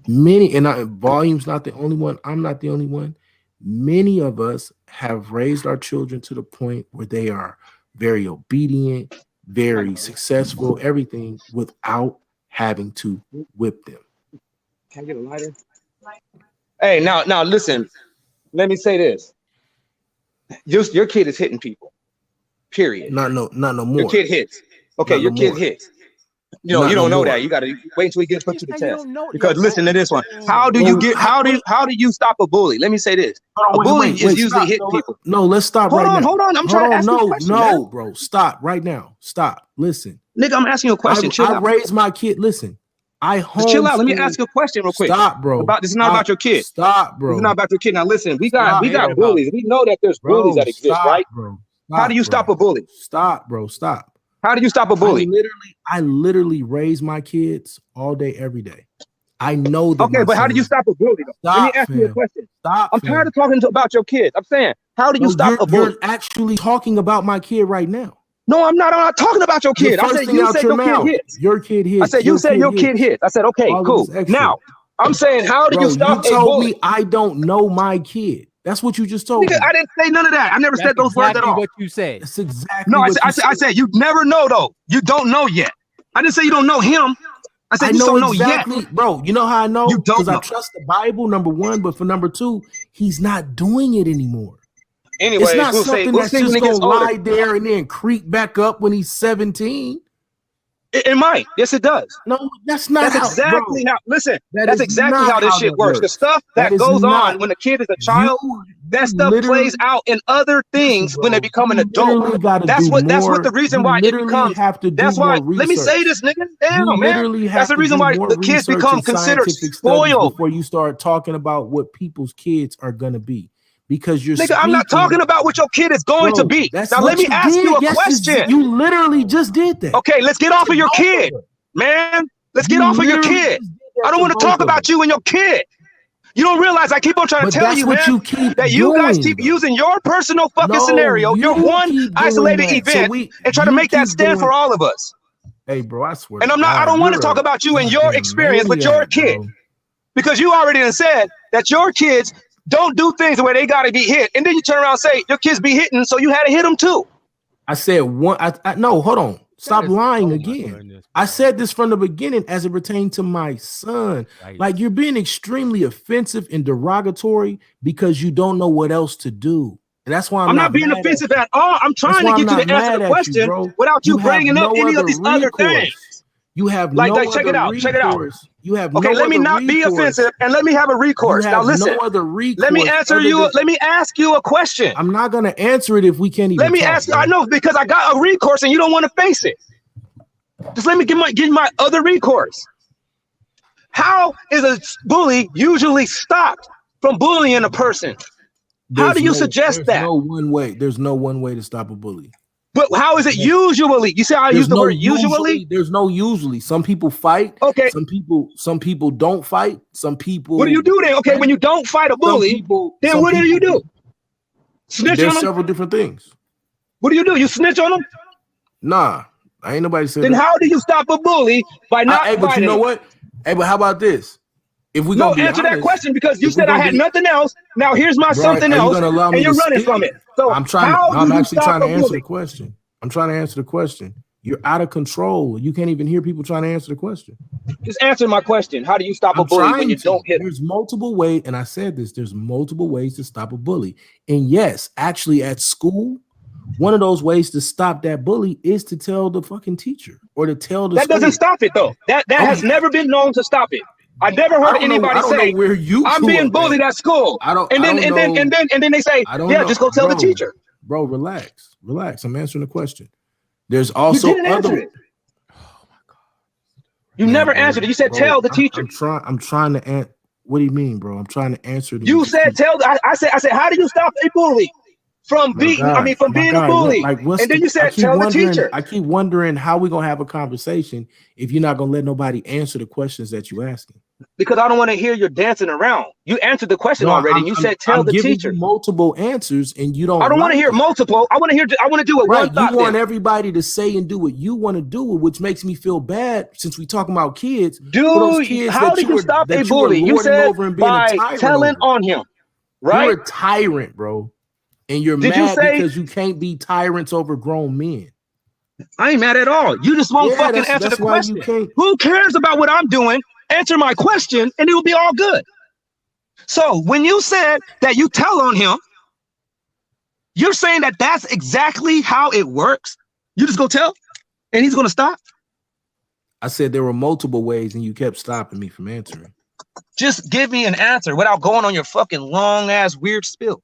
S2: Volume's not the only one. I'm not the only one. Many of us have raised our children to the point where they are very obedient, very successful, everything without having to whip them.
S9: Can I get a lighter? Hey, now listen. Let me say this. Your kid is hitting people. Period.
S2: Not no more.
S9: Your kid hits. Okay, your kid hits. You don't know that. You gotta wait until he gets put to the test. Because listen to this one. How do you stop a bully? Let me say this. A bully is usually hitting people.
S2: No, let's stop right now.
S9: Hold on. I'm trying to ask you a question.
S2: No, bro. Stop right now. Stop. Listen.
S9: Nigga, I'm asking you a question. Chill out.
S2: I raised my kid. Listen.
S9: Just chill out. Let me ask you a question real quick.
S2: Stop, bro.
S9: This is not about your kid.
S2: Stop, bro.
S9: This is not about your kid. Now listen, we got bullies. We know that there's bullies that exist, right?
S2: Bro.
S9: How do you stop a bully?
S2: Stop, bro. Stop.
S9: How do you stop a bully?
S2: I literally raise my kids all day, every day. I know that.
S9: Okay, but how do you stop a bully? Let me ask you a question. I'm tired of talking about your kids. I'm saying, how do you stop a bully?
S2: You're actually talking about my kid right now.
S9: No, I'm not. I'm not talking about your kid. I said you said your kid hits.
S2: Your kid hits.
S9: I said you said your kid hits. I said okay, cool. Now I'm saying, how do you stop a bully?
S2: You told me I don't know my kid. That's what you just told me.
S9: I didn't say none of that. I never said those words at all.
S17: What you said.
S2: That's exactly.
S9: No, I said you never know though. You don't know yet. I didn't say you don't know him. I said you don't know yet,
S2: bro. You know how I know?
S9: You don't know.
S2: I trust the Bible, number one, but for number two, he's not doing it anymore.
S9: Anyway,
S2: it's not something that's just gonna lie there and then creep back up when he's 17.
S9: It might. Yes, it does.
S2: No, that's not.
S9: That's exactly how. Listen, that's exactly how this shit works. The stuff that goes on when a kid is a child, that stuff plays out in other things when they become an adult. That's what the reason why it becomes. That's why. Let me say this, nigga. Damn, man. That's the reason why the kids become considered spoiled
S2: before you start talking about what people's kids are gonna be. Because you're
S9: nigga, I'm not talking about what your kid is going to be. Now let me ask you a question.
S2: You literally just did that.
S9: Okay, let's get off of your kid, man. Let's get off of your kid. I don't want to talk about you and your kid. You don't realize I keep on trying to tell you, man, that you guys keep using your personal fucking scenario, your one isolated event, and try to make that stand for all of us.
S2: Hey, bro, I swear.
S9: And I don't want to talk about you and your experience with your kid, because you already done said that your kids don't do things where they gotta be hit, and then you turn around and say your kids be hitting, so you had to hit them too.
S2: I said one. No, hold on. Stop lying again. I said this from the beginning as it pertained to my son. Like, you're being extremely offensive and derogatory because you don't know what else to do. And that's why I'm
S9: not being offensive at all. I'm trying to get you to answer the question without you bringing up any of these other things.
S2: You have
S9: like check it out.
S2: You have
S9: okay. Let me not be offensive and let me have a recourse. Now listen.
S2: No other recourse.
S9: Let me answer you. Let me ask you a question.
S2: I'm not gonna answer it if we can't even.
S9: Let me ask you. I know, because I got a recourse and you don't want to face it. Just let me give my other recourse. How is a bully usually stopped from bullying a person? How do you suggest that?
S2: There's no one way to stop a bully.
S9: But how is it usually? You say I use the word usually?
S2: There's no usually. Some people fight.
S9: Okay.
S2: Some people don't fight. Some people.
S9: What do you do then? Okay, when you don't fight a bully, then what do you do? Snitch on them?
S2: There's several different things.
S9: What do? You snitch on them?
S2: Nah, I ain't nobody said
S9: then
S2: that.
S9: How do you stop a bully by not fighting?
S2: But you know what? Hey, but how about this? If we
S9: don't answer that question, because you said I had nothing else. Now here's my something else, and you're running from it. So
S2: I'm actually trying to answer the question. I'm trying to answer the question. You're out of control. You can't even hear people trying to answer the question.
S9: Just answer my question. How do you stop a bully when you don't hit?
S2: There's multiple ways, and I said this. There's multiple ways to stop a bully. And yes, actually, at school, one of those ways to stop that bully is to tell the fucking teacher or to tell the.
S9: That doesn't stop it though. That has never been known to stop it. I never heard anybody say
S2: where you
S9: I'm being bullied at school. And then they say, yeah, just go tell the teacher.
S2: Bro, relax. I'm answering the question. There's also
S9: you didn't answer it. You never answered it. You said tell the teacher.
S2: I'm trying to answer. What do you mean, bro? I'm trying to answer.
S9: You said tell. I said how do you stop a bully from being a bully? And then you said tell the teacher.
S2: I keep wondering how we gonna have a conversation if you're not gonna let nobody answer the questions that you asking.
S9: Because I don't want to hear you dancing around. You answered the question already. You said tell the teacher.
S2: You multiple answers, and you don't.
S9: I don't want to hear multiple. I want to do it one thought.
S2: You want everybody to say and do what you want to do, which makes me feel bad since we talking about kids.
S9: Dude, how did you stop a bully? You said by telling on him. Right?
S2: You're a tyrant, bro, and you're mad because you can't be tyrants over grown men.
S9: I ain't mad at all. You just won't fucking answer the question. Who cares about what I'm doing? Answer my question and it will be all good. So when you said that you tell on him, you're saying that that's exactly how it works. You just go tell and he's going to stop.
S2: I said there were multiple ways and you kept stopping me from answering.
S9: Just give me an answer without going on your fucking long ass weird spill.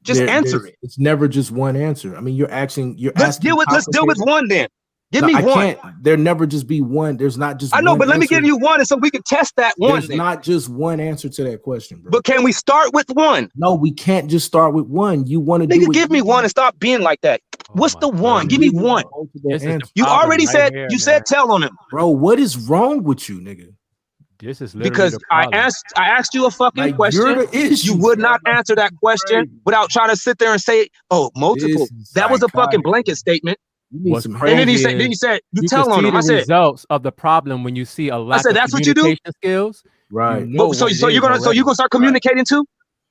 S9: Just answer it.
S2: It's never just one answer. I mean, let's deal with
S9: one then. Give me one.
S2: There never just be one. There's not just.
S9: I know, but let me give you one, and so we can test that one.
S2: There's not just one answer to that question, bro.
S9: But can we start with one?
S2: No, we can't just start with one. You want to
S9: give me one and stop being like that. What's the one? Give me one. You already said said tell on him,
S2: bro. What is wrong with you, nigga?
S17: This is
S9: because I asked you a fucking question. You would not answer that question without trying to sit there and say, "Oh, multiple." That was a fucking blanket statement.
S17: What's
S9: crazy? And then he said, "You tell on him." I said,
S17: "Results of the problem when you see a lack of communication skills."
S2: Right.
S9: So you're gonna start communicating too?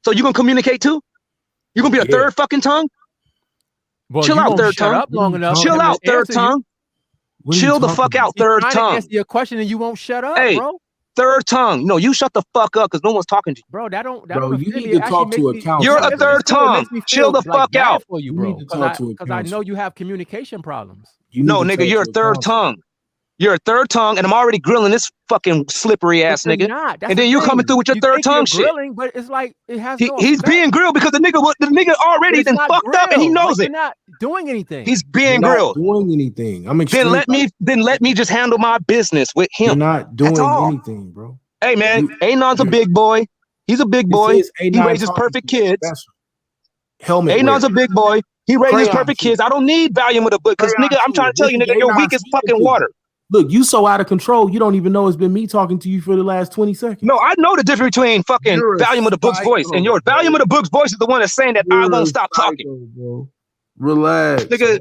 S9: So you're gonna communicate too? You're gonna be a third fucking tongue?
S17: Well,
S9: chill out, third tongue. Chill out, third tongue. Chill the fuck out, third tongue.
S17: Answer your question and you won't shut up, bro.
S9: Third tongue. No, you shut the fuck up because no one's talking to you.
S17: Bro,
S2: bro, you need to talk to a counselor.
S9: You're a third tongue. Chill the fuck out.
S17: For you, bro. Because I know you have communication problems.
S9: No, nigga, you're a third tongue. You're a third tongue, and I'm already grilling this fucking slippery ass nigga. And then you're coming through with your third tongue shit.
S17: Grilling, but it's like it has
S9: he's being grilled because the nigga already then fucked up and he knows it.
S17: You're not doing anything.
S9: He's being grilled.
S2: Doing anything.
S9: Then let me just handle my business with him.
S2: You're not doing anything, bro.
S9: Hey man, Anon's a big boy. He's a big boy. He raises perfect kids. Anon's a big boy. He raises perfect kids. I don't need volume of the book because nigga, I'm trying to tell you, nigga, you're weak as fucking water.
S2: Look, you so out of control, you don't even know it's been me talking to you for the last 20 seconds.
S9: No, I know the difference between fucking volume of the book's voice and yours. Volume of the book's voice is the one that's saying that I won't stop talking.
S2: Bro. Relax.
S9: Nigga,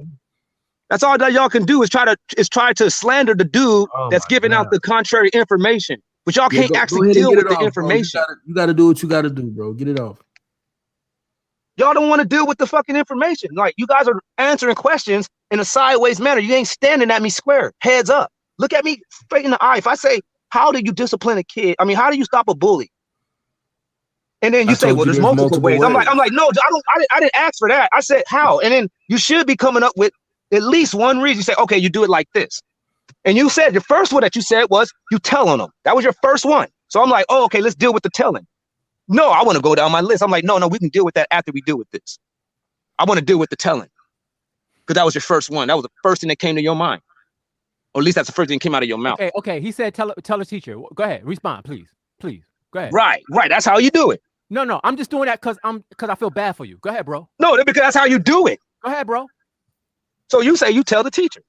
S9: that's all that y'all can do is try to slander the dude that's giving out the contrary information. But y'all can't actually deal with the information.
S2: You got to do what you got to do, bro. Get it off.
S9: Y'all don't want to deal with the fucking information. Like, you guys are answering questions in a sideways manner. You ain't standing at me square, heads up. Look at me straight in the eye. If I say, how do you discipline a kid? I mean, how do you stop a bully? And then you say, well, there's multiple ways. I'm like, no, I didn't ask for that. I said, how? And then you should be coming up with at least one reason. You say, okay, you do it like this. And you said, your first one that you said was, you tell on them. That was your first one. So I'm like, oh, okay, let's deal with the telling. No, I want to go down my list. I'm like, no, we can deal with that after we deal with this. I want to deal with the telling. Because that was your first one. That was the first thing that came to your mind. Or at least that's the first thing that came out of your mouth.
S17: Okay. He said, tell a teacher. Go ahead, respond, please. Go ahead.
S9: Right. That's how you do it.
S17: No, I'm just doing that because I feel bad for you. Go ahead, bro.
S9: No, because that's how you do it.
S17: Go ahead, bro.
S9: So you say you tell the teacher.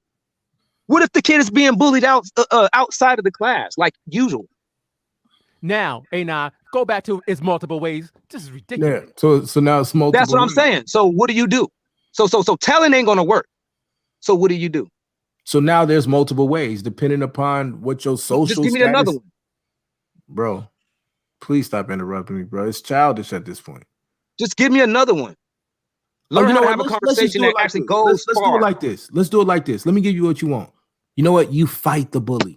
S9: What if the kid is being bullied outside of the class, like usual?
S17: Now, go back to it's multiple ways. This is ridiculous.
S2: Yeah. So now it's multiple.
S9: That's what I'm saying. So what do you do? So telling ain't gonna work. So what do you do?
S2: So now there's multiple ways depending upon what your social.
S9: Just give me another one,
S2: bro. Please stop interrupting me, bro. It's childish at this point.
S9: Just give me another one. Learn how to have a conversation that actually goes far.
S2: Let's do it like this. Let's do it like this. Let me give you what you want. You know what? You fight the bully.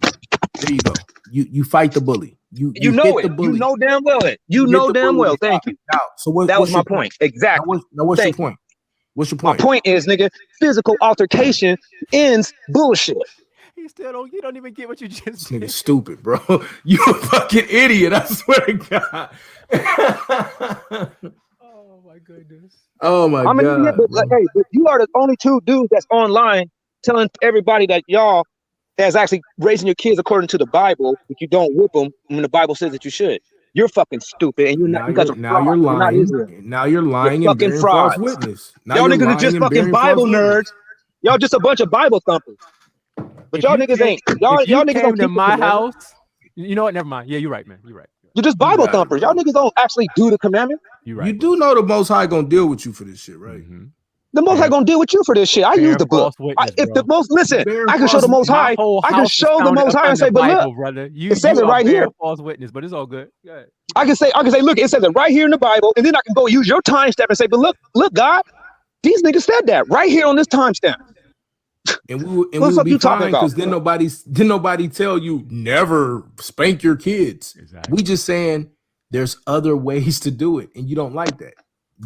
S2: There you go. You fight the bully. You
S9: know it. You know damn well it. You know damn well. Thank you.
S2: Now, so
S9: that was my point. Exactly.
S2: Now what's your point? What's your point?
S9: My point is, nigga, physical altercation ends bullshit.
S17: He still don't. You don't even get what you just
S2: This
S17: said.
S2: nigga stupid, bro. You a fucking idiot. I swear to God.
S17: Oh my goodness.
S2: Oh my
S16: I'm an idiot,
S2: God.
S16: but
S2: Bro.
S16: hey, but you are the only two dudes that's online telling everybody that y'all that's actually raising your kids according to the Bible, but you don't whip them when the Bible says that you should. You're fucking stupid, and you're not. You guys are
S2: Now
S16: fraud.
S2: you're
S16: You're not
S2: lying.
S16: Israel.
S2: Now you're
S16: You're
S2: lying and
S16: fucking
S2: bearing false
S16: frauds.
S2: witness. Now
S16: Y'all
S2: you're
S16: niggas are just
S2: lying and
S16: fucking
S2: bearing false
S16: Bible
S2: witness.
S16: nerds. Y'all just a bunch of Bible thumpers. But
S17: If
S16: y'all
S17: you
S16: niggas
S17: came,
S16: ain't. Y'all
S17: if you
S16: niggas
S17: came
S16: don't
S17: to
S16: keep the
S17: my
S16: commandment.
S17: house, you know what? Never mind. Yeah, you're right, man. You're right.
S16: You're just
S2: You
S16: Bible
S2: got it,
S16: thumpers. Y'all
S2: bro.
S16: niggas don't actually do the commandment.
S17: You're
S2: You
S17: right.
S2: do know the Most High gonna deal with you for this shit, right?
S16: The Most High gonna deal with you for this shit. I use
S17: Bearing
S16: the book.
S17: false witness,
S16: If the
S17: bro.
S16: most listen,
S2: Bearing
S16: I can show
S2: false
S16: the Most
S2: witness.
S17: My
S16: High.
S17: whole
S16: I can
S17: house is
S16: show the
S17: founded
S16: Most High
S17: upon
S16: and
S17: the
S16: say, but look,
S17: Bible, brother.
S16: it says it
S17: You are
S16: right
S17: bearing
S16: here.
S17: false witness, but it's all good. Go ahead.
S16: I can say, look, it says it right here in the Bible, and then I can go use your timestamp and say, but look, God, these niggas said that right here on this timestamp.
S2: And we
S16: What the
S2: will
S16: fuck
S2: be
S16: you talking
S2: fine
S16: about?
S2: because then nobody tell you never spank your kids.
S17: Exactly.
S2: We just saying there's other ways to do it, and you don't like that.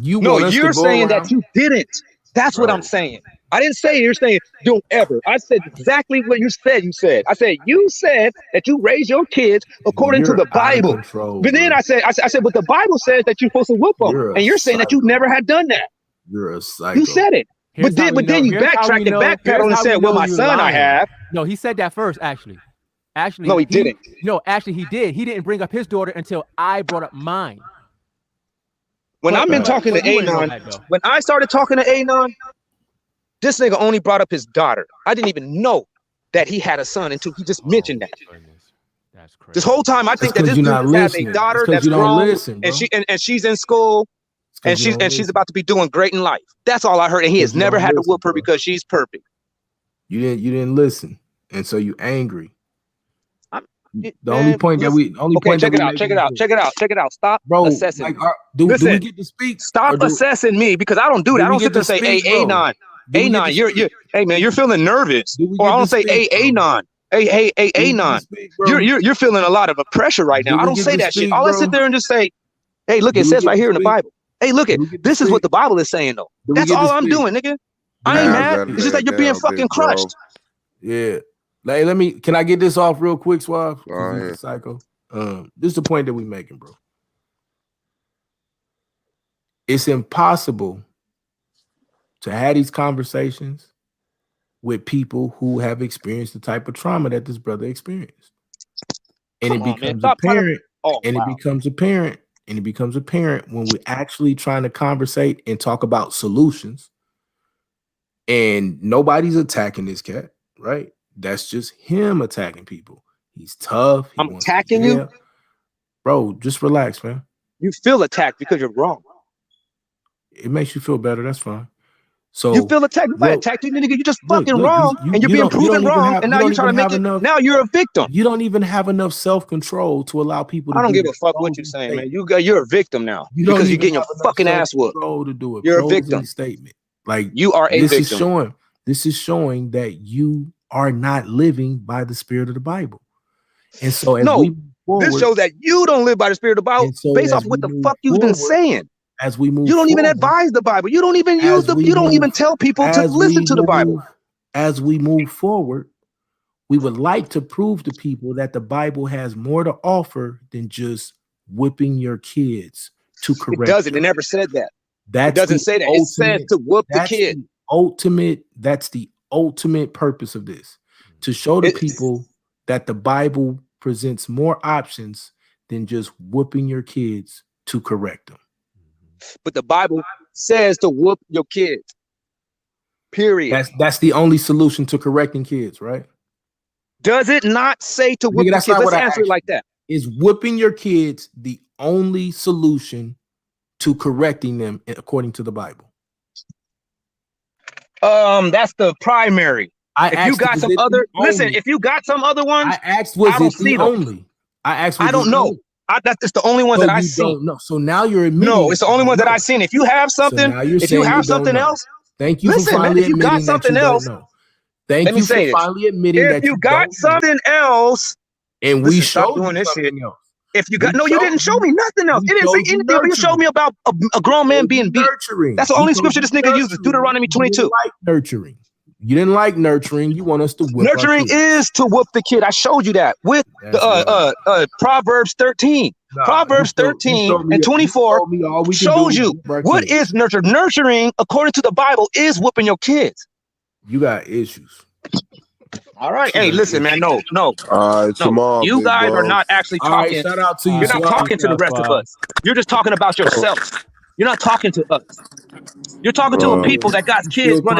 S2: You
S16: No,
S2: want us to
S16: you're
S2: go
S16: saying that
S2: around,
S16: you didn't. That's what I'm
S2: bro.
S16: saying. I didn't say you're saying don't ever. I said exactly what you said. I said you said that you raise your kids according to
S2: You're
S16: the
S2: out of
S16: Bible.
S2: control,
S16: But then
S2: bro.
S16: I said, but the Bible says that you're supposed to whoop them,
S2: You're a
S16: and you're saying that you
S2: psycho.
S16: never had done that.
S2: You're a
S16: You
S2: psycho.
S16: said it.
S17: Here's how we know.
S16: Then you
S17: Here's how we
S16: backtracked and
S17: know. Here's
S16: backpedaled and
S17: how we
S16: said, well,
S17: know
S16: my
S17: you're
S16: son, I
S17: lying.
S16: have.
S17: No, he said that first. Actually,
S16: No, he didn't.
S17: No, actually, he did. He didn't bring up his daughter until I brought up mine.
S16: When I've been talking to
S17: you wouldn't know
S16: Anon,
S17: that, though.
S16: when I started talking to Anon, this nigga only brought up his daughter. I didn't even know that he had a son until he just mentioned that.
S17: That's crazy.
S16: This whole time, I think that
S2: because
S16: this
S2: you're
S16: dude
S2: not
S16: has a
S2: listening.
S16: daughter
S2: Because
S16: that's
S2: you don't
S16: grown,
S2: listen, bro.
S16: and she's in school, and she's about to be doing great in life. That's all I heard, and he has never had to whoop her because she's perfect.
S2: You didn't listen, and so you angry.
S16: Check it out. Stop assessing me.
S2: Do we get to speak?
S16: Stop assessing me because I don't do that. I don't sit there and say, hey, Anon, hey man, you're feeling nervous. Or I don't say, hey, Anon. Hey, Anon. You're feeling a lot of pressure right now. I don't say that shit. All I sit there and just say, hey, look, it says right here in the Bible. Hey, look it. This is what the Bible is saying though. That's all I'm doing, nigga. I ain't mad. It's just that you're being fucking crushed.
S2: Yeah. Like, can I get this off real quick, Suave? Because he's a psycho. This is the point that we're making, bro. It's impossible to have these conversations with people who have experienced the type of trauma that this brother experienced. And it becomes apparent. And it becomes apparent when we're actually trying to conversate and talk about solutions. And nobody's attacking this cat, right? That's just him attacking people. He's tough.
S16: I'm attacking you?
S2: Bro, just relax, man.
S16: You feel attacked because you're wrong.
S2: It makes you feel better. That's fine. So
S16: you feel attacked. Nobody attacked you, nigga. You're just fucking wrong, and you're being proven wrong, and now you're trying to make it. Now you're a victim.
S2: You don't even have enough self-control to allow people to.
S16: I don't give a fuck what you're saying, man. You're a victim now because you're getting your fucking ass whooped.
S2: To do a
S16: you're a victim.
S2: Statement. Like
S16: you are a victim.
S2: This is showing that you are not living by the spirit of the Bible. And so
S16: this shows that you don't live by the spirit of the Bible based off what the fuck you've been saying.
S2: As we move,
S16: you don't even advise the Bible. You don't even use you don't even tell people to listen to the Bible.
S2: As we move forward, we would like to prove to people that the Bible has more to offer than just whipping your kids to correct.
S16: It doesn't. It never said that.
S2: That
S16: doesn't say that. It says to whoop the kid.
S2: That's the ultimate purpose of this, to show the people that the Bible presents more options than just whooping your kids to correct them.
S16: But the Bible says to whoop your kids. Period.
S2: That's the only solution to correcting kids, right?
S16: Does it not say to whoop your kids? Let's answer it like that.
S2: Is whooping your kids the only solution to correcting them according to the Bible?
S16: That's the primary. If you got some other ones,
S2: I asked, was it the only?
S16: I don't know. That's the only one that I seen.
S2: No, so now you're admitting.
S16: No, it's the only one that I seen. If you have something, if you have something else,
S2: thank you for finally admitting that you don't know. Thank you for finally admitting that
S16: you got something else,
S2: and we showed
S16: doing this shit.
S2: Else.
S16: If you got you didn't show me nothing else. It didn't say anything. But you showed me about a grown man being beat. That's the only scripture this nigga uses. Deuteronomy 22.
S2: Like nurturing. You didn't like nurturing. You want us to whip
S9: nurturing is to whoop the kid. I showed you that with the Proverbs 13. Proverbs 13 and 24 shows you what is nurture. Nurturing, according to the Bible, is whooping your kids.
S2: You got issues.
S9: All right. Hey, listen, man. No.
S6: All right, tomorrow,
S9: You guys are not actually talking.
S2: Right, shout out to you.
S9: You're not talking to the rest of us. You're just talking about yourself. You're not talking to us. You're talking to a people that got kids running